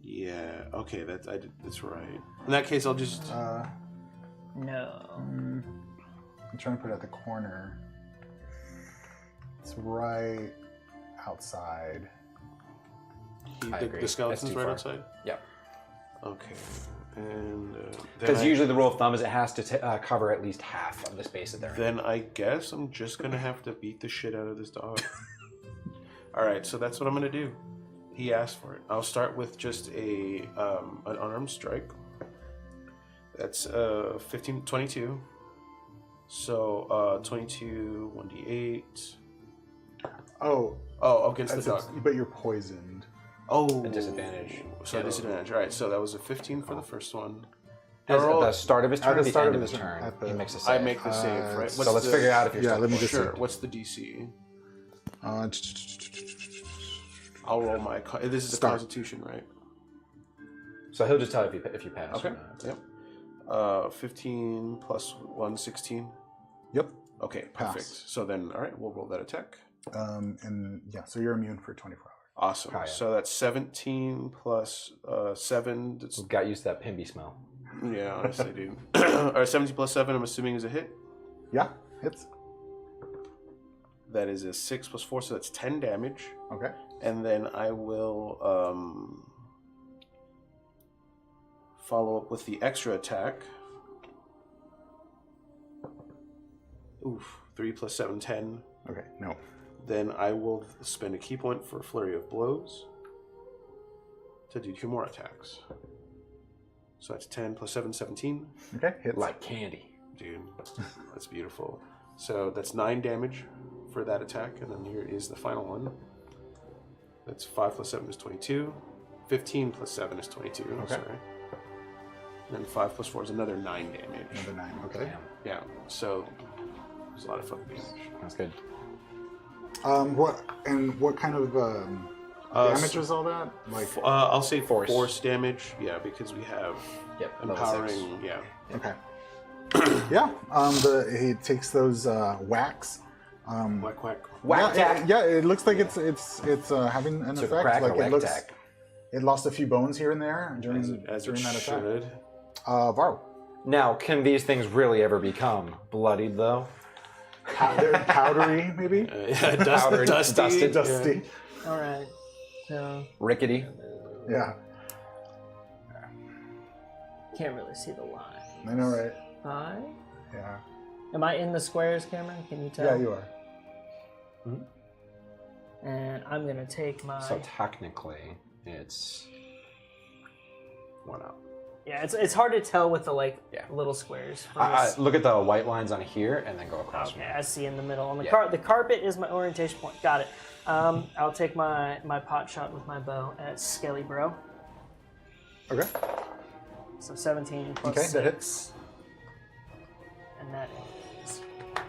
Yeah. Okay. That's right. In that case, I'll just. No. I'm trying to put it at the corner. It's right outside. I agree. The skeleton's That's too right far. outside. Yep. Okay. And Because usually the rule of thumb is it has to cover at least half of the space that they're in. Then I guess I'm just gonna have to beat the shit out of this dog. All right, so that's what I'm gonna do. He asked for it. I'll start with just an unarmed strike. That's 22. So 22, 1d8. Oh, Against the that's dog. but you're poisoned. Oh, A disadvantage. So a disadvantage. All right, so that was a 15 for the first one. At Roll- the start of his turn, the or the start end of of his his turn, turn, at the- he makes a I save. make the save, right? so So let's figure out if you're Yeah, still let me just Sure. see. What's the DC? Uh, I'll roll my. This is a Start. Constitution, right? So he'll just tell if you pass. Okay. Or not. Yep. 15 plus 1, 16. Yep. Okay, Pass. perfect. So then, all right, we'll roll that attack. And yeah, so you're immune for 24 hours. Awesome. Oh, yeah. So that's 17 plus 7. That's, We've got used to that Pimby smell. yeah, honestly, dude. All right, 17 plus 7, I'm assuming is a hit. Yeah, hits. That is a 6 plus 4, so that's 10 damage. Okay. And then I will follow up with the extra attack. Oof, 3 plus 7, 10. Okay, no. Then I will spend a key point for Flurry of Blows to do 2 more attacks. So that's 10 plus 7, 17. Okay, hits. Like candy. Dude, that's beautiful. So that's 9 damage for that attack, and then here is the final one. That's 5 plus 7 is 22. 15 plus 7 is 22. Okay. Sorry. And then 5 plus 4 is another 9 damage. Another 9, okay. Yeah, so there's a lot of fucking damage. That's good. What kind of damage was all that? Like, I'll say Force. force damage, yeah, because we have Yep. empowering, yeah. okay. Yeah, he takes those whacks. Whack, whack. Yeah, it looks like it's having an Took a effect. crack Like and a it whack looks, tack. it lost a few bones here and there during As during it that attack. should. Varro. Now, can these things really ever become bloodied, though? They're powdery, maybe. Yeah, Powdered, dusty. Dusty. All right. So Rickety. Yeah, can't really see the line. I know, right? 5. Yeah. Am I in the squares, Cameron? Can you tell? Yeah, you are. And I'm gonna take my. So technically, it's 1 up. Yeah, it's hard to tell with the Yeah. little squares. Look at the white lines on here, and then go across. Okay, I see in the middle. On the Yeah. the carpet is my orientation point. Got it. I'll take my pot shot with my bow at Skelly Bro. Okay. So 17 plus Okay, 6. that hits. And that is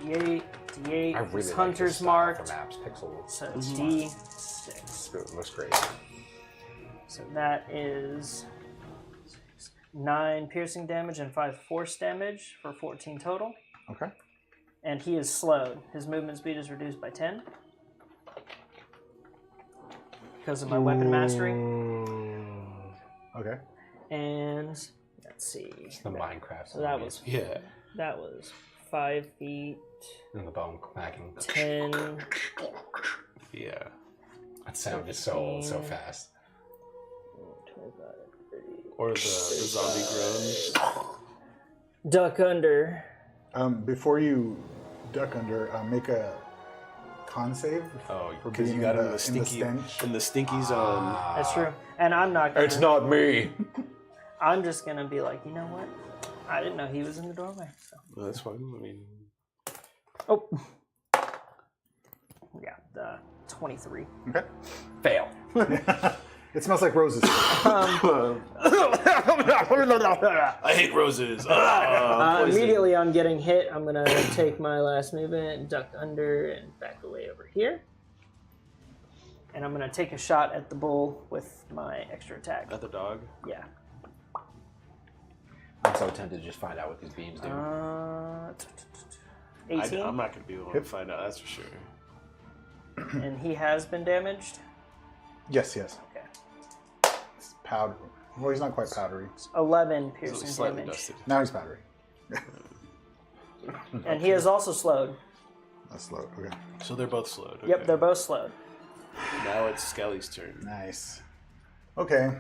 D8. D8 I really is like Hunter's this style marked. for maps, pixel. So it's D6. It looks great. So that is 9 piercing damage and 5 force damage for 14 total. Okay. And he is slowed. His movement speed is reduced by 10. Because of my weapon mastery. Okay. And let's see. The Minecraft. So that was Yeah. 5 feet, And the bone clacking. 10. Yeah. That sound is so 15. fast. 25, 30. Or the zombie groans. Duck under. Before you duck under, make a con save. Oh, For because you being got in in the the stinky stench. in the stinky zone. That's true. And I'm not gonna. It's not me. I'm just gonna be like, you know what? I didn't know he was in the doorway. So. Well, that's fine. I mean, Oh. Yeah, 23. Okay. Fail. It smells like roses. I hate roses. Poison. Immediately on getting hit, I'm gonna take my last movement, duck under, and back away over here. And I'm gonna take a shot at the bull with my extra attack. At the dog. Yeah. I'm so tempted to just find out what these beams do. 18, I'm not going to be the one to find out, that's for sure. and he has been damaged. Yes. Okay. It's powder. Well, he's not quite powdery. 11 It's piercing slightly damage. dusted. Now he's powdery. And he is also slowed. That's slow. Okay. So they're both slowed. Yep, okay. they're both slowed. Now it's Skelly's turn. Nice. Okay.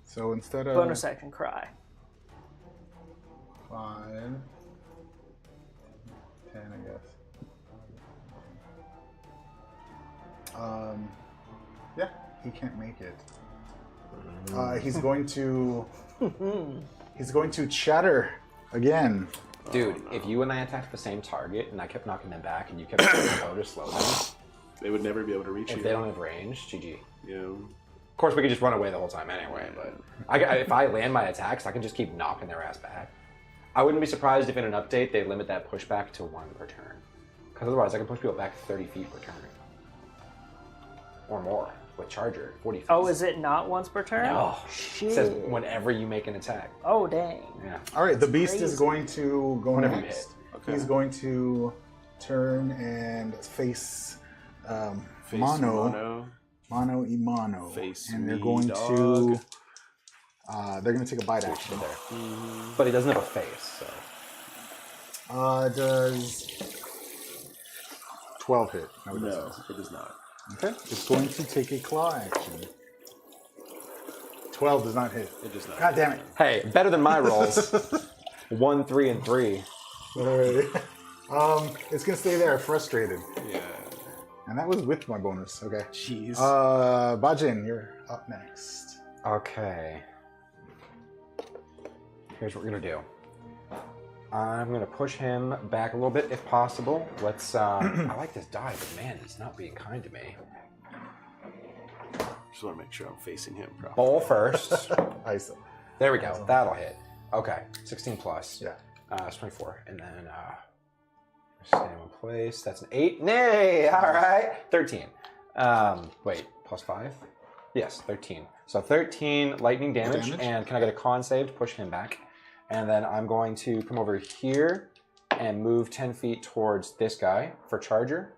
So instead of Bonus action cry. 5, 10, I guess. Yeah, he can't make it. He's going to. He's going to chatter again. Dude, if you and I attacked the same target and I kept knocking them back and you kept using the bow to slow them, They would never be able to reach if you. they don't have range, GG. You know? Of course, we could just run away the whole time anyway, but if I land my attacks, I can just keep knocking their ass back. I wouldn't be surprised if in an update they limit that pushback to 1 per turn. Because otherwise I can push people back 30 feet per turn. Or more with Charger, 40 feet. Oh, is it not once per turn? No. Shit. It says whenever you make an attack. Oh, dang. Yeah. All right, the beast is crazy. going to go Whenever you next. hit. Okay. He's going to turn and face Face Mono y Mono, Face and they're me, going dog. they're going to take a bite action. But he doesn't have a face, so. Does 12 hit? No, it No, doesn't. it does not. Okay, it's going to take a claw action. 12 does not hit. It does not. God damn it! Hey, better than my rolls. 1, 3, and 3. All right. It's gonna stay there, frustrated. Yeah. And that was with my bonus. Okay. Jeez. Bajin, you're up next. Okay. Here's what we're gonna do. I'm gonna push him back a little bit if possible. Let's. I like this die, but man, he's not being kind to me. Just want to make sure I'm facing him properly. Ball first. Ice. There we go. That'll hit. Okay. 16 plus. Yeah. It's 24, and then stay in place. That's an 8. Nay. All right. 13. Wait. Plus 5. Yes. 13. So 13 lightning damage. And can I get a con save to push him back? And then I'm going to come over here and move 10 feet towards this guy for charger.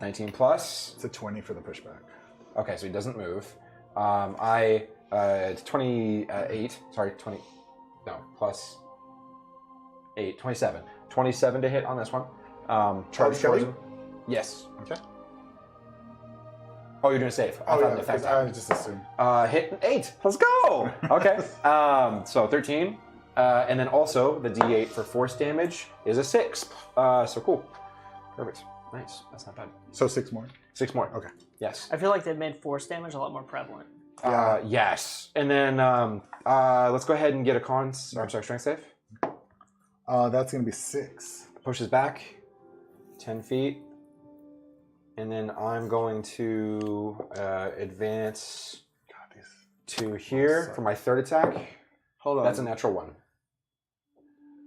19 plus. It's a 20 for the pushback. Okay, so he doesn't move. It's 28. Sorry, 20. No, plus 8. 27. 27 to hit on this one. Charge towards him. Yes. Okay. Oh, you're doing a save. I thought it affected. I just assumed. Hit 8. Let's go. Okay. So 13. And then also the D8 for force damage is a 6. So cool. Perfect. Nice. That's not bad. So 6 more. 6 more. Okay. Yes. I feel like they've made force damage a lot more prevalent. Yes. And then let's go ahead and get a strength save. That's gonna be 6. Pushes back 10 feet. And then I'm going to advance to here for my third attack. Hold on. That's a natural 1.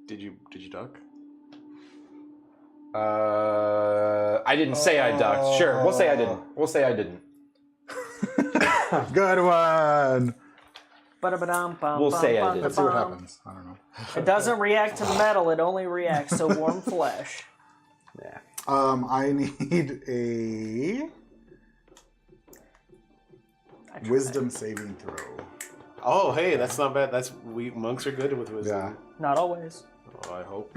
Did you duck? I didn't say I ducked. Sure, we'll say I didn't. We'll say I didn't. Good one. We'll say I did. Let's see what happens. I don't know. It doesn't react to metal. It only reacts to warm flesh. Yeah. I need a wisdom saving throw. Oh, hey, that's not bad. Monks are good with wisdom. Yeah. Not always. Oh, I hope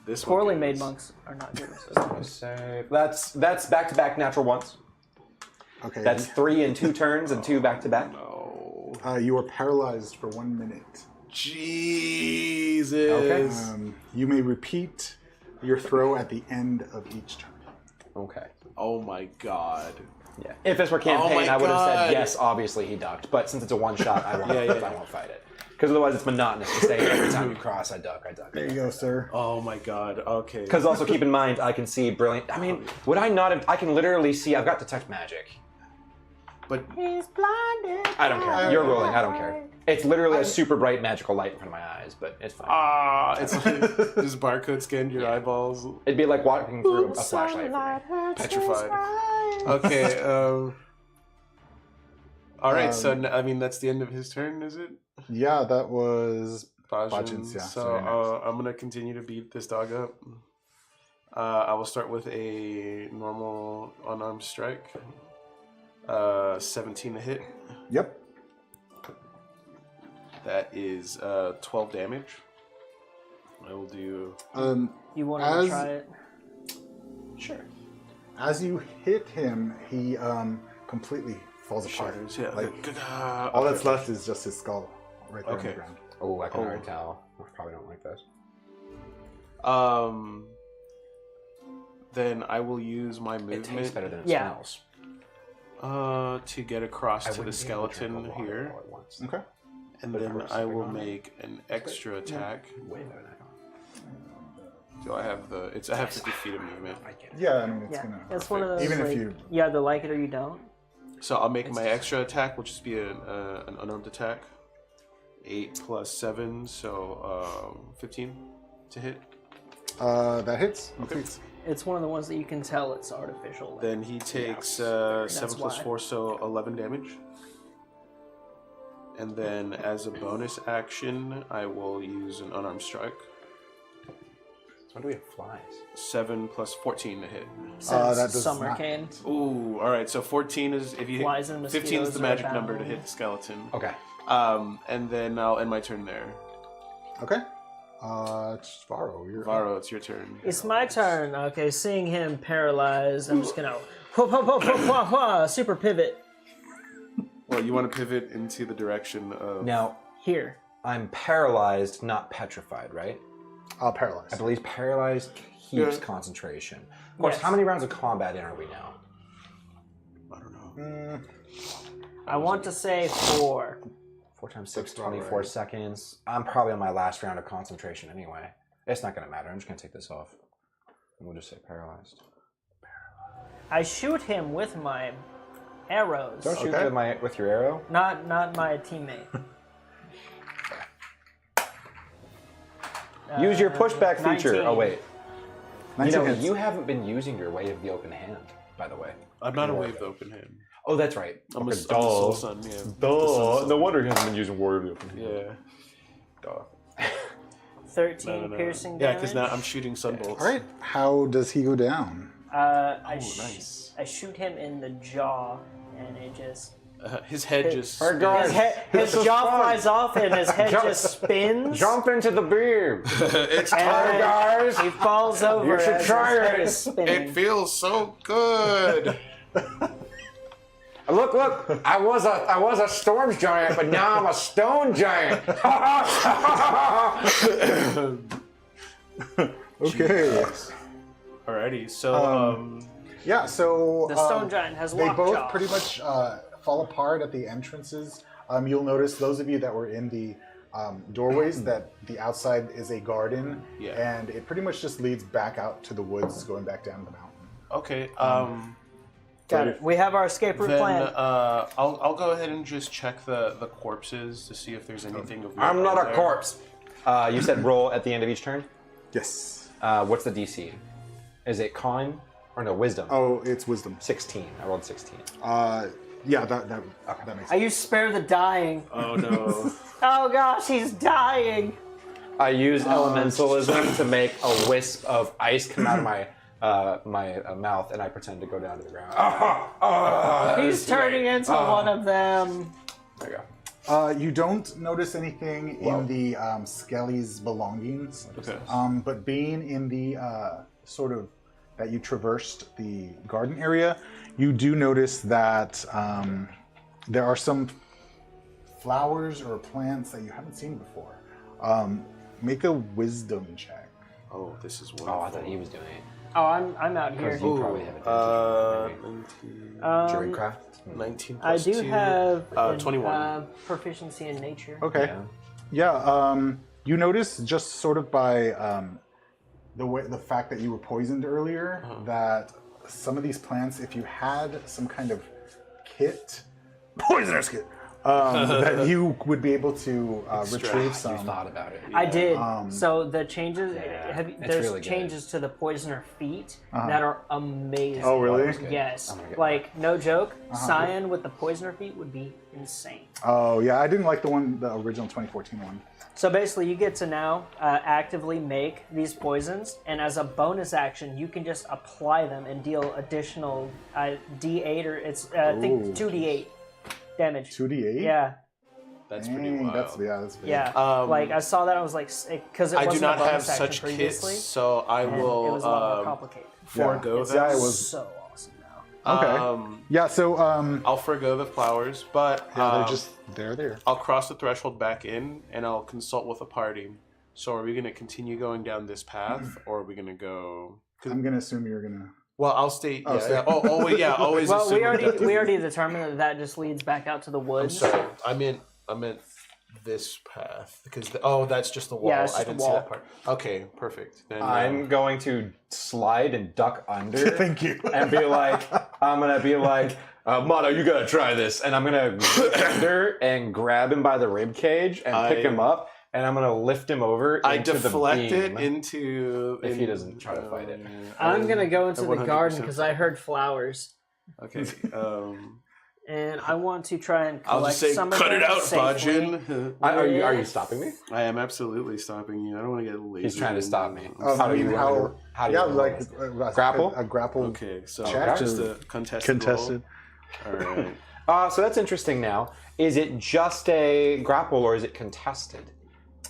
this Poorly one made is. monks are not good at this. Save. That's back-to-back natural 1s. Okay. That's 3 in 2 turns and 2 back-to-back. No. You are paralyzed for 1 minute. Jesus. Okay. You may repeat your throw at the end of each turn. Okay. Oh my god. Yeah. If this were campaign, my I would have God. said yes. Obviously, he ducked. But since it's a one-shot, I won't. Yeah. I won't fight it. Because otherwise, it's monotonous to say every time you cross, I duck. There you go, sir. Oh my god. Okay. Because also keep in mind, I can see brilliant. I mean, would I not have? I can literally see. I've got detect magic. But He's blinded. I don't care. You're rolling. I don't care. It's literally a super bright magical light in front of my eyes, but it's fine. it's like just barcode scanned your eyeballs. It'd be like walking through a flashlight for me. Petrified. Okay. All right. So I mean, that's the end of his turn, is it? Yeah, that was Bajin's, yeah. So you're next. I'm gonna continue to beat this dog up. I will start with a normal unarmed strike. 17 to hit. Yep. That is 12 damage. I will do. You wanted to try it? Sure. As you hit him, he completely falls apart. Shatters. Yeah. Like, all that's left is just his skull right there on the Okay. ground. Oh, I can already tell. I probably don't like this. Then I will use my It tastes movement better than it Yeah. smells. to get across I to the wouldn't be able to drink skeleton a water here, all at once. Okay. and But of then course, I if you're will not- make an extra attack. Way better than I thought. So I have I have 50 feet of movement. I get it. Yeah, I mean, it's Yeah, gonna. it's one of those. Even if like, you- either like it or you don't. So I'll make my extra attack, which is be an unarmed attack. 8 plus 7, so 15 to hit. That hits. Okay. It's one of the ones that you can tell it's artificial. Like, Then he takes 7 plus why. 4, so 11 damage. And then as a bonus action, I will use an unarmed strike. So when do we have flies? 7 plus 14 to hit. that does summer not cane. Ooh, all right. So 14 is if you Flies and 15 is mosquitoes the are magic number to abound. hit the skeleton. Okay. And then I'll end my turn there. Okay. It's Varo. You're Varo, it's your turn. It's my turn. Okay, seeing him paralyzed, I'm just gonna whoop, whoop, whoop, whoop, whoop, whoop, super pivot Well, you want to pivot into the direction of. Now, here. I'm paralyzed, not petrified, right? Paralyzed. I believe paralyzed keeps Yeah. concentration. Of course, Yes. how many rounds of combat in are we now? I don't know. I want to say 4. 4 times 6, That's about 24 right. seconds. I'm probably on my last round of concentration anyway. It's not going to matter. I'm just going to take this off. And we'll just say paralyzed. I shoot him with my arrows. Don't shoot Okay. with your arrow. Not my teammate. Use your pushback feature. 19. Oh, wait. 19 hits. You haven't been using your way of the open hand, by the way. I'm not a wave open hand. Oh, that's right. I'm Okay, a soul son. Yeah. Duh. No wonder he hasn't been using Warrior of the Open Hand. Yeah. Duh. 13 piercing Yeah, damage. because now I'm shooting sunbolts. All right. How does he go down? Nice. I shoot him in the jaw, and it just His head just. Our guard. his This is jaw fun. flies off, and his head Jump- just spins. Jump into the beam. It's and guys. he falls over. You should as try his head it. is spinning. It feels so good. Look! I was a storm giant, but now I'm a stone giant. Okay. Alrighty, so Yeah. So The stone giant has they lockjaw. both pretty much fall apart at the entrances. You'll notice those of you that were in the doorways that the outside is a garden, Yeah. and it pretty much just leads back out to the woods, going back down the mountain. okay. Got it. We have our escape route Then planned. I'll go ahead and just check the corpses to see if there's anything of note I'm not a there. corpse. You said roll at the end of each turn. Yes. What's the DC? Is it con or no wisdom? Oh, it's wisdom. 16. I rolled 16. Yeah, that makes I use spare the dying. Oh no. Oh gosh, he's dying. I use elementalism to make a wisp of ice come out of my mouth, and I pretend to go down to the ground. He's turning into one of them. There you go. You don't notice anything in the Skelly's belongings. Okay. But being in the sort of that you traversed the garden area, you do notice that there are some flowers or plants that you haven't seen before. Make a wisdom check. Oh, this is Oh, wonderful. I thought he was doing it. Oh, I'm out here. You probably have it. 19, Druidcraft? 19 I plus do 2, have 21. Proficiency in nature. Okay. Yeah. You notice just sort of by the fact that you were poisoned earlier that some of these plants, if you had some kind of kit, poisoner's kit, that you would be able to retrieve You some. thought about it. I did. So the changes, there's really good. changes to the poisoner feet that are amazing. Oh, really? Yes. I'm gonna get Like, no joke, Cyan with the poisoner feet would be insane. Oh, yeah. I didn't like the original 2014 one. So basically, you get to now actively make these poisons, and as a bonus action, you can just apply them and deal additional D8 or it's I think Ooh. 2D8 damage. 2d8? Yeah, That's pretty Dang, wild. that's big. yeah. Like I saw that, I was like, because it I wasn't do not a bonus have action such previously, kits, so I and will it was a lot more complicated. forego It's them. Yeah, it was- so awesome now. Okay. Yeah, so I'll forego the flowers, but they're there. I'll cross the threshold back in, and I'll consult with the party. So are we going to continue going down this path, or are we going to go... I'm gonna assume you're gonna. Well, I'll stay... Oh, Yeah, sorry. yeah. Oh, yeah, always Well, we assume already determined that just leads back out to the I'm woods. sorry. I meant this path. Because... that's just the wall. Yeah, it's I just a didn't see wall. that part. Okay, perfect. Then I'm going to slide and duck under. Thank you. And be like, Mono, you gotta try this. And I'm gonna go under and grab him by the rib cage and pick him up, and I'm gonna lift him over I into deflect the it beam. into... If he doesn't try to fight it. I'm gonna go into the 100%. garden because I heard flowers, Okay, and I want to try and I'll collect just say, some of cut it them out, safely. Bajin. Are you stopping me? I am absolutely stopping you. I don't want to get lazy. He's trying to stop me. Oh, How I do mean, you how? how do Yeah, you like Grapple? A grapple. Okay, so Check just or a contested. Contested. Roll. All right. So that's interesting now. Is it just a grapple or is it contested?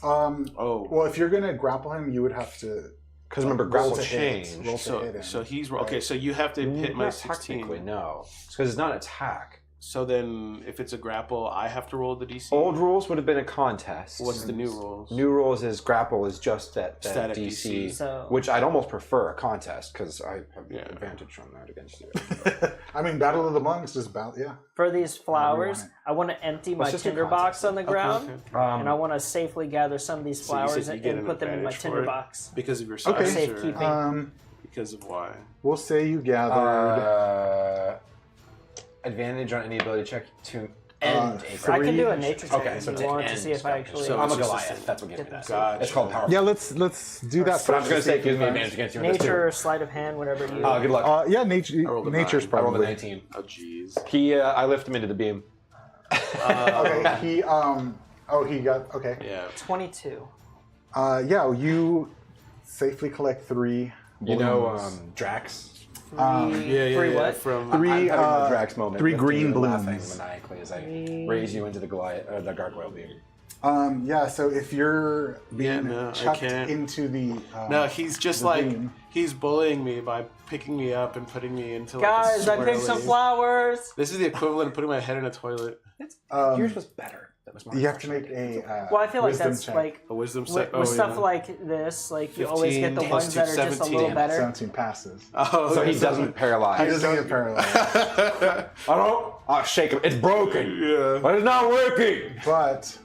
Oh, Well, if you're gonna grapple him, you would have to. Because remember, roll grapple to hit. changed. Roll to hit him. so he's okay. So you have to hit my Not 16. technically, no. Because it's not an attack. So then, if it's a grapple, I have to roll the DC. Old rules would have been a contest. What's the new rules? New rules is grapple is just that Static DC, So- which I'd almost prefer a contest because I have the advantage on that against you. I mean, Battle of the Monks is about For these flowers, want it. I want to empty my Let's just do tinderbox on the ground, Okay. and I want to safely gather some of these So you said flowers you and, get an put them in my advantage for it? tinderbox. Because of your size, Okay. Safekeeping. or because of why? We'll say you gathered. Advantage on any ability check to end a I grapple. can do a nature check Okay, if so you to want to end see if I actually. So I'm a it's just Goliath. a- That's what gives me that. Gotcha. It's called power. Yeah, let's do that But I was first. going to say it gives me advantage against you. in this too. Nature, sleight of hand, whatever you. Good luck. Yeah, nature. rolled a Nature's 9. I rolled a probably. 19. Oh, jeez. I lift him into the beam. Okay, he he got okay. Yeah. 22. Yeah, you safely collect 3 You know, balloons. Drax. Three what? From Three, I'm having a uh, Drax moment. 3 lifting green you and laughing balloons. maniacally as I raise you into the gargoyle beam. Yeah, so if you're being no, I chucked can't. into the No, he's just the like beam. he's bullying me by picking me up and putting me into. Guys, like, I picked some swirly- flowers. This is the equivalent of putting my head in a toilet. Yours was better. That was you have to make a Well, I feel like wisdom that's check. like A wisdom with, set. with stuff yeah. like this. Like you always get the 15 ones that plus are just a 17. little better. 17 passes. Oh, So he okay. doesn't paralyze. He doesn't get paralyzed, I don't. I'll shake him. It's broken. Yeah. But it's not working. but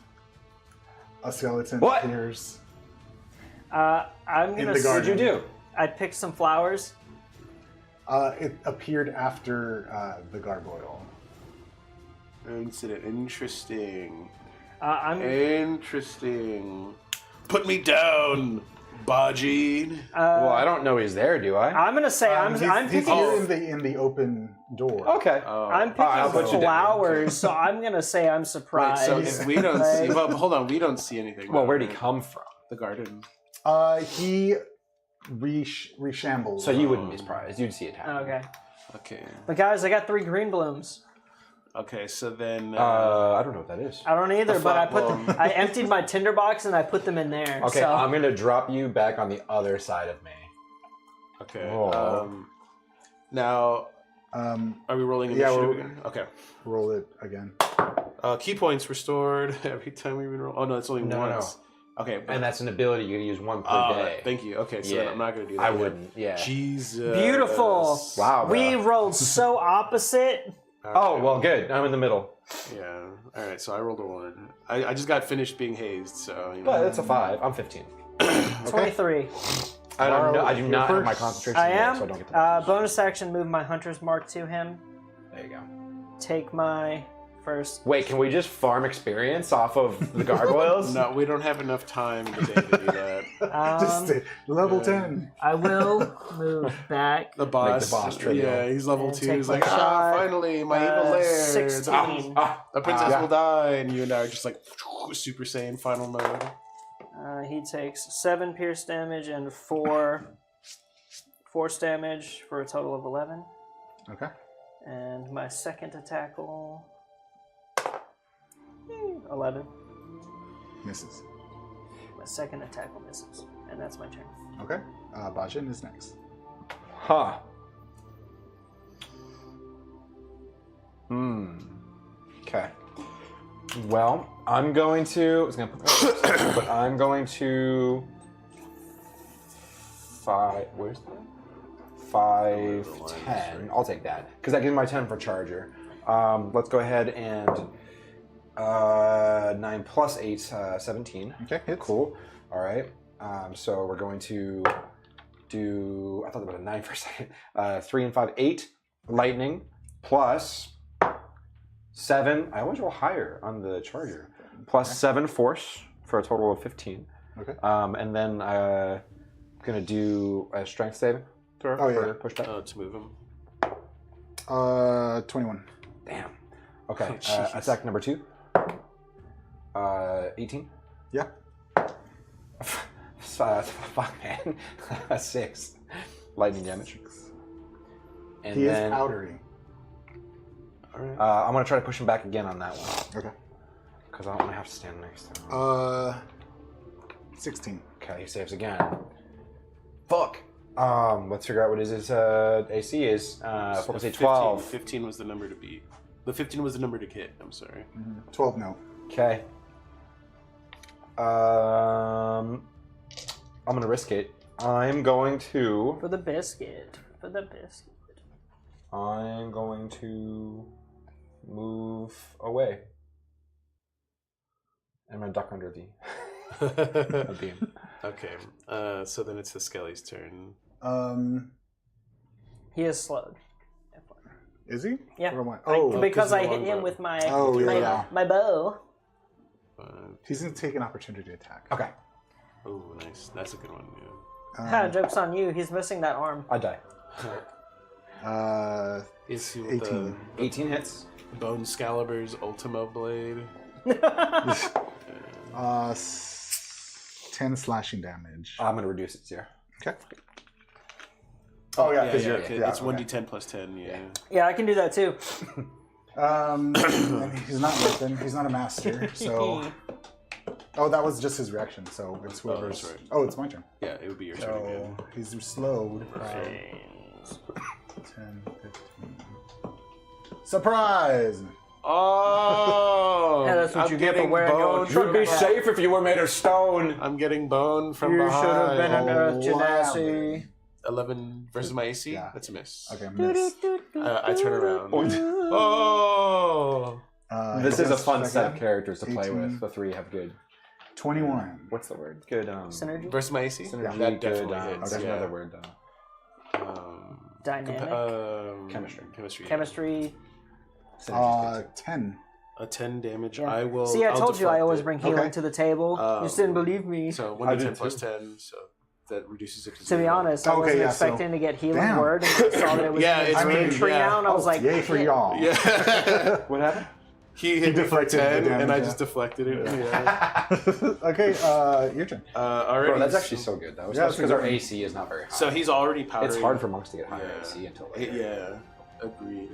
a skeleton What? appears. I'm In gonna. the garden. What'd you do? I picked some flowers. It appeared after the gargoyle. Incident. Interesting. I'm. Interesting. Put me down, Baji. Well, I don't know he's there, do I? I'm gonna say I'm He's picking. here in the open door. Okay. I'm picking I'll put you down. flowers, so I'm gonna say I'm Wait, surprised. so if we don't see, well, hold on, we don't see anything. Well, though, where'd he right? come from? The garden. He reshambles. So you wouldn't be surprised. You'd see it happen. Okay, Okay. but guys, I got 3 green blooms. Okay. So then. I don't know what that is. I don't either, but I flat put them. bloom. I emptied my tinderbox and I put them in there. Okay, so. I'm gonna drop you back on the other side of me. Okay. Oh. Now, are we rolling Yeah, initiative we're- again? Okay. Roll it again. Key points restored every time we roll. Oh no, it's only No, once. Okay. And that's an ability you can use 1 per day. Thank you. Okay, so Yeah. then I'm not gonna do that. I yet. wouldn't. Yeah. Jesus. Beautiful. Wow. We bro. rolled so opposite. Oh well, good. I'm in the middle. Yeah. All right. So I rolled a 1. I just got finished being hazed, so you know. But it's a 5. I'm 15. 23. I don't know. I do you're not have my first. concentration I yet, am. so I don't get the Bonus action, move my hunter's mark to him. There you go. Take my first. Wait, can we just farm experience off of the gargoyles? No, we don't have enough time in the day to do that. Just stay. Level yeah. 10. I will move back. The boss. boss trivial. Yeah, he's level And 2. take He's my like, shot. finally, my evil lair. 16. The princess Yeah. will die, and you and I are just like Super Saiyan final mode. He takes 7 pierce damage and 4 force damage for a total of 11. Okay. And my second attack will 11. Misses. My second attack will misses, and that's my turn. Okay. Bajin is next. Huh. Okay. Well, I'm going to. I was gonna put that, but I'm going to. 5. Where's that? 5, 10. I'll take that because that gives me my 10 for charger. Let's go ahead and 9 plus 8, 17. Okay, hits. Cool. All right. So we're going to do. I thought about a 9 for a second. 3 and 5, 8 lightning plus 7. I always roll higher on the charger. Plus 7 force for a total of 15. Okay. And then gonna do a strength saving throw Oh, for yeah. pushback. To move him. 21. Damn. Okay. Oh, jeez. Attack number 2. 18. Yeah. Fuck, man. 6 lightning damage. And He then is powdery. All right. I'm gonna try to push him back again on that one Okay. because I don't want to have to stand next to him. 16. Okay, he saves again. Fuck. Let's figure out what his AC is. 4 plus 8, 12. 15 was the number to beat. The 15 was the number to hit. I'm sorry. 12, no. Okay. I'm gonna risk it. I'm going to. For the biscuit. For the biscuit. I'm going to move away. I'm gonna duck under the beam. Okay. So then it's the Skelly's turn. He is slowed. Is he? Yeah. Or am I? Because I hit longbow. him with my yeah. bow. He's going to take an opportunity attack. Okay. Oh, nice. That's a good one. Yeah. Ha, joke's on you. He's missing that arm. I die. Is he 18. 18 hits. Bone Scalibur's Ultimo Blade? 10 slashing damage. I'm gonna reduce it to 0. Okay. Oh, yeah, because it's 1d10 plus 10, yeah. Yeah, I can do that too. And he's not weapon. He's not a master. So. Oh, that was just his reaction. So it's whoever's. that's right. Oh, it's my turn. Yeah, it would be your turn again. So he's slowed. 10, 15. Surprise! Oh! Yeah, that's what I'm you get for getting wearing your bone trucker from hat. Safe if you were made of stone. I'm getting bone from You behind. should have been an Earth Oh, Genasi. 11 versus my AC? Yeah. That's a miss. Okay, miss. I turn around. Oh! This is a fun Second. set of characters to play 18. with. The three have good. 21. What's the word? Good. Synergy? Versus my AC? Synergy. That Good. definitely Oh, hits. there's yeah. another word though. Dynamic. Chemistry. Chemistry. Chemistry. Synergy's 10. A 10 damage. Yeah. I will. See, I I'll told you I deflect always it. bring healing Okay. to the table. you just didn't believe me. So I 1d10 did plus too. 10, so that reduces it to To 0. be honest, I Okay, wasn't yeah, expecting so- to get healing Damn. word, and I saw that it was Yeah, in the it's green weird, tree yeah. now, and I was like, Yay for shit. y'all. Yeah. What happened? He hit me for deflected the 10, and damage, I yeah. just deflected it. Yeah. Okay, your turn. Already. Bro, that's actually so good though. Yeah, Especially because our pretty good. AC is not very high. So he's already powdered. It's hard for monks to get higher Yeah. AC until later. Yeah, agreed.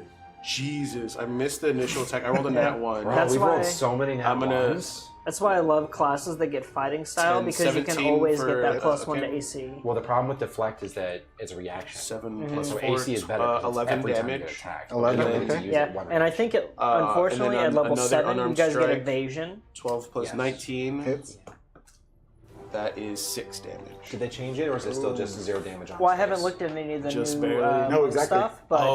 Jesus, I missed the initial attack. I rolled a nat 1. Bro, That's we've why- rolled so many nat I'm gonna- ones. That's why I love classes that get fighting style, 10, because you can 17 always for- get that plus 1 to okay. AC. Well, the problem with deflect is that it's a reaction. 7 plus So 4, AC is better. 'cause it's 11 every time you get damage. attacked. 11, You don't get to okay. use Yeah, it one and I round. think it, and unfortunately, then at level another 7, you unarmed guys get strike. evasion. 12 plus Yes. 19. Hits. That is 6 damage. Did they change it, or is it still just 0 damage on Well, I his haven't face? looked at any of the Just new barely. No, exactly. stuff, but Oh,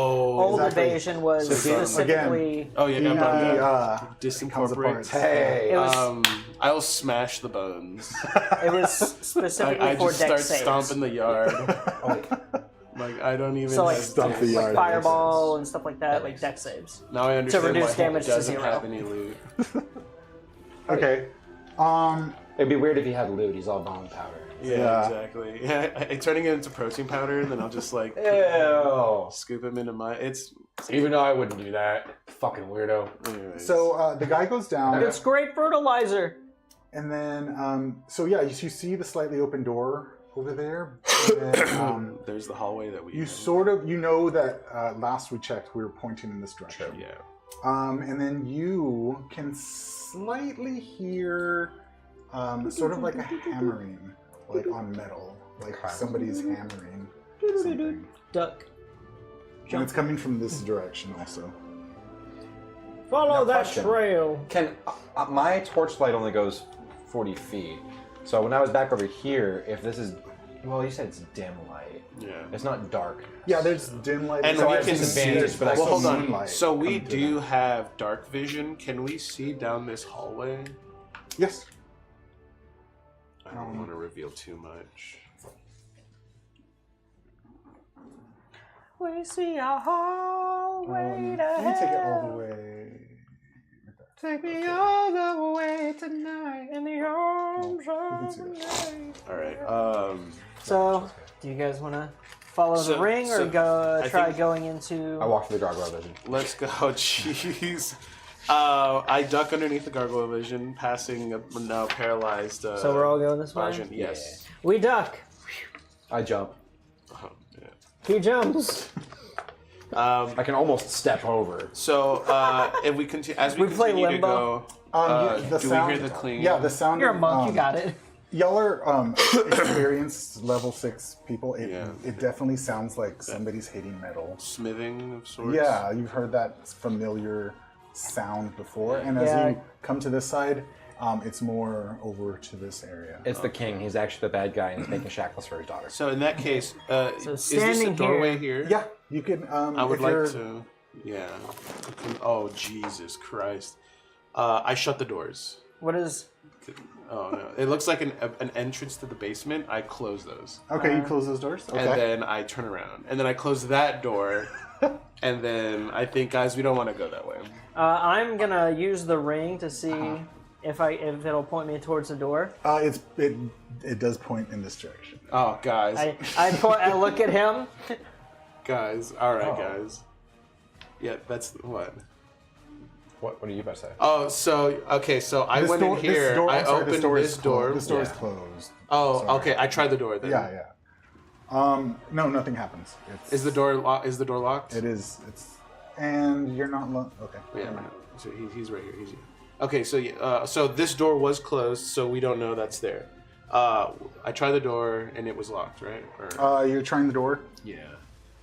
old exactly. evasion was So, specifically. Oh, yeah, He, I'm done. comes Disincorporate. apart. Hey. It was I'll smash the bones. it was specifically I for just deck start saves. stomping the yard. Like, I don't even So like, have Stomp the to- yard. fireball and stuff like that, like deck saves. Now I understand reduce why damage he to doesn't 0. have any loot. Okay. It'd be weird if he had loot. He's all bone powder. Yeah, Yeah. exactly. Yeah, turning it into protein powder, and then I'll just like Ew. scoop him into my. It's Even though I wouldn't do that. Fucking weirdo. anyways. So the guy goes down, It's great fertilizer. and then so yeah, you see the slightly open door over there. And then, there's the hallway that we. you sort of know that last we checked, we were pointing in this direction. Yeah. And then you can slightly hear sort of like a hammering, like on metal, like somebody's hammering something. Duck. And it's coming from this direction also. Follow Now, that question. trail. Can my torchlight only goes 40 feet? So when I was back over here, if this is, well, you said it's dim light. Yeah. It's not dark. Yeah, there's dim light. And so we I can have disadvantage, see but I Well, hold on. moonlight So we coming through do them. have dark vision. Can we see down this hallway? Yes. I don't want to reveal too much. We see a hallway to Let me take it all hell. the way. Take me all the way tonight in the arms We can of see the this. night. All right. So, do you guys want to follow the So- ring or so go I try think- going into? I walked through the gargoyle vision. Let's go. Jeez. I duck underneath the gargoyle vision, passing a now paralyzed. So we're all going this way. Rajan. Yes. We duck. I jump. Yeah. He jumps. I can almost step over. So if we continue, as we, We play continue to Limbo. go, The do sound, we hear the cling? Yeah, the sound. You're a of, monk. You got it. Y'all are experienced level 6 people. Yeah. It definitely sounds like somebody's hitting metal. Smithing of sorts. Yeah, you've heard that familiar sound before, and as Yeah. you come to this side, it's more over to this area. It's the king. He's actually the bad guy, and he's making shackles for his daughter. So in that case, is this the standing doorway here- here? Yeah, you can. I would if like you're- to. Yeah. Oh Jesus Christ! I shut the doors. What is? Oh no! It looks like an entrance to the basement. I close those, Okay, you close those doors. Okay. and then I turn around, and then I close that door, and then I think, guys, we don't want to go that way. I'm gonna use the ring to see if it'll point me towards the door. It does point in this direction. Oh, guys, I look at him. guys, all right, guys. Yeah, that's what. What are you about to say? Oh, so okay, so I went in here. I opened this door. This door is closed. Oh, Sorry. okay. I tried the door then. Yeah. No, nothing happens. Is the door locked? It is. And you're not. Okay. Yeah. So he's right here. He's here. Okay. So so this door was closed, so we don't know that's there. I tried the door and it was locked, right? Or, You're trying the door. yeah.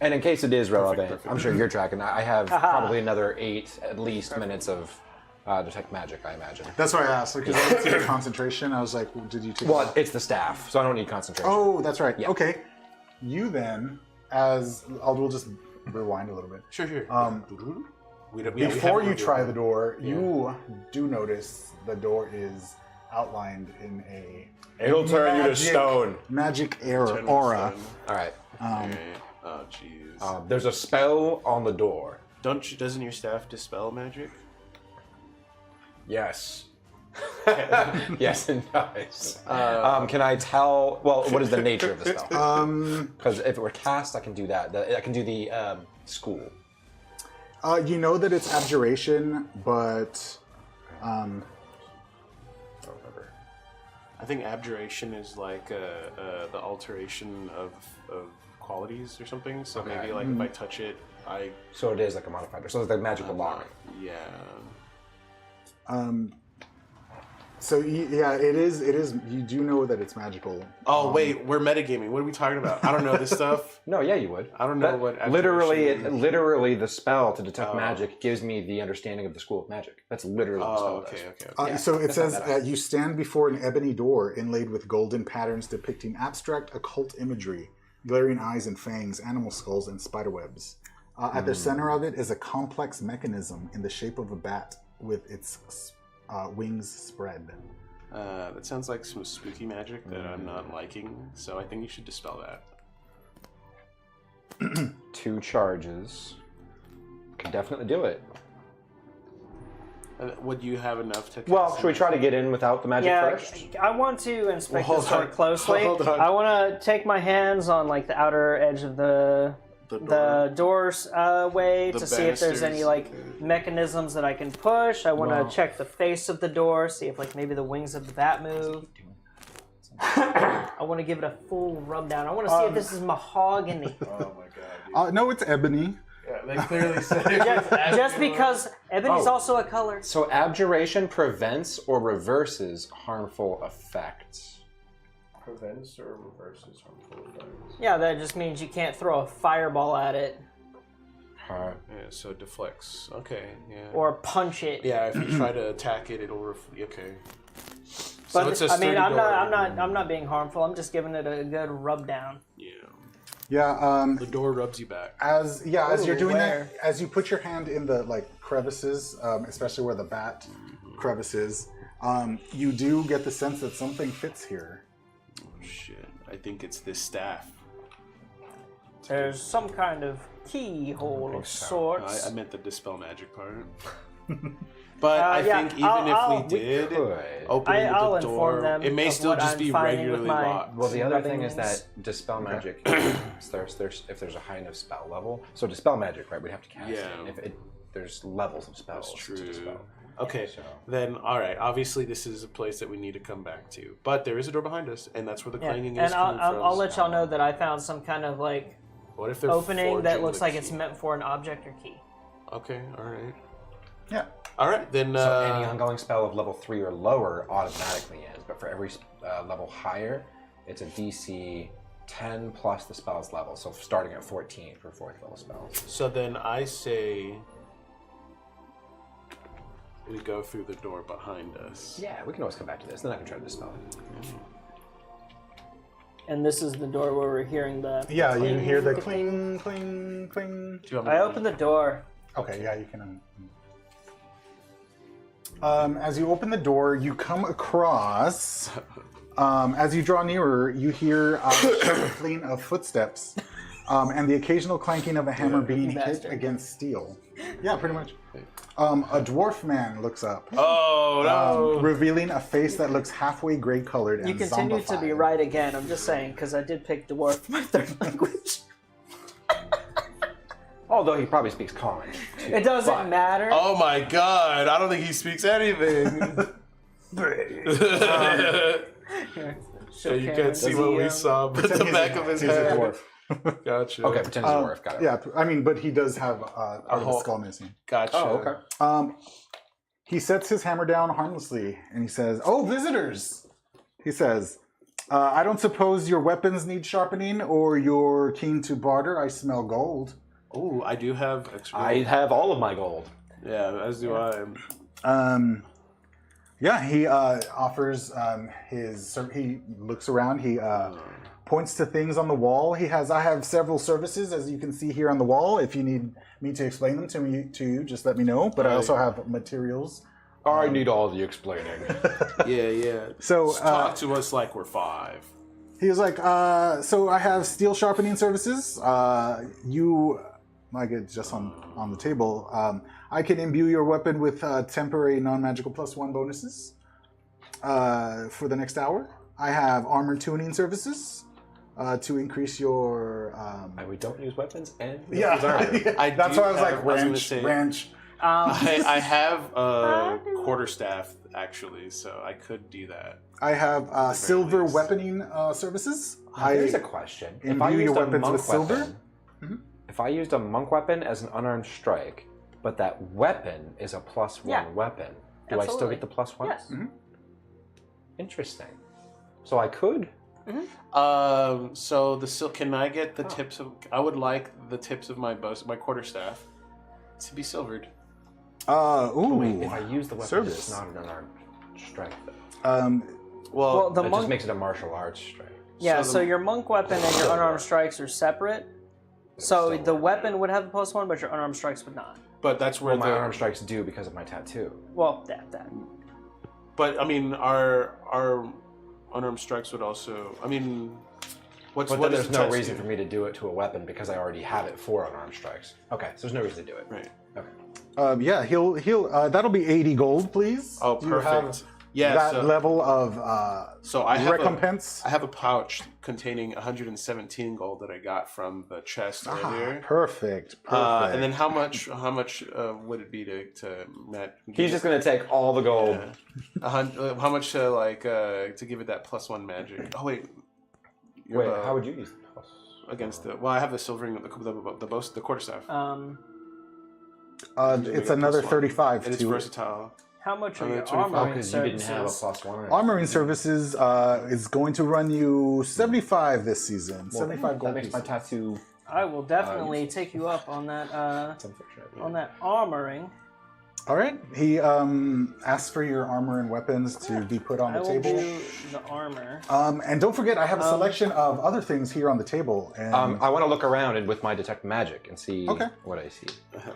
And in case it is relevant, perfect. I'm sure you're tracking. I have probably another 8 at least minutes of detect magic, I imagine. That's why I asked because I didn't see the concentration. I was like, did you take? Well, it's the staff, so I don't need concentration. Oh, that's right. Yeah. Okay. You then, we'll just rewind a little bit. Sure. Before you try the door, you do notice the door is outlined in a It'll turn you to stone. magic aura. All right. Oh jeez. There's a spell on the door. Doesn't your staff dispel magic? Yes. Yes, it does. Can I tell? Well, what is the nature of the spell? Because if it were cast, I can do that. I can do the school. You know that it's abjuration, but I don't remember. I think abjuration is like the alteration of qualities or something. So Okay. maybe like if I touch it, I So it is like a modifier. So it's like magical lock. yeah. so yeah, it is. You do know that it's magical. Oh wait, we're metagaming. What are we talking about? I don't know this stuff. No, yeah, you would. I don't know what abjuration Literally, is. the spell to detect magic gives me the understanding of the school of magic. That's literally what the spell does. Okay. So it it's not says that you stand before an ebony door inlaid with golden patterns depicting abstract occult imagery, glaring eyes and fangs, animal skulls, and spiderwebs. At the center of it is a complex mechanism in the shape of a bat with its wings spread. That sounds like some spooky magic that I'm not liking. So I think you should dispel that. 2 charges. Could definitely do it. Would you have enough to? Well, should we try to get in without the magic first? I want to inspect Well, this hold door on. closely. Hold on. I want to take my hands on like the outer edge of the door's way The to see if there's any like mechanisms that I can push. I want to check the face of the door, see if like maybe the wings of the bat move. I want to give it a full rub down. I want to see if this is mahogany. Oh my god. Dude. No, it's ebony. Yeah, they clearly said Just because ebony's also a color. So abjuration prevents or reverses harmful effects. prevents or reverses harmful effects. Yeah, that just means you can't throw a fireball at it Yeah, so deflects. Okay, yeah. or punch it. Yeah, if you try to attack it, it'll okay. But So it's a I mean, sturdy I'm door. not, I'm not being harmful. I'm just giving it a good rub down. Yeah. Yeah. The door rubs you back. As you're doing where? that, as you put your hand in the like crevices, especially where the bat crevice is, you do get the sense that something fits here. Oh shit! I think it's this staff. There's some kind of keyhole of sorts. I meant the dispel magic part. But I think even I'll- if we did could. open it with I'll the inform door, them it may of still what just I'm be finding with regularly my- locked. Well, the other Rubbing thing is wings. that dispel magic. if there's a high enough spell level, so dispel magic, right? We'd have to cast it. Yeah. And there's levels of spells That's to true. dispel. Okay, So- then all right. Obviously, this is a place that we need to come back to, but there is a door behind us, and that's where the Yeah, clanging and is coming from. I'll let y'all know that I found some kind of like What if they're opening that forging looks the like key? it's meant for an object or key. Okay, all right, Yeah. all right. Then So any ongoing spell of level 3 or lower automatically ends, but for every level higher, it's a DC 10 plus the spell's level. So starting at 14 for 4th level spells. so then I say we go through the door behind us. Yeah, we can always come back to this. Then I can try to dispel it. And this is the door where we're hearing the. Yeah, you cling, hear the cling. cling, cling, cling. Do you want me to I open the door. Okay, yeah, you can. As you open the door, you come across. As you draw nearer, you hear a shuffling of footsteps, and the occasional clanking of a hammer being hit bastard. against steel. Yeah, pretty much. A dwarf man looks up, Oh no! revealing a face that looks halfway gray-colored and You continue to be zombified. right again. I'm just saying, because I did pick dwarf for my third language. Although he probably speaks common. too. It doesn't But- matter. Oh my god! I don't think he speaks anything. So you can't see what we saw, but the back of his He's a head. dwarf. Gotcha. Okay, pretend he's a dwarf. Got it. Yeah, I mean, but he does have part of the whole- skull missing. Gotcha. Oh, okay. He sets his hammer down harmlessly and he says, "Oh, visitors!" He says, "I don't suppose your weapons need sharpening or you're keen to barter. I smell gold." Oh, I do have extra. I have all of my gold. Yeah, as do I. Yeah, he offers he looks around, he points to things on the wall. I have several services, as you can see here on the wall. If you need me to explain them to you, just let me know. But I also have materials. I need all the explaining. Yeah. So Just talk to us like we're 5. he was like, so I have steel sharpening services. Like it's just on the table. I can imbue your weapon with temporary non-magical +1 bonuses for the next hour. I have armor tuning services to increase your. And we don't use weapons and Yeah, that's do why I was like have- I was gonna ranch. say- ranch. I have a quarterstaff actually, so I could do that. I have silver least. weaponing services. Here's a question. If I imbue your used a weapons monk with silver. weapon, if I used a monk weapon as an unarmed strike, but that weapon is a +1 Yeah. weapon, do I still Absolutely. get the +1? Yes. Interesting. So I could. So can I get the tips of? I would like the tips of my quarterstaff to be silvered. Ooh. If I use the weapon, service. it's not an unarmed strike, though. Well, the That monk. just makes it a martial arts strike. Yeah, so so the- your monk weapon and your unarmed strikes are separate. So still the work. weapon would have a +1, but your unarmed strikes would not. but that's where Well, my the. unarmed strikes do because of my tattoo. Well, that. But I mean, our unarmed strikes would also. I mean, But what then is there's the no tattoo? reason for me to do it to a weapon because I already have it for unarmed strikes. Okay, so there's no reason to do it. Right. Okay. Yeah, he'll that'll be 80 gold, please. Oh, Do you have perfect. Yeah. that so, level of so I have recompense. I have a pouch containing 117 gold that I got from the chest earlier. Perfect. And then how much would it be to Matt? He's just gonna take all the gold. How much to give it that +1 magic? Oh wait. Your Wait, bow how would you use the plus? against the? Well, I have the silvering of the quarterstaff. It's another 35 and it's to versatile. How much are I'm your at 25. armoring Because you didn't have a services? +1. armoring services is going to run you 75 this season. 75 That gold makes my pieces. tattoo. I will definitely take you up on that Unfortunate. on that armoring. All right. He asks for your armor and weapons to be put on I the will table. do the armor. And don't forget, I have a selection of other things here on the table. And I want to look around and with my detect magic and see Okay. what I see.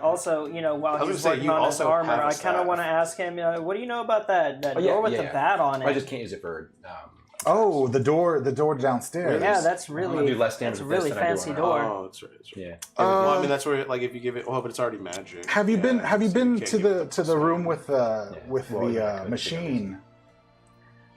Also, while was he's gonna say, working you on his also armor, have a I kind of staff. want to ask him, what do you know about that Oh, yeah, door with the yeah. bat on it? I just can't use it for. oh, the door downstairs. Yeah, that's I'm gonna really do less damage that's a with this really than I do fancy on it. door. Oh, that's right. Yeah. Well, I mean, that's where if you give it. Oh, but it's already magic. Have you been so you to can't give the it to the room with Well, the yeah, I couldn't machine?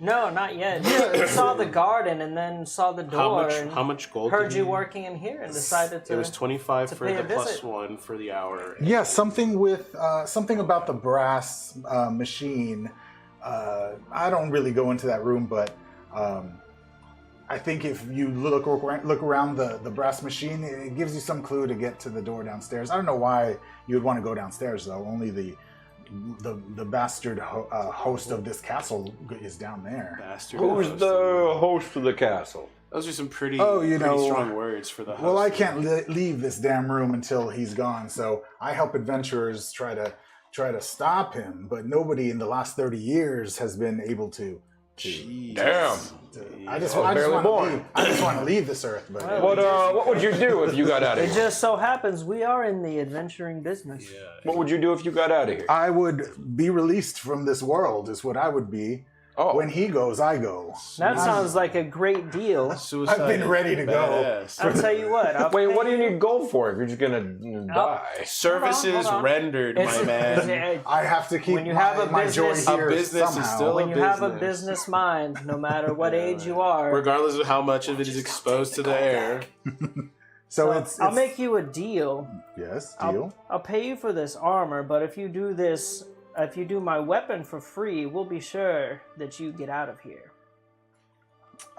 No, not yet. I saw the garden and then saw the door and How much gold? heard did you working in here and decided to. It was 25 for pay the a visit. +1 for the hour. Yeah, something with something about the brass machine. I don't really go into that room, but I think if you look around the brass machine, it gives you some clue to get to the door downstairs. I don't know why you would want to go downstairs though. Only the bastard host of this castle is down there. Bastard. Who's the host of the castle? Those are some pretty, you pretty know, strong words for the host. Well, I can't leave this damn room until he's gone, so I help adventurers try try to stop him, but nobody in the last 30 years has been able to. Damn. I just barely want born. to leave. I just want to leave this earth, but What would you do if you got out of It here? just so happens we are in the adventuring business. What would you do if you got out of here? I would be released from this world. Is what I would be. Oh. When he goes, I go. That sounds like a great deal. Suicide I've been ready to go. badass. I'll tell you what. I'll Wait, pay what do you you- need gold for if you're just gonna die? Services Hold on. rendered, It's- my man. it's- I have to keep When you my, have a my joy business- here A business is somehow. still when you have a business. business mind, no matter what age you are, Regardless of how much of it is exposed to the air. so I'll make you a deal. yes I'll- deal. I'll pay you for this armor, but if you do this, if you do my weapon for free, we'll be sure that you get out of here.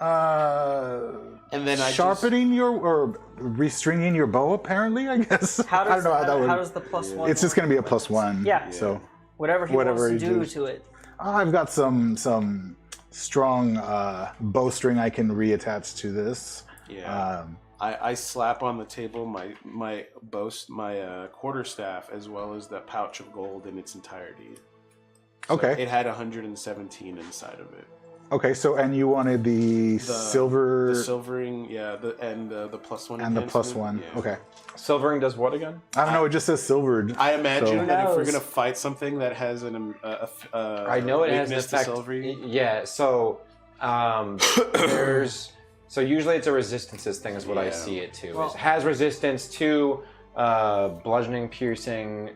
And then I Sharpening your or restringing your bow. Apparently, I guess. How does I don't know how that would. how does the +1? It's just going to be a +1. Yeah. So whatever he whatever wants to he do does. to it. I've got some strong bowstring I can reattach to this. Yeah. I slap on the table my quarterstaff as well as the pouch of gold in its entirety. So Okay. It had 117 inside of it. Okay. So and you wanted the silver The silvering, yeah, and the +1 and the enhancement, +1. yeah. Okay. Silvering does what again? I don't know. It just says silvered. I imagine So- that if we're knows? gonna fight something that has I know it has an weakness to effect. silvery. Yeah, so there's usually it's a resistances thing is what I Yeah. see it to. Well- It has resistance to bludgeoning, piercing,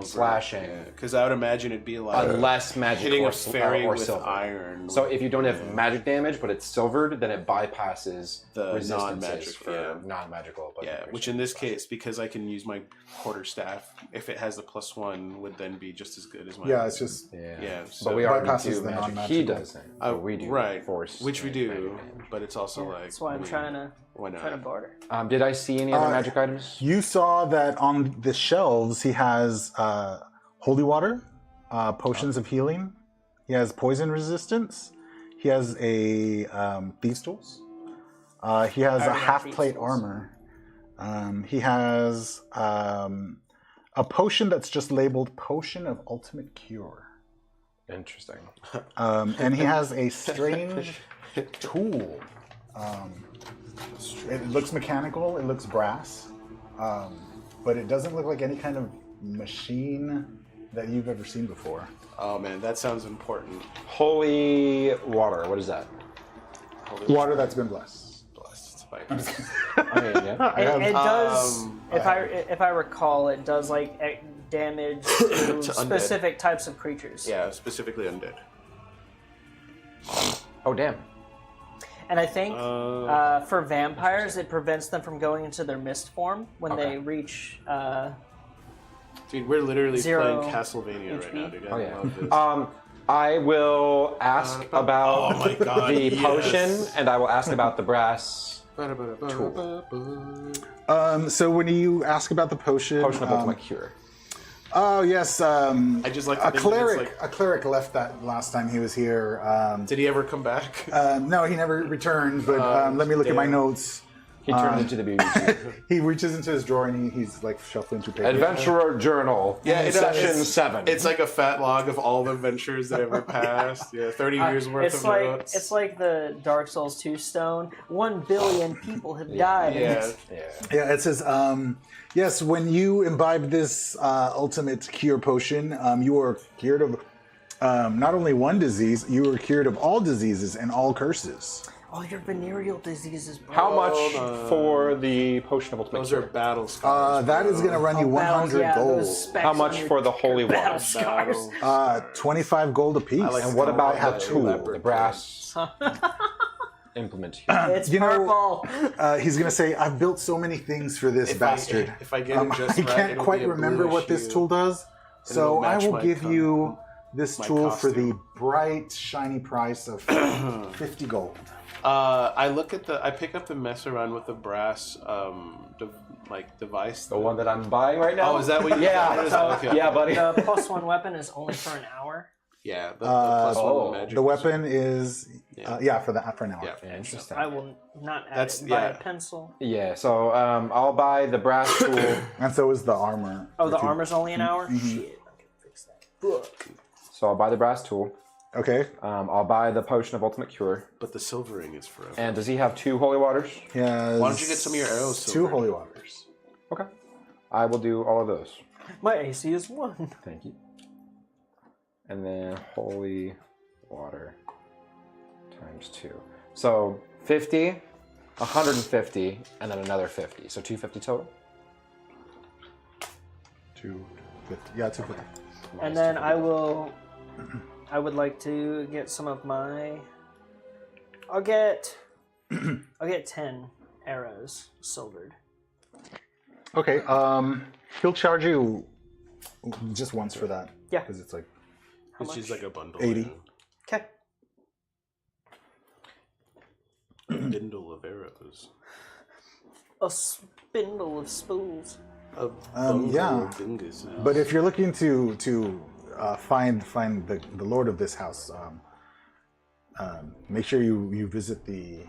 slashing, Because I would imagine it'd be like unless magic hitting or, a fairy or with silver. iron. So if you don't have magic damage, but it's silvered, then it bypasses The resistances non-magic, for yeah. non-magical. yeah, which in this case, because I can use my quarterstaff, if it has the +1, would then be just as good as my. Yeah. It's just. Yeah, so- but we already bypasses do the magic. He non-magical. doesn't. But we do right, force, which we and do, magic damage. but it's also like. That's why I'm trying to Why trying to not? barter. Did I see any other magic items? You saw that on the shelves. He has holy water, potions of healing. He has poison resistance. He has a thieves' tools. He has a already have half thieves' plate tools. armor. He has a potion that's just labeled Potion of Ultimate Cure. Interesting. And he has a strange tool. It looks mechanical, it looks brass, but it doesn't look like any kind of machine that you've ever seen before. Oh man, that sounds important. Holy water. What is that? Water that's been blessed. Blessed by I mean, yeah. It does, I if I recall, it does like damage to undead. specific types of creatures. Yeah, specifically undead. Oh damn. And I think for vampires, it prevents them from going into their mist form when Okay. they reach. Dude, we're literally Zero playing Castlevania right HP. now, dude. I Oh yeah. love this. I will ask about Oh my God, the yes. potion, and I will ask about the brass So when you ask about the potion, potion of ultimate cure. oh yes, I just like to a think that it's cleric. like- A cleric left that last time he was here. Did he ever come back? No, he never returned. But let me look at my damn. notes. He turned into the BBC. He reaches into his drawer and he's like shuffling through papers. Adventurer Journal. Yeah, Session 7. It's like a fat log of all the adventures that ever passed. Yeah, 30 years worth It's of like notes. it's like the Dark Souls 2 stone. 1 billion people have died. in yeah. it. Yeah, it says, yes, when you imbibe this ultimate cure potion, you are cured of not only one disease, you are cured of all diseases and all curses. All your venereal diseases, bro. How much for the potion of ultimate Those are cure? battle scars. That is going to run you 100 yeah, gold. those specs How on much your for the holy battle water? scars. 25 gold apiece. like And what I about have the two tool, leopard the brass implement here? It's You know, purple. he's going to say, I've built so many things for this bastard. If I get it just I right, can't it'll quite be a remember bluish what this hue. tool does. So it'll I match will my give you this my tool for the costume. bright, shiny price of 50 gold. I pick up the mess around with the brass device. The one that I'm buying right now? Oh, is that what you Yeah. that is? Okay. Yeah, buddy. The +1 weapon is only for an hour. Yeah, the +1 magic. The weapon is, for an hour. Yeah. Yeah, interesting. I will not add That's- it by yeah. a pencil. Yeah, so I'll buy the brass tool. And so is the armor. Oh, the If you- armor's only an hour? Mm-hmm. Shit. So I'll buy the brass tool. Okay. I'll buy the potion of ultimate cure. But the silvering is forever. And does he have 2 holy waters? He has Why don't you get some of your arrows 2 silvered? holy waters. Okay. I will do all of those. My AC is 1. Thank you. And then holy water times 2. So 50, 150, and then another 50. So 250 total. 250. Yeah, 250. And then I would like to get some of my. I'll get 10 arrows silvered. Okay. He'll charge you just once for that. Yeah. Because it's like It's just like a bundle. 80. Okay. A bindle of arrows. A spindle of spools. A yeah. of dinguses. But if you're looking to find the lord of this house, make sure you visit the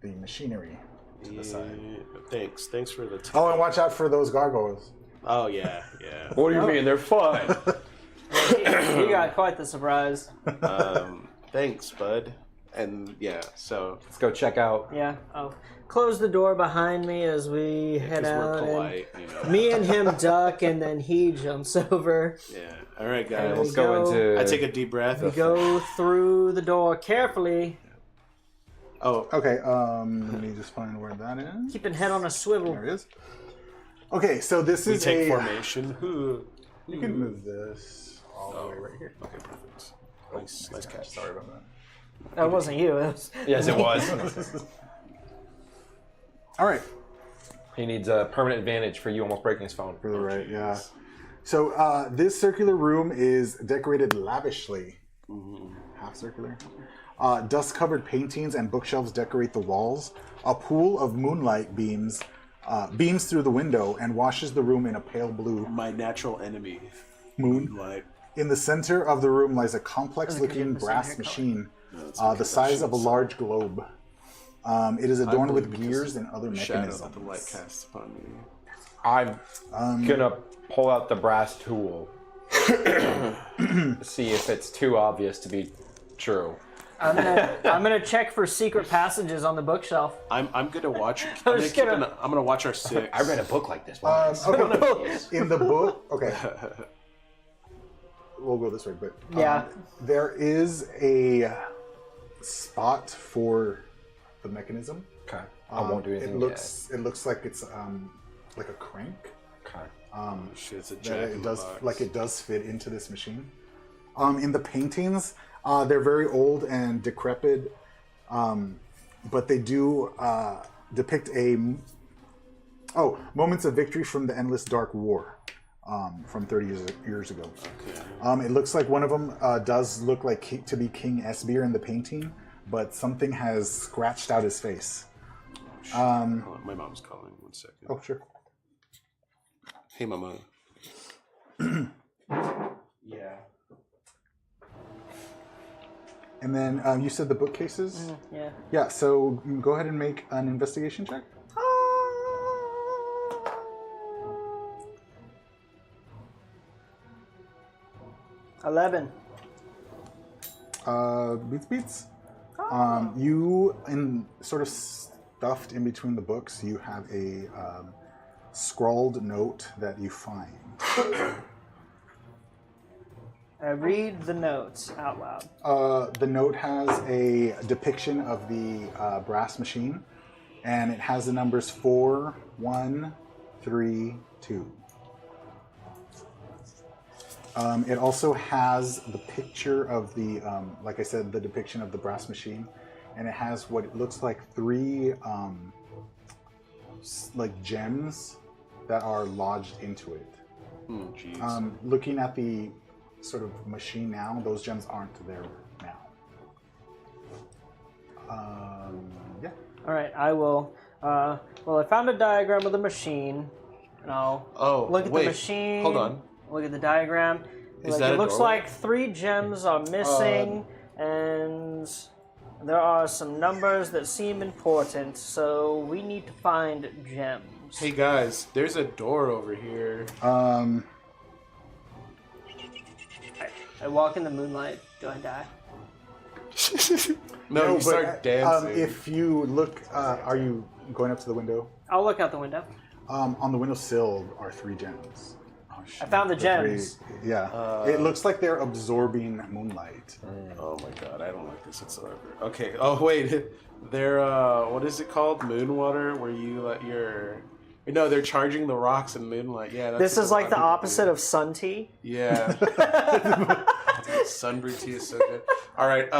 machinery to the side. Thanks for the. Oh, and watch out for those gargoyles. Oh yeah. What do you mean? They're fun. You got quite the surprise. Thanks, bud. And yeah, so Let's go check out. Yeah. I'll close the door behind me as we head because out. we're and polite, me and him duck, and then he jumps over. Yeah. All right, And guys. Let's go into. I take a deep breath. We go through the door carefully, Oh, Okay. Let me just find where that is. keeping head on a swivel. There it is. Okay, so this we is take a. formation. You can move this all the way right here. Okay, perfect. Nice catch. Sorry about that. That wasn't you. It was Yes, it was. All right. He needs a permanent advantage for you almost breaking his phone. For the right, yeah. So this circular room is decorated lavishly. Half circular. Dust-covered paintings and bookshelves decorate the walls. A pool of moonlight beams through the window and washes the room in a pale blue My natural enemy. moon. Like In the center of the room lies a complex-looking brass machine, the size of a large globe. It is adorned with gears and other shadow mechanisms. that the light casts upon me. I'm gonna pull out the brass tool. See if it's too obvious to be true. I'm gonna check for secret passages on the bookshelf. I'm gonna watch. just gonna- I'm gonna watch our 6. I read a book like this once. Okay. In the book, okay. We'll go this way, but Yeah. there is a spot for the mechanism. Okay. I won't do anything It looks like it's like a crank. yet. Okay. Shit, it's a That jack it does fit into this machine. In the paintings, they're very old and decrepit, but they do depict moments of victory from the endless dark war from 30 years ago. Okay. It looks like one of them does look like to be King Esbir in the painting, but something has scratched out his face. Hold on, my mom's calling. 1 second. Oh, sure. Hey, mama. Yeah. And then you said the bookcases? Yeah. Yeah, so go ahead and make an investigation check. Ah. 11. Beats. You, sort of stuffed in between the books, you have a scrawled note that you find. Read the notes out loud. The note has a depiction of the brass machine, and it has the numbers 4, 1, 3, 2. It also has the picture of the, like I said, the depiction of the brass machine, and it has what it looks like 3 like gems that are lodged into it. Jeez. Looking at the sort of machine now, those gems aren't there now. Yeah. All right, I will. Well, I found a diagram of the machine, and I'll look at wait, the machine. Hold on. Look at the diagram. Is that it a looks doorway? like 3 gems are missing, and there are some numbers that seem important. So we need to find gems. Hey guys, there's a door over here. I walk in the moonlight. Do I die? No, you start dancing. If you look, are you going up to the window? I'll look out the window. On the windowsill are 3 gems. Oh, shit. I found the gems. Yeah. It looks like they're absorbing moonlight. Oh my god, I don't like this whatsoever. Okay. Oh wait, they're what is it called? Moonwater, where you let your. No, they're charging the rocks in moonlight. Yeah. That's This what is a like lot the people opposite do. of sun tea. Yeah. Sunbrew tea is so good. All right.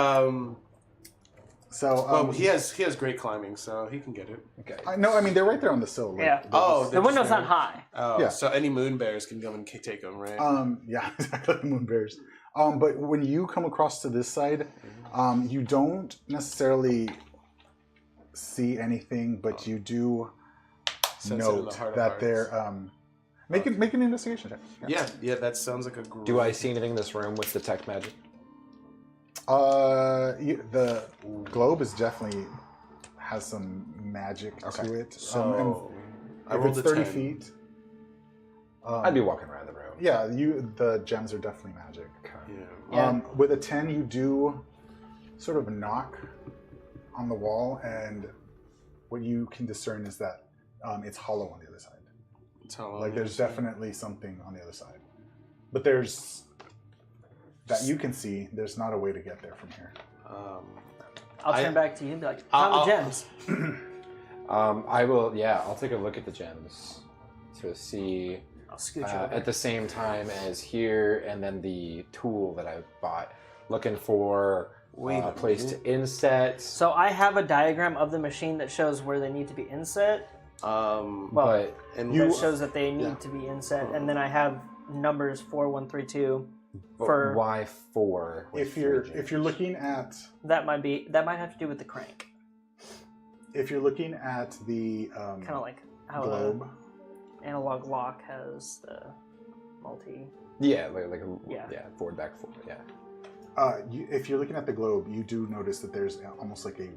So Well, he has great climbing, so he can get it. Okay. no, I mean they're right there on the sill. Like, Yeah. they're Oh, just- The window's not high. Oh, Yeah. so any moon bears can come and take them, right? yeah, exactly. The moon bears. But when you come across to this side, you don't necessarily see anything, but you do Sense it in the note heart of that hearts. they're make an investigation check. Yeah, that sounds like a great. Do I see anything in this room with detect magic? The globe is definitely has some magic to it. So I if rolled it's a 30 10. feet. I'd be walking around the room. Yeah, the gems are definitely magic. Yeah. With a 10, you do sort of knock on the wall, and what you can discern is that it's hollow on the other side. Like there's definitely something on the other side, but there's that you can see. There's not a way to get there from here. I'll turn back to you and be like, found the gems. I will. Yeah, I'll take a look at the gems to see. I'll scooch over. At the same time as here, and then the tool that I bought, looking for a place to inset. So I have a diagram of the machine that shows where they need to be inset. But and That shows that they need to be inset, and then I have numbers 4132 for why 4? with If you're 3 if you're looking at that might have to do with the crank, if you're looking at the kind of like how globe. an analog lock has the multi. Yeah, like Yeah. forward, back, forward. Yeah. If you're looking at the globe, you do notice that there's almost like a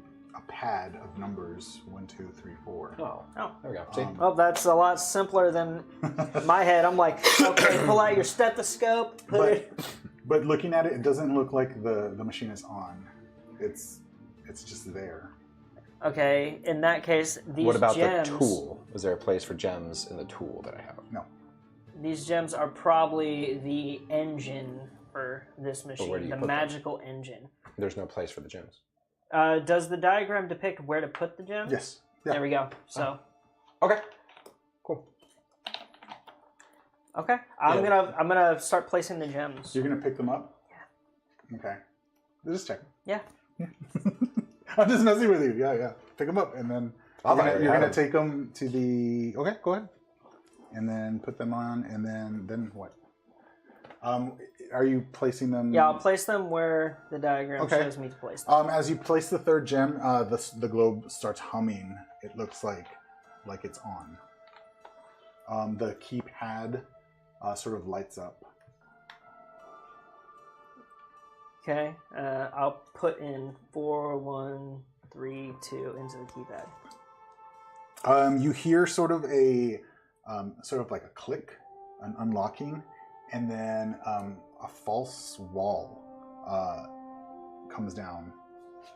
pad of numbers 1, 2, 3, 4. Oh, Oh, there we go. See, well, that's a lot simpler than my head. I'm like, okay, pull out your stethoscope, put it. But looking at it, it doesn't look like the machine is on. It's just there. Okay, in that case, these what about gems, the tool? Is there a place for gems in the tool that I have? No. These gems are probably the engine for this where machine, do you the put them? magical engine. There's no place for the gems. Does the diagram depict where to put the gems? Yes. Yeah. There we go. So, Okay. Cool. okay, I'm gonna start placing the gems. You're gonna pick them up? Yeah. Okay. Just checking. Yeah. I'm just messing with you. Yeah. Pick them up, and then I thought I you're had gonna them. take them to the. Okay, go ahead. And then put them on, and then what? Are you placing them? Yeah, I'll place them where the diagram Okay. shows me to place them. As you place the third gem, the globe starts humming. It looks like it's on. The keypad sort of lights up. Okay, I'll put in 4132 into the keypad. You hear sort of like a click, an unlocking, and then a false wall comes down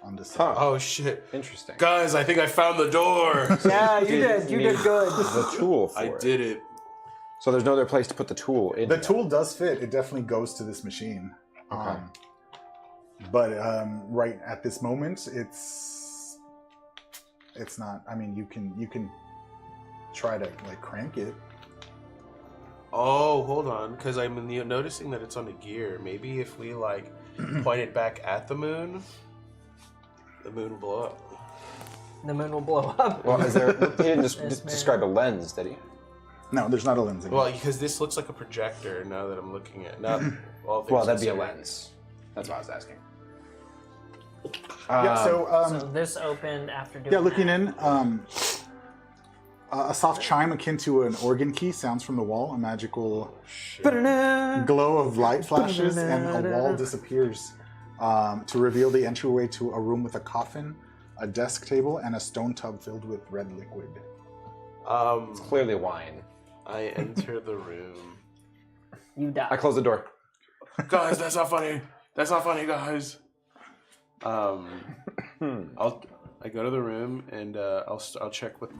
on the side. Oh shit, Interesting. guys! I think I found the door. Yeah, you did. You did good. The tool for I it. did it. So there's no other place to put the tool in. The yet. tool does fit. It definitely goes to this machine. Okay. But right at this moment, it's not. I mean, you can try to like crank it. Oh, hold on, because I'm noticing that it's on a gear. Maybe if we like point it back at the moon will blow up. The moon will blow up. Well, is there? He didn't Yes, man. describe a lens, did he? No, there's not a lens. Well, because this looks like a projector now that I'm looking at. Not all things Well, that'd be a considered. lens. That's what I was asking. yeah. So So this opened after doing yeah, looking that. in, a soft chime akin to an organ key sounds from the wall. A magical glow of light flashes, and a wall disappears to reveal the entryway to a room with a coffin, a desk table, and a stone tub filled with red liquid. It's clearly wine. I enter the room. You die. I close the door. Guys, that's not funny. That's not funny, guys. I go to the room and I'll check with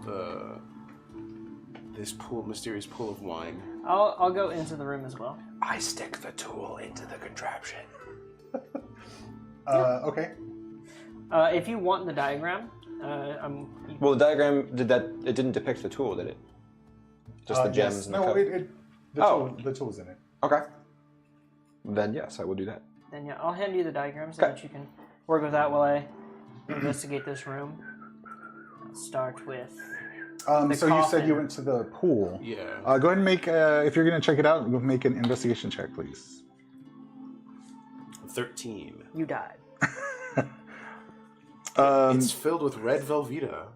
this mysterious pool of wine. I'll go into the room as well. I stick the tool into the contraption. Okay. If you want the diagram, Well, the diagram it didn't depict the tool, did it? Just the gems yes. and the No, cup. the tool's in it. Okay. Then yes, I will do that. then yeah, I'll hand you the diagram so that you can work with that while I investigate this room. I'll start with. So you said coffin. you went to the pool. Yeah. Go ahead and make, if you're going to check it out, make an investigation check, please. 13. You died. It's filled with red Velveeta.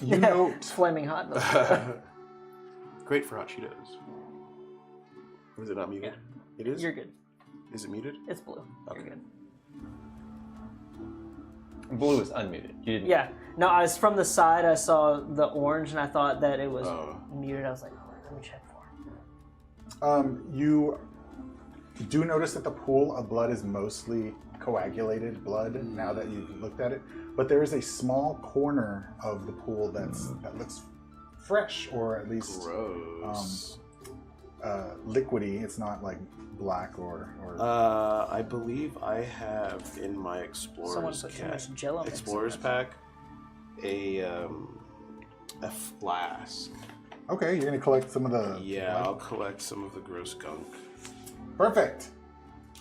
You know, It's flaming hot though. Great for hot Cheetos. Was it not muted? It is? You're good. Is it muted? It's blue. Okay. You're good. Blue is unmuted. You didn't. Yeah. No, I was from the side. I saw the orange, and I thought that it was Oh. muted. I was like, oh, let me check for it. you do notice that the pool of blood is mostly coagulated blood now that you've looked at it, but there is a small corner of the pool that looks fresh, or at least Gross. liquidy. It's not like black or I believe I have in my Someone Explorer's put too much Jell-O mix in Explorer's it. pack a flask. Okay, you're gonna collect some of the Yeah, blood? I'll collect some of the gross gunk. Perfect.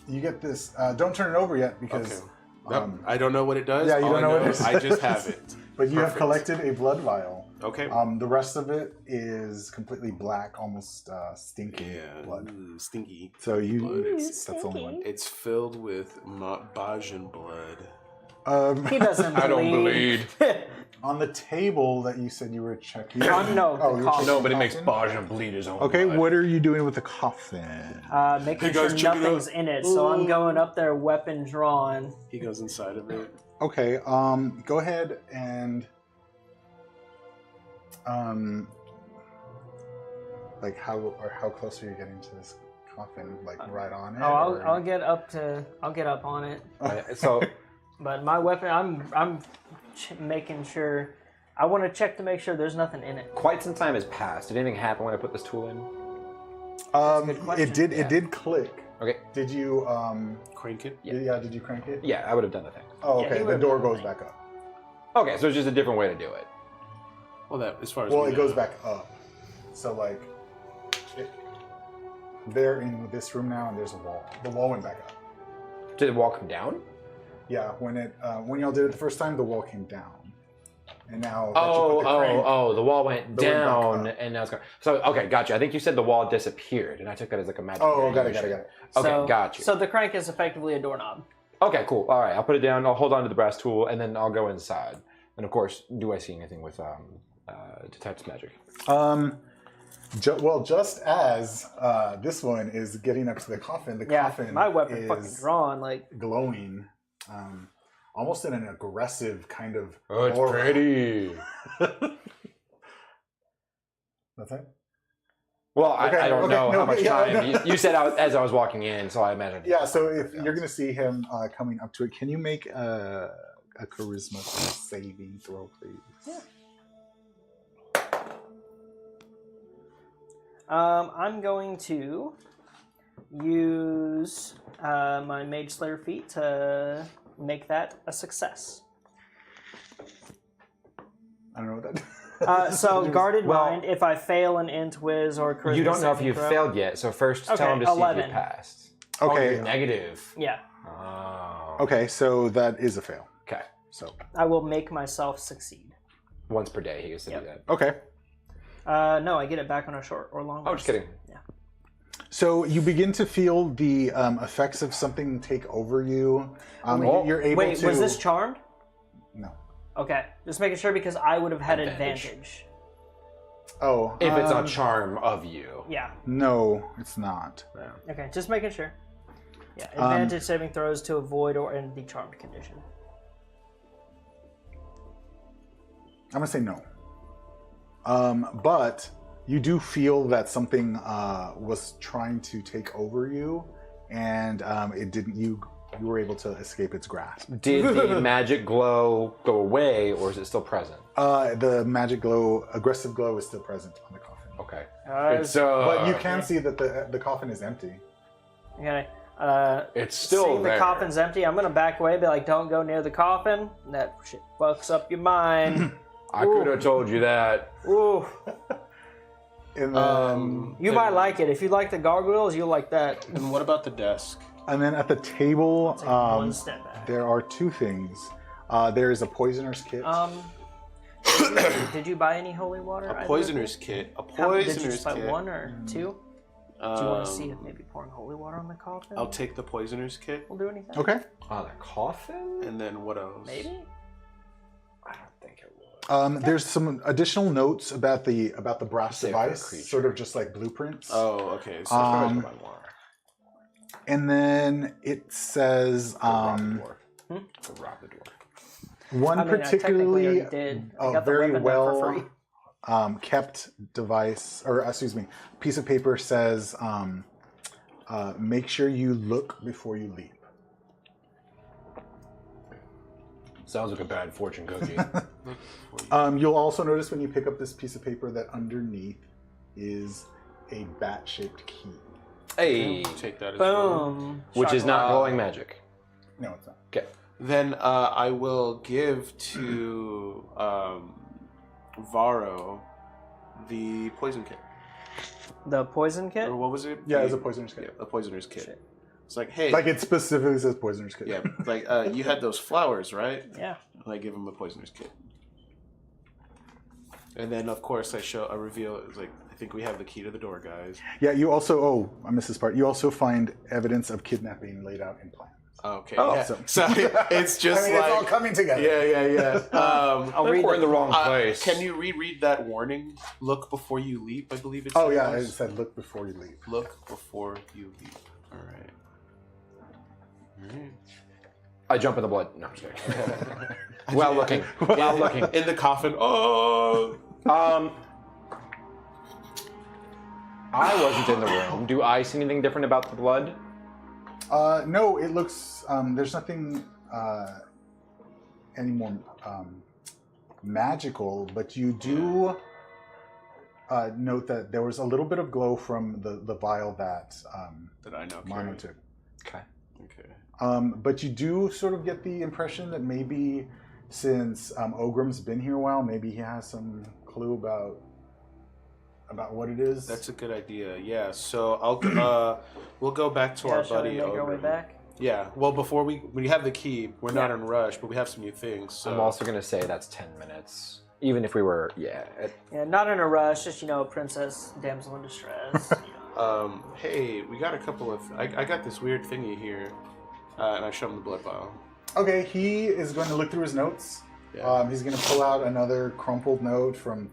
You get this. Don't turn it over yet because. Okay. I don't know what it does. yeah, you All don't I know what it is. I just have it. But you have Perfect. collected a blood vial. Okay. The rest of it is completely black, almost stinky Yeah. blood. Stinky. So you, Blood. that's the only one. It's filled with Bajan blood. He doesn't I don't bleed. On the table that you said you were checking. No, the you're coffin. checking No, but it makes coffin? Bajan bleed his own Okay, blood. what are you doing with the coffin? Making Hey, sure guys, check it nothing's out. in it. So I'm going up there, weapon drawn. He goes inside of it. Okay, go ahead and like how close are you getting to this coffin? Like right on it? Oh, or- I'll get up on it. So But my weapon, I'm making sure. I want to check to make sure there's nothing in it. quite some time has passed. Did anything happen when I put this tool in? good question. It did click. Okay. Did you Crank it. yeah, did you crank it? Yeah, I would have done the thing. Oh, Yeah, okay. he The would've door done the goes thing. back up. Okay, so it's just a different way to do it. Well, that as far as Well, we it goes know. back up. So like they're in this room now, and there's a wall. The wall went back up. Did the wall come down? Yeah, when y'all did it the first time, the wall came down, and now that you put the crank, The wall went The one back down, up. and now it's going. So, okay, gotcha. I think you said the wall disappeared, and I took that as like a magic. Oh, got it. Okay, So, gotcha. So the crank is effectively a doorknob. Okay, cool. All right, I'll put it down. I'll hold on to the brass tool, and then I'll go inside. And of course, do I see anything with detect magic? just as this one is getting up to the coffin, the Yeah, coffin my weapon is fucking drawn. Like glowing, almost in an aggressive kind of. Oh, it's aura. pretty. That's it. Well, Okay, I don't okay, know no, how much yeah, time. no. You said as I was walking in, so I imagine. Yeah, so if you're gonna see him coming up to it, can you make a charisma saving throw, please? I'm going to use my Mage Slayer feat to make that a success. I don't know what that. So guarded Well- mind. If I fail an int, whiz, or charisma, You don't know if saving you've throw- failed yet, so first Okay, tell him to see if 11. you passed. Okay. Oh, negative. Yeah, Oh. Okay, so that is a fail. Okay. So I will make myself succeed. Once per day, he gets to Yep. do that. okay, No, I get it back on a short or long. Oh, rest. just kidding. so you begin to feel the effects of something take over you. You're able Wait, to. was this charmed? No. Okay, just making sure because I would have had Advantage. advantage. Oh, If it's a charm of you. Yeah. no, it's not. Okay, just making sure. Yeah, advantage saving throws to avoid or end the charmed condition. I'm gonna say no. But You do feel that something was trying to take over you, and it didn't. You were able to escape its grasp. Did the magic glow go away, or is it still present? The magic glow, aggressive glow, is still present on the coffin. Okay. It's But you can see that the coffin is empty. Okay. it's still Seeing there. the coffin's empty, I'm gonna back away, be like, don't go near the coffin. That shit fucks up your mind. I could have told you that. Ooh. And then, You might like it. If you like the gargoyles, you'll like that. And what about the desk? and then at the table, One step back. there are two things. There is a poisoner's kit. Did you buy any holy water? A either? poisoner's kit. A How, did you poisoner's just buy kit. one or two? Do you want to see if maybe pouring holy water on the coffin I'll take the poisoner's kit. will do anything? Okay. On a coffin? And then what else? Maybe. I don't think it would. There's some additional notes about the brass Save for a device, creature. sort of just like blueprints. Oh, okay. So Um, And then it says rob the dwarf. To rob the dwarf. one I mean, I technically particularly already did. I got the very weapon there for free. well kept device, or excuse me, piece of paper says, make sure you look before you leap. Sounds like a bad fortune cookie. You'll also notice when you pick up this piece of paper that underneath is a bat-shaped key. Hey, take that as well. Boom. which is not Chocolate. glowing magic. No, it's not. Okay. Then I will give to Varro the poison kit. The poison kit? Or what was it? Yeah, The- it's a poisoner's kit. Yeah, the poisoner's kit. Shit. It's like, hey, Like it specifically says poisoner's kit. yeah, like you had those flowers, right? Yeah. And I give him a poisoner's kit. And then, of course, I reveal. It's like, I think we have the key to the door, guys. Yeah, you also, I missed this part. You also find evidence of kidnapping laid out in plans. Okay. Oh, yeah. so- So it's just I mean, like it's all coming together. yeah. I'll read We're in the wrong Uh, place. Can you reread that warning? Look before you leap, I believe it Oh, says. yeah, it said look before you leave. Look before you leap. All right. I jump in the blood. No, I'm just kidding. Well looking. Well looking. In the coffin. Oh! I wasn't in the room. Do I see anything different about the blood? No, it looks, there's nothing any more magical, but you do note that there was a little bit of glow from the vial that That I know. Mono Carrie. took. Okay. Okay. But you do sort of get the impression that maybe since Ogrim's been here a while, maybe he has some clue about what it is. That's a good idea. Yeah. So we'll go back to our Shall we buddy. make our way Ogrim. back? Yeah. Well, before we have the key, we're not in a rush, but we have some new things. So I'm also going to say that's 10 minutes. Even if we were, yeah. Yeah, not in a rush. Just princess, damsel in distress. hey, we got a couple of. I got this weird thingy here, and I show him the blood vial. Okay, he is going to look through his notes. Yeah. He's going to pull out another crumpled note from,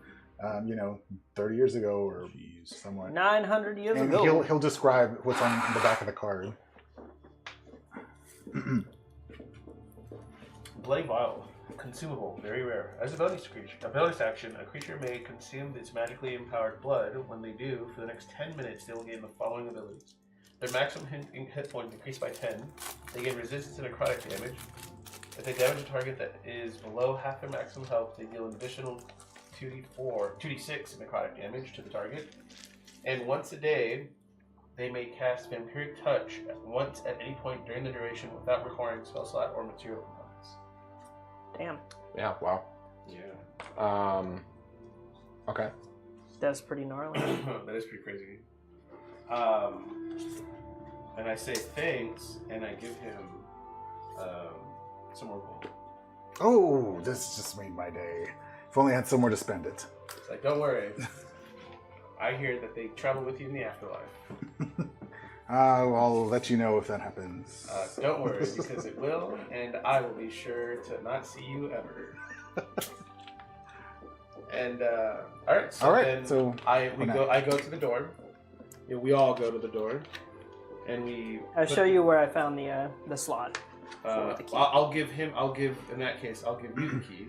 30 years ago or somewhat. 900 years And ago. he'll describe what's on the back of the card. Bloody vial. Consumable, very rare. As a bonus action, a creature may consume its magically empowered blood. When they do, for the next 10 minutes, they will gain the following abilities. Their maximum hit point increased by 10. They gain resistance to necrotic damage. If they damage a target that is below half their maximum health, they deal an additional 2d6 necrotic damage to the target. And once a day, they may cast Vampiric Touch once at any point during the duration without requiring spell slot or material components. Damn, Yeah, wow. Yeah. Okay. that's pretty gnarly. That is pretty crazy. And I say thanks, and I give him some more gold. Oh, this just made my day. If only I had somewhere to spend it. It's like, don't worry. I hear that they travel with you in the afterlife. I'll let you know if that happens. Don't worry, because it will, and I will be sure to not see you ever. And all right, so All right, then so I go to the door. Yeah, we all go to the door, and we. I'll show you where I found the slot. the key. I'll give in that case, I'll give you the key.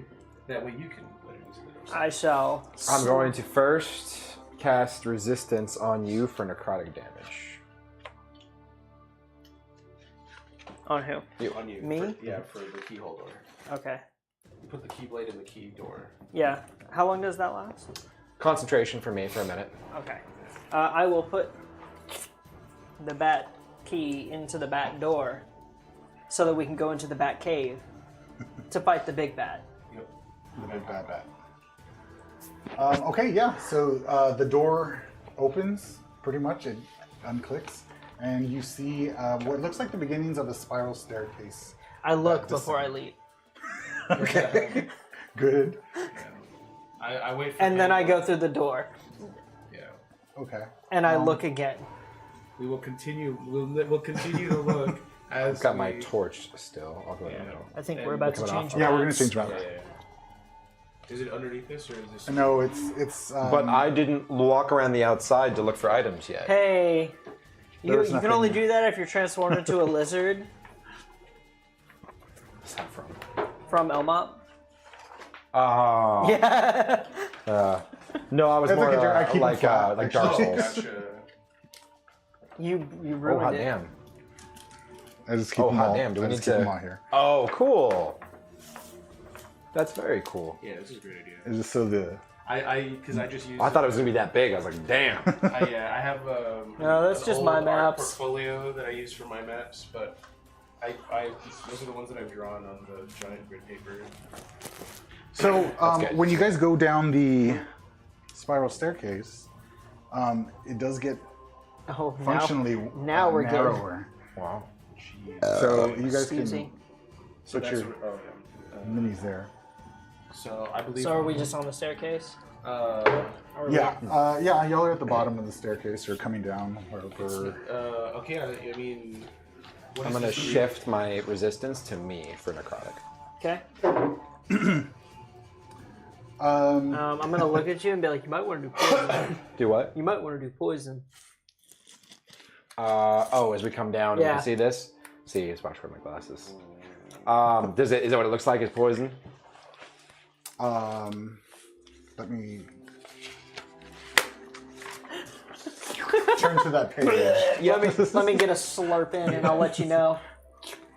That way you can let it into the door. I shall. I'm going to first cast resistance on you for necrotic damage. On who? On you. Me? For the keyhole door. Okay. Put the keyblade in the key door. Yeah. How long does that last? Concentration for me for a minute. Okay. I will put the bat key into the bat door so that we can go into the bat cave to fight the big bat. The big bad bat. Okay, yeah. So the door opens pretty much. It unclicks, and you see what looks like the beginnings of a spiral staircase. I look before I leave. Okay. Good. I wait for And then I go through the door. Yeah. Okay. And I look again. We will continue. We'll continue to look as I've got my we- torch still. I'll go in the middle. I think we're about to coming change off. Yeah, we're gonna maps. change map. Is it underneath this or is this? No, it's. But I didn't walk around the outside to look for items yet. Hey, you There's can nothing- only do that if you're transformed into a lizard What's that from? from Elmont. Oh. Yeah. No, I was That's more okay, Jared, I keep it like flat, like Dark actually. Souls. Gotcha. You Oh ruined hot it. damn! I just keep Oh, them hot all. damn, do we I need just keep to- them all here. Oh, cool. That's very cool. Yeah, this is a great idea. It's just so the. Because I just used. I thought it was gonna be that big. I was like, damn. I have. No, that's an just old my art maps. portfolio that I use for my maps, but those are the ones that I've drawn on the giant grid paper. So good. when you guys go down the spiral staircase, it does get Oh, functionally now we're good. narrower. Wow. So you guys Excuse can me. So put that's your yeah. minis there. So I believe. So are we just on the staircase? Uh, Or Yeah, yeah. Y'all are at the bottom of the staircase or coming down. Wherever. okay. I mean. what I'm is gonna this? shift my resistance to me for necrotic. Okay. Um, I'm gonna look at you and be like, you might want to do poison. Do what? You might want to do poison. Oh, as we come down, and we Yeah. can see this. See, it's watch for my glasses. Is that what it looks like? Is poison? let me turn to that page. Let me get a slurp in and I'll let you know.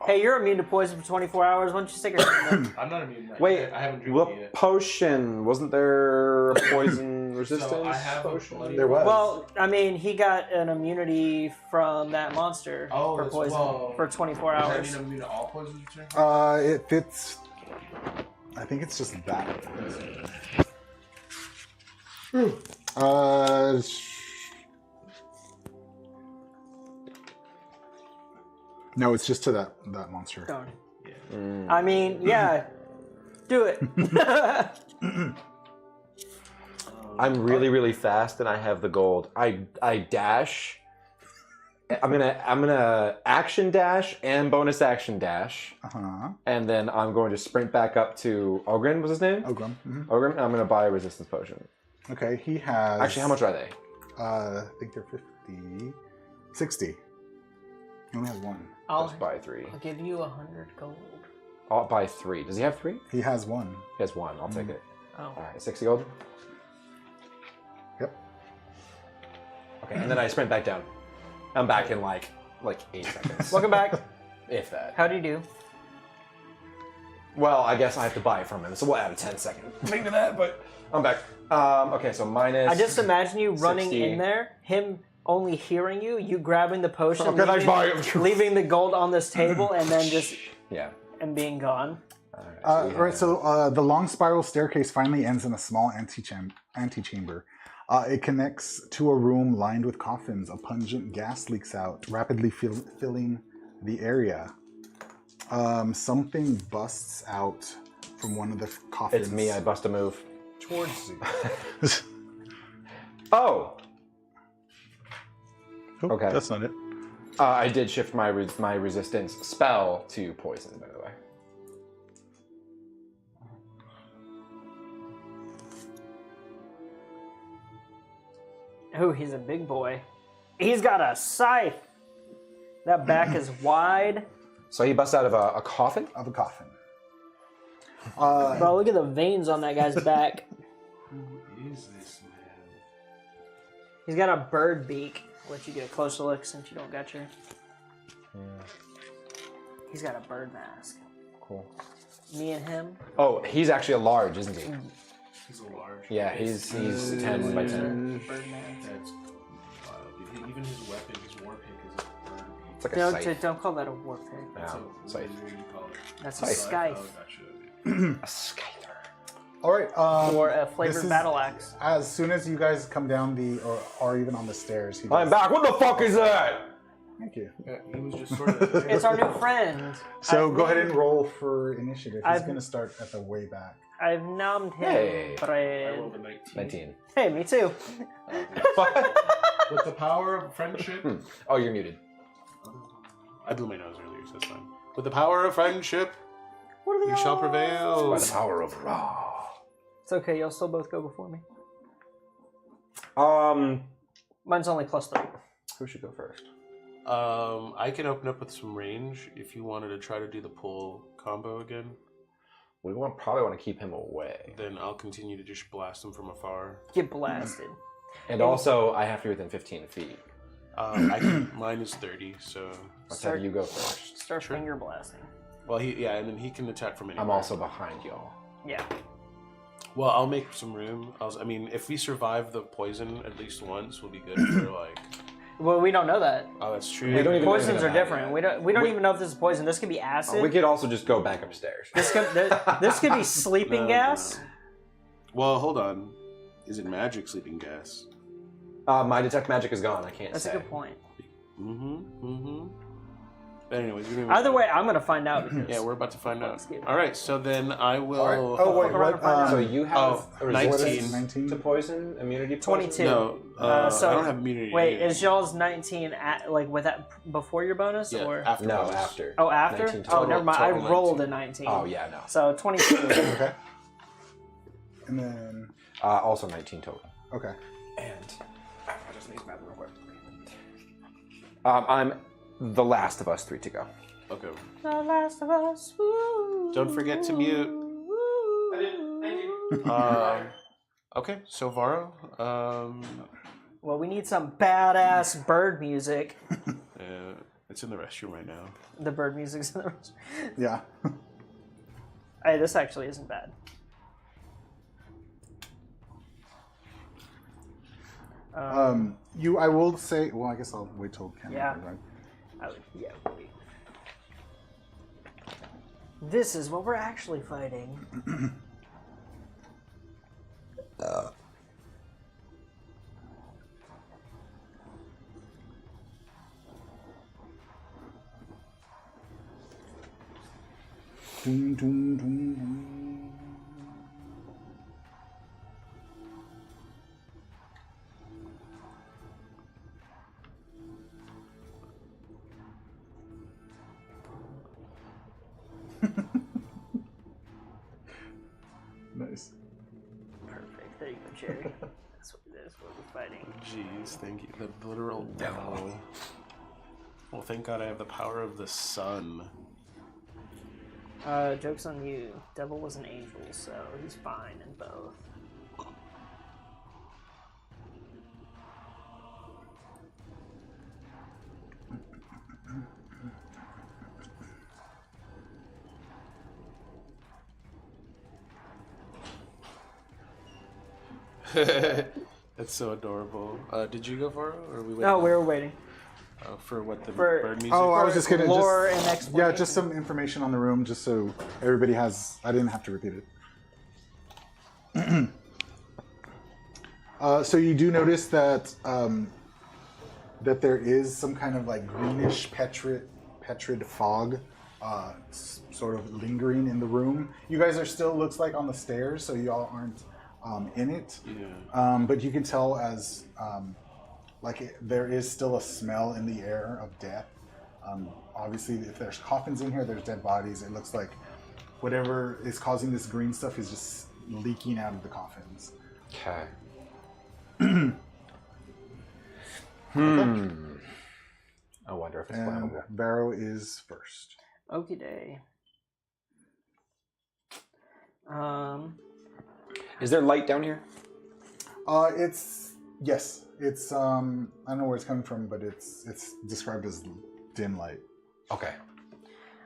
Hey, you're immune to poison for 24 hours. Why don't you stick a I'm not immune. Wait, I haven't drinking what yet. potion? Wasn't there a poison resistance So I have a potion? bloody. There was. Well, I mean, he got an immunity from that monster Oh, for that's- poison well, for 24 Does that hours. mean I'm immune to all poisons? You're saying? It fits. I think it's just that. No, it's just to that monster. Darn. I mean, yeah, do it. I'm really, really fast, and I have the gold. I dash. I'm gonna action dash and bonus action dash, and then I'm going to sprint back up to Ogren. Was his name? Ogrum. Ogren. And I'm gonna buy a resistance potion. Okay, he has. Actually, how much are they? I think they're 50, 60. He only has one. I'll Just buy 3. give you 100 gold. I'll buy 3. Does he have 3? He has one. He has 1. I'll take it. Oh. All right, 60 gold. Yep. Okay, and then I sprint back down. I'm back in like 8 seconds. Welcome back. If that. How do you do? Well, I guess I have to buy it from him, so we'll add a 10-second thing to that, but I'm back. Okay, so minus... I just imagine you running 60. in there, him only hearing you, you grabbing the potion, Okay, thanks, bye. leaving the gold on this table, and then just Yeah. and being gone. Alright, so the long spiral staircase finally ends in a small antechamber. It connects to a room lined with coffins. A pungent gas leaks out, rapidly filling the area. Something busts out from one of the coffins. It's me, I bust a move. Towards you. Oh! Okay. That's not it. I did shift my my resistance spell to poison, by the way. Oh, he's a big boy. He's got a scythe. That back is wide. So he busts out of a coffin? Of a coffin. Bro, look at the veins on that guy's back. Who is this man? He's got a bird beak. I'll let you get a closer look since you don't got your. He's got a bird mask. Cool. Me and him. Oh, he's actually a large, isn't he? He's a large. Yeah, he's 10 by 10. Bird mask. That's wild. Even his weapon, his war pick is a bird. It's like a scythe. Don't call that a war pick. Yeah, scythe. What do you call it? That's a Scythe. scythe. Oh, gotcha. A scyther. All right. Or a this flavored is- battle axe. As soon as you guys come down or even on the stairs, he I'm goes, back. What the fuck is that? Thank you. He was just sort of. It's our new friend. So I've go ahead named- and roll for initiative. He's I've- going to start at the way back. I've nommed him Hey. I Bread. rolled a 19. 19. Hey, me too. With the power of friendship. Oh, you're muted. I blew my nose earlier, so that's fine. With the power of friendship, What are we shall prevail. By the power of Ra. It's okay. You'll still both go before me. Mine's only +3. Who should go first? I can open up with some range if you wanted to try to do the pull combo again. We probably want to keep him away. Then I'll continue to just blast him from afar. Get blasted. And also, I have to be within 15 feet. Mine is 30, so. Let's have you go first. Start finger blasting. Well, and then he can attack from anywhere. I'm also behind y'all. Yeah. Well, I'll make some room. I mean, if we survive the poison at least once, we'll be good for like. Well, we don't know that. Oh, that's true. We don't even know Poisons anything are about it different. yet. We don't even know if this is poison. This could be acid. We could also just go back upstairs. This could be sleeping No, gas. no. Well, hold on. Is it magic sleeping gas? My detect magic is gone. I can't That's say. a good point. But anyways, we Either way, I'm gonna find out. Because yeah, we're about to find out. Let's get- All right, so then I will. All right. Oh, wait, fuck around and find what? out. So you have Oh, a 19. resistance 19? to poison immunity. 22. No, So- I don't have immunity. Wait, to is y'all's 19 with that before your bonus yeah, or? after No, bonus. after. Oh, after? 19 Oh, total. never mind. I total rolled 19. a 19. Oh yeah, no. So 22. Okay. And then, Also 19 total. okay. And I just need math real quick. I'm the last of us three to go. Okay. The Last of Us. Woo. Don't forget to mute. I did. Thank you. Okay, so Varo, Well, we need some badass bird music. it's in the restroom right now. The bird music's in the rest. Yeah. Hey, this actually isn't bad. I will say, well, I guess I'll wait till Ken. Yeah. Right? Yeah. Wait. This is what we're actually fighting. Dun, dun, dun, dun. Nice. Perfect. There you go, Jerry. That's what it is. What we're fighting. Jeez, thank you. The literal devil. Well, thank God I have the power of the sun. Joke's on you. Devil was an angel, so he's fine in both. That's so adorable. Did you go for it, or are we waiting? No, we were waiting. For what the For- bird music? Oh, I was just gonna Lore just, and yeah, explanation. just some information on the room, just so everybody has. I didn't have to repeat it. So you do notice that that there is some kind of like greenish petrid fog, sort of lingering in the room. You guys are still looks like on the stairs, so y'all aren't in it. Yeah. But you can tell as there is still a smell in the air of death. Obviously, if there's coffins in here, there's dead bodies. It looks like whatever is causing this green stuff is just leaking out of the coffins. Okay. I wonder if it's And flammable. Barrow is first. Okie day. Is there light down here? It's Yes, it's I don't know where it's coming from, but it's described as dim light. Okay.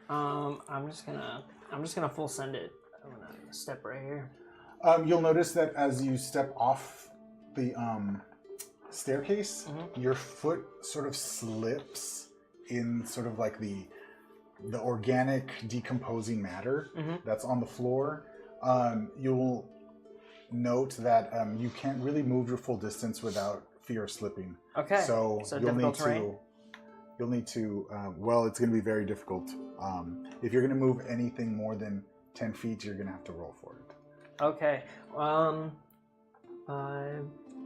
I'm just gonna full send it. I'm gonna step right here. You'll notice that as you step off the staircase, your foot sort of slips in sort of like the organic decomposing matter that's on the floor. You'll note that you can't really move your full distance without fear of slipping. Okay. So you'll need difficult terrain? to. You'll need to. Well, it's going to be very difficult. If you're going to move anything more than 10 feet, you're going to have to roll for it. Okay.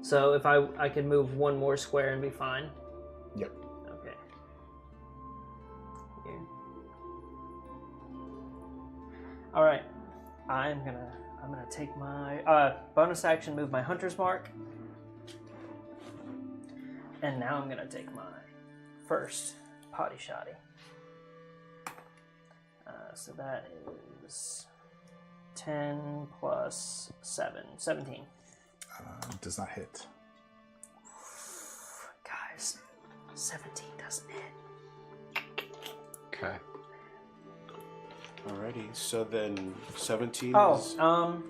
So if I could move one more square and be fine. Yep. Okay. Here. All right. I'm gonna take my bonus action, move my hunter's mark, and now I'm gonna take my first potty shotty. So that is 10 plus 7, 17. Does not hit. Guys, 17 doesn't hit. Okay. Alrighty, so then 17 is... Oh,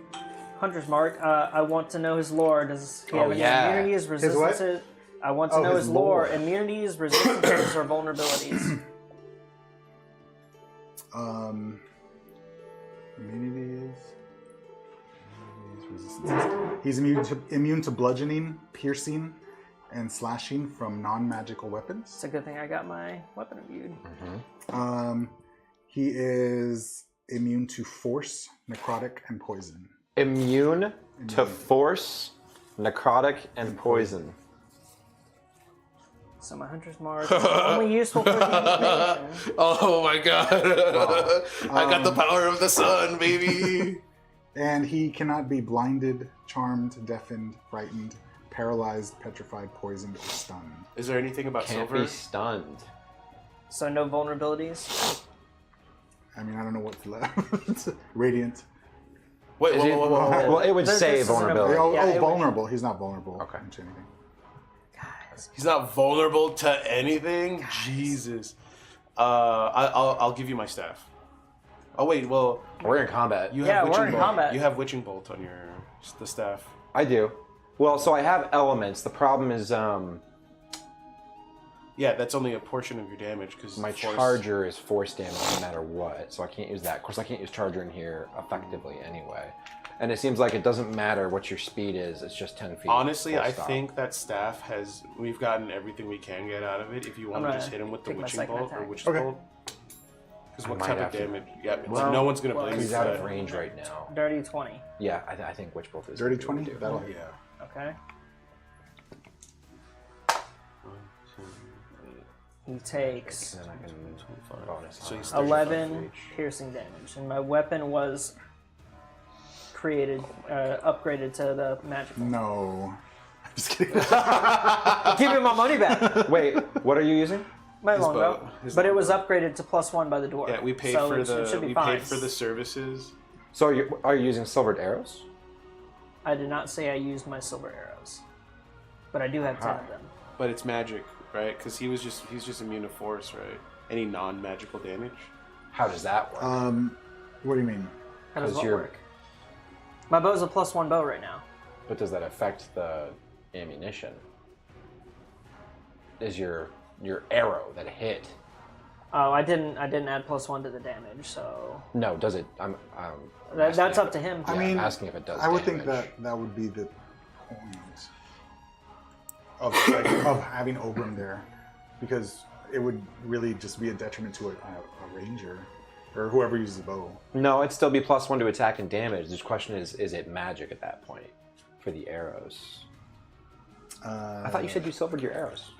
Hunter's Mark. I want to know his lore. Does he have any immunities, resistances? I want to know his lore. Immunities, resistances, or vulnerabilities. Immunities, resistances. He's immune to bludgeoning, piercing, and slashing from non-magical weapons. It's a good thing I got my weapon imbued. He is immune to force, necrotic, and poison. Immune to force, necrotic, and poison. So my Hunter's Mark is only useful for the information. Oh my god. I got the power of the sun, baby. And he cannot be blinded, charmed, deafened, frightened, paralyzed, petrified, poisoned, or stunned. Is there anything about Can't silver? be stunned. So no vulnerabilities? I mean, I don't know what's left. Radiant. Wait, Is it- whoa. Well, it would This say isn't a- vulnerability. Yeah, it would- vulnerable. He's not vulnerable Okay. to anything. Guys. He's not vulnerable to anything? Jesus. I'll give you my staff. Oh wait, well, We're in combat. you Yeah, have we're witching in bolt. combat. You have witching bolt on the staff. I do. Well, so I have elements. The problem is Yeah, that's only a portion of your damage because my charger is force damage no matter what, so I can't use that. Of course, I can't use charger in here effectively anyway. And it seems like it doesn't matter what your speed is, it's just 10 feet. Honestly, full I stop. think that staff has. We've gotten everything we can get out of it. If you want I'm to just gonna hit him with the take my witching second bolt or attack. witch's Okay. bolt. Because what might type of have to- damage? Yeah, Well, no one's gonna blame you He's for out of that. range right now. Dirty 20. Yeah, I think Witch Bolt is Dirty what we 20? do. That'll hit. Yeah. Okay. He takes Then I can bonus. So he's 11 piercing damage, and my weapon was created, upgraded to the magical. No. I'm just kidding. Give me my money back. Wait, what are you using? My His longbow. bow. His But it was longbow. upgraded to +1 by the dwarf. Yeah, we paid so for it should be we fine. paid for the services. So are you using silvered arrows? I did not say I used my silver arrows, but I do have 10 of them. But it's magic, right? Because he's just immune to force, right? Any non-magical damage. How does that work? What do you mean? How does 'Cause what you're- work? My bow's a +1 bow right now. But does that affect the ammunition? Is your arrow that hit? Oh, I didn't add +1 to the damage, so No, does it? I'm that's asking up if to it- him. Yeah, I mean, I'm asking if it does. I would think damage. that would be the point of having Ogrim there, because it would really just be a detriment to a ranger or whoever uses the bow. No, it'd still be +1 to attack and damage. The question is it magic at that point for the arrows? I thought you said you silvered your arrows.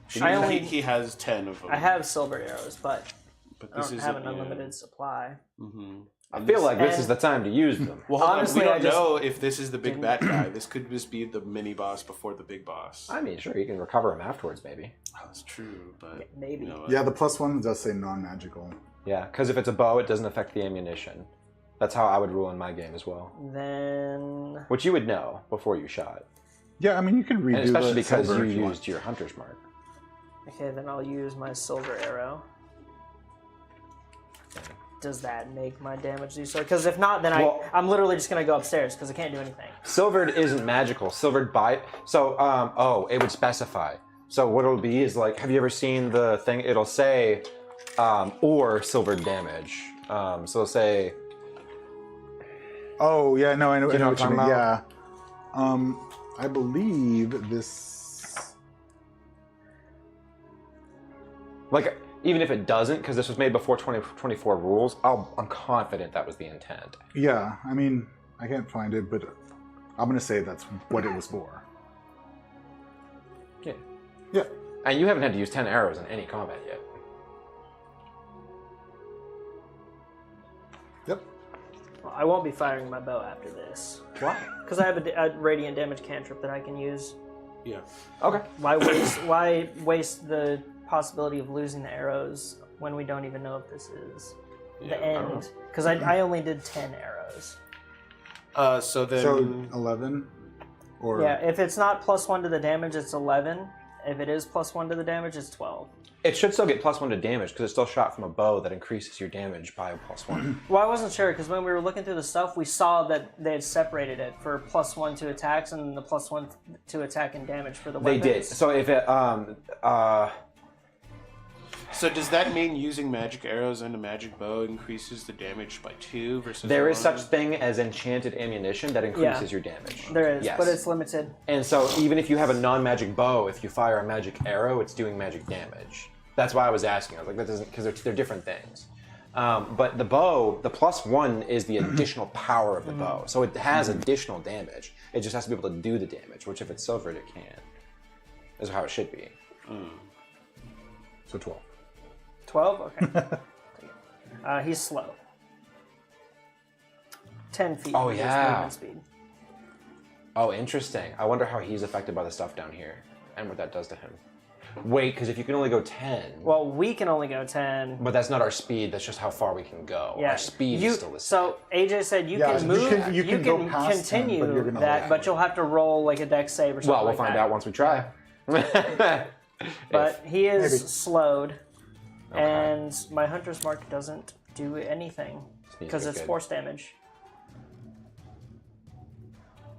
He has 10 of them. I have silver arrows, but but I this don't is have an unlimited supply. Mm-hmm. I feel like this and- is the time to use them. Well, hold Honestly, on. We I don't just know if this is the big didn't- bad guy. This could just be the mini boss before the big boss. I mean, sure, you can recover them afterwards, maybe. Oh, that's true, but Maybe. you know, Yeah, the +1 does say non-magical. Yeah, because if it's a bow, it doesn't affect the ammunition. That's how I would rule in my game as well. Then Which you would know before you shot. Yeah, I mean, you can redo And especially the because silver you if want. used your hunter's mark. Okay, then I'll use my silver arrow. Does that make my damage do so? Because if not, then Well- I'm literally just gonna go upstairs because I can't do anything. Silvered isn't magical. Silvered by it would specify. So what it'll be is like, have you ever seen the thing? It'll say, or silvered damage. So it'll say, Oh yeah, no, I know You know what you what I'm mean. talking Yeah, I believe this. like, even if it doesn't, because this was made before 2024 rules, I'm confident that was the intent. Yeah, I mean, I can't find it, but I'm gonna say that's what it was for. Yeah. Yeah. And you haven't had to use 10 arrows in any combat yet. Yep. Well, I won't be firing my bow after this. Why? Because I have a radiant damage cantrip that I can use. Yeah. Okay. Why waste the possibility of losing the arrows when we don't even know if this is the end? Because I only did 10 arrows. So then. So 11, or Yeah, if it's not +1 to the damage, it's 11. If it is +1 to the damage, it's 12. It should still get +1 to damage because it's still shot from a bow that increases your damage by a +1. Well, I wasn't sure because when we were looking through the stuff, we saw that they had separated it for +1 to attacks and then the +1 to attack and damage for the They weapons. did. So if it So does that mean using magic arrows and a magic bow increases the damage by 2 versus there is 1? such thing as enchanted ammunition that increases your damage. There is, Yes. but it's limited. And so even if you have a non-magic bow, if you fire a magic arrow, it's doing magic damage. That's why I was asking. I was like, that doesn't, because they're different things. But the bow, the +1 is the additional power of the bow. So it has additional damage. It just has to be able to do the damage, which if it's silvered, it can. Is how it should be. so 12. 12? Okay. He's slow. 10 feet. Oh, is his yeah. movement speed. Oh, interesting. I wonder how he's affected by the stuff down here and what that does to him. Wait, because if you can only go 10, Well, we can only go 10. but that's not our speed. That's just how far we can go. Yeah. Our speed you, is still the same. So AJ said you Yeah, can you move. can- you can go past 10, continue but you're gonna that, land. but you'll have to roll like a dex save or something. Well, we'll like find that. out once we try. But he is Maybe. slowed, Okay. and my hunter's mark doesn't do anything Sneeze because is it's good. force damage.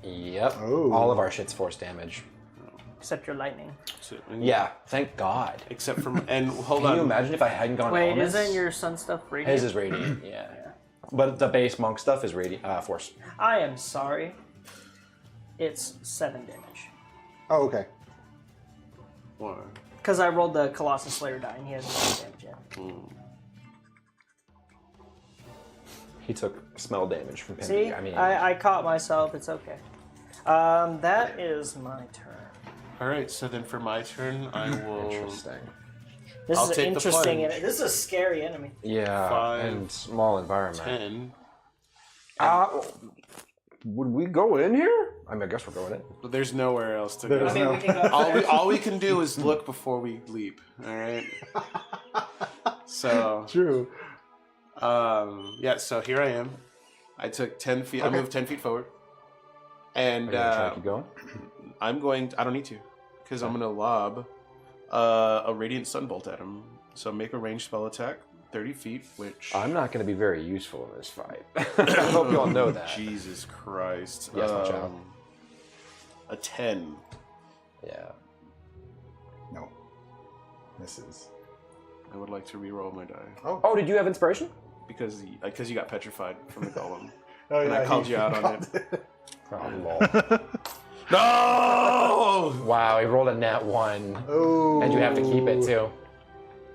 Yep. Oh. All of our shit's force damage. Except your lightning. Yeah, thank God. Except for and hold Can on. you imagine if I hadn't gone Wait, elements? isn't your sun stuff radiant? His is radiant, yeah. But the base monk stuff is force. I am sorry. It's 7 damage. Oh, okay. Why? Because I rolled the Colossus Slayer die and he hasn't done damage yet. He took smell damage from See, Pimby. I mean, I caught myself. It's okay. That is my turn. All right. So then for my turn, I will. interesting. This I'll is take the interesting. plunge. This is a scary enemy. Yeah, 5, and small environment. 10. Would we go in here? I mean, I guess we're going in. But there's nowhere else to There's go. no- We can go All we can do is look before we leap. All right. So True. yeah. So here I am. I took 10 feet. I moved 10 feet forward, and Are you gonna try to keep going? I'm going. I don't need to, because I'm gonna lob a radiant sunbolt at him. So make a ranged spell attack, 30 feet, which. I'm not going to be very useful in this fight. I hope you all know that. Jesus Christ. Yes, my child. A 10. Yeah. No. Misses. I would like to re-roll my die Oh, did you have inspiration? because you got petrified from the golem, Oh, and I called you out on it. Oh, lol. No! Wow, he rolled a nat 1. Oh. And you have to keep it too.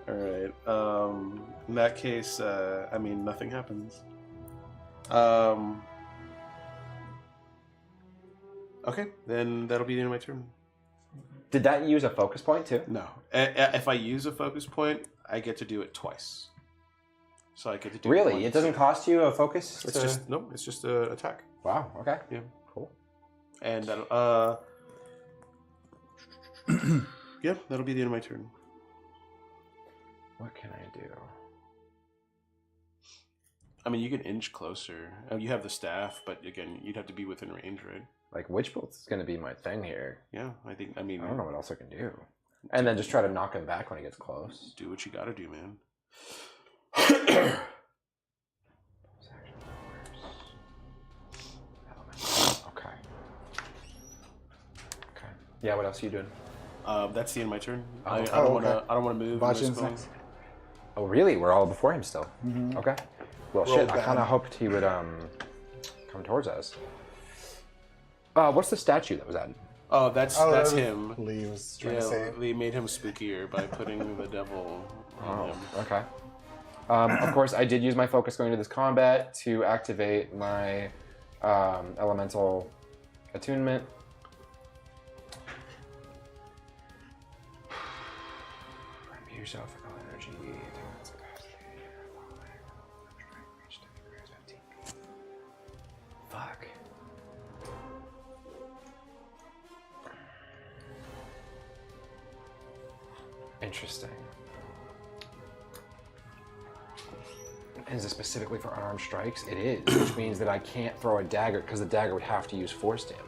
All right. In that case, I mean, nothing happens. Okay, then that'll be the end of my turn. Did that use a focus point too? No, if I use a focus point, I get to do it twice. So I get to do it Really? once. It doesn't cost you a focus? It's just no. It's just a attack. Wow, okay. Yeah. Cool. And that'll yeah, that'll be the end of my turn. What can I do? I mean, you can inch closer. You have the staff, but again, you'd have to be within range, right? Like, Witch Bolt's going to be my thing here. Yeah, I mean, I don't know what else I can do. And then just try to knock him back when he gets close. do what you gotta do, man. Okay. Yeah, what else are you doing? That's the end of my turn. Oh, I okay. don't want to. I don't want to move. Bachin's next. Oh, really? We're all before him still? Mhm. Okay. Well, Roll shit, I bad. kind of hoped he would come towards us. What's the statue that was added? Oh, that's that was him. Lee was trying Yeah, to say. Lee made him spookier by putting the devil on him. Okay. Of course, I did use my focus going into this combat to activate my elemental attunement. Imbue yourself with all energy. Fuck. Interesting. Is it specifically for unarmed strikes? It is, which means that I can't throw a dagger because the dagger would have to use force damage.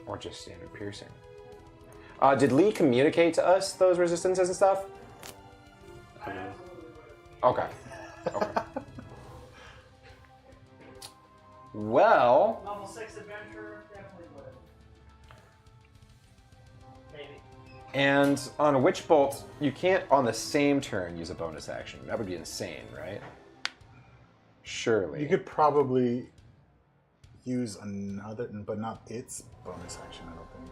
Or just standard piercing. Did Lee communicate to us those resistances and stuff? Okay. Okay. Well, Level 6 adventurer definitely would have. Maybe. and on a Witch Bolt, you can't on the same turn use a bonus action. That would be insane, right? Surely. You could probably use another, but not its bonus action, I don't think.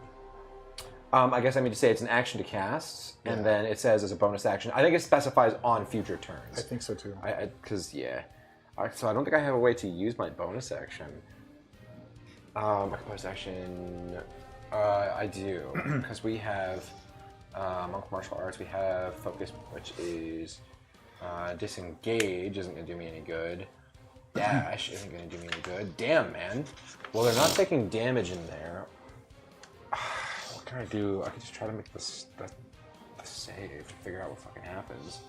I guess I mean to say it's an action to cast, and Yeah. then it says as a bonus action. I think it specifies on future turns. I think so too. Because, yeah. So I don't think I have a way to use my bonus action. My bonus action, I do. Because we have Monk Martial Arts, we have Focus, which is Disengage, isn't going to do me any good. Dash isn't going to do me any good. Damn, man. Well, they're not taking damage in there. What can I do? I could just try to make this the save to figure out what fucking happens.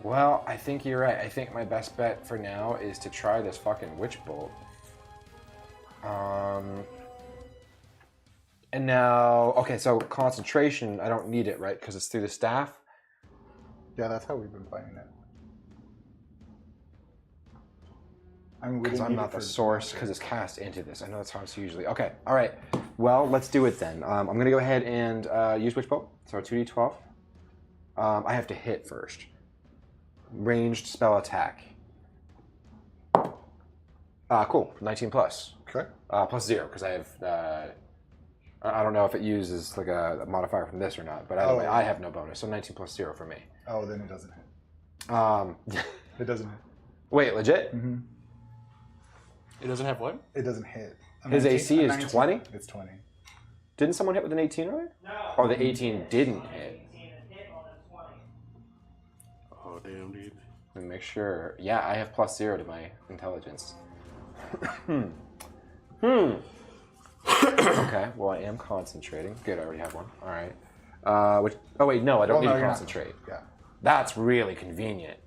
Well, I think you're right. I think my best bet for now is to try this fucking Witch Bolt. And now, okay, so concentration, I don't need it, right? Because it's through the staff. Yeah, that's how we've been playing it. I mean, we Because didn't I'm need not it the for source, because it's cast into this. I know that's how it's usually. Okay, all right. Well, let's do it then. I'm going to go ahead and use Witch Bolt. So 2d12. I have to hit first. Ranged spell attack. Cool. 19 plus. Okay. Plus 0, because I have. I don't know if it uses like a modifier from this or not, but either way, I have no bonus, so 19 plus 0 for me. Oh, then it doesn't hit. It doesn't hit. Wait, legit? Mm-hmm. It doesn't have what? It doesn't hit. His AC is 20? It's 20. Didn't someone hit with an 18 earlier? No. Oh, the 18 didn't hit. 18 and hit on a 20. Oh damn, dude. Let me make sure. Yeah, I have plus 0 to my intelligence. Okay, well, I am concentrating. Good, I already have one. All right. Oh, wait, no, I don't need to you're not. concentrate. Yeah. That's really convenient.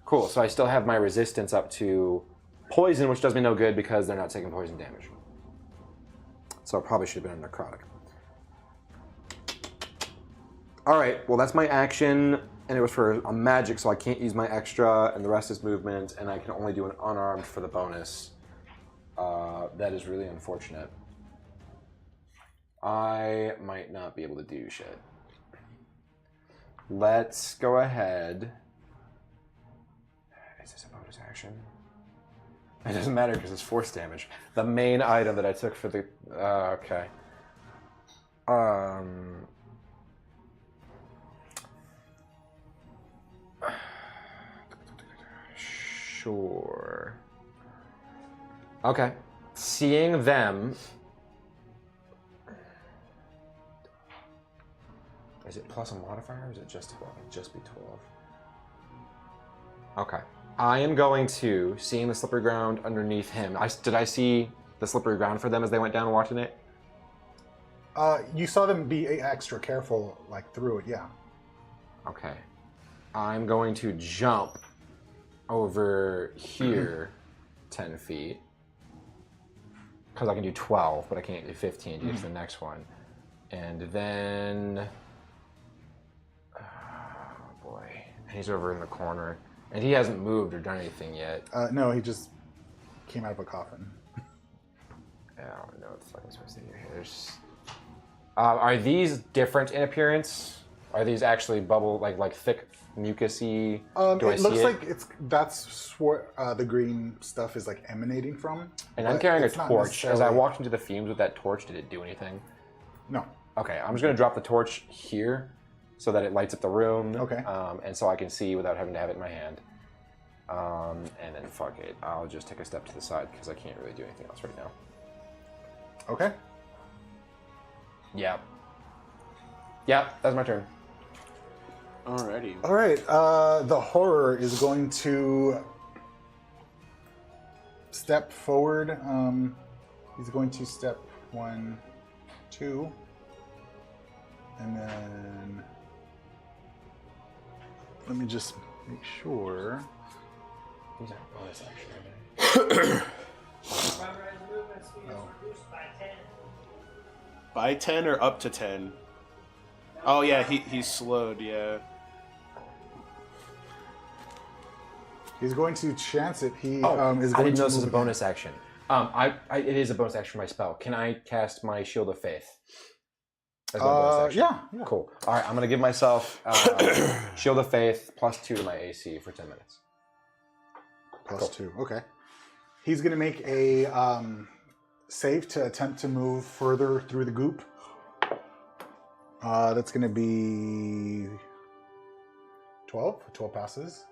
Cool, so I still have my resistance up to poison, which does me no good because they're not taking poison damage. So it probably should have been a necrotic. All right, well, that's my action, and it was for a magic, so I can't use my extra, and the rest is movement, and I can only do an unarmed for the bonus. That is really unfortunate. I might not be able to do shit. Let's go ahead. Is this a bonus action? It doesn't matter because it's force damage. The main item that I took for the... okay. Sure. Okay. Seeing them... Is it plus a modifier or is it just 12? It'd just be 12. Okay. I am going to, seeing the slippery ground underneath him. Did I see the slippery ground for them as they went down watching it? You saw them be extra careful, like through it, yeah. Okay. I'm going to jump over here 10 feet. Because I can do 12, but I can't do 15 to get to the next one. And then... Oh, boy. He's over in the corner. And he hasn't moved or done anything yet. No, he just came out of a coffin. I don't know what the fuck I'm supposed to do here. Are these different in appearance? Are these actually bubble, like thick, mucusy? Do I It see looks it? like that's where the green stuff is like emanating from. And I'm but carrying a it's not torch. As I necessarily- walked into the fumes with that torch, did it do anything? No. Okay, I'm just gonna drop the torch here so that it lights up the room. Okay. And so I can see without having to have it in my hand. And then fuck it, I'll just take a step to the side because I can't really do anything else right now. Okay. Yep. Yep, that's my turn. Alrighty. All right. The horror is going to step forward. He's going to step 1, 2, and then let me just make sure. These are bonus action. Primary movement speed is reduced by 10. By 10 or up to 10? Oh yeah, he's slowed, yeah. He's going to chance it. He is I going didn't to know this was a move again. bonus action. It is a bonus action for my spell. Can I cast my Shield of Faith? As my bonus action? Yeah. Cool. All right, I'm gonna give myself Shield of Faith +2 to my AC for 10 minutes. +2. Okay. He's going to make a save to attempt to move further through the goop. That's going to be 12. 12 passes.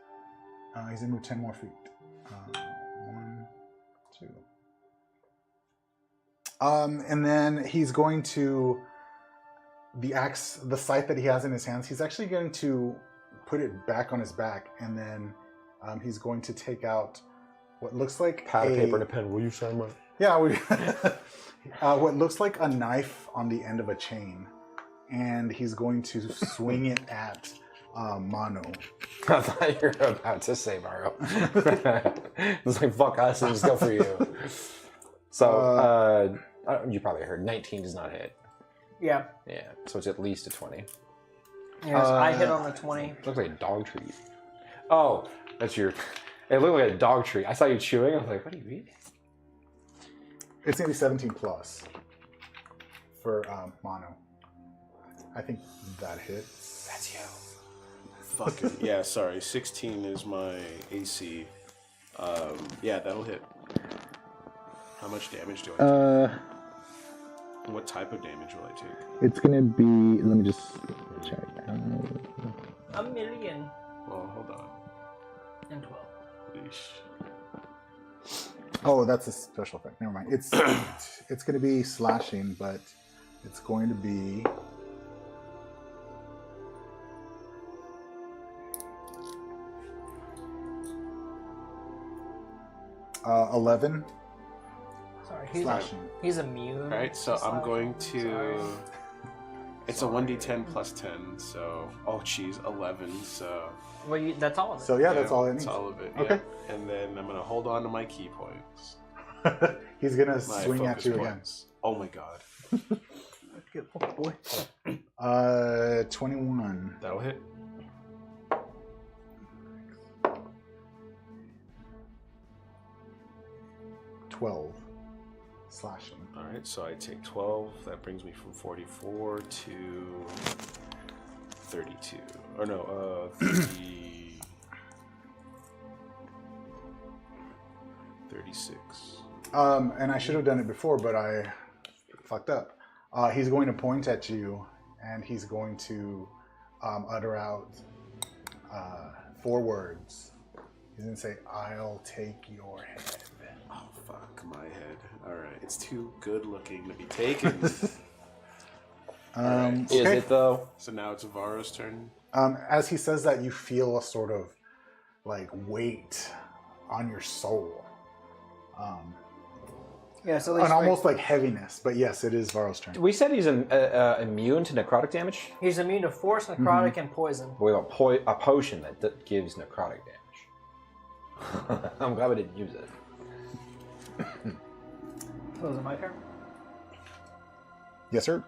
He's going to move 10 more feet. 1, 2. And then he's going to the scythe that he has in his hands. He's actually going to put it back on his back, and then he's going to take out what looks like Pad of paper and a pen. Will you sign my? Yeah, what looks like a knife on the end of a chain, and he's going to swing it at Mono. I thought you were about to say Mario. It's like fuck us and just go for you. So you probably heard 19 does not hit. Yeah. Yeah, so it's at least a 20. Yes, I hit on a 20. It looks like a dog treat. Oh, that's your. It looked like a dog treat. I saw you chewing. I was like, what are you eating? It's going to be 17 plus for Mono. I think that hits. That's you. Fucking yeah, sorry. 16 is my AC. Yeah, that'll hit. How much damage do I take? What type of damage will I take? It's going to be. Let me just check. A million Well, hold on. and 12. Yeesh. Oh, that's a special effect. Never mind. It's going to be slashing, but it's going to be. Uh, 11 Sorry, slashing. he's immune. Alright, so to I'm slashing. going to. It's a 1d10 plus 10, so. Oh, geez, 11, so. Well, that's all of it. So yeah, that's all it needs. That's all of it. Okay. Yeah. And then I'm going to hold on to my key points. He's going to My swing at focus you points. Oh my god. again. 21. That'll hit. 12 slashing. Alright, so I take 12. That brings me from 44 to 32. Or no, 30. 36. And I should have done it before, but I fucked up. He's going to point at you, and he's going to utter out 4 words. He's going to say, "I'll take your head." Oh, fuck my head. Alright, it's too good looking to be taken. Is Is it though? So now it's Varo's turn. As he says that, you feel a sort of like weight on your soul. Yeah, so at least an almost like heaviness. But yes, it is Varro's turn. We said he's immune to necrotic damage. he's immune to force, necrotic, and poison. We want a potion that gives necrotic damage. I'm glad we didn't use it. So is it my turn? Yes, sir.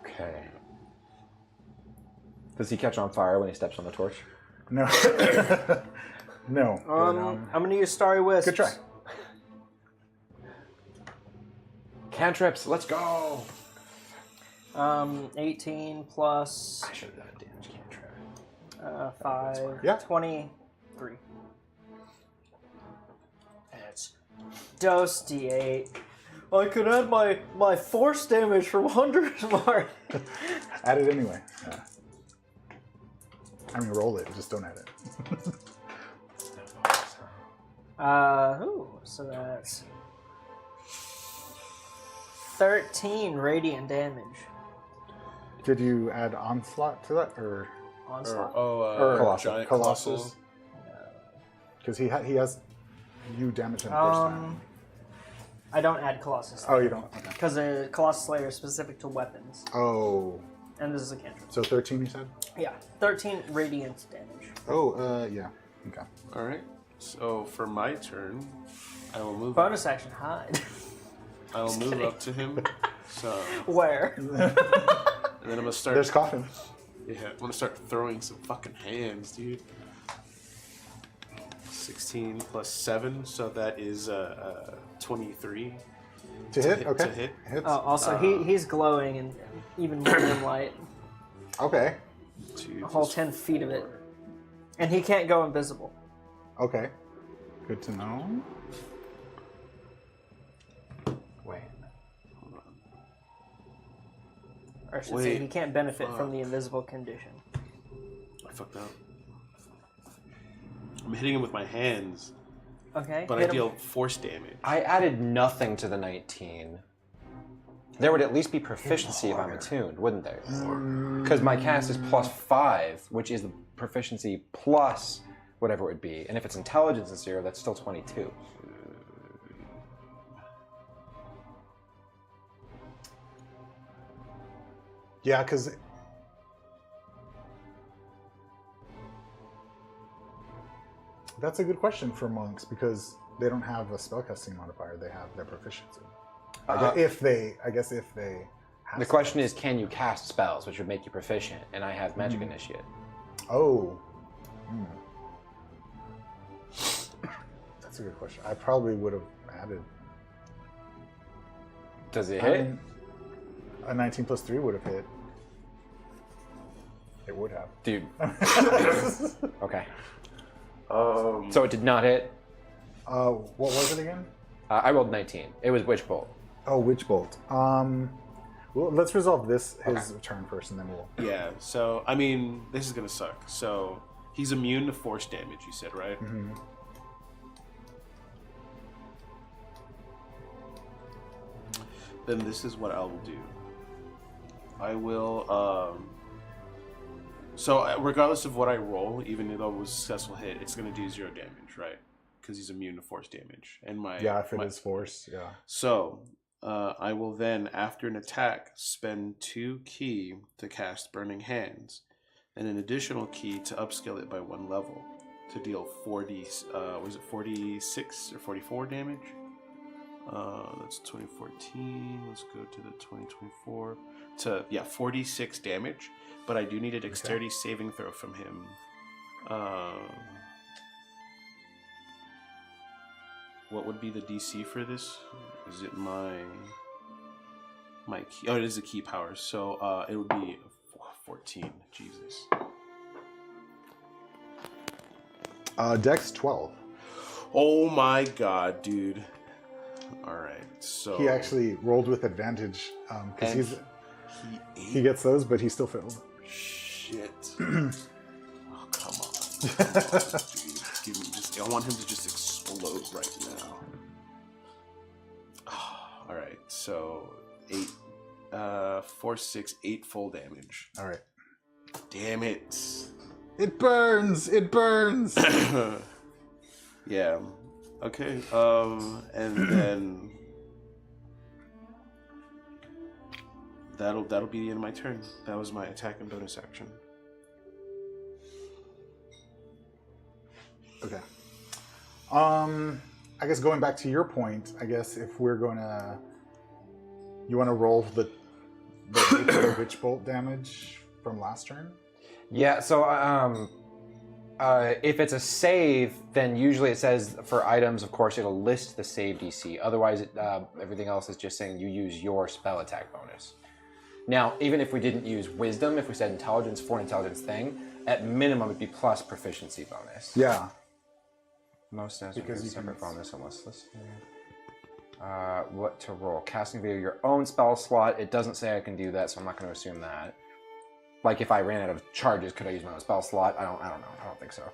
Okay. Does he catch on fire when he steps on the torch? No. No. but, I'm gonna use Starry Wisps. good try. Cantrips, let's go! 18 plus I should have done a damage cantrip. 5. Yeah. 23. And it's dose D8. I could add my force damage from Hunter's Mark. Add it anyway. Yeah. I mean, roll it. Just don't add it. So that's 13 radiant damage. Did you add onslaught to that, or Onslaught? or Giant Colossus? Colossal. Because he has you damage him first time. I don't add Colossus. Oh, you don't. Okay. Because the Colossus Slayer is specific to weapons. Oh, And this is a cantrip. so 13 you said? Yeah, 13 radiant damage. Oh, yeah. Okay. All right. So for my turn, I will move. Bonus action, hide. I will move up to him. So, Where? and then I'm gonna start. There's coffin. Yeah, I'm gonna start throwing some fucking hands, dude. 16 plus 7, so that is 23. To hit? hit- Okay. to hit. Hits. Oh, also, he's glowing and even more than light. Okay. 2 A whole plus 10 feet of it. 4. And he can't go invisible. Okay. Good to know. Wait. Or I should say, Wait, he can't benefit fuck. from the invisible condition. I fucked up. I'm hitting him with my hands, Okay. but I hit him. deal force damage. I added nothing to the 19. There would at least be proficiency if I'm attuned, wouldn't there? Because my cast is +5, which is the proficiency plus whatever it would be. And if it's intelligence is 0, that's still 22. Yeah, because that's a good question for monks because they don't have a spellcasting modifier. They have their proficiency. I guess if they. Have The question is, can you cast spells, which would make you proficient? And I have Magic Initiate. Oh. That's a good question. I probably would have added. Does it I hit? mean, a 19 plus 3 would have hit. It would have. Dude. Okay. Um, So it did not hit. What was it again? I rolled 19. It was Witch Bolt. Oh, Witch Bolt. Well, let's resolve his turn first, and then we'll. yeah, so, I mean, this is gonna suck. So, he's immune to force damage, you said, right? Mm-hmm. Then this is what I will do. I will, so regardless of what I roll, even though it was a successful hit, it's gonna do 0 damage, right? Because he's immune to force damage. And Yeah, if it is force, yeah. So, I will then, after an attack, spend 2 ki to cast Burning Hands, and an additional ki to upscale it by 1 level to deal 46 or 44 damage? That's 2014. Let's go to the 2024. 46 damage. But I do need a dexterity saving throw from him. What would be the DC for this? Is it my key? Oh, it is a key power. So it would be 14. Jesus. Dex 12. Oh my god, dude. All right. So He actually rolled with advantage because And he gets those, but he still failed. Shit. Oh, come on. Come on, dude. Give me just. I want him to just explode right now. All right. So 8, 4, 6, 8 full damage. All right. Damn it. It burns. It burns. Yeah. Okay. And then that'll be the end of my turn. That was my attack and bonus action. Okay. I guess going back to your point, I guess if we're gonna, you want to roll the witch bolt damage from last turn. Yeah. So if it's a save, then usually it says for items, of course, it'll list the save DC. Otherwise, everything else is just saying you use your spell attack bonus. Now, even if we didn't use wisdom, if we said intelligence for an intelligence thing, at minimum it'd be plus proficiency bonus. Yeah. Most stats Because you separate can- bonus unless listed. What to roll? Casting via your own spell slot. It doesn't say I can do that, so I'm not going to assume that. Like if I ran out of charges, could I use my own spell slot? I don't know. I don't think so.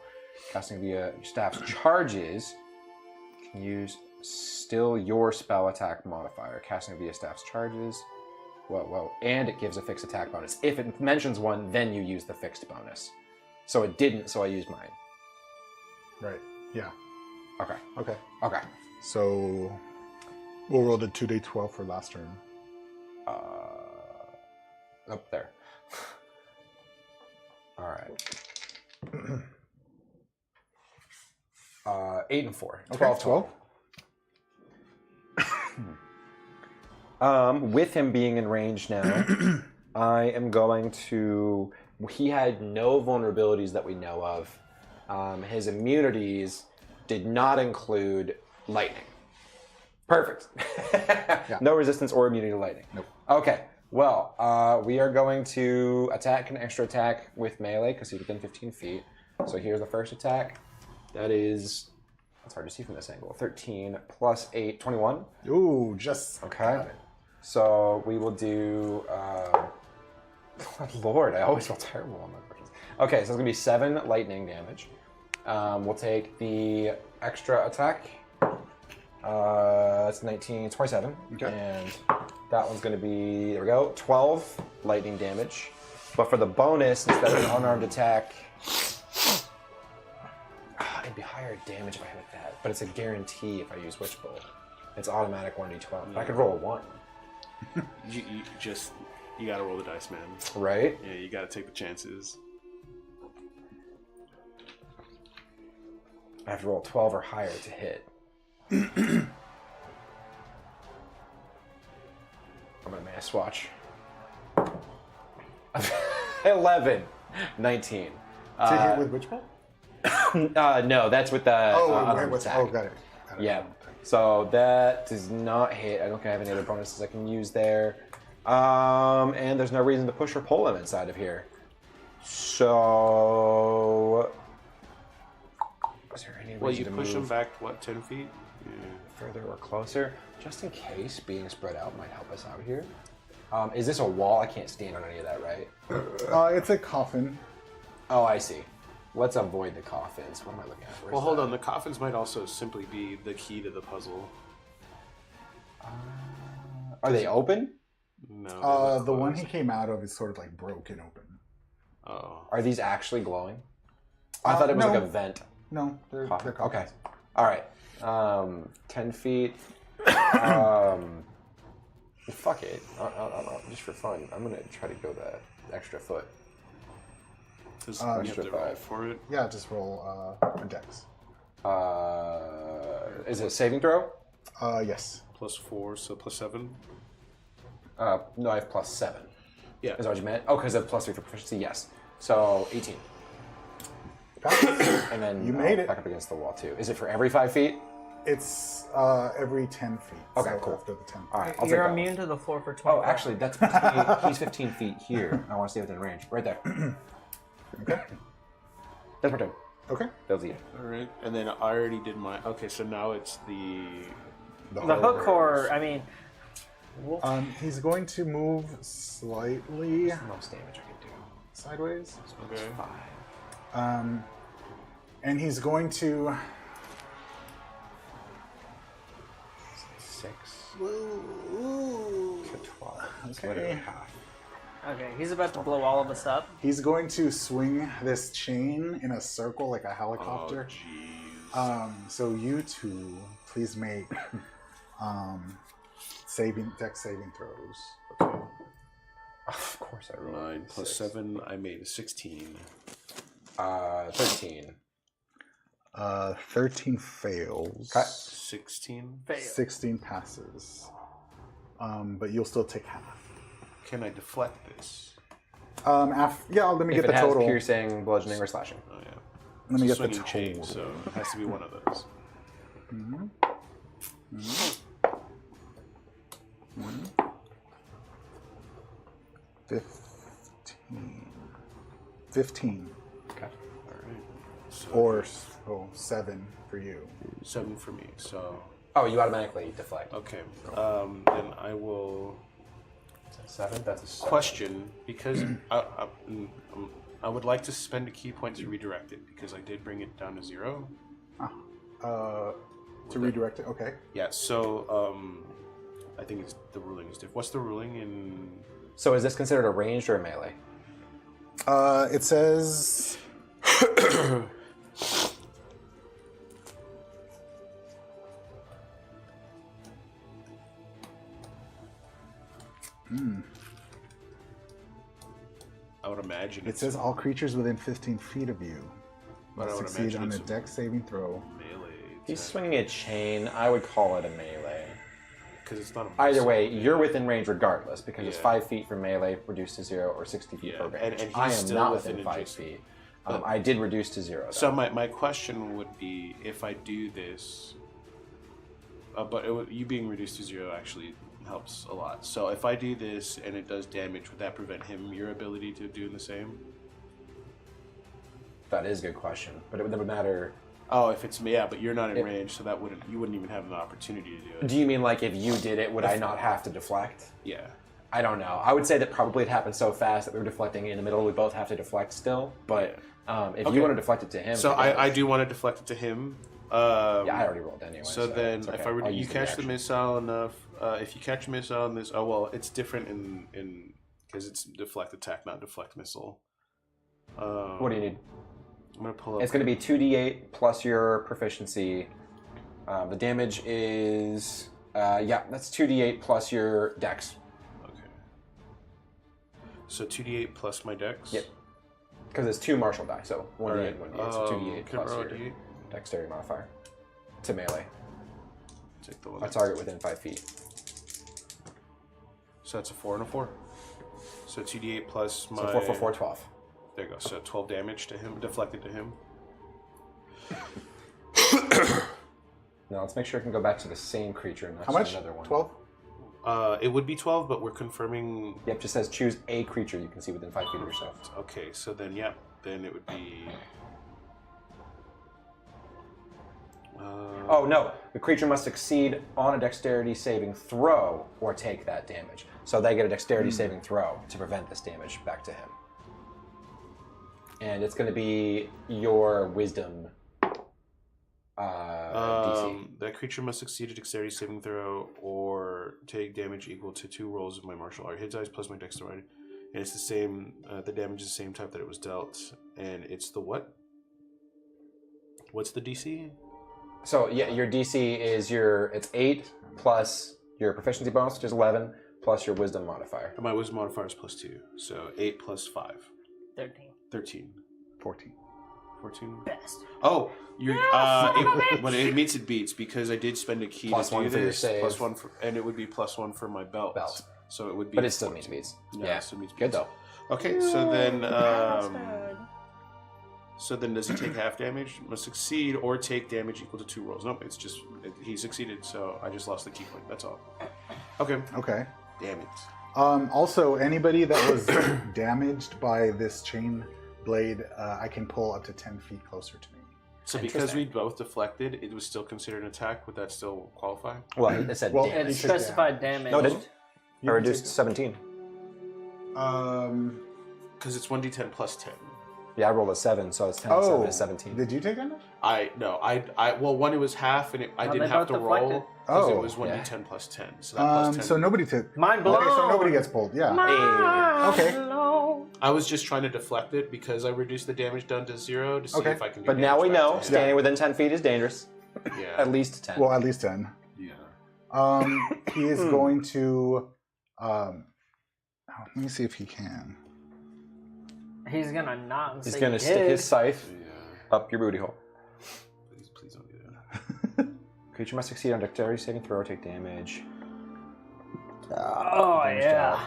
Casting via your staff's charges. Can use still your spell attack modifier. Casting via staff's charges. Whoa. And it gives a fixed attack bonus. If it mentions one, then you use the fixed bonus. So it didn't, so I used mine. Right. Yeah. Okay. Okay. So we'll roll the 2d12 for last turn. Up there. All right. 8 and 4. Okay. 12. With him being in range now, I am going to... He had no vulnerabilities that we know of. His immunities did not include lightning. Perfect. No resistance or immunity to lightning. Nope. Okay. Well, we are going to attack an extra attack with melee because he's within 15 feet. So here's the first attack. That is... It's hard to see from this angle. 13 plus 8, 21. Ooh, just Okay. got it. So we will do. Lord, I always feel terrible on my questions. Okay, so it's gonna be 7 lightning damage. We'll take the extra attack. That's 19, 27. Okay. And that one's gonna be, there we go, 12 lightning damage. But for the bonus, instead of an unarmed attack, it'd be higher damage if I hit that. But it's a guarantee if I use Witch Bolt. It's automatic 1d12. I could roll a 1. You gotta roll the dice, man. Right? Yeah, you gotta take the chances. I have to roll 12 or higher to hit. I'm gonna mass swatch. 11. 19. To hit with witch bolt? No, that's with the unarmed attack. Got it. Yeah. So that does not hit. I don't think I have any other bonuses I can use there. And there's no reason to push or pull him inside of here. So... Is there any reason Well, you to push move him back, what, 10 feet? further or closer? Just in case being spread out might help us out here. Is this a wall? I can't stand on any of that, right? It's a coffin. Oh, I see. Let's avoid the coffins. What am I looking at? Where's Well, hold that? on. The coffins might also simply be the key to the puzzle. Are they open? No. The one he came out of is sort of like broken open. Oh. Are these actually glowing? I thought it was no. like a vent. No, they're Okay. coffins. All right. 10 feet. Fuck it. Just for fun, I'm gonna try to go the extra foot. Does you have to roll for it? Yeah, just roll a dex. Is it a saving throw? Yes. +4, so +7. No, I have +7. Yeah. Is that what you meant? Oh, because of +3 for proficiency. Yes. So 18. And then You made I'll it. back up against the wall too. Is it for every 5 feet? It's every 10 feet. Okay, so cool. After the 10 feet. All right, I'll take You're that one. immune to the 4 for 20. Oh, actually, that's he's 15 feet here. I want to stay within range. Right there. Okay. That's my turn. Okay. That was it. All right. And then I already did my... Okay, so now it's the... The hook horror, I mean... He's going to move slightly That's the most damage I can do. sideways. Okay. 5. And he's going to... 6 to 12. That's literally half. Okay, he's about to blow all of us up. He's going to swing this chain in a circle like a helicopter. So you two, please make dex saving throws. Okay. Of course I rolled. 9 plus 7, I made a 16. 13. 13 fails. 16. 16 passes. But you'll still take half. Can I deflect this? Yeah, let me If get it the has total. piercing, bludgeoning, or slashing. Oh yeah. Let me It's get a the swinging total. chain, so it has to be one of those. 15. Okay. All right. So Or 7 for you. 7 for me. So Oh, you automatically deflect. okay. Then I will 7? That's a 7. question because I would like to spend a key point to redirect it because I did bring it down to 0. To redirect it? Okay. Yeah. So I think it's the ruling is different. What's the ruling in? So is this considered a ranged or a melee? It says. I would imagine It says all creatures within 15 feet of you But I must would succeed imagine on a it's dex saving throw. melee. He's swinging a chain. I would call it a melee. Because it's not a Either way, you're within range regardless because it's Yeah. 5 feet for melee, reduced to 0, or 60 feet Yeah, for range. and he's I am still not within within 5 inches. feet. I did reduce to 0. Though. So my question would be if I do this, but you being reduced to 0 actually helps a lot. So if I do this and it does damage, would that prevent your ability to do the same? That is a good question, but it would never matter. Oh, if it's me, yeah, but you're not in range, so you wouldn't even have an opportunity to do it. Do you mean like if you did it, would I not have to deflect? Yeah. I don't know. I would say that probably it happened so fast that we were deflecting in the middle. We both have to deflect still, but if Okay. you want to deflect it to him, So I do want to deflect it to him. Yeah, I already rolled anyway. So then, it's okay. if I were to, I'll you use the catch the reaction. missile enough, if you catch a missile in this, oh well, it's different in because it's deflect attack, not deflect missile. What do you need? I'm gonna pull up. It's going to be 2d8 plus your proficiency. The damage is that's 2d8 plus your dex. Okay. So 2d8 plus my dex. Yep. Because it's 2 martial die, so 1d8, Alright, 1d8. So 2d8 can I plus roll a your D8? dexterity modifier to melee. Take the one. A target within 5 feet. So that's a 4 and a 4. So 2d8 plus my. So 4 for 4, 12. There you go. So 12 damage to him, deflected to him. Now let's make sure it can go back to the same creature and not How just much? another one. 12? It would be 12, but we're confirming. Yep, just says choose a creature you can see within 5 feet of yourself. Okay, so then then it would be. Oh no, the creature must succeed on a dexterity saving throw or take that damage. So they get a dexterity saving throw to prevent this damage back to him. And it's going to be your wisdom DC. That creature must succeed a dexterity saving throw or take damage equal to 2 rolls of my martial art. Hit dice plus my dexterity. And it's the same, the damage is the same type that it was dealt. And it's the what? What's the DC? So yeah, your DC is it's 8 plus your proficiency bonus, which is 11, plus your wisdom modifier. My wisdom modifier is plus 2. So 8 plus 5. 13. 13. 14. 14? Best. Oh, you're when it meets it beats because I did spend a key Plus to 1 do for your this. save. Plus 1 and it would be plus 1 for my belt. So it would be. But it still 14. means beats. Yeah, it still means Good beats. though. Okay, so then does he take half damage? Must succeed or take damage equal to 2 rolls. Nope, it's just he succeeded, so I just lost the key point. That's all. Okay. Okay. Damn it. Also, anybody that was damaged by this chain blade, I can pull up to 10 feet closer to me. So because we both deflected, it was still considered an attack. Would that still qualify? Well, it said Well, damage. It's specified damage. No, it didn't. I reduced 17. Because it's 1d10 plus 10. Yeah, I rolled a 7, so it's 10 and 7 is 17. Did you take damage? Well, one it was half, and I No, didn't they have both to roll deflected. because it Oh, was 1d10 yeah. plus 10. So that plus 10. So nobody took. Mind blown. Okay, so nobody gets pulled. Yeah. Okay. I was just trying to deflect it because I reduced the damage done to 0 to see Okay. if I can do But now we damage back know to him. standing within 10 feet is dangerous. Yeah. At least 10. Well, at least 10. Yeah. He is going to. Let me see if he can. He's gonna not. He's say gonna he stick did. his scythe Yeah. up your booty hole. Please don't do that. Creature must succeed on dexterity saving throw or take damage. Oh Damage yeah. dealt.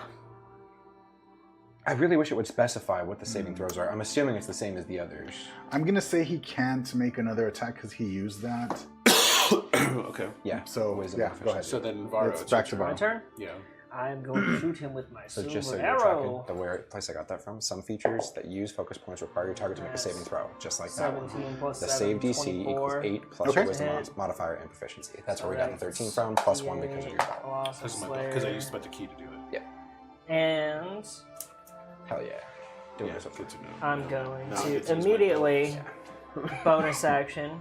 I really wish it would specify what the saving throws are. I'm assuming it's the same as the others. I'm going to say he can't make another attack because he used that. Okay. Yeah. So, Wisdom yeah, proficiency. go ahead. So then Varo, It's it's back your to My turn. turn. Yeah. I'm going to shoot him with my So silver just so you're tracking arrow. the place I got that from, some features that use focus points require your target to make a saving throw, just like that one. 17 plus The 7, save DC equals 24. 8 plus Okay. your wisdom modifier and proficiency. That's where we got the 13 from, plus 1 because of your power. Because I used to spend the key to do it. And Hell yeah. Doing Yeah, this good to know. I'm going No, to it's my immediately bonus action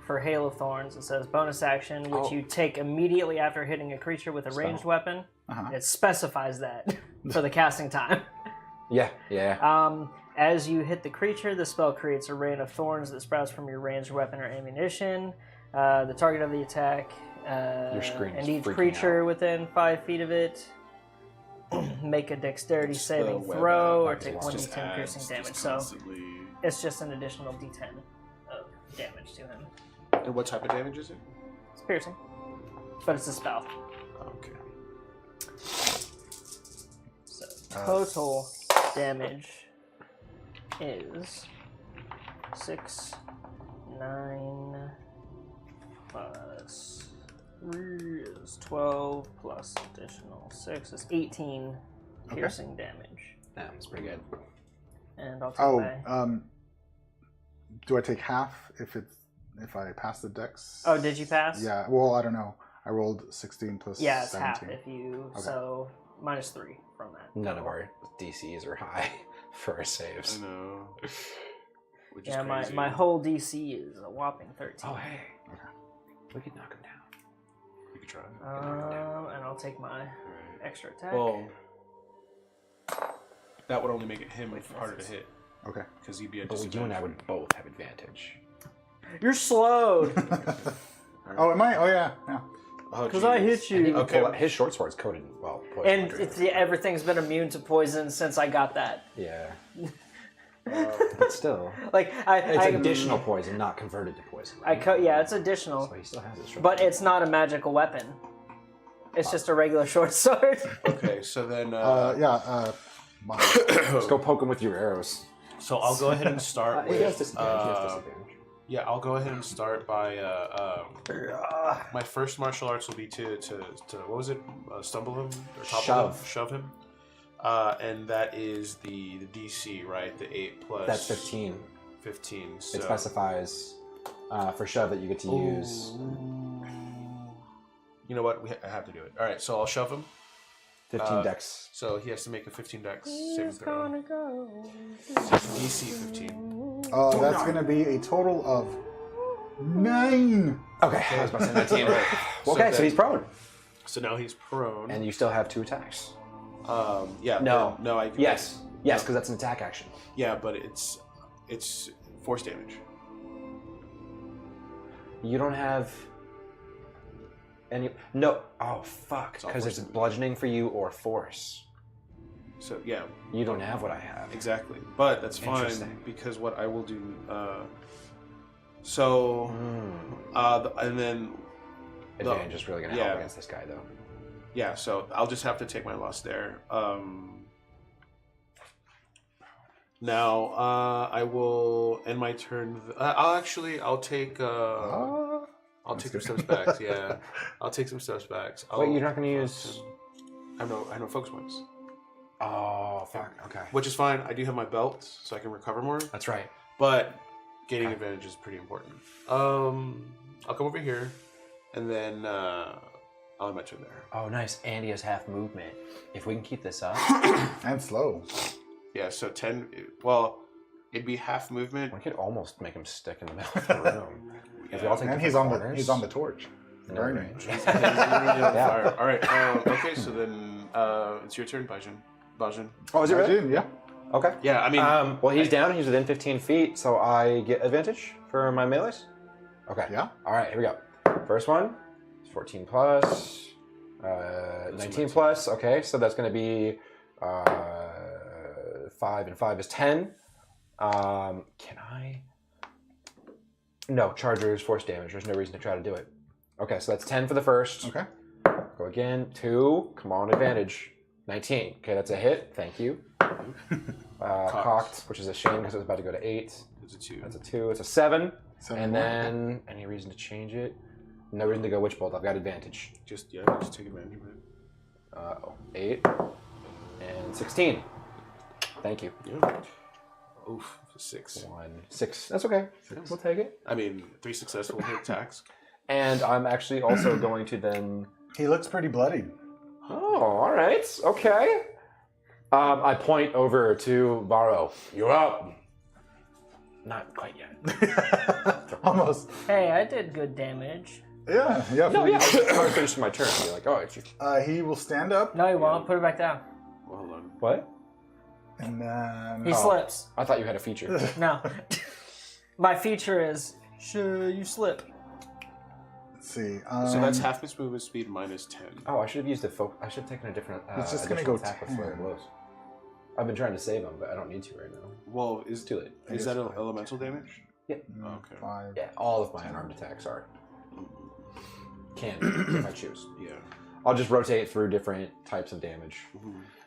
for Hail of Thorns. It says bonus action, which you take immediately after hitting a creature with a ranged weapon. Uh-huh. It specifies that for the casting time. Yeah. As you hit the creature, the spell creates a rain of thorns that sprouts from your ranged weapon or ammunition. The target of the attack Your screen is and each freaking creature out. within 5 feet of it make a dexterity It's saving the web throw app, or take it 1d10 just adds piercing damage. just So constantly- it's just an additional d10 of damage to him. And what type of damage is it? It's piercing, but it's a spell. Okay. So total damage is 6, 9 plus 3 is 12 plus additional 6 is 18 piercing damage. Yeah, that's pretty good. And I'll take my... do I take half if I pass the dex? Oh, did you pass? Yeah. Well, I don't know. I rolled 16 plus Yeah, it's 17. half if you... Okay. So minus 3 from that. None of our DCs are high for our I saves. know. Which is Yeah, crazy. my whole DC is a whopping 13. Oh, hey. We could knock him down. You could try. And I'll take my Alright. extra attack. Well, that would only make it him harder to hit Okay. because he'd be a But you and I disadvantage. would both have advantage. You're slowed! Oh, am I? Oh, yeah. Yeah. Oh, Because I geez. hit you. Okay. His short sword's coated, well, poison. And everything's been immune to poison since I got that. Yeah. But still. Like, It's I additional poison, not converted to poison. yeah, it's additional. So he still has his short But it's not a magical weapon. It's just a regular short sword. Okay, so then. Mine. Just go poke him with your arrows. So I'll go ahead and start He has with. disadvantage. He has disadvantage. Yeah, I'll go ahead and start by. My first martial arts will be to what was it? Stumble him or topple him? Shove him. And that is the DC, right? The 8 plus. That's 15. 15. So. It specifies for shove that you get to use You know what? I have to do it. All right, so I'll shove him. 15 dex. So he has to make a 15 dex saving throw. Go. DC 15. That's going to be a total of 9. Okay, I was about to say 19. So Okay, so then- he's prone. So now he's prone. And you still have 2 attacks. Yeah. No. No. I. Yes, because that's an attack action. Yeah, but it's force damage. You don't have any. No. Oh, fuck. all Because force it's damage. bludgeoning for you or force. So yeah, You don't have what I have. exactly. But that's fine Interesting. because what I will do. And then Advantage is really going to help yeah. against this guy, though. yeah, so I'll just have to take my loss there. Now I will end my turn. I'll take. I'll take some steps back. Yeah, I'll take some steps back. Wait, you're not going to use. I know focus points, Oh, fuck. Okay. which is fine. I do have my belt, so I can recover more. That's right. But gaining advantage is pretty important. I'll come over here, and then I'll end my turn there. Oh, nice. And he has half movement. If we can keep this up, And slow. Yeah, so 10. Well, it'd be half movement. we could almost make him stick in the middle of the room. If we all take And different he's on the corners, torch. no Burning. range. Fire. All right. Okay, so then it's your turn, Bajan. Oh, is it really? Imagine, yeah. Okay. Yeah, I mean, Well, he's down. He's within 15 feet, so I get advantage for my melees. Okay. Yeah. All right, here we go. First one is 14 plus, 19 plus. Okay, so that's going to be 5 and 5 is 10. Can I? No, Charger is force damage. There's no reason to try to do it. Okay, so that's 10 for the first. Okay. Go again. 2. Come on, advantage. 19. Okay, that's a hit. Thank you. Cocked, which is a shame because it was about to go to 8. it's a 2. That's a 2. It's a 7. 7 And more. then, any reason to change it? No reason to go Witch Bolt. I've got advantage. Just take advantage of it. 8 and 16. Thank you. Yeah. Oof, 6. 1, 6. That's okay. We'll take it. I mean, 3 successful hit attacks. And I'm actually also going to then. He looks pretty bloodied. Oh, all right. Okay. I point over to Varro. You're up. Not quite yet. Almost. Hey, I did good damage. Yeah. Yeah. No, yeah. I was finishing my turn. You're like, oh, it's your... He will stand up. No, you won't. Put it back down. Well, hold on. What? And then. He slips. I thought you had a feature. No. My feature is, sure, you slip. Let's see. So that's half its movement speed minus 10. Oh, I should have used a I should have taken a different. It's just gonna additional go attack with 10. flare blows. I've been trying to save him, but I don't need to right now. Well, is Too late. Is that elemental damage? Yeah. Okay. 5. Yeah, all of my unarmed attacks are. Can if I choose. Yeah. I'll just rotate through different types of damage.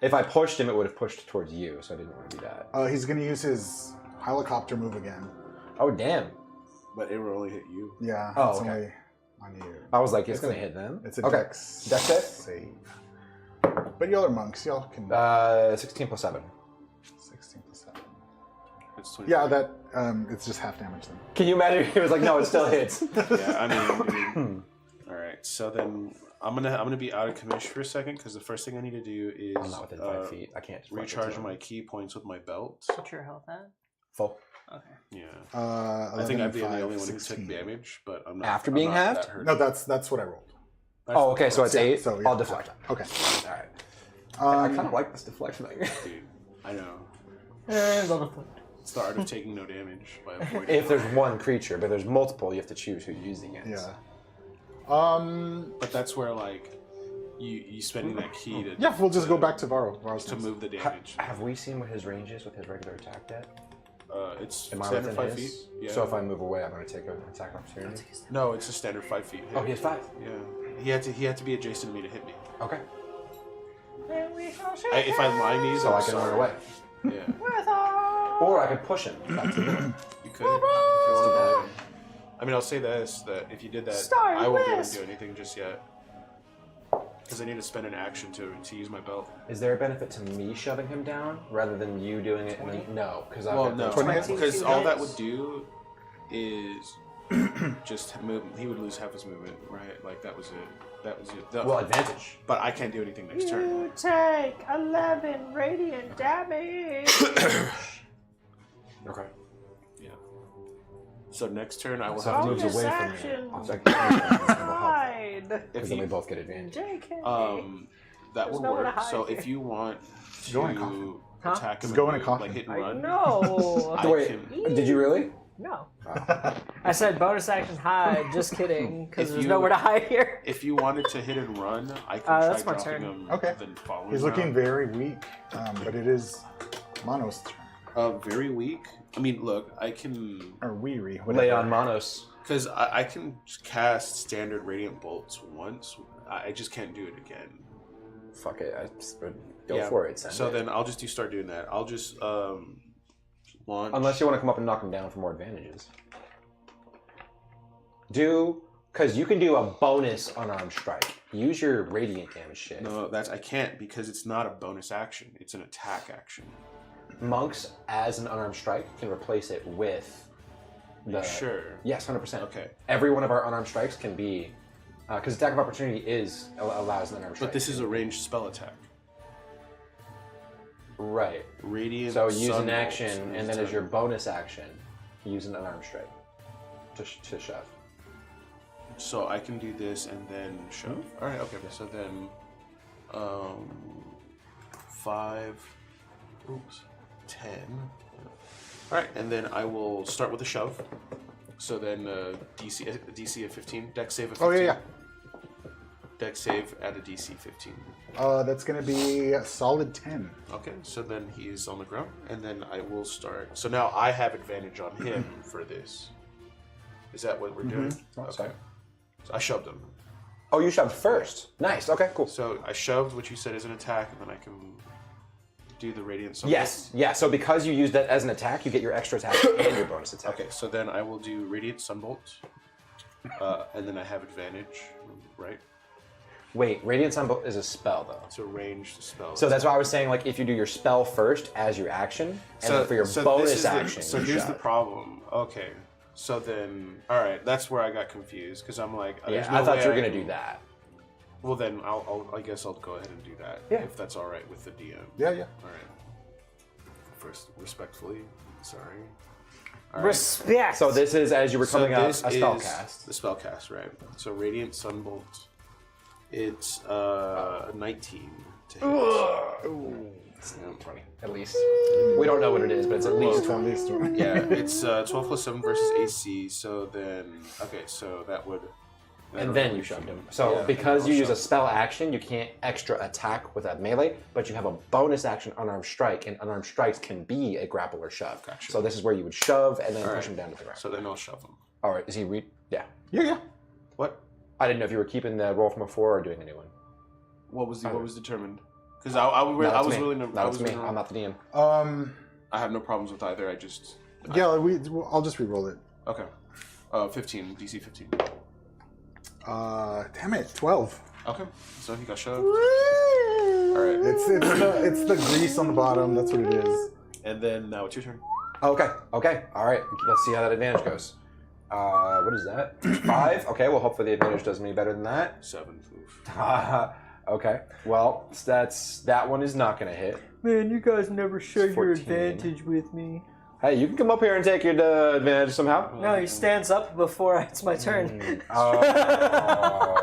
If I pushed him, it would have pushed towards you, so I didn't want to do that. He's going to use his helicopter move again. Oh, damn. But it will only hit you. Yeah. Oh, it's okay. only on you. I was like, it's going to hit them. It's a okay. dex. Dex save? save. But y'all are monks. Y'all can. 16 plus 7. 16 plus 7. It's 20. Yeah, that. It's just half damage then. Can you imagine? He was like, no, it still hits. Yeah, I mean all right. So then I'm gonna be out of commission for a second because the first thing I need to do is I'm not within 5 feet. I can't. recharge my key points with my belt. What's your health at? Full. Okay. Yeah. 11 I think I'd and be the 5, only one who 16. took damage, but I'm not. After I'm being not halved? that hurt. No, that's what I rolled. Oh, okay, so it's 8. So, yeah, I'll deflect. Okay. All right. I kind of like this deflect thing. Dude, I know. It's the art of taking no damage by avoiding. If there's one creature, but there's multiple, you have to choose who you're using it. Yeah. But that's where like you spending that key to Yeah, we'll just go back to Varro. Varro's to turn. move the damage. Have we seen what his range is with his regular attack yet? It's Am I standard within 5 feet. his? Yeah. So if I move away, I'm going to take an attack opportunity. No, it's a standard 5 feet. Hit. Oh, he has 5. Yeah. He had to be adjacent to me to hit me. Okay. If I line these, So I'm I can run sorry. away. Yeah. Or I could push him back to me. You could. If you wanted to. I mean, I'll say this: that if you did that, I won't be able to do anything just yet, because I need to spend an action to use my belt. Is there a benefit to me shoving him down rather than you doing it? And then, no, because I've Well, got no, 20 hits? because all that would do is just move. He would lose half his movement, right? Like that was it. That was it. Well, advantage. But I can't do anything next turn. You take 11 radiant damage. Okay. Yeah. So next turn I will So have if to it moves use. away from action. me, I'll take because Hide. If then we you, both get advantage. JK. that will nowhere to work. hide So here. if you want Go in a to coffin. Huh? attack him, Just go in a and coffin. like hit and I run. know. I Wait, can- did you really? No. I said bonus action hide. Just kidding, because If there's you- nowhere to hide here. If you wanted to hit and run, I can try that's my dropping turn. him. Okay. Then following He's looking round. very weak, but it is Mono's turn. Very weak. I mean, look, I can Or Weary. Lay on Manos. because I can just cast standard radiant bolts once. I just can't do it again. Fuck it. Go for it. Send So it. then I'll just start doing that. I'll just launch. Unless you want to come up and knock him down for more advantages. Because you can do a bonus unarmed strike. Use your radiant damage shit. No, I can't because it's not a bonus action. It's an attack action. Monks, as an unarmed strike, can replace it with the... Sure. Yes, 100%. Okay. Every one of our unarmed strikes can be... Because attack of opportunity allows an unarmed strike. But this is a ranged spell attack. Right. Radiant. So use Sun an action, Bolts and is then as a- your bonus action, use an unarmed strike to shove. So I can do this and then shove. All right. Okay. So then, 5. Oops. 10. All right, and then I will start with a shove. So then DC of 15, dex save of 15. Oh, yeah. Dex save at a DC 15. That's going to be a solid 10. Okay, so then he's on the ground, and then I will start. So now I have advantage on him for this. Is that what we're doing? Okay. So I shoved him. Oh, you shoved first. Nice. Okay, cool. So I shoved what you said is an attack, and then I can do the radiant sunbolt. Yes. Yeah. So because you used that as an attack, you get your extra attack and your bonus attack. Okay, so then I will do radiant sunbolt, and then I have advantage, right? Wait, Radiant Sunbolt is a spell though. It's a ranged spell. So that's why I was saying, like, if you do your spell first as your action, and then for your bonus action. So here's the problem. Okay, so then, all right, that's where I got confused because I'm like, Yeah, I thought you were gonna do that. Well, then I guess I'll go ahead and do that. Yeah. If that's all right with the DM. Yeah. All right. First, respectfully, sorry. All right. Respect. So this is as you were coming up a this spell is cast. The spell cast, right? So Radiant Sunbolt. It's 19 to hit. It's 20 at least. We don't know what it is, but it's at least 20. At least 20. Yeah, it's 12 plus 7 versus AC. So then, okay, so that would. And then you shoved him. So Yeah, because I'll you use a shove. spell action, you can't extra attack with a melee, but you have a bonus action unarmed strike, and unarmed strikes can be a grapple or shove. Gotcha. So this is where you would shove and then All push right. him down to the ground. So then I'll shove him. All right, is he Yeah. Yeah. What? I didn't know if you were keeping the roll from before or doing a new one. What was determined? Because I was willing to. No, it's me. I'm not the DM. I have no problems with either. I just. Yeah, I'll just re-roll it. Okay. 15, DC 15. Damn it, 12. Okay, so he got shoved. All right, It's the grease on the bottom. That's what it is. and then now it's your turn. Okay. All right. Let's see how that advantage goes. What is that? 5? Okay, well, hopefully the advantage does me better than that. 7. Oof. Okay. Well, that one is not going to hit. Man, you guys never share your 14. advantage with me. Hey, you can come up here and take your advantage somehow. No, he stands up before it's my turn. Oh. Yeah.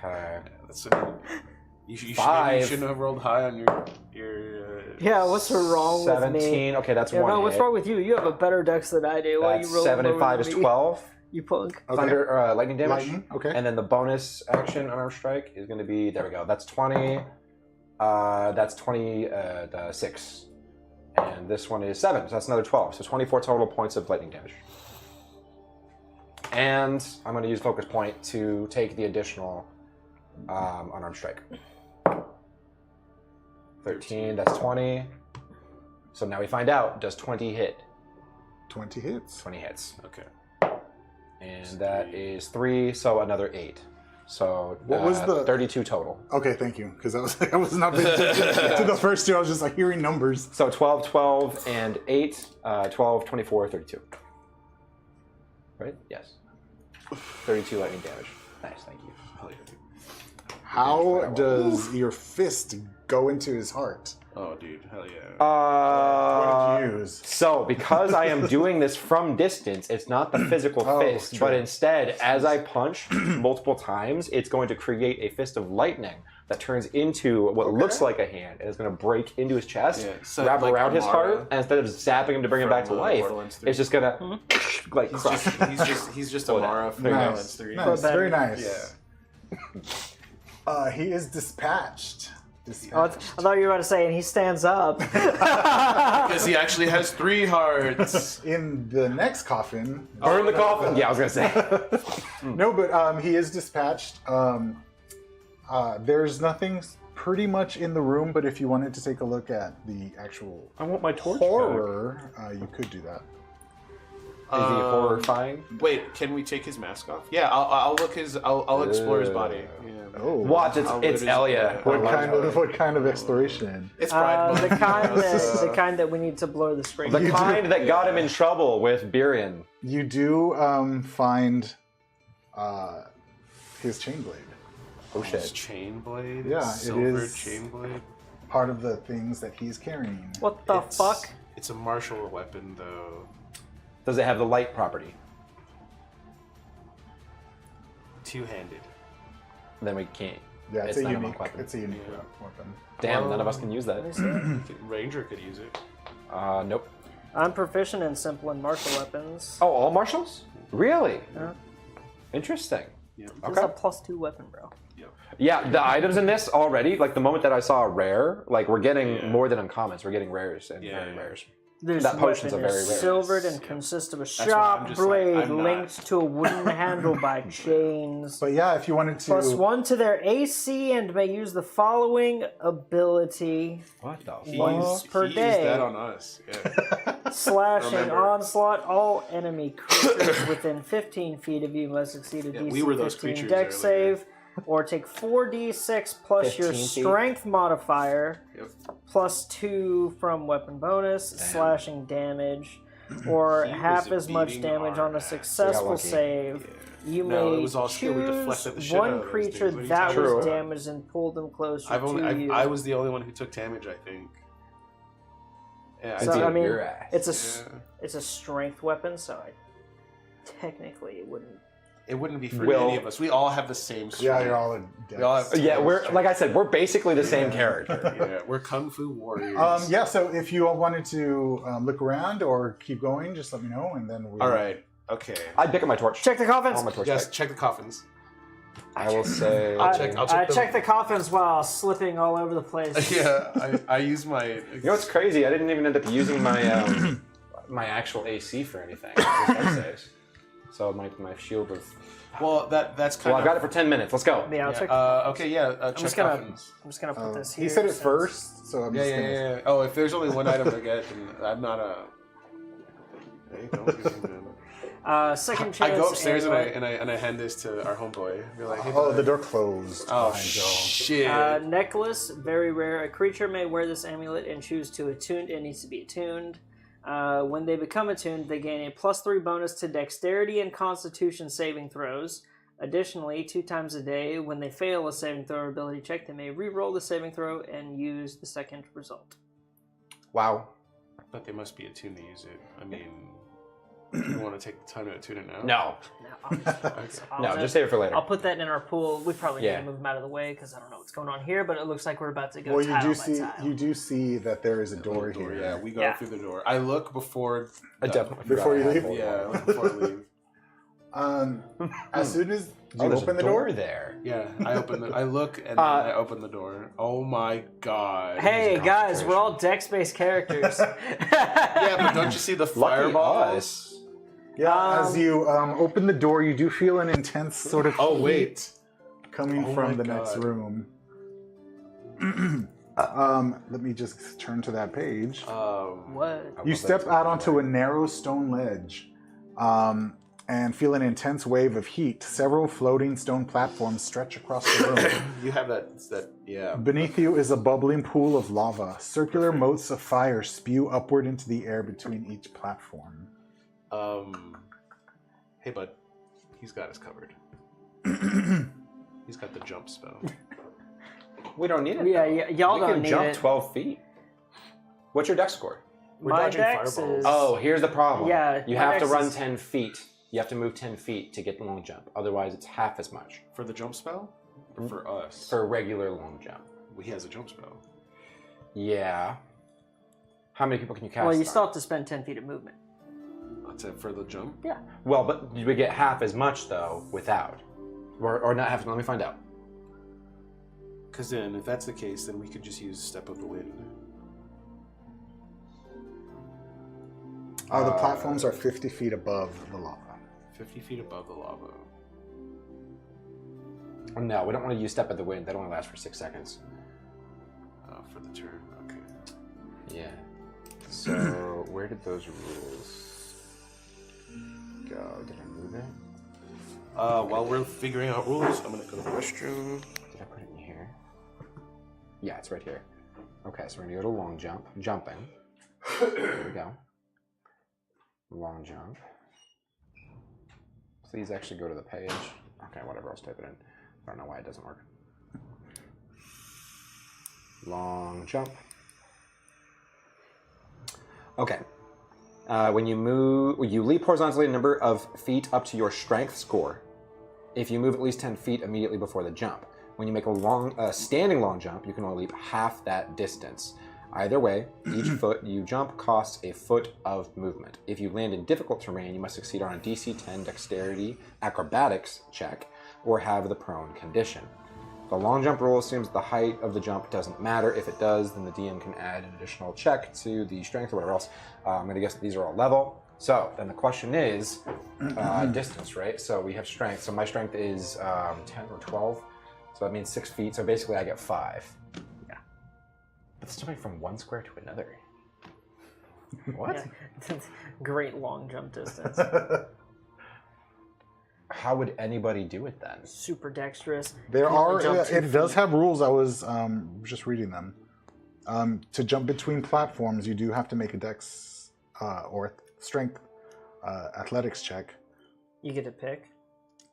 Okay. That's you 5. shouldn't have rolled high on your Yeah, what's wrong with me? 17. Okay, that's Yeah, one no, what's hit. wrong with you? You have a better dex than I do. Why That's you roll 7 and lower 5 is than me? 12. You punk. Okay. Thunder, lightning damage. Lightning, okay. And then the bonus action on our strike is going to be, there we go, that's 20. That's 26. And this one is 7, so that's another 12. So 24 total points of lightning damage. And I'm going to use Focus Point to take the additional unarmed strike. 13, that's 20. So now we find out, does 20 hit? 20 hits. 20 hits. Okay. And that is 3, so another 8. So What was the- 32 total. Okay, thank you. Because I was not paying attention to the first two. I was just like hearing numbers. So 12, 12, and 8, 12, 24, 32. Right? Yes. 32 lightning damage. Nice, thank you. Hell yeah. How does your fist go into his heart? Oh, dude, hell yeah. What did you use? So, because I am doing this from distance, it's not the physical Oh, fist, true. but instead, as I punch multiple times, it's going to create a fist of lightning that turns into what looks like a hand, and it's going to break into his chest, Yeah, so wrap like around his Amara heart, and instead of zapping him to bring him back to from, life, Borderlands 3. it's just going to like crush. He's just Slow Amara down. from Very Borderlands Nice. 3. Nice. But Very then- nice. He is dispatched. Oh, I thought you were about to say, and he stands up. Because he actually has 3 hearts. In the next coffin. Burn the coffin. Yeah, I was going to say. No, but he is dispatched. There's nothing pretty much in the room, but if you wanted to take a look at the actual I want my torch horror, you could do that. Is he horrifying? Wait, can we take his mask off? Yeah, I'll look his. I'll explore his body. Yeah. Oh, Watch, it's I'll loot his- Elia. What kind of exploration? It's Pride the Month. the kind that we need to blow the spring. The kind that got him in trouble with Birion. You do find his chain blade. Oh His shit. chain blade. Yeah, it silver is. chain blade. Part of the things that he's carrying. What the fuck? It's a martial weapon, though. Does it have the light property? Two-handed. Then we can't Yeah, it's It's a not a unique. monk weapon. It's a unique weapon. Damn, none of us can use that. Ranger could use it. Nope. I'm proficient in simple and martial weapons. Oh, all martials? Really? Yeah. Interesting. Yeah. It's a +2 weapon, bro. Yeah, the items in this already, like the moment that I saw a rare, like we're getting more than uncommons. We're getting rares and very rares. This That potion's weapon a very is rare. silvered and consists of a why I'm sharp just like, blade I'm not- linked to a wooden handle by chains. But yeah, if you wanted to, +1 to their AC and may use the following ability What the once per he day. used that on us. Yeah. Slashing Remember. onslaught. All enemy creatures within 15 feet of you must succeed a Yeah, DC we were those 15 creatures dex earlier. save, or take 4d6 plus your 15 feet? strength modifier, Yep. +2 from weapon bonus, slashing damage, or He was half as much beating damage our on a ass. successful lucky. save. You No, may it was all skill. We deflected the choose shit out one of those creature things. What are you that talking was about? damaged and pull them closer to you. I was the only one who took damage, I think. Yeah, So, did. I mean, your ass. it's a strength weapon, so technically it wouldn't. It wouldn't be for Will- any of us. We all have the same strength. yeah, you're all a dex. We all have Yeah, we're like I said, we're basically the same character. yeah, we're kung fu warriors. Yeah, so if you all wanted to look around or keep going, just let me know, and then we'll... All right. Okay. I'd pick up my torch. Check the coffins. All my torch. Yes. back. Check the coffins. I will say. I'll check I the- check the coffins while slipping all over the place. Yeah, I use my. You know what's crazy? I didn't even end up using my my actual AC for anything. Just dex saves. So my shield was. Well, that's kind Well, of. I've got it for 10 minutes. Let's go. Yeah, I'll Yeah, check. okay, yeah. Check just gonna- coffins. I'm just gonna put this here. He said it since- first, so I'm Yeah, just yeah, gonna... yeah, yeah. Oh, if there's only one item to get, then I'm not a. Hey, don't do it, man. Second chance. I go upstairs and amulet. I hand this to our homeboy. Be like, hey, Oh, bud. the door closed Oh behind y'all. shit. Necklace, very rare. A creature may wear this amulet and choose to attune. It needs to be attuned. When they become attuned, they gain a +3 bonus to dexterity and constitution saving throws. Additionally, 2 times a day, when they fail a saving throw or ability check, they may re-roll the saving throw and use the second result. Wow. But they must be attuned to use it. I mean, you want to take the time to attune it now? No. No, just save it for later. I'll put that in our pool. We probably need Yeah. to move them out of the way because I don't know what's going on here, but it looks like we're about to go Well, tile by tile. you do see that there is a door Door, here. yeah, we go Yeah. through the door. I look before. I definitely Before you forgot I had leave? one. Yeah, I look before I leave. As soon as Oh, you there's open a the door door, there. Yeah, I open the. I look and then I open the door. Oh my god. Hey guys, we're all dex-based characters. Yeah, but don't you see the Lucky fireballs? us. yeah, as you open the door, you do feel an intense sort of Oh heat wait. coming Oh from my the next God. room. Let me just turn to that page. What? You step out onto a narrow stone ledge and feel an intense wave of heat. Several floating stone platforms stretch across the room. You have that. Yeah. Beneath you is a bubbling pool of lava. Circular motes of fire spew upward into the air between each platform. Hey, bud. He's got us covered. He's got the jump spell. We don't need it. Yeah, though. y'all we don't can need jump it. 12 feet. What's your dex score? We're My dodging dex fireballs. is... Oh, here's the problem. Yeah, You my have to dex run is- 10 feet. You have to move 10 feet to get the long jump. Otherwise, it's half as much For the jump spell? Or for us? for a regular long jump. He has a jump spell. Yeah. How many people can you cast? Well, you on? still have to spend 10 feet of movement. That's it for the jump? Yeah. Well, but we get half as much though without, or not half. Let me find out. Because then, if that's the case, then we could just use Step of the Wind. The platforms are 50 feet above the lava. 50 feet above the lava. No, we don't want to use Step of the Wind. That only lasts for 6 seconds. For the turn, okay. Yeah. So where did those rules go? Did I move it? While we're figuring out rules, I'm gonna go to the restroom. Did I put it in here? Yeah, it's right here. Okay, so we're gonna go to long jump. Jumping. There we go. Long jump. Please actually go to the page. Okay, whatever, I'll type it in. I don't know why it doesn't work. Long jump. Okay. When you move, you leap horizontally a number of feet up to your strength score. If you move at least 10 feet immediately before the jump. When you make a standing long jump, you can only leap half that distance. Either way, each foot you jump costs a foot of movement. If you land in difficult terrain, you must succeed on a DC 10 dexterity acrobatics check or have the prone condition. The long jump rule assumes the height of the jump doesn't matter. If it does, then the DM can add an additional check to the strength or whatever else. I'm going to guess that these are all level. So then the question is distance, right? So we have strength. So my strength is 10 or 12. So that means 6 feet. So basically I get 5. Yeah. But it's jumping from one square to another. What? Yeah. Great long jump distance. How would anybody do it then? Super dexterous. There Can only are. jump 2 It does feet. have rules. I was just reading them. To jump between platforms, you do have to make a dex or strength athletics check. You get to pick.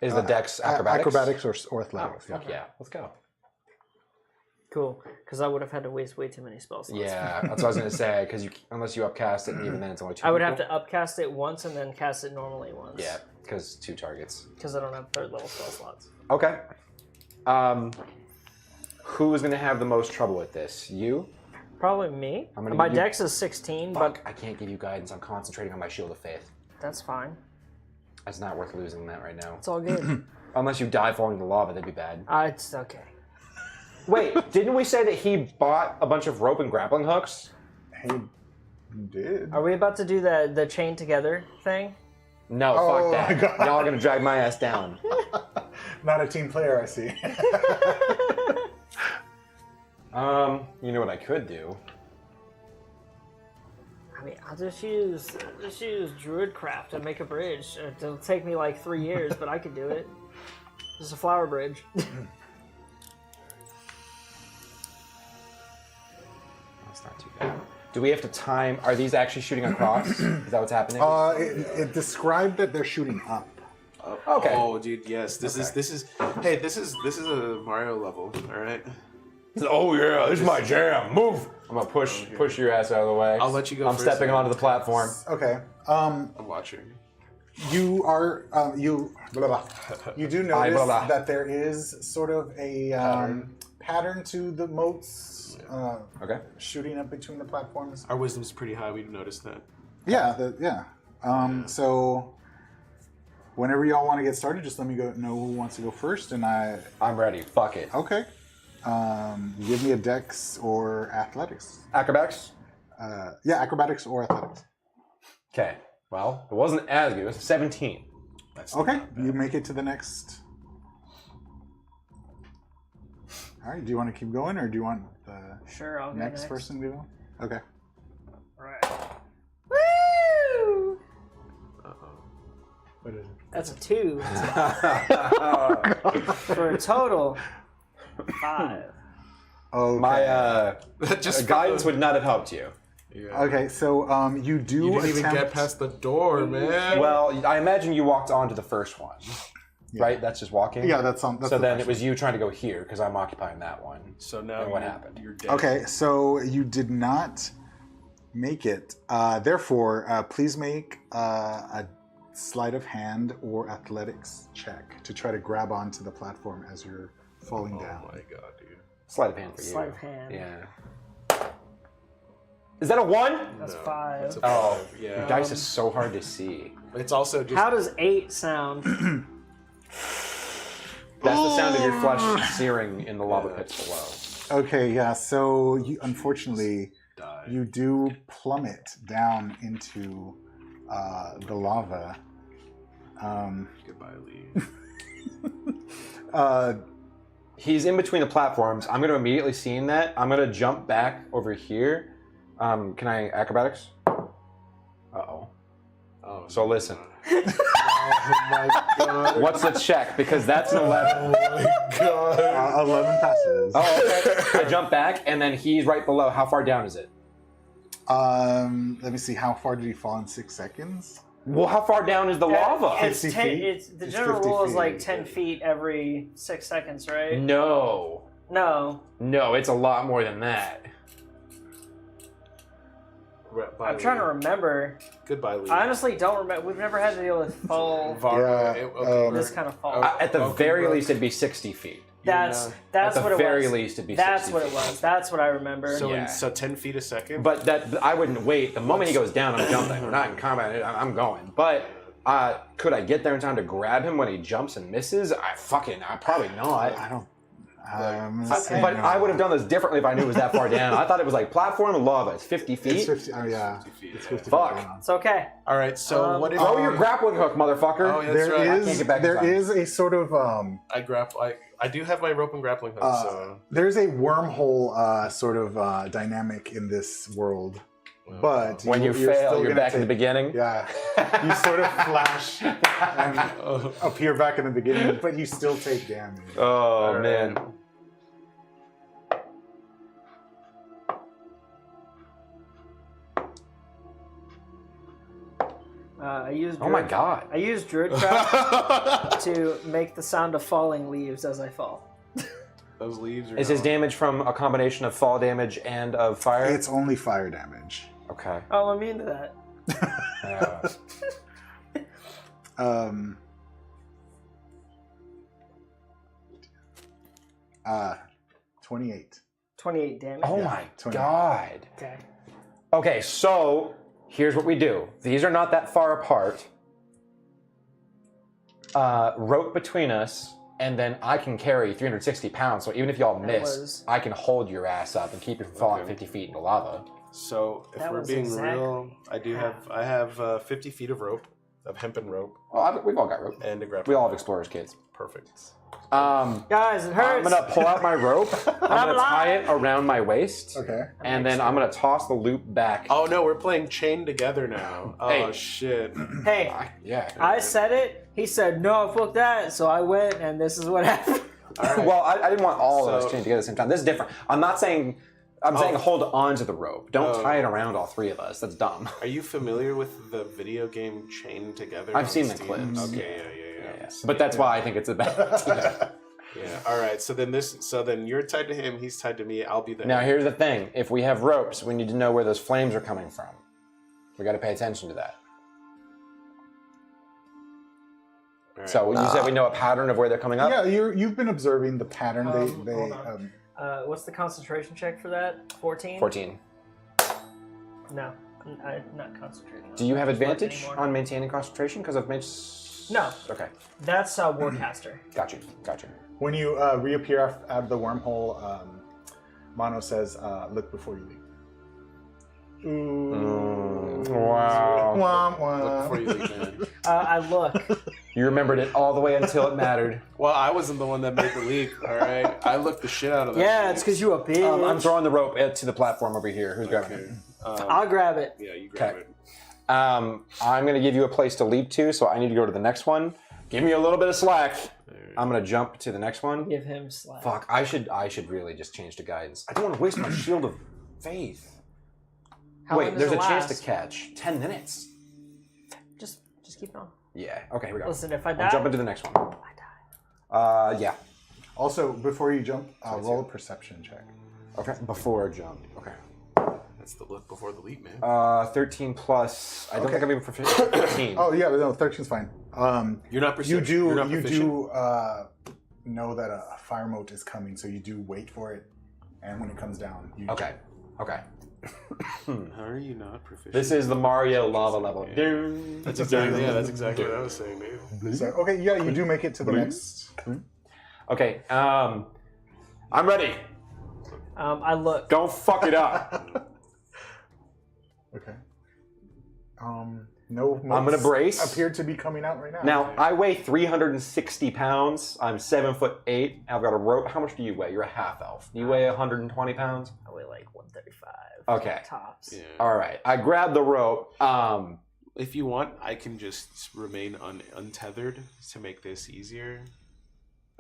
Is the dex acrobatics? Acrobatics or athletics. Fuck yeah, let's go. Cool, because I would have had to waste way too many spell slots. Yeah, that's what I was gonna say. Because unless you upcast it, and even then it's only 2. I would have to upcast it once and then cast it normally once. Yeah, because 2 targets. Because I don't have 3rd level spell slots. Okay. Who is gonna have the most trouble with this? You? Probably me. I'm gonna My give you- dex is 16, Fuck, but I can't give you guidance. I'm concentrating on my shield of faith. that's fine. It's not worth losing that right now. It's all good. Unless you die falling in the lava, that'd be bad. It's okay. Wait, didn't we say that he bought a bunch of rope and grappling hooks? He did. Are we about to do the chain together thing? No, Oh fuck my that. God. Y'all are gonna drag my ass down. Not a team player, I see. You know what I could do? I mean, I'll just use Druidcraft and make a bridge. It'll take me like 3 years, but I could do it. Just a flower bridge. That's not too bad. Do we have to time? Are these actually shooting across? Is that what's happening? It described that they're shooting up. Okay. Oh, dude, yes. This is. Hey, this is a Mario level. All right. Oh yeah, this is my jam. Move! I'm gonna push your ass out of the way. I'll let you go I'm first, stepping man. onto the platform. Okay. I'm watching. You are you. Blah, blah. You do notice blah, blah. that there is sort of a pattern to the moats. Okay. Shooting up between the platforms. Our wisdom's pretty high. We've noticed that. Yeah. So whenever y'all want to get started, just let me know who wants to go first, and I'm ready. Fuck it. Okay. Give me a dex or athletics. Acrobatics? Yeah, acrobatics or athletics. Okay. Well, it wasn't as good. It was 17. That's Okay, not bad. you make it to the next. All right, do you want to keep going, or do you want the Sure, I'll go next person to go? Okay. Right. Woo! What is it? That's a 2. For a total 5. Okay. My Just guidance would not have helped you. Yeah. Okay, so you do You didn't even attempt- get past the door, man. Well, I imagine you walked onto the first one, Yeah. right? That's just walking? Yeah, that's on. That's So the then first it was you trying to go here because I'm occupying that one. So now And what you're- happened? You're dead. Okay, so you did not make it. Therefore, please make a sleight of hand or athletics check to try to grab onto the platform as you're falling down. Oh my god, dude. Sleight of hand for you. Sleight of hand. Yeah. Is that a 1? That's No, 5. that's a Oh, five, Your yeah. dice is so hard to see. It's also just. How does 8 sound? That's the sound of your flesh searing in the lava pits below. Okay, yeah. So you, unfortunately, die. you do plummet down into the lava. Goodbye, Lee. He's in between the platforms. I'm going to immediately seeing that. I'm going to jump back over here. Can I acrobatics? Uh-oh. Oh, So listen. oh my god. What's the check? Because that's an 11. Oh my god. 11 passes. Oh, okay. I jump back, and then he's right below. How far down is it? Let me see. How far did he fall in 6 seconds? Well, how far down is the lava? It's 50 10, feet? it's the It's general 50 rule is feet. like 10 feet every 6 seconds, right? No. No. No, it's a lot more than that. Bye, I'm trying to Lee. remember. Goodbye, Lee. I honestly don't remember. We've never had to deal with fall. Vara, Yeah, okay, This kind of fall. At the Oh, very congrats. least, it'd be 60 feet. That's At what the it very was. least, it'd be That's 60 what it feet. was. That's what I remember. So, Yeah. so 10 feet a second? But I wouldn't wait. The moment he goes down, I'm jumping. We're not in combat. I'm going. But could I get there in time to grab him when he jumps and misses? I probably not. I don't. But I would have done this differently if I knew it was that far down. I thought it was like platform and lava. It's 50 feet. It's 50. Oh yeah. It's 50 Fuck. feet down. It's okay. All right, so what if... Throw your grappling hook, motherfucker. Oh, yeah, that's right. I can't get back in time. There is a sort of I do have my rope and grappling hook, so... there's a wormhole sort of dynamic in this world, but When you you're fail, still you're gonna back in the take- beginning. Yeah, you sort of flash and appear back in the beginning, but you still take damage. Oh, man. I used. Oh my god. I used Druidcraft to make the sound of falling leaves as I fall. Those leaves are... Is his damage from a combination of fall damage and of fire? It's only fire damage. Okay. Oh, I'm into that. Yeah. 28. 28 damage. Oh my 20. god. Okay. Okay, so here's what we do. These are not that far apart. Rope between us, and then I can carry 360 pounds. So even if y'all miss, I can hold your ass up and keep you from falling 50 feet into lava. So if That we're was being exactly real, I have 50 feet of rope, of hempen rope, Well, we've all got rope. and a We grappling all have hook. explorers kids. Perfect. Guys, it hurts. I'm gonna pull out my rope. I'm gonna tie it around my waist. Okay. And then I'm gonna toss the loop back. Oh no, we're playing chain together now. Oh Hey. shit. Hey, Yeah. I said it. He said, no, fuck that. So I went, and this is what happened. Well, I didn't want all of us So- chained together at the same time. This is different. I'm not saying. I'm saying hold on to the rope. Don't tie it around all three of us. That's dumb. Are you familiar with the video game Chain Together? I've on seen the Steam? clips. Okay, yeah. But that's why I think it's a bad idea. Yeah. All right. So then you're tied to him. He's tied to me. I'll be the. Now here's the thing: if we have ropes, we need to know where those flames are coming from. We got to pay attention to that. All right. So you said we know a pattern of where they're coming up. Yeah, you've been observing the pattern. Hold they on. What's the concentration check for that? 14? 14. No, I'm not concentrating. Do you have Not advantage anymore. on maintaining concentration because of mage? No. Okay, That's Warcaster. got you. when you reappear out of the wormhole, Mono says, "Look before you leave." Ooh. Wow. Wah, wah. Look before you leave, man. I look. You remembered it all the way until it mattered. Well, I wasn't the one that made the leak. All right. I looked the shit out of that. Yeah, shit. it's because you a bitch. I'm throwing the rope to the platform over here. Who's grabbing it? I'll grab it. Yeah, you grab Okay. it. I'm going to give you a place to leap to, so I need to go to the next one. Give me a little bit of slack. I'm going to jump to the next one. Give him slack. Fuck, I should really just change to guidance. I don't want to waste my shield of faith. How long Wait, does there's it a chance last? to catch. 10 minutes. Just keep going. Yeah, okay, here we go. Listen, if I I'll die, jump into the next one. I die. Yeah. Also, before you jump, roll a perception check. Okay, before jump. Okay. That's the look before the leap, man. 13 plus. I don't Okay. think I'm even proficient. 15. Oh yeah, no, 13's fine. You're not You proficient. do You're not you proficient? do know that a fire mote is coming, so you do wait for it, and when it comes down, you Okay. Okay. How are you not proficient? This is the Mario lava level. That's exactly what I was saying, dude. So, okay, yeah, you do make it to the next. Okay. I'm ready. I look. Don't fuck it up. Okay. No. I'm gonna motes brace. Appear to be coming out right now. Now, I weigh 360 pounds. I'm 7'8". I've got a rope. How much do you weigh? You're a half elf. You weigh 120 pounds? I weigh like 135. Okay. Tops. Yeah. All right. I grab the rope. If you want, I can just remain untethered to make this easier.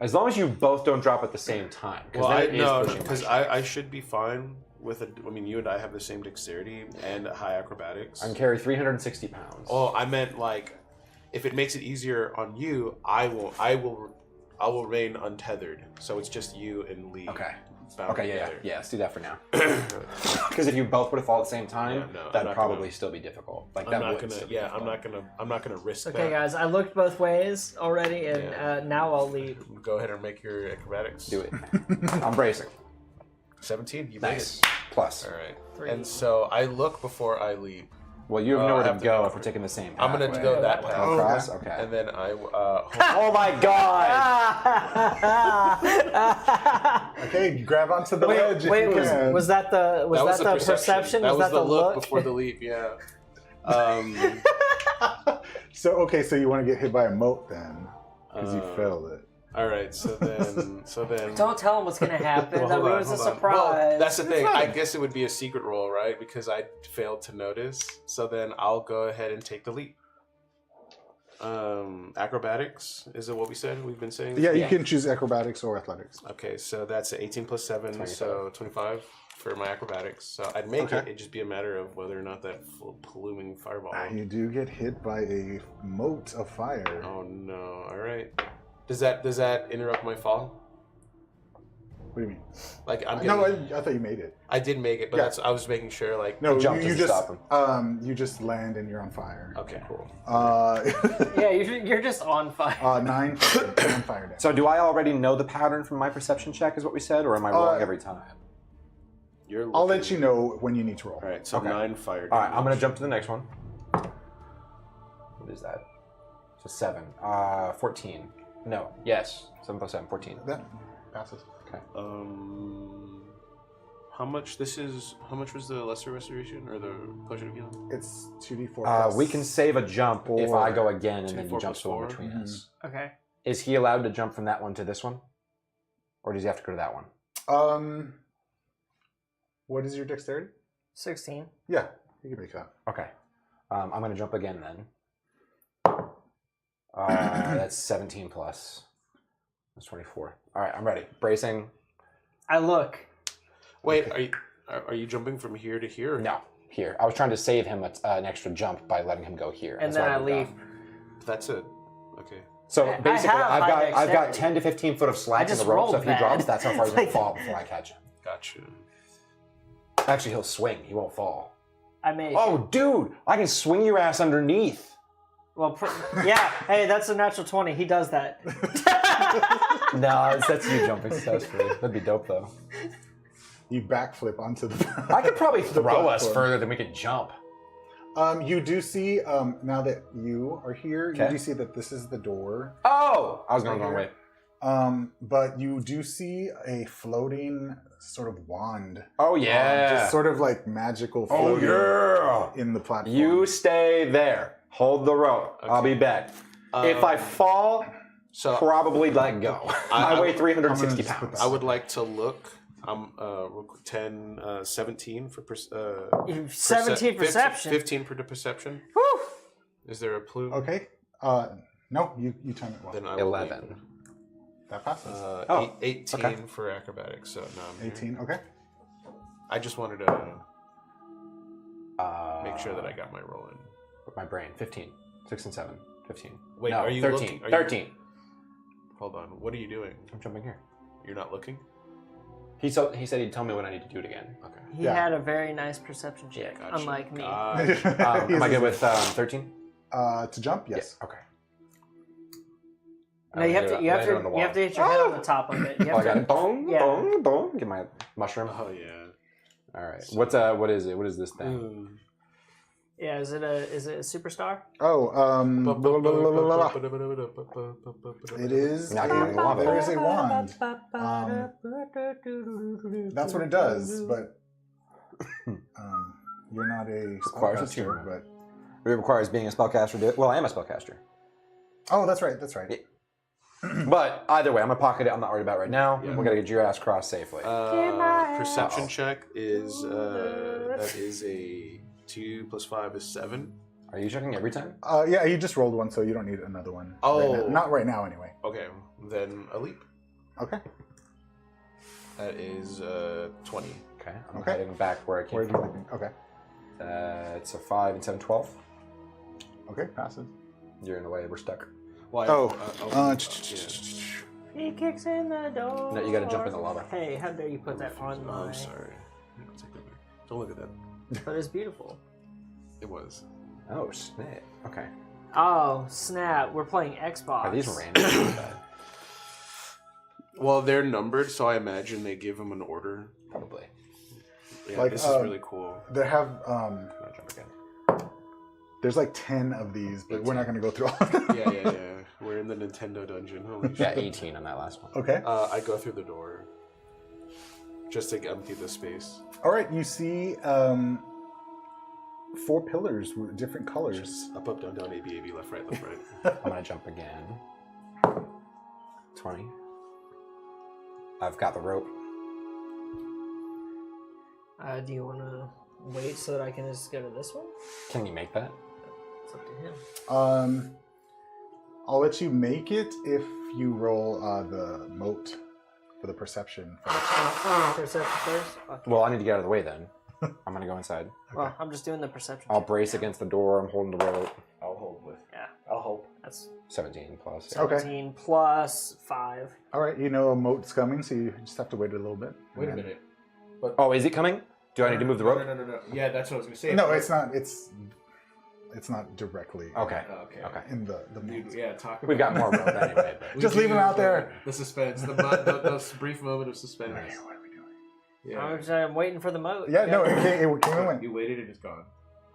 As long as you both don't drop at the same time. Well, no, pushing because my- I should be fine with it. I mean, you and I have the same dexterity and high acrobatics. I can carry 360 pounds. Oh, I meant like, if it makes it easier on you, I will remain untethered. So it's just you and Lee. Okay. bound Okay, yeah. together. Let's do that for now. Because if you both would have fallen at the same time, Yeah, no, I'm that'd not probably gonna- still be difficult. Like I'm that not would gonna. still be Yeah, difficult. I'm not gonna risk Okay, that. guys, I looked both ways already, and Yeah. now I'll leave. Go ahead and make your acrobatics. Do it. I'm bracing. 17. You made Nice. it. Plus. All right. 3. And so I look before I leave. Well, you have I nowhere have to to go go if we're taking the same path. I'm gonna go that path. Go across? Okay. And then I. Oh my god! Okay, grab onto the ledge. if Wait, you can. was that the perception? That was that the look look? before the leap. Yeah. So okay, so you want to get hit by a moat then, because you failed it. All right. So then. Don't tell him what's gonna happen. Well, that hold on, was a hold on. surprise. Well, that's the thing. I guess it would be a secret roll, right? Because I failed to notice. So then I'll go ahead and take the leap. Acrobatics, is it what we said? We've been saying? Yeah, you can choose acrobatics or athletics. Okay, so that's 18 plus 7, 25. so 25 for my acrobatics. So I'd make Okay. it'd just be a matter of whether or not that full pluming fireball. You do get hit by a moat of fire. Oh no! All right. Does that interrupt my fall? What do you mean? Like I'm No, getting, I thought you made it. I did make it, but Yeah. that's I was making sure. Like No, jump you doesn't just stop you just land and you're on fire. okay, cool. Yeah, you're just on fire. 9 fire damage. So do I already know the pattern from my perception check, is what we said, or am I rolling every time? You're. I'll let looking- you know when you need to roll. All right, so Okay. 9 fire. All right, I'm gonna damage. jump to the next one. What is that? So 7. 14. No. Yes. 7 plus 7. 14. That passes. How much? How much was the lesser restoration or the potion of healing? It's 2d4 plus. We can save a jump if 4. I go again, and then 4 you jump plus to one 4. between us. Okay. Is he allowed to jump from that one to this one, or does he have to go to that one? What is your dexterity? 16. Yeah, you can make that. Okay. I'm gonna jump again then. That's 17 plus. That's 24. All right, I'm ready. Bracing. I look. Wait, are you jumping from here to here? Or? No, here. I was trying to save him an extra jump by letting him go here. And That's then why I moved leave. on. That's it. Okay. So I basically, have I've got high 10 dexterity. to 15 foot of slack in just the rope. So rolled if he bad. drops, that's how far he's gonna Like- fall before I catch him. Gotcha. Actually, he'll swing. He won't fall. I made. Oh, dude! I can swing your ass underneath. Well, yeah. Hey, that's a natural 20. He does that. No, that's you jumping successfully. That'd be dope, though. You backflip onto the. I could probably throw us platform. further than we could jump. You do see now that you are here, you Okay. do see that this is the door. Oh! I was going the wrong way. But you do see a floating sort of wand. Oh, yeah. Just sort of like magical Oh, floating yeah. in the platform. You stay there. Hold the rope. I'll be back. If I fall, So probably let go. I weigh 360 pounds. I would like to look. I'm 17 for 17 perception. 15 for the perception. Whew. Is there a plume? Okay. No, you time it well. Then I will 11. That passes. Oh, 18 okay. for acrobatics. So no, I'm here. 18. Okay. I just wanted to make sure that I got my roll in. With my brain. 15. 6 and 7. 15. Wait, no, are you 13. looking? Are you- 13. Hold on. What are you doing? I'm jumping here. You're not looking? He said he'd tell me when I need to do it again. Okay. He Yeah. had a very nice perception check, Gotcha. unlike me. Am I good with 13? To jump? Yes. Yeah, okay. No, you have to hit your head on the top of it. You Oh, I have got to, it. Dong, yeah. dong, dong. Get my mushroom. Oh yeah. All right. What is it? What is this thing? Yeah, is it a superstar? Oh, blah, blah, blah, blah, blah, blah. It is. Now I can run the lava. There is a wand. That's what it does, but you're not a Requires a spellcaster. tuner. But It requires being a spellcaster. Well, I am a spellcaster. oh, that's right. That's right. But either way, I'm gonna pocket it. I'm not worried about it right now. We gotta get your ass crossed safely. Perception check is that is a 2 plus 5 is 7. Are you checking every time? Yeah, you just rolled one, so you don't need another one. Oh. right now. Not right now, anyway. Okay, then a leap. Okay. That is 20. Okay. I'm Okay. heading back where I Where came do you from. think? Okay. It's a 5 and 7, 12. Okay. Passes. You're in the way. We're stuck. Well, Oh, yeah. He kicks in the door. No, you gotta jump in the lava. Hey, how dare you put that on Oh, my... I'm sorry. Don't take that back. Don't look at that. But it's beautiful. It was. Oh, snap. Okay. Oh, snap. We're playing Xbox. Are these random? Well, they're numbered, so I imagine they give them an order. Probably. Yeah, Like, this is really cool. They have I'm gonna jump again. there's like 10 of these, but we're not going to go through all of them. Yeah. We're in the Nintendo dungeon. Holy Yeah, shit. 18 on that last one. Okay. I go through the door. Just to empty the space. All right. You see 4 pillars with different colors. Up, down, down, A, B, left, right. I'm gonna jump again. 20. I've got the rope. Do you want to wait so that I can just go to this one? Can you make that? It's up to him. I'll let you make it if you roll the moat for the perception. Perception first? Okay. Well, I need to get out of the way then. I'm gonna go inside. Well, I'm just doing the perception I'll check. brace against the door. I'm holding the rope. I'll hold with. Yeah. I'll hold. That's 17 plus. Okay. 17 plus 5. All right. You know a moat's coming, so you just have to wait a little bit. Wait a And then- minute. Oh, is it coming? Do I need to move the rope? No. Yeah, that's what I was gonna say. No, it's not. It's not directly. Okay. Okay. Okay. In the moat. Yeah, talk about We've got more rope anyway. But... Just leave him out there. The suspense. The brief moment of suspense. All right, what are we doing? Yeah. I'm waiting for the moat. Yeah, no, it came and went. You waited and it's gone.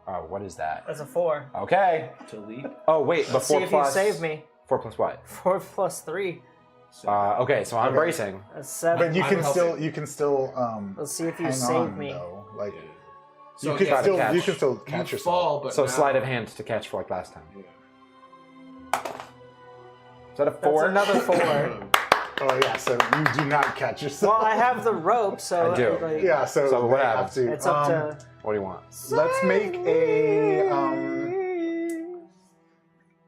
Oh, what is that? That's a 4. Okay. To leap. Oh, wait. But Let's see 4 if plus. you save me. 4 plus what? 4 plus 3. Okay, so I'm Okay. bracing. That's 7. But you I'm can still helping. Let's see if you hang save on, me. though. Like So you can try to still catch. you can still catch you yourself. fall, but So now, sleight of hand to catch for like last time. Yeah. Is that a That's 4? another 4. Oh yeah, so you do not catch yourself. Well, I have the rope, so I do. like, Yeah, so, So what they have happens? to. it's up to. What do you want? Let's make a.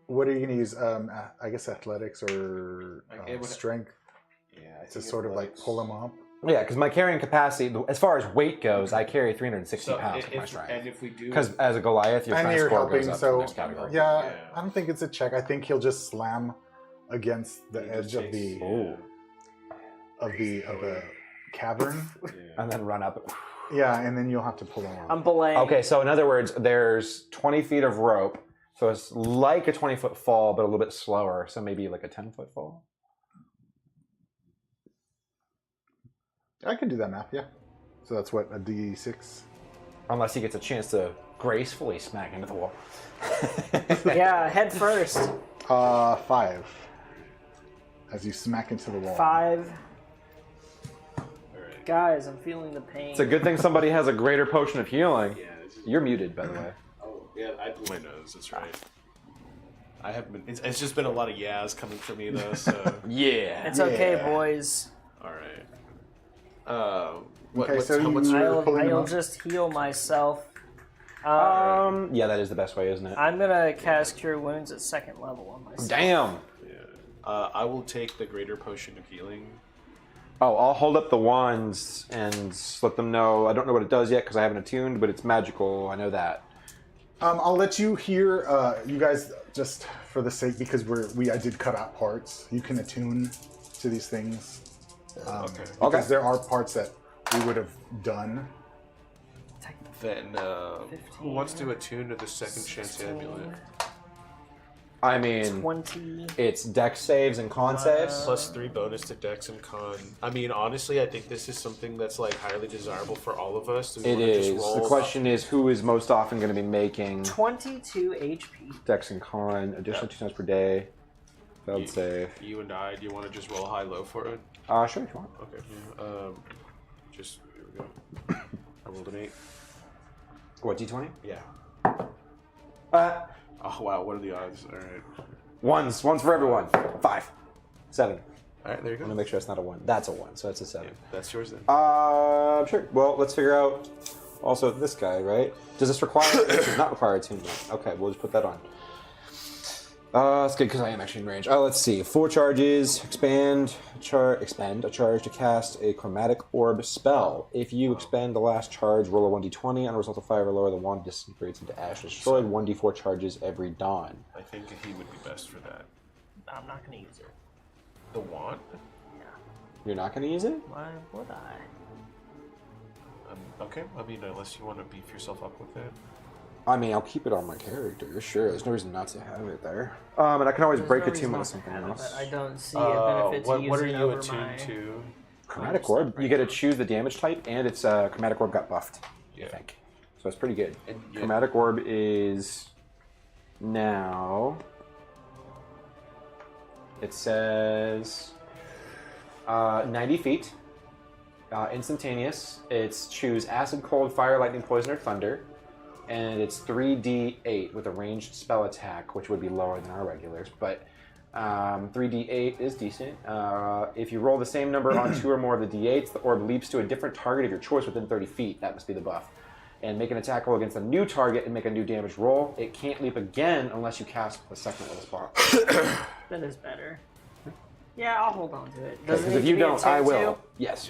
What are you gonna use? I guess athletics or it would- strength Yeah, I to think sort of like athletics. pull him up. Yeah, because my carrying capacity, as far as weight goes, I carry 360 So pounds with my if, strength. and if we do, Because as a Goliath, your And strength you're score helping, goes up to so the next category. yeah, Yeah. I don't think it's a check. I think he'll just slam against the He edge just of takes- the Ooh. of the cavern. And then run up. Yeah, and then you'll have to pull him up. I'm belaying. Okay, so in other words, there's 20 feet of rope. So it's like a 20-foot fall, but a little bit slower. So maybe like a 10-foot fall. I could do that math. Yeah. So that's what, a D6. Unless he gets a chance to gracefully smack into the wall. Yeah, head first. 5. As you smack into the wall. 5. Guys, I'm feeling the pain. It's a good thing somebody has a greater potion of healing. Yeah, this is, You're muted, by the way. oh, yeah, I blew my nose, that's right. I have been, it's just been a lot of yeahs coming for me, though, so. Yeah. It's okay, Yeah. boys. Alright. Okay, so what's you- I'll, pulling him I'll up? just heal myself. Yeah, that is the best way, isn't it? I'm gonna cast Cure Wounds at 2nd level on myself. Damn. I will take the greater potion of healing. Oh, I'll hold up the wands and let them know. I don't know what it does yet because I haven't attuned, but it's magical. I know that. I'll let you hear, you guys, just for the sake, because I did cut out parts. You can attune to these things. Because Okay. there are parts that we would have done. Then, who wants to attune to the second chance amulet? I mean, 20. it's dex saves and con saves. Plus 3 bonus to dex and con. I mean, honestly, I think this is something that's like highly desirable for all of us. Do we It wanna just is. roll The question is, who is most often going to be making 22 HP. dex and con additional 2 times per day? Failed You- save. You and I, do you want to just roll high-low for it? Sure, if you want. Okay. Just, here we go. I rolled an 8. What, d20? Yeah. Uh, Oh, wow, what are the odds? Alright. ones for everyone. 5. 7. Alright, there you I'm going to go. make sure it's not a 1. That's a 1, so that's a 7. Yeah, that's yours then. Sure. Well, let's figure out also this guy, right? Does this require, this does not require attunement. Okay, we'll just put that on. That's good because I am actually in range. Let's see. 4 charges. Expend a charge to cast a chromatic orb spell. If you expend the last charge, roll a 1d20. On a result of 5 or lower, the wand disintegrates into ash. Destroyed 1d4 charges every dawn. I think he would be best for that. I'm not gonna use it. The wand? You're not going to use it? Why would I? Okay. I mean, unless you want to beef yourself up with it. I mean, I'll keep it on my character, sure. There's no reason not to have it there. And I can always There's break no attunement reason with not something to have it, else. but I don't see a benefit to What are using you over attuned my... to? Chromatic Orb, you get to choose the damage type, and its Chromatic Orb got buffed, Yeah. I think. So it's pretty good. And, yeah. Chromatic Orb is now... It says 90 feet, instantaneous. It's choose Acid, Cold, Fire, Lightning, Poison, or Thunder. And it's 3d8 with a ranged spell attack, which would be lower than our regulars, but 3d8 is decent. If you roll the same number on 2 or more of the d8s, the orb leaps to a different target of your choice within 30 feet. That must be the buff. And make an attack roll against a new target and make a new damage roll. It can't leap again unless you cast the second level spot. That is better. Yeah, I'll hold on to it. Because if you don't, I will. Yes.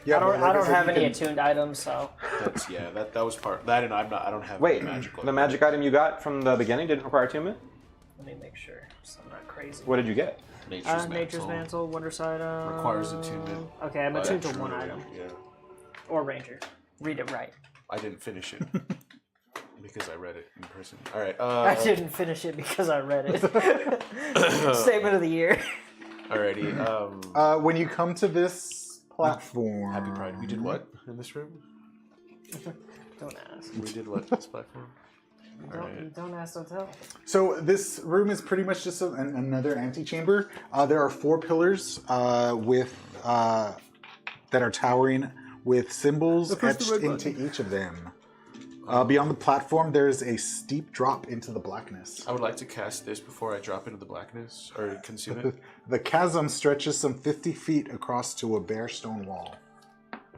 Yeah, I don't, but like I don't said, have you any can- attuned items, so... That's that was part that, and I don't have Wait, magical. the magic item you got from the beginning didn't require attunement? Let me make sure, so I'm not crazy. What did you get? Nature's Mantle, Wondrous Item... Requires attunement. Okay, I'm attuned to True, one item. Yeah, Or Ranger. Read it right. I didn't finish it because I read it in person. All right. I didn't finish it because I read it. Statement of the year. Alrighty. When you come to this platform... Happy Pride. We did what in this room? Don't ask. We did what in this platform? Don't ask, don't tell. So this room is pretty much just another antechamber. There are 4 pillars with that are towering with symbols etched into each of them. Beyond the platform, there's a steep drop into the blackness. I would like to cast this before I drop into the blackness or consume it. The chasm stretches some 50 feet across to a bare stone wall.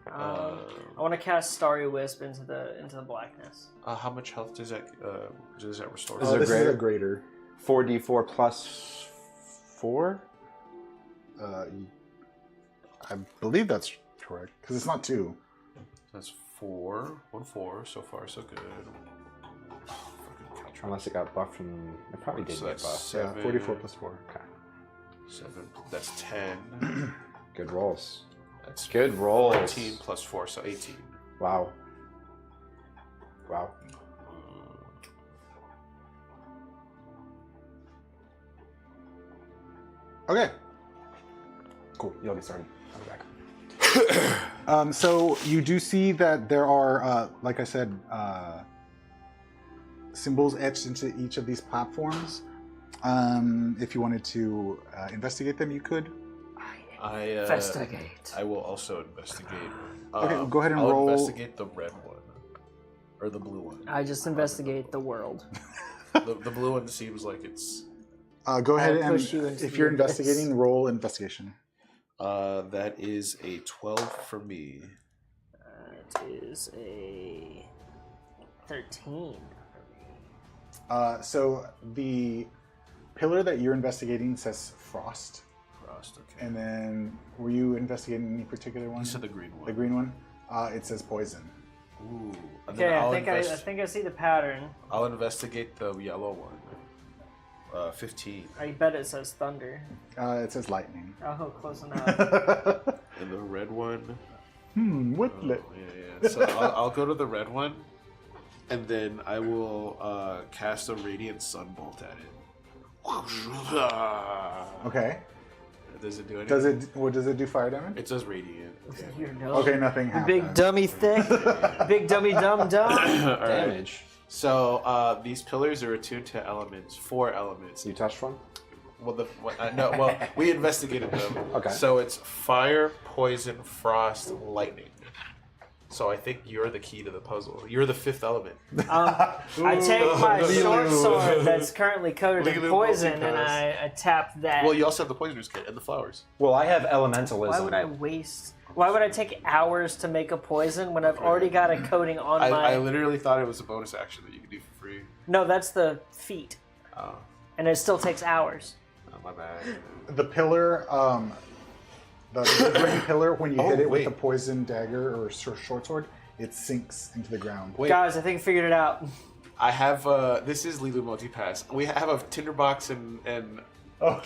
I want to cast Starry Wisp into the blackness. How much health does that restore? Is it This greater? is a greater. 4d4 plus 4? I believe that's correct, because it's not 2. That's 4. 1 4. So far, so good. Unless it got buffed from... It probably did So get that's buffed. 7. Yeah, 44 plus 4. Okay. 7. That's 10. Good rolls. That's Good rolls. 14 plus 4, so 18. Wow. Wow. Okay. Cool. You'll get started. I'll be back. So you do see that there are, like I said, symbols etched into each of these platforms. If you wanted to investigate them, you could. Investigate. I will also investigate. Okay, go ahead and I'll roll. investigate the red one. Or the blue one. I just investigate the world. The blue one seems like it's... Go ahead I'll and, push you into if the you're abyss. investigating, roll investigation. That is a 12 for me. It is a 13. So the pillar that you're investigating says frost. Frost, okay. And then, were you investigating any particular one? You said the green one. The green one? It says poison. Ooh. And Okay, then I think I see the pattern. I'll investigate the yellow one. 15. I bet it says thunder. It says lightning. Oh, close enough. And the red one... What? Yeah. So I'll go to the red one, and then I will cast a radiant sunbolt at it. Okay. Does it do anything? What does it do? Fire damage? It says radiant. You're dumb. Okay, nothing happened. Big dummy thick. Big dummy dumb dumb. Damage. So these pillars are attuned to elements, 4 elements. You touched one? Well, no. Well, we investigated them. Okay. So it's fire, poison, frost, lightning. So I think you're the key to the puzzle. You're the 5th element. I take my short sword that's currently coated in Lulu poison and multipass. I tap that. Well, you also have the poisoner's kit and the flowers. Well, I have elementalism. Why would I waste? Why would I take hours to make a poison when I've already got a coating on my? I literally thought it was a bonus action that you could do for free. No, that's the feat, Oh, and it still takes hours. my bad. The pillar, the green pillar, when you hit it with wait. the poison dagger or short sword, it sinks into the ground. Wait, Guys, I think I figured it out. I have this is Lilu Multipass. We have a tinderbox and Oh,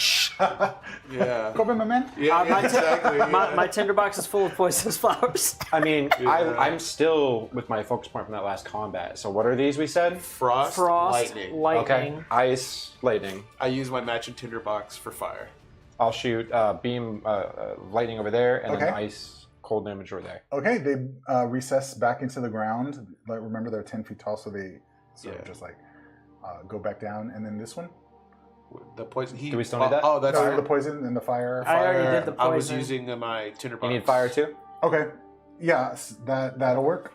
Yeah. Corbin, my man. Yeah, my, exactly. my tinderbox is full of poisonous flowers. I mean, Yeah. I'm still with my focus point from that last combat. So what are these we said? Frost, Frost, lightning. lightning. Ice, lightning. I use my matching tinderbox for fire. I'll shoot beam lightning over there, and then Okay. ice, cold damage over there. Okay, they recess back into the ground. Like, remember, they're 10 feet tall, so they sort of just like go back down. And then this one? The poison. Do we still need that? Oh, that's No, the poison and the fire. I already did the I was poison. using my tinderbox. You need fire too? Okay, yeah, that'll work.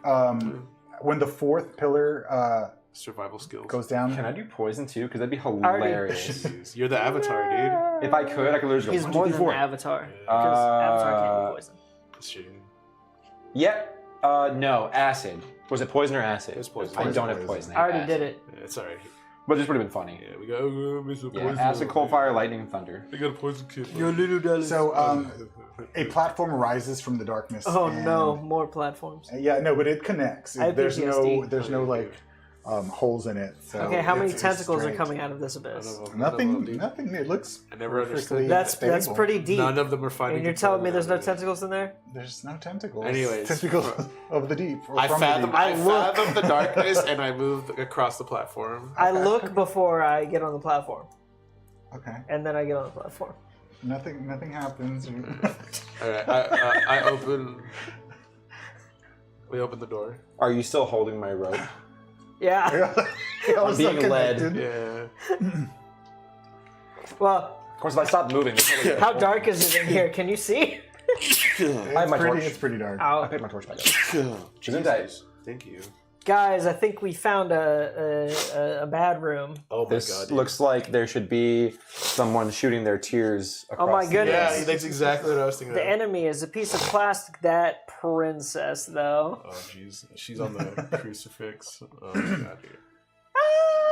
When the fourth pillar Survival skills. goes down, Can I do poison too? Because that'd be already- hilarious. Jeez, you're the avatar, dude. If I could literally just go He's 1, more 2, than 3, an 4. Avatar. Because Avatar can't be poison. That's cheating. Yep. No, acid. Was it poison or acid? It was poison. I don't have Poison. poison. I already did it. Yeah, it's alright. But this would have been funny. Yeah, we go. Oh, Mr. Yeah, Poison. acid, cold, fire, lightning, and thunder. I got a poison kid. so a platform rises from the darkness. Oh and- no, more platforms. Yeah, no, but it connects. I have There's PTSD. no like holes in it. So Okay, how many it's tentacles are straight. coming out of this abyss? Nothing. It looks. I never perfectly understood. That's stable. pretty deep. None of them are fighting. And you're each telling other me there's no nowadays. tentacles in there? There's no tentacles. Anyways. tentacles of the deep. Or I from the fathom deep. the darkness and I moved across the platform. I look before I get on the platform, Okay. and then I get on the platform. Nothing happens. Alright, I open. We open the door. Are you still holding my rope? Yeah. I'm being led. Yeah. Well, Of course, if I stop moving, it's totally how dark is it in here? Can you see? I have my torch. It's pretty dark. I Ow. paid my torch back up. Jesus. Thank you. Guys, I think we found a bad room. Oh my This god. dude. looks like there should be someone shooting their tears across Oh my the- goodness. Yeah, that's exactly what I was thinking. The of. enemy is a piece of plastic. That princess, though. Oh jeez, she's on the crucifix. Oh my god, dude.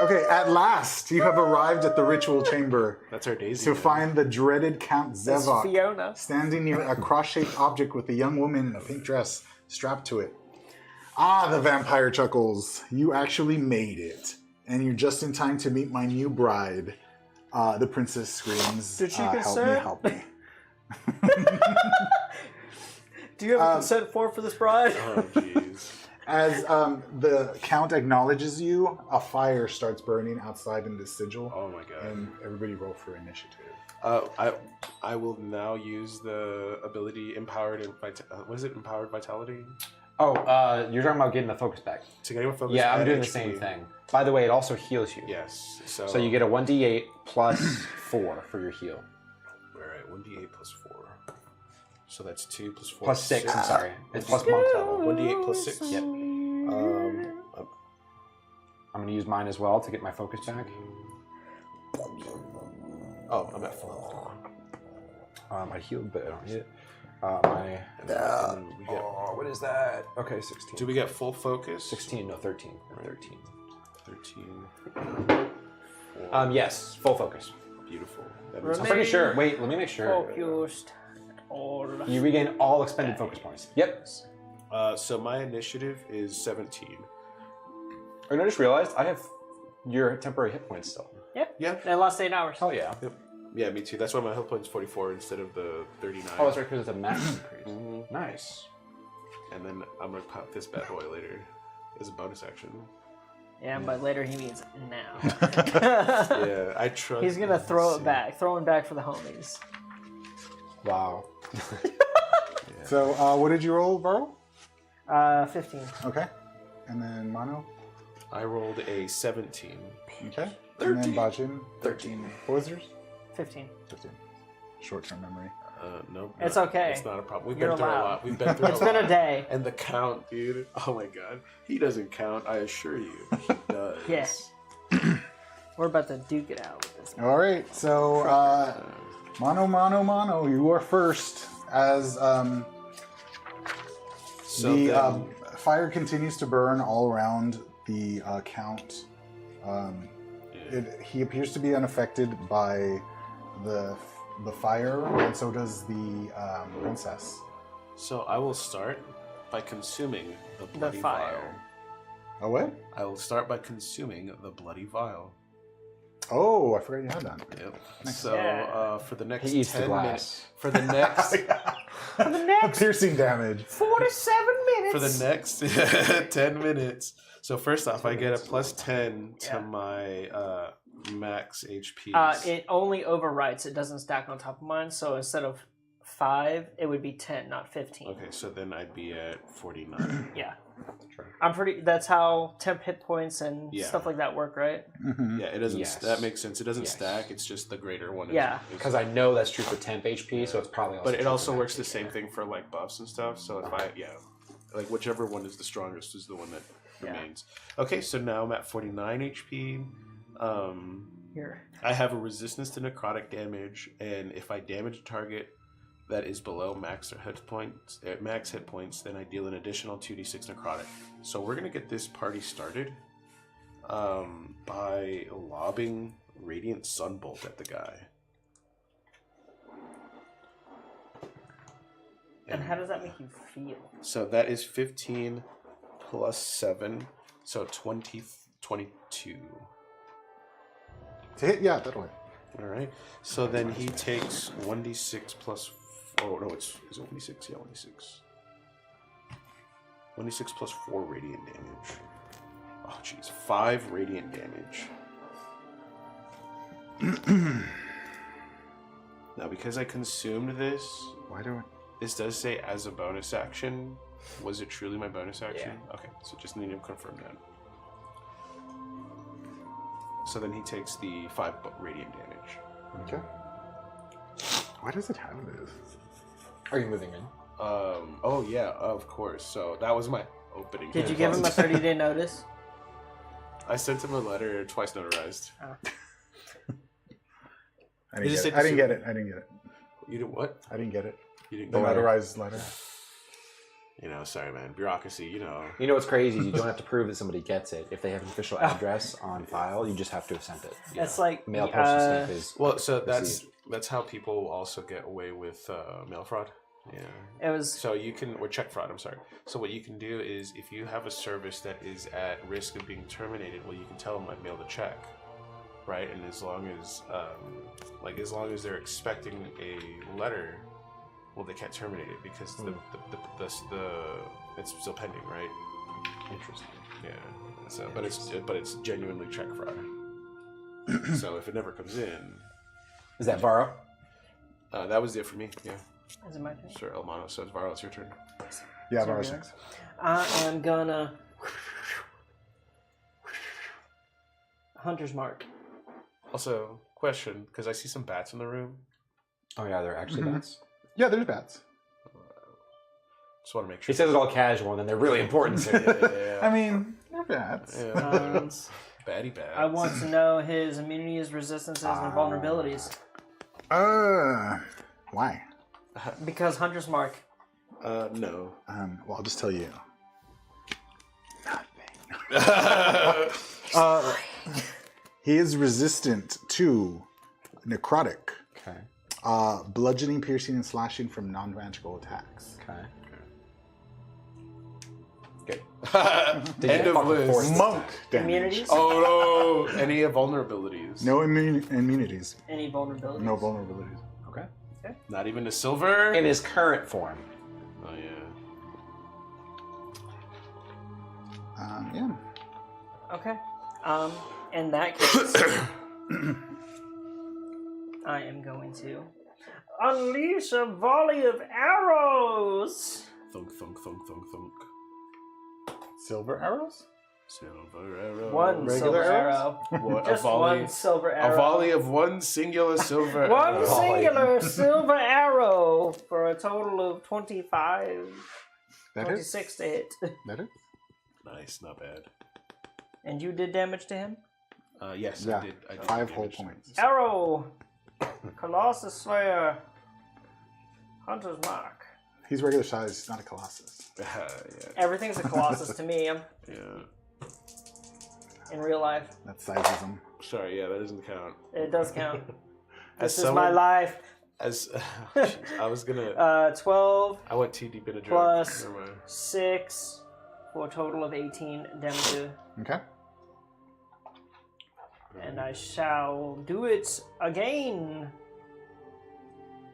Okay, at last you have arrived at the ritual chamber That's our Daisy. to man. find the dreaded Count It's Zevok Fiona. standing near a cross-shaped object with a young woman in a pink dress strapped to it. Ah, the vampire chuckles. You actually made it. And you're just in time to meet my new bride. The princess screams, Did she help consent? me, help me. Do you have a consent form for this bride? Oh jeez. As the count acknowledges you, a fire starts burning outside in the sigil. Oh my god. And everybody roll for initiative. I will now use the ability empowered what is it? Empowered vitality. Oh, you're talking about getting the focus back. To get a focus. Yeah, I'm and doing the HP. same thing. By the way, it also heals you. Yes. So. So you get a 1d8 plus 4 for your heal. All right, 1d8 plus 4. So that's 2 plus 4. Plus 6, I'm sorry. It's plus monk level. 1d8 plus 6. Yep. Um. I'm going to use mine as well to get my focus back. Oh, I'm at 4. I healed, but I don't get And then we get. what is that? Okay, 16. Do we get full focus? 16, no, 13. 13. 13. Yes, full focus. Beautiful. That means I'm pretty sure. Wait, let me make sure. Focused. All. You regain all expended focus points. Yep. so my initiative is 17. And I just realized I have your temporary hit points still. Yeah. I lost 8 hours. Hell yeah. Yep. Yeah, me too. That's why my health point is 44 instead of the 39. Oh, that's right, because it's a max increase. Nice. And then I'm gonna pop this bad boy later as a bonus action. Yeah, but later he means now. Yeah, I trust. He's gonna throw it back. Throw it back for the homies. Wow. So, what did you roll, Varl? 15. Okay. And then Mono? I rolled a 17. Okay. And then Bajin? 13. What was yours? 15. 15. Short-term memory. No. It's not- okay. It's not a problem. We've You're been through allowed. a lot. We've been through It's a been lot. a day. And the count, dude. Oh my god. He doesn't count, I assure you. He does. Yes. We're about to duke it out with this. All right. So, Mono, you are first as So the then, fire continues to burn all around the count. He appears to be unaffected by the fire, and so does the princess. so I will start by consuming the bloody fire. vial. Oh, what? I will start by consuming the bloody vial. Oh, I forgot you had that. Yep. So Yeah. for the next He eats the 10 glass. minutes, for the next For the next Piercing damage. 47 minutes. for the next 10 minutes. So first off, I get a plus 10 to my max HP. It only overwrites. It doesn't stack on top of mine. So instead of 5, it would be 10, not 15. Okay, so then I'd be at 49. Yeah. I'm pretty. That's how temp hit points and Yeah. stuff like that work, right? Yeah, it doesn't. Yes. That makes sense. It doesn't Yes. stack. It's just the greater one. Yeah. Because I know that's true for temp HP, so it's probably also But it true also for works max the same thing for like buffs and stuff. So if like whichever one is the strongest is the one that remains. Okay, so now I'm at 49 HP. Here. I have a resistance to necrotic damage, and if I damage a target that is below max hit points, then I deal an additional 2d6 necrotic. So we're gonna get this party started by lobbing Radiant Sunbolt at the guy. And how does that make you feel? So that is 15 plus 7, so 22. To hit, yeah, that'll hit. All right. So then he takes 1d6 plus. Oh no, is it 1d6? Yeah, 1d6. 1d6 plus 4 radiant damage. Oh jeez, 5 radiant damage. Now, because I consumed this, Why do I? this does say as a bonus action. Was it truly my bonus action? Yeah. Okay, so just need to confirm that. So then he takes the 5 radiant damage. Okay. Why does it have this? Are you moving in? Oh yeah, of course. So that was my opening. Did you give him a 30-day notice? I sent him a letter twice notarized. I didn't get it. You did what? I didn't get it. You didn't The get it? notarized letter. You know, sorry man, bureaucracy. You know. You know what's crazy is you don't have to prove that somebody gets it. If they have an official address on file, you just have to have sent it. That's like Mail postal stamp is Well, so received. that's how people also get away with mail fraud. Yeah. It was. So you can, or check fraud, I'm sorry. So what you can do is, if you have a service that is at risk of being terminated, well, you can tell them I mailed a check, right? And as long as, as long as they're expecting a letter, well, they can't terminate it because the it's still pending, right? interesting. Yeah. So, but it's genuinely check fraud. So if it never comes in, Is that Varro? that was it for me. Yeah. Is it my turn? Sure, Elmano. So it's Varro, it's your turn. Yeah, Sorry, Varro's guys. next. I am gonna Hunter's Mark. Also, question, because I see some bats in the room. Oh yeah, they're actually bats. Yeah, there's bats. Just want to make He sure. says it all casual, and then they're really important to you. Yeah. I mean, they're bats. Yeah. Batty bats. I want to know his immunities, resistances, and vulnerabilities. Why? Because Hunter's Mark. No. Well, I'll just tell you. He is resistant to necrotic, Okay. bludgeoning, piercing, and slashing from non-magical attacks. Okay. End of list. Monk damage. Immunities? Oh no! Any vulnerabilities? No immunities. Any vulnerabilities? No vulnerabilities. Okay. Not even a silver. In his current form. Oh yeah. Yeah. Okay. In that case, I am going to unleash a volley of arrows. Thunk thunk thunk thunk thunk. Silver arrows? Silver arrow. One Regular silver arrows? arrow. What, Just one silver arrow. A volley of one singular silver One arrow. singular silver arrow for a total of 25, That 26 to hit. That is? Nice, not bad. And you did damage to him? Yes, Yeah. I did. 5 whole damage. points. Arrow! Colossus Slayer. Hunter's Mark. He's regular size. He's not a colossus. Yeah. Everything's a Colossus to me Yeah. in real life. That's sizeism. Sorry, yeah, that doesn't count. It does count. As This is my someone- life. As geez, I was gonna. 12 I went too deep in a joke. plus Never mind. 6 for a total of 18 damage. Okay. And I shall do it again.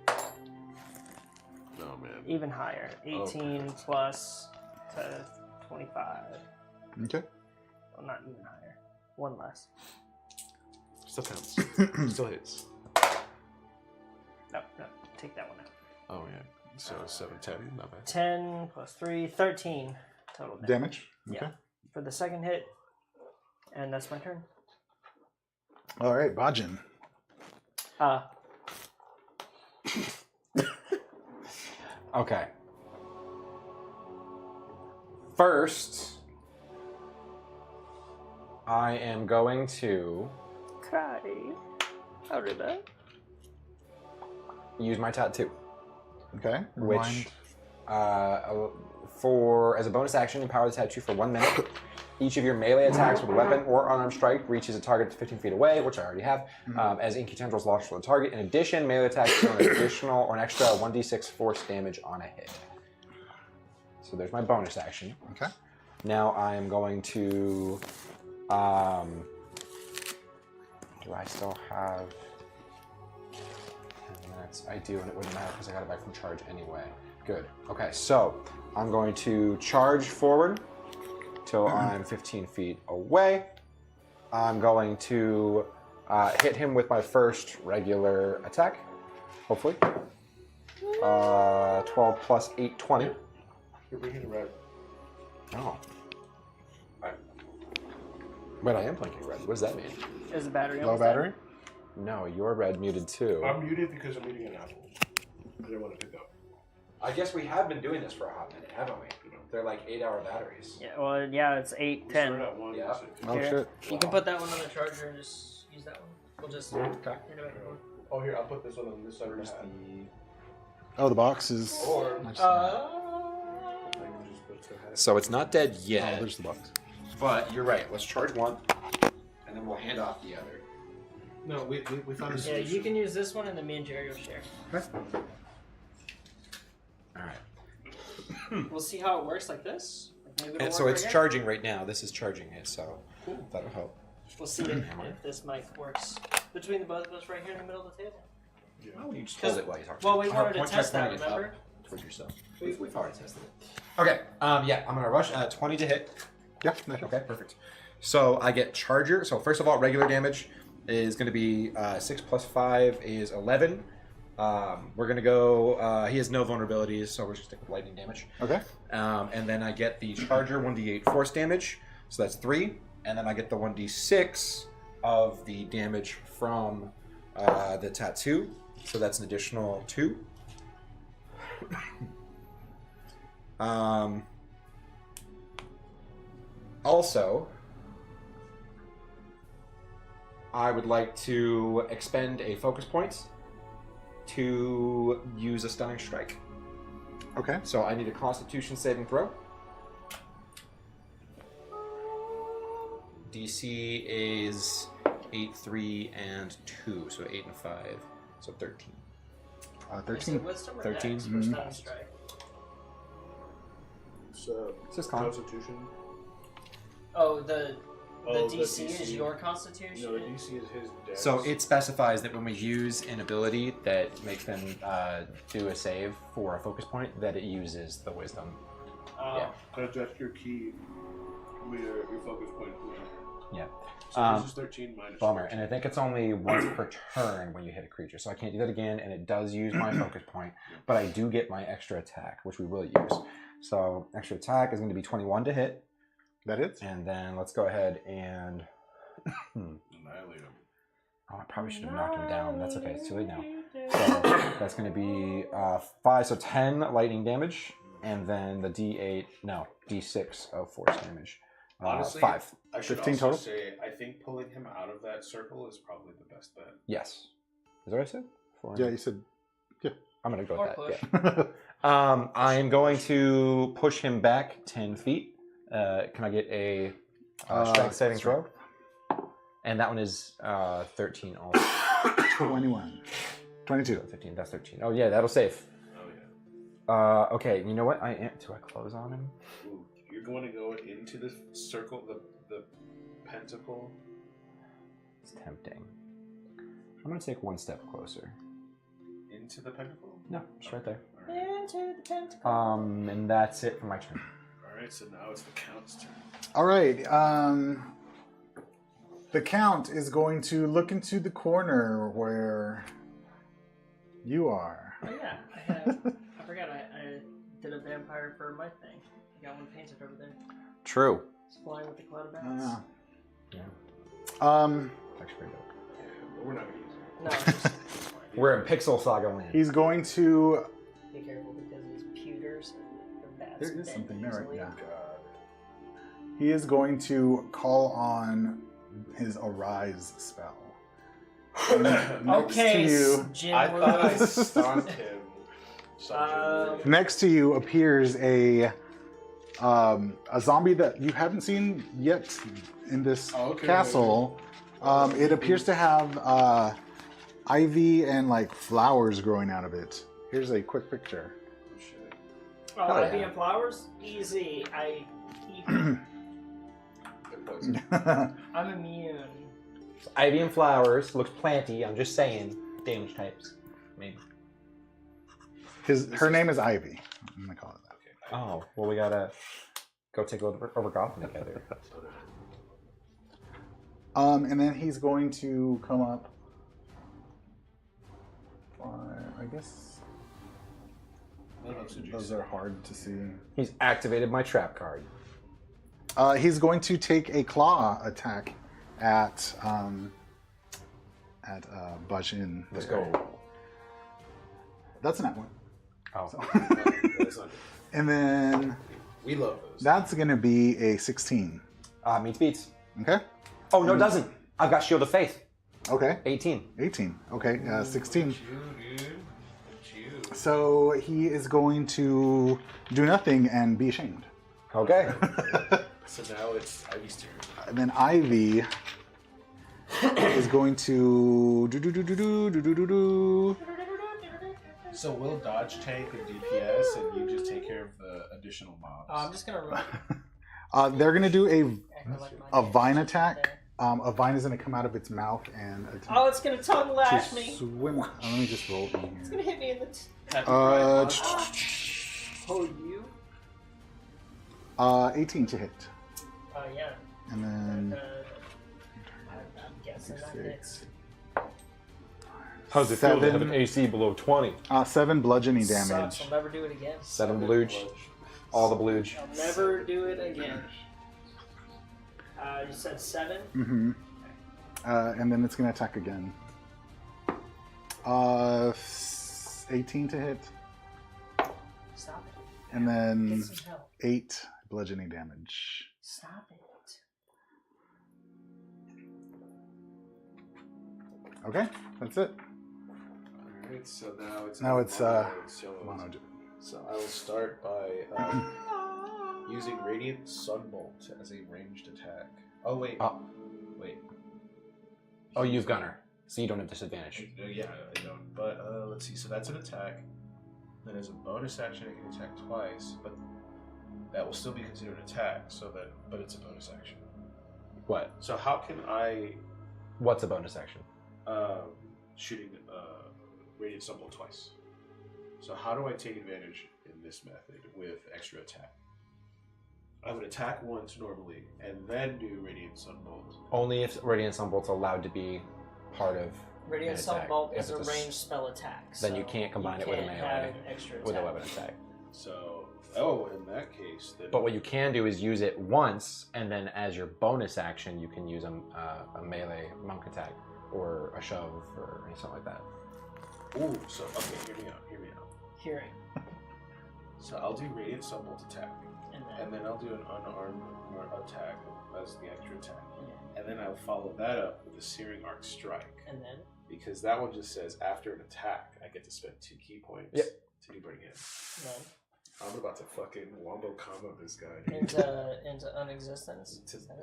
Oh man. Even higher. 18 plus to 25. Okay. Well, not even higher. One less. Still counts. Still hits. No, take that one out. Oh yeah. So 7, 10. Not bad. 10 plus 3, 13 total damage. Damage. Okay. Yeah. For the second hit. And that's my turn. All right, Bajin. Okay. First, I am going to Cry. I'll do that. use my tattoo, Okay. which, as a bonus action, empower the tattoo for 1 minute. Each of your melee attacks with a weapon or unarmed strike reaches a target 15 feet away, which I already have, as inky tendrils launch from the target. In addition, melee attacks deal an extra 1d6 force damage on a hit. So there's my bonus action. Okay. Now I am going to. Do I still have 10 minutes? I do, and it wouldn't matter because I got it back from charge anyway. Good. Okay, so I'm going to charge forward till I'm 15 feet away. I'm going to hit him with my first regular attack, hopefully. 12 plus 8, 20. You're blinking red. Oh. Wait, I am blinking red. What does that mean? Is the battery Low almost battery. No, you're red muted too. I'm muted because I'm eating an apple. I didn't want to pick up. I guess we have been doing this for a hot minute, haven't we? They're like 8-hour batteries. dead? Yeah, well, yeah, it's 8, We 10. started at 1. Yeah. Oh Here. shit. You can put that one on the charger and just use that one. We'll just Okay. hand it back and forth. Oh, here, I'll put this one on this side of the hat. Oh, the box is. Or- I just- I can just put the hat. So it's not dead oh, yet, there's the box. but you're right. Let's charge one, and then we'll hand off the other. No, we found a Yeah, solution. you can use this one and then me and Jerry will share. All right. We'll see how it works like this. Like maybe it'll And so work it's right charging right now. This is charging it, so that'll help. here. We'll see if this mic works between the both of us right here in the middle of the table. Why would you just hold it while you talk? Well, we wanted to Point- test try that, pointing it up remember? towards yourself. We've already tested it. Okay. Yeah, I'm gonna rush 20 to hit. Yeah. that hits. Okay, perfect. So I get charger. So first of all, regular damage is going to be 6 plus 5 is 11. We're going to go. He has no vulnerabilities, so we're just stick with lightning damage. Okay. And then I get the charger 1d8 force damage, so that's 3. And then I get the 1d6 of the damage from the tattoo, so that's an additional 2. Also, I would like to expend a focus point to use a stunning strike. Okay. So I need a Constitution saving throw. DC is 8, 3, and 2, so 8 and 5, so 13. 13. Wisdom or 13? Dex for stunning strike? So, It's just con. Constitution. Oh, the Oh, the DC is DC. your Constitution. No, the DC is his dex. So it specifies that when we use an ability that makes them do a save for a focus point, that it uses the wisdom. Oh. That's your key. Your focus point. Yeah. So this is 13 minus. Bummer. And I think it's only once per turn when you hit a creature, so I can't do that again, and it does use my focus point, but I do get my extra attack, which we will use. So extra attack is going to be 21 to hit, That hits. and then let's go ahead and... Annihilate him. Oh, I probably should have knocked him down. That's okay. It's too late now. So that's going to be 5, so 10 lightning damage, and then the D6 of force damage. Honestly, 5. I should 15 also total? say, I think pulling him out of that circle is probably the best bet. Yes. Is that what I said? 4. Yeah, you said. I'm going to go Or with push. that. Yeah. I am going to push him back 10 feet. Can I get a strength saving throw? And that one is 13 also. 21. 22. 15, that's 13. Oh, yeah, that'll save. Oh yeah. Okay, you know what? Do I close on him? Ooh, you're going to go into the circle, the pentacle. It's tempting. I'm gonna take one step closer. Into the pentacle? No, just right there. Into the tentacle. And that's it for my turn. Alright, so now it's the Count's turn. All right. The Count is going to look into the corner where you are. Oh yeah, I forgot I did a vampire for my thing. I got one painted over there. True. It's flying with the cloud of bats. Yeah. Actually, pretty dope. We're not going to use it. No, it's just, We're in Pixel Saga land. He's going to. be careful because these pewters, the bats. There is bend something there, right? easily. Yeah. He is going to call on his Arise spell. And next to Okay, you, Jim. I thought I Williams. stunned him. next to you appears a zombie that you haven't seen yet in this castle. It appears to have ivy and like flowers growing out of it. Here's a quick picture. Oh, Hell ivy yeah. and flowers? Easy. I'm immune. Ivy and flowers looks planty. I'm just saying. Damage types, maybe. Her name is Ivy. I'm gonna call it that. Oh well, we gotta go take over Gotham together. And then he's going to come up. I guess those are hard to see. He's activated my trap card. He's going to take a claw attack at Bajin. Let's go. That's not one. Oh, That's not good. And then We love those. that's going to be a 16. meets beats. Okay. Oh no, it doesn't. I've got Shield of Faith. Okay. 18. 18. Okay. 16. You, dude. You. So he is going to do nothing and be ashamed. Okay. So now it's Ivy's turn. And then Ivy is going to do. So we'll dodge tank and DPS, and you just take care of the additional mobs. I'm just gonna run. They're going to do Acting like my a name vine is attack. there. A vine is going to come out of its mouth and attempt Oh, it's gonna tongue lash to me. swim. Let me just roll it in It's here. gonna hit me in the. Happy Pride Month. Oh, you? 18 to hit. Yeah. And then I'm guessing that hits. How's it feel to have an AC below 20? 7 bludgeoning Sucks. damage. I'll never do it again. 7 blooge. All the blooge. I'll never do it again. You said 7? Mm-hmm. And then it's going to attack again. 18 to hit. Stop it. And then Get some help. 8 bludgeoning damage. Stop it. Okay, that's it. Alright, so now Now it's Mono. Mono. So I will start by using Radiant Sunbolt as a ranged attack. Oh wait. Oh. Wait. Oh, you've Gunner, so you don't have disadvantage. Yeah, I don't. But let's see. So that's an attack. Then as a bonus action, I can attack twice, but that will still be considered an attack. But it's a bonus action. What? So how can I What's a bonus action? shooting Radiant Sunbolt twice? So how do I take advantage in this method with extra attack? I would attack once normally, and then do Radiant Sunbolt. Only if Radiant Sunbolt's allowed to be part of Radiant an attack. Sunbolt If is a it's ranged spell attack. then so you can't combine it with a can't melee, have an extra with a attack. weapon attack. So, in that case, then. But what you can do is use it once, and then as your bonus action, you can use a melee monk attack, or a shove, or something like that. Ooh, so okay, hear me out. Hearing. So I'll do Radiant Sunbolt attack, and then I'll do an unarmed attack as the extra attack, and then I'll follow that up with a Searing Arc Strike. And then? Because that one just says after an attack, I get to spend 2 key points to do bring in. Then? I'm about to fucking wombo combo this guy, dude. Into unexistence?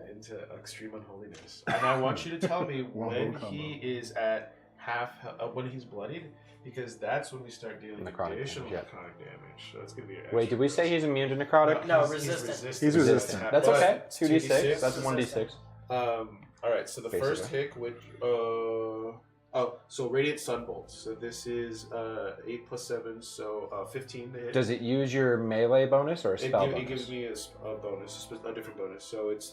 into extreme unholiness. And I want you to tell me when he is at half, when he's bloodied, because that's when we start dealing Necrotic additional damage, necrotic damage. So that's gonna be. Wait, did we say he's immune to necrotic? No, he's resistant. He's resistant. That's But okay. 2d6. 2d6. That's 1d6. All right, so the Basically. first hit, which so radiant sunbolt. So this is 8 plus 7, so 15 to hit. Does it use your melee bonus or a spell bonus? It gives me a bonus, a different bonus. So it's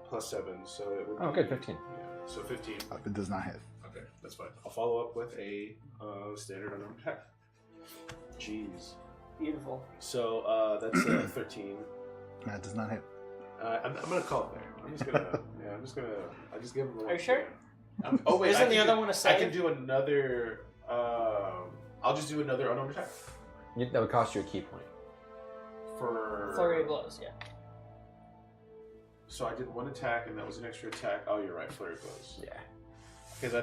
plus 7. So it would. Oh, be, good, 15. Yeah, so 15. It does not hit. Okay, that's fine. I'll follow up with a standard unarmed attack. Jeez. Beautiful. So that's 13. That does not hit. I'm gonna call it there. I'm just gonna. I just give him. Are you sure? Oh wait, Isn't the other one a I save? can do another. I'll just do another unarmed attack That would cost you a key point. for Flurry of blows, yeah. So I did one attack, and that was an extra attack. Oh, you're right, flurry of blows. Yeah. Because all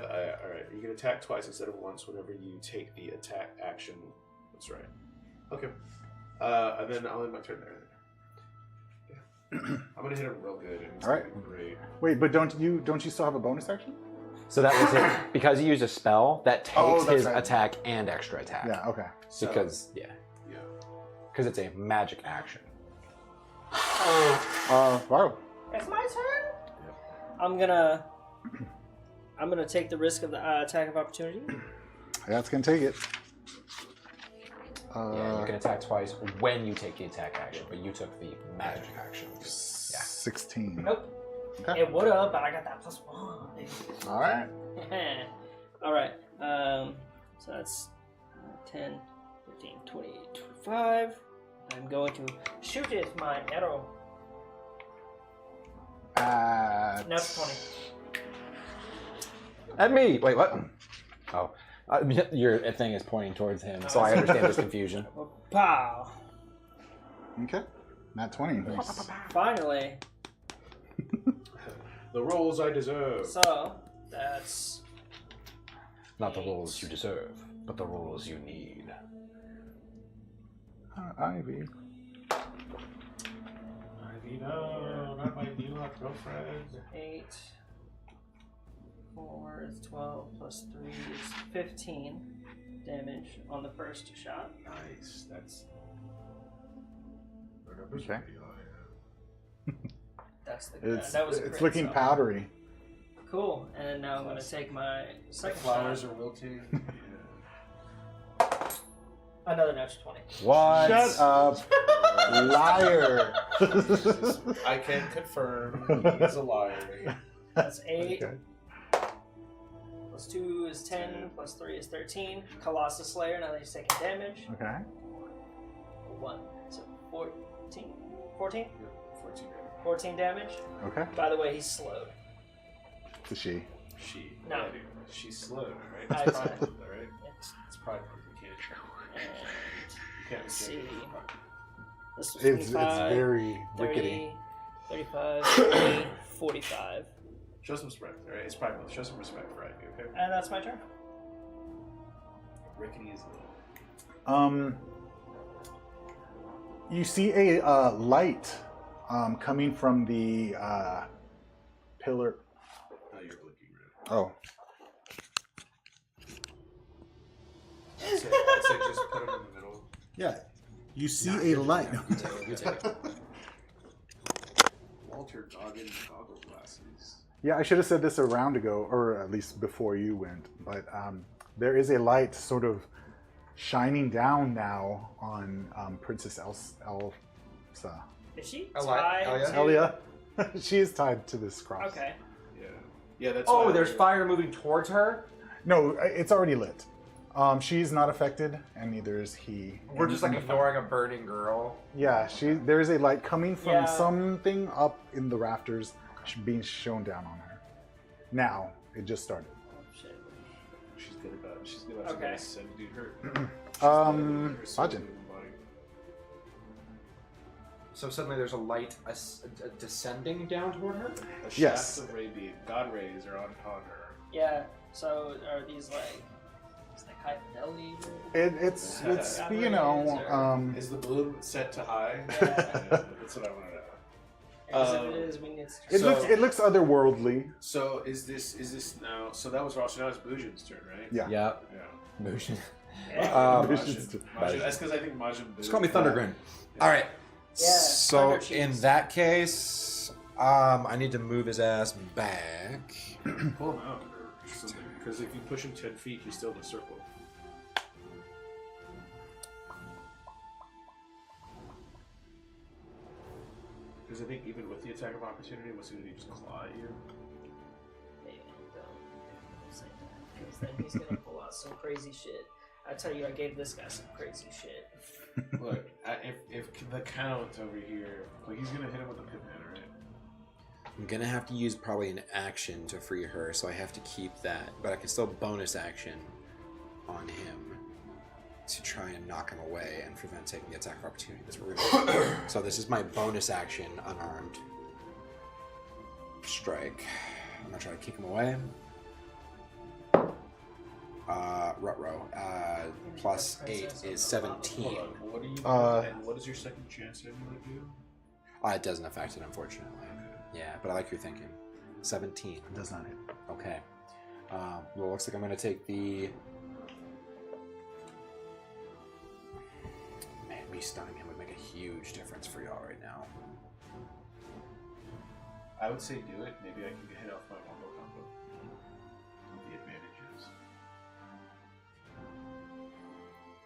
right, you can attack twice instead of once whenever you take the attack action. That's right. Okay. And then I'll end my turn there. Yeah. I'm gonna hit him real good. And it's All right. gonna be great. Wait, but don't you still have a bonus action? So that was it. Because he used a spell, that takes that's his right. attack and extra attack. Yeah. Okay. So, Because, yeah. Because it's a magic action. Wow. It's my turn. I'm gonna take the risk of the attack of opportunity. That's gonna take it. Yeah, you can attack twice when you take the attack action, but you took the magic action. Yeah. 16. Nope. Okay. It would have, but I got that +1. All right. All right. So that's 10, 15, 20, 25. I'm going to shoot it with my arrow. No, 20. At me! Wait, what? Oh. Your thing is pointing towards him, so I understand this confusion. Pow! Okay. Not 20. Finally. The rolls I deserve. So that's Not the rolls you deserve, but the rolls you need. Ivy. Ivy, no, not my new girlfriend. 8. 4 is 12 plus 3 is 15 damage on the first shot. Nice. That's. Okay. That's the It's that was a it's crit, looking so. powdery. Cool. And now I'm going to take my The second flowers shot. are wilting. Another natural 20. What? Shut up, liar. I can confirm he's a liar. That's 8. Okay. Plus 2 is 10. Plus 3 is 13. Colossus Slayer. Now that he's taking damage. Okay. 1. So 14. 14? 14 damage. 14 damage. Okay. By the way, he's slowed. To she. She. No. Yeah, dude. She's slow, right? I- It's prideful, right? It's, It's prideful. You and can't let's reject see. it. This was It's 25, very 30, rickety. 35, 40, 45. Show some respect, all right? It's prideful. Show some respect for Ivy, okay? And that's my turn. Rickety is a little. You see a light coming from the pillar. Oh, you're blinking red. Oh. I'd say just put him in the middle. Yeah. You see a light. You take it. Walter Goggins goggle glasses. Yeah, I should have said this a round ago, or at least before you went. But there is a light sort of shining down now on Princess Elsa. Is she Eli- tied Elia? to... Elia. She is tied to this cross. Okay. Yeah. Yeah, that's Oh, why there's we're- fire moving towards her? No, it's already lit. She's not affected, and neither is he. We're just like And- ignoring a burning girl. Yeah, there is a light coming from Yeah. something up in the rafters, being shown down on her. Now, it just started. Oh, shit. She's good about it. She's good about Okay. it. Send dude hurt. Sajin. So suddenly there's a light descending down toward her? A shaft Yes. of radiant God rays are upon her. Yeah, so are these like... It's like high fidelity? It's God you know, rays Is the bloom set to high? Yeah. That's what I want to know. As if it is, we need to... it looks otherworldly. So is this now? So that was Ross. So now it's Bujin's turn, right? Yeah. Yeah. Yeah. Motion. Majin. That's because I think Majin. Just call me Thundergrin. All right. Yeah, So Thunder in Cheeks. that case, I need to move his ass back. Pull him out or something. Because if you push him 10 feet, he's still in a circle. Because I think even with the attack of opportunity, what's going to do just claw at you? Maybe don't say that, because then he's gonna pull out some crazy shit. I tell you, I gave this guy some crazy shit. Look, if the count over here, like he's going to hit him with a pip hammer, right? I'm gonna have to use probably an action to free her, so I have to keep that. But I can still bonus action on him to try and knock him away and prevent taking the attack of opportunity. So this is my bonus action, unarmed strike. I'm gonna try to kick him away. Rutro. Plus 8 is 17. Hold on, what are you doing, and what is your second chance that you want to do? It doesn't affect it, unfortunately. Yeah, but I like your thinking. 17. It does not hit. Okay. Well, it looks like I'm going to take the... Man, me stunning him would make a huge difference for y'all right now. I would say do it. Maybe I can get hit off my wombo combo. The advantages.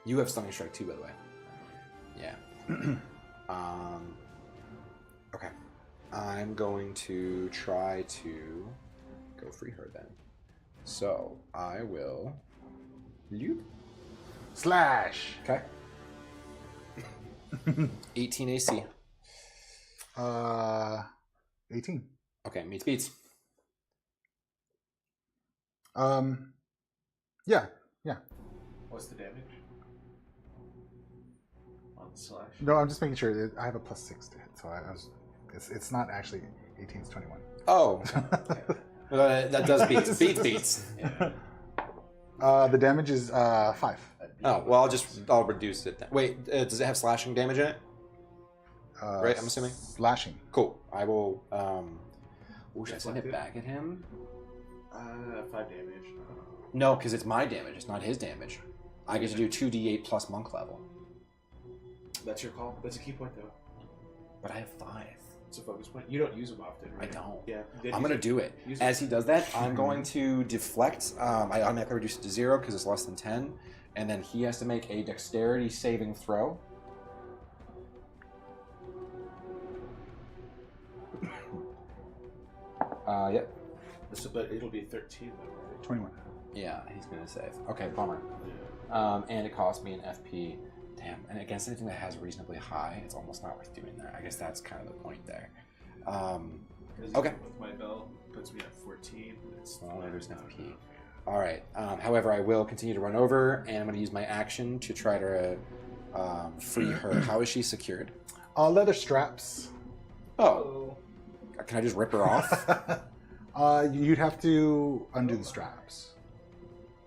You have stunning strike too, by the way. Yeah. Okay. I'm going to try to go free her then. So I will. You Slash. okay? 18 AC. 18. Okay, meets beats. Yeah. What's the damage? On the slash? No, I'm just making sure that I have a +6 to hit, so I was. It's not actually 18. It's 21. Oh, that does beats. Beats. Yeah. The damage is 5. Oh well, I'll reduce it then. Wait, does it have slashing damage in it? Right, I'm assuming. Slashing. Cool. I will. Should I send it back at him? 5 damage. No, because it's my damage. It's not his damage. I get to do 2d8 plus monk level. That's your call. That's a key point, though. But I have 5. It's a focus point. You don't use them often, right? I don't. Yeah. I'm going to do it. Use As he does that, I'm going to deflect. I automatically reduce it to 0 because it's less than 10. And then he has to make a dexterity saving throw. Yep. But it'll be 13, though, right? 21. Yeah, he's going to save. Okay, bummer. Yeah. And it costs me an FP. Damn, and against anything that has reasonably high, it's almost not worth doing that. I guess that's kind of the point there. Okay. With my belt, puts me at 14. Well, there's an FP. All right. However, I will continue to run over, and I'm going to use my action to try to free her. How is she secured? Leather straps. Oh. Can I just rip her off? You'd have to undo the straps.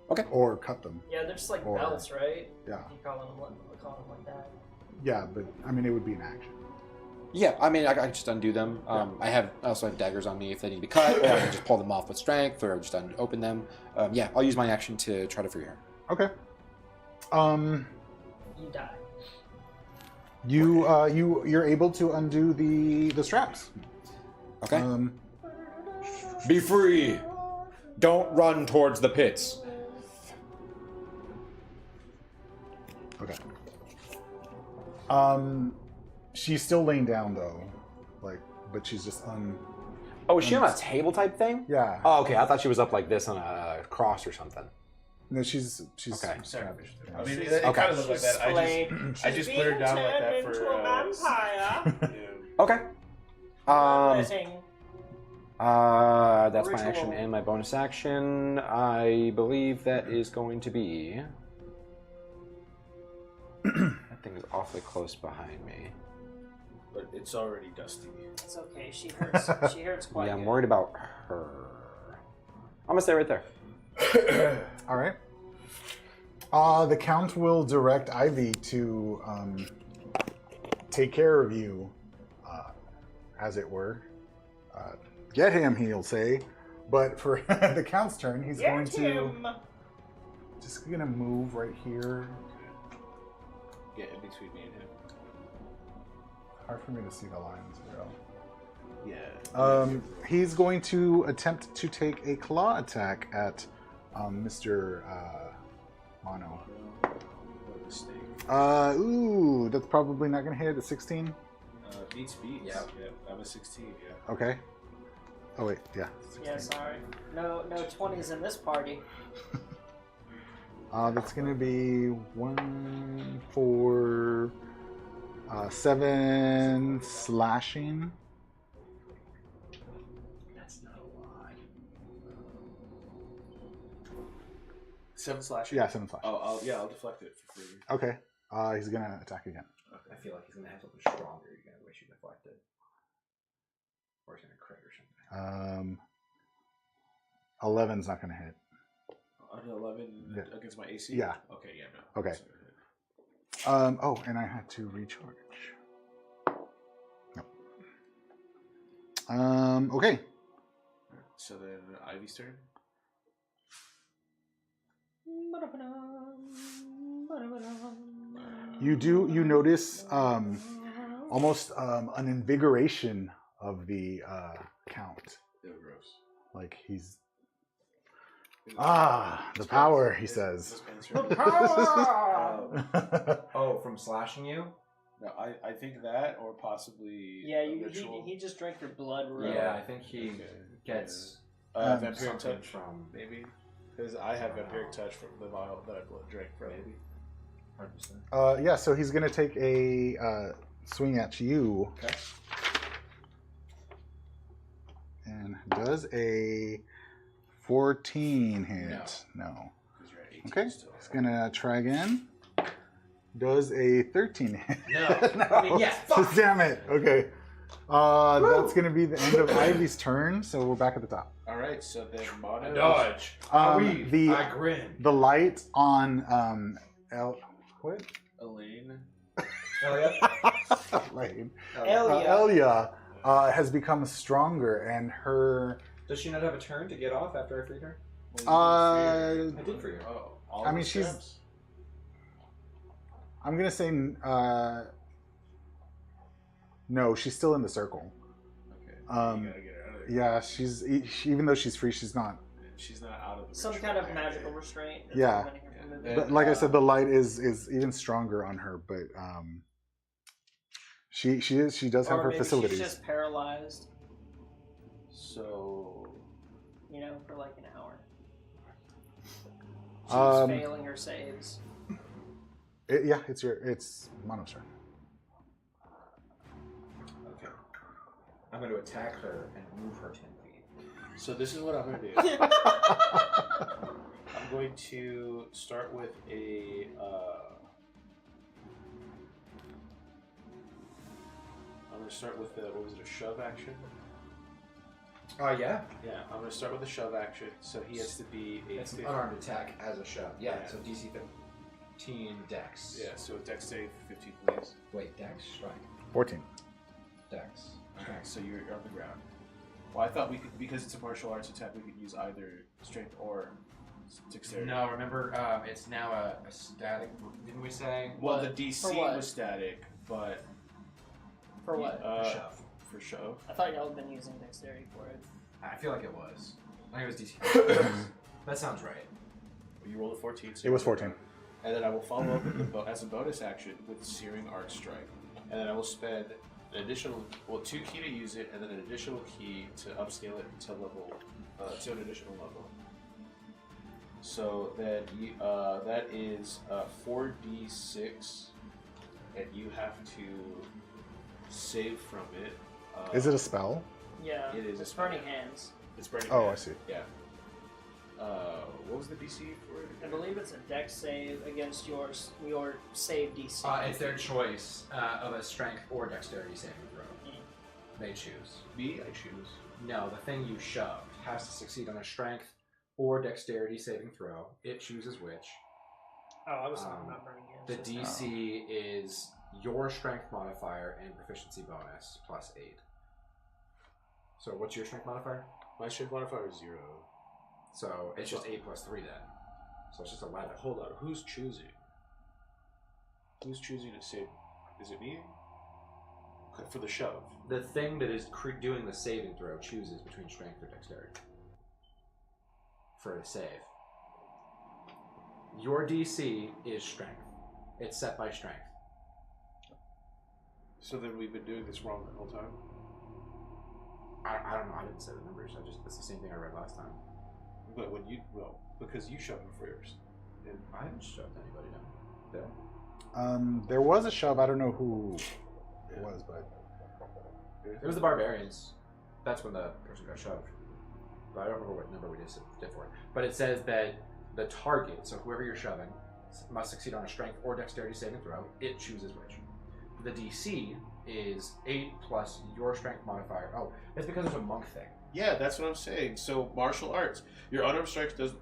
Okay. Or cut them. Yeah, they're just like Or- belts, right? Yeah. You call them like that. Yeah, but I mean, it would be an action. Yeah, I mean, I can just undo them. I also have daggers on me if they need to be cut, or I can just pull them off with strength, or just open them. Yeah, I'll use my action to try to free her. Okay. You die. You're able to undo the straps. Okay. Be free. Don't run towards the pits. Okay. She's still laying down though, but she's just Oh, is she on a table type thing? Yeah. Oh, okay. I thought she was up like this on a cross or something. No, she's okay. Sacrificial. Yeah. I mean, it kind of looked like that. I just put her down like that for. Into a vampire. Yeah. Okay. That's my Ritual. action and my bonus action. I believe that is going to be. That thing is awfully close behind me. But it's already dusty. It's okay. She hurts. She hurts quite. Yeah, I'm good. worried about her. I'm gonna stay right there. All right. The Count will direct Ivy to take care of you, as it were. Get him, he'll say. But for the Count's turn, he's going to just gonna move right here. Get in between me and him. Hard for me to see the lines, bro. Yeah. He's going to attempt to take a claw attack at Mr. Mono. What a mistake. Ooh, that's probably not going to hit at 16. Beats. Yeah. I'm a 16, yeah. Okay. Oh, wait, yeah. 16. Yeah, sorry. No 20s in this party. That's going to be 1 for 7 slashing. That's not a lie. 7 slashing? Yeah, 7 slashing. I'll deflect it for free. Okay. He's going to attack again. I feel like he's gonna have something stronger. You're gonna wish you deflected, or he's gonna crit or something. 11's not going to hit. On 11 Yeah. against my AC? Yeah. Okay, yeah, no. Okay. Sorry. Oh, and I had to recharge. Nope. Okay. So then Ivy's turn. You notice almost an invigoration of the count. Ew, gross. Like he's the power, he says. Oh, from slashing you? No, I think that, or possibly Yeah, a ritual. he just drank your blood, right? Yeah, I think he Okay. gets Vampiric something touch, from. maybe, because I have vampiric touch from the vial that I drank from. Maybe. Hard to say. Yeah, so he's gonna take a swing at you. Okay. And does a 14 hit? No. Because you're at 18 Okay. still. He's gonna try again. Does a 13 hit? No. I mean, yes. Fuck. Damn it. Okay. That's gonna be the end of Ivy's turn, so we're back at the top. All right, so then Mono. Dodge. The I grin. the light on what? Elaine. Lane. Elia. Elia has become stronger, and her. Does she not have a turn to get off after I freed her? I I did free her. Oh, I mean, she's. steps? I'm gonna say no. She's still in the circle. Okay. You Um, gotta get her out of there. Yeah, even though she's free, she's not. She's not out of the Some ritual kind of area. magical restraint. that's Yeah. preventing her from moving. Yeah. But like I said, the light is even stronger on her. But she does have Or her maybe facilities. she's just paralyzed, So. for like an hour. She's Um, failing her saves. It's Mono's turn. Okay. I'm going to attack her and move her 10 feet. So this is what I'm gonna do. I'm going to start with a. I'm gonna start with the a shove action? Yeah. Yeah, I'm gonna start with a shove action. So he has to be a. It's an 50 unarmed attack as a shove. Yeah, Yeah. so DC 15 dex. Yeah, so dex save 15, please. Wait, dex? Strike. 14. Dex. Alright, so you're on the ground. Well, I thought we could, because it's a martial arts attack, we could use either strength or dexterity. No, remember, it's now a static. Didn't we say? Well, What? the For DC what? was static, but For what? Shove. for shove. I thought y'all had been using dexterity for it. I feel like it was. I think it was DC. That sounds right. You rolled a 14. So It was 14. And then I will follow up with as a bonus action with Searing Arc Strike. And then I will spend an additional, 2 key to use it, and then an additional key to upscale it to level, to an additional level. So then that is 4d6, and you have to save from it. Is it a spell? Yeah. It is a It's spell. burning hands. It's burning. Oh, I hands. see. Yeah. What was the DC for it? I believe it's a dex save against your save DC. It's their choice of a strength or dexterity saving throw. They choose. Me, I choose. No, the thing you shoved has to succeed on a strength or dexterity saving throw. It chooses which. Oh, I was talking about burning hands. The just now. DC is your strength modifier and proficiency bonus plus 8. So what's your strength modifier? My strength modifier is 0. So it's just 8 plus 3 then. So it's just 11. Hold on, who's choosing? Who's choosing to save? Is it me? For the shove. The thing that is doing the saving throw chooses between strength or dexterity for a save. Your DC is strength. It's set by strength. So then we've been doing this wrong the whole time? I don't know. I didn't say the numbers. That's the same thing I read last time. But when you, well, because you shoved him first. And I haven't shoved anybody down. Did I? There was a shove. I don't know who it was, but It was the barbarians. That's when the person got shoved. But I don't remember what number we did for it. But it says that the target, so whoever you're shoving, must succeed on a strength or dexterity saving throw. It chooses which. The DC is 8 plus your strength modifier. Oh, it's because there's a monk thing. yeah, that's what I'm saying. So martial arts, your unarmed strikes does.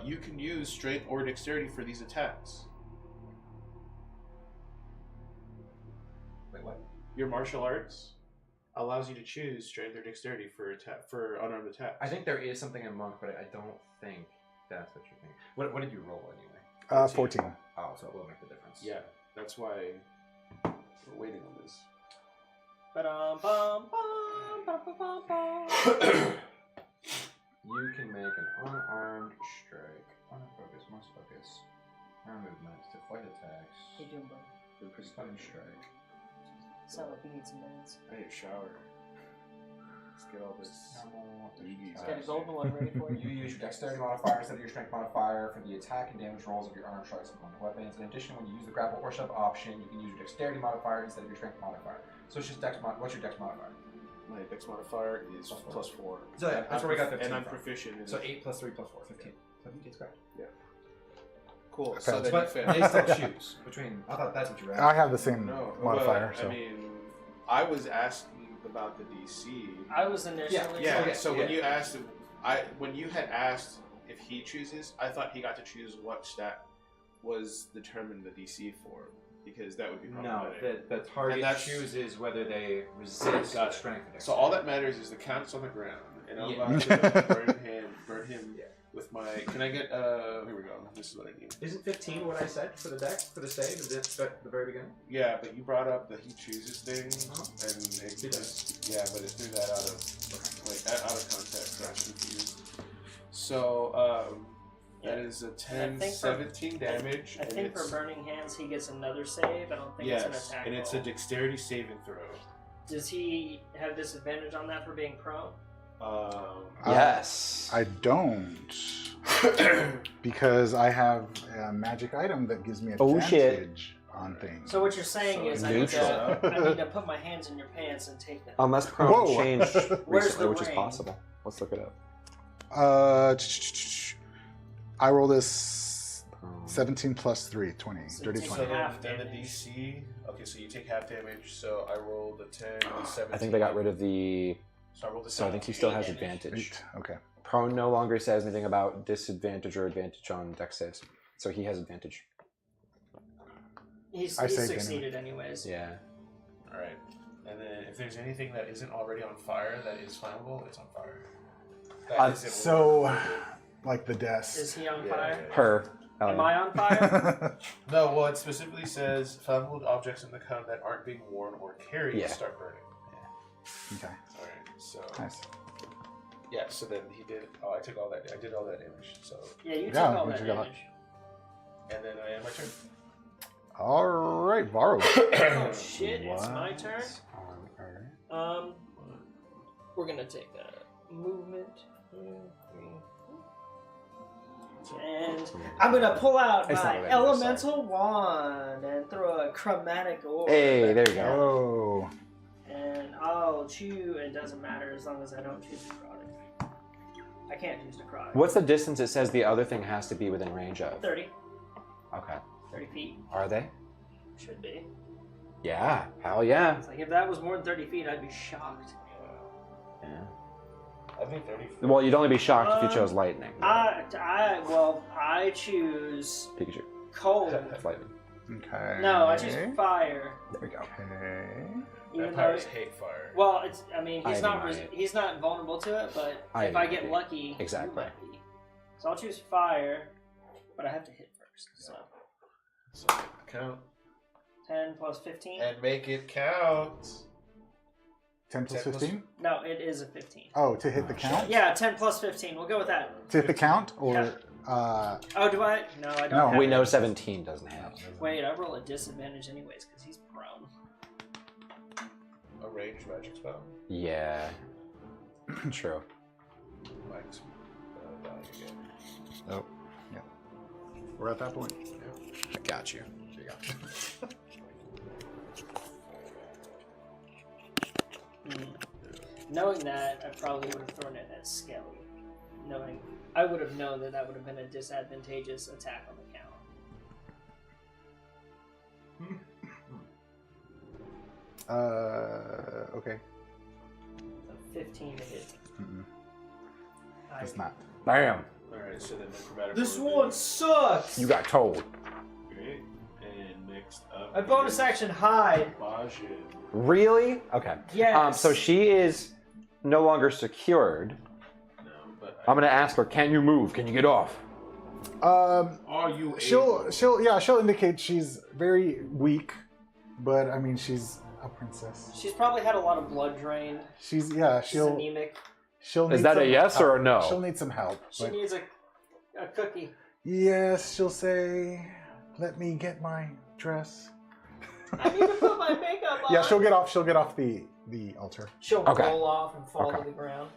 You can use strength or dexterity for these attacks. Wait, what? Your martial arts allows you to choose strength or dexterity for unarmed attacks. I think there is something in monk, but I don't think that's what you're thinking. What did you roll anyway? 14. Oh, so it will make the difference. Yeah, that's why we're waiting on this. You can make an unarmed strike. Unfocus, must focus. Arm movements to fight attacks. Hey, doing, bud? Stunning strike. Sound like you need some meds. I need a shower. Let's get all this. Just got a golden one ready for You you. use your dexterity modifier instead of your strength modifier for the attack and damage rolls of your unarmed strikes and blunt weapons. In addition, when you use the grapple or shove option, you can use your dexterity modifier instead of your strength modifier. So it's just what's your dex modifier? My dex modifier is plus 4. So yeah, that's where we got 15 And I'm from. proficient in So it. 8 plus 3 plus 4, 15. So 15's correct. Cool. I So failed. then But you they fail. still choose between. I thought that's what you read. I have the same No, modifier. well, So I mean, I was asking about the DC. I was initially. Yeah. Okay, So yeah. when you asked, when you had asked if he chooses, I thought he got to choose what stat was determined the DC for, because that would be No, problematic. the target And that's- chooses whether they resist Got with it. strength. or So all that matters is the count's on the ground, and I'm Yeah. about to burn him Yeah. with my. Can I get? Here we go. This is what I need. Isn't 15 what I said for the dex, for the save at the very beginning? Yeah, but you brought up the he chooses thing, Uh-huh. and it It just, yeah, but it threw that out of context. So I was confused. So that is a 10, think for- 17 damage. I and think for it's- Burning Hands he gets another save. I don't think it's an yes, attack. and it's roll. a dexterity saving throw. Does he have disadvantage on that for being prone? Yes. I don't. Because I have a magic item that gives me Oh, shit. advantage on things. So what you're saying is I need, Neutral. to, I need to put my hands in your pants and take them. Unless prone Whoa. changed Where's recently, the which is ring? possible. Let's look it up. I roll this 17 plus 3, 20. So Dirty take 20. half then the damage. DC. Okay, so you take half damage. So I rolled the 10, the 17. I think they got rid of the. So I rolled the So I think he 17. still has damage. advantage. 8. Okay. Prone no longer says anything about disadvantage or advantage on dex saves. So he has advantage. He's I saved succeeded anyways. Yeah. All right, and then if there's anything that isn't already on fire that is flammable, it's on fire. That is it. So, like the desk. Is he on Yeah, fire? yeah, yeah. Her. Oh, Am yeah. I on fire? No, well, it specifically says flammable objects in the cone that aren't being worn or carried Yeah. start burning. Okay. All right, so Nice. yeah, so then he did. Oh, I took all that. I did all that damage. So Yeah, you took Yeah, all you that took all that. damage. and then I am my turn. All right, Varro. Oh shit, it's my turn. On Earth. We're gonna take a movement. And I'm gonna pull out It's not my what I meant, elemental wand and throw a chromatic orb. Hey, there you go. Oh. And I'll choose. It doesn't matter as long as I don't choose necrotic. I can't choose necrotic. What's the distance it says the other thing has to be within range of? 30. Okay. 30 feet. Are they? Should be. Yeah. Hell yeah. It's like if that was more than 30 feet, I'd be shocked. Yeah. I think 30. Well, you'd only be shocked if you chose lightning. I choose Pikachu. cold. It's lightning. Okay. No, I choose fire. There we go. Okay. Even though, Vampires hate fire. well, it's. I mean, I he's not. deny it. He's not vulnerable to it. But I if I deny get it. lucky, Exactly. you might be. So I'll choose fire, but I have to hit first. So So count 10 plus 15. and make it count. 10 plus 10 plus 15? No, it is a 15. Oh, to hit the count? Yeah, 10 plus 15. We'll go with that. To hit the count? Or, Yeah. Oh, do I? No, I don't No. have We it. know 17 doesn't have. Wait, I roll a disadvantage anyways because he's prone. A ranged magic spell. Yeah. True. Mike's dying again. Oh, yeah. We're at that point. I got you. Here you go. Knowing that, I probably would have thrown it at Skelly. I would have known that would have been a disadvantageous attack on the count. Okay. So 15 to hit. It's not. Bam. Alright, so then the chromatic. This orb one is- sucks! You got told. Great. And next up. I bonus action hide. Bajin. Really? Okay. Yes. So she is no longer secured. No, but I'm gonna ask her, can you move? Can you get off? are you She'll indicate she's very weak, but I mean she's a princess. She's probably had a lot of blood drained. She's She's she'll anemic. she'll Is need that a some yes help. or a no? She'll need some help. She But needs a cookie. yes, she'll say, "Let me get my dress." I need to put my makeup on. Yeah, she'll get off the altar. She'll Okay. roll off and fall Okay. to the ground.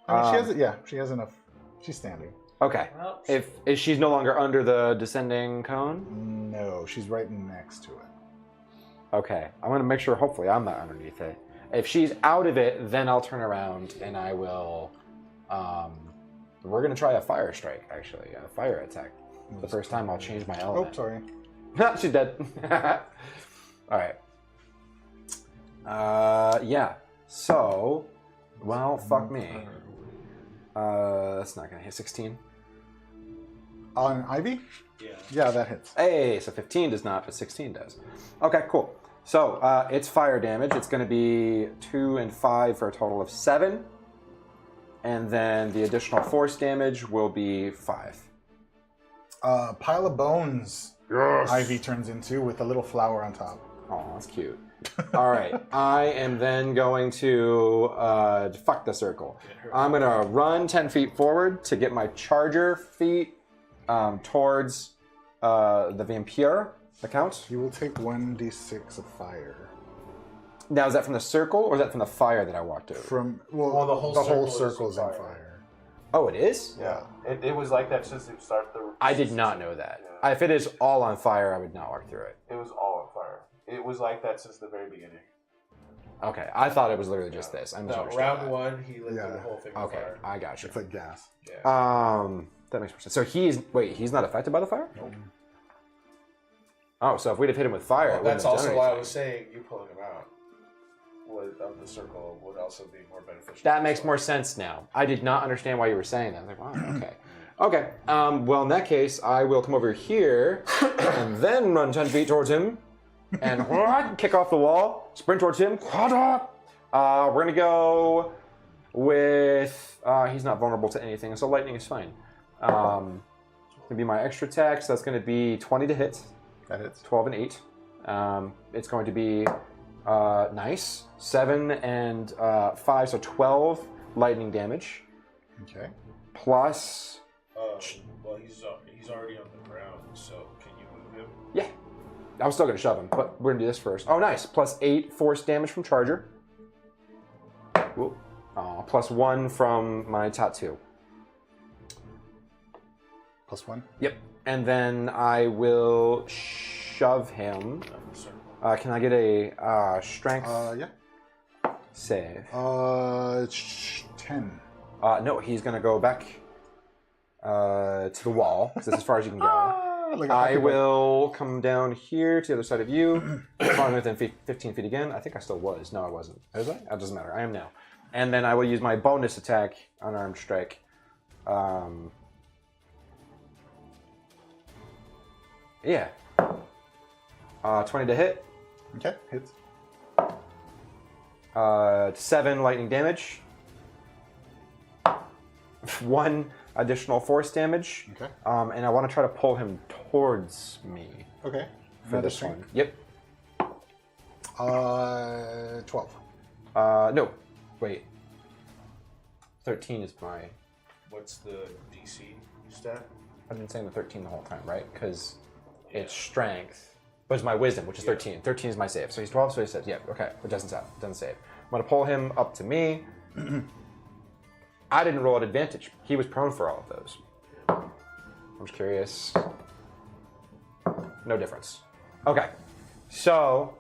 I mean, she has enough. She's standing. Okay. Well, If she's no longer under the descending cone? No, she's right next to it. Okay. I'm gonna make sure hopefully I'm not underneath it. If she's out of it, then I'll turn around and I will we're gonna try a fire strike, actually. A fire attack. The first time I'll change my Oh, element. sorry. She's dead. Alright. Yeah. So, well, fuck me. That's not gonna hit 16. On Ivy? Yeah. Yeah, that hits. Hey, so 15 does not, but 16 does. Okay, cool. So, it's fire damage. It's gonna be 2 and 5 for a total of 7. And then the additional force damage will be 5. Pile of bones. Yes. Ivy turns into with a little flower on top. Oh, that's cute. All right, I am then going to fuck the circle. I'm gonna run 10 feet forward to get my charger feet towards the vampire account. You will take 1d6 of fire. Now, is that from the circle or is that from the fire that I walked over? From Well, the whole circle is circle's on fire. fire. Oh, it is? Yeah, it was like that since it started. I did not know that. Yeah. If it is all on fire, I would not walk through it. It was all on fire. It was like that since the very beginning. Okay, I thought it was literally just this. I No, misunderstood round that. 1, he lit Yeah. the whole thing on Okay, fire. I got you. It's like gas. Yeah. That makes more sense. So he's not affected by the fire? Nope. Oh, so if we'd have hit him with fire, Well, it that's wouldn't have also done why I anything. was saying you pulling him out of the circle would also be more beneficial. That makes more sense now. I did not understand why you were saying that. I was like, wow, okay. Okay, well, in that case, I will come over here and then run 10 feet towards him and kick off the wall, sprint towards him. We're going to go with... he's not vulnerable to anything, so lightning is fine. It's going to be my extra attack, so that's going to be 20 to hit. That hits. 12 and 8. It's going to be nice. 7 and 5, so 12 lightning damage. Okay. Plus... Well, he's already on the ground, so can you move him? Yeah. I was still going to shove him, but we're going to do this first. Oh, nice. Plus 8 force damage from Charger. Whoop. Plus 1 from my tattoo. +1. Yep. And then I will shove him. Can I get a strength Yeah. save? 10. No, he's going to go back to the wall, because that's as far as you can go. Like a I hockey will come down here to the other side of you. Probably within 15 feet again. I think I still was. No, I wasn't. Was I? That doesn't matter. I am now. And then I will use my bonus attack, unarmed strike. Yeah. 20 to hit. Okay, hits. 7 lightning damage. 1 additional force damage. Okay. And I want to try to pull him towards me Okay. for Another this strength. one. Yep. 12. No. Wait. 13 is my... What's the DC stat? I've been saying the 13 the whole time, right? Because it's strength, but it's my wisdom, which is 13. 13 is my save. So he's 12, so he says, yeah, okay, it doesn't save. I'm going to pull him up to me. I didn't roll at advantage. He was prone for all of those. I'm just curious. No difference. Okay, so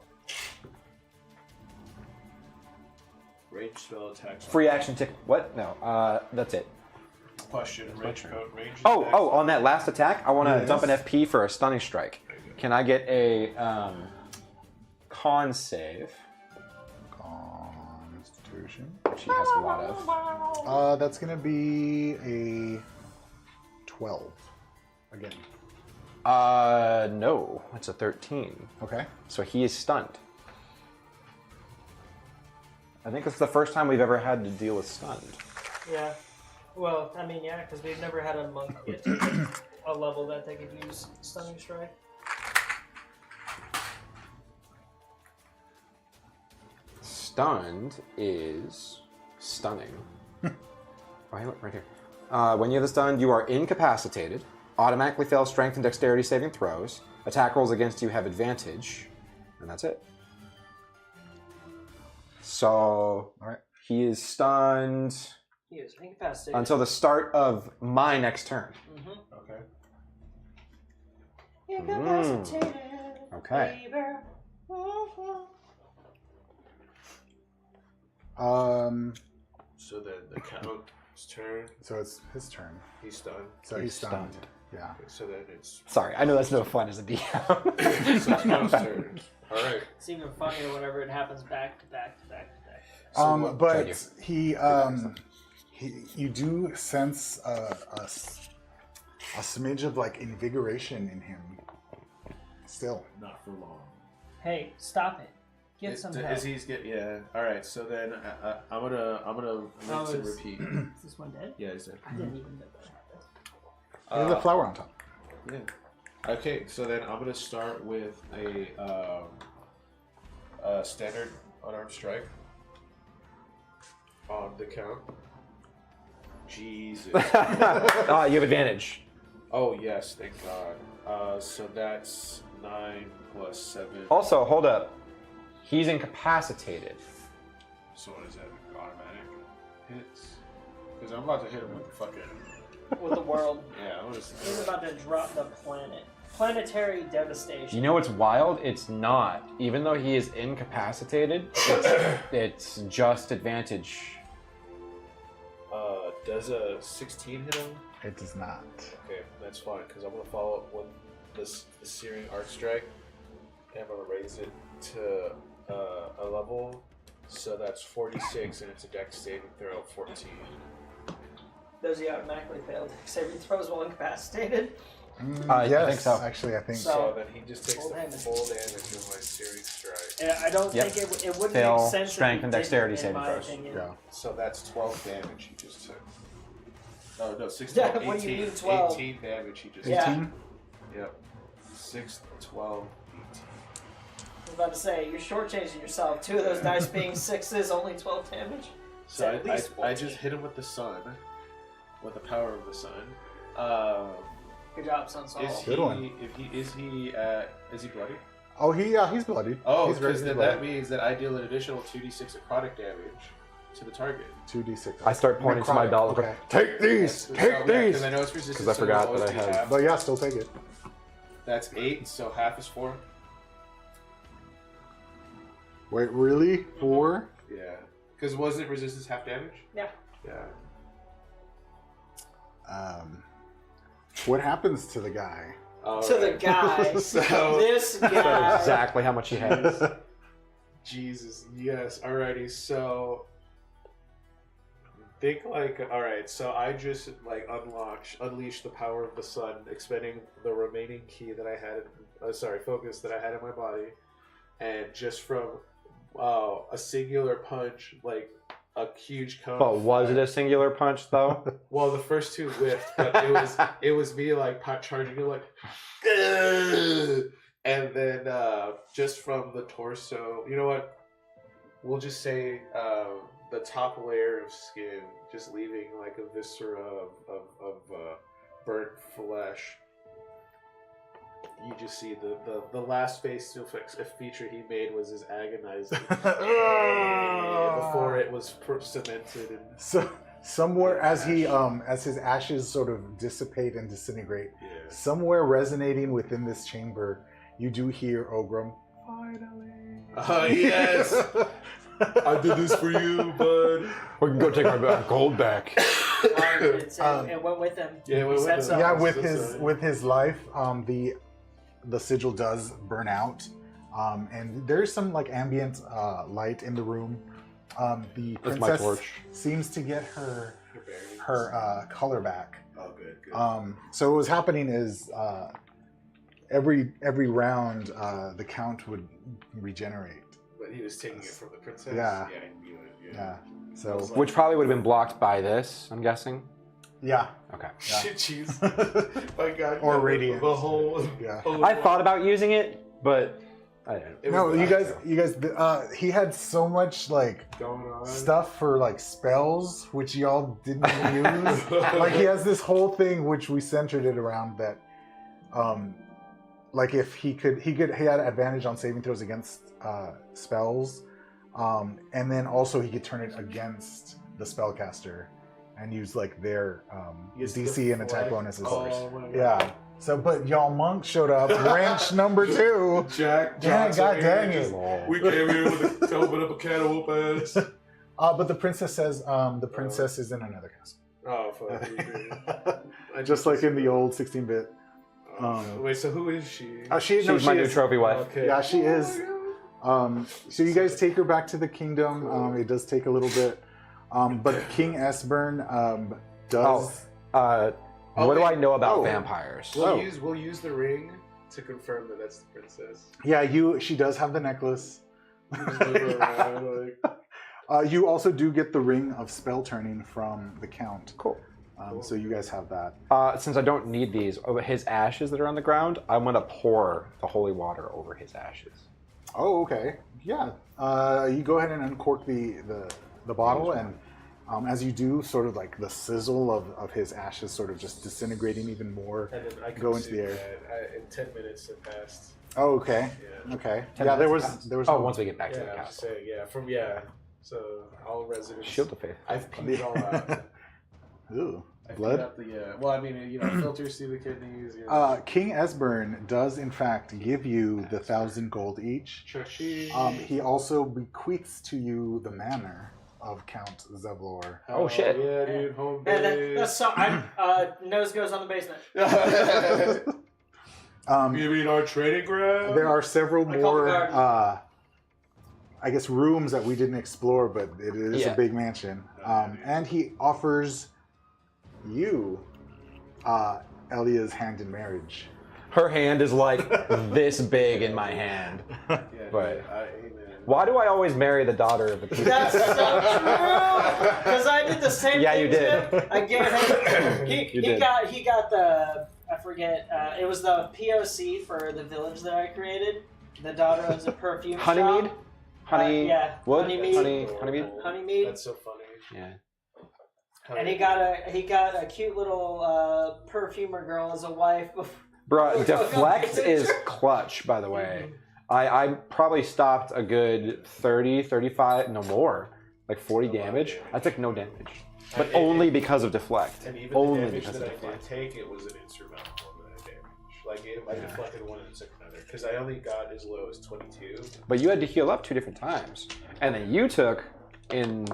Range spell attacks. free action tick. What? No, that's it. Question. Range attacks. Oh, on that last attack, I want to Yes. dump an FP for a stunning strike. Can I get a con save? Constitution. Which he has a lot of. That's gonna be a 12 again. No, it's a 13. Okay. So he is stunned. I think it's the first time we've ever had to deal with stunned. Yeah. Well, I mean, yeah, because we've never had a monk get to a level that they could use Stunning Strike. Stunned is stunning. Oh, hey, look, right here. When you have the stunned, you are incapacitated. Automatically fail strength and dexterity saving throws. Attack rolls against you have advantage. And that's it. So, All right. he is stunned He is incapacitated. until the start of my next turn. Okay. Incapacitated. Okay. Baby. So then the count's turn. So it's his turn. He's stunned. So he's stunned. Yeah. So then it's Sorry, I know that's no fun as a DM. so it's count's turn. All right. It's even funnier whenever it happens back to back to back to back. But Thank you do sense a smidge of like invigoration in him. Still. Not for long. Hey, stop it. Get some help. As he's yeah. All right. So then I'm gonna rinse and is- repeat. Is this one dead? Yeah, he's dead. I didn't even know that happened. There's a flower on top. Yeah. Okay, so then I'm gonna start with a standard unarmed strike on the count. Jesus. you have advantage. Oh yes, thank God. So that's 9 plus 7. Also, hold up. He's incapacitated. So what is that? Automatic hits? Because I'm about to hit him with the fucking. With the world. Yeah, I'm He's about to drop the planet. Planetary devastation. You know what's wild? It's not. Even though he is incapacitated, it's just advantage. Does a 16 hit him? It does not. Okay, that's fine, because I'm going to follow up with the Searing Arc Strike, and I'm going to raise it to a level, so that's 46, and it's a dex saving throw of 14. Does he automatically fail saving throws while incapacitated? Yes, I think so. Actually, I think So- So then he just takes full the damage. full damage of my Searing Strike. And I don't Yep. think it wouldn't Fail make sense. strength if he and didn't, dexterity in saving my throws. opinion. Yeah. So that's 12 damage he just took. Oh, no, 6, Yeah, 12, what do you 18, mean 12? 18 damage he just Yeah. took. 18? Yep. 6, 12, 18. I was about to say, you're shortchanging yourself. 2 of those dice being 6s, only 12 damage. So at least I 14. just hit him with the sun, with the power of the sun. Good job, Sun Soul. Is Good one. is he bloody? Oh, he's bloody. Oh, he's because very then that means that I deal an additional 2d6 necrotic damage to the target. 2d6. I start pointing to my Necrotic, belt. Okay. Take these! Take these! Because I know it's resistant. 'Cause I so forgot it'll always that I be had- half. But yeah, still take it. That's 8, so half is 4. Wait, really? 4? Yeah. Because wasn't resistance half damage? Yeah. Yeah. What happens to the guy? To the guy. So- This That's guy. exactly how much he has. Jesus, yes. Alrighty, so think like alright, so I just like unleash the power of the sun, expending the remaining key that I had focus that I had in my body, and just from a singular punch, like a huge cone. But was it a singular punch though? Well, the first 2 whiffed, but it was me like charging it like, and then just from the torso. You know what? We'll just say the top layer of skin, just leaving like a viscera of burnt flesh. You just see the last face feature he made was his agonizing before it was cemented. And So somewhere as he as his ashes sort of dissipate and disintegrate, somewhere resonating within this chamber, you do hear Ogrim. Finally. Yes. I did this for you, bud. We can go take our gold back. It went with him. Yeah, it went with him. Yeah, with his life, the sigil does burn out, and there's some like ambient light in the room. The That's my princess torch. seems to get her color back. Oh, good. So what was happening is every round the count would regenerate. But he was taking it from the princess. Yeah. Yeah, I knew it. Yeah. So Which probably would have been blocked by this, I'm guessing. yeah. Okay. Shit, jeez. My God. Or no, radiant. The whole. Yeah. I thought about using it, but I didn't. No, you guys. He had so much like Going on. stuff for like spells, which y'all didn't even use. Like he has this whole thing which we centered it around that, like if he had advantage on saving throws against spells, and then also he could turn it against the spellcaster and use like their DC and attack bonuses. Oh, my God. Yeah. So, but y'all monks showed up, wrench number 2. Jack. Yeah, God dang it. We came here with a open up a can of whoop ass. But the princess says the princess is in another castle. Oh, fuck. Just like in the old 16-bit. Wait, so who is she? She's my new trophy wife. Okay. Yeah, she is. So you guys take her back to the kingdom. It does take a little bit. But King Esbern does... what do I know about Oh. vampires? We'll use the ring to confirm that that's the princess. Yeah, she does have the necklace. Just move her around, like, You also do get the ring of spell turning from the count. Cool. So you guys have that. Since I don't need these, his ashes that are on the ground, I'm going to pour the holy water over his ashes. Oh, okay. Yeah. You go ahead and uncork the bottle, and as you do, sort of like the sizzle of his ashes sort of just disintegrating even more. and then I can Go into the air. that in 10 minutes it passed. Oh, okay. Yeah. Okay. 10 Yeah, there minutes was. Oh, once we get back to Yeah, the I was just castle. saying, So all residents. Shield of faith. I've peed it all out. Ooh, I peed blood. out the. Well, I mean, filters through the kidneys. King Esbern does in fact give you the 1,000 gold each. Cha-ching. He also bequeaths to you the manor of Count Zevlor. Oh, shit. Yeah, dude, home Yeah, base. that's so. Nose goes on the basement. You mean our training ground? There are several I call the more, guard. I guess, rooms that we didn't explore, but it is Yeah. a big mansion. And he offers you Elia's hand in marriage. Her hand is like this big in my hand. Yeah, But- amen. Why do I always marry the daughter of the people? That's so true. Because I did the same Yeah, thing. you did. To him. I gave him. He did. got the. I forget. It was the POC for the village that I created. The daughter owns a perfume Honeymead? shop. Honey, Yeah. wood? Honeymead. Honeymead? Honeymead. That's so funny. Yeah. And he got a cute little perfumer girl as a wife. Bruh, deflect is clutch, by the way. I probably stopped a good 30, 35, no more, like 40 damage. I took no damage. But only because of deflect. And even Only the damage because that of I did deflect. take, it was an insurmountable amount of damage. Like, I deflected one and took another. Because I only got as low as 22. But you had to heal up 2 different times. And then you took in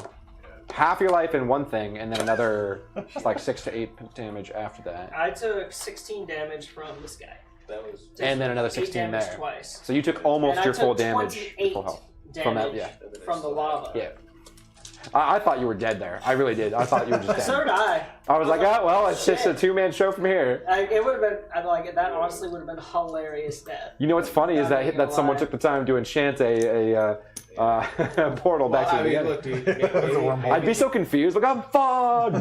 half your life in one thing, and then another like 6 to 8 damage after that. I took 16 damage from this guy. That was... And then another 8 16 damage there. twice. So you took almost And I your full took damage, 28 full health. damage From that, yeah. from the lava. Yeah. I thought you were dead there. I really did. I thought you were just So dead. did I. I was like, oh, well, it's just a Shit. 2-man show from here. It would have been. I like that. Honestly, would have been hilarious death. You know what's funny is Not even that someone gonna took the time to enchant a portal back to the beginning. look, dude, maybe, I'd be so confused. Like, I'm fucked.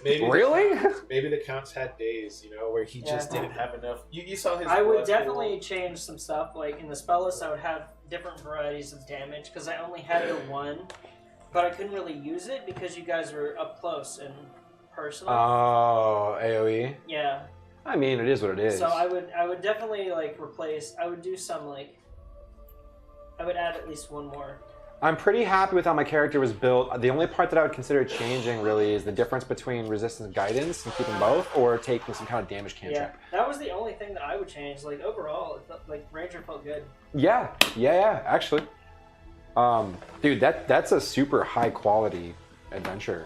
maybe Really? Maybe the counts had days, where he just didn't have enough. You saw his. I would blood definitely pool. change some stuff. Like in the spell list, I would have different varieties of damage because I only had the one. but I couldn't really use it because you guys were up close and personal. Oh, AOE. Yeah. I mean, it is what it is. So I would definitely like replace. I would do some like. I would add at least one more. I'm pretty happy with how my character was built. The only part that I would consider changing really is the difference between resistance and guidance and keeping both, or taking some kind of damage cantrip. Yeah, that was the only thing that I would change. Like overall, it felt, like Ranger felt good. Yeah, actually. Dude, that's a super high quality adventure.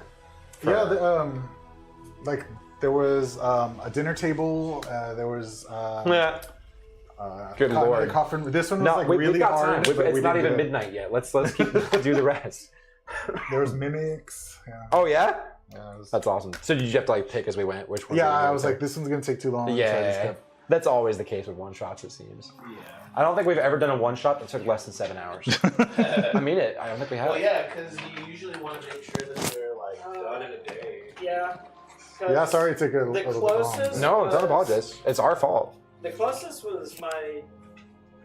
Yeah, like there was a dinner table. There was. Good lord. Coffin. This one was really got hard. Time. It's not even midnight yet. Let's keep do the rest. There was mimics. Yeah. Oh yeah. Yeah, that's awesome. So did you have to like pick as we went which one? Yeah, I was like, this one's gonna take too long. Yeah, so I just kept... that's always the case with one shots. It seems. Yeah. I don't think we've ever done a one shot that took less than 7 hours. I mean it. I don't think we have. Well, yeah, because you usually want to make sure that they're like done in a day. Yeah. Yeah, sorry it took a little bit long. No, don't apologize. It's our fault. The closest was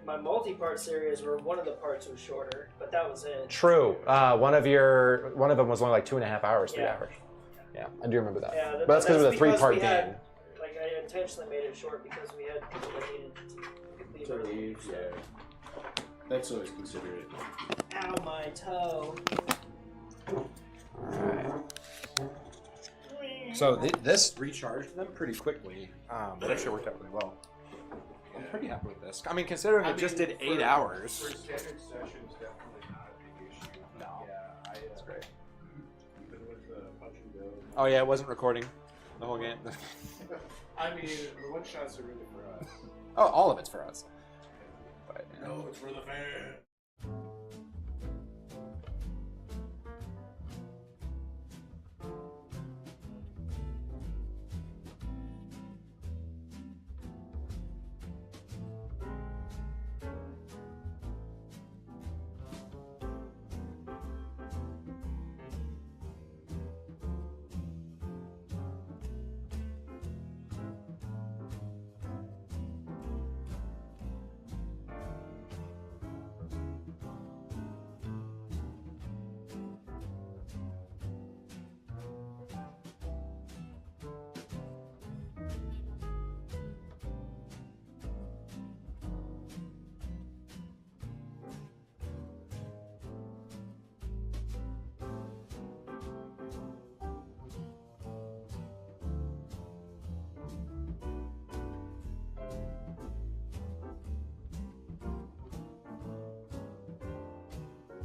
my multi-part series, where one of the parts was shorter, but that was it. True. One of them was only like 2.5 hours, 3 hours. Yeah, I do remember that. Yeah, but that's because it was a 3-part game. Like I intentionally made it short because we had people that needed to leave. Yeah. That's always considerate. Ow, my toe. Alright. So this recharged them pretty quickly. That actually worked out really well. I'm pretty happy with this. I mean, considering it just did 8 hours. For standard sessions, definitely not a big issue. No. Yeah, That's great. Even with the punch and go. Oh yeah, it wasn't recording the whole game. I mean, the one shots are really for us. Oh, all of it's for us. But, No, it's for the fans.